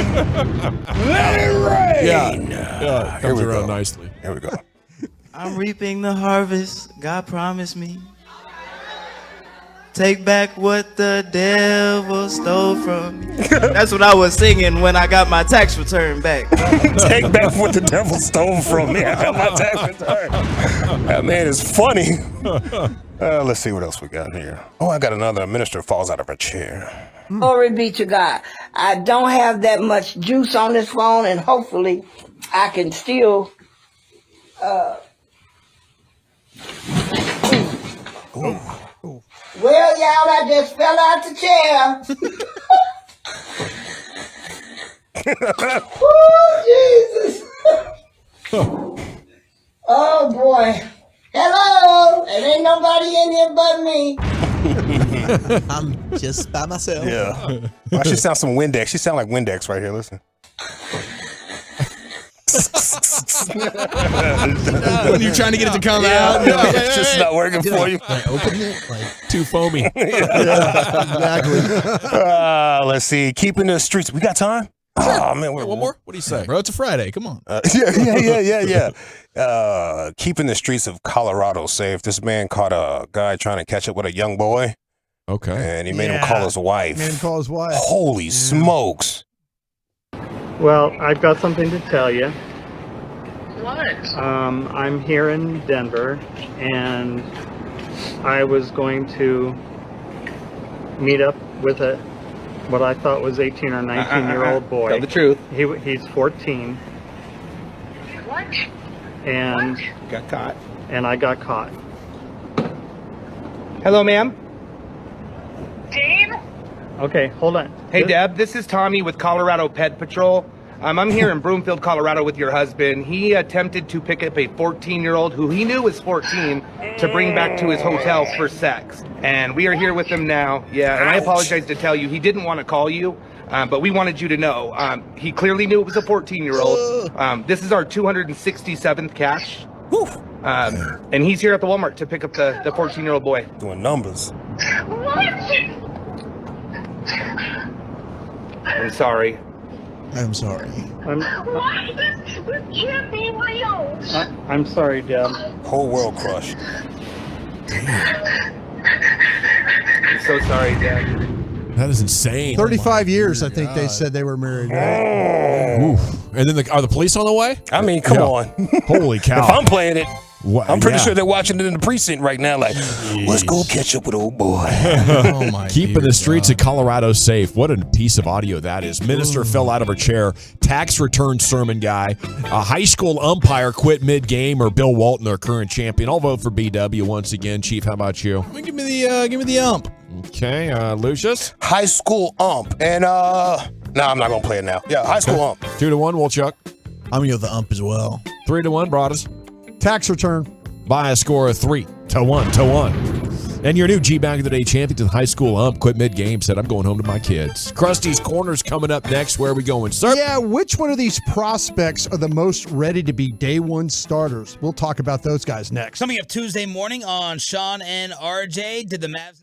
Let it rain! Yeah, comes around nicely. Here we go. I'm reaping the harvest God promised me. Take back what the devil stole from me. That's what I was singing when I got my tax return back. Take back what the devil stole from me. I got my tax return. That man is funny. Let's see what else we got here. Oh, I got another minister falls out of a chair. Glory be to God. I don't have that much juice on this phone, and hopefully I can still Well, y'all, I just fell out the chair. Woo, Jesus. Oh, boy. Hello. There ain't nobody in here but me. I'm just by myself. Yeah. I should sound some Windex. She sound like Windex right here. Listen. When you're trying to get it to come out, It's just not working for you. I opened it like Too foamy. Exactly. Let's see. Keeping the streets. We got time? Oh man, One more? What do you say? Bro, it's a Friday. Come on. Yeah. Keeping the streets of Colorado safe. This man caught a guy trying to catch up with a young boy. Okay. And he made him call his wife. Made him call his wife. Holy smokes. Well, I've got something to tell you. What? I'm here in Denver, and I was going to meet up with what I thought was 18 or 19-year-old boy. Tell the truth. He's 14. What? And Got caught. And I got caught. Hello, ma'am. Dave? Okay, hold on. Hey, Deb, this is Tommy with Colorado Pet Patrol. I'm here in Broomfield, Colorado with your husband. He attempted to pick up a 14-year-old who he knew was 14 to bring back to his hotel for sex. And we are here with him now. Yeah, and I apologize to tell you, he didn't want to call you, but we wanted you to know. He clearly knew it was a 14-year-old. This is our 267th catch. And he's here at the Walmart to pick up the 14-year-old boy. Doing numbers. What? I'm sorry. I'm sorry. What? This can't be real. I'm sorry, Deb. Whole world crushed. I'm so sorry, Deb. That is insane. 35 years, I think they said they were married, right? Oof. And then are the police on the way? I mean, come on. Holy cow. If I'm playing it, I'm pretty yeah. sure they're watching it in the precinct right now. Like, let's go catch up with old boy. Oh my Keeping the streets of Colorado safe. What a piece of audio that is. Minister fell out of her chair. Tax return sermon guy. A high school umpire quit mid-game, or Bill Walton, our current champion. I'll vote for BW once again. Chief, how about you? Give me the ump. Okay, Lucius? High school ump. And, no, I'm not going to play it now. Yeah, high school ump. 2-1, Wolchuk. I'm going to go with the ump as well. 3-1, Broadus. Tax return. By a score of 3-1. And your new G-Bag of the Day champion to the high school ump quit mid-game, said, I'm going home to my kids. Krusty's Corner's coming up next. Where are we going, sir? Yeah, which one of these prospects are the most ready to be day one starters? We'll talk about those guys next. Coming up Tuesday morning on Sean and RJ, did the Mavs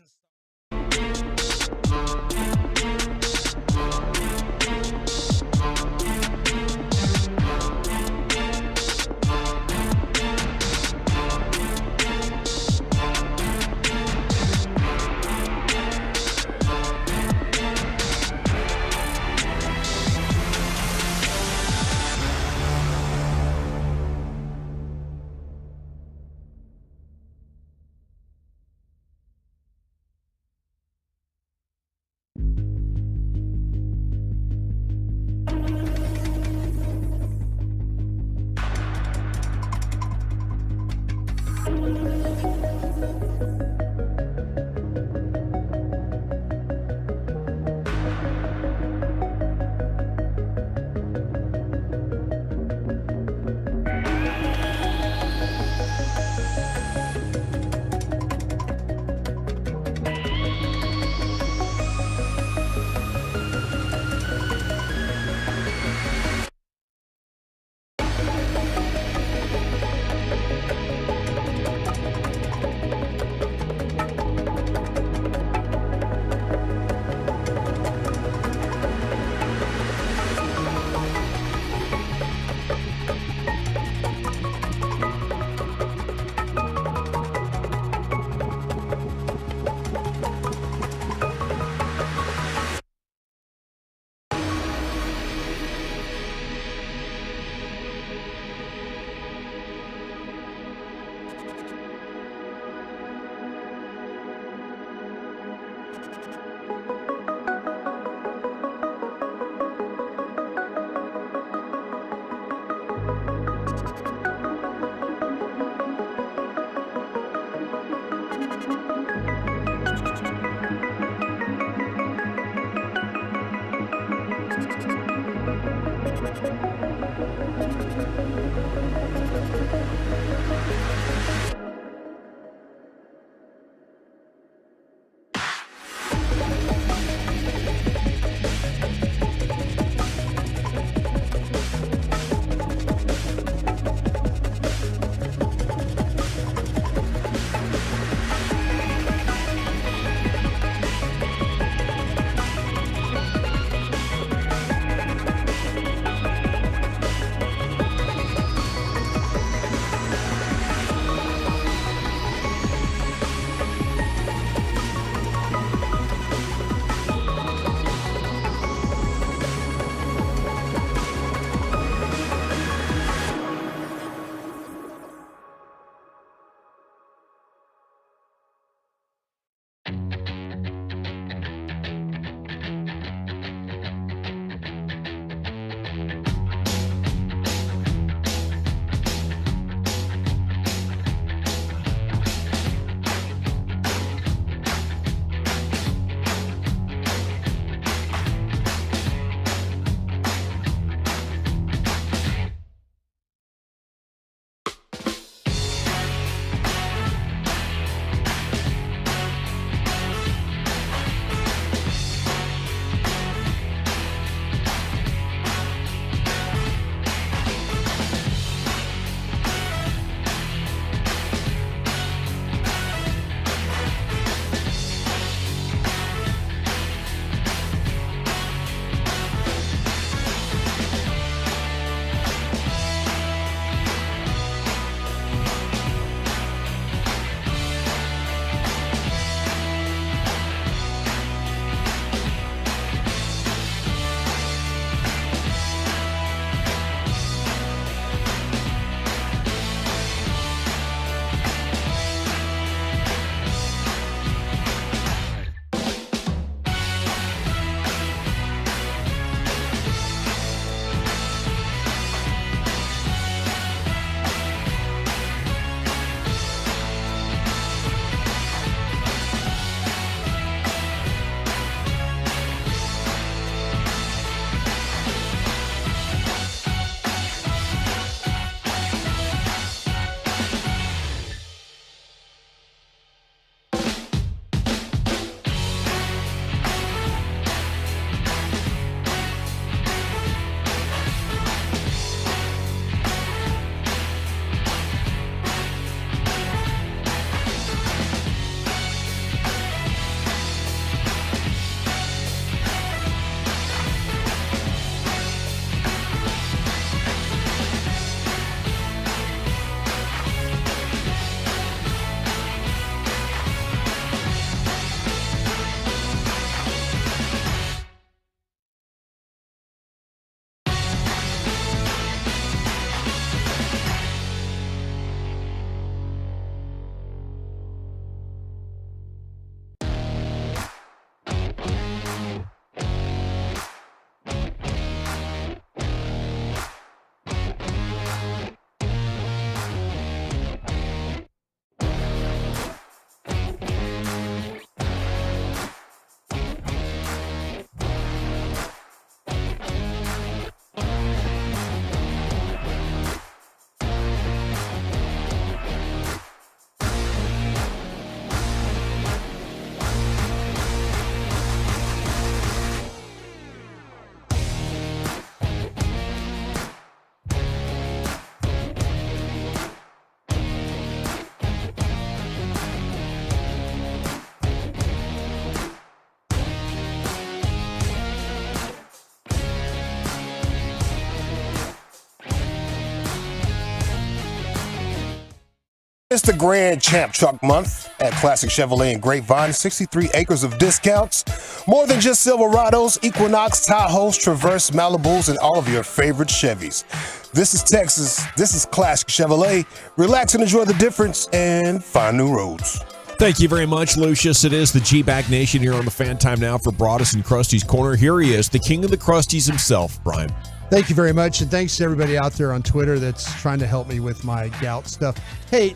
It's the Grand Champ Truck Month at Classic Chevrolet and Grapevine. 63 acres of discounts. More than just Silverados, Equinox, Tahoes, Traverse, Malibus, and all of your favorite Chevys. This is Texas. This is Classic Chevrolet. Relax and enjoy the difference and find new roads. Thank you very much, Lucius. It is the G-Back Nation here on the Fan Time Now for Broadus and Krusty's Corner. Here he is, the king of the Krusties himself, Brian. Thank you very much, and thanks to everybody out there on Twitter that's trying to help me with my gout stuff. Hey,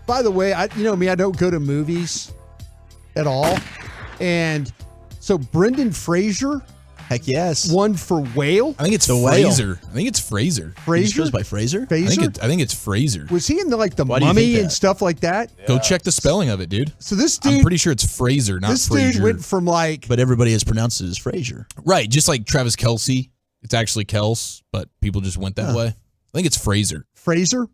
by the way, you know me, I don't go to movies at all. And so Brendan Fraser, heck yes, won for Whale. I think it's Fraser. I think it's Fraser. Fraser? Goes by Fraser? Fraser? I think it's Fraser. Was he in the Why do you Mummy think that? and stuff like that? Go check the spelling of it, dude. So this dude, I'm pretty sure it's Fraser, not this Fraser. dude went from But everybody has pronounced it as Fraser. Right, just like Travis Kelce. It's actually Kels, but people just went that way. I think it's Fraser. Fraser.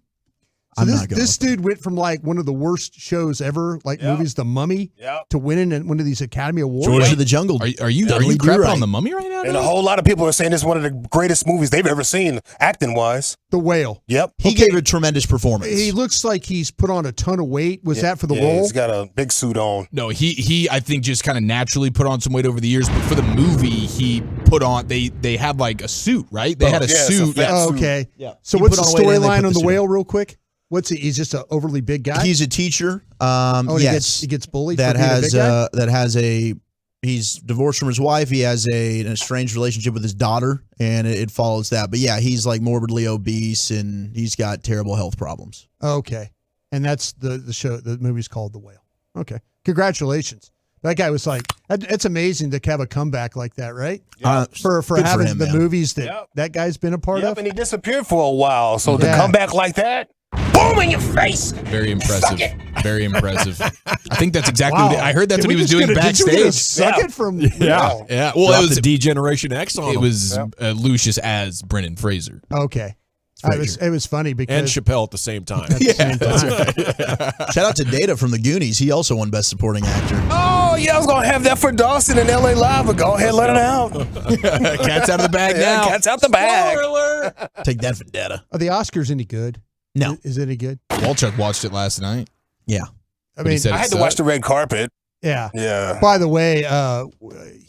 So I'm this, not going this dude went from like one of the worst shows ever, like movies, The Mummy, to winning one of these Academy Awards. George of the Jungle. Are you crapping on The Mummy right now? And a whole lot of people are saying it's one of the greatest movies they've ever seen, acting-wise. The Whale. Yep. He gave a tremendous performance. He looks like he's put on a ton of weight. Was that for the Yeah, role? he's got a big suit on. No, he I think just kind of naturally put on some weight over the years, but for the movie he put on they had like a suit, right? They had a suit. Okay. Yeah. So He what's put the on weight and they storyline put on the the suit Whale, real quick? He's just an overly big guy. He's a teacher. and Yes, he gets bullied. that for being a big guy? he's divorced from his wife. He has an estranged relationship with his daughter, and it follows that. But yeah, he's like morbidly obese, and he's got terrible health problems. Okay, and that's the show. The movie's called The Whale. Okay, congratulations. That guy was like, it's amazing to have a comeback like that, right? For good having him, the man. movies that guy's been a part of. And he disappeared for a while, so to come back like that, boom in your face. Very impressive. Very impressive. I think that's exactly what I heard. That's Did what he we was just doing get a- did you get a backstage. suck it from Yeah. Well, Drop it was the D-Generation X on It him. was Lucius as Brendan Fraser. Okay. It was funny because And Chappelle at the same time. That's right. Shout out to Data from the Goonies. He also won Best Supporting Actor. Oh, yeah, I was going to have that for Dawson in LA Live, but go ahead, let it out. Cat's out of the bag now. Cat's out the bag. Take that for Data. Are the Oscars any good? No. Is it any good? Walchuk watched it last night. Yeah. I mean, I had to watch the red carpet. Yeah. Yeah. By the way,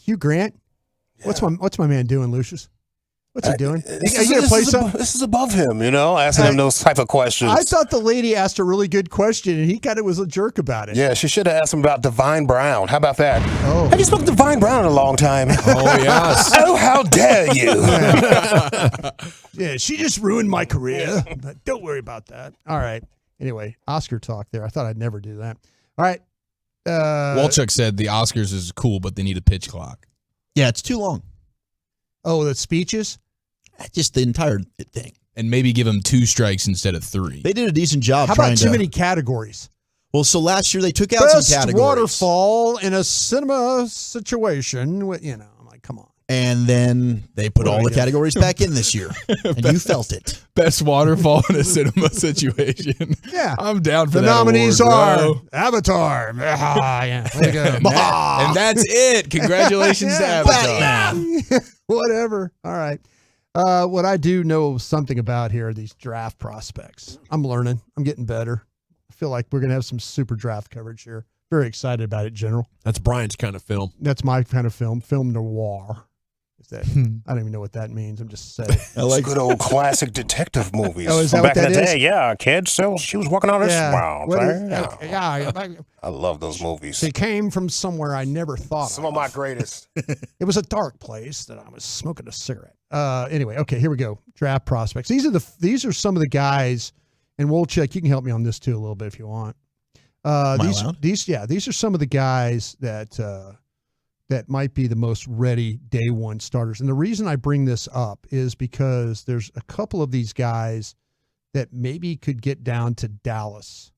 Hugh Grant, what's my man doing, Lucius? What's he doing? Are you gonna play some? This is above him, asking him those type of questions. I thought the lady asked a really good question, and he kind of was a jerk about it. Yeah, she should have asked him about Divine Brown. How about that? Oh. Have you spoken to Divine Brown in a long time? Oh, yes. Oh, how dare you? Yeah, she just ruined my career. But don't worry about that. All right. Anyway, Oscar talk there. I thought I'd never do that. All right. Walchuk said the Oscars is cool, but they need a pitch clock. Yeah, it's too long. Oh, the speeches? Just the entire thing. And maybe give them 2 strikes instead of 3. They did a decent job. How trying about too to, many categories? Well, so last year they took out Best some categories. waterfall in a cinema situation. I'm like, come on. And then they put What all do the we do? categories back in this year. And you felt it. Best waterfall in a cinema situation. Yeah. I'm down for The that nominees award, are bro. Avatar. Yeah. There you go. And that's it. Congratulations to Avatar. Whatever. All right. What I do know something about here are these draft prospects. I'm learning. I'm getting better. I feel like we're going to have some super draft coverage here. Very excited about it, General. That's Brian's kind of film. That's my kind of film noir. Is that? I don't even know what that means. I'm just saying. I like good old classic detective movies. Oh, is that from back what in the that day. is? Yeah, kids. So she was working on this. Yeah. Wow. What is- Yeah. yeah. I love those movies. She came from somewhere I never thought Some of my greatest. It was a dark place that I was smoking a cigarette. Anyway, okay, here we go. Draft prospects. These are some of the guys, and Wolchuk, you can help me on this too a little bit if you want. These are some of the guys that might be the most ready day one starters. And the reason I bring this up is because there's a couple of these guys that maybe could get down to Dallas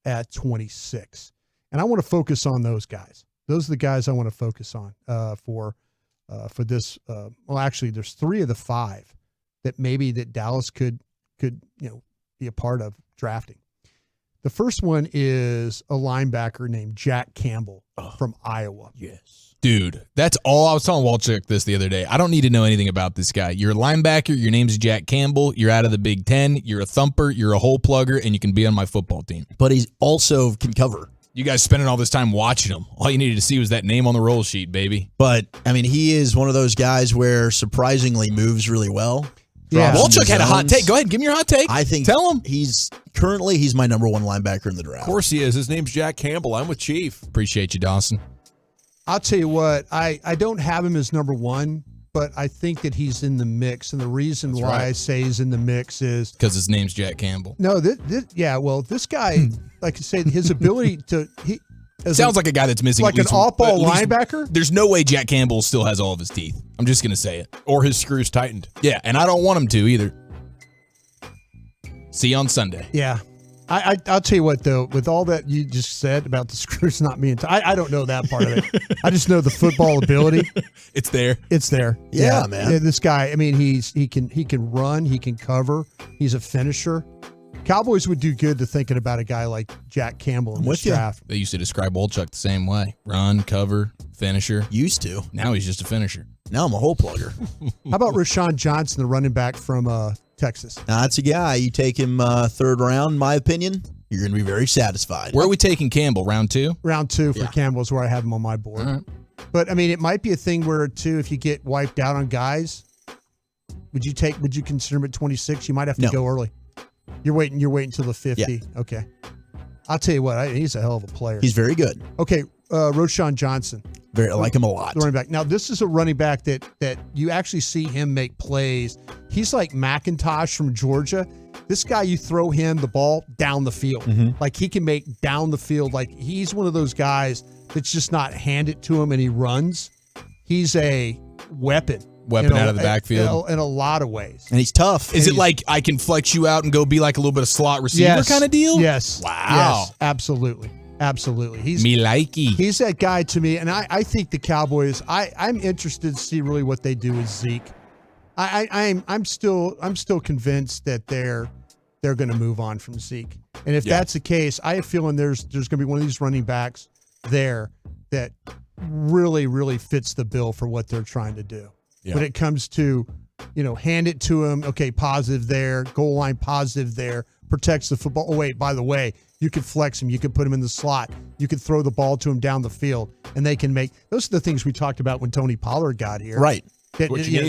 at 26. And I want to focus on those guys. Those are the guys I want to focus on for this. Well, actually, there's 3 of the 5 that maybe that Dallas could be a part of drafting. The first one is a linebacker named Jack Campbell from Iowa. Yes. Dude, that's all. I was telling Walchuk this the other day. I don't need to know anything about this guy. You're a linebacker. Your name's Jack Campbell. You're out of the Big Ten. You're a thumper. You're a hole plugger, and you can be on my football team. But he's also can cover. You guys spending all this time watching him. All you needed to see was that name on the roll sheet, baby. But, I mean, he is one of those guys where surprisingly moves really well. Yeah. Walchuk had a hot take. Go ahead. Give me your hot take. I think Tell him. he's my number one linebacker in the draft. Of course he is. His name's Jack Campbell. I'm with Chief. Appreciate you, Dawson. I'll tell you what, I don't have him as number one, but I think that he's in the mix. And the reason why I say he's in the mix is because his name's Jack Campbell. No, this guy, like I say, his ability to sounds like a guy that's missing like at least, an off-ball at least- linebacker. There's no way Jack Campbell still has all of his teeth. I'm just gonna say it. Or his screws tightened. Yeah, and I don't want him to either. See you on Sunday. Yeah. I'll tell you what, though, with all that you just said about the screws not being I don't know that part of it. I just know the football ability. It's there. It's there. Yeah, man. Yeah, this guy, I mean, he can run, he can cover, he's a finisher. Cowboys would do good to thinking about a guy like Jack Campbell in this draft. They used to describe Walchuk the same way. Run, cover, finisher. Used to. Now he's just a finisher. Now I'm a hole plugger. How about Rashawn Johnson, the running back from Texas? Now, that's a guy. You take him third round, in my opinion, you're going to be very satisfied. Where are we taking Campbell? Round 2? Round 2 for Campbell is where I have him on my board. All right. But, I mean, it might be a thing where, too, if you get wiped out on guys, would you consider him at 26? You might have to go early. You're waiting until the 50. Yeah. Okay. I'll tell you what, he's a hell of a player. He's very good. Okay, Rashawn Johnson. I like him a lot. The running back. Now, this is a running back that you actually see him make plays. He's like McIntosh from Georgia. This guy, you throw him the ball down the field. Like, he can make down the field. Like, he's one of those guys that's just not hand it to him and he runs. He's a weapon. Out of the backfield. In a lot of ways. And he's tough. Is it like I can flex you out and go be like a little bit of slot receiver kind of deal? Yes. Wow. Yes, absolutely. Absolutely. Me likey. He's that guy to me, and I think the Cowboys, I'm interested to see really what they do with Zeke. I'm still convinced that they're going to move on from Zeke. And if that's the case, I have a feeling there's going to be one of these running backs there that really, really fits the bill for what they're trying to do. Yeah. When it comes to, hand it to him, okay, positive there, goal line positive there, protects the football. Oh, wait, by the way, you could flex him. You could put him in the slot. You could throw the ball to him down the field, and they can make – those are the things we talked about when Tony Pollard got here. Right.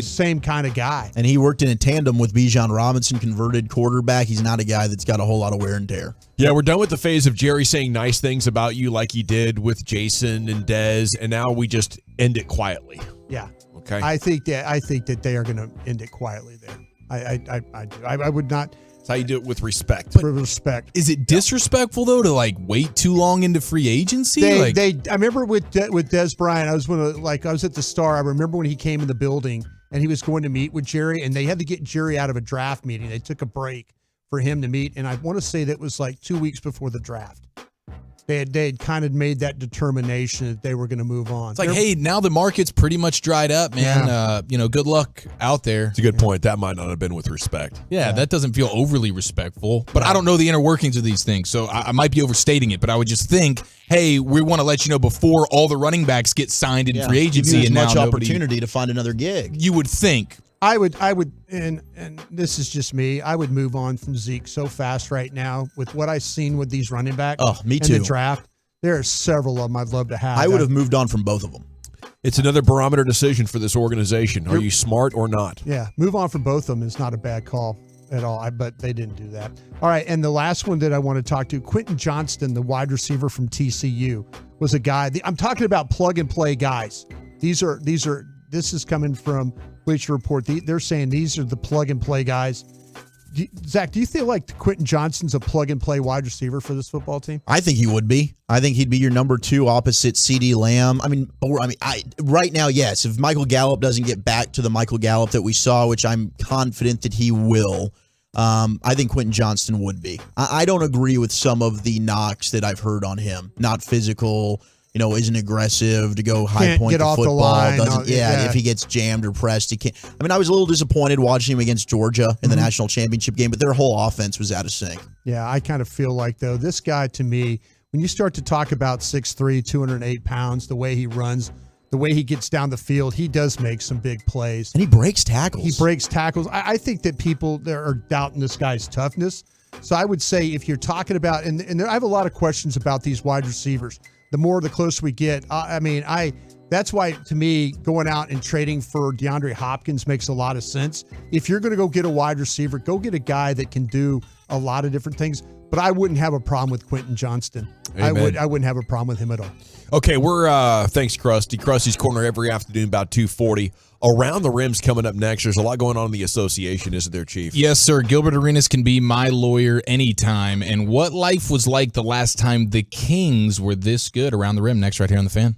Same kind of guy. And he worked in a tandem with Bijan Robinson, converted quarterback. He's not a guy that's got a whole lot of wear and tear. Yeah, we're done with the phase of Jerry saying nice things about you like he did with Jason and Dez, and now we just end it quietly. Yeah. Okay. I think that they are going to end it quietly there. I do. I would not. That's how you do it with respect. With respect. Is it disrespectful though to wait too long into free agency? I remember with Dez Bryant, I was at the Star. I remember when he came in the building and he was going to meet with Jerry, and they had to get Jerry out of a draft meeting. They took a break for him to meet, and I want to say that was like 2 weeks before the draft. They had kind of made that determination that they were going to move on. It's like, hey, now the market's pretty much dried up, man. Yeah. Good luck out there. It's a good point. That might not have been with respect. Yeah, that doesn't feel overly respectful. But I don't know the inner workings of these things, so I might be overstating it. But I would just think, hey, we want to let you know before all the running backs get signed in free agency, give you and as much now opportunity to find another gig. You would think. I would, and this is just me. I would move on from Zeke so fast right now with what I've seen with these running backs. Oh, me in too. the draft. There are several of them I'd love to have. I would have moved on from both of them. It's another barometer decision for this organization. Are you smart or not? Yeah, move on from both of them is not a bad call at all, but they didn't do that. All right, and the last one that I want to talk to, Quentin Johnston, the wide receiver from TCU, was a guy. I'm talking about plug-and-play guys. This is coming from Bleacher Report. They're saying these are the plug-and-play guys. Zach, do you feel like Quentin Johnston's a plug-and-play wide receiver for this football team? I think he would be. I think he'd be your number 2 opposite CeeDee Lamb. Right now, yes. If Michael Gallup doesn't get back to the Michael Gallup that we saw, which I'm confident that he will, I think Quentin Johnston would be. I don't agree with some of the knocks that I've heard on him. Not physical, isn't aggressive to go high Can't point get the off the football. line. Yeah, if he gets jammed or pressed, he can't. I mean, I was a little disappointed watching him against Georgia in the Mhm. national championship game, but their whole offense was out of sync. Yeah, I kind of feel like, though, this guy, to me, when you start to talk about 6'3", 208 pounds, the way he runs, the way he gets down the field, he does make some big plays. And he breaks tackles. He breaks tackles. I think that people there are doubting this guy's toughness. So I would say if you're talking about, and I have a lot of questions about these wide receivers. The closer we get, that's why, to me, going out and trading for DeAndre Hopkins makes a lot of sense. If you're going to go get a wide receiver, go get a guy that can do a lot of different things. But I wouldn't have a problem with Quentin Johnston. Amen. I wouldn't have a problem with him at all. Okay, we're thanks, Krusty. Krusty's Corner every afternoon about 2:40. Around the Rim's coming up next. There's a lot going on in the association, isn't there, Chief? Yes, sir. Gilbert Arenas can be my lawyer anytime. And what life was like the last time the Kings were this good. Around the Rim next right here on The Fan.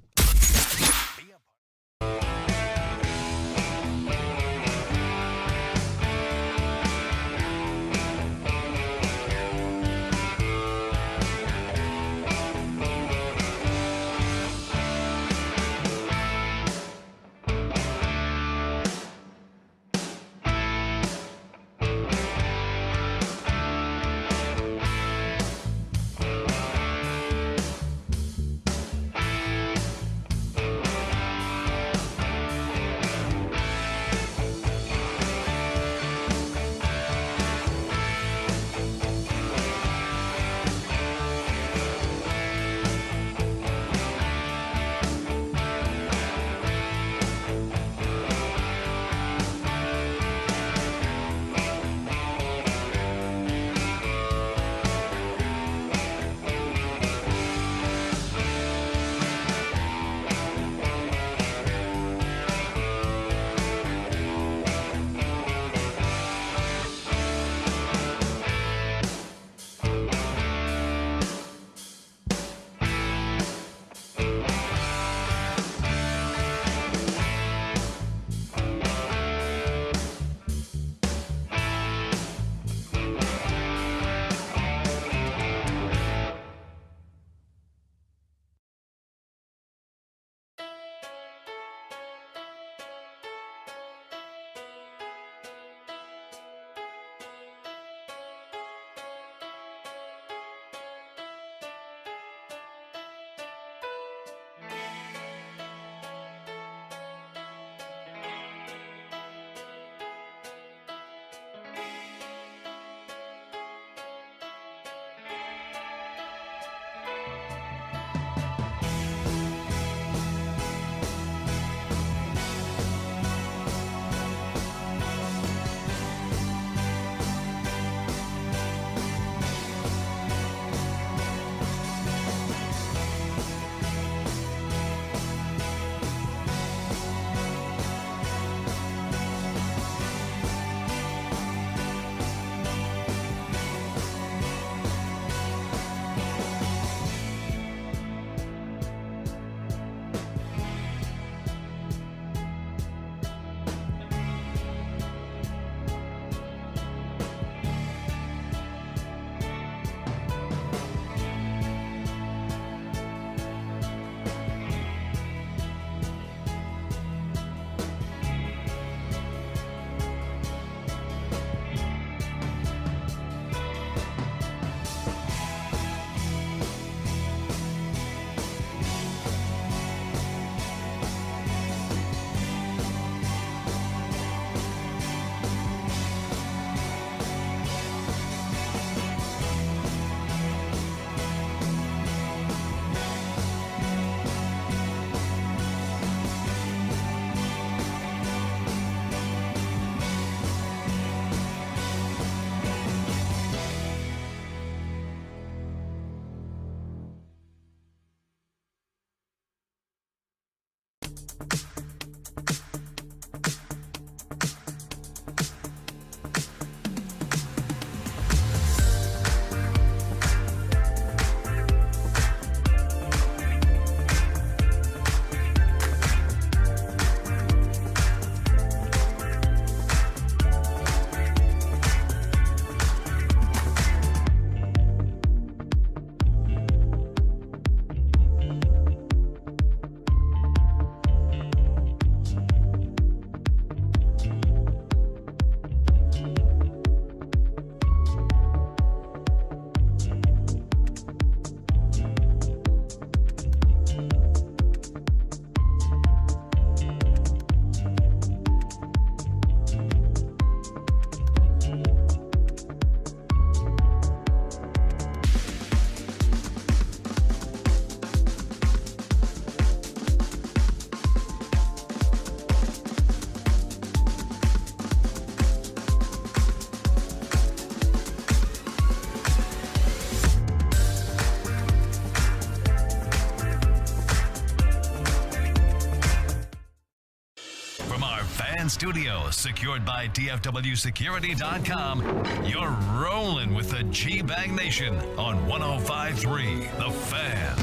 Studio, secured by DFWSecurity.com. You're rolling with the G-Bag Nation on 105.3 The Fan.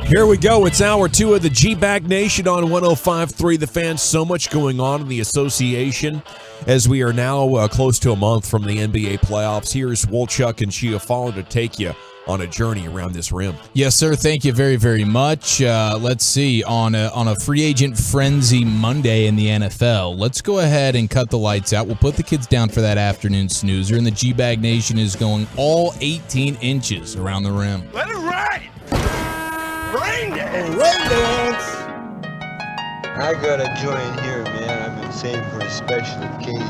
Here we go. It's hour 2 of the G-Bag Nation on 105.3 The Fan. So much going on in the association as we are now close to a month from the NBA playoffs. Here's Wolchuk and Chiafalo to take you on a journey around this rim. Yes, sir. Thank you very, very much. Let's see. On a free agent frenzy Monday in the NFL, let's go ahead and cut the lights out. We'll put the kids down for that afternoon snoozer, and the G-Bag Nation is going all 18 inches around the rim. Let it ride! Rain dance! Rain dance! I gotta join here, man. I've been saving for a special occasion.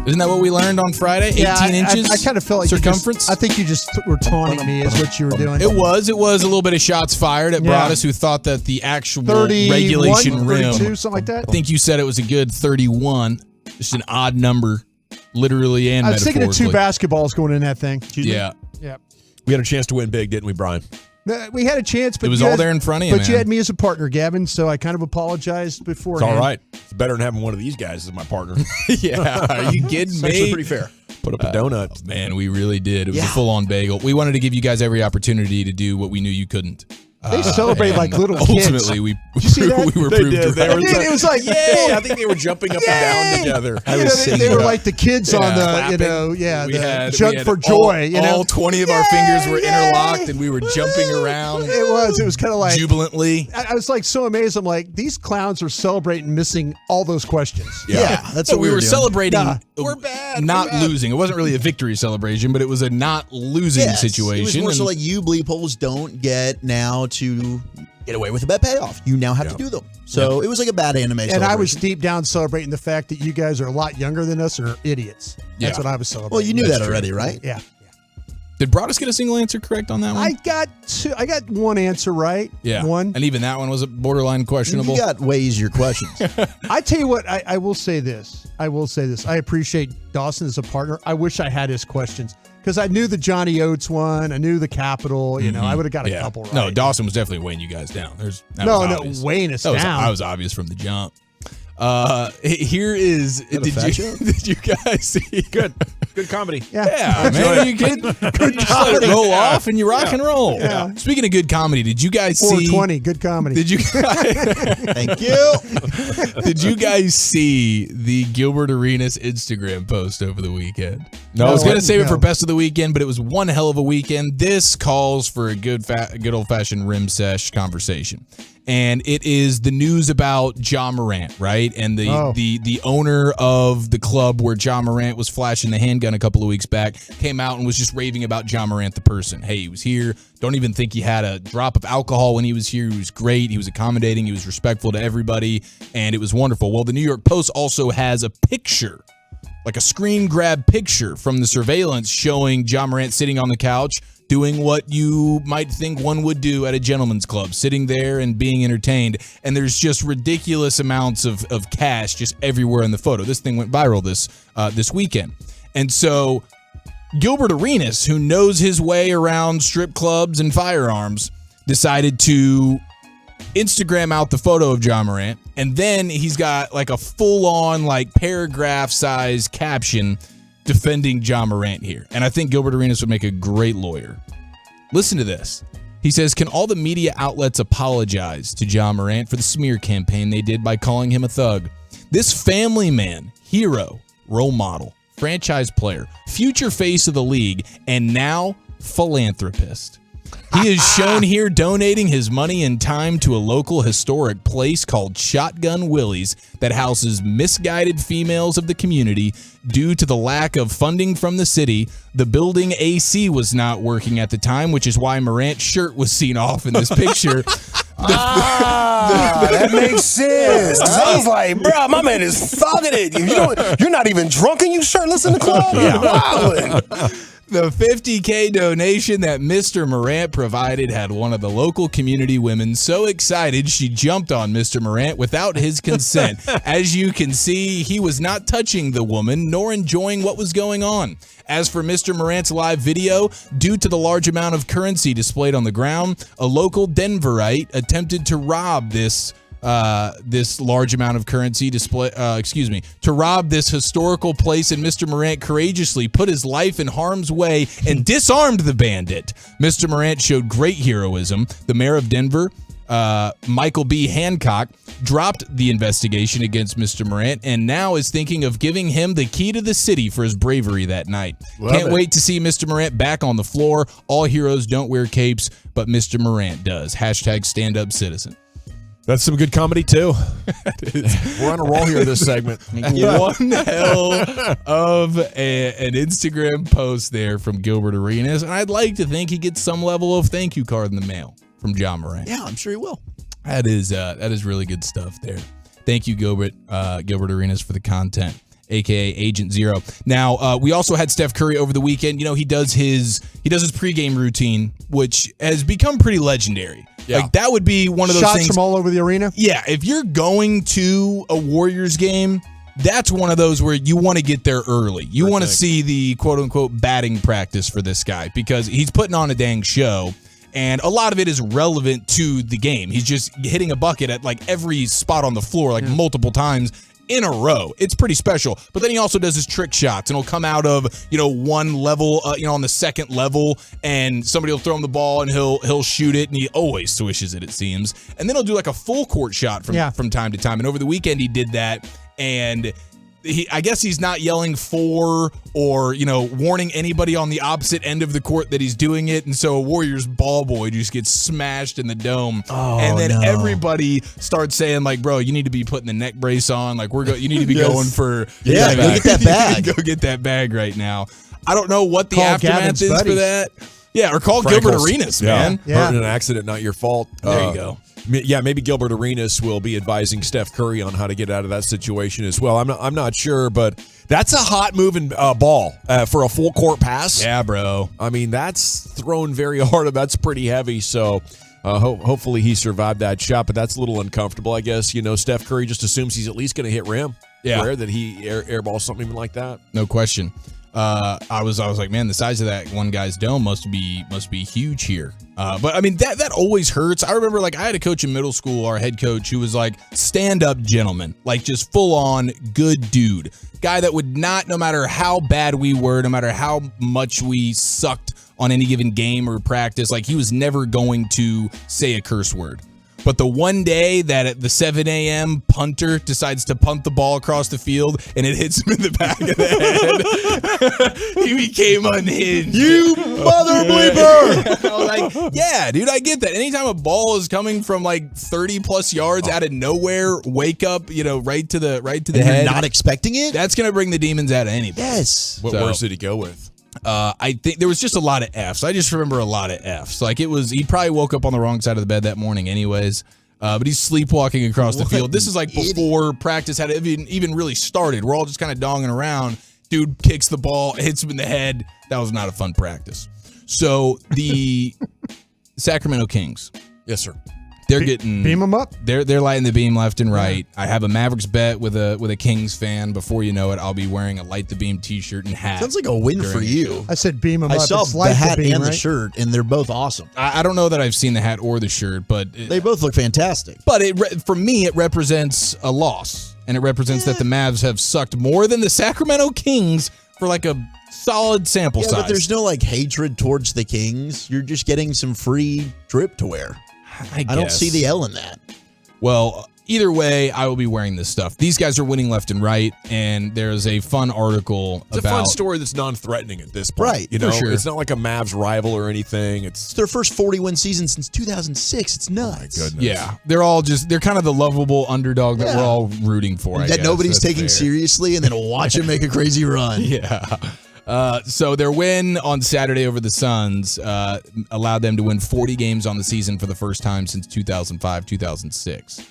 Isn't that what we learned on Friday? 18 inches I kind of felt like circumference? I think you just were taunting me is what you were doing. It was a little bit of shots fired at Broadus, who thought that the actual 31, regulation rim, 32, something like that. I think you said it was a good 31, just an odd number, literally and I was thinking of metaphorically. 2 basketballs going in that thing. Yeah. Yeah. We had a chance to win big, didn't we, Brian? We had a chance, but It was you all had- there in front of you, But you man. had me as a partner, Gavin, so I kind of apologized It's beforehand. all right. It's better than having one of these guys as my partner. Yeah, are you kidding It's me? actually pretty fair. Put up a donut. Man, we really did. It was a full-on bagel. We wanted to give you guys every opportunity to do what we knew you couldn't. They celebrate and like little kids. Ultimately, we Did you see that? we were They proved did. They right. were It was like, Yay! yay! I think they were jumping up and down together. They were like the kids on the, clapping. the jump for joy. All 20 of our fingers were interlocked, and we were jumping around. It was kind of like jubilantly. I was like so amazed. I'm like, these clowns are celebrating missing all those questions. Yeah, that's so what we were doing. celebrating. We're bad. Not losing. It wasn't really a victory celebration, but it was a not losing Yes, situation. It was more so and- like you bleep holes don't get now to get away with a bet payoff. You now have to do them. So it was like a bad anime And I was celebration. deep down celebrating the fact that you guys are a lot younger than us and are idiots. That's Yeah. what I was celebrating. Well, you knew That's that true. already, right? Yeah. Did Broadus get a single answer correct on that one? I got one answer right. Yeah. One. And even that one was borderline questionable. You got way easier questions. I tell you what, I will say this. I appreciate Dawson as a partner. I wish I had his questions because I knew the Johnny Oates one. I knew the Capital. You know, I would have got a couple right. No, Dawson was definitely weighing you guys down. Weighing us down. I was obvious from the jump. Here is did you guys see? Good comedy. Yeah, man, you can good comedy. Roll off and you rock and roll. Yeah. Speaking of good comedy, did you guys see 420? Good comedy. Did you Thank you. Did you guys see the Gilbert Arenas Instagram post over the weekend? No, I was going to I save it for no. best of the weekend, but it was one hell of a weekend. This calls for a good old-fashioned rim sesh conversation. And it is the news about Ja Morant, right? And the owner of the club where Ja Morant was flashing the handgun a couple of weeks back came out and was just raving about Ja Morant, the person. Hey, he was here. Don't even think he had a drop of alcohol when he was here. He was great. He was accommodating. He was respectful to everybody. And it was wonderful. Well, the New York Post also has a picture, like a screen grab picture from the surveillance showing Ja Morant sitting on the couch doing what you might think one would do at a gentleman's club, sitting there and being entertained. And there's just ridiculous amounts of cash just everywhere in the photo. This thing went viral this weekend. And so Gilbert Arenas, who knows his way around strip clubs and firearms, decided to Instagram out the photo of Ja Morant, and then he's got like a full-on like paragraph-size caption defending Ja Morant here. And I think Gilbert Arenas would make a great lawyer. Listen to this. He says, can all the media outlets apologize to Ja Morant for the smear campaign they did by calling him a thug? This family man, hero, role model, franchise player, future face of the league, and now philanthropist. He is shown here donating his money and time to a local historic place called Shotgun Willie's that houses misguided females of the community due to the lack of funding from the city. The building AC was not working at the time, which is why Morant's shirt was seen off in this picture. That makes sense. 'Cause I was like, bro, my man is thugging it. You're not even drunk and you shirtless in the club? You're wildin'. The $50K donation that Mr. Morant provided had one of the local community women so excited she jumped on Mr. Morant without his consent. As you can see, he was not touching the woman nor enjoying what was going on. As for Mr. Morant's live video, due to the large amount of currency displayed on the ground, a local Denverite attempted to rob this this large amount of currency to rob this historical place, and Mr. Morant courageously put his life in harm's way and disarmed the bandit. Mr. Morant showed great heroism. The mayor of Denver, Michael B. Hancock, dropped the investigation against Mr. Morant and now is thinking of giving him the key to the city for his bravery that night. Can't wait to see Mr. Morant back on the floor. All heroes don't wear capes, but Mr. Morant does. Hashtag stand up citizen. That's some good comedy, too. We're on a roll here this segment. One hell of an Instagram post there from Gilbert Arenas, and I'd like to think he gets some level of thank you card in the mail from John Morant. Yeah, I'm sure he will. That is really good stuff there. Thank you, Gilbert Arenas, for the content, aka Agent Zero. Now, we also had Steph Curry over the weekend. You know, he does his pregame routine, which has become pretty legendary. Yeah. Like, that would be one of those shots things from all over the arena. Yeah, if you're going to a Warriors game, that's one of those where you want to get there early. You want to see the quote-unquote batting practice for this guy because he's putting on a dang show. And a lot of it is relevant to the game. He's just hitting a bucket at like every spot on the floor, like multiple times in a row. It's pretty special. But then he also does his trick shots, and he'll come out of, one level, on the second level, and somebody will throw him the ball, and he'll shoot it, and he always swishes it seems. And then he'll do like a full court shot from time to time. And over the weekend he did that, and I guess he's not yelling for or, warning anybody on the opposite end of the court that he's doing it. And so a Warriors ball boy just gets smashed in the dome. And then everybody starts saying, like, bro, you need to be putting the neck brace on. Like, you need to be going for. Yeah, go get that bag. Go get that bag right now. I don't know what the aftermath is for that. Yeah, or call Gilbert Arenas, man. Hurt in an accident, not your fault. There you go. Yeah, maybe Gilbert Arenas will be advising Steph Curry on how to get out of that situation as well. I'm not sure, but that's a hot moving ball for a full court pass. Yeah, bro. I mean, that's thrown very hard. That's pretty heavy. So hopefully he survived that shot, but that's a little uncomfortable, I guess. Steph Curry just assumes he's at least going to hit rim. Yeah, rare that he airballs something like that. No question. I was like, man, the size of that one guy's dome must be huge here. But I mean, that always hurts. I remember, like, I had a coach in middle school, our head coach, who was like stand up gentleman, like just full on good dude, guy that would not, no matter how bad we were, no matter how much we sucked on any given game or practice, like he was never going to say a curse word. But the one day that at the 7 a.m. punter decides to punt the ball across the field and it hits him in the back of the head, he became unhinged. You mother bleeper! I was like, yeah, dude, I get that. Anytime a ball is coming from like 30 plus yards out of nowhere, wake up, right to the head. You're not expecting it? That's going to bring the demons out of anybody. Yes. What words did he go with? I think there was just a lot of Fs. I just remember a lot of Fs. Like, he probably woke up on the wrong side of the bed that morning anyways. But he's sleepwalking across the field. This is like before practice had even really started. We're all just kind of donging around. Dude kicks the ball, hits him in the head. That was not a fun practice. So the Sacramento Kings. Yes, sir. They're getting beam them up. They're lighting the beam left and right. I have a Mavericks bet with a Kings fan. Before you know it, I'll be wearing a Light the Beam T-shirt and hat. Sounds like a win for you. I said beam them up. I saw It's the Light hat Beam, and the right? shirt, and they're both awesome. I don't know that I've seen the hat or the shirt, but they both look fantastic. But for me, it represents a loss, and it represents that the Mavs have sucked more than the Sacramento Kings for like a solid sample size. But there's no like hatred towards the Kings. You're just getting some free drip to wear. I don't see the L in that. Well, either way, I will be wearing this stuff. These guys are winning left and right, and there's a fun article It's a fun story that's non-threatening at this point. Right, for sure. It's not like a Mavs rival or anything. It's their first 40-win season since 2006. It's nuts. Oh my goodness. Yeah, they're kind of the lovable underdog that we're all rooting for. That nobody's taking seriously, and then watch them make a crazy run. Yeah. So their win on Saturday over the Suns allowed them to win 40 games on the season for the first time since 2005-2006.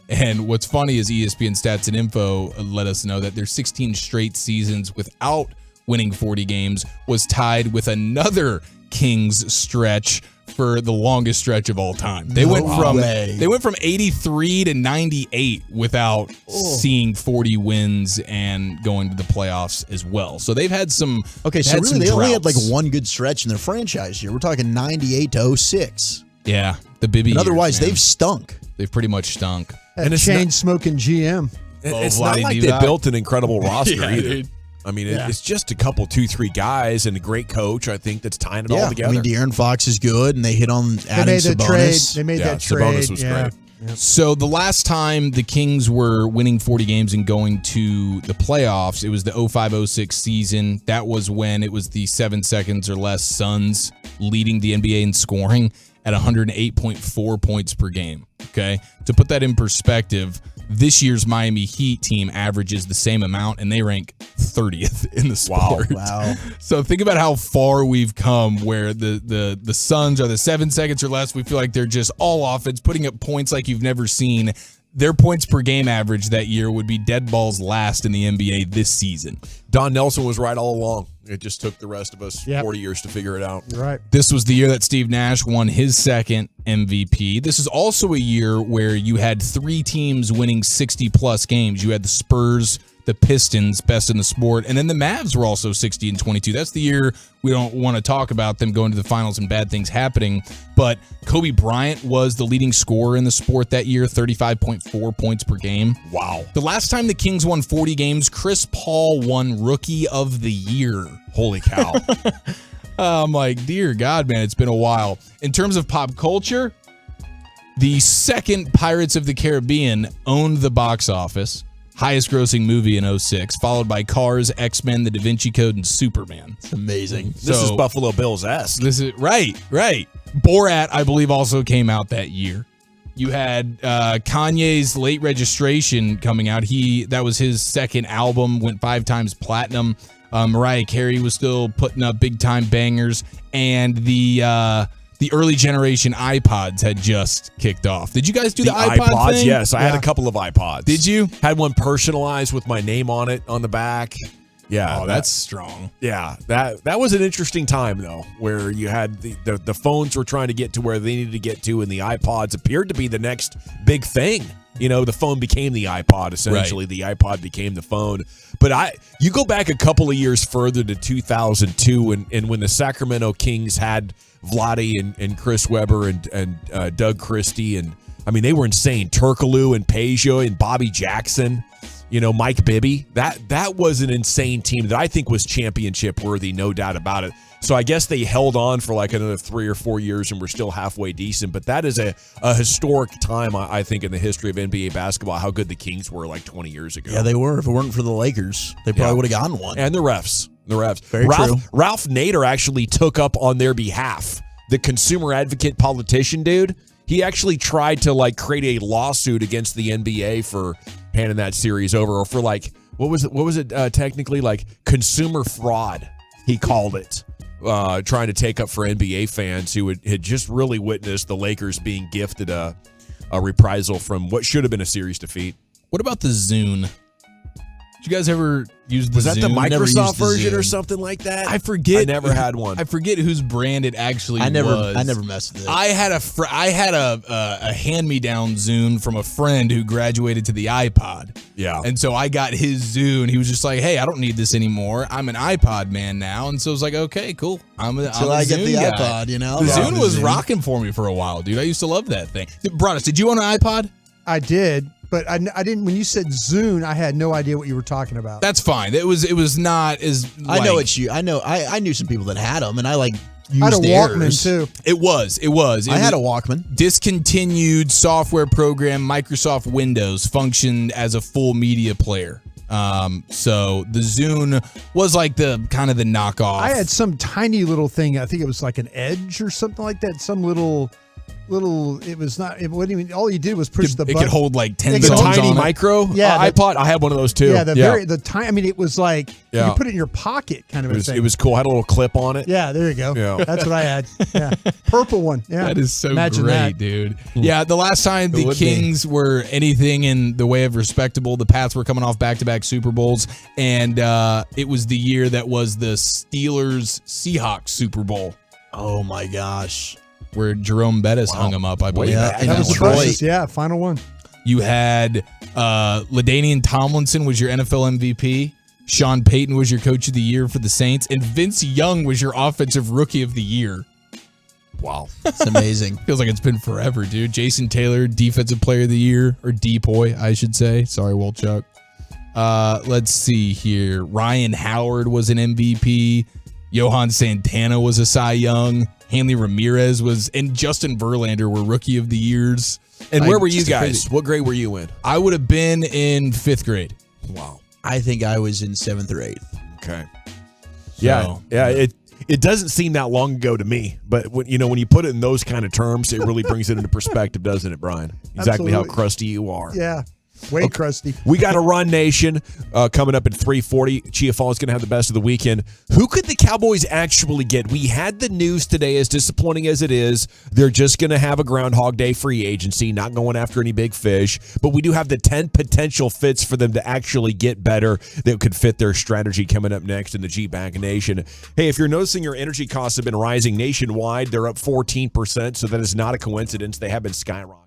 And what's funny is ESPN Stats and Info let us know that their 16 straight seasons without winning 40 games was tied with another Kings stretch for the longest stretch of all time. They went from 83 to 98 without seeing 40 wins and going to the playoffs as well. So they've had some. Okay, so really they only had like one good stretch in their franchise year. We're talking 98 to 06. Yeah, The Bibby. But otherwise, years, they've stunk. They've pretty much stunk. And a chain smoking GM. It's not like they built an incredible roster Yeah, either. dude. I mean, it's just a couple, 2-3 guys and a great coach, I think, that's tying it all together. I mean, De'Aaron Fox is good, and they hit on adding made the Sabonis. trade. They made that Sabonis trade. was Yeah. great. So the last time the Kings were winning 40 games and going to the playoffs, it was the 05-06 season. That was when it was the 7 seconds or less Suns leading the NBA in scoring at 108.4 points per game. Okay. To put that in perspective, this year's Miami Heat team averages the same amount, and they rank 30th in the sport. Wow. So think about how far we've come, where the Suns are the 7 seconds or less. We feel like they're just all offense, putting up points like you've never seen. Their points per game average that year would be dead balls last in the NBA this season. Don Nelson was right all along. It just took the rest of us 40 years to figure it out. You're right. This was the year that Steve Nash won his second MVP. This is also a year where you had 3 teams winning 60-plus games. You had the Spurs, the Pistons, best in the sport, and then the Mavs were also 60-22. That's the year we don't want to talk about them going to the finals and bad things happening, but Kobe Bryant was the leading scorer in the sport that year, 35.4 points per game. Wow. The last time the Kings won 40 games, Chris Paul won Rookie of the Year. Holy cow. I'm like, dear God, man, it's been a while. In terms of pop culture, the second Pirates of the Caribbean owned the box office. Highest grossing movie in 06, followed by Cars, X-Men, The Da Vinci Code, and Superman. It's amazing. This is Buffalo Bills-esque. This is right. Borat, I believe, also came out that year. You had Kanye's Late Registration coming out. That was his second album, went 5 times platinum. Mariah Carey was still putting up big time bangers, and the early generation iPods had just kicked off. Did you guys do the iPod thing? Yes, I had a couple of iPods. Did you? Had one personalized with my name on it on the back. Yeah. Oh, that's strong. Yeah, that was an interesting time, though, where you had the phones were trying to get to where they needed to get to, and the iPods appeared to be the next big thing. You know, the phone became the iPod, essentially. Right. The iPod became the phone. But you go back a couple of years further to 2002, and when the Sacramento Kings had Vlade and Chris Webber and Doug Christie, and I mean, they were insane. Turkoglu and Peugeot and Bobby Jackson, you know, Mike Bibby. That was an insane team that I think was championship worthy, no doubt about it. So I guess they held on for like another 3 or 4 years and were still halfway decent. But that is a historic time, I think, in the history of NBA basketball, how good the Kings were like 20 years ago. Yeah, they were. If it weren't for the Lakers, they probably would have gotten one. And the refs. Very true. Ralph Nader actually took up on their behalf. The consumer advocate politician dude, he actually tried to like create a lawsuit against the NBA for handing that series over, or for like, what was it technically, like consumer fraud, he called it. Trying to take up for NBA fans who had just really witnessed the Lakers being gifted a reprisal from what should have been a series defeat. What about the Zune? Did you guys ever use the Zune? Was that the Microsoft version or Zune. something like that? I forget. I never had one. I forget whose brand it actually I never was. messed with it. I had a hand-me-down Zune from a friend who graduated to the iPod. Yeah. And so I got his Zune. He was just like, hey, I don't need this anymore. I'm an iPod man now. And so I was like, okay, cool. Until I get the Zune guy. iPod, you know? The Yeah, Zune the was Zune. rocking for me for a while, dude. I used to love that thing. Broadus, did you own an iPod? I did, but I didn't. When you said Zune, I had no idea what you were talking about. That's fine. It was not as. I know it's you. I know. I knew some people that had them, and I like used I had a Walkman theirs. too. It was. I had a Walkman. Discontinued software program, Microsoft Windows functioned as a full media player. So the Zune was like the kind of the knockoff. I had some tiny little thing. I think it was like an Edge or something like that. Some little. It was not. It wasn't even. All you did was push the button. It could hold like 10 the songs tiny on it. micro Yeah, iPod. I had one of those too. Yeah, the tiny. I mean, it was like you Yeah. could put it in your pocket, kind of a thing. It was cool. Had a little clip on it. Yeah, there you go. Yeah. That's what I had. Yeah, purple one. Yeah, That is so Imagine great, that. dude. Yeah, the last time the would be. Kings were anything in the way of respectable, the Pats were coming off back-to-back Super Bowls, and it was the year that was the Steelers-Seahawks Super Bowl. Oh my gosh. Where Jerome Bettis hung him up, I believe. Yeah, That was the closest. Yeah, final one. You had LaDainian Tomlinson was your NFL MVP. Sean Payton was your coach of the year for the Saints. And Vince Young was your offensive rookie of the year. Wow. It's amazing. Feels like it's been forever, dude. Jason Taylor, Defensive Player of the Year, or Depoy, I should say. Sorry, Wolchuk. Let's see here. Ryan Howard was an MVP. Johan Santana was a Cy Young. Hanley Ramirez was, and Justin Verlander were Rookie of the Years. And where were you guys? What grade were you in? I would have been in 5th grade. Wow. I think I was in 7th or 8th. Okay. Yeah. It doesn't seem that long ago to me, but when you put it in those kind of terms, it really brings it into perspective, doesn't it, Brian? Exactly how crusty you are. Yeah. Way crusty. We got a Run Nation coming up at 3:40. Chia Fall is going to have the best of the weekend. Who could the Cowboys actually get? We had the news today, as disappointing as it is. They're just going to have a Groundhog Day free agency, not going after any big fish. But we do have the 10 potential fits for them to actually get better that could fit their strategy coming up next in the G-Bag Nation. Hey, if you're noticing your energy costs have been rising nationwide, they're up 14%, so that is not a coincidence. They have been skyrocketing.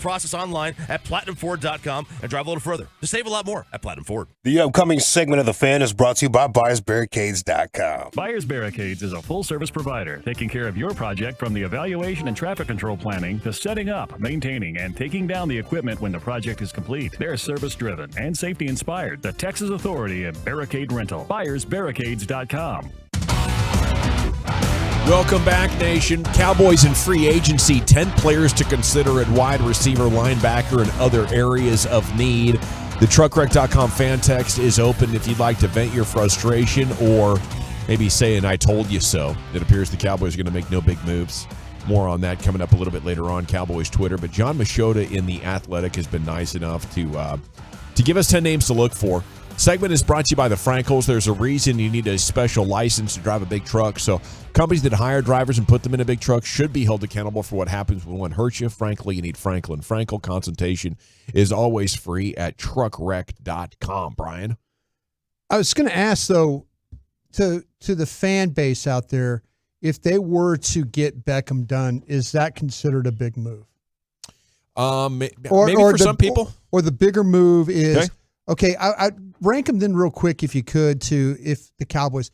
process online at PlatinumFord.com and drive a little further to save a lot more at Platinum Ford. The upcoming segment of The Fan is brought to you by BuyersBarricades.com. Buyers Barricades is a full-service provider taking care of your project from the evaluation and traffic control planning to setting up, maintaining, and taking down the equipment when the project is complete. They're service-driven and safety-inspired. The Texas Authority in Barricade Rental. BuyersBarricades.com. Welcome back, Nation. Cowboys in free agency, 10 players to consider at wide receiver, linebacker, and other areas of need. The TruckWreck.com fan text is open if you'd like to vent your frustration or maybe say an I told you so. It appears the Cowboys are going to make no big moves. More on that coming up a little bit later on Cowboys Twitter. But John Machota in The Athletic has been nice enough to give us 10 names to look for. Segment is brought to you by the Frankels. There's a reason you need a special license to drive a big truck. So companies that hire drivers and put them in a big truck should be held accountable for what happens when one hurts you. Frankly, you need Franklin. Frankel consultation is always free at truckwreck.com. Brian? I was going to ask, though, to the fan base out there, if they were to get Beckham done, is that considered a big move? Maybe for some people. Or the bigger move is, okay, I rank them then real quick if you could to if the Cowboys,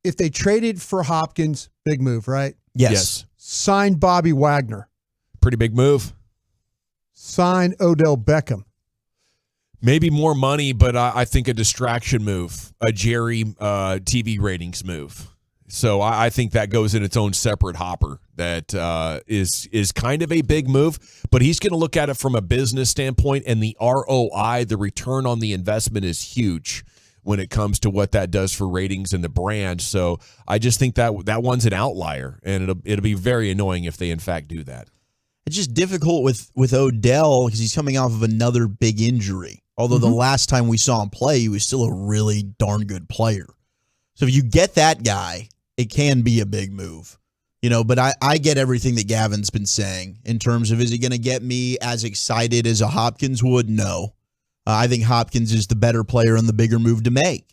if they traded for Hopkins, big move, right? Yes. Sign Bobby Wagner. Pretty big move. Sign Odell Beckham. Maybe more money, but I think a distraction move, a Jerry TV ratings move. So I think that goes in its own separate hopper. That is kind of a big move, but he's going to look at it from a business standpoint, and the ROI, the return on the investment, is huge when it comes to what that does for ratings and the brand. So I just think that one's an outlier, and it'll be very annoying if they in fact do that. It's just difficult with Odell because he's coming off of another big injury. Although the last time we saw him play, he was still a really darn good player. So if you get that guy, it can be a big move. But I get everything that Gavin's been saying in terms of, is he going to get me as excited as a Hopkins would? No. I think Hopkins is the better player and the bigger move to make.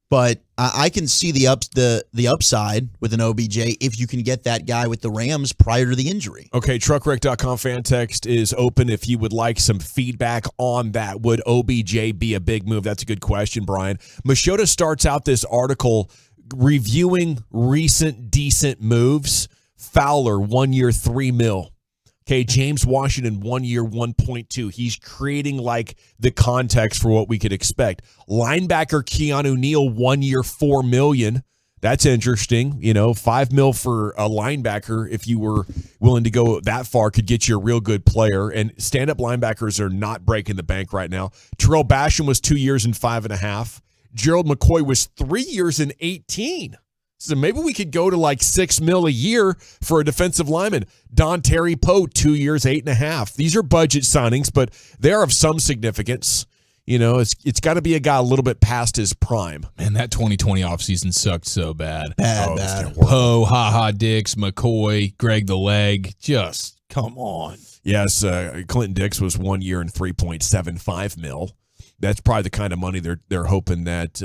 But I can see the upside with an OBJ if you can get that guy with the Rams prior to the injury. Okay, truckwreck.com fan text is open if you would like some feedback on that. Would OBJ be a big move? That's a good question, Brian. Machota starts out this article reviewing recent decent moves. Fowler, 1 year, $3 million. Okay, James Washington, 1 year, 1.2. He's creating like the context for what we could expect. Linebacker Keanu Neal, 1 year, $4 million. That's interesting. $5 million for a linebacker, if you were willing to go that far, could get you a real good player. And stand-up linebackers are not breaking the bank right now. Terrell Basham was 2 years and $5.5. Gerald McCoy was 3 years and 18. So maybe we could go to like $6 million a year for a defensive lineman. Don Terry Poe, 2 years, $8.5. These are budget signings, but they are of some significance. It's got to be a guy a little bit past his prime. Man, that 2020 offseason sucked so bad. Bad. Poe, Dix, McCoy, Greg the Leg. Just come on. Yes, Clinton Dix was 1 year and $3.75 million. That's probably the kind of money they're hoping that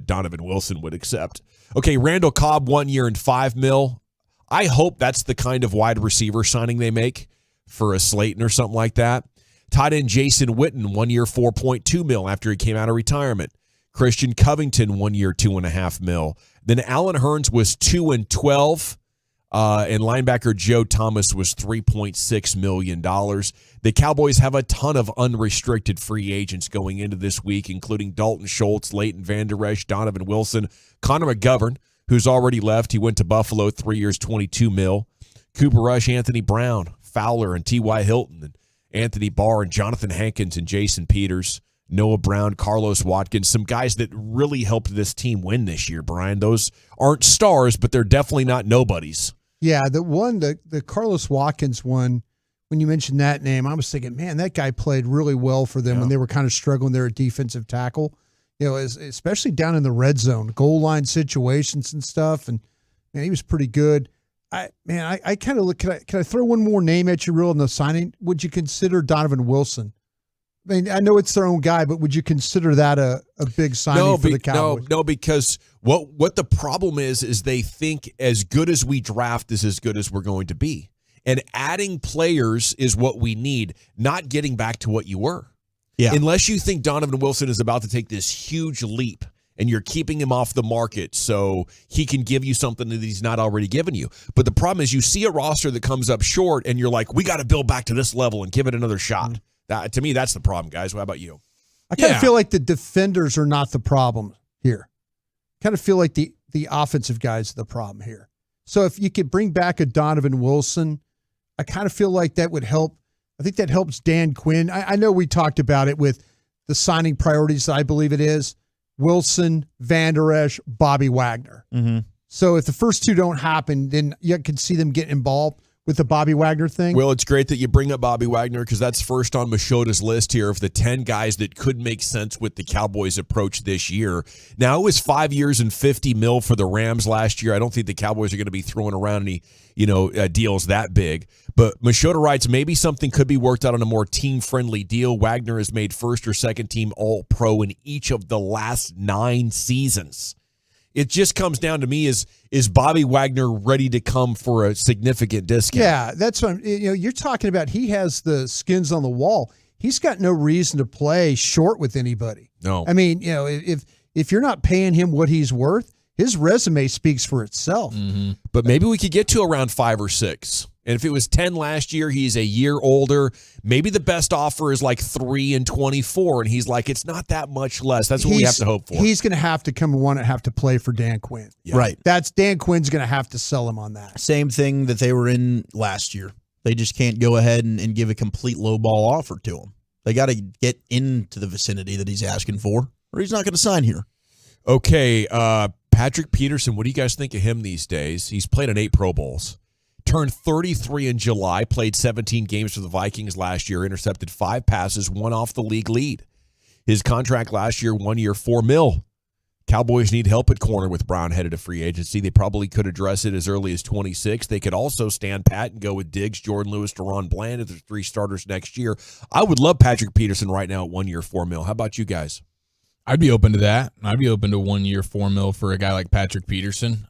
Donovan Wilson would accept. Okay, Randall Cobb, 1 year and $5 million. I hope that's the kind of wide receiver signing they make for a Slayton or something like that. Tight end Jason Witten, 1 year, $4.2 million after he came out of retirement. Christian Covington, 1 year, $2.5 million. Then Allen Hurns was 2 and 12. And linebacker Joe Thomas was $3.6 million. The Cowboys have a ton of unrestricted free agents going into this week, including Dalton Schultz, Leighton Vander Esch, Donovan Wilson, Connor McGovern, who's already left. He went to Buffalo, 3 years, $22 million. Cooper Rush, Anthony Brown, Fowler, and T.Y. Hilton, and Anthony Barr, and Jonathan Hankins, and Jason Peters, Noah Brown, Carlos Watkins, some guys that really helped this team win this year, Brian. Those aren't stars, but they're definitely not nobodies. Yeah, the Carlos Watkins one, when you mentioned that name, I was thinking, man, that guy played really well for them when they were kind of struggling there at defensive tackle. Especially down in the red zone, goal line situations and stuff. And man, he was pretty good. I kind of look. Can I throw one more name at you, real in the signing? Would you consider Donovan Wilson? I mean, I know it's their own guy, but would you consider that a big signing for the Cowboys? No, because what the problem is they think as good as we draft is as good as we're going to be. And adding players is what we need, not getting back to what you were. Yeah. Unless you think Donovan Wilson is about to take this huge leap and you're keeping him off the market so he can give you something that he's not already given you. But the problem is you see a roster that comes up short and you're like, we got to build back to this level and give it another shot. That, to me, that's the problem, guys. How about you? I kind of feel like the defenders are not the problem here. Kind of feel like the offensive guys are the problem here. So if you could bring back a Donovan Wilson, I kind of feel like that would help. I think that helps Dan Quinn. I know we talked about it with the signing priorities, I believe it is. Wilson, Van Der Esch, Bobby Wagner. Mm-hmm. So if the first two don't happen, then you can see them getting involved with the Bobby Wagner thing. Well, it's great that you bring up Bobby Wagner because that's first on Mashoda's list here of the 10 guys that could make sense with the Cowboys' approach this year. Now, it was 5 years and $50 million for the Rams last year. I don't think the Cowboys are going to be throwing around any deals that big. But Mashoda writes, maybe something could be worked out on a more team-friendly deal. Wagner has made first or second team All-Pro in each of the last 9 seasons. It just comes down to me, is Bobby Wagner ready to come for a significant discount? Yeah, that's what you're talking about. He has the skins on the wall. He's got no reason to play short with anybody. No. I mean, if you're not paying him what he's worth, his resume speaks for itself. Mm-hmm. But maybe we could get to around 5 or 6. And if it was 10 last year, he's a year older. Maybe the best offer is like 3 and 24, and he's like, it's not that much less. That's what we have to hope for. He's going to have to come and have to play for Dan Quinn. Yeah. Right. That's Dan Quinn's going to have to sell him on that. Same thing that they were in last year. They just can't go ahead and give a complete lowball offer to him. They got to get into the vicinity that he's asking for, or he's not going to sign here. Okay, Patrick Peterson, what do you guys think of him these days? He's played in 8 Pro Bowls. Turned 33 in July, played 17 games for the Vikings last year, intercepted 5 passes, 1 off the league lead. His contract last year, 1 year, $4 million. Cowboys need help at corner with Brown headed to free agency. They probably could address it as early as 26. They could also stand pat and go with Diggs, Jordan Lewis, Deron Bland as their 3 starters next year. I would love Patrick Peterson right now at 1 year, $4 million. How about you guys? I'd be open to that. I'd be open to 1 year, $4 million for a guy like Patrick Peterson.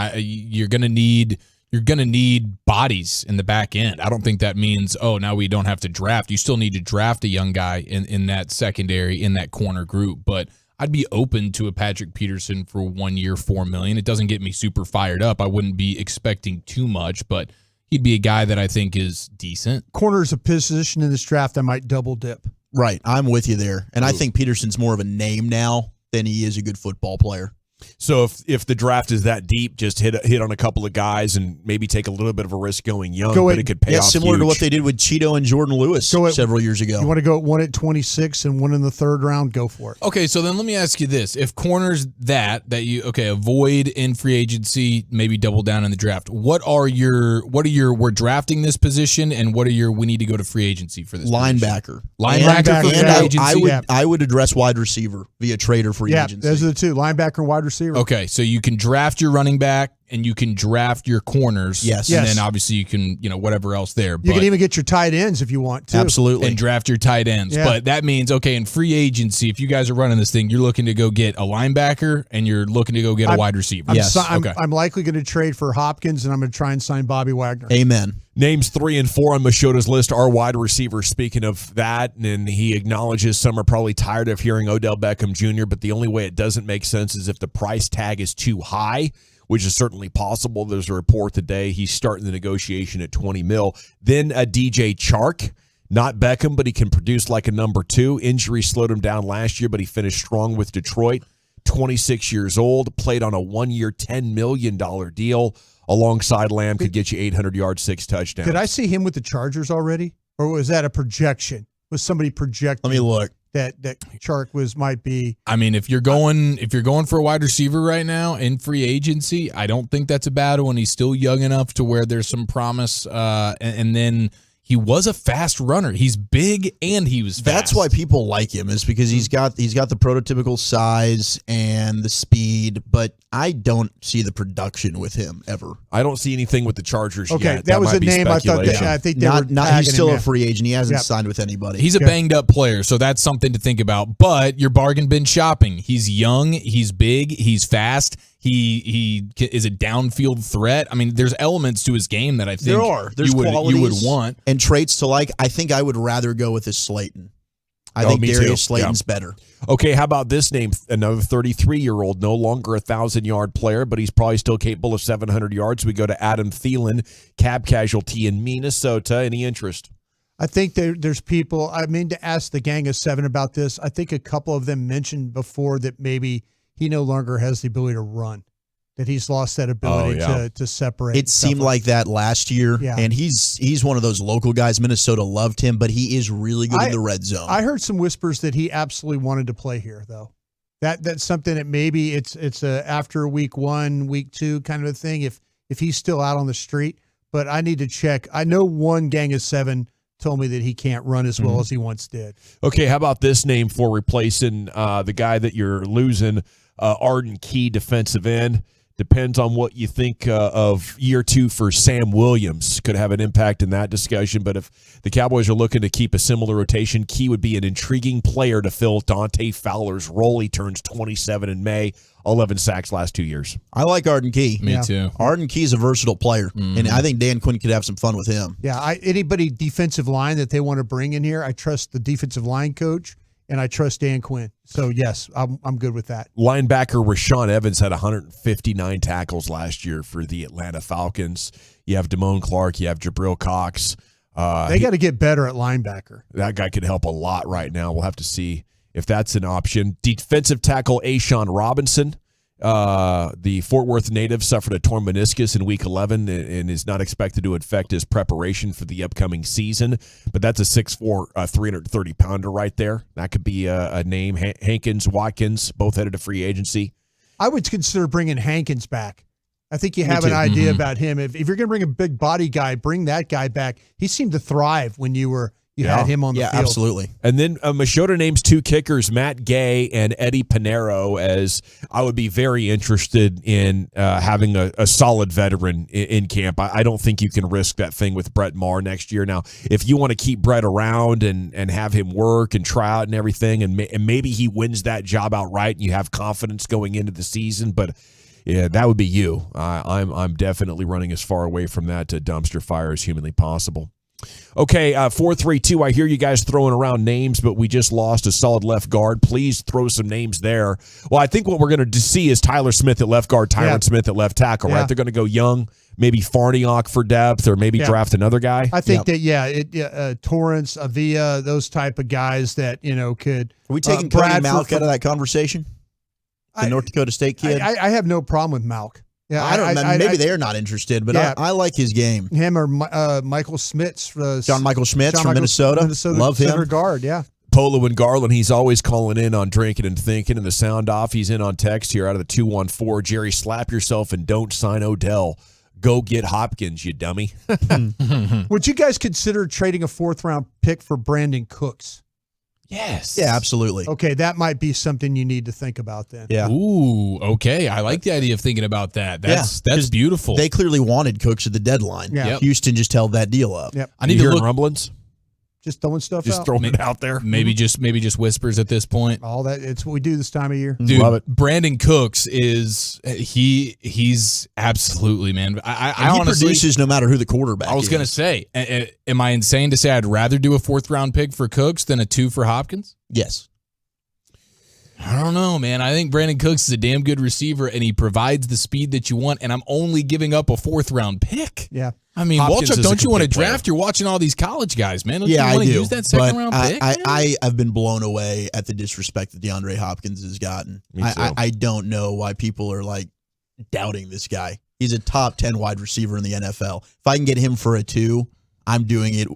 You're gonna need bodies in the back end. I don't think that means, now we don't have to draft. You still need to draft a young guy in that secondary, in that corner group. But I'd be open to a Patrick Peterson for 1 year, $4 million. It doesn't get me super fired up. I wouldn't be expecting too much, but he'd be a guy that I think is decent. Corner's a position in this draft I might double dip. Right. I'm with you there. And I think Peterson's more of a name now than he is a good football player. So if the draft is that deep, just hit on a couple of guys and maybe take a little bit of a risk going young, but it could pay off similar huge. to what they did with Cheeto and Jordan Lewis several years ago. You want to go at 1 at 26 and 1 in the 3rd round? Go for it. Okay, so then let me ask you this. If corners that you avoid in free agency, maybe double down in the draft, what are your we're drafting this position, and what are your we need to go to free agency for this linebacker. Linebacker for free agency? I would address wide receiver via trade or free agency. Those are the two, linebacker and wide receiver. Okay, so you can draft your running back and you can draft your corners. Yes. And then obviously you can, whatever else there. You can even get your tight ends if you want to. Absolutely. And draft your tight ends. Yeah. But that means, in free agency, if you guys are running this thing, you're looking to go get a linebacker and you're looking to go get a wide receiver. I'm likely going to trade for Hopkins, and I'm going to try and sign Bobby Wagner. Amen. Names 3 and 4 on Mashoda's list are wide receivers. Speaking of that, and he acknowledges some are probably tired of hearing Odell Beckham Jr., but the only way it doesn't make sense is if the price tag is too high, which is certainly possible. There's a report today he's starting the negotiation at $20 million. Then a DJ Chark, not Beckham, but he can produce like a number 2. Injury slowed him down last year, but he finished strong with Detroit. 26 years old, played on a 1 year, $10 million deal. Alongside Lamb, could get you 800 yards, 6 touchdowns. Did I see him with the Chargers already, or was that a projection? Was somebody projecting? Let me look. That Chark might be. I mean, if you're going for a wide receiver right now in free agency, I don't think that's a bad one. He's still young enough to where there's some promise, and then he was a fast runner. He's big and he was fast. That's why people like him, is because he's got the prototypical size and the speed, but I don't see the production with him ever. I don't see anything with the Chargers yet. Okay, that was a name I thought. I think they were he's still a free agent. He hasn't signed with anybody. He's a banged up player, so that's something to think about. But you're bargain bin shopping. He's young, he's big, he's fast. He is a downfield threat. I mean, there's elements to his game that I think There's you would want. and traits to like. I think I would rather go with this Slayton. I think me Darius too. Slayton's better. Okay, how about this name? Another 33-year-old, no longer a 1,000-yard player, but he's probably still capable of 700 yards. We go to Adam Thielen, cap casualty in Minnesota. Any interest? I think there's people. I mean, to ask the Gang of Seven about this, I think a couple of them mentioned before that maybe he no longer has the ability to run, that he's lost that ability to separate. It seemed like that last year, and he's one of those local guys. Minnesota loved him, but he is really good in the red zone. I heard some whispers that he absolutely wanted to play here, though. That's something that maybe it's a after week 1, week 2 kind of a thing. If he's still out on the street, but I need to check. I know one Gang of Seven told me that he can't run as well as he once did. Okay, how about this name for replacing the guy that you're losing, Arden Key, defensive end? Depends on what you think of year 2 for Sam Williams. Could have an impact in that discussion. But if the Cowboys are looking to keep a similar rotation, Key would be an intriguing player to fill Dante Fowler's role. He turns 27 in May, 11 sacks last 2 years. I like Arden Key. Me too. Arden Key's a versatile player, and I think Dan Quinn could have some fun with him. Yeah, anybody defensive line that they want to bring in here, I trust the defensive line coach. And I trust Dan Quinn. So, yes, I'm good with that. Linebacker Rashawn Evans had 159 tackles last year for the Atlanta Falcons. You have Damone Clark. You have Jabril Cox. They got to get better at linebacker. That guy could help a lot right now. We'll have to see if that's an option. Defensive tackle Ashawn Robinson. The Fort Worth native suffered a torn meniscus in Week 11 and is not expected to affect his preparation for the upcoming season. But that's a 6'4", 330-pounder right there. That could be a name. Hankins, Watkins, both headed to free agency. I would consider bringing Hankins back. I think you have an idea about him. If you're going to bring a big body guy, bring that guy back. He seemed to thrive when you had him on the field. Absolutely. And then Machota names 2 kickers, Matt Gay and Eddie Pinero, as I would be very interested in having a solid veteran in camp. I don't think you can risk that thing with Brett Maher next year. Now, if you want to keep Brett around and have him work and try out and everything, and maybe he wins that job outright and you have confidence going into the season, but yeah, that would be you. I'm definitely running as far away from that dumpster fire as humanly possible. Okay, 432. I hear you guys throwing around names, but we just lost a solid left guard. Please throw some names there. Well, I think what we're going to see is Tyler Smith at left guard, Tyron Smith at left tackle, right? They're going to go young, maybe Farniok for depth, or maybe draft another guy. I think that, Torrance, Avila, those type of guys that, could. Are we taking Brady Malk out of that conversation? The North Dakota State kid? I have no problem with Malk. Yeah, I don't know. Maybe they're not interested, but I like his game. Him or Michael Schmitz. John Michael Schmitz from Minnesota. Love him. Center guard, yeah. Polo and Garland, he's always calling in on Drinking and Thinking and the Sound Off. He's in on text here out of the 214. Jerry, slap yourself and don't sign Odell. Go get Hopkins, you dummy. Would you guys consider trading a 4th-round pick for Brandon Cooks? Yes. Yeah, absolutely. Okay, that might be something you need to think about then. Yeah. Ooh, okay. I like the idea of thinking about that. That's beautiful. They clearly wanted Cooks at the deadline. Yeah. Yep. Houston just held that deal up. Yep. I need to look rumblings. Just throwing stuff Just out. throwing it out there. Maybe just whispers at this point. All that, it's what we do this time of year. Dude, Love it. Brandon Cooks is he's absolutely, man. I he honestly produces no matter who the quarterback is. I was going to say, am I insane to say I'd rather do a 4th-round pick for Cooks than a 2 for Hopkins? Yes. I don't know, man. I think Brandon Cooks is a damn good receiver, and he provides the speed that you want, and I'm only giving up a 4th-round pick. Yeah. I mean, Hopkins Walchuk, is a don't you want to complete player. draft? You're watching all these college guys, man. Don't Yeah, you want I to do. use that 2nd-round pick? I have been blown away at the disrespect that DeAndre Hopkins has gotten. Me too. I don't know why people are like doubting this guy. He's a top 10 wide receiver in the NFL. If I can get him for a 2, I'm doing it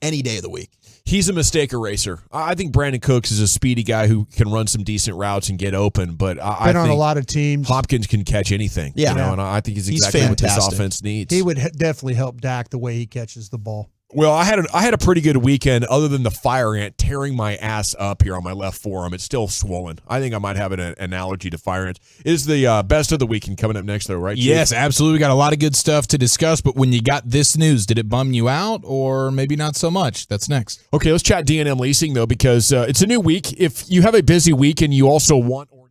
any day of the week. He's a mistake eraser. I think Brandon Cooks is a speedy guy who can run some decent routes and get open, but I Been on think a lot of teams. Hopkins can catch anything. Yeah. And I think he's exactly what this fantastic. offense needs. He would definitely help Dak the way he catches the ball. Well, I had a pretty good weekend other than the fire ant tearing my ass up here on my left forearm. It's still swollen. I think I might have an allergy to fire ants. It is the best of the weekend coming up next, though, right, Chief? Yes, absolutely. We got a lot of good stuff to discuss, but when you got this news, did it bum you out or maybe not so much? That's next. Okay, let's chat D&M leasing, though, because it's a new week. If you have a busy week and you also want or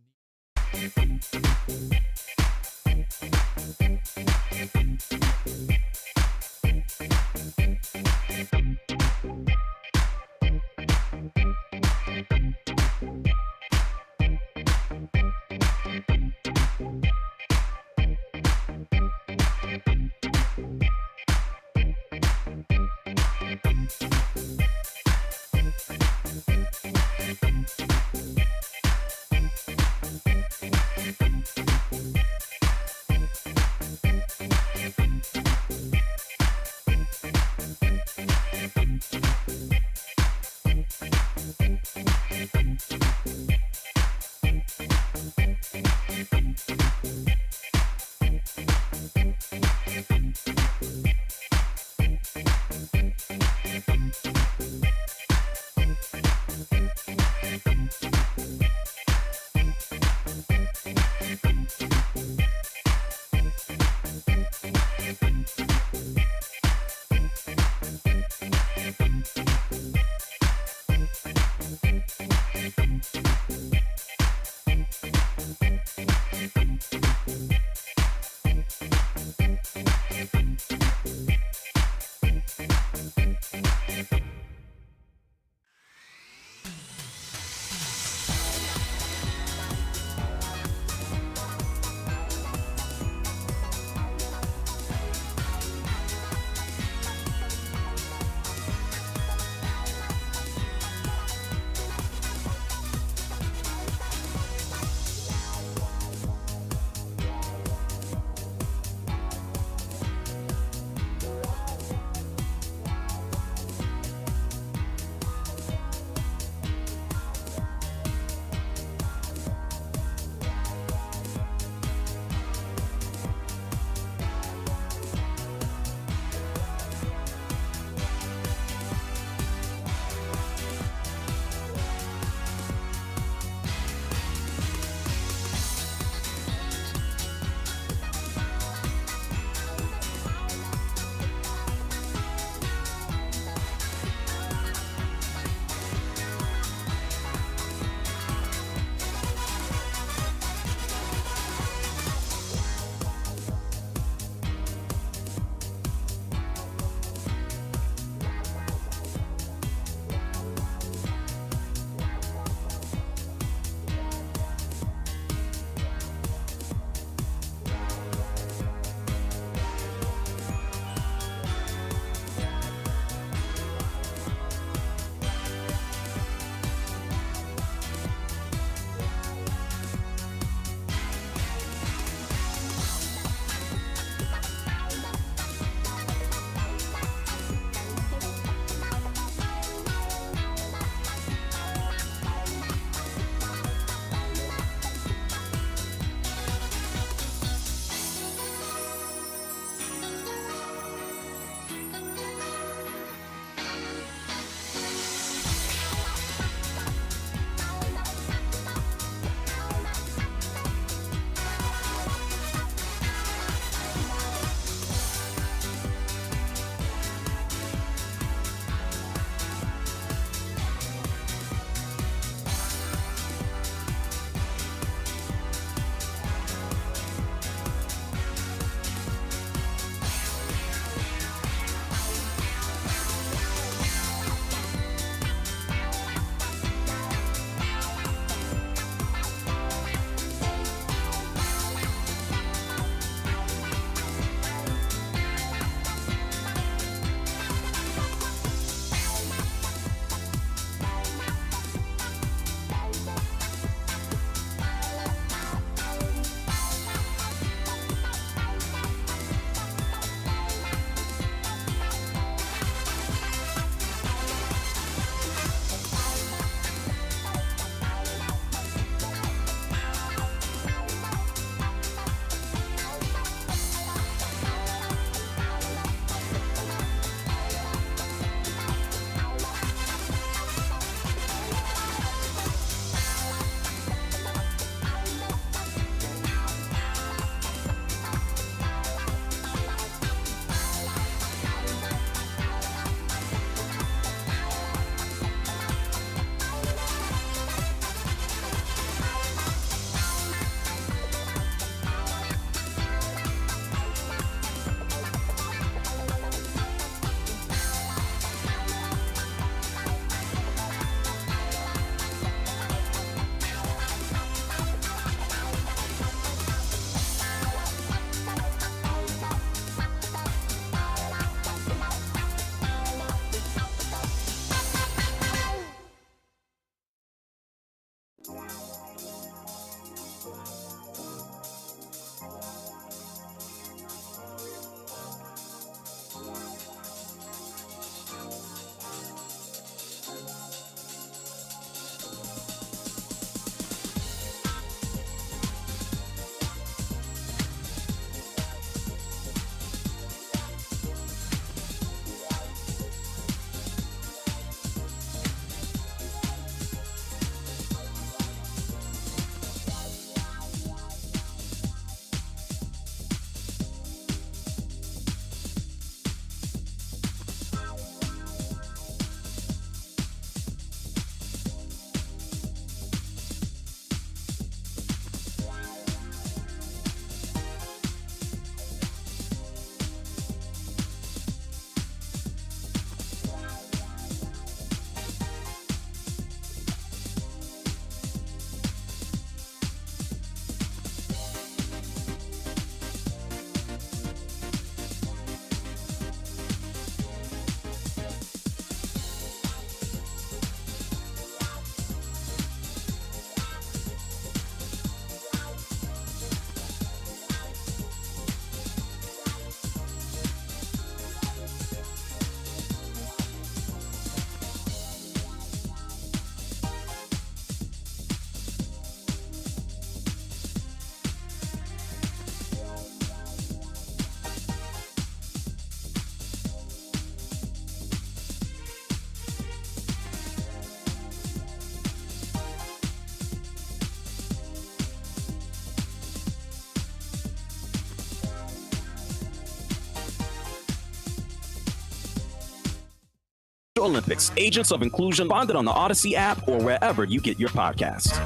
Olympics. Agents of Inclusion, find it on the Odyssey app or wherever you get your podcasts.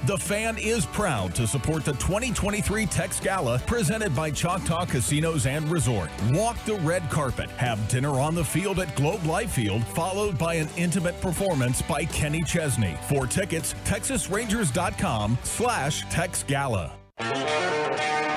The Fan is proud to support the 2023 Tex Gala presented by Choctaw Casinos and Resort. Walk the red carpet, have dinner on the field at Globe Life Field, followed by an intimate performance by Kenny Chesney. For tickets, TexasRangers.com/Tex Gala.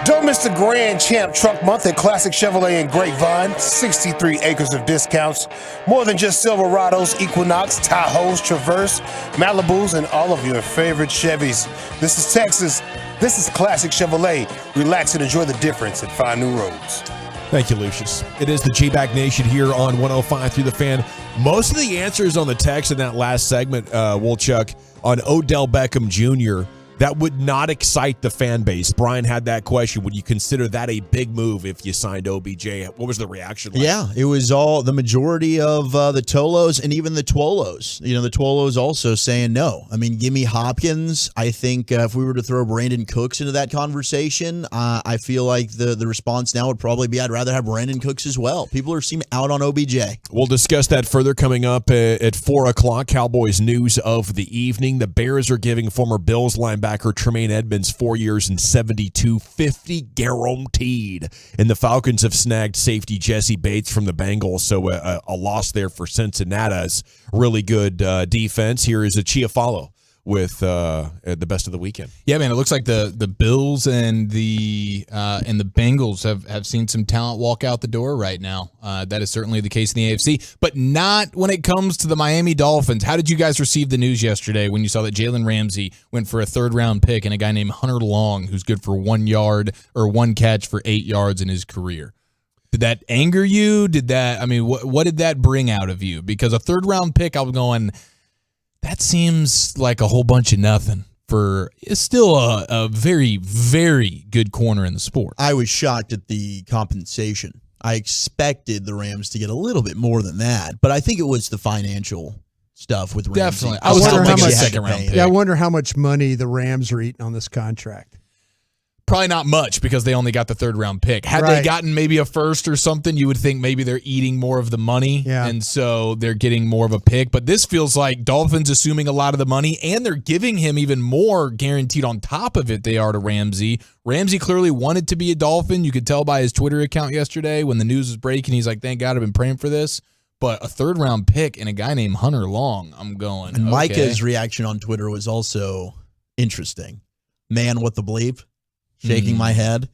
Don't miss the Grand Champ Truck Month at Classic Chevrolet in Grapevine. 63 acres of discounts. More than just Silverados, Equinox, Tahoes, Traverse, Malibus, and all of your favorite Chevys. This is Texas. This is Classic Chevrolet. Relax and enjoy the difference and find new roads. Thank you, Lucius. It is the G-Back Nation here on 105 through the Fan. Most of the answers on the text in that last segment, Wolchuk, on Odell Beckham Jr., that would not excite the fan base. Brian had that question. Would you consider that a big move if you signed OBJ? What was the reaction like? Yeah, it was all the majority of the Tolos and even the Twolos. You know, the Twolos also saying no. I mean, give me Hopkins. I think if we were to throw Brandon Cooks into that conversation, I feel like the response now would probably be I'd rather have Brandon Cooks as well. People are seeming out on OBJ. We'll discuss that further coming up at 4 o'clock. Cowboys news of the evening. The Bears are giving former Bills linebacker Tremaine Edmonds 4 years and $72.50 guaranteed. And the Falcons have snagged safety Jesse Bates from the Bengals, so a loss there for Cincinnati's really good defense. Here is a Chiafalo with the best of the weekend. Yeah, man, it looks like the Bills and the Bengals have seen some talent walk out the door right now. That is certainly the case in the AFC, but not when it comes to the Miami Dolphins. How did you guys receive the news yesterday when you saw that Jalen Ramsey went for a third-round pick and a guy named Hunter Long, who's good for 1 yard or 1 catch for 8 yards in his career? Did that anger you? What did that bring out of you? Because a third-round pick, I was going, that seems like a whole bunch of nothing for still a very, very good corner in the sport. I was shocked at the compensation. I expected the Rams to get a little bit more than that, but I think it was the financial stuff with Ramsey. Definitely. I wonder how much second round pick. Yeah, I wonder how much money the Rams are eating on this contract. Probably not much because they only got the third round pick. Had they gotten maybe a first or something, you would think maybe they're eating more of the money, and so they're getting more of a pick. But this feels like Dolphins assuming a lot of the money, and they're giving him even more guaranteed on top of it they are to Ramsey. Ramsey clearly wanted to be a Dolphin. You could tell by his Twitter account yesterday when the news was breaking. He's like, thank God I've been praying for this. But a third-round pick and a guy named Hunter Long, I'm going, And okay. Micah's reaction on Twitter was also interesting. Man, what the bleep? Shaking my head.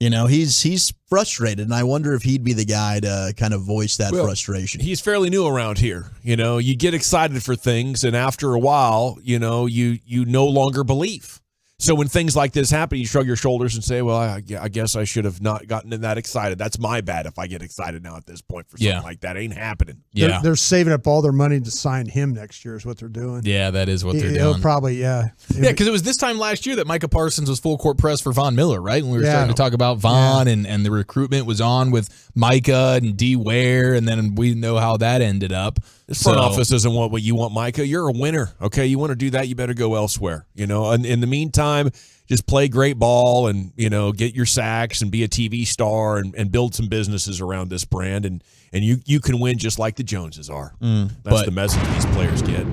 You know, he's frustrated, and I wonder if he'd be the guy to kind of voice that frustration. He's fairly new around here. You know, you get excited for things, and after a while, you know, you no longer believe. So when things like this happen, you shrug your shoulders and say, well, I guess I should have not gotten that excited. That's my bad if I get excited now at this point for something like that. Ain't happening. Yeah. They're saving up all their money to sign him next year is what they're doing. Yeah, that is what they're He'll doing. probably, Yeah, because it was this time last year that Micah Parsons was full court press for Von Miller, right? When we were starting to talk about Von and the recruitment was on with Micah and D. Ware, and then we know how that ended up. This front office doesn't want what you want, Micah. You're a winner, okay? You want to do that, you better go elsewhere. You know, and in the meantime, just play great ball and, you know, get your sacks and be a TV star and build some businesses around this brand. And you can win just like the Joneses are. That's the message these players get.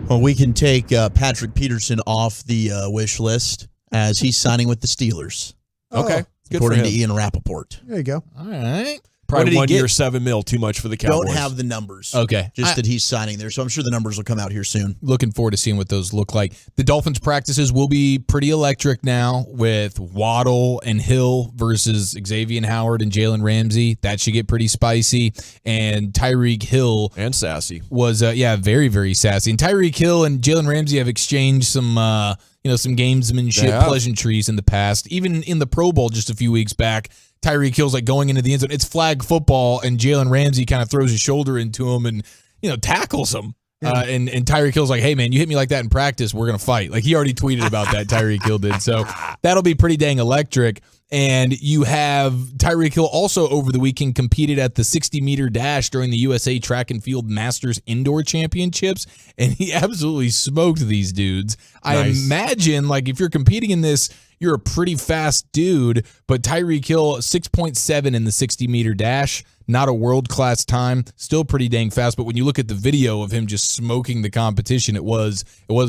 Well, we can take Patrick Peterson off the wish list as he's signing with the Steelers. Okay. Good According for to him. Ian Rappaport. There you go. All right. Probably 1 year, $7 million, too much for the Cowboys. Don't have the numbers. Okay. Just that he's signing there. So I'm sure the numbers will come out here soon. Looking forward to seeing what those look like. The Dolphins practices will be pretty electric now with Waddle and Hill versus Xavier Howard and Jalen Ramsey. That should get pretty spicy. And Tyreek Hill. And sassy. Was, very, very sassy. And Tyreek Hill and Jalen Ramsey have exchanged some gamesmanship pleasantries in the past. Even in the Pro Bowl just a few weeks back, Tyreek Hill's like going into the end zone. It's flag football, and Jalen Ramsey kind of throws his shoulder into him and, tackles him. And Tyreek Hill's like, hey, man, you hit me like that in practice, we're going to fight. Like, he already tweeted about that, Tyreek Hill did. So that'll be pretty dang electric. And you have Tyreek Hill also over the weekend competed at the 60-meter dash during the USA Track and Field Masters Indoor Championships, and he absolutely smoked these dudes. Nice. I imagine, like, if you're competing in this, you're a pretty fast dude, but Tyreek Hill, 6.7 in the 60-meter dash, not a world-class time, still pretty dang fast, but when you look at the video of him just smoking the competition, it was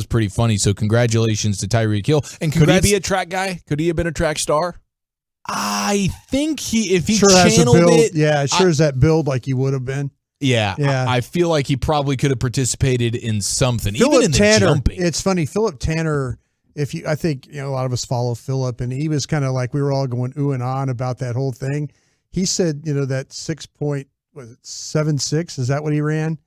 pretty funny. So congratulations to Tyreek Hill. And could he be a track guy? Could he have been a track star? I think if he sure channeled has a build, it. Yeah, sure as that build like he would have been. Yeah. I feel like he probably could have participated in something, Phillip even in the Tanner, jumping. It's funny, Phillip Tanner, I think a lot of us follow Phillip, and he was kind of like, we were all going ooh and on about that whole thing. He said, that 6.76, is that what he ran?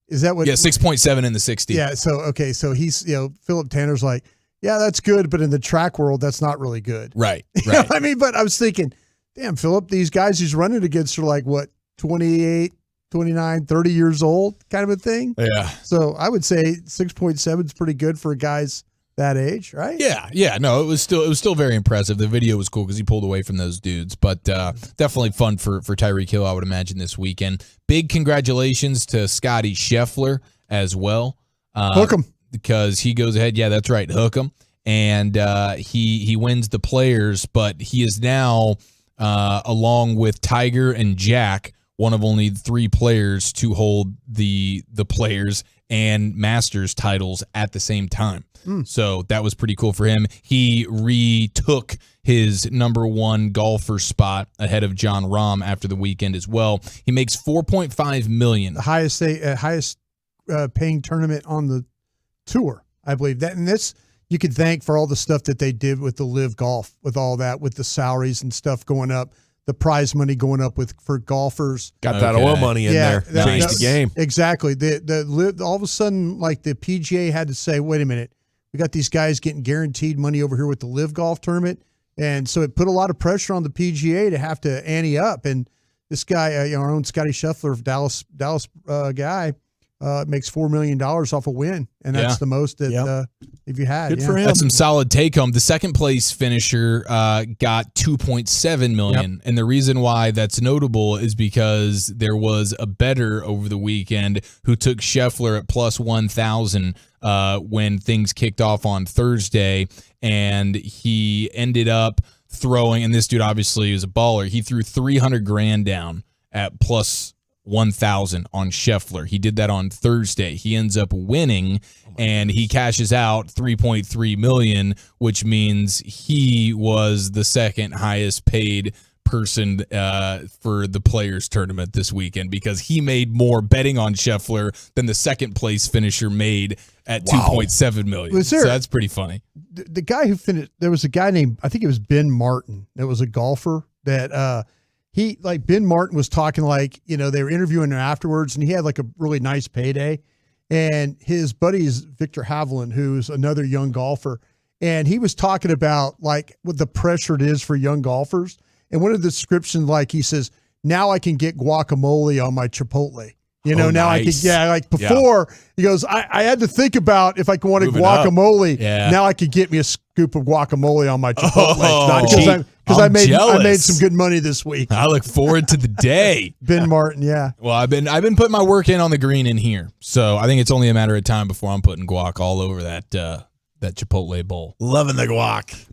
Is that what? Yeah, 6.7 in the 60. Yeah, so he's, Phillip Tanner's like, yeah, that's good, but in the track world, that's not really good. Right. I mean, but I was thinking, damn, Phillip, these guys he's running against are like, what, 28, 29, 30 years old kind of a thing? Yeah. So I would say 6.7 is pretty good for guys that age, right? Yeah. No, it was still very impressive. The video was cool because he pulled away from those dudes, but definitely fun for Tyreek Hill, I would imagine, this weekend. Big congratulations to Scotty Scheffler as well. Hook 'em. Because he goes ahead. Yeah, that's right. Hook him. And he wins the Players, but he is now, along with Tiger and Jack, one of only 3 players to hold the Players and Masters titles at the same time. So that was pretty cool for him. He retook his number 1 golfer spot ahead of John Rahm after the weekend as well. He makes $4.5 million. The highest paying tournament on the tour, I believe that. And this you could thank for all the stuff that they did with the Live Golf, with all that, with the salaries and stuff going up, the prize money going up for golfers. Got that oil money in there. Changed the game. Exactly. The all of a sudden, like, the PGA had to say, wait a minute, we got these guys getting guaranteed money over here with the Live Golf tournament. And so it put a lot of pressure on the PGA to have to ante up. And this guy, our own Scotty Scheffler, Dallas guy, makes $4 million off a win, and that's the most that if you had. Good for him. That's some solid take home. The second place finisher got $2.7 million, and the reason why that's notable is because there was a bettor over the weekend who took Scheffler at plus 1,000 when things kicked off on Thursday, and he ended up throwing. And this dude obviously is a baller. He threw $300,000 down at plus 1,000 on Scheffler. He did that on Thursday. He ends up winning, and he cashes out $3.3 million, which means he was the second highest paid person for the Players tournament this weekend, because he made more betting on Scheffler than the second place finisher made at $2.7 million. So that's pretty funny. The guy who finished, there was a guy named, I think it was Ben Martin, that was a golfer that Ben Martin was talking, like, they were interviewing him afterwards, and he had like a really nice payday. And his buddy is Victor Hovland, who's another young golfer. And he was talking about like what the pressure it is for young golfers. And one of the descriptions, like, he says, now I can get guacamole on my Chipotle. Now nice. I could, before he goes, I had to think about if I wanted guacamole. Now I could get me a scoop of guacamole on my Chipotle. Because I made some good money this week. I look forward to the day. Ben Martin, yeah. Well, I've been putting my work in on the green in here, so I think it's only a matter of time before I'm putting guac all over that Chipotle bowl. Loving the guac.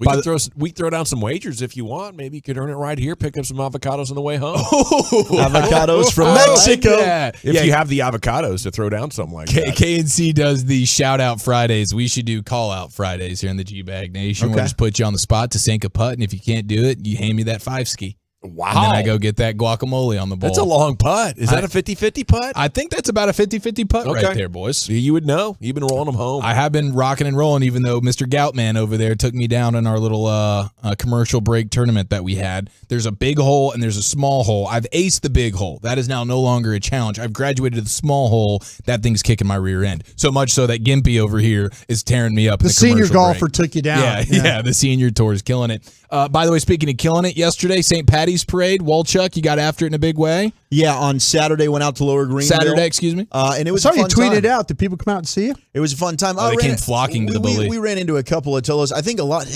We throw down some wagers if you want. Maybe you could earn it right here. Pick up some avocados on the way home. Avocados from Mexico. If you have the avocados to throw down something like that. KNC does the shout out Fridays. We should do call out Fridays here in the G-Bag Nation. We'll just put you on the spot to sink a putt, and if you can't do it, you hand me that 5-ski. Wow. And then I go get that guacamole on the bowl. That's a long putt. Is that a 50-50 putt? I think that's about a 50-50 putt right there, boys. You would know. You've been rolling them home. I have been rocking and rolling, even though Mr. Goutman over there took me down in our little commercial break tournament that we had. There's a big hole and there's a small hole. I've aced the big hole. That is now no longer a challenge. I've graduated to the small hole. That thing's kicking my rear end. So much so that Gimpy over here is tearing me up. The senior golfer took you down. Yeah, the senior tour is killing it. By the way, speaking of killing it, yesterday, St. Patty's Patty's Parade. Walchuk, you got after it in a big way. Yeah, on Saturday, went out to Lower Greenville. Saturday, excuse me. And it was I a saw you fun tweeted time. out. Did people come out and see you? It was a fun time. They came flocking to the bully. We ran into a couple of Tolos. I think a lot.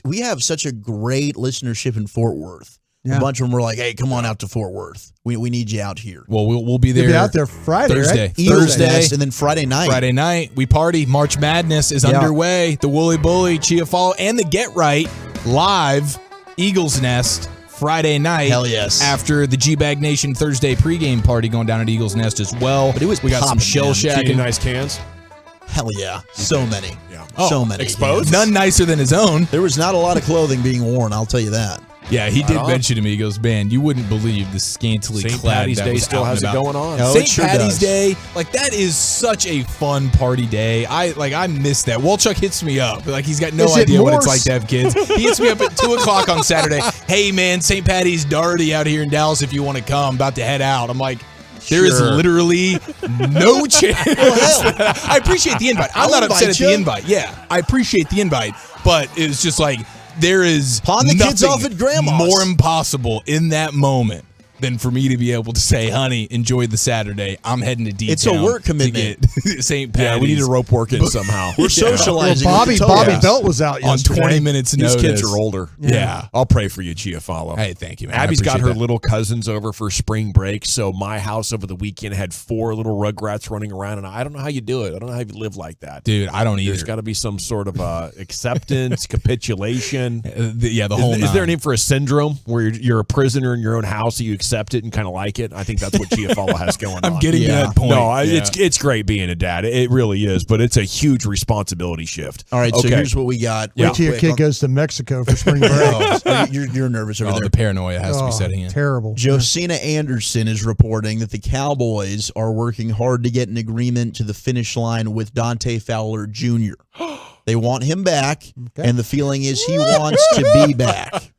We have such a great listenership in Fort Worth. Yeah. A bunch of them were like, "Hey, come on out to Fort Worth. We need you out here." Well, we'll be there. You'll be out there Friday, Thursday. right? Thursday, and then Friday night. Friday night, we party. March Madness is underway. The Woolly Bully, Chia Follow, and the Get Right live Eagles Nest Friday night. Hell yes. After the G-Bag Nation Thursday pregame party going down at Eagles Nest as well. But it was we got some poppin', shell man. shacking. Nice cans. Hell yeah, so many. Yeah. So many. Exposed? None nicer than his own. There was not a lot of clothing being worn. I'll tell you that. Yeah, he Right did on. mention to me, he goes, man, you wouldn't believe the scantily St. clad Patty's that Day was still out has and it about. going on. Oh, St. it sure Patty's does. Day, like that is such a fun party day. I miss that. Walchuk hits me up. Like he's got no Is it idea what it's Morse? like to have kids. He hits me up at 2:00 on Saturday. Hey man, St. Patty's Darty out here in Dallas if you want to come. About to head out. I'm like, there is Sure. literally no chance. I appreciate the invite. I'm I'll not upset at invite the you. invite. Yeah, I appreciate the invite, but it was just like there is Pawn the kids nothing off at grandma's. more impossible in that moment than for me to be able to say, honey, enjoy the Saturday. I'm heading to D-Town. It's a work commitment. to get St. Patty's. Yeah, we need to rope work in somehow. We're socializing. Well, with the Bobby Tolos. Belt was out on yesterday. 20 minutes These notice. kids are older. Yeah. I'll pray for you, Chia Follow. Hey, thank you, man. I Abby's got appreciate her that. little cousins over for spring break, so my house over the weekend had 4 little rugrats running around, and I don't know how you do it. I don't know how you live like that. Dude, I don't either. There's got to be some sort of acceptance, capitulation. The whole Is there a nine. name for a syndrome where you're a prisoner in your own house, so you accept it and kind of like it? I think that's what Chia Follow has going on. I'm getting to that point. No, Yeah. it's great being a dad. It really is, but it's a huge responsibility shift. All right, so Okay. here's what we got. Wait Real till your quick kid on- goes to Mexico for spring break. Oh, you're nervous over Oh, there. the paranoia has to be setting in. Terrible. Josina Anderson is reporting that the Cowboys are working hard to get an agreement to the finish line with Dante Fowler Jr. They want him back, and the feeling is he wants to be back.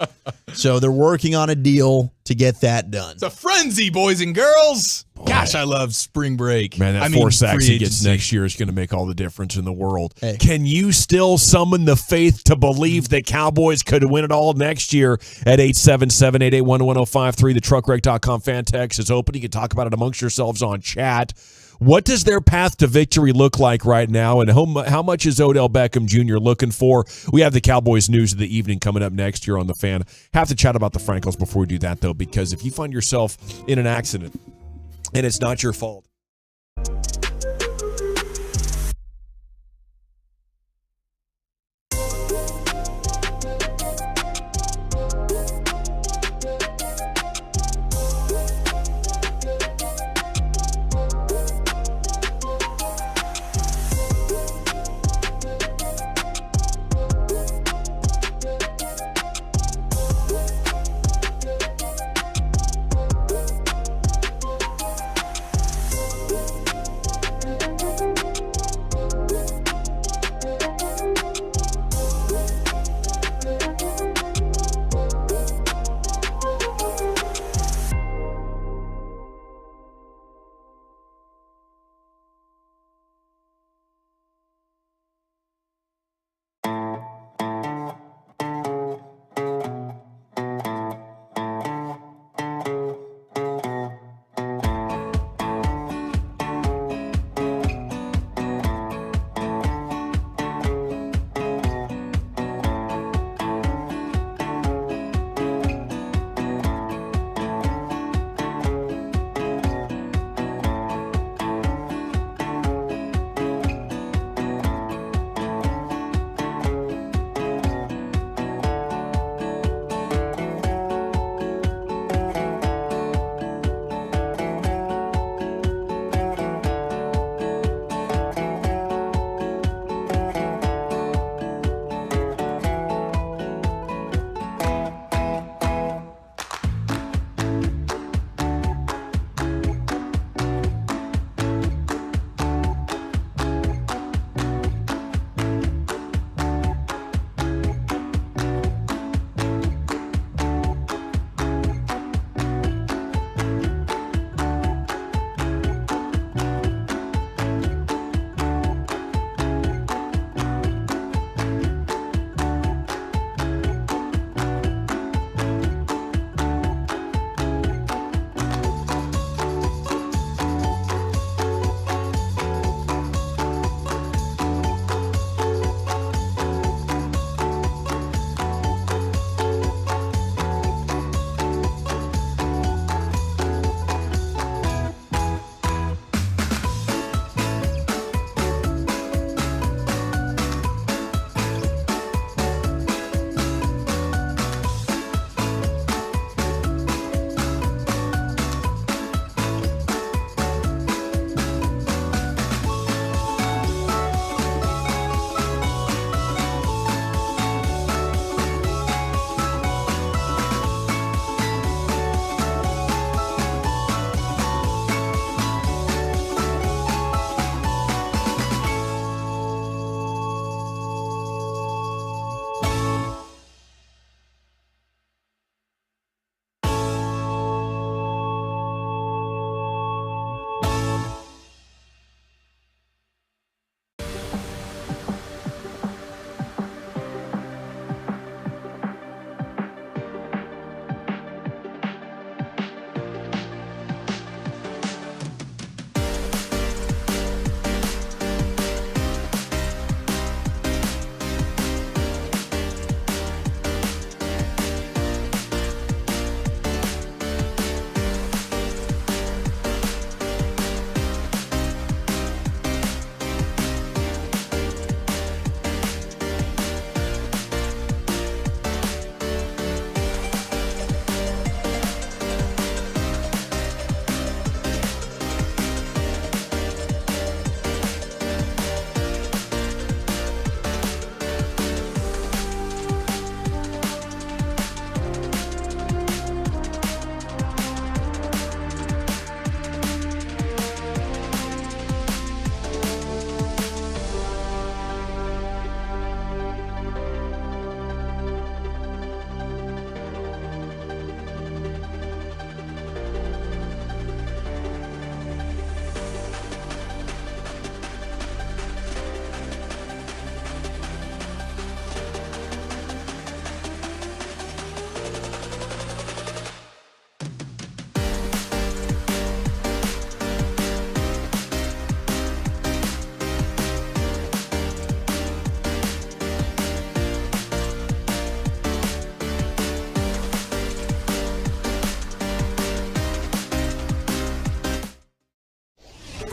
So they're working on a deal to get that done. It's a frenzy, boys and girls. Gosh, I love spring break. Man, that 4 sacks he gets next year is going to make all the difference in the world. Hey. Can you still summon the faith to believe that Cowboys could win it all next year at 877-881-1053? The truckwreck.com fan text is open. You can talk about it amongst yourselves on chat. What does their path to victory look like right now, and how much is Odell Beckham Jr. looking for? We have the Cowboys news of the evening coming up next year on The Fan. Have to chat about the Frankels before we do that, though, because if you find yourself in an accident and it's not your fault,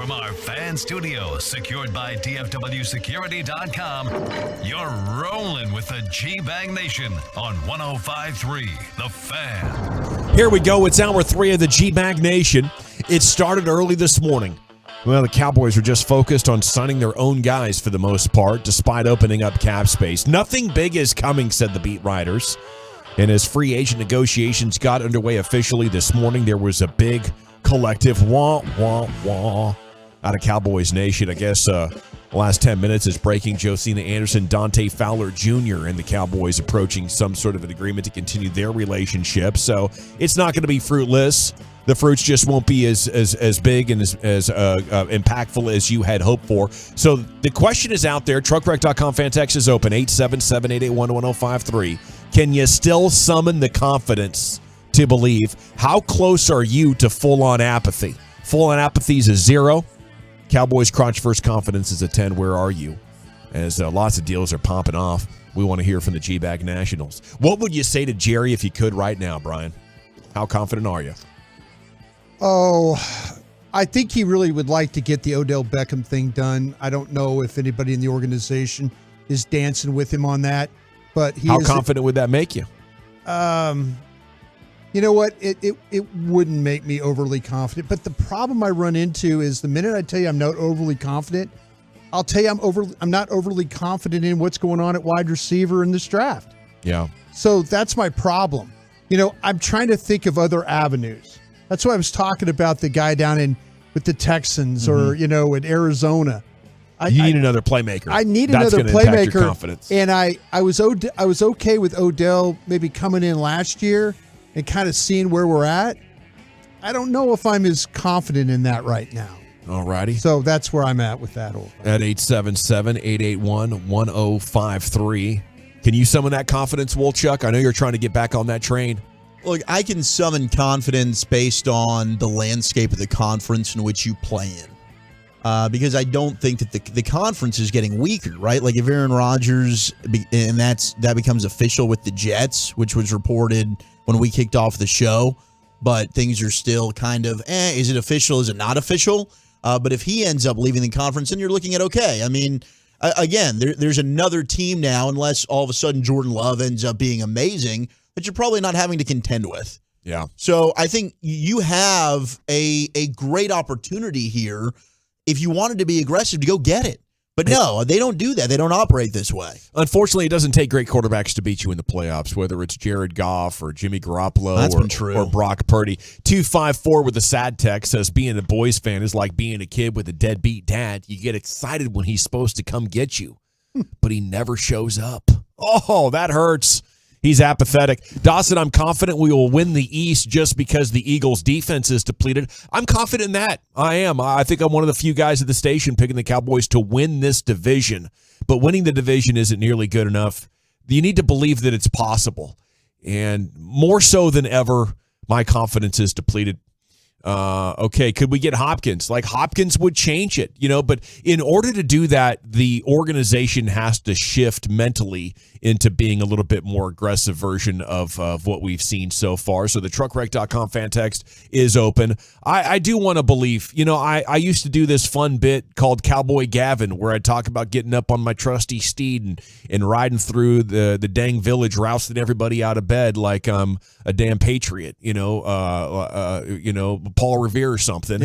From our fan studio, secured by DFWsecurity.com, you're rolling with the G-Bang Nation on 105.3 The Fan. Here we go. It's hour 3 of the G-Bag Nation. It started early this morning. Well, the Cowboys were just focused on signing their own guys for the most part, despite opening up cap space. Nothing big is coming, said the beat writers. And as free agent negotiations got underway officially this morning, there was a big collective wah, wah, wah out of Cowboys Nation. I guess the last 10 minutes is breaking. Josina Anderson, Dante Fowler Jr. and the Cowboys approaching some sort of an agreement to continue their relationship. So it's not going to be fruitless. The fruits just won't be as big and as impactful as you had hoped for. So the question is out there. Truckwreck.com fan text is open, 877-881-1053. Can you still summon the confidence to believe? How close are you to full-on apathy? Full-on apathy is a 0. Cowboys crotch first confidence is a 10. Where are you? As lots of deals are popping off, we want to hear from the G-Bag Nationals. What would you say to Jerry if you could right now, Brian? How confident are you? Oh, I think he really would like to get the Odell Beckham thing done. I don't know if anybody in the organization is dancing with him on that, but how confident would that make you? You know what? It wouldn't make me overly confident. But the problem I run into is the minute I tell you I'm not overly confident, I'll tell you I'm not overly confident in what's going on at wide receiver in this draft. Yeah. So that's my problem. You know, I'm trying to think of other avenues. That's why I was talking about the guy down with the Texans or, in Arizona. You need another playmaker. I need That's another gonna impact playmaker. your confidence. And I was okay with Odell maybe coming in last year and kind of seeing where we're at. I don't know if I'm as confident in that right now. All righty. So that's where I'm at with that whole thing. At 877-881-1053. Can you summon that confidence, Wolchuk? I know you're trying to get back on that train. Look, I can summon confidence based on the landscape of the conference in which you play in. Because I don't think that the conference is getting weaker, right? Like if Aaron Rodgers, and that becomes official with the Jets, which was reported when we kicked off the show, but things are still kind of, is it official? Is it not official? But if he ends up leaving the conference, then you're looking at okay. I mean, again, there's another team now, unless all of a sudden Jordan Love ends up being amazing, that you're probably not having to contend with. Yeah. So I think you have a great opportunity here if you wanted to be aggressive to go get it. But no, they don't do that. They don't operate this way. Unfortunately, it doesn't take great quarterbacks to beat you in the playoffs, whether it's Jared Goff or Jimmy Garoppolo or Brock Purdy. 254 with a sad text says being a boys fan is like being a kid with a deadbeat dad. You get excited when he's supposed to come get you, but he never shows up. Oh, that hurts. He's apathetic. Dawson, I'm confident we will win the East just because the Eagles' defense is depleted. I'm confident in that. I am. I think I'm one of the few guys at the station picking the Cowboys to win this division. But winning the division isn't nearly good enough. You need to believe that it's possible. And more so than ever, my confidence is depleted. Okay, could we get Hopkins? Like Hopkins would change it, but in order to do that, the organization has to shift mentally into being a little bit more aggressive version of what we've seen so far. So the truckwreck.com fan text is open. I do want to believe, I used to do this fun bit called Cowboy Gavin, where I talk about getting up on my trusty steed and riding through the dang village, rousting everybody out of bed like I'm a damn patriot, Paul Revere or something,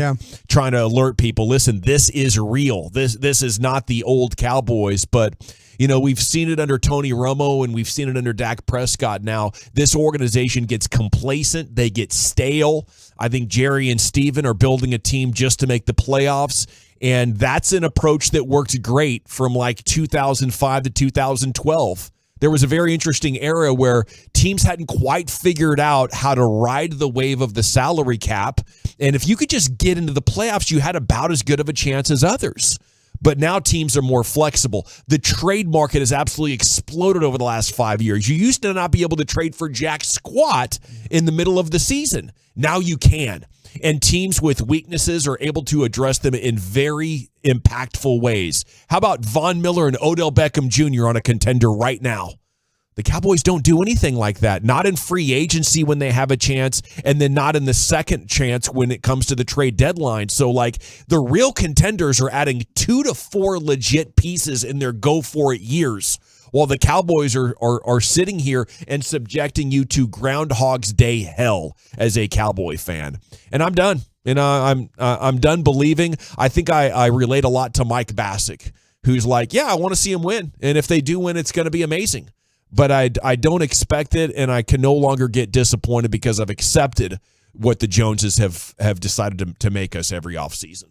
trying to alert people, listen, this is real. This is not the old Cowboys, but we've seen it under Tony Romo and we've seen it under Dak Prescott. Now this organization gets complacent. They get stale. I think Jerry and Steven are building a team just to make the playoffs. And that's an approach that worked great from like 2005 to 2012. There was a very interesting era where teams hadn't quite figured out how to ride the wave of the salary cap. And if you could just get into the playoffs, you had about as good of a chance as others. But now teams are more flexible. The trade market has absolutely exploded over the last 5 years. You used to not be able to trade for jack squat in the middle of the season. Now you can. And teams with weaknesses are able to address them in very impactful ways. How about Von Miller and Odell Beckham Jr. on a contender right now? The Cowboys don't do anything like that. Not in free agency when they have a chance, and then not in the second chance when it comes to the trade deadline. So, like, the real contenders are adding 2 to 4 legit pieces in their go-for-it years, while the Cowboys are sitting here and subjecting you to Groundhog's Day hell as a Cowboy fan. And I'm done. And I'm done believing. I think I relate a lot to Mike Bassick, who's like, yeah, I want to see him win. And if they do win, it's going to be amazing. But I don't expect it, and I can no longer get disappointed because I've accepted what the Joneses have decided to make us every offseason.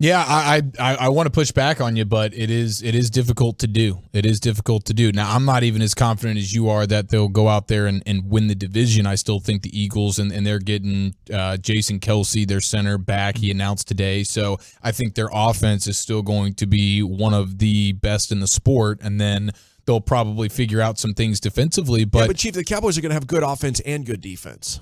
Yeah, I want to push back on you, but it is difficult to do. It is difficult to do. Now, I'm not even as confident as you are that they'll go out there and win the division. I still think the Eagles, and they're getting Jason Kelce, their center, back. He announced today. So I think their offense is still going to be one of the best in the sport, and then they'll probably figure out some things defensively. But Chief, the Cowboys are going to have good offense and good defense.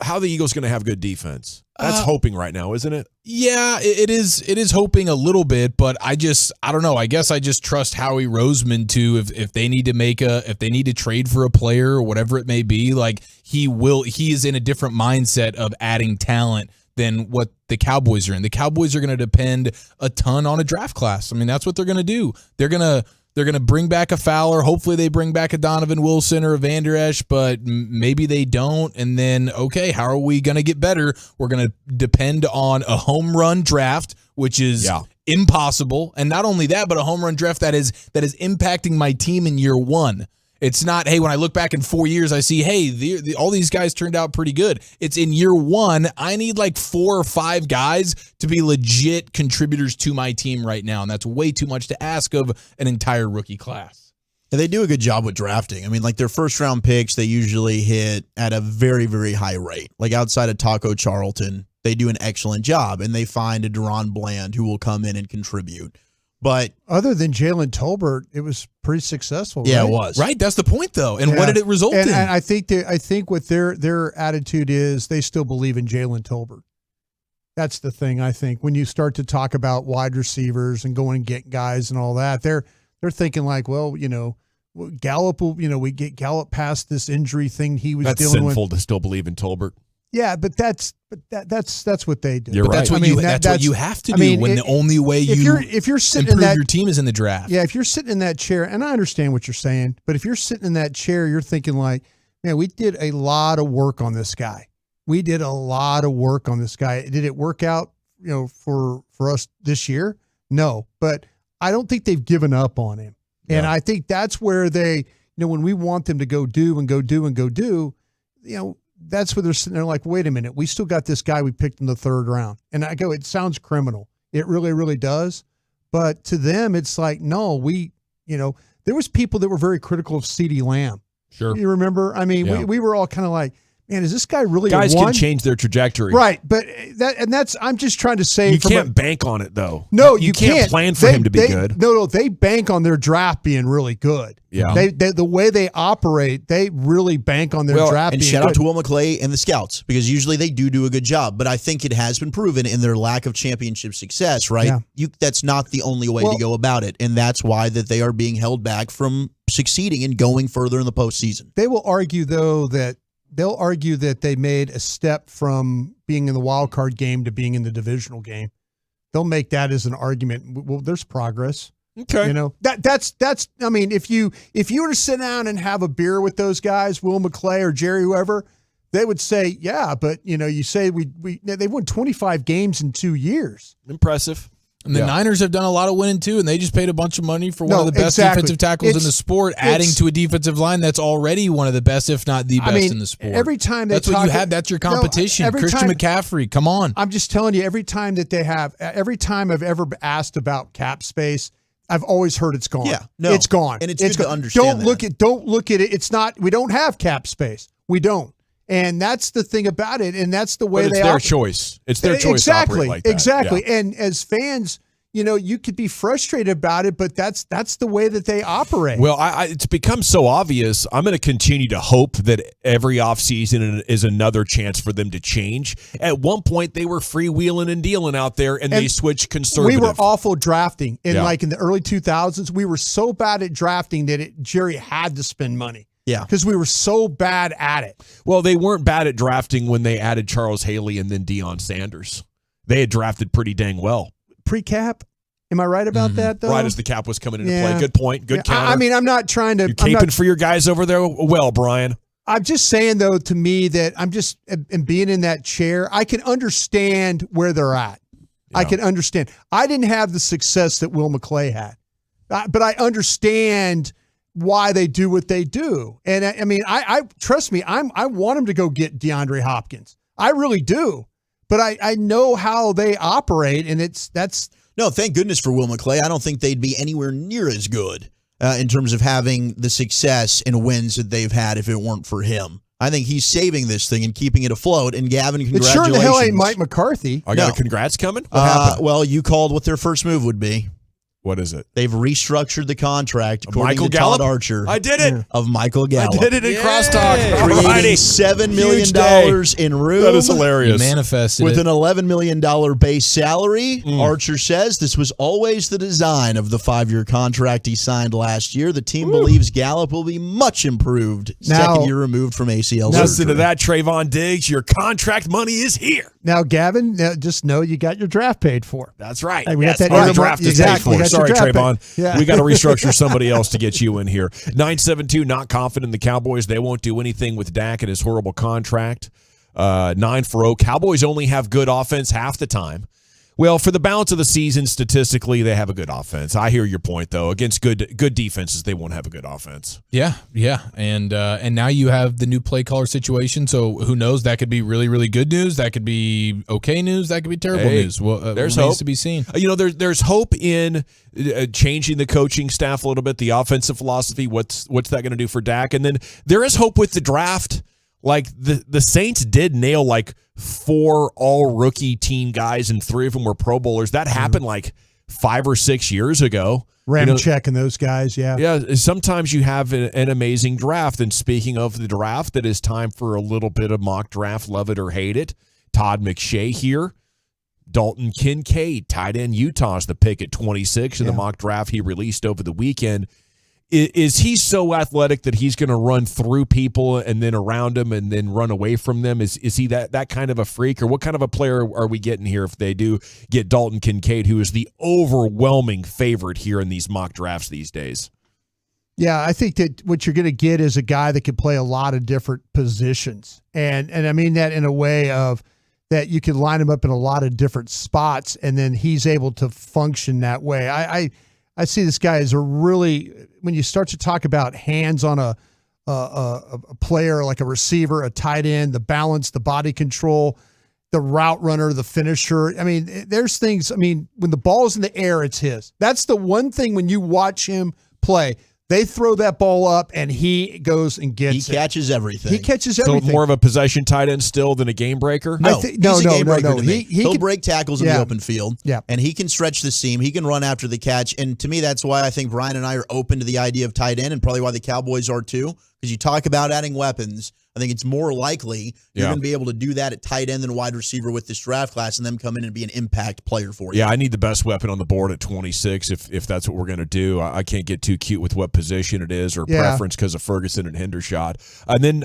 How are the Eagles going to have good defense? That's hoping right now, isn't it? Yeah, it is. It is hoping a little bit, but I don't know. I guess I just trust Howie Roseman to if they need to trade for a player or whatever it may be, like he is in a different mindset of adding talent than what the Cowboys are in. The Cowboys are going to depend a ton on a draft class. I mean, that's what they're going to do. They're going to bring back a Fowler. Hopefully they bring back a Donovan Wilson or a Van Der Esch, but maybe they don't. And then, okay, how are we going to get better? We're going to depend on a home run draft, which is impossible. And not only that, but a home run draft that is impacting my team in year one. It's not, hey, when I look back in 4 years, I see, hey, all these guys turned out pretty good. It's in year one, I need like 4 or 5 guys to be legit contributors to my team right now, and that's way too much to ask of an entire rookie class. And they do a good job with drafting. I mean, like their first-round picks, they usually hit at a very, very high rate. Like outside of Taco Charlton, they do an excellent job, and they find a Deron Bland who will come in and contribute. But other than Jalen Tolbert, it was pretty successful. Yeah, right? it was. Right, that's the point, though. And what did it result in? And I think what their attitude is, they still believe in Jalen Tolbert. That's the thing. I think when you start to talk about wide receivers and going and get guys and all that, they're thinking like, well, Gallup will, we get Gallup past this injury thing he was dealing with. That's sinful to still believe in Tolbert. Yeah, but that's what they do. You're right. That's what you have to do when the only way if you're sitting improve in that, your team is in the draft. Yeah, if you're sitting in that chair, and I understand what you're saying, but if you're sitting in that chair, you're thinking like, man, we did a lot of work on this guy. Did it work out, for us this year? No, but I don't think they've given up on him. Yeah. And I think that's where they, when we want them to go do, that's where they're sitting there like, wait a minute, we still got this guy we picked in the 3rd round. And I go, it sounds criminal. It really, really does. But to them, it's like, no, there was people that were very critical of CeeDee Lamb. Sure. You remember? I mean, we were all kind of like, man, is this guy really guys a one? Can change their trajectory. Right. But I'm just trying to say. You can't bank on it, though. No, you can't plan for him to be good. No, they bank on their draft being really good. Yeah. They the way they operate, they really bank on their draft and being shout good. out to Will McClay and the scouts, because usually they do a good job. But I think it has been proven in their lack of championship success, right? Yeah. That's not the only way to go about it. And that's why that they are being held back from succeeding and going further in the postseason. They will argue, though, that they made a step from being in the wild card game to being in the divisional game. They'll make that as an argument. Well, there's progress. Okay. That's I mean, if you were to sit down and have a beer with those guys, Will McClay or Jerry, whoever, they would say, yeah, but you say they won 25 games in 2 years. Impressive. And the Niners have done a lot of winning, too, and they just paid a bunch of money for one of the best defensive tackles in the sport, adding to a defensive line that's already one of the best, if not the best in the sport. Every time that's what you have. That's your competition. Christian McCaffrey, come on. I'm just telling you, every time I've ever asked about cap space, I've always heard it's gone. Yeah, no. It's gone. And it's good to understand Don't look at it. It's not. We don't have cap space. We don't. And that's the thing about it, and that's the way it's their choice. It's their choice to operate like that. Exactly. Yeah. And as fans, you could be frustrated about it, but that's the way that they operate. Well, it's become so obvious. I'm going to continue to hope that every offseason is another chance for them to change. At one point, they were freewheeling and dealing out there, and they switched conservative. We were awful drafting. In the early 2000s, we were so bad at drafting that Jerry had to spend money. Yeah. Because we were so bad at it. Well, they weren't bad at drafting when they added Charles Haley and then Deion Sanders. They had drafted pretty dang well. Pre-cap? Am I right about that, though? Right as the cap was coming into play. Good point. Good counter. I mean, I'm not trying to... You're caping for your guys over there well, Brian. I'm just saying, though, to me that and being in that chair, I can understand where they're at. Yeah. I can understand. I didn't have the success that Will McClay had. But I understand why they do what they do. And I mean, I trust me, I want them to go get DeAndre Hopkins. I really do. But I know how they operate, and that's no, thank goodness for Will McClay. I don't think they'd be anywhere near as good in terms of having the success and wins that they've had if it weren't for him. I think he's saving this thing and keeping it afloat. And Gavin, congratulations. It sure the hell ain't Mike McCarthy. I got a congrats coming? What happened? Well, you called what their first move would be. What is it? They've restructured the contract according Michael to Gallup? Todd Archer. I did it. Of Michael Gallup. I did it in crosstalk. Creating $7 million in room. That is hilarious. You manifested with it. an $11 million base salary. Archer says this was always the design of the 5-year contract he signed last year. The team believes Gallup will be much improved second year removed from ACL surgery. Listen to that, Trayvon Diggs. Your contract money is here. Now, Gavin, just know you got your draft paid for. That's right. We got that Our draft is paid for. Sorry, Trayvon. Yeah. We got to restructure somebody else to get you in here. 972, not confident in the Cowboys. They won't do anything with Dak and his horrible contract. 940, Cowboys only have good offense half the time. Well, for the balance of the season, statistically, they have a good offense. I hear your point, though. Against good defenses, they won't have a good offense. Yeah. And now you have the new play caller situation, so who knows? That could be really, really good news. That could be okay news. That could be terrible news. Well, there's remains hope to be seen. There's hope in changing the coaching staff a little bit, the offensive philosophy. What's that going to do for Dak? And then there is hope with the draft. Like the Saints did nail like 4 all-rookie team guys, and 3 of them were Pro Bowlers. That happened like 5 or 6 years ago. Ramczyk and those guys, yeah. Yeah, sometimes you have an amazing draft. And speaking of the draft, it is time for a little bit of mock draft, love it or hate it. Todd McShay here. Dalton Kincaid, tight end Utah, is the pick at 26 in the mock draft he released over the weekend. Is he so athletic that he's going to run through people and then around them and then run away from them? Is he that kind of a freak? Or what kind of a player are we getting here if they do get Dalton Kincaid, who is the overwhelming favorite here in these mock drafts these days? Yeah, I think that what you're going to get is a guy that can play a lot of different positions. And I mean that in a way of that you can line him up in a lot of different spots, and then he's able to function that way. I see this guy as a really, when you start to talk about hands on a player like a receiver, a tight end, the balance, the body control, the route runner, the finisher. I mean, there's things, when the ball's in the air, it's his. That's the one thing when you watch him play. They throw that ball up, and he goes and gets it. He catches everything. He catches everything. So more of a possession tight end still than a game breaker? No, he's a game breaker to me. He'll break tackles in the Yeah. open field, Yeah. and he can stretch the seam. He can run after the catch. And to me, that's why I think Brian and I are open to the idea of tight end, and probably why the Cowboys are too, because you talk about adding weapons. I think it's more likely you're going to be able to do that at tight end than wide receiver with this draft class, and them come in and be an impact player for you. Yeah, I need the best weapon on the board at 26 if that's what we're going to do. I can't get too cute with what position it is or preference because of Ferguson and Hendershot. And then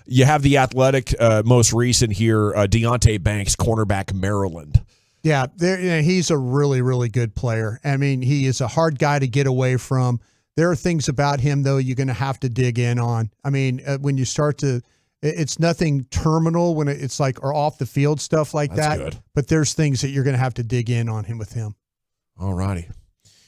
you have the athletic, most recent here, Deontay Banks, cornerback, Maryland. Yeah, he's a really, really good player. I mean, he is a hard guy to get away from. There are things about him, though, you're going to have to dig in on. I mean, when you start to – it's nothing terminal when it's like or off the field stuff like That's that. good. But there's things that you're going to have to dig in on him with him. All righty.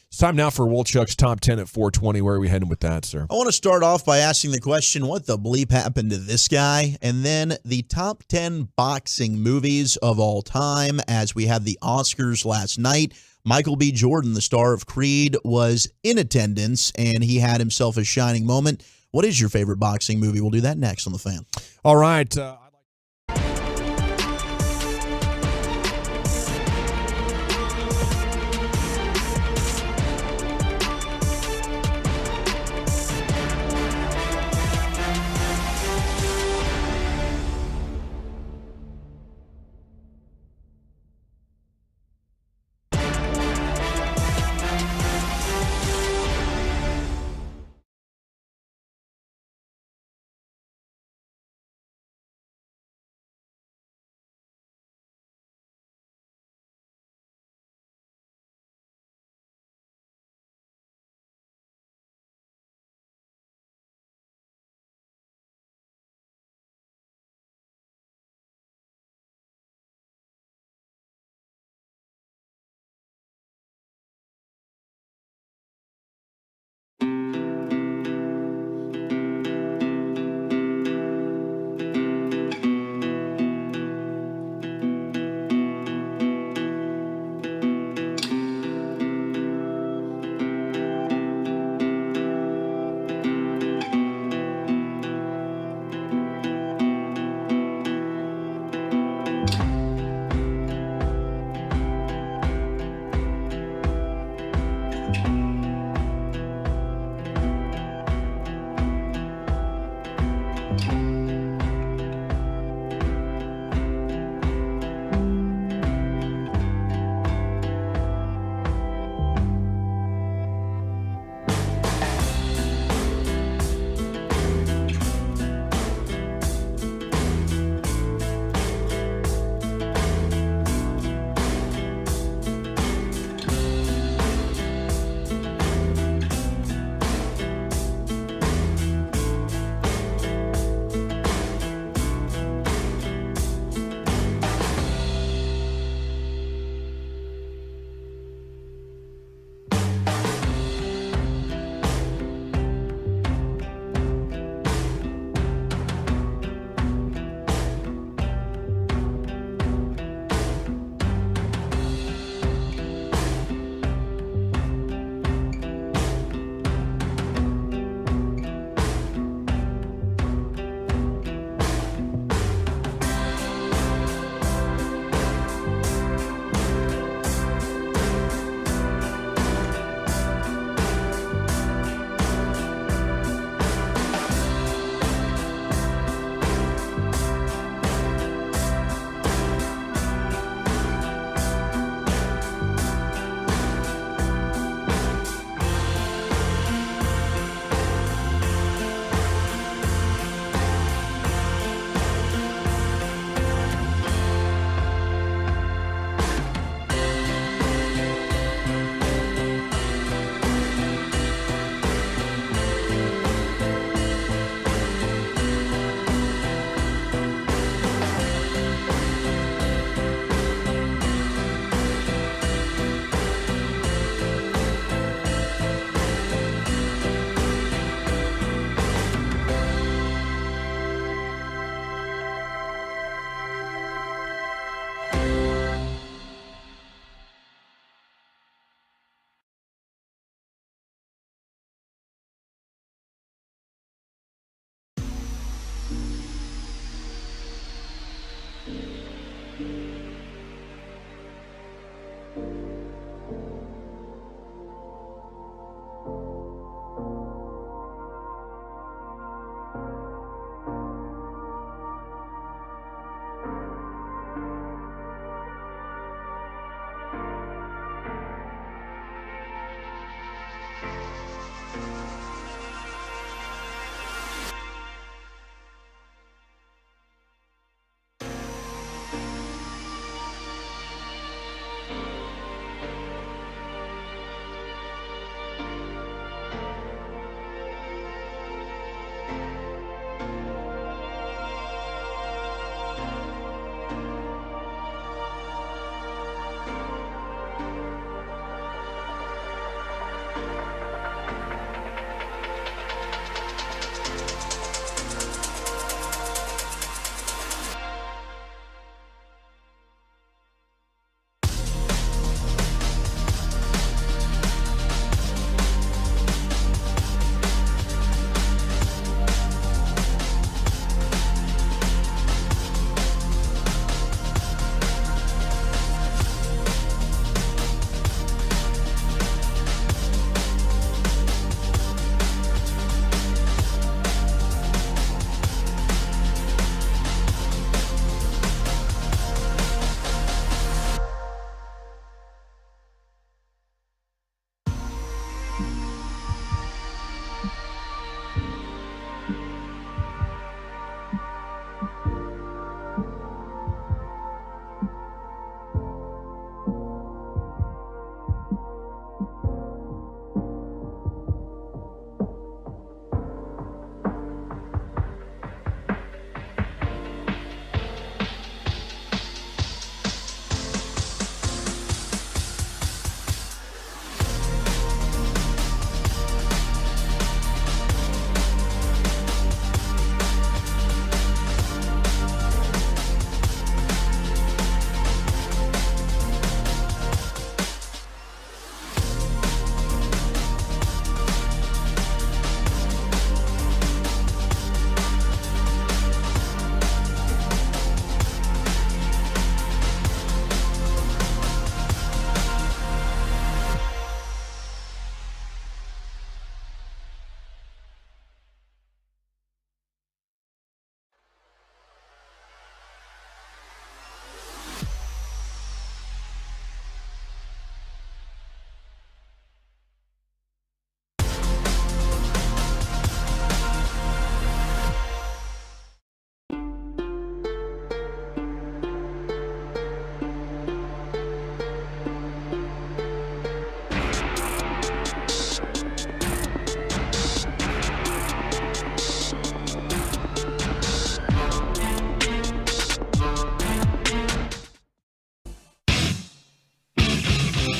It's time now for Wolchuk's Top 10 at 420. Where are we heading with that, sir? I want to start off by asking the question, what the bleep happened to this guy? And then the top 10 boxing movies of all time as we had the Oscars last night. Michael B. Jordan, the star of Creed, was in attendance, and he had himself a shining moment. What is your favorite boxing movie? We'll do that next on The Fan. All right.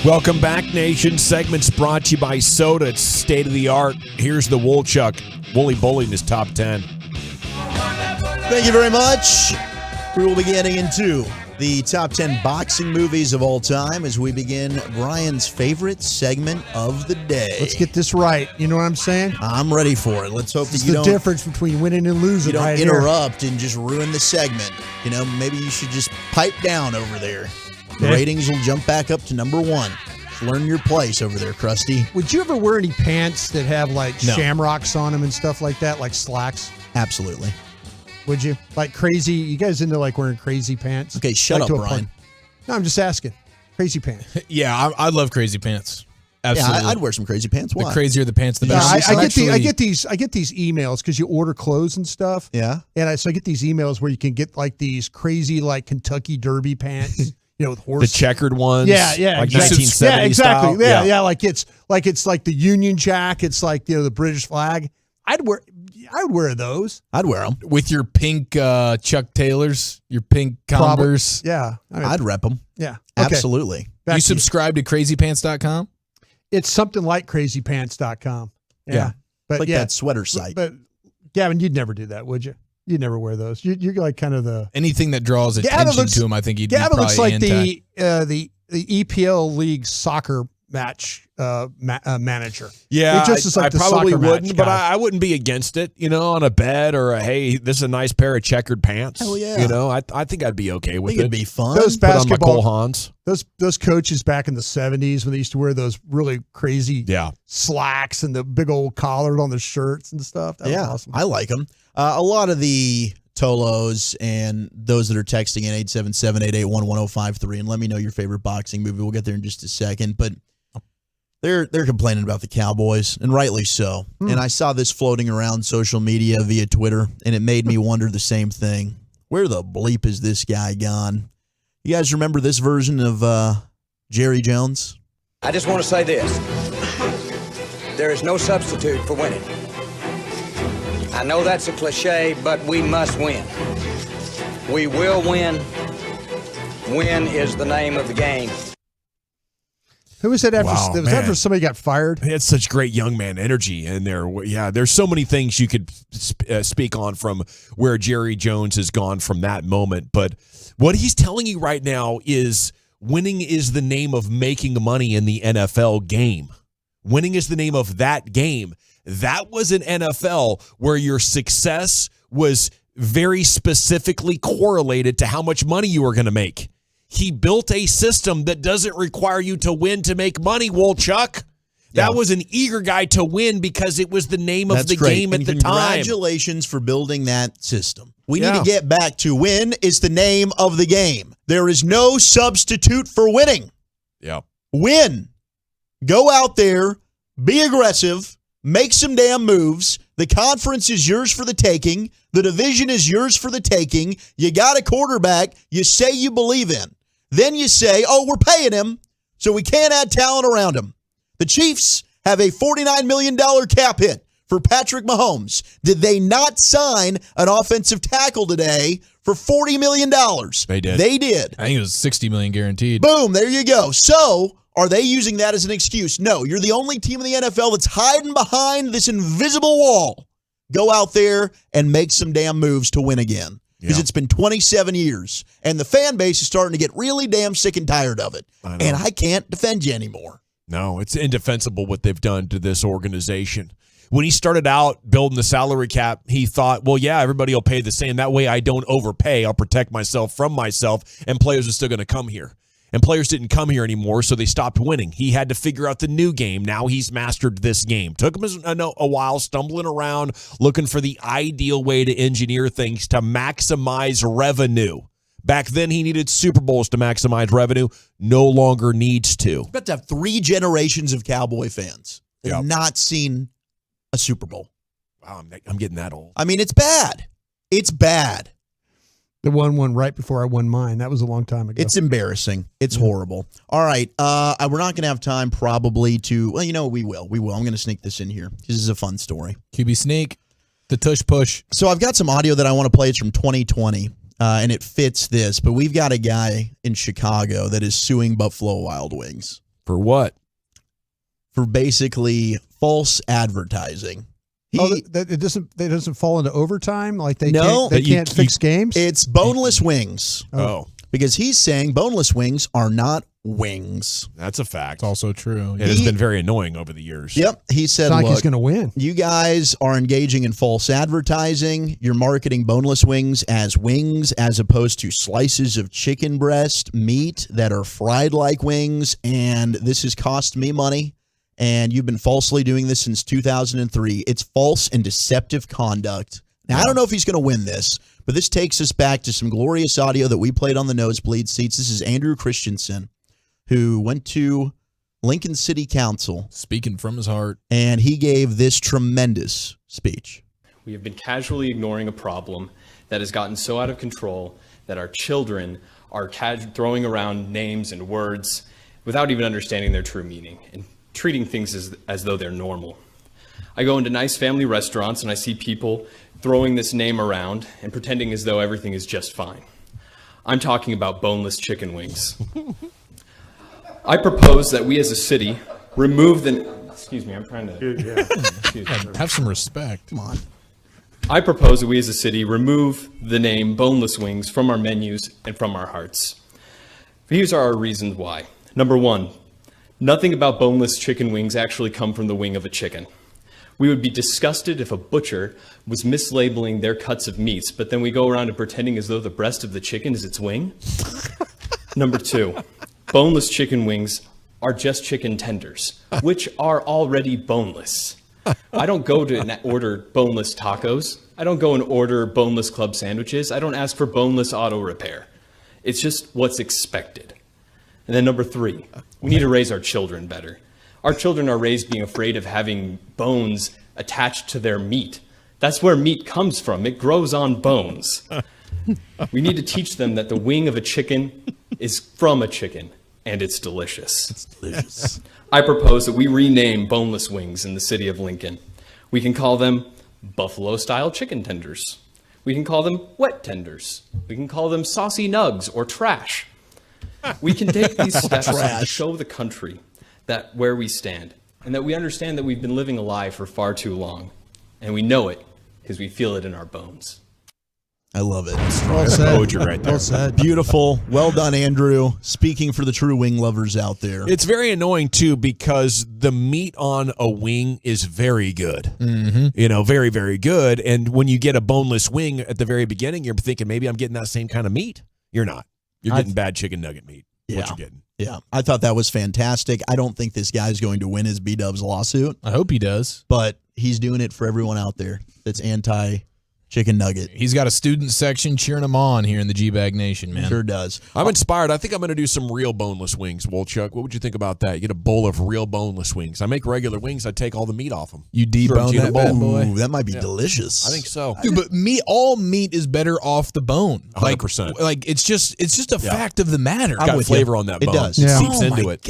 Welcome back, Nation. Segments brought to you by Soda. It's state of the art. Here's the Woolchuck. Wooly Bully in his top 10. Thank you very much. We will be getting into the top 10 boxing movies of all time as we begin Brian's favorite segment of the day. Let's get this right. You know what I'm saying? I'm ready for it. Let's hope that you the don't. difference between winning and losing. You don't right interrupt and just ruin the segment. You know, maybe you should just pipe down over there. The ratings will jump back up to number 1. Just learn your place over there, Krusty. Would you ever wear any pants that have like No. shamrocks on them and stuff like that, like slacks? Absolutely. Would you? Like crazy? You guys into like wearing crazy pants? Okay, shut Like up, to a Brian. point. No, I'm just asking. Crazy pants. Yeah, I love crazy pants. Absolutely. Yeah, I'd wear some crazy pants. Why? The crazier the pants, the No, better. I get these emails because you order clothes and stuff. Yeah. And so I get these emails where you can get like these crazy like Kentucky Derby pants, with horse. The checkered ones. Yeah, Like exactly. 1970s Yeah, exactly. style. Yeah. Like it's like the Union Jack. It's like the British flag. I would wear those. I'd wear them with your pink Chuck Taylors, your pink Converse. Yeah, I'd rep them. Yeah, okay. Absolutely. Back You to subscribe to crazypants.com? It's something like crazypants.com. Yeah. But like yeah, that sweater site. But Gavin, you'd never do that, would you? You'd never wear those. You're like kind of the Anything that draws attention to him, I think he'd be Gavin probably looks like anti. the EPL League soccer match manager. Yeah, He just is like I the probably soccer wouldn't, match but guy. I wouldn't be against it, on a bet or hey, this is a nice pair of checkered pants. Hell yeah. I think I'd be okay with think it. it'd be fun. Those Put on my basketball Cole Haans. Those coaches back in the 70s when they used to wear those really crazy slacks and the big old collar on the shirts and stuff. That was awesome. I like them. A lot of the Tolos and those that are texting in 877-881-1053 and let me know your favorite boxing movie. We'll get there in just a second, but they're complaining about the Cowboys, and rightly so. And I saw this floating around social media via Twitter, and it made me wonder the same thing. Where the bleep is this guy gone? You guys remember this version of Jerry Jones? I just want to say this. There is no substitute for winning. I know that's a cliche, but we must win. We will win. Win is the name of the game. Who was that after? Wow, was that man. after somebody got fired? He had such great young man energy in there. Yeah, there's so many things you could speak on from where Jerry Jones has gone from that moment. But what he's telling you right now is winning is the name of making money in the NFL game. Winning is the name of that game. That was an NFL where your success was very specifically correlated to how much money you were going to make. He built a system that doesn't require you to win to make money, Woolchuck. That was an eager guy to win because it was the name of the great. game at And the time. Congratulations for building that system. We need Yeah. to get back to win is the name of the game. There is no substitute for winning. Yeah. Win. Go out there, be aggressive, make some damn moves. The conference is yours for the taking. The division is yours for the taking. You got a quarterback you say you believe in. Then you say, oh, we're paying him, so we can't add talent around him. The Chiefs have a $49 million cap hit for Patrick Mahomes. Did they not sign an offensive tackle today for $40 million? They did. They did. I think it was $60 million guaranteed. Boom, there you go. So, are they using that as an excuse? No, you're the only team in the NFL that's hiding behind this invisible wall. Go out there and make some damn moves to win again. Because it's been 27 years, and the fan base is starting to get really damn sick and tired of it. And I can't defend you anymore. No, it's indefensible what they've done to this organization. When he started out building the salary cap, he thought, well, yeah, everybody will pay the same. That way I don't overpay. I'll protect myself from myself, and players are still going to come here. And players didn't come here anymore, so they stopped winning. He had to figure out the new game. Now he's mastered this game. Took him a while, stumbling around, looking for the ideal way to engineer things to maximize revenue. Back then, he needed Super Bowls to maximize revenue. No longer needs to. You've got to have 3 generations of Cowboy fans that have not seen a Super Bowl. Wow, I'm getting that old. I mean, it's bad. It's bad. The one right before I won mine. That was a long time ago. It's embarrassing. It's horrible. All right. We're not going to have time probably to, well, we will. We will. I'm going to sneak this in here. This is a fun story. QB sneak, the tush push. So I've got some audio that I want to play. It's from 2020, and it fits this. But we've got a guy in Chicago that is suing Buffalo Wild Wings. For what? For basically false advertising. It doesn't fall into overtime? Like they No. can't fix games? It's boneless wings. Oh. Because he's saying boneless wings are not wings. That's a fact. It's also true. It has been very annoying over the years. Yep. He said, It's not like he's look, going to win. you guys are engaging in false advertising. You're marketing boneless wings as opposed to slices of chicken breast meat that are fried like wings. And this has cost me money. And you've been falsely doing this since 2003. It's false and deceptive conduct. Now, I don't know if he's going to win this, but this takes us back to some glorious audio that we played on the nosebleed seats. This is Andrew Christensen, who went to Lincoln City Council. Speaking from his heart. And he gave this tremendous speech. We have been casually ignoring a problem that has gotten so out of control that our children are throwing around names and words without even understanding their true meaning and treating things as though they're normal. I go into nice family restaurants and I see people throwing this name around and pretending as though everything is just fine. I'm talking about boneless chicken wings. I propose that we as a city remove the... Excuse me, I'm trying to... Have some respect. Come on. I propose that we as a city remove the name boneless wings from our menus and from our hearts. Here's our reasons why. Number one, nothing about boneless chicken wings actually come from the wing of a chicken. We would be disgusted if a butcher was mislabeling their cuts of meats, but then we go around and pretending as though the breast of the chicken is its wing. Number two, boneless chicken wings are just chicken tenders, which are already boneless. I don't go to order boneless tacos. I don't go and order boneless club sandwiches. I don't ask for boneless auto repair. It's just what's expected. And then number three, we need to raise our children better. Our children are raised being afraid of having bones attached to their meat. That's where meat comes from. It grows on bones. We need to teach them that the wing of a chicken is from a chicken, and it's delicious. It's delicious. I propose that we rename boneless wings in the city of Lincoln. We can call them buffalo-style chicken tenders. We can call them wet tenders. We can call them saucy nugs or trash. We can take these steps to show the country that where we stand, and that we understand that we've been living a lie for far too long, and we know it because we feel it in our bones. I love it. Well said. Poetry right there. Well said. Beautiful. Well done, Andrew. Speaking for the true wing lovers out there. It's very annoying, too, because the meat on a wing is very good. Mm-hmm. You know, very, very good. And when you get a boneless wing at the very beginning, you're thinking maybe I'm getting that same kind of meat. You're not. You're getting bad chicken nugget meat. Yeah. What you're getting. Yeah, I thought that was fantastic. I don't think this guy's going to win his B-Dubs lawsuit. I hope he does. But he's doing it for everyone out there that's anti-chicken nugget. He's got a student section cheering him on here in the G-Bag Nation, man. Sure does. I'm inspired. I think I'm going to do some real boneless wings, Wolchuk. What would you think about that? You get a bowl of real boneless wings. I make regular wings. I take all the meat off them. You debone that bad boy? Ooh, that might be delicious. I think so. Dude, but all meat is better off the bone. 100%. Like it's just a fact of the matter. Got flavor on that bone. It does. It Yeah. seeps into it.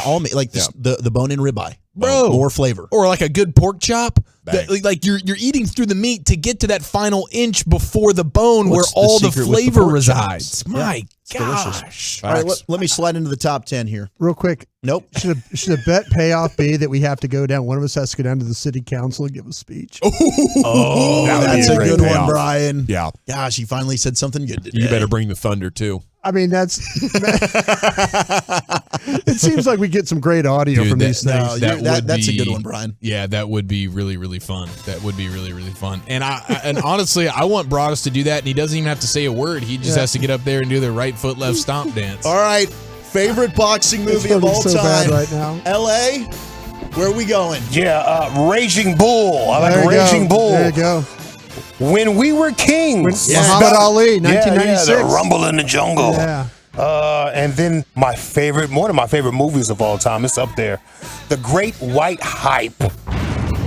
All meat, like the bone in ribeye. Bro, more flavor. Or like a good pork chop. Like you're eating through the meat to get to that final inch before the bone where all the flavor resides. My gosh. All right, let me slide into the top 10 here. Real quick. Nope. Should a bet payoff be that we have to go down? One of us has to go down to the city council and give a speech. Oh, that's a good one, Brian. Yeah. Gosh, he finally said something good today. You better bring the thunder, too. I mean, it seems like we get some great audio from these things. That's a good one, Brian. Yeah, that would be really, really fun. That would be really, really fun. And honestly, I want Broadus to do that, and he doesn't even have to say a word. He just has to get up there and do the right foot, left stomp dance. All right. Favorite boxing movie of all so time. bad right now. L.A., where are we going? Yeah, Raging Bull. I like Raging Bull. There you go. When We Were Kings. Muhammad Ali, 1996. Yeah, the Rumble in the Jungle. Yeah. And then one of my favorite movies of all time, it's up there, The Great White Hype.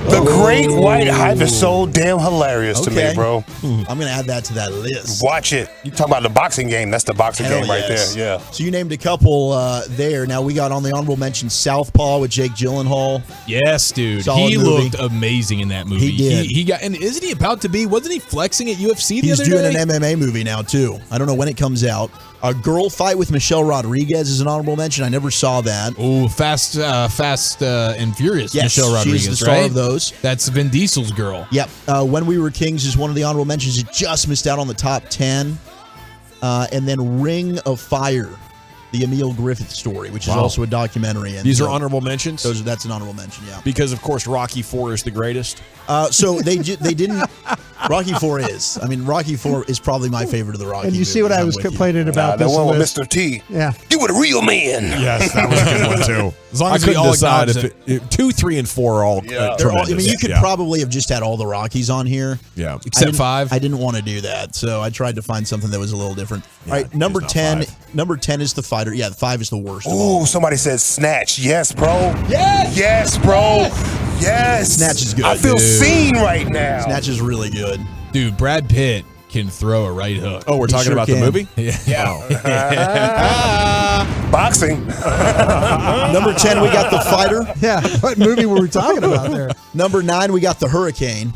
The Great White Hype is so damn hilarious to me, bro. I'm going to add that to that list. Watch it. You talk about the boxing game. That's the boxing Hell game right yes. there. Yeah. So you named a couple there. Now we got on the honorable mention Southpaw with Jake Gyllenhaal. Yes, dude. Solid he movie. looked amazing in that movie. He did. He got, and isn't he about to be? Wasn't he flexing at UFC the He's other doing day? an MMA movie now too. I don't know when it comes out. A Girl Fight with Michelle Rodriguez is an honorable mention. I never saw that. Oh, Fast and Furious. Yes, Michelle Rodriguez, she's the star right? of those. That's Vin Diesel's girl. Yep. When We Were Kings is one of the honorable mentions. It just missed out on the top 10. And then Ring of Fire, the Emil Griffith story, which is also a documentary. And These are honorable mentions? That's an honorable mention, yeah. Because, of course, Rocky IV is the greatest. So they didn't. Rocky IV is. I mean, Rocky IV is probably my favorite of the Rocky And you see movies. what I I'm was with you. complaining about that this one with list. Mr. T. Yeah. You were a real man. Yes, that was a good one, too. As long I as we couldn't all decide acknowledge if 2, 3, and 4 are all They're all- tremendous. I mean, you could Yeah. probably have just had all the Rockies on here. Yeah. Except 5. I didn't want to do that, so I tried to find something that was a little different. All right, number not 10. 5. Number 10 is the fighter. Yeah, the 5 is the worst. Of Ooh, all. somebody said Snatch. Yes, bro. Yes! Yes, bro. Yes. Snatch is good. I feel dude. seen right now. Snatch is really good. Dude, Brad Pitt can throw a right hook. Oh, we're talking sure about can. the movie? Yeah. Boxing. Number 10, we got the fighter. Yeah. What movie were we talking about there? Number 9, we got the Hurricane.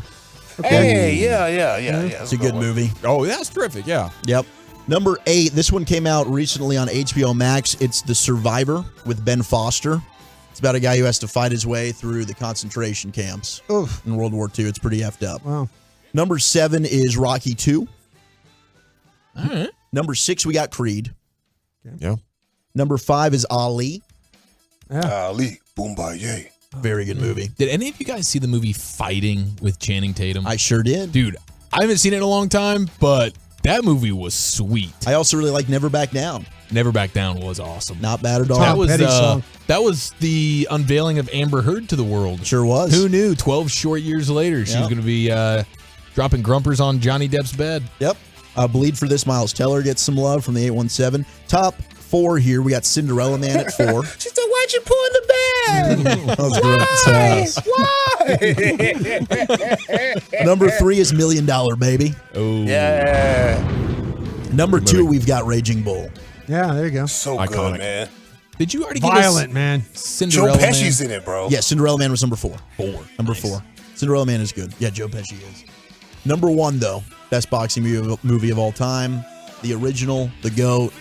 Hey, yeah. It's a good movie. Oh, that's terrific. Yeah. Yep. Number 8, this one came out recently on HBO Max. It's The Survivor with Ben Foster. It's about a guy who has to fight his way through the concentration camps Oof. in World War II. It's pretty effed up. Wow. Number 7 is Rocky 2. All right. Number 6, we got Creed. Yeah. Number 5 is Ali. Ali, Boombayeh. Very good movie. Did any of you guys see the movie Fighting with Channing Tatum? I sure did. Dude, I haven't seen it in a long time, but that movie was sweet. I also really like Never Back Down. Never Back Down was awesome. Not bad at all. That was the unveiling of Amber Heard to the world. Sure was. Who knew? 12 short years later, she was going to be dropping grumpers on Johnny Depp's bed. Yep. Bleed for This, Miles Teller gets some love from the 817. Top 4 here, we got Cinderella Man at 4. She said, why'd you pull in the bed? That was great. Number 3 is $1 Million Baby. Oh. Yeah. Number 2, we've got Raging Bull. Yeah, there you go. So Iconic. good, man. Did you already get Violent, man. Cinderella Joe Pesci's Man? in it, bro. Yeah, Cinderella Man was number 4. Number Nice. 4. Cinderella Man is good. Yeah, Joe Pesci is. Number 1, though, best boxing movie of all time. The original, the GOAT,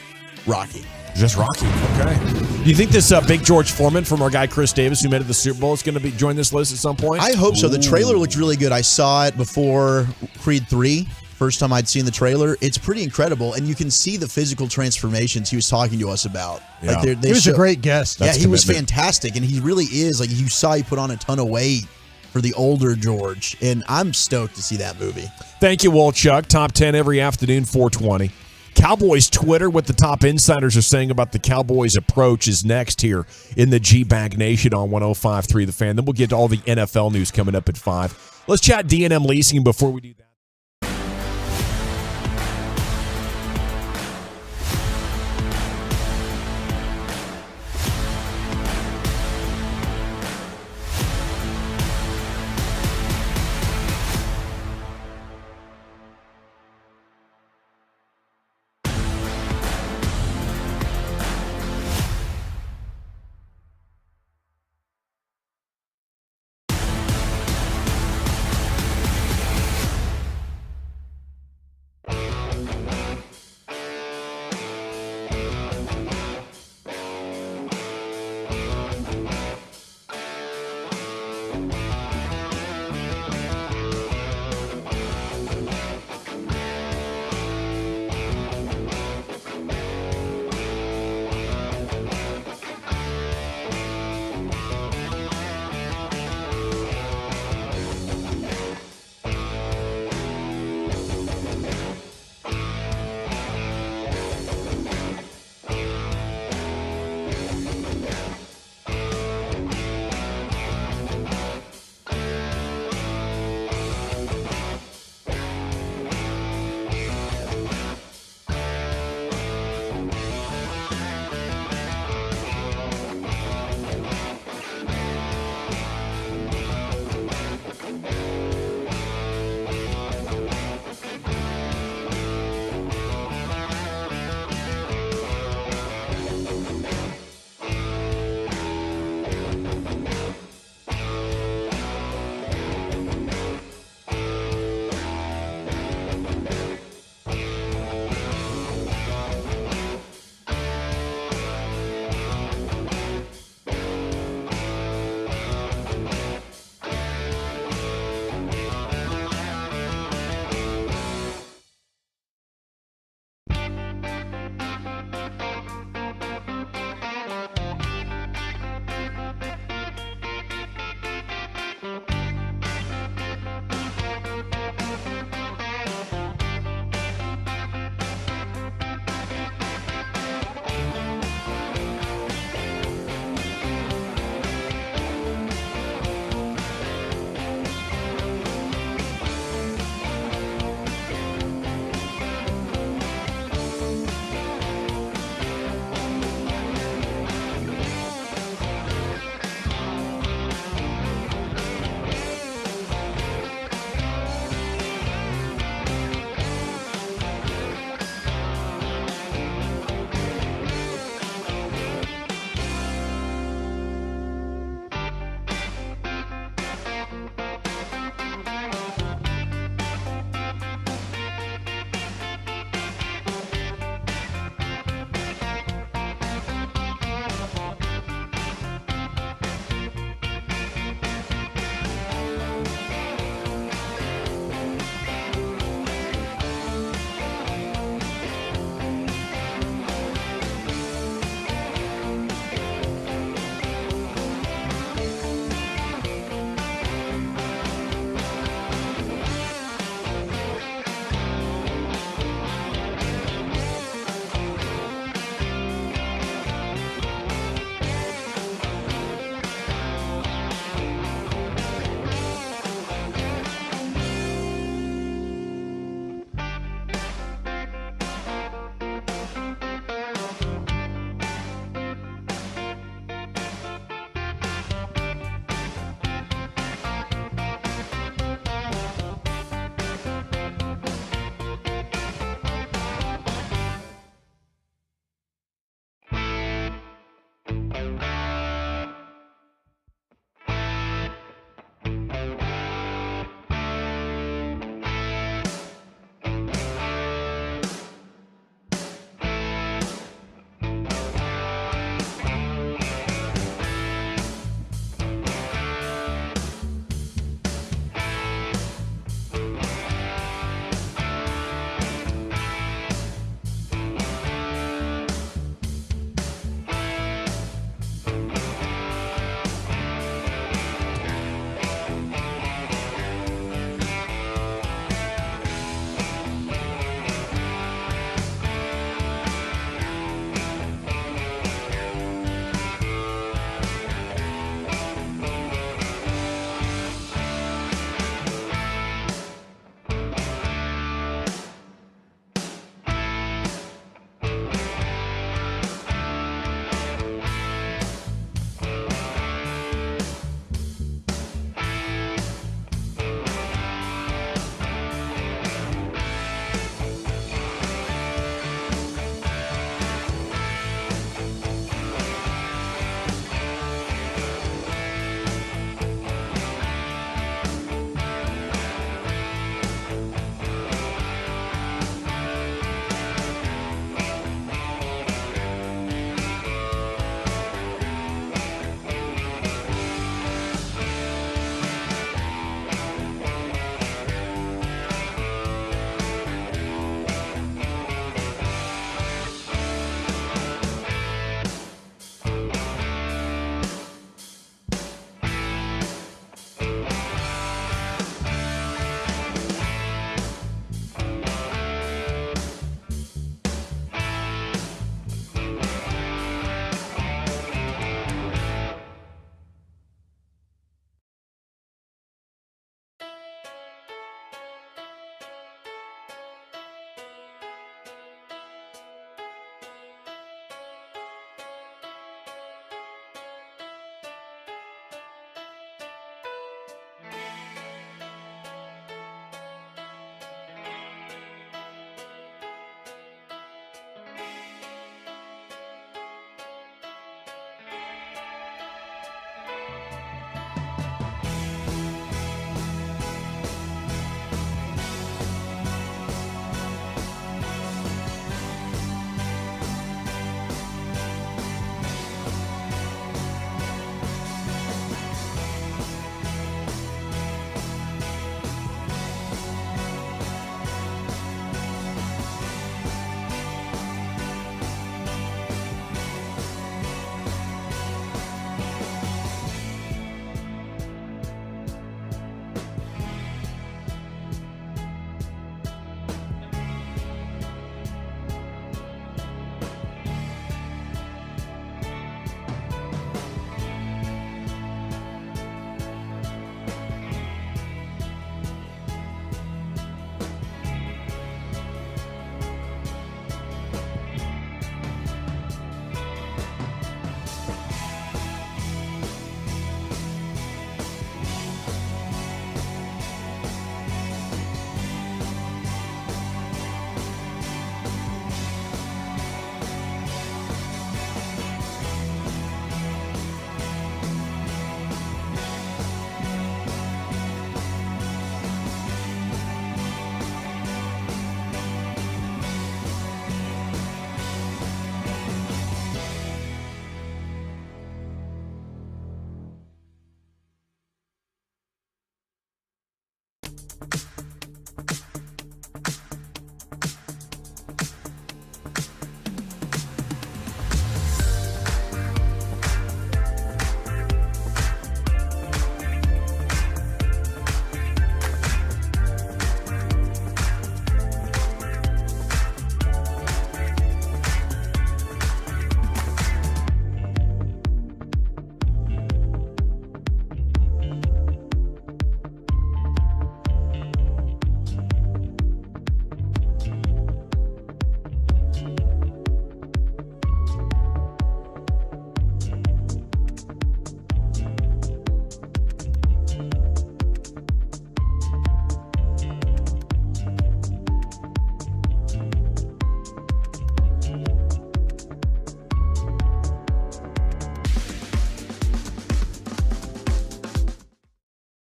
Rocky. Just Rocky. Okay. Do you think this big George Foreman from our guy Chris Davis, who made it to the Super Bowl, is going to join this list at some point? I hope so. The trailer looked really good. I saw it before Creed 3. First time I'd seen the trailer. It's pretty incredible, and you can see the physical transformations he was talking to us about. Yeah. Like they He was a great guest. Yeah, That's he was commitment. fantastic, and he really is. Like you saw, he put on a ton of weight for the older George, and I'm stoked to see that movie. Thank you, Wolchuk. Top 10 every afternoon, 420. Cowboys Twitter, what the top insiders are saying about the Cowboys' approach is next here in the G-Bag Nation on 105.3 The Fan. Then we'll get to all the NFL news coming up at 5. Let's chat D&M leasing before we do that.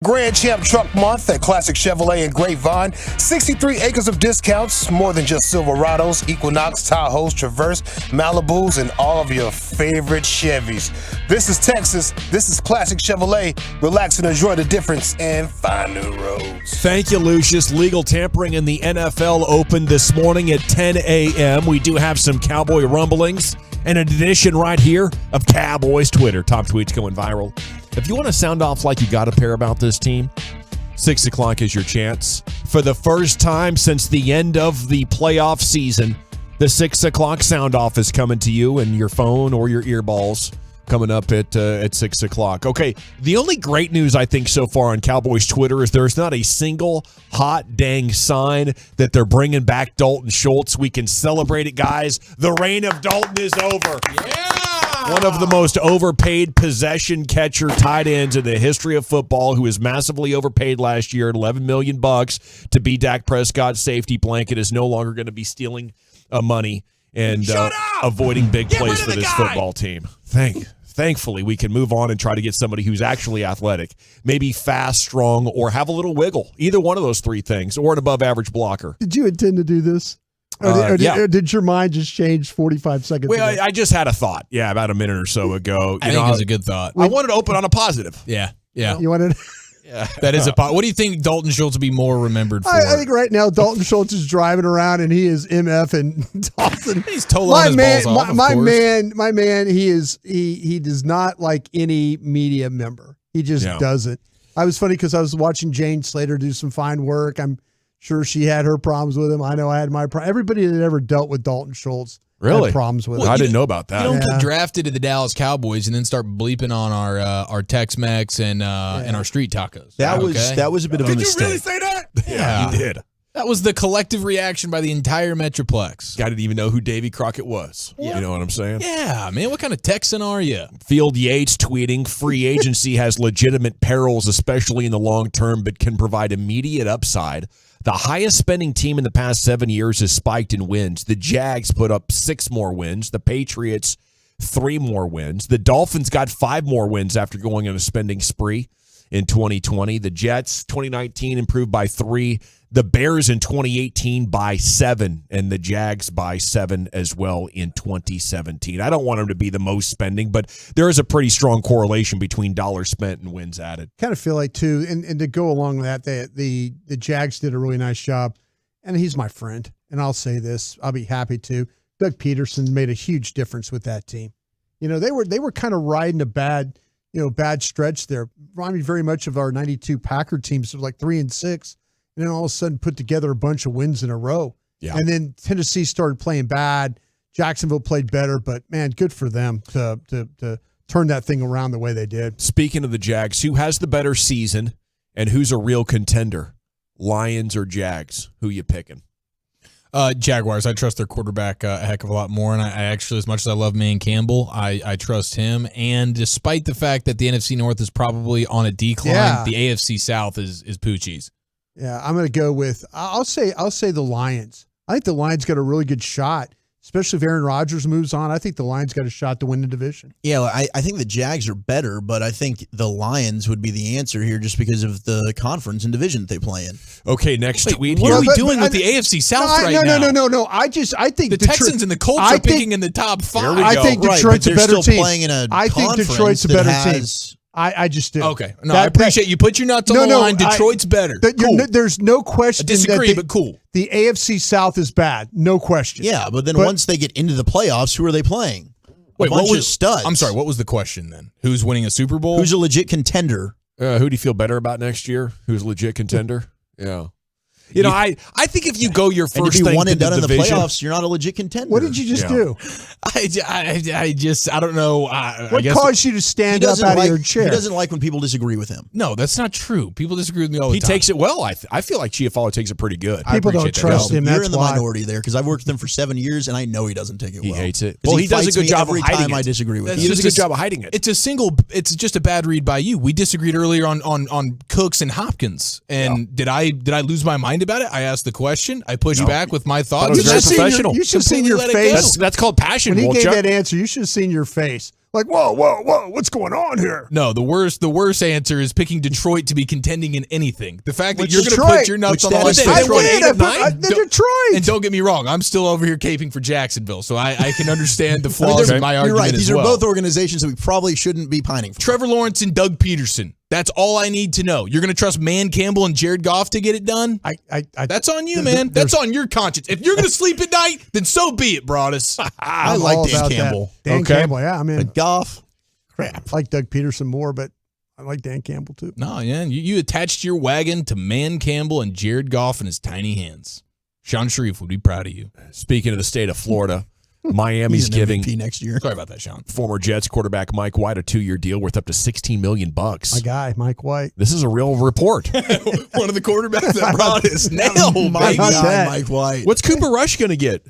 Grand Champ Truck Month at Classic Chevrolet in Grapevine. 63 acres of discounts, more than just Silverados, Equinox, Tahoes, Traverse, Malibus, and all of your favorite Chevys. This is Texas. This is Classic Chevrolet. Relax and enjoy the difference and find new roads. Thank you, Lucius. Legal tampering in the NFL opened this morning at 10 a.m. We do have some Cowboy rumblings and an edition right here of Cowboys Twitter. Top tweets going viral. If you want to sound off like you got a pair about this team, 6 o'clock is your chance. For the first time since the end of the playoff season, the 6 o'clock sound off is coming to you in your phone or your earballs coming up at 6 o'clock. Okay, the only great news I think so far on Cowboys Twitter is there's not a single hot dang sign that they're bringing back Dalton Schultz. We can celebrate it, guys. The reign of Dalton is over. Yeah! One of the most overpaid possession catcher tight ends in the history of football, who was massively overpaid last year at $11 million to be Dak Prescott's safety blanket, is no longer going to be stealing money and avoiding big plays for this football team. Thankfully, we can move on and try to get somebody who's actually athletic, maybe fast, strong, or have a little wiggle. Either one of those three things, or an above-average blocker. Did you intend to do this? Or did your mind just change 45 seconds ago? I just had a thought, about a minute or so ago. I think it was a good thought. I wanted to open on a positive. Yeah. You wanted... Yeah. That is what do you think Dalton Schultz will be more remembered for? I think right now Dalton Schultz is driving around and he is MF and Dawson. He's totaling his balls off, my man, he does not like any media member. He just doesn't. I was funny because I was watching Jane Slater do some fine work. I'm sure she had her problems with him. I know I had my problem. Everybody that ever dealt with Dalton Schultz had problems with him. I didn't know about that. You don't get drafted to the Dallas Cowboys and then start bleeping on our Tex-Mex and our street tacos. That was a bit of a mistake. Did you really say that? Yeah, you did. That was the collective reaction by the entire Metroplex. Guy didn't even know who Davy Crockett was. You know what I'm saying? Yeah, man. What kind of Texan are you? Field Yates tweeting, free agency has legitimate perils, especially in the long term, but can provide immediate upside. The highest spending team in the past 7 years has spiked in wins. The Jags put up 6 more wins. The Patriots, 3 more wins. The Dolphins got 5 more wins after going on a spending spree in 2020. The Jets, 2019, improved by 3. The Bears in 2018 by 7, and the Jags by 7 as well in 2017. I don't want them to be the most spending, but there is a pretty strong correlation between dollars spent and wins added. Kind of feel like, too, and to go along with that, the Jags did a really nice job, and he's my friend, and I'll say this, I'll be happy to. Doug Peterson made a huge difference with that team. You know, they were kind of riding a bad stretch there. Reminded me very much of our 92 Packer teams, so like 3-6. And then all of a sudden put together a bunch of wins in a row. Yeah. And then Tennessee started playing bad. Jacksonville played better, but man, good for them to turn that thing around the way they did. Speaking of the Jags, who has the better season and who's a real contender? Lions or Jags? Who you picking? Jaguars. I trust their quarterback a heck of a lot more, and I actually, as much as I love Man Campbell, I trust him. And despite the fact that the NFC North is probably on a decline, the AFC South is Poochie's. Yeah, I'm going to go with I'll say the Lions. I think the Lions got a really good shot, especially if Aaron Rodgers moves on. I think the Lions got a shot to win the division. Yeah, well, I think the Jags are better, but I think the Lions would be the answer here just because of the conference and division that they play in. Okay, next tweet. What are we doing with the AFC South right now? No. I think the Texans and the Colts are picking in the top 5. I think Detroit's a better team. Playing in a I think Detroit's a better team. I just do. Okay. No, I appreciate you put your nuts on the line. Detroit's better. Cool. There's no question. I disagree, but cool. The AFC South is bad. No question. Yeah, but then once they get into the playoffs, who are they playing? Wait, a bunch of studs. I'm sorry, what was the question then? Who's winning a Super Bowl? Who's a legit contender? Who do you feel better about next year? Who's a legit contender? Yeah. You know, I think if you go your first and thing one and to done the in the division, playoffs, you're not a legit contender. What did you just do? I don't know. What caused you to stand up out of your chair? He doesn't like when people disagree with him. No, that's not true. People disagree with me all the time. He takes it well. I feel like Chiafalo takes it pretty good. People don't trust him. You're in the minority there because I've worked with him for 7 years, and I know he doesn't take it well. He hates it. Well, he does a good job every of hiding time it. I disagree with him. He does a good job of hiding it. It's just a bad read by you. We disagreed earlier on Cooks and Hopkins, and did I lose my mind about it? I asked the question. I pushed back with my thoughts. Very professional. You should have seen your face. That's called passion. When he gave that answer, you should have seen your face. Like, whoa, what's going on here? No, the worst answer is picking Detroit to be contending in anything. The fact that you're going to Detroit? put your nuts on the Which line. that is Detroit. Detroit. And don't get me wrong, I'm still over here caping for Jacksonville, so I can understand the flaws in my argument. You're right. as These are well. both organizations that we probably shouldn't be pining for. Trevor Lawrence and Doug Peterson. That's all I need to know. You're going to trust Man Campbell and Jared Goff to get it done? That's on you, man. That's on your conscience. If you're going to sleep at night, then so be it, Broadus. I like Dan Campbell. Dan Campbell, yeah. I mean, But Goff, crap. I like Doug Peterson more, but I like Dan Campbell too. No, yeah. You attached your wagon to Man Campbell and Jared Goff in his tiny hands. Sean Sharif would be proud of you. Speaking of the state of Florida, Miami's giving MVP next year. Sorry about that, Sean. Former Jets quarterback Mike White a 2-year deal worth up to $16 million. My guy, Mike White. This is a real report. One of the quarterbacks that brought us nailed, My baby. God, Mike White. What's Cooper Rush going to get?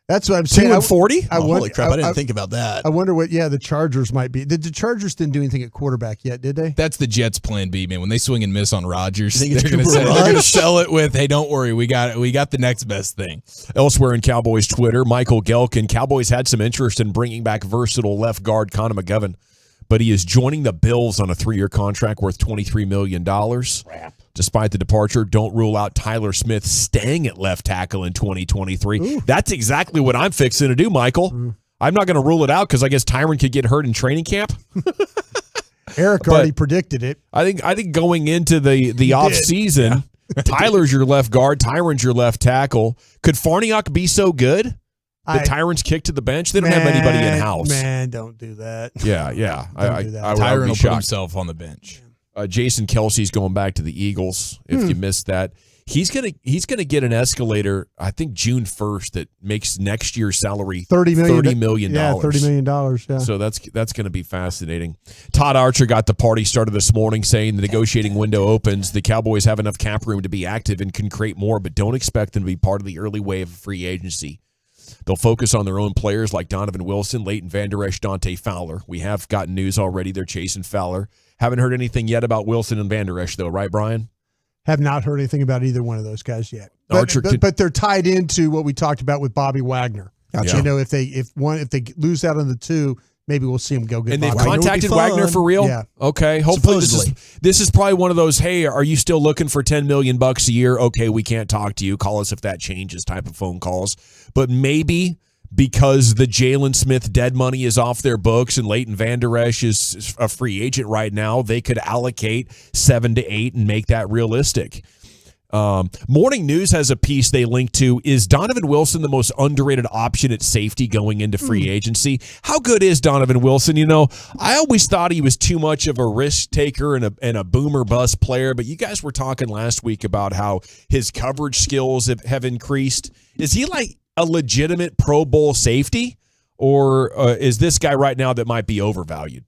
That's what I'm saying. 2-40? Holy crap, I didn't think about that. I wonder what, the Chargers might be. The Chargers didn't do anything at quarterback yet, did they? That's the Jets' plan B, man. When they swing and miss on Rodgers, You think it's they're going Cooper to Rush? sell it with, hey, don't worry, we got it. We got the next best thing. Elsewhere in Cowboys Twitter, Michael Gelkin, Cowboys had some interest in bringing back versatile left guard Connor McGovern, but he is joining the Bills on a 3-year contract worth $23 million. Crap. Despite the departure, don't rule out Tyler Smith staying at left tackle in 2023. Ooh. That's exactly what I'm fixing to do, Michael. I'm not going to rule it out because I guess Tyron could get hurt in training camp. Eric already predicted it. I think going into the off season, Tyler's your left guard, Tyron's your left tackle. Could Farniok be so good that Tyron's kicked to the bench? They don't have anybody in house. Man, don't do that. Yeah. Don't do that. I would Tyron be will put shocked. himself on the bench. Jason Kelsey's going back to the Eagles. If you missed that, he's gonna get an escalator. I think June 1st that makes next year's salary $30 million. Yeah, $30 million. Yeah. So that's going to be fascinating. Todd Archer got the party started this morning, saying the negotiating window opens. The Cowboys have enough cap room to be active and can create more, but don't expect them to be part of the early wave of free agency. They'll focus on their own players like Donovan Wilson, Leighton Vander Esch, Dante Fowler. We have gotten news already. They're chasing Fowler. Haven't heard anything yet about Wilson and Vander Esch, though, right, Brian? Have not heard anything about either one of those guys yet. Archer But they're tied into what we talked about with Bobby Wagner. Gotcha. You know, if they lose out on the two, maybe we'll see them go get And they've Bobby. contacted Wagner for real? Yeah. Okay. Hopefully Supposedly. this is probably one of those, hey, are you still looking for $10 million a year? Okay, we can't talk to you. Call us if that changes type of phone calls. But maybe because the Jalen Smith dead money is off their books and Leighton Vander Esch is a free agent right now, they could allocate 7 to 8 and make that realistic. Morning News has a piece they link to. Is Donovan Wilson the most underrated option at safety going into free agency? How good is Donovan Wilson? You know, I always thought he was too much of a risk taker and a boomer bust player, but you guys were talking last week about how his coverage skills have increased. Is he like a legitimate Pro Bowl safety, or is this guy right now that might be overvalued?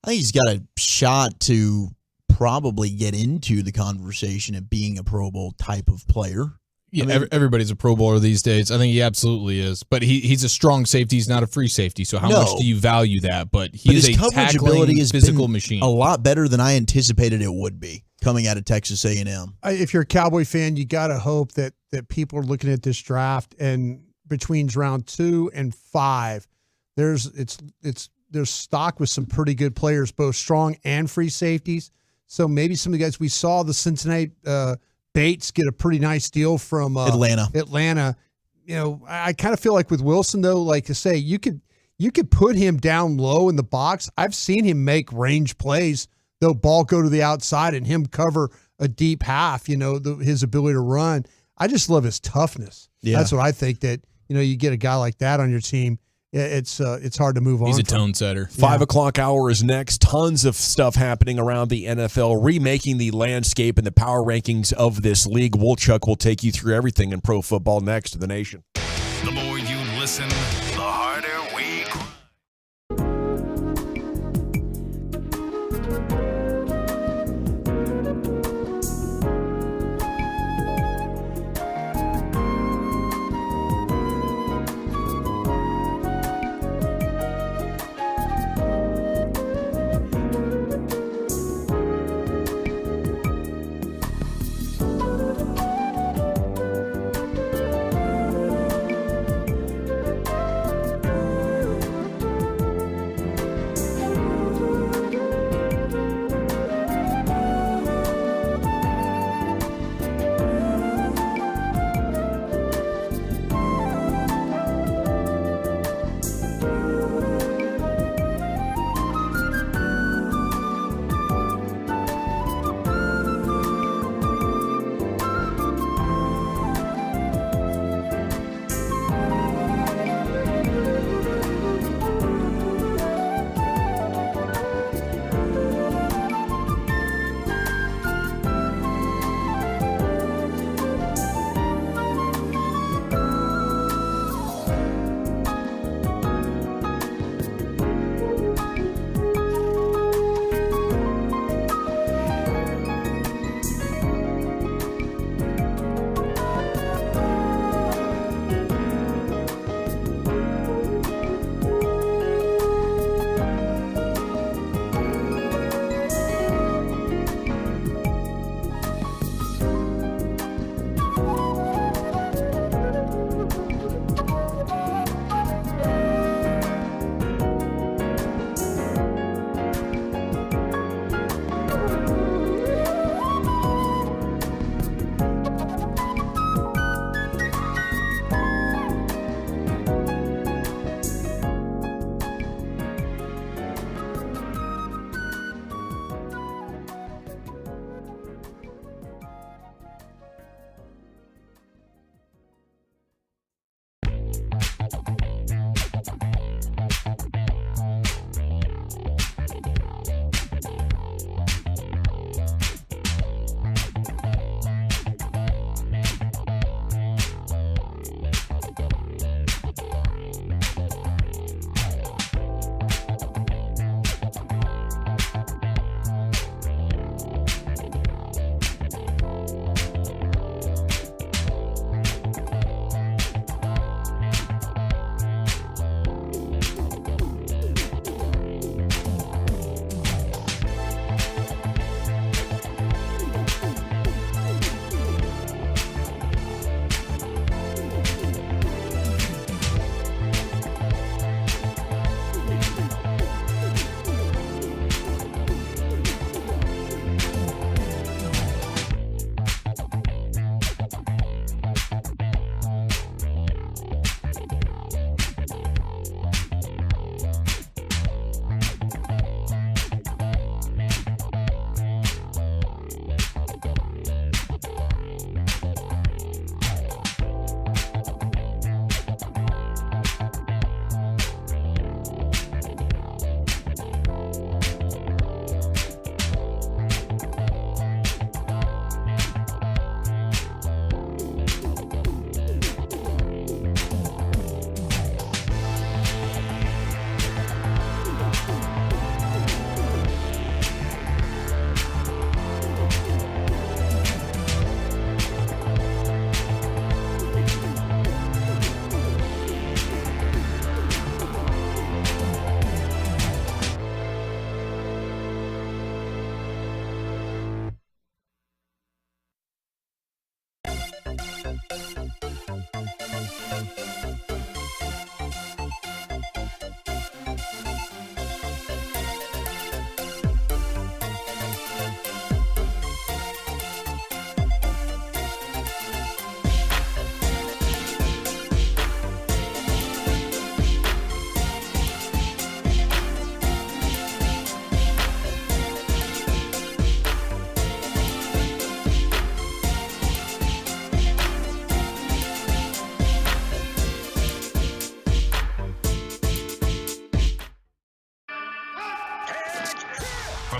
I think he's got a shot to probably get into the conversation of being a Pro Bowl type of player. Yeah, everybody's a Pro Bowler these days. I think he absolutely is. But he's a strong safety. He's not a free safety. So how much do you value that? But his is a coverage tackling ability has physical been machine. a lot better than I anticipated it would be coming out of Texas A&M. If you're a Cowboy fan, you got to hope that people are looking at this draft, and between round 2 and 5, there's stock with some pretty good players, both strong and free safeties. So maybe some of the guys we saw, the Cincinnati Bates get a pretty nice deal from Atlanta. You know, I kind of feel like with Wilson though, like to say you could put him down low in the box. I've seen him make range plays. Though ball go to the outside and him cover a deep half. You know, his ability to run. I just love his toughness. Yeah. That's what I think. That you get a guy like that on your team. It's hard to move on. He's a tone setter. 5 o'clock hour is next. Tons of stuff happening around the NFL, remaking the landscape and the power rankings of this league. Woolchuck will take you through everything in pro football next to the nation. The more you listen, the harder we cry.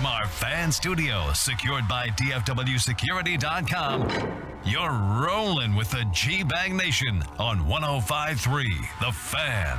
From our fan studio, secured by DFWsecurity.com, you're rolling with the G-Bang Nation on 105.3 The Fan.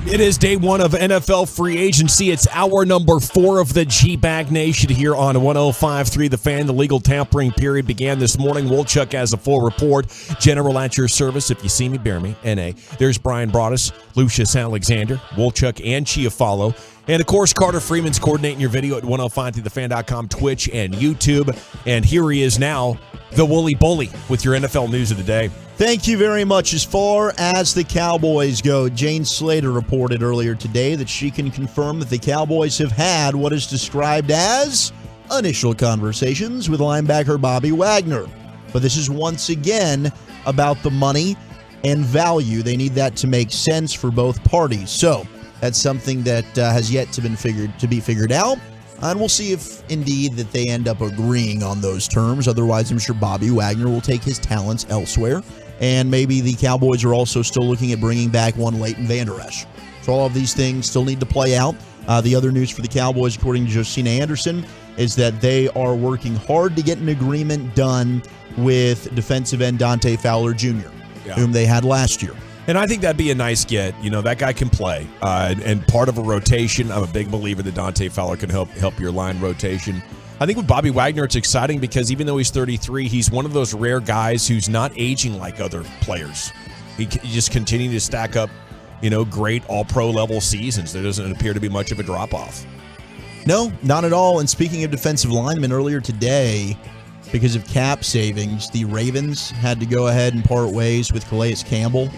It is day one of NFL free agency. It's hour number 4 of the G-Bag Nation here on 105.3 The Fan. The legal tampering period began this morning. Wolchuk has a full report. General at your service. If you see me, bear me. N.A. There's Brian Broaddus, Lucius Alexander, Wolchuk, and Chiafalo. And, of course, Carter Freeman's coordinating your video at 105thethefan.com, Twitch, and YouTube. And here he is now, the Wooly Bully, with your NFL news of the day. Thank you very much. As far as the Cowboys go, Jane Slater reported earlier today that she can confirm that the Cowboys have had what is described as initial conversations with linebacker Bobby Wagner. But this is once again about the money and value. They need that to make sense for both parties. So that's something that has yet to be figured out. And we'll see if, indeed, that they end up agreeing on those terms. Otherwise, I'm sure Bobby Wagner will take his talents elsewhere. And maybe the Cowboys are also still looking at bringing back one Leighton Vander Esch. So all of these things still need to play out. The other news for the Cowboys, according to Josina Anderson, is that they are working hard to get an agreement done with defensive end Dante Fowler Jr., whom they had last year. And I think that'd be a nice get. You know, that guy can play. And part of a rotation, I'm a big believer that Dante Fowler can help your line rotation. I think with Bobby Wagner, it's exciting because even though he's 33, he's one of those rare guys who's not aging like other players. He just continues to stack up, great all-pro level seasons. There doesn't appear to be much of a drop-off. No, not at all. And speaking of defensive linemen, earlier today, because of cap savings, the Ravens had to go ahead and part ways with Calais Campbell.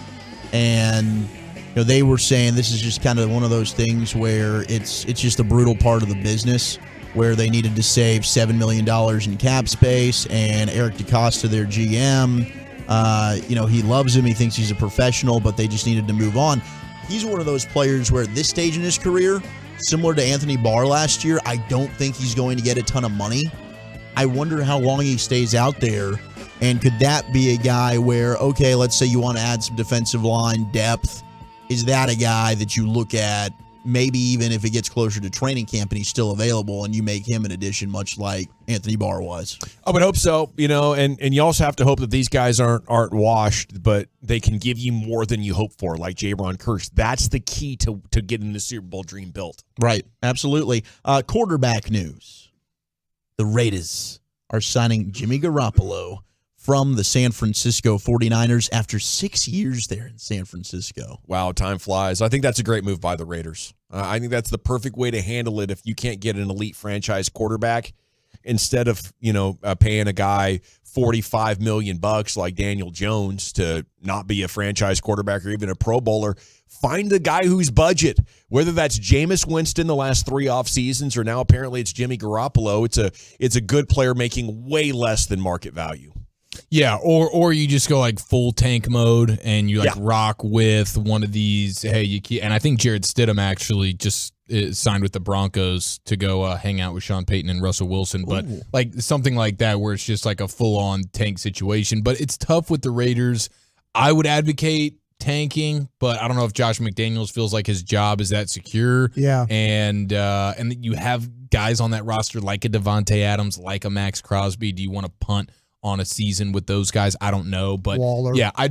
And they were saying this is just kind of one of those things where it's just a brutal part of the business, where they needed to save $7 million in cap space. And Eric DeCosta, their GM, he loves him. He thinks he's a professional, but they just needed to move on. He's one of those players where at this stage in his career, similar to Anthony Barr last year, I don't think he's going to get a ton of money. I wonder how long he stays out there. And could that be a guy where, okay, let's say you want to add some defensive line depth. Is that a guy that you look at, maybe even if it gets closer to training camp and he's still available, and you make him an addition much like Anthony Barr was? I would hope so, and you also have to hope that these guys aren't washed, but they can give you more than you hope for, like Jaron Kearse. That's the key to getting the Super Bowl dream built. Right, absolutely. Quarterback news. The Raiders are signing Jimmy Garoppolo from the San Francisco 49ers after 6 years there in San Francisco. Wow, time flies. I think that's a great move by the Raiders. I think that's the perfect way to handle it if you can't get an elite franchise quarterback. Instead of, paying a guy $45 million like Daniel Jones to not be a franchise quarterback or even a Pro Bowler, find the guy whose budget, whether that's Jameis Winston the last 3 off seasons or now apparently it's Jimmy Garoppolo. It's a good player making way less than market value. Yeah, or you just go like full tank mode and you rock with one of these. And I think Jared Stidham actually just signed with the Broncos to go hang out with Sean Payton and Russell Wilson. But like something like that where it's just like a full on tank situation. But it's tough with the Raiders. I would advocate tanking, but I don't know if Josh McDaniels feels like his job is that secure. Yeah, and you have guys on that roster like a Devontae Adams, like a Max Crosby. Do you want to punt on a season with those guys? I don't know, but Waller. Yeah, I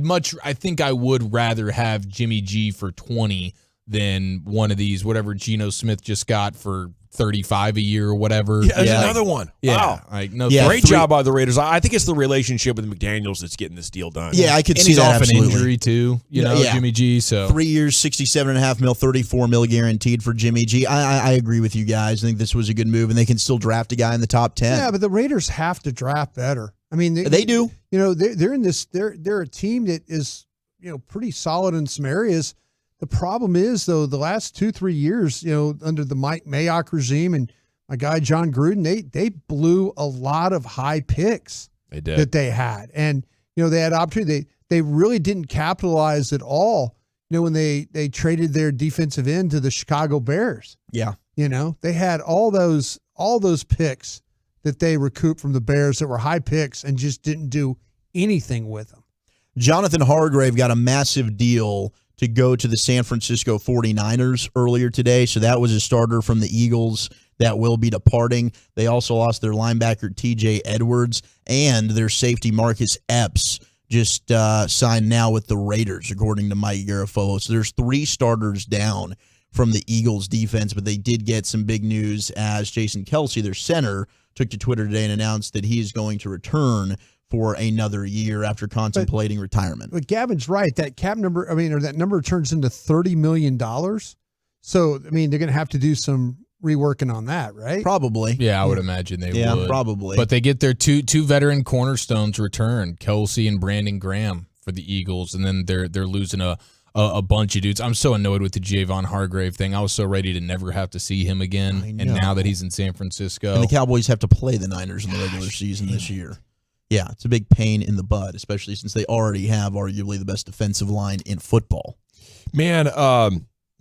think I would rather have Jimmy G for 20 than one of these, whatever Geno Smith just got for 35 a year or whatever. Yeah, there's another one. Yeah, wow. Great job by the Raiders. I think it's the relationship with McDaniels that's getting this deal done. Yeah, I could see he's that. Off absolutely. An injury too, Jimmy G. So 3 years, $67.5 million, $34 million guaranteed for Jimmy G. I agree with you guys. I think this was a good move, and they can still draft a guy in the top 10. Yeah, but the Raiders have to draft better. I mean, they do. They're in this. They're a team that is pretty solid in some areas. The problem is though, the last 2-3 years, under the Mike Mayock regime and my guy John Gruden, they blew a lot of high picks. They did. That they had, and they had opportunity. They really didn't capitalize at all. When they traded their defensive end to the Chicago Bears. Yeah. They had all those picks that they recouped from the Bears that were high picks and just didn't do anything with them. Jonathan Hargrave got a massive deal to go to the San Francisco 49ers earlier today. So that was a starter from the Eagles that will be departing. They also lost their linebacker TJ Edwards and their safety Marcus Epps just signed now with the Raiders, according to Mike Garafolo. So there's 3 starters down from the Eagles defense, but they did get some big news as Jason Kelce, their center, took to Twitter today and announced that he is going to return for another year after contemplating retirement. But Gavin's right. That cap number, or that number turns into $30 million. So, they're going to have to do some reworking on that, right? Probably. Yeah, I would imagine they would. Yeah, probably. But they get their two veteran cornerstones returned, Kelce and Brandon Graham for the Eagles, and then they're losing a bunch of dudes. I'm so annoyed with the Javon Hargrave thing. I was so ready to never have to see him again, and now that he's in San Francisco. And the Cowboys have to play the Niners in the regular season this year. Yeah, it's a big pain in the butt, especially since they already have arguably the best defensive line in football. Man,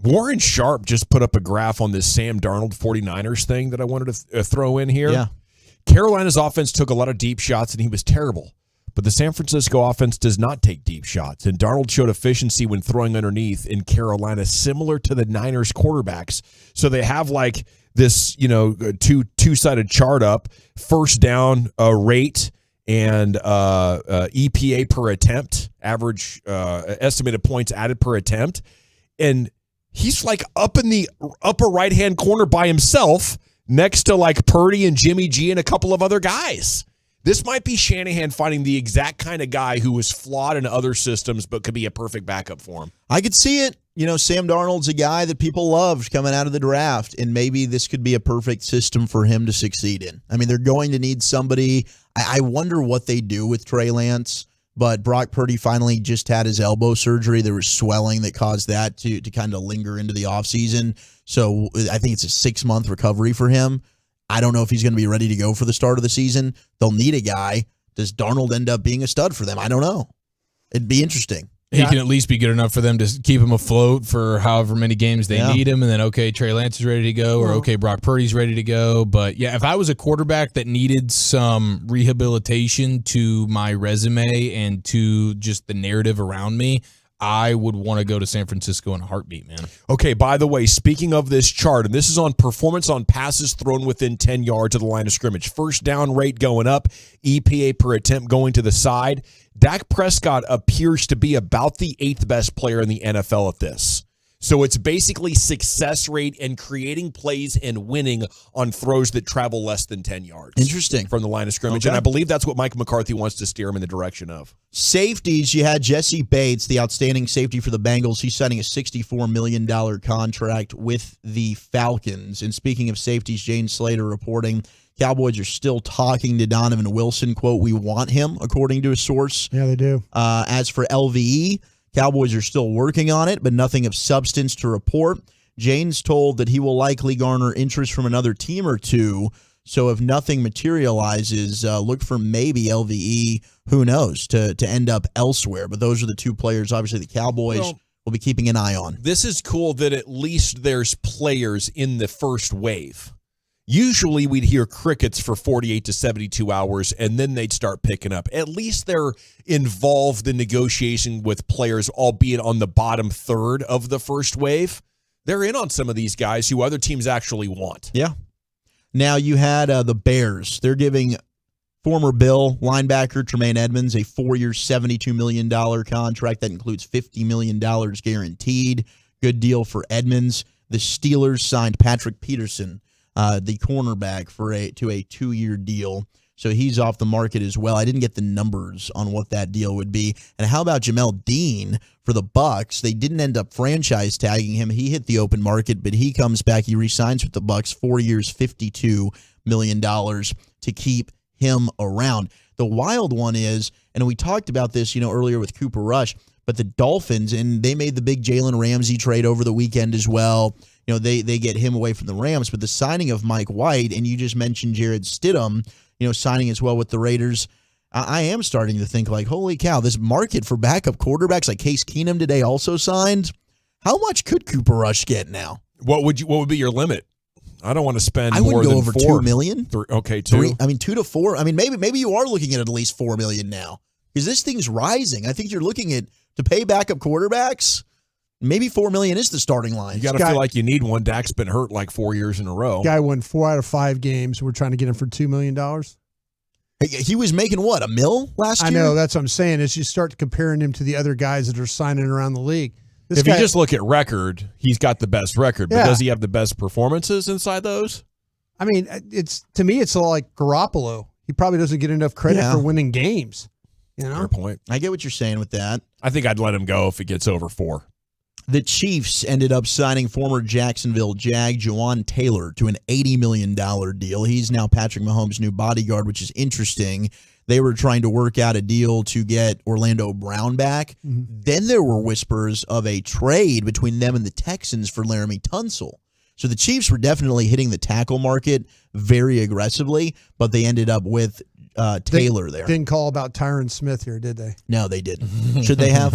Warren Sharp just put up a graph on this Sam Darnold 49ers thing that I wanted to throw in here. Yeah. Carolina's offense took a lot of deep shots, and he was terrible. But the San Francisco offense does not take deep shots, and Darnold showed efficiency when throwing underneath in Carolina, similar to the Niners quarterbacks. So they have like this, two-sided chart up, first down rate and EPA per attempt, average estimated points added per attempt. And he's like up in the upper right-hand corner by himself next to like Purdy and Jimmy G and a couple of other guys. This might be Shanahan finding the exact kind of guy who was flawed in other systems but could be a perfect backup for him. I could see it. Sam Darnold's a guy that people loved coming out of the draft, and maybe this could be a perfect system for him to succeed in. They're going to need somebody. I wonder what they do with Trey Lance, but Brock Purdy finally just had his elbow surgery. There was swelling that caused that to kind of linger into the offseason. So I think it's a 6-month recovery for him. I don't know if he's going to be ready to go for the start of the season. They'll need a guy. Does Darnold end up being a stud for them? I don't know. It'd be interesting. He can at least be good enough for them to keep him afloat for however many games they need him, and then, okay, Trey Lance is ready to go, or okay, Brock Purdy's ready to go. But, yeah, if I was a quarterback that needed some rehabilitation to my resume and to just the narrative around me, I would want to go to San Francisco in a heartbeat, man. Okay, by the way, speaking of this chart, and this is on performance on passes thrown within 10 yards of the line of scrimmage. First down rate going up, EPA per attempt going to the side. Dak Prescott appears to be about the 8th best player in the NFL at this. So it's basically success rate and creating plays and winning on throws that travel less than 10 yards. Interesting. From the line of scrimmage. Okay. And I believe that's what Mike McCarthy wants to steer him in the direction of. Safeties, you had Jesse Bates, the outstanding safety for the Bengals. He's signing a $64 million contract with the Falcons. And speaking of safeties, Jane Slater reporting Cowboys are still talking to Donovan Wilson. Quote, we want him, according to a source. Yeah, they do. As for LVE, Cowboys are still working on it, but nothing of substance to report. Jane's told that he will likely garner interest from another team or two. So if nothing materializes, look for maybe LVE, who knows, to end up elsewhere. But those are the two players, obviously, the Cowboys will be keeping an eye on. This is cool that at least there's players in the first wave. Usually we'd hear crickets for 48 to 72 hours, and then they'd start picking up. At least they're involved in negotiation with players, albeit on the bottom third of the first wave. They're in on some of these guys who other teams actually want. Yeah. Now you had the Bears. They're giving former Bill linebacker Tremaine Edmonds a 4-year, $72 million contract. That includes $50 million guaranteed. Good deal for Edmonds. The Steelers signed Patrick Peterson, the cornerback, to a 2-year deal. So he's off the market as well. I didn't get the numbers on what that deal would be. And how about Jamel Dean for the Bucs? They didn't end up franchise tagging him. He hit the open market, but he comes back. He re-signs with the Bucs, 4 years, $52 million to keep him around. The wild one is, and we talked about this, earlier with Cooper Rush, but the Dolphins, and they made the big Jalen Ramsey trade over the weekend as well. They get him away from the Rams, but the signing of Mike White, and you just mentioned Jared Stidham, signing as well with the Raiders. I am starting to think like, holy cow, this market for backup quarterbacks like Case Keenum today also signed. How much could Cooper Rush get now? What would be your limit? I don't want to spend I more wouldn't go than over $4 million. Okay, 2. 2 to 4. Maybe you are looking at least $4 million now because this thing's rising. I think you're looking at to pay backup quarterbacks. Maybe $4 million is the starting line. You got to feel like you need one. Dak's been hurt like 4 years in a row. Guy won 4 out of 5 games. We're trying to get him for $2 million. He was making what, $1 million last year? I know, that's what I'm saying. As you start comparing him to the other guys that are signing around the league. If you just look at record, he's got the best record. But does he have the best performances inside those? I mean, to me, it's all like Garoppolo. He probably doesn't get enough credit for winning games. You know? Fair point. I get what you're saying with that. I think I'd let him go if it gets over 4. The Chiefs ended up signing former Jacksonville Jag Jawan Taylor to an $80 million deal. He's now Patrick Mahomes' new bodyguard, which is interesting. They were trying to work out a deal to get Orlando Brown back. Mm-hmm. Then there were whispers of a trade between them and the Texans for Laramie Tunsil. So the Chiefs were definitely hitting the tackle market very aggressively, but they ended up with Taylor there. Didn't call about Tyron Smith here, did they? No, they didn't. Should they have?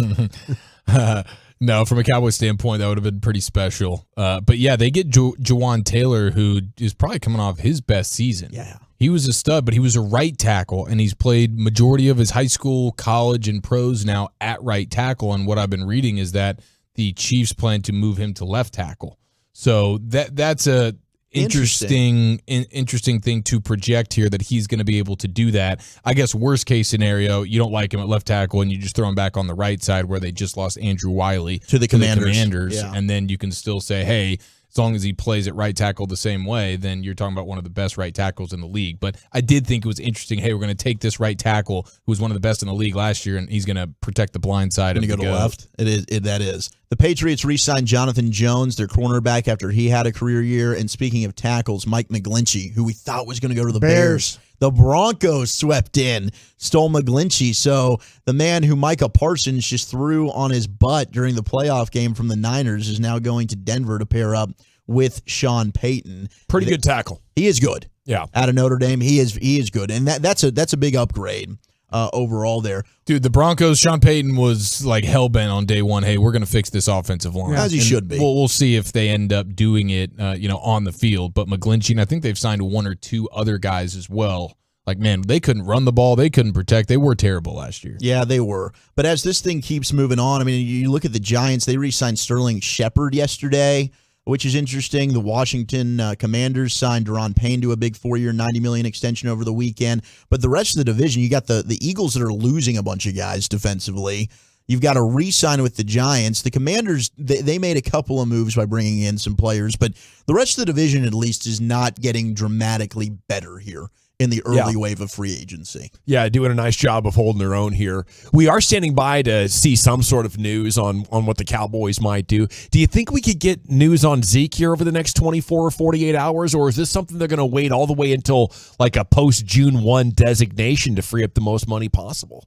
No, from a Cowboys standpoint, that would have been pretty special. But yeah, they get Jawan Taylor, who is probably coming off his best season. Yeah. He was a stud, but he was a right tackle, and he's played majority of his high school, college, and pros now at right tackle. And what I've been reading is that the Chiefs plan to move him to left tackle. So that's a interesting thing to project here, that he's going to be able to do that. I guess worst case scenario, you don't like him at left tackle and you just throw him back on the right side where they just lost Andrew Wiley to the Commanders. Yeah. And then you can still say, hey, as long as he plays at right tackle the same way, then you're talking about one of the best right tackles in the league. But I did think it was interesting, hey, we're going to take this right tackle who was one of the best in the league last year, and he's going to protect the blind side. And go to left. That is. The Patriots re-signed Jonathan Jones, their cornerback, after he had a career year. And speaking of tackles, Mike McGlinchey, who we thought was going to go to the Bears. The Broncos swept in, stole McGlinchey. So the man who Micah Parsons just threw on his butt during the playoff game from the Niners is now going to Denver to pair up with Sean Payton. Pretty good tackle. He is good. Yeah. Out of Notre Dame, he is good. And that's a big upgrade overall there. Dude, the Broncos, Sean Payton was like hell-bent on day one. Hey, we're going to fix this offensive line. As he should be. We'll see if they end up doing it on the field. But McGlinchey, and I think they've signed 1 or 2 other guys as well. Like, man, they couldn't run the ball. They couldn't protect. They were terrible last year. Yeah, they were. But as this thing keeps moving on, I mean, you look at the Giants, they re-signed Sterling Shepard yesterday, which is interesting. The Washington Commanders signed Deron Payne to a big 4-year, $90 million extension over the weekend. But the rest of the division, you got the Eagles that are losing a bunch of guys defensively. You've got to re-sign with the Giants. The Commanders, they made a couple of moves by bringing in some players, but the rest of the division at least is not getting dramatically better here in the early wave of free agency. Yeah, doing a nice job of holding their own here. We are standing by to see some sort of news on what the Cowboys might do. Do you think we could get news on Zeke here over the next 24 or 48 hours, or is this something they're going to wait all the way until like a post-June 1 designation to free up the most money possible?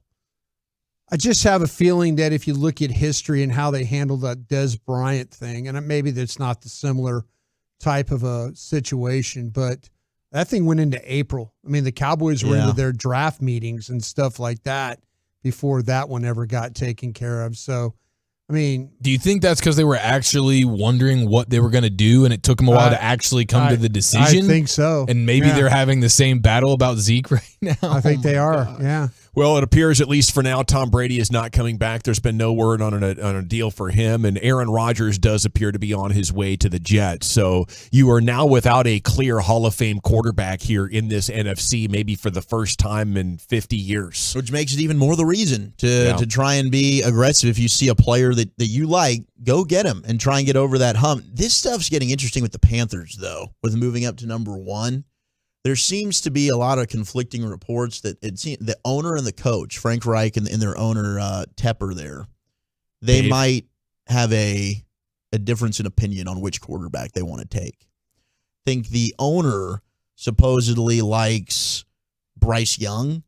I just have a feeling that if you look at history and how they handled that Des Bryant thing, and maybe that's not the similar type of a situation, but that thing went into April. I mean, the Cowboys were into their draft meetings and stuff like that before that one ever got taken care of. So, I mean, do you think that's because they were actually wondering what they were going to do and it took them a while to actually come to the decision? I think so. And maybe they're having the same battle about Zeke right now? I think they are, yeah. Well, it appears, at least for now, Tom Brady is not coming back. There's been no word on a deal for him, and Aaron Rodgers does appear to be on his way to the Jets. So you are now without a clear Hall of Fame quarterback here in this NFC, maybe for the first time in 50 years. Which makes it even more the reason to try and be aggressive. If you see a player that you like, go get him and try and get over that hump. This stuff's getting interesting with the Panthers, though, with moving up to number 1. There seems to be a lot of conflicting reports that the owner and the coach, Frank Reich, and their owner, Tepper there, they might have a difference in opinion on which quarterback they want to take. I think the owner supposedly likes Bryce Young,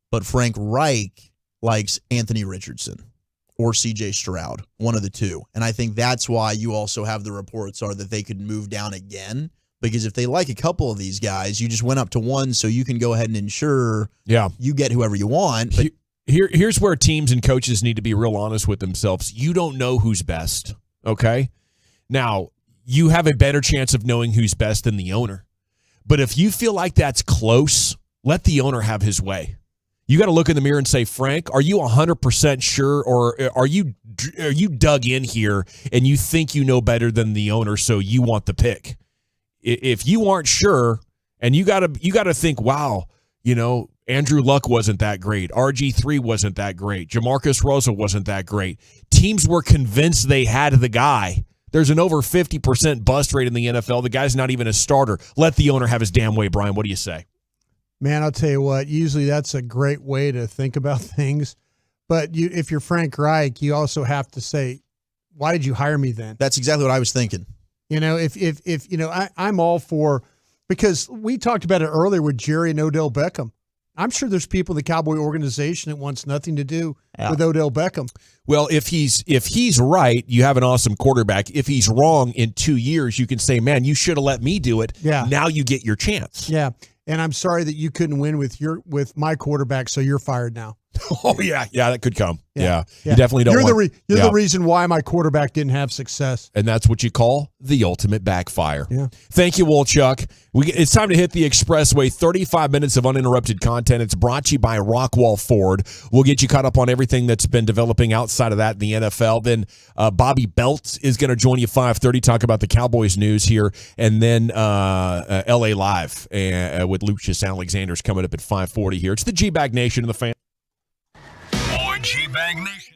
but Frank Reich likes Anthony Richardson or C.J. Stroud, one of the two. And I think that's why you also have the reports are that they could move down again. Because if they like a couple of these guys, you just went up to 1, so you can go ahead and ensure you get whoever you want. But here's where teams and coaches need to be real honest with themselves. You don't know who's best, okay? Now, you have a better chance of knowing who's best than the owner. But if you feel like that's close, let the owner have his way. You got to look in the mirror and say, Frank, are you 100% sure, or are you dug in here and you think you know better than the owner, so you want the pick? If you aren't sure, and you got to think, wow, Andrew Luck wasn't that great. RG3 wasn't that great. Jamarcus Russell wasn't that great. Teams were convinced they had the guy. There's an over 50% bust rate in the NFL. The guy's not even a starter. Let the owner have his damn way, Brian. What do you say? Man, I'll tell you what, usually that's a great way to think about things. But if you're Frank Reich, you also have to say, why did you hire me then? That's exactly what I was thinking. I'm all for, because we talked about it earlier with Jerry and Odell Beckham. I'm sure there's people in the Cowboy organization that wants nothing to do with Odell Beckham. Well, if he's right, you have an awesome quarterback. If he's wrong in 2 years, you can say, man, you should have let me do it. Yeah. Now you get your chance. Yeah. And I'm sorry that you couldn't win with my quarterback, so you're fired now. Oh, yeah. Yeah, that could come. Yeah. You definitely don't You're the reason why my quarterback didn't have success. And that's what you call the ultimate backfire. Yeah. Thank you, Wolchuk. It's time to hit the expressway. 35 minutes of uninterrupted content. It's brought to you by Rockwall Ford. We'll get you caught up on everything that's been developing outside of that in the NFL. Then Bobby Belt is going to join you 5:30, talk about the Cowboys news here. And then LA Live with Lucius Alexander's coming up at 5:40 here. It's the G-Bag Nation and the fan. More G-Bag Nation.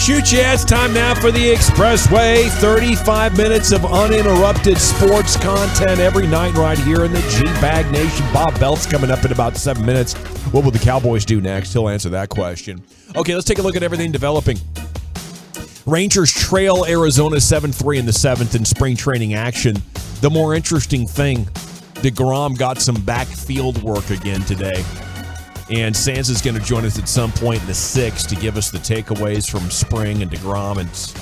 Shoot ya, it's time now for the Expressway. 35 minutes of uninterrupted sports content every night right here in the G-Bag Nation. Bob Belt's coming up in about 7 minutes. What will the Cowboys do next? He'll answer that question. Okay, let's take a look at everything developing. Rangers trail Arizona 7-3 in the 7th in spring training action. The more interesting thing, DeGrom got some backfield work again today. And Sands is going to join us at some point in the 6th to give us the takeaways from spring and DeGrom. And it's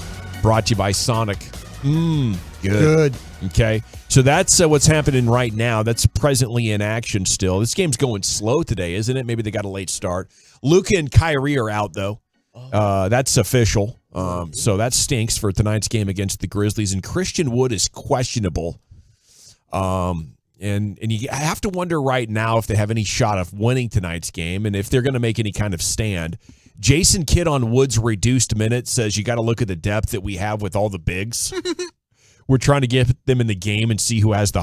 brought to you by Sonic. Good. Okay. So that's what's happening right now. That's presently in action still. This game's going slow today, isn't it? Maybe they got a late start. Luka and Kyrie are out, though. That's official. So that stinks for tonight's game against the Grizzlies. And Christian Wood is questionable. And you have to wonder right now if they have any shot of winning tonight's game and if they're going to make any kind of stand. Jason Kidd on Wood's reduced minutes says you got to look at the depth that we have with all the bigs. We're trying to get them in the game and see who has the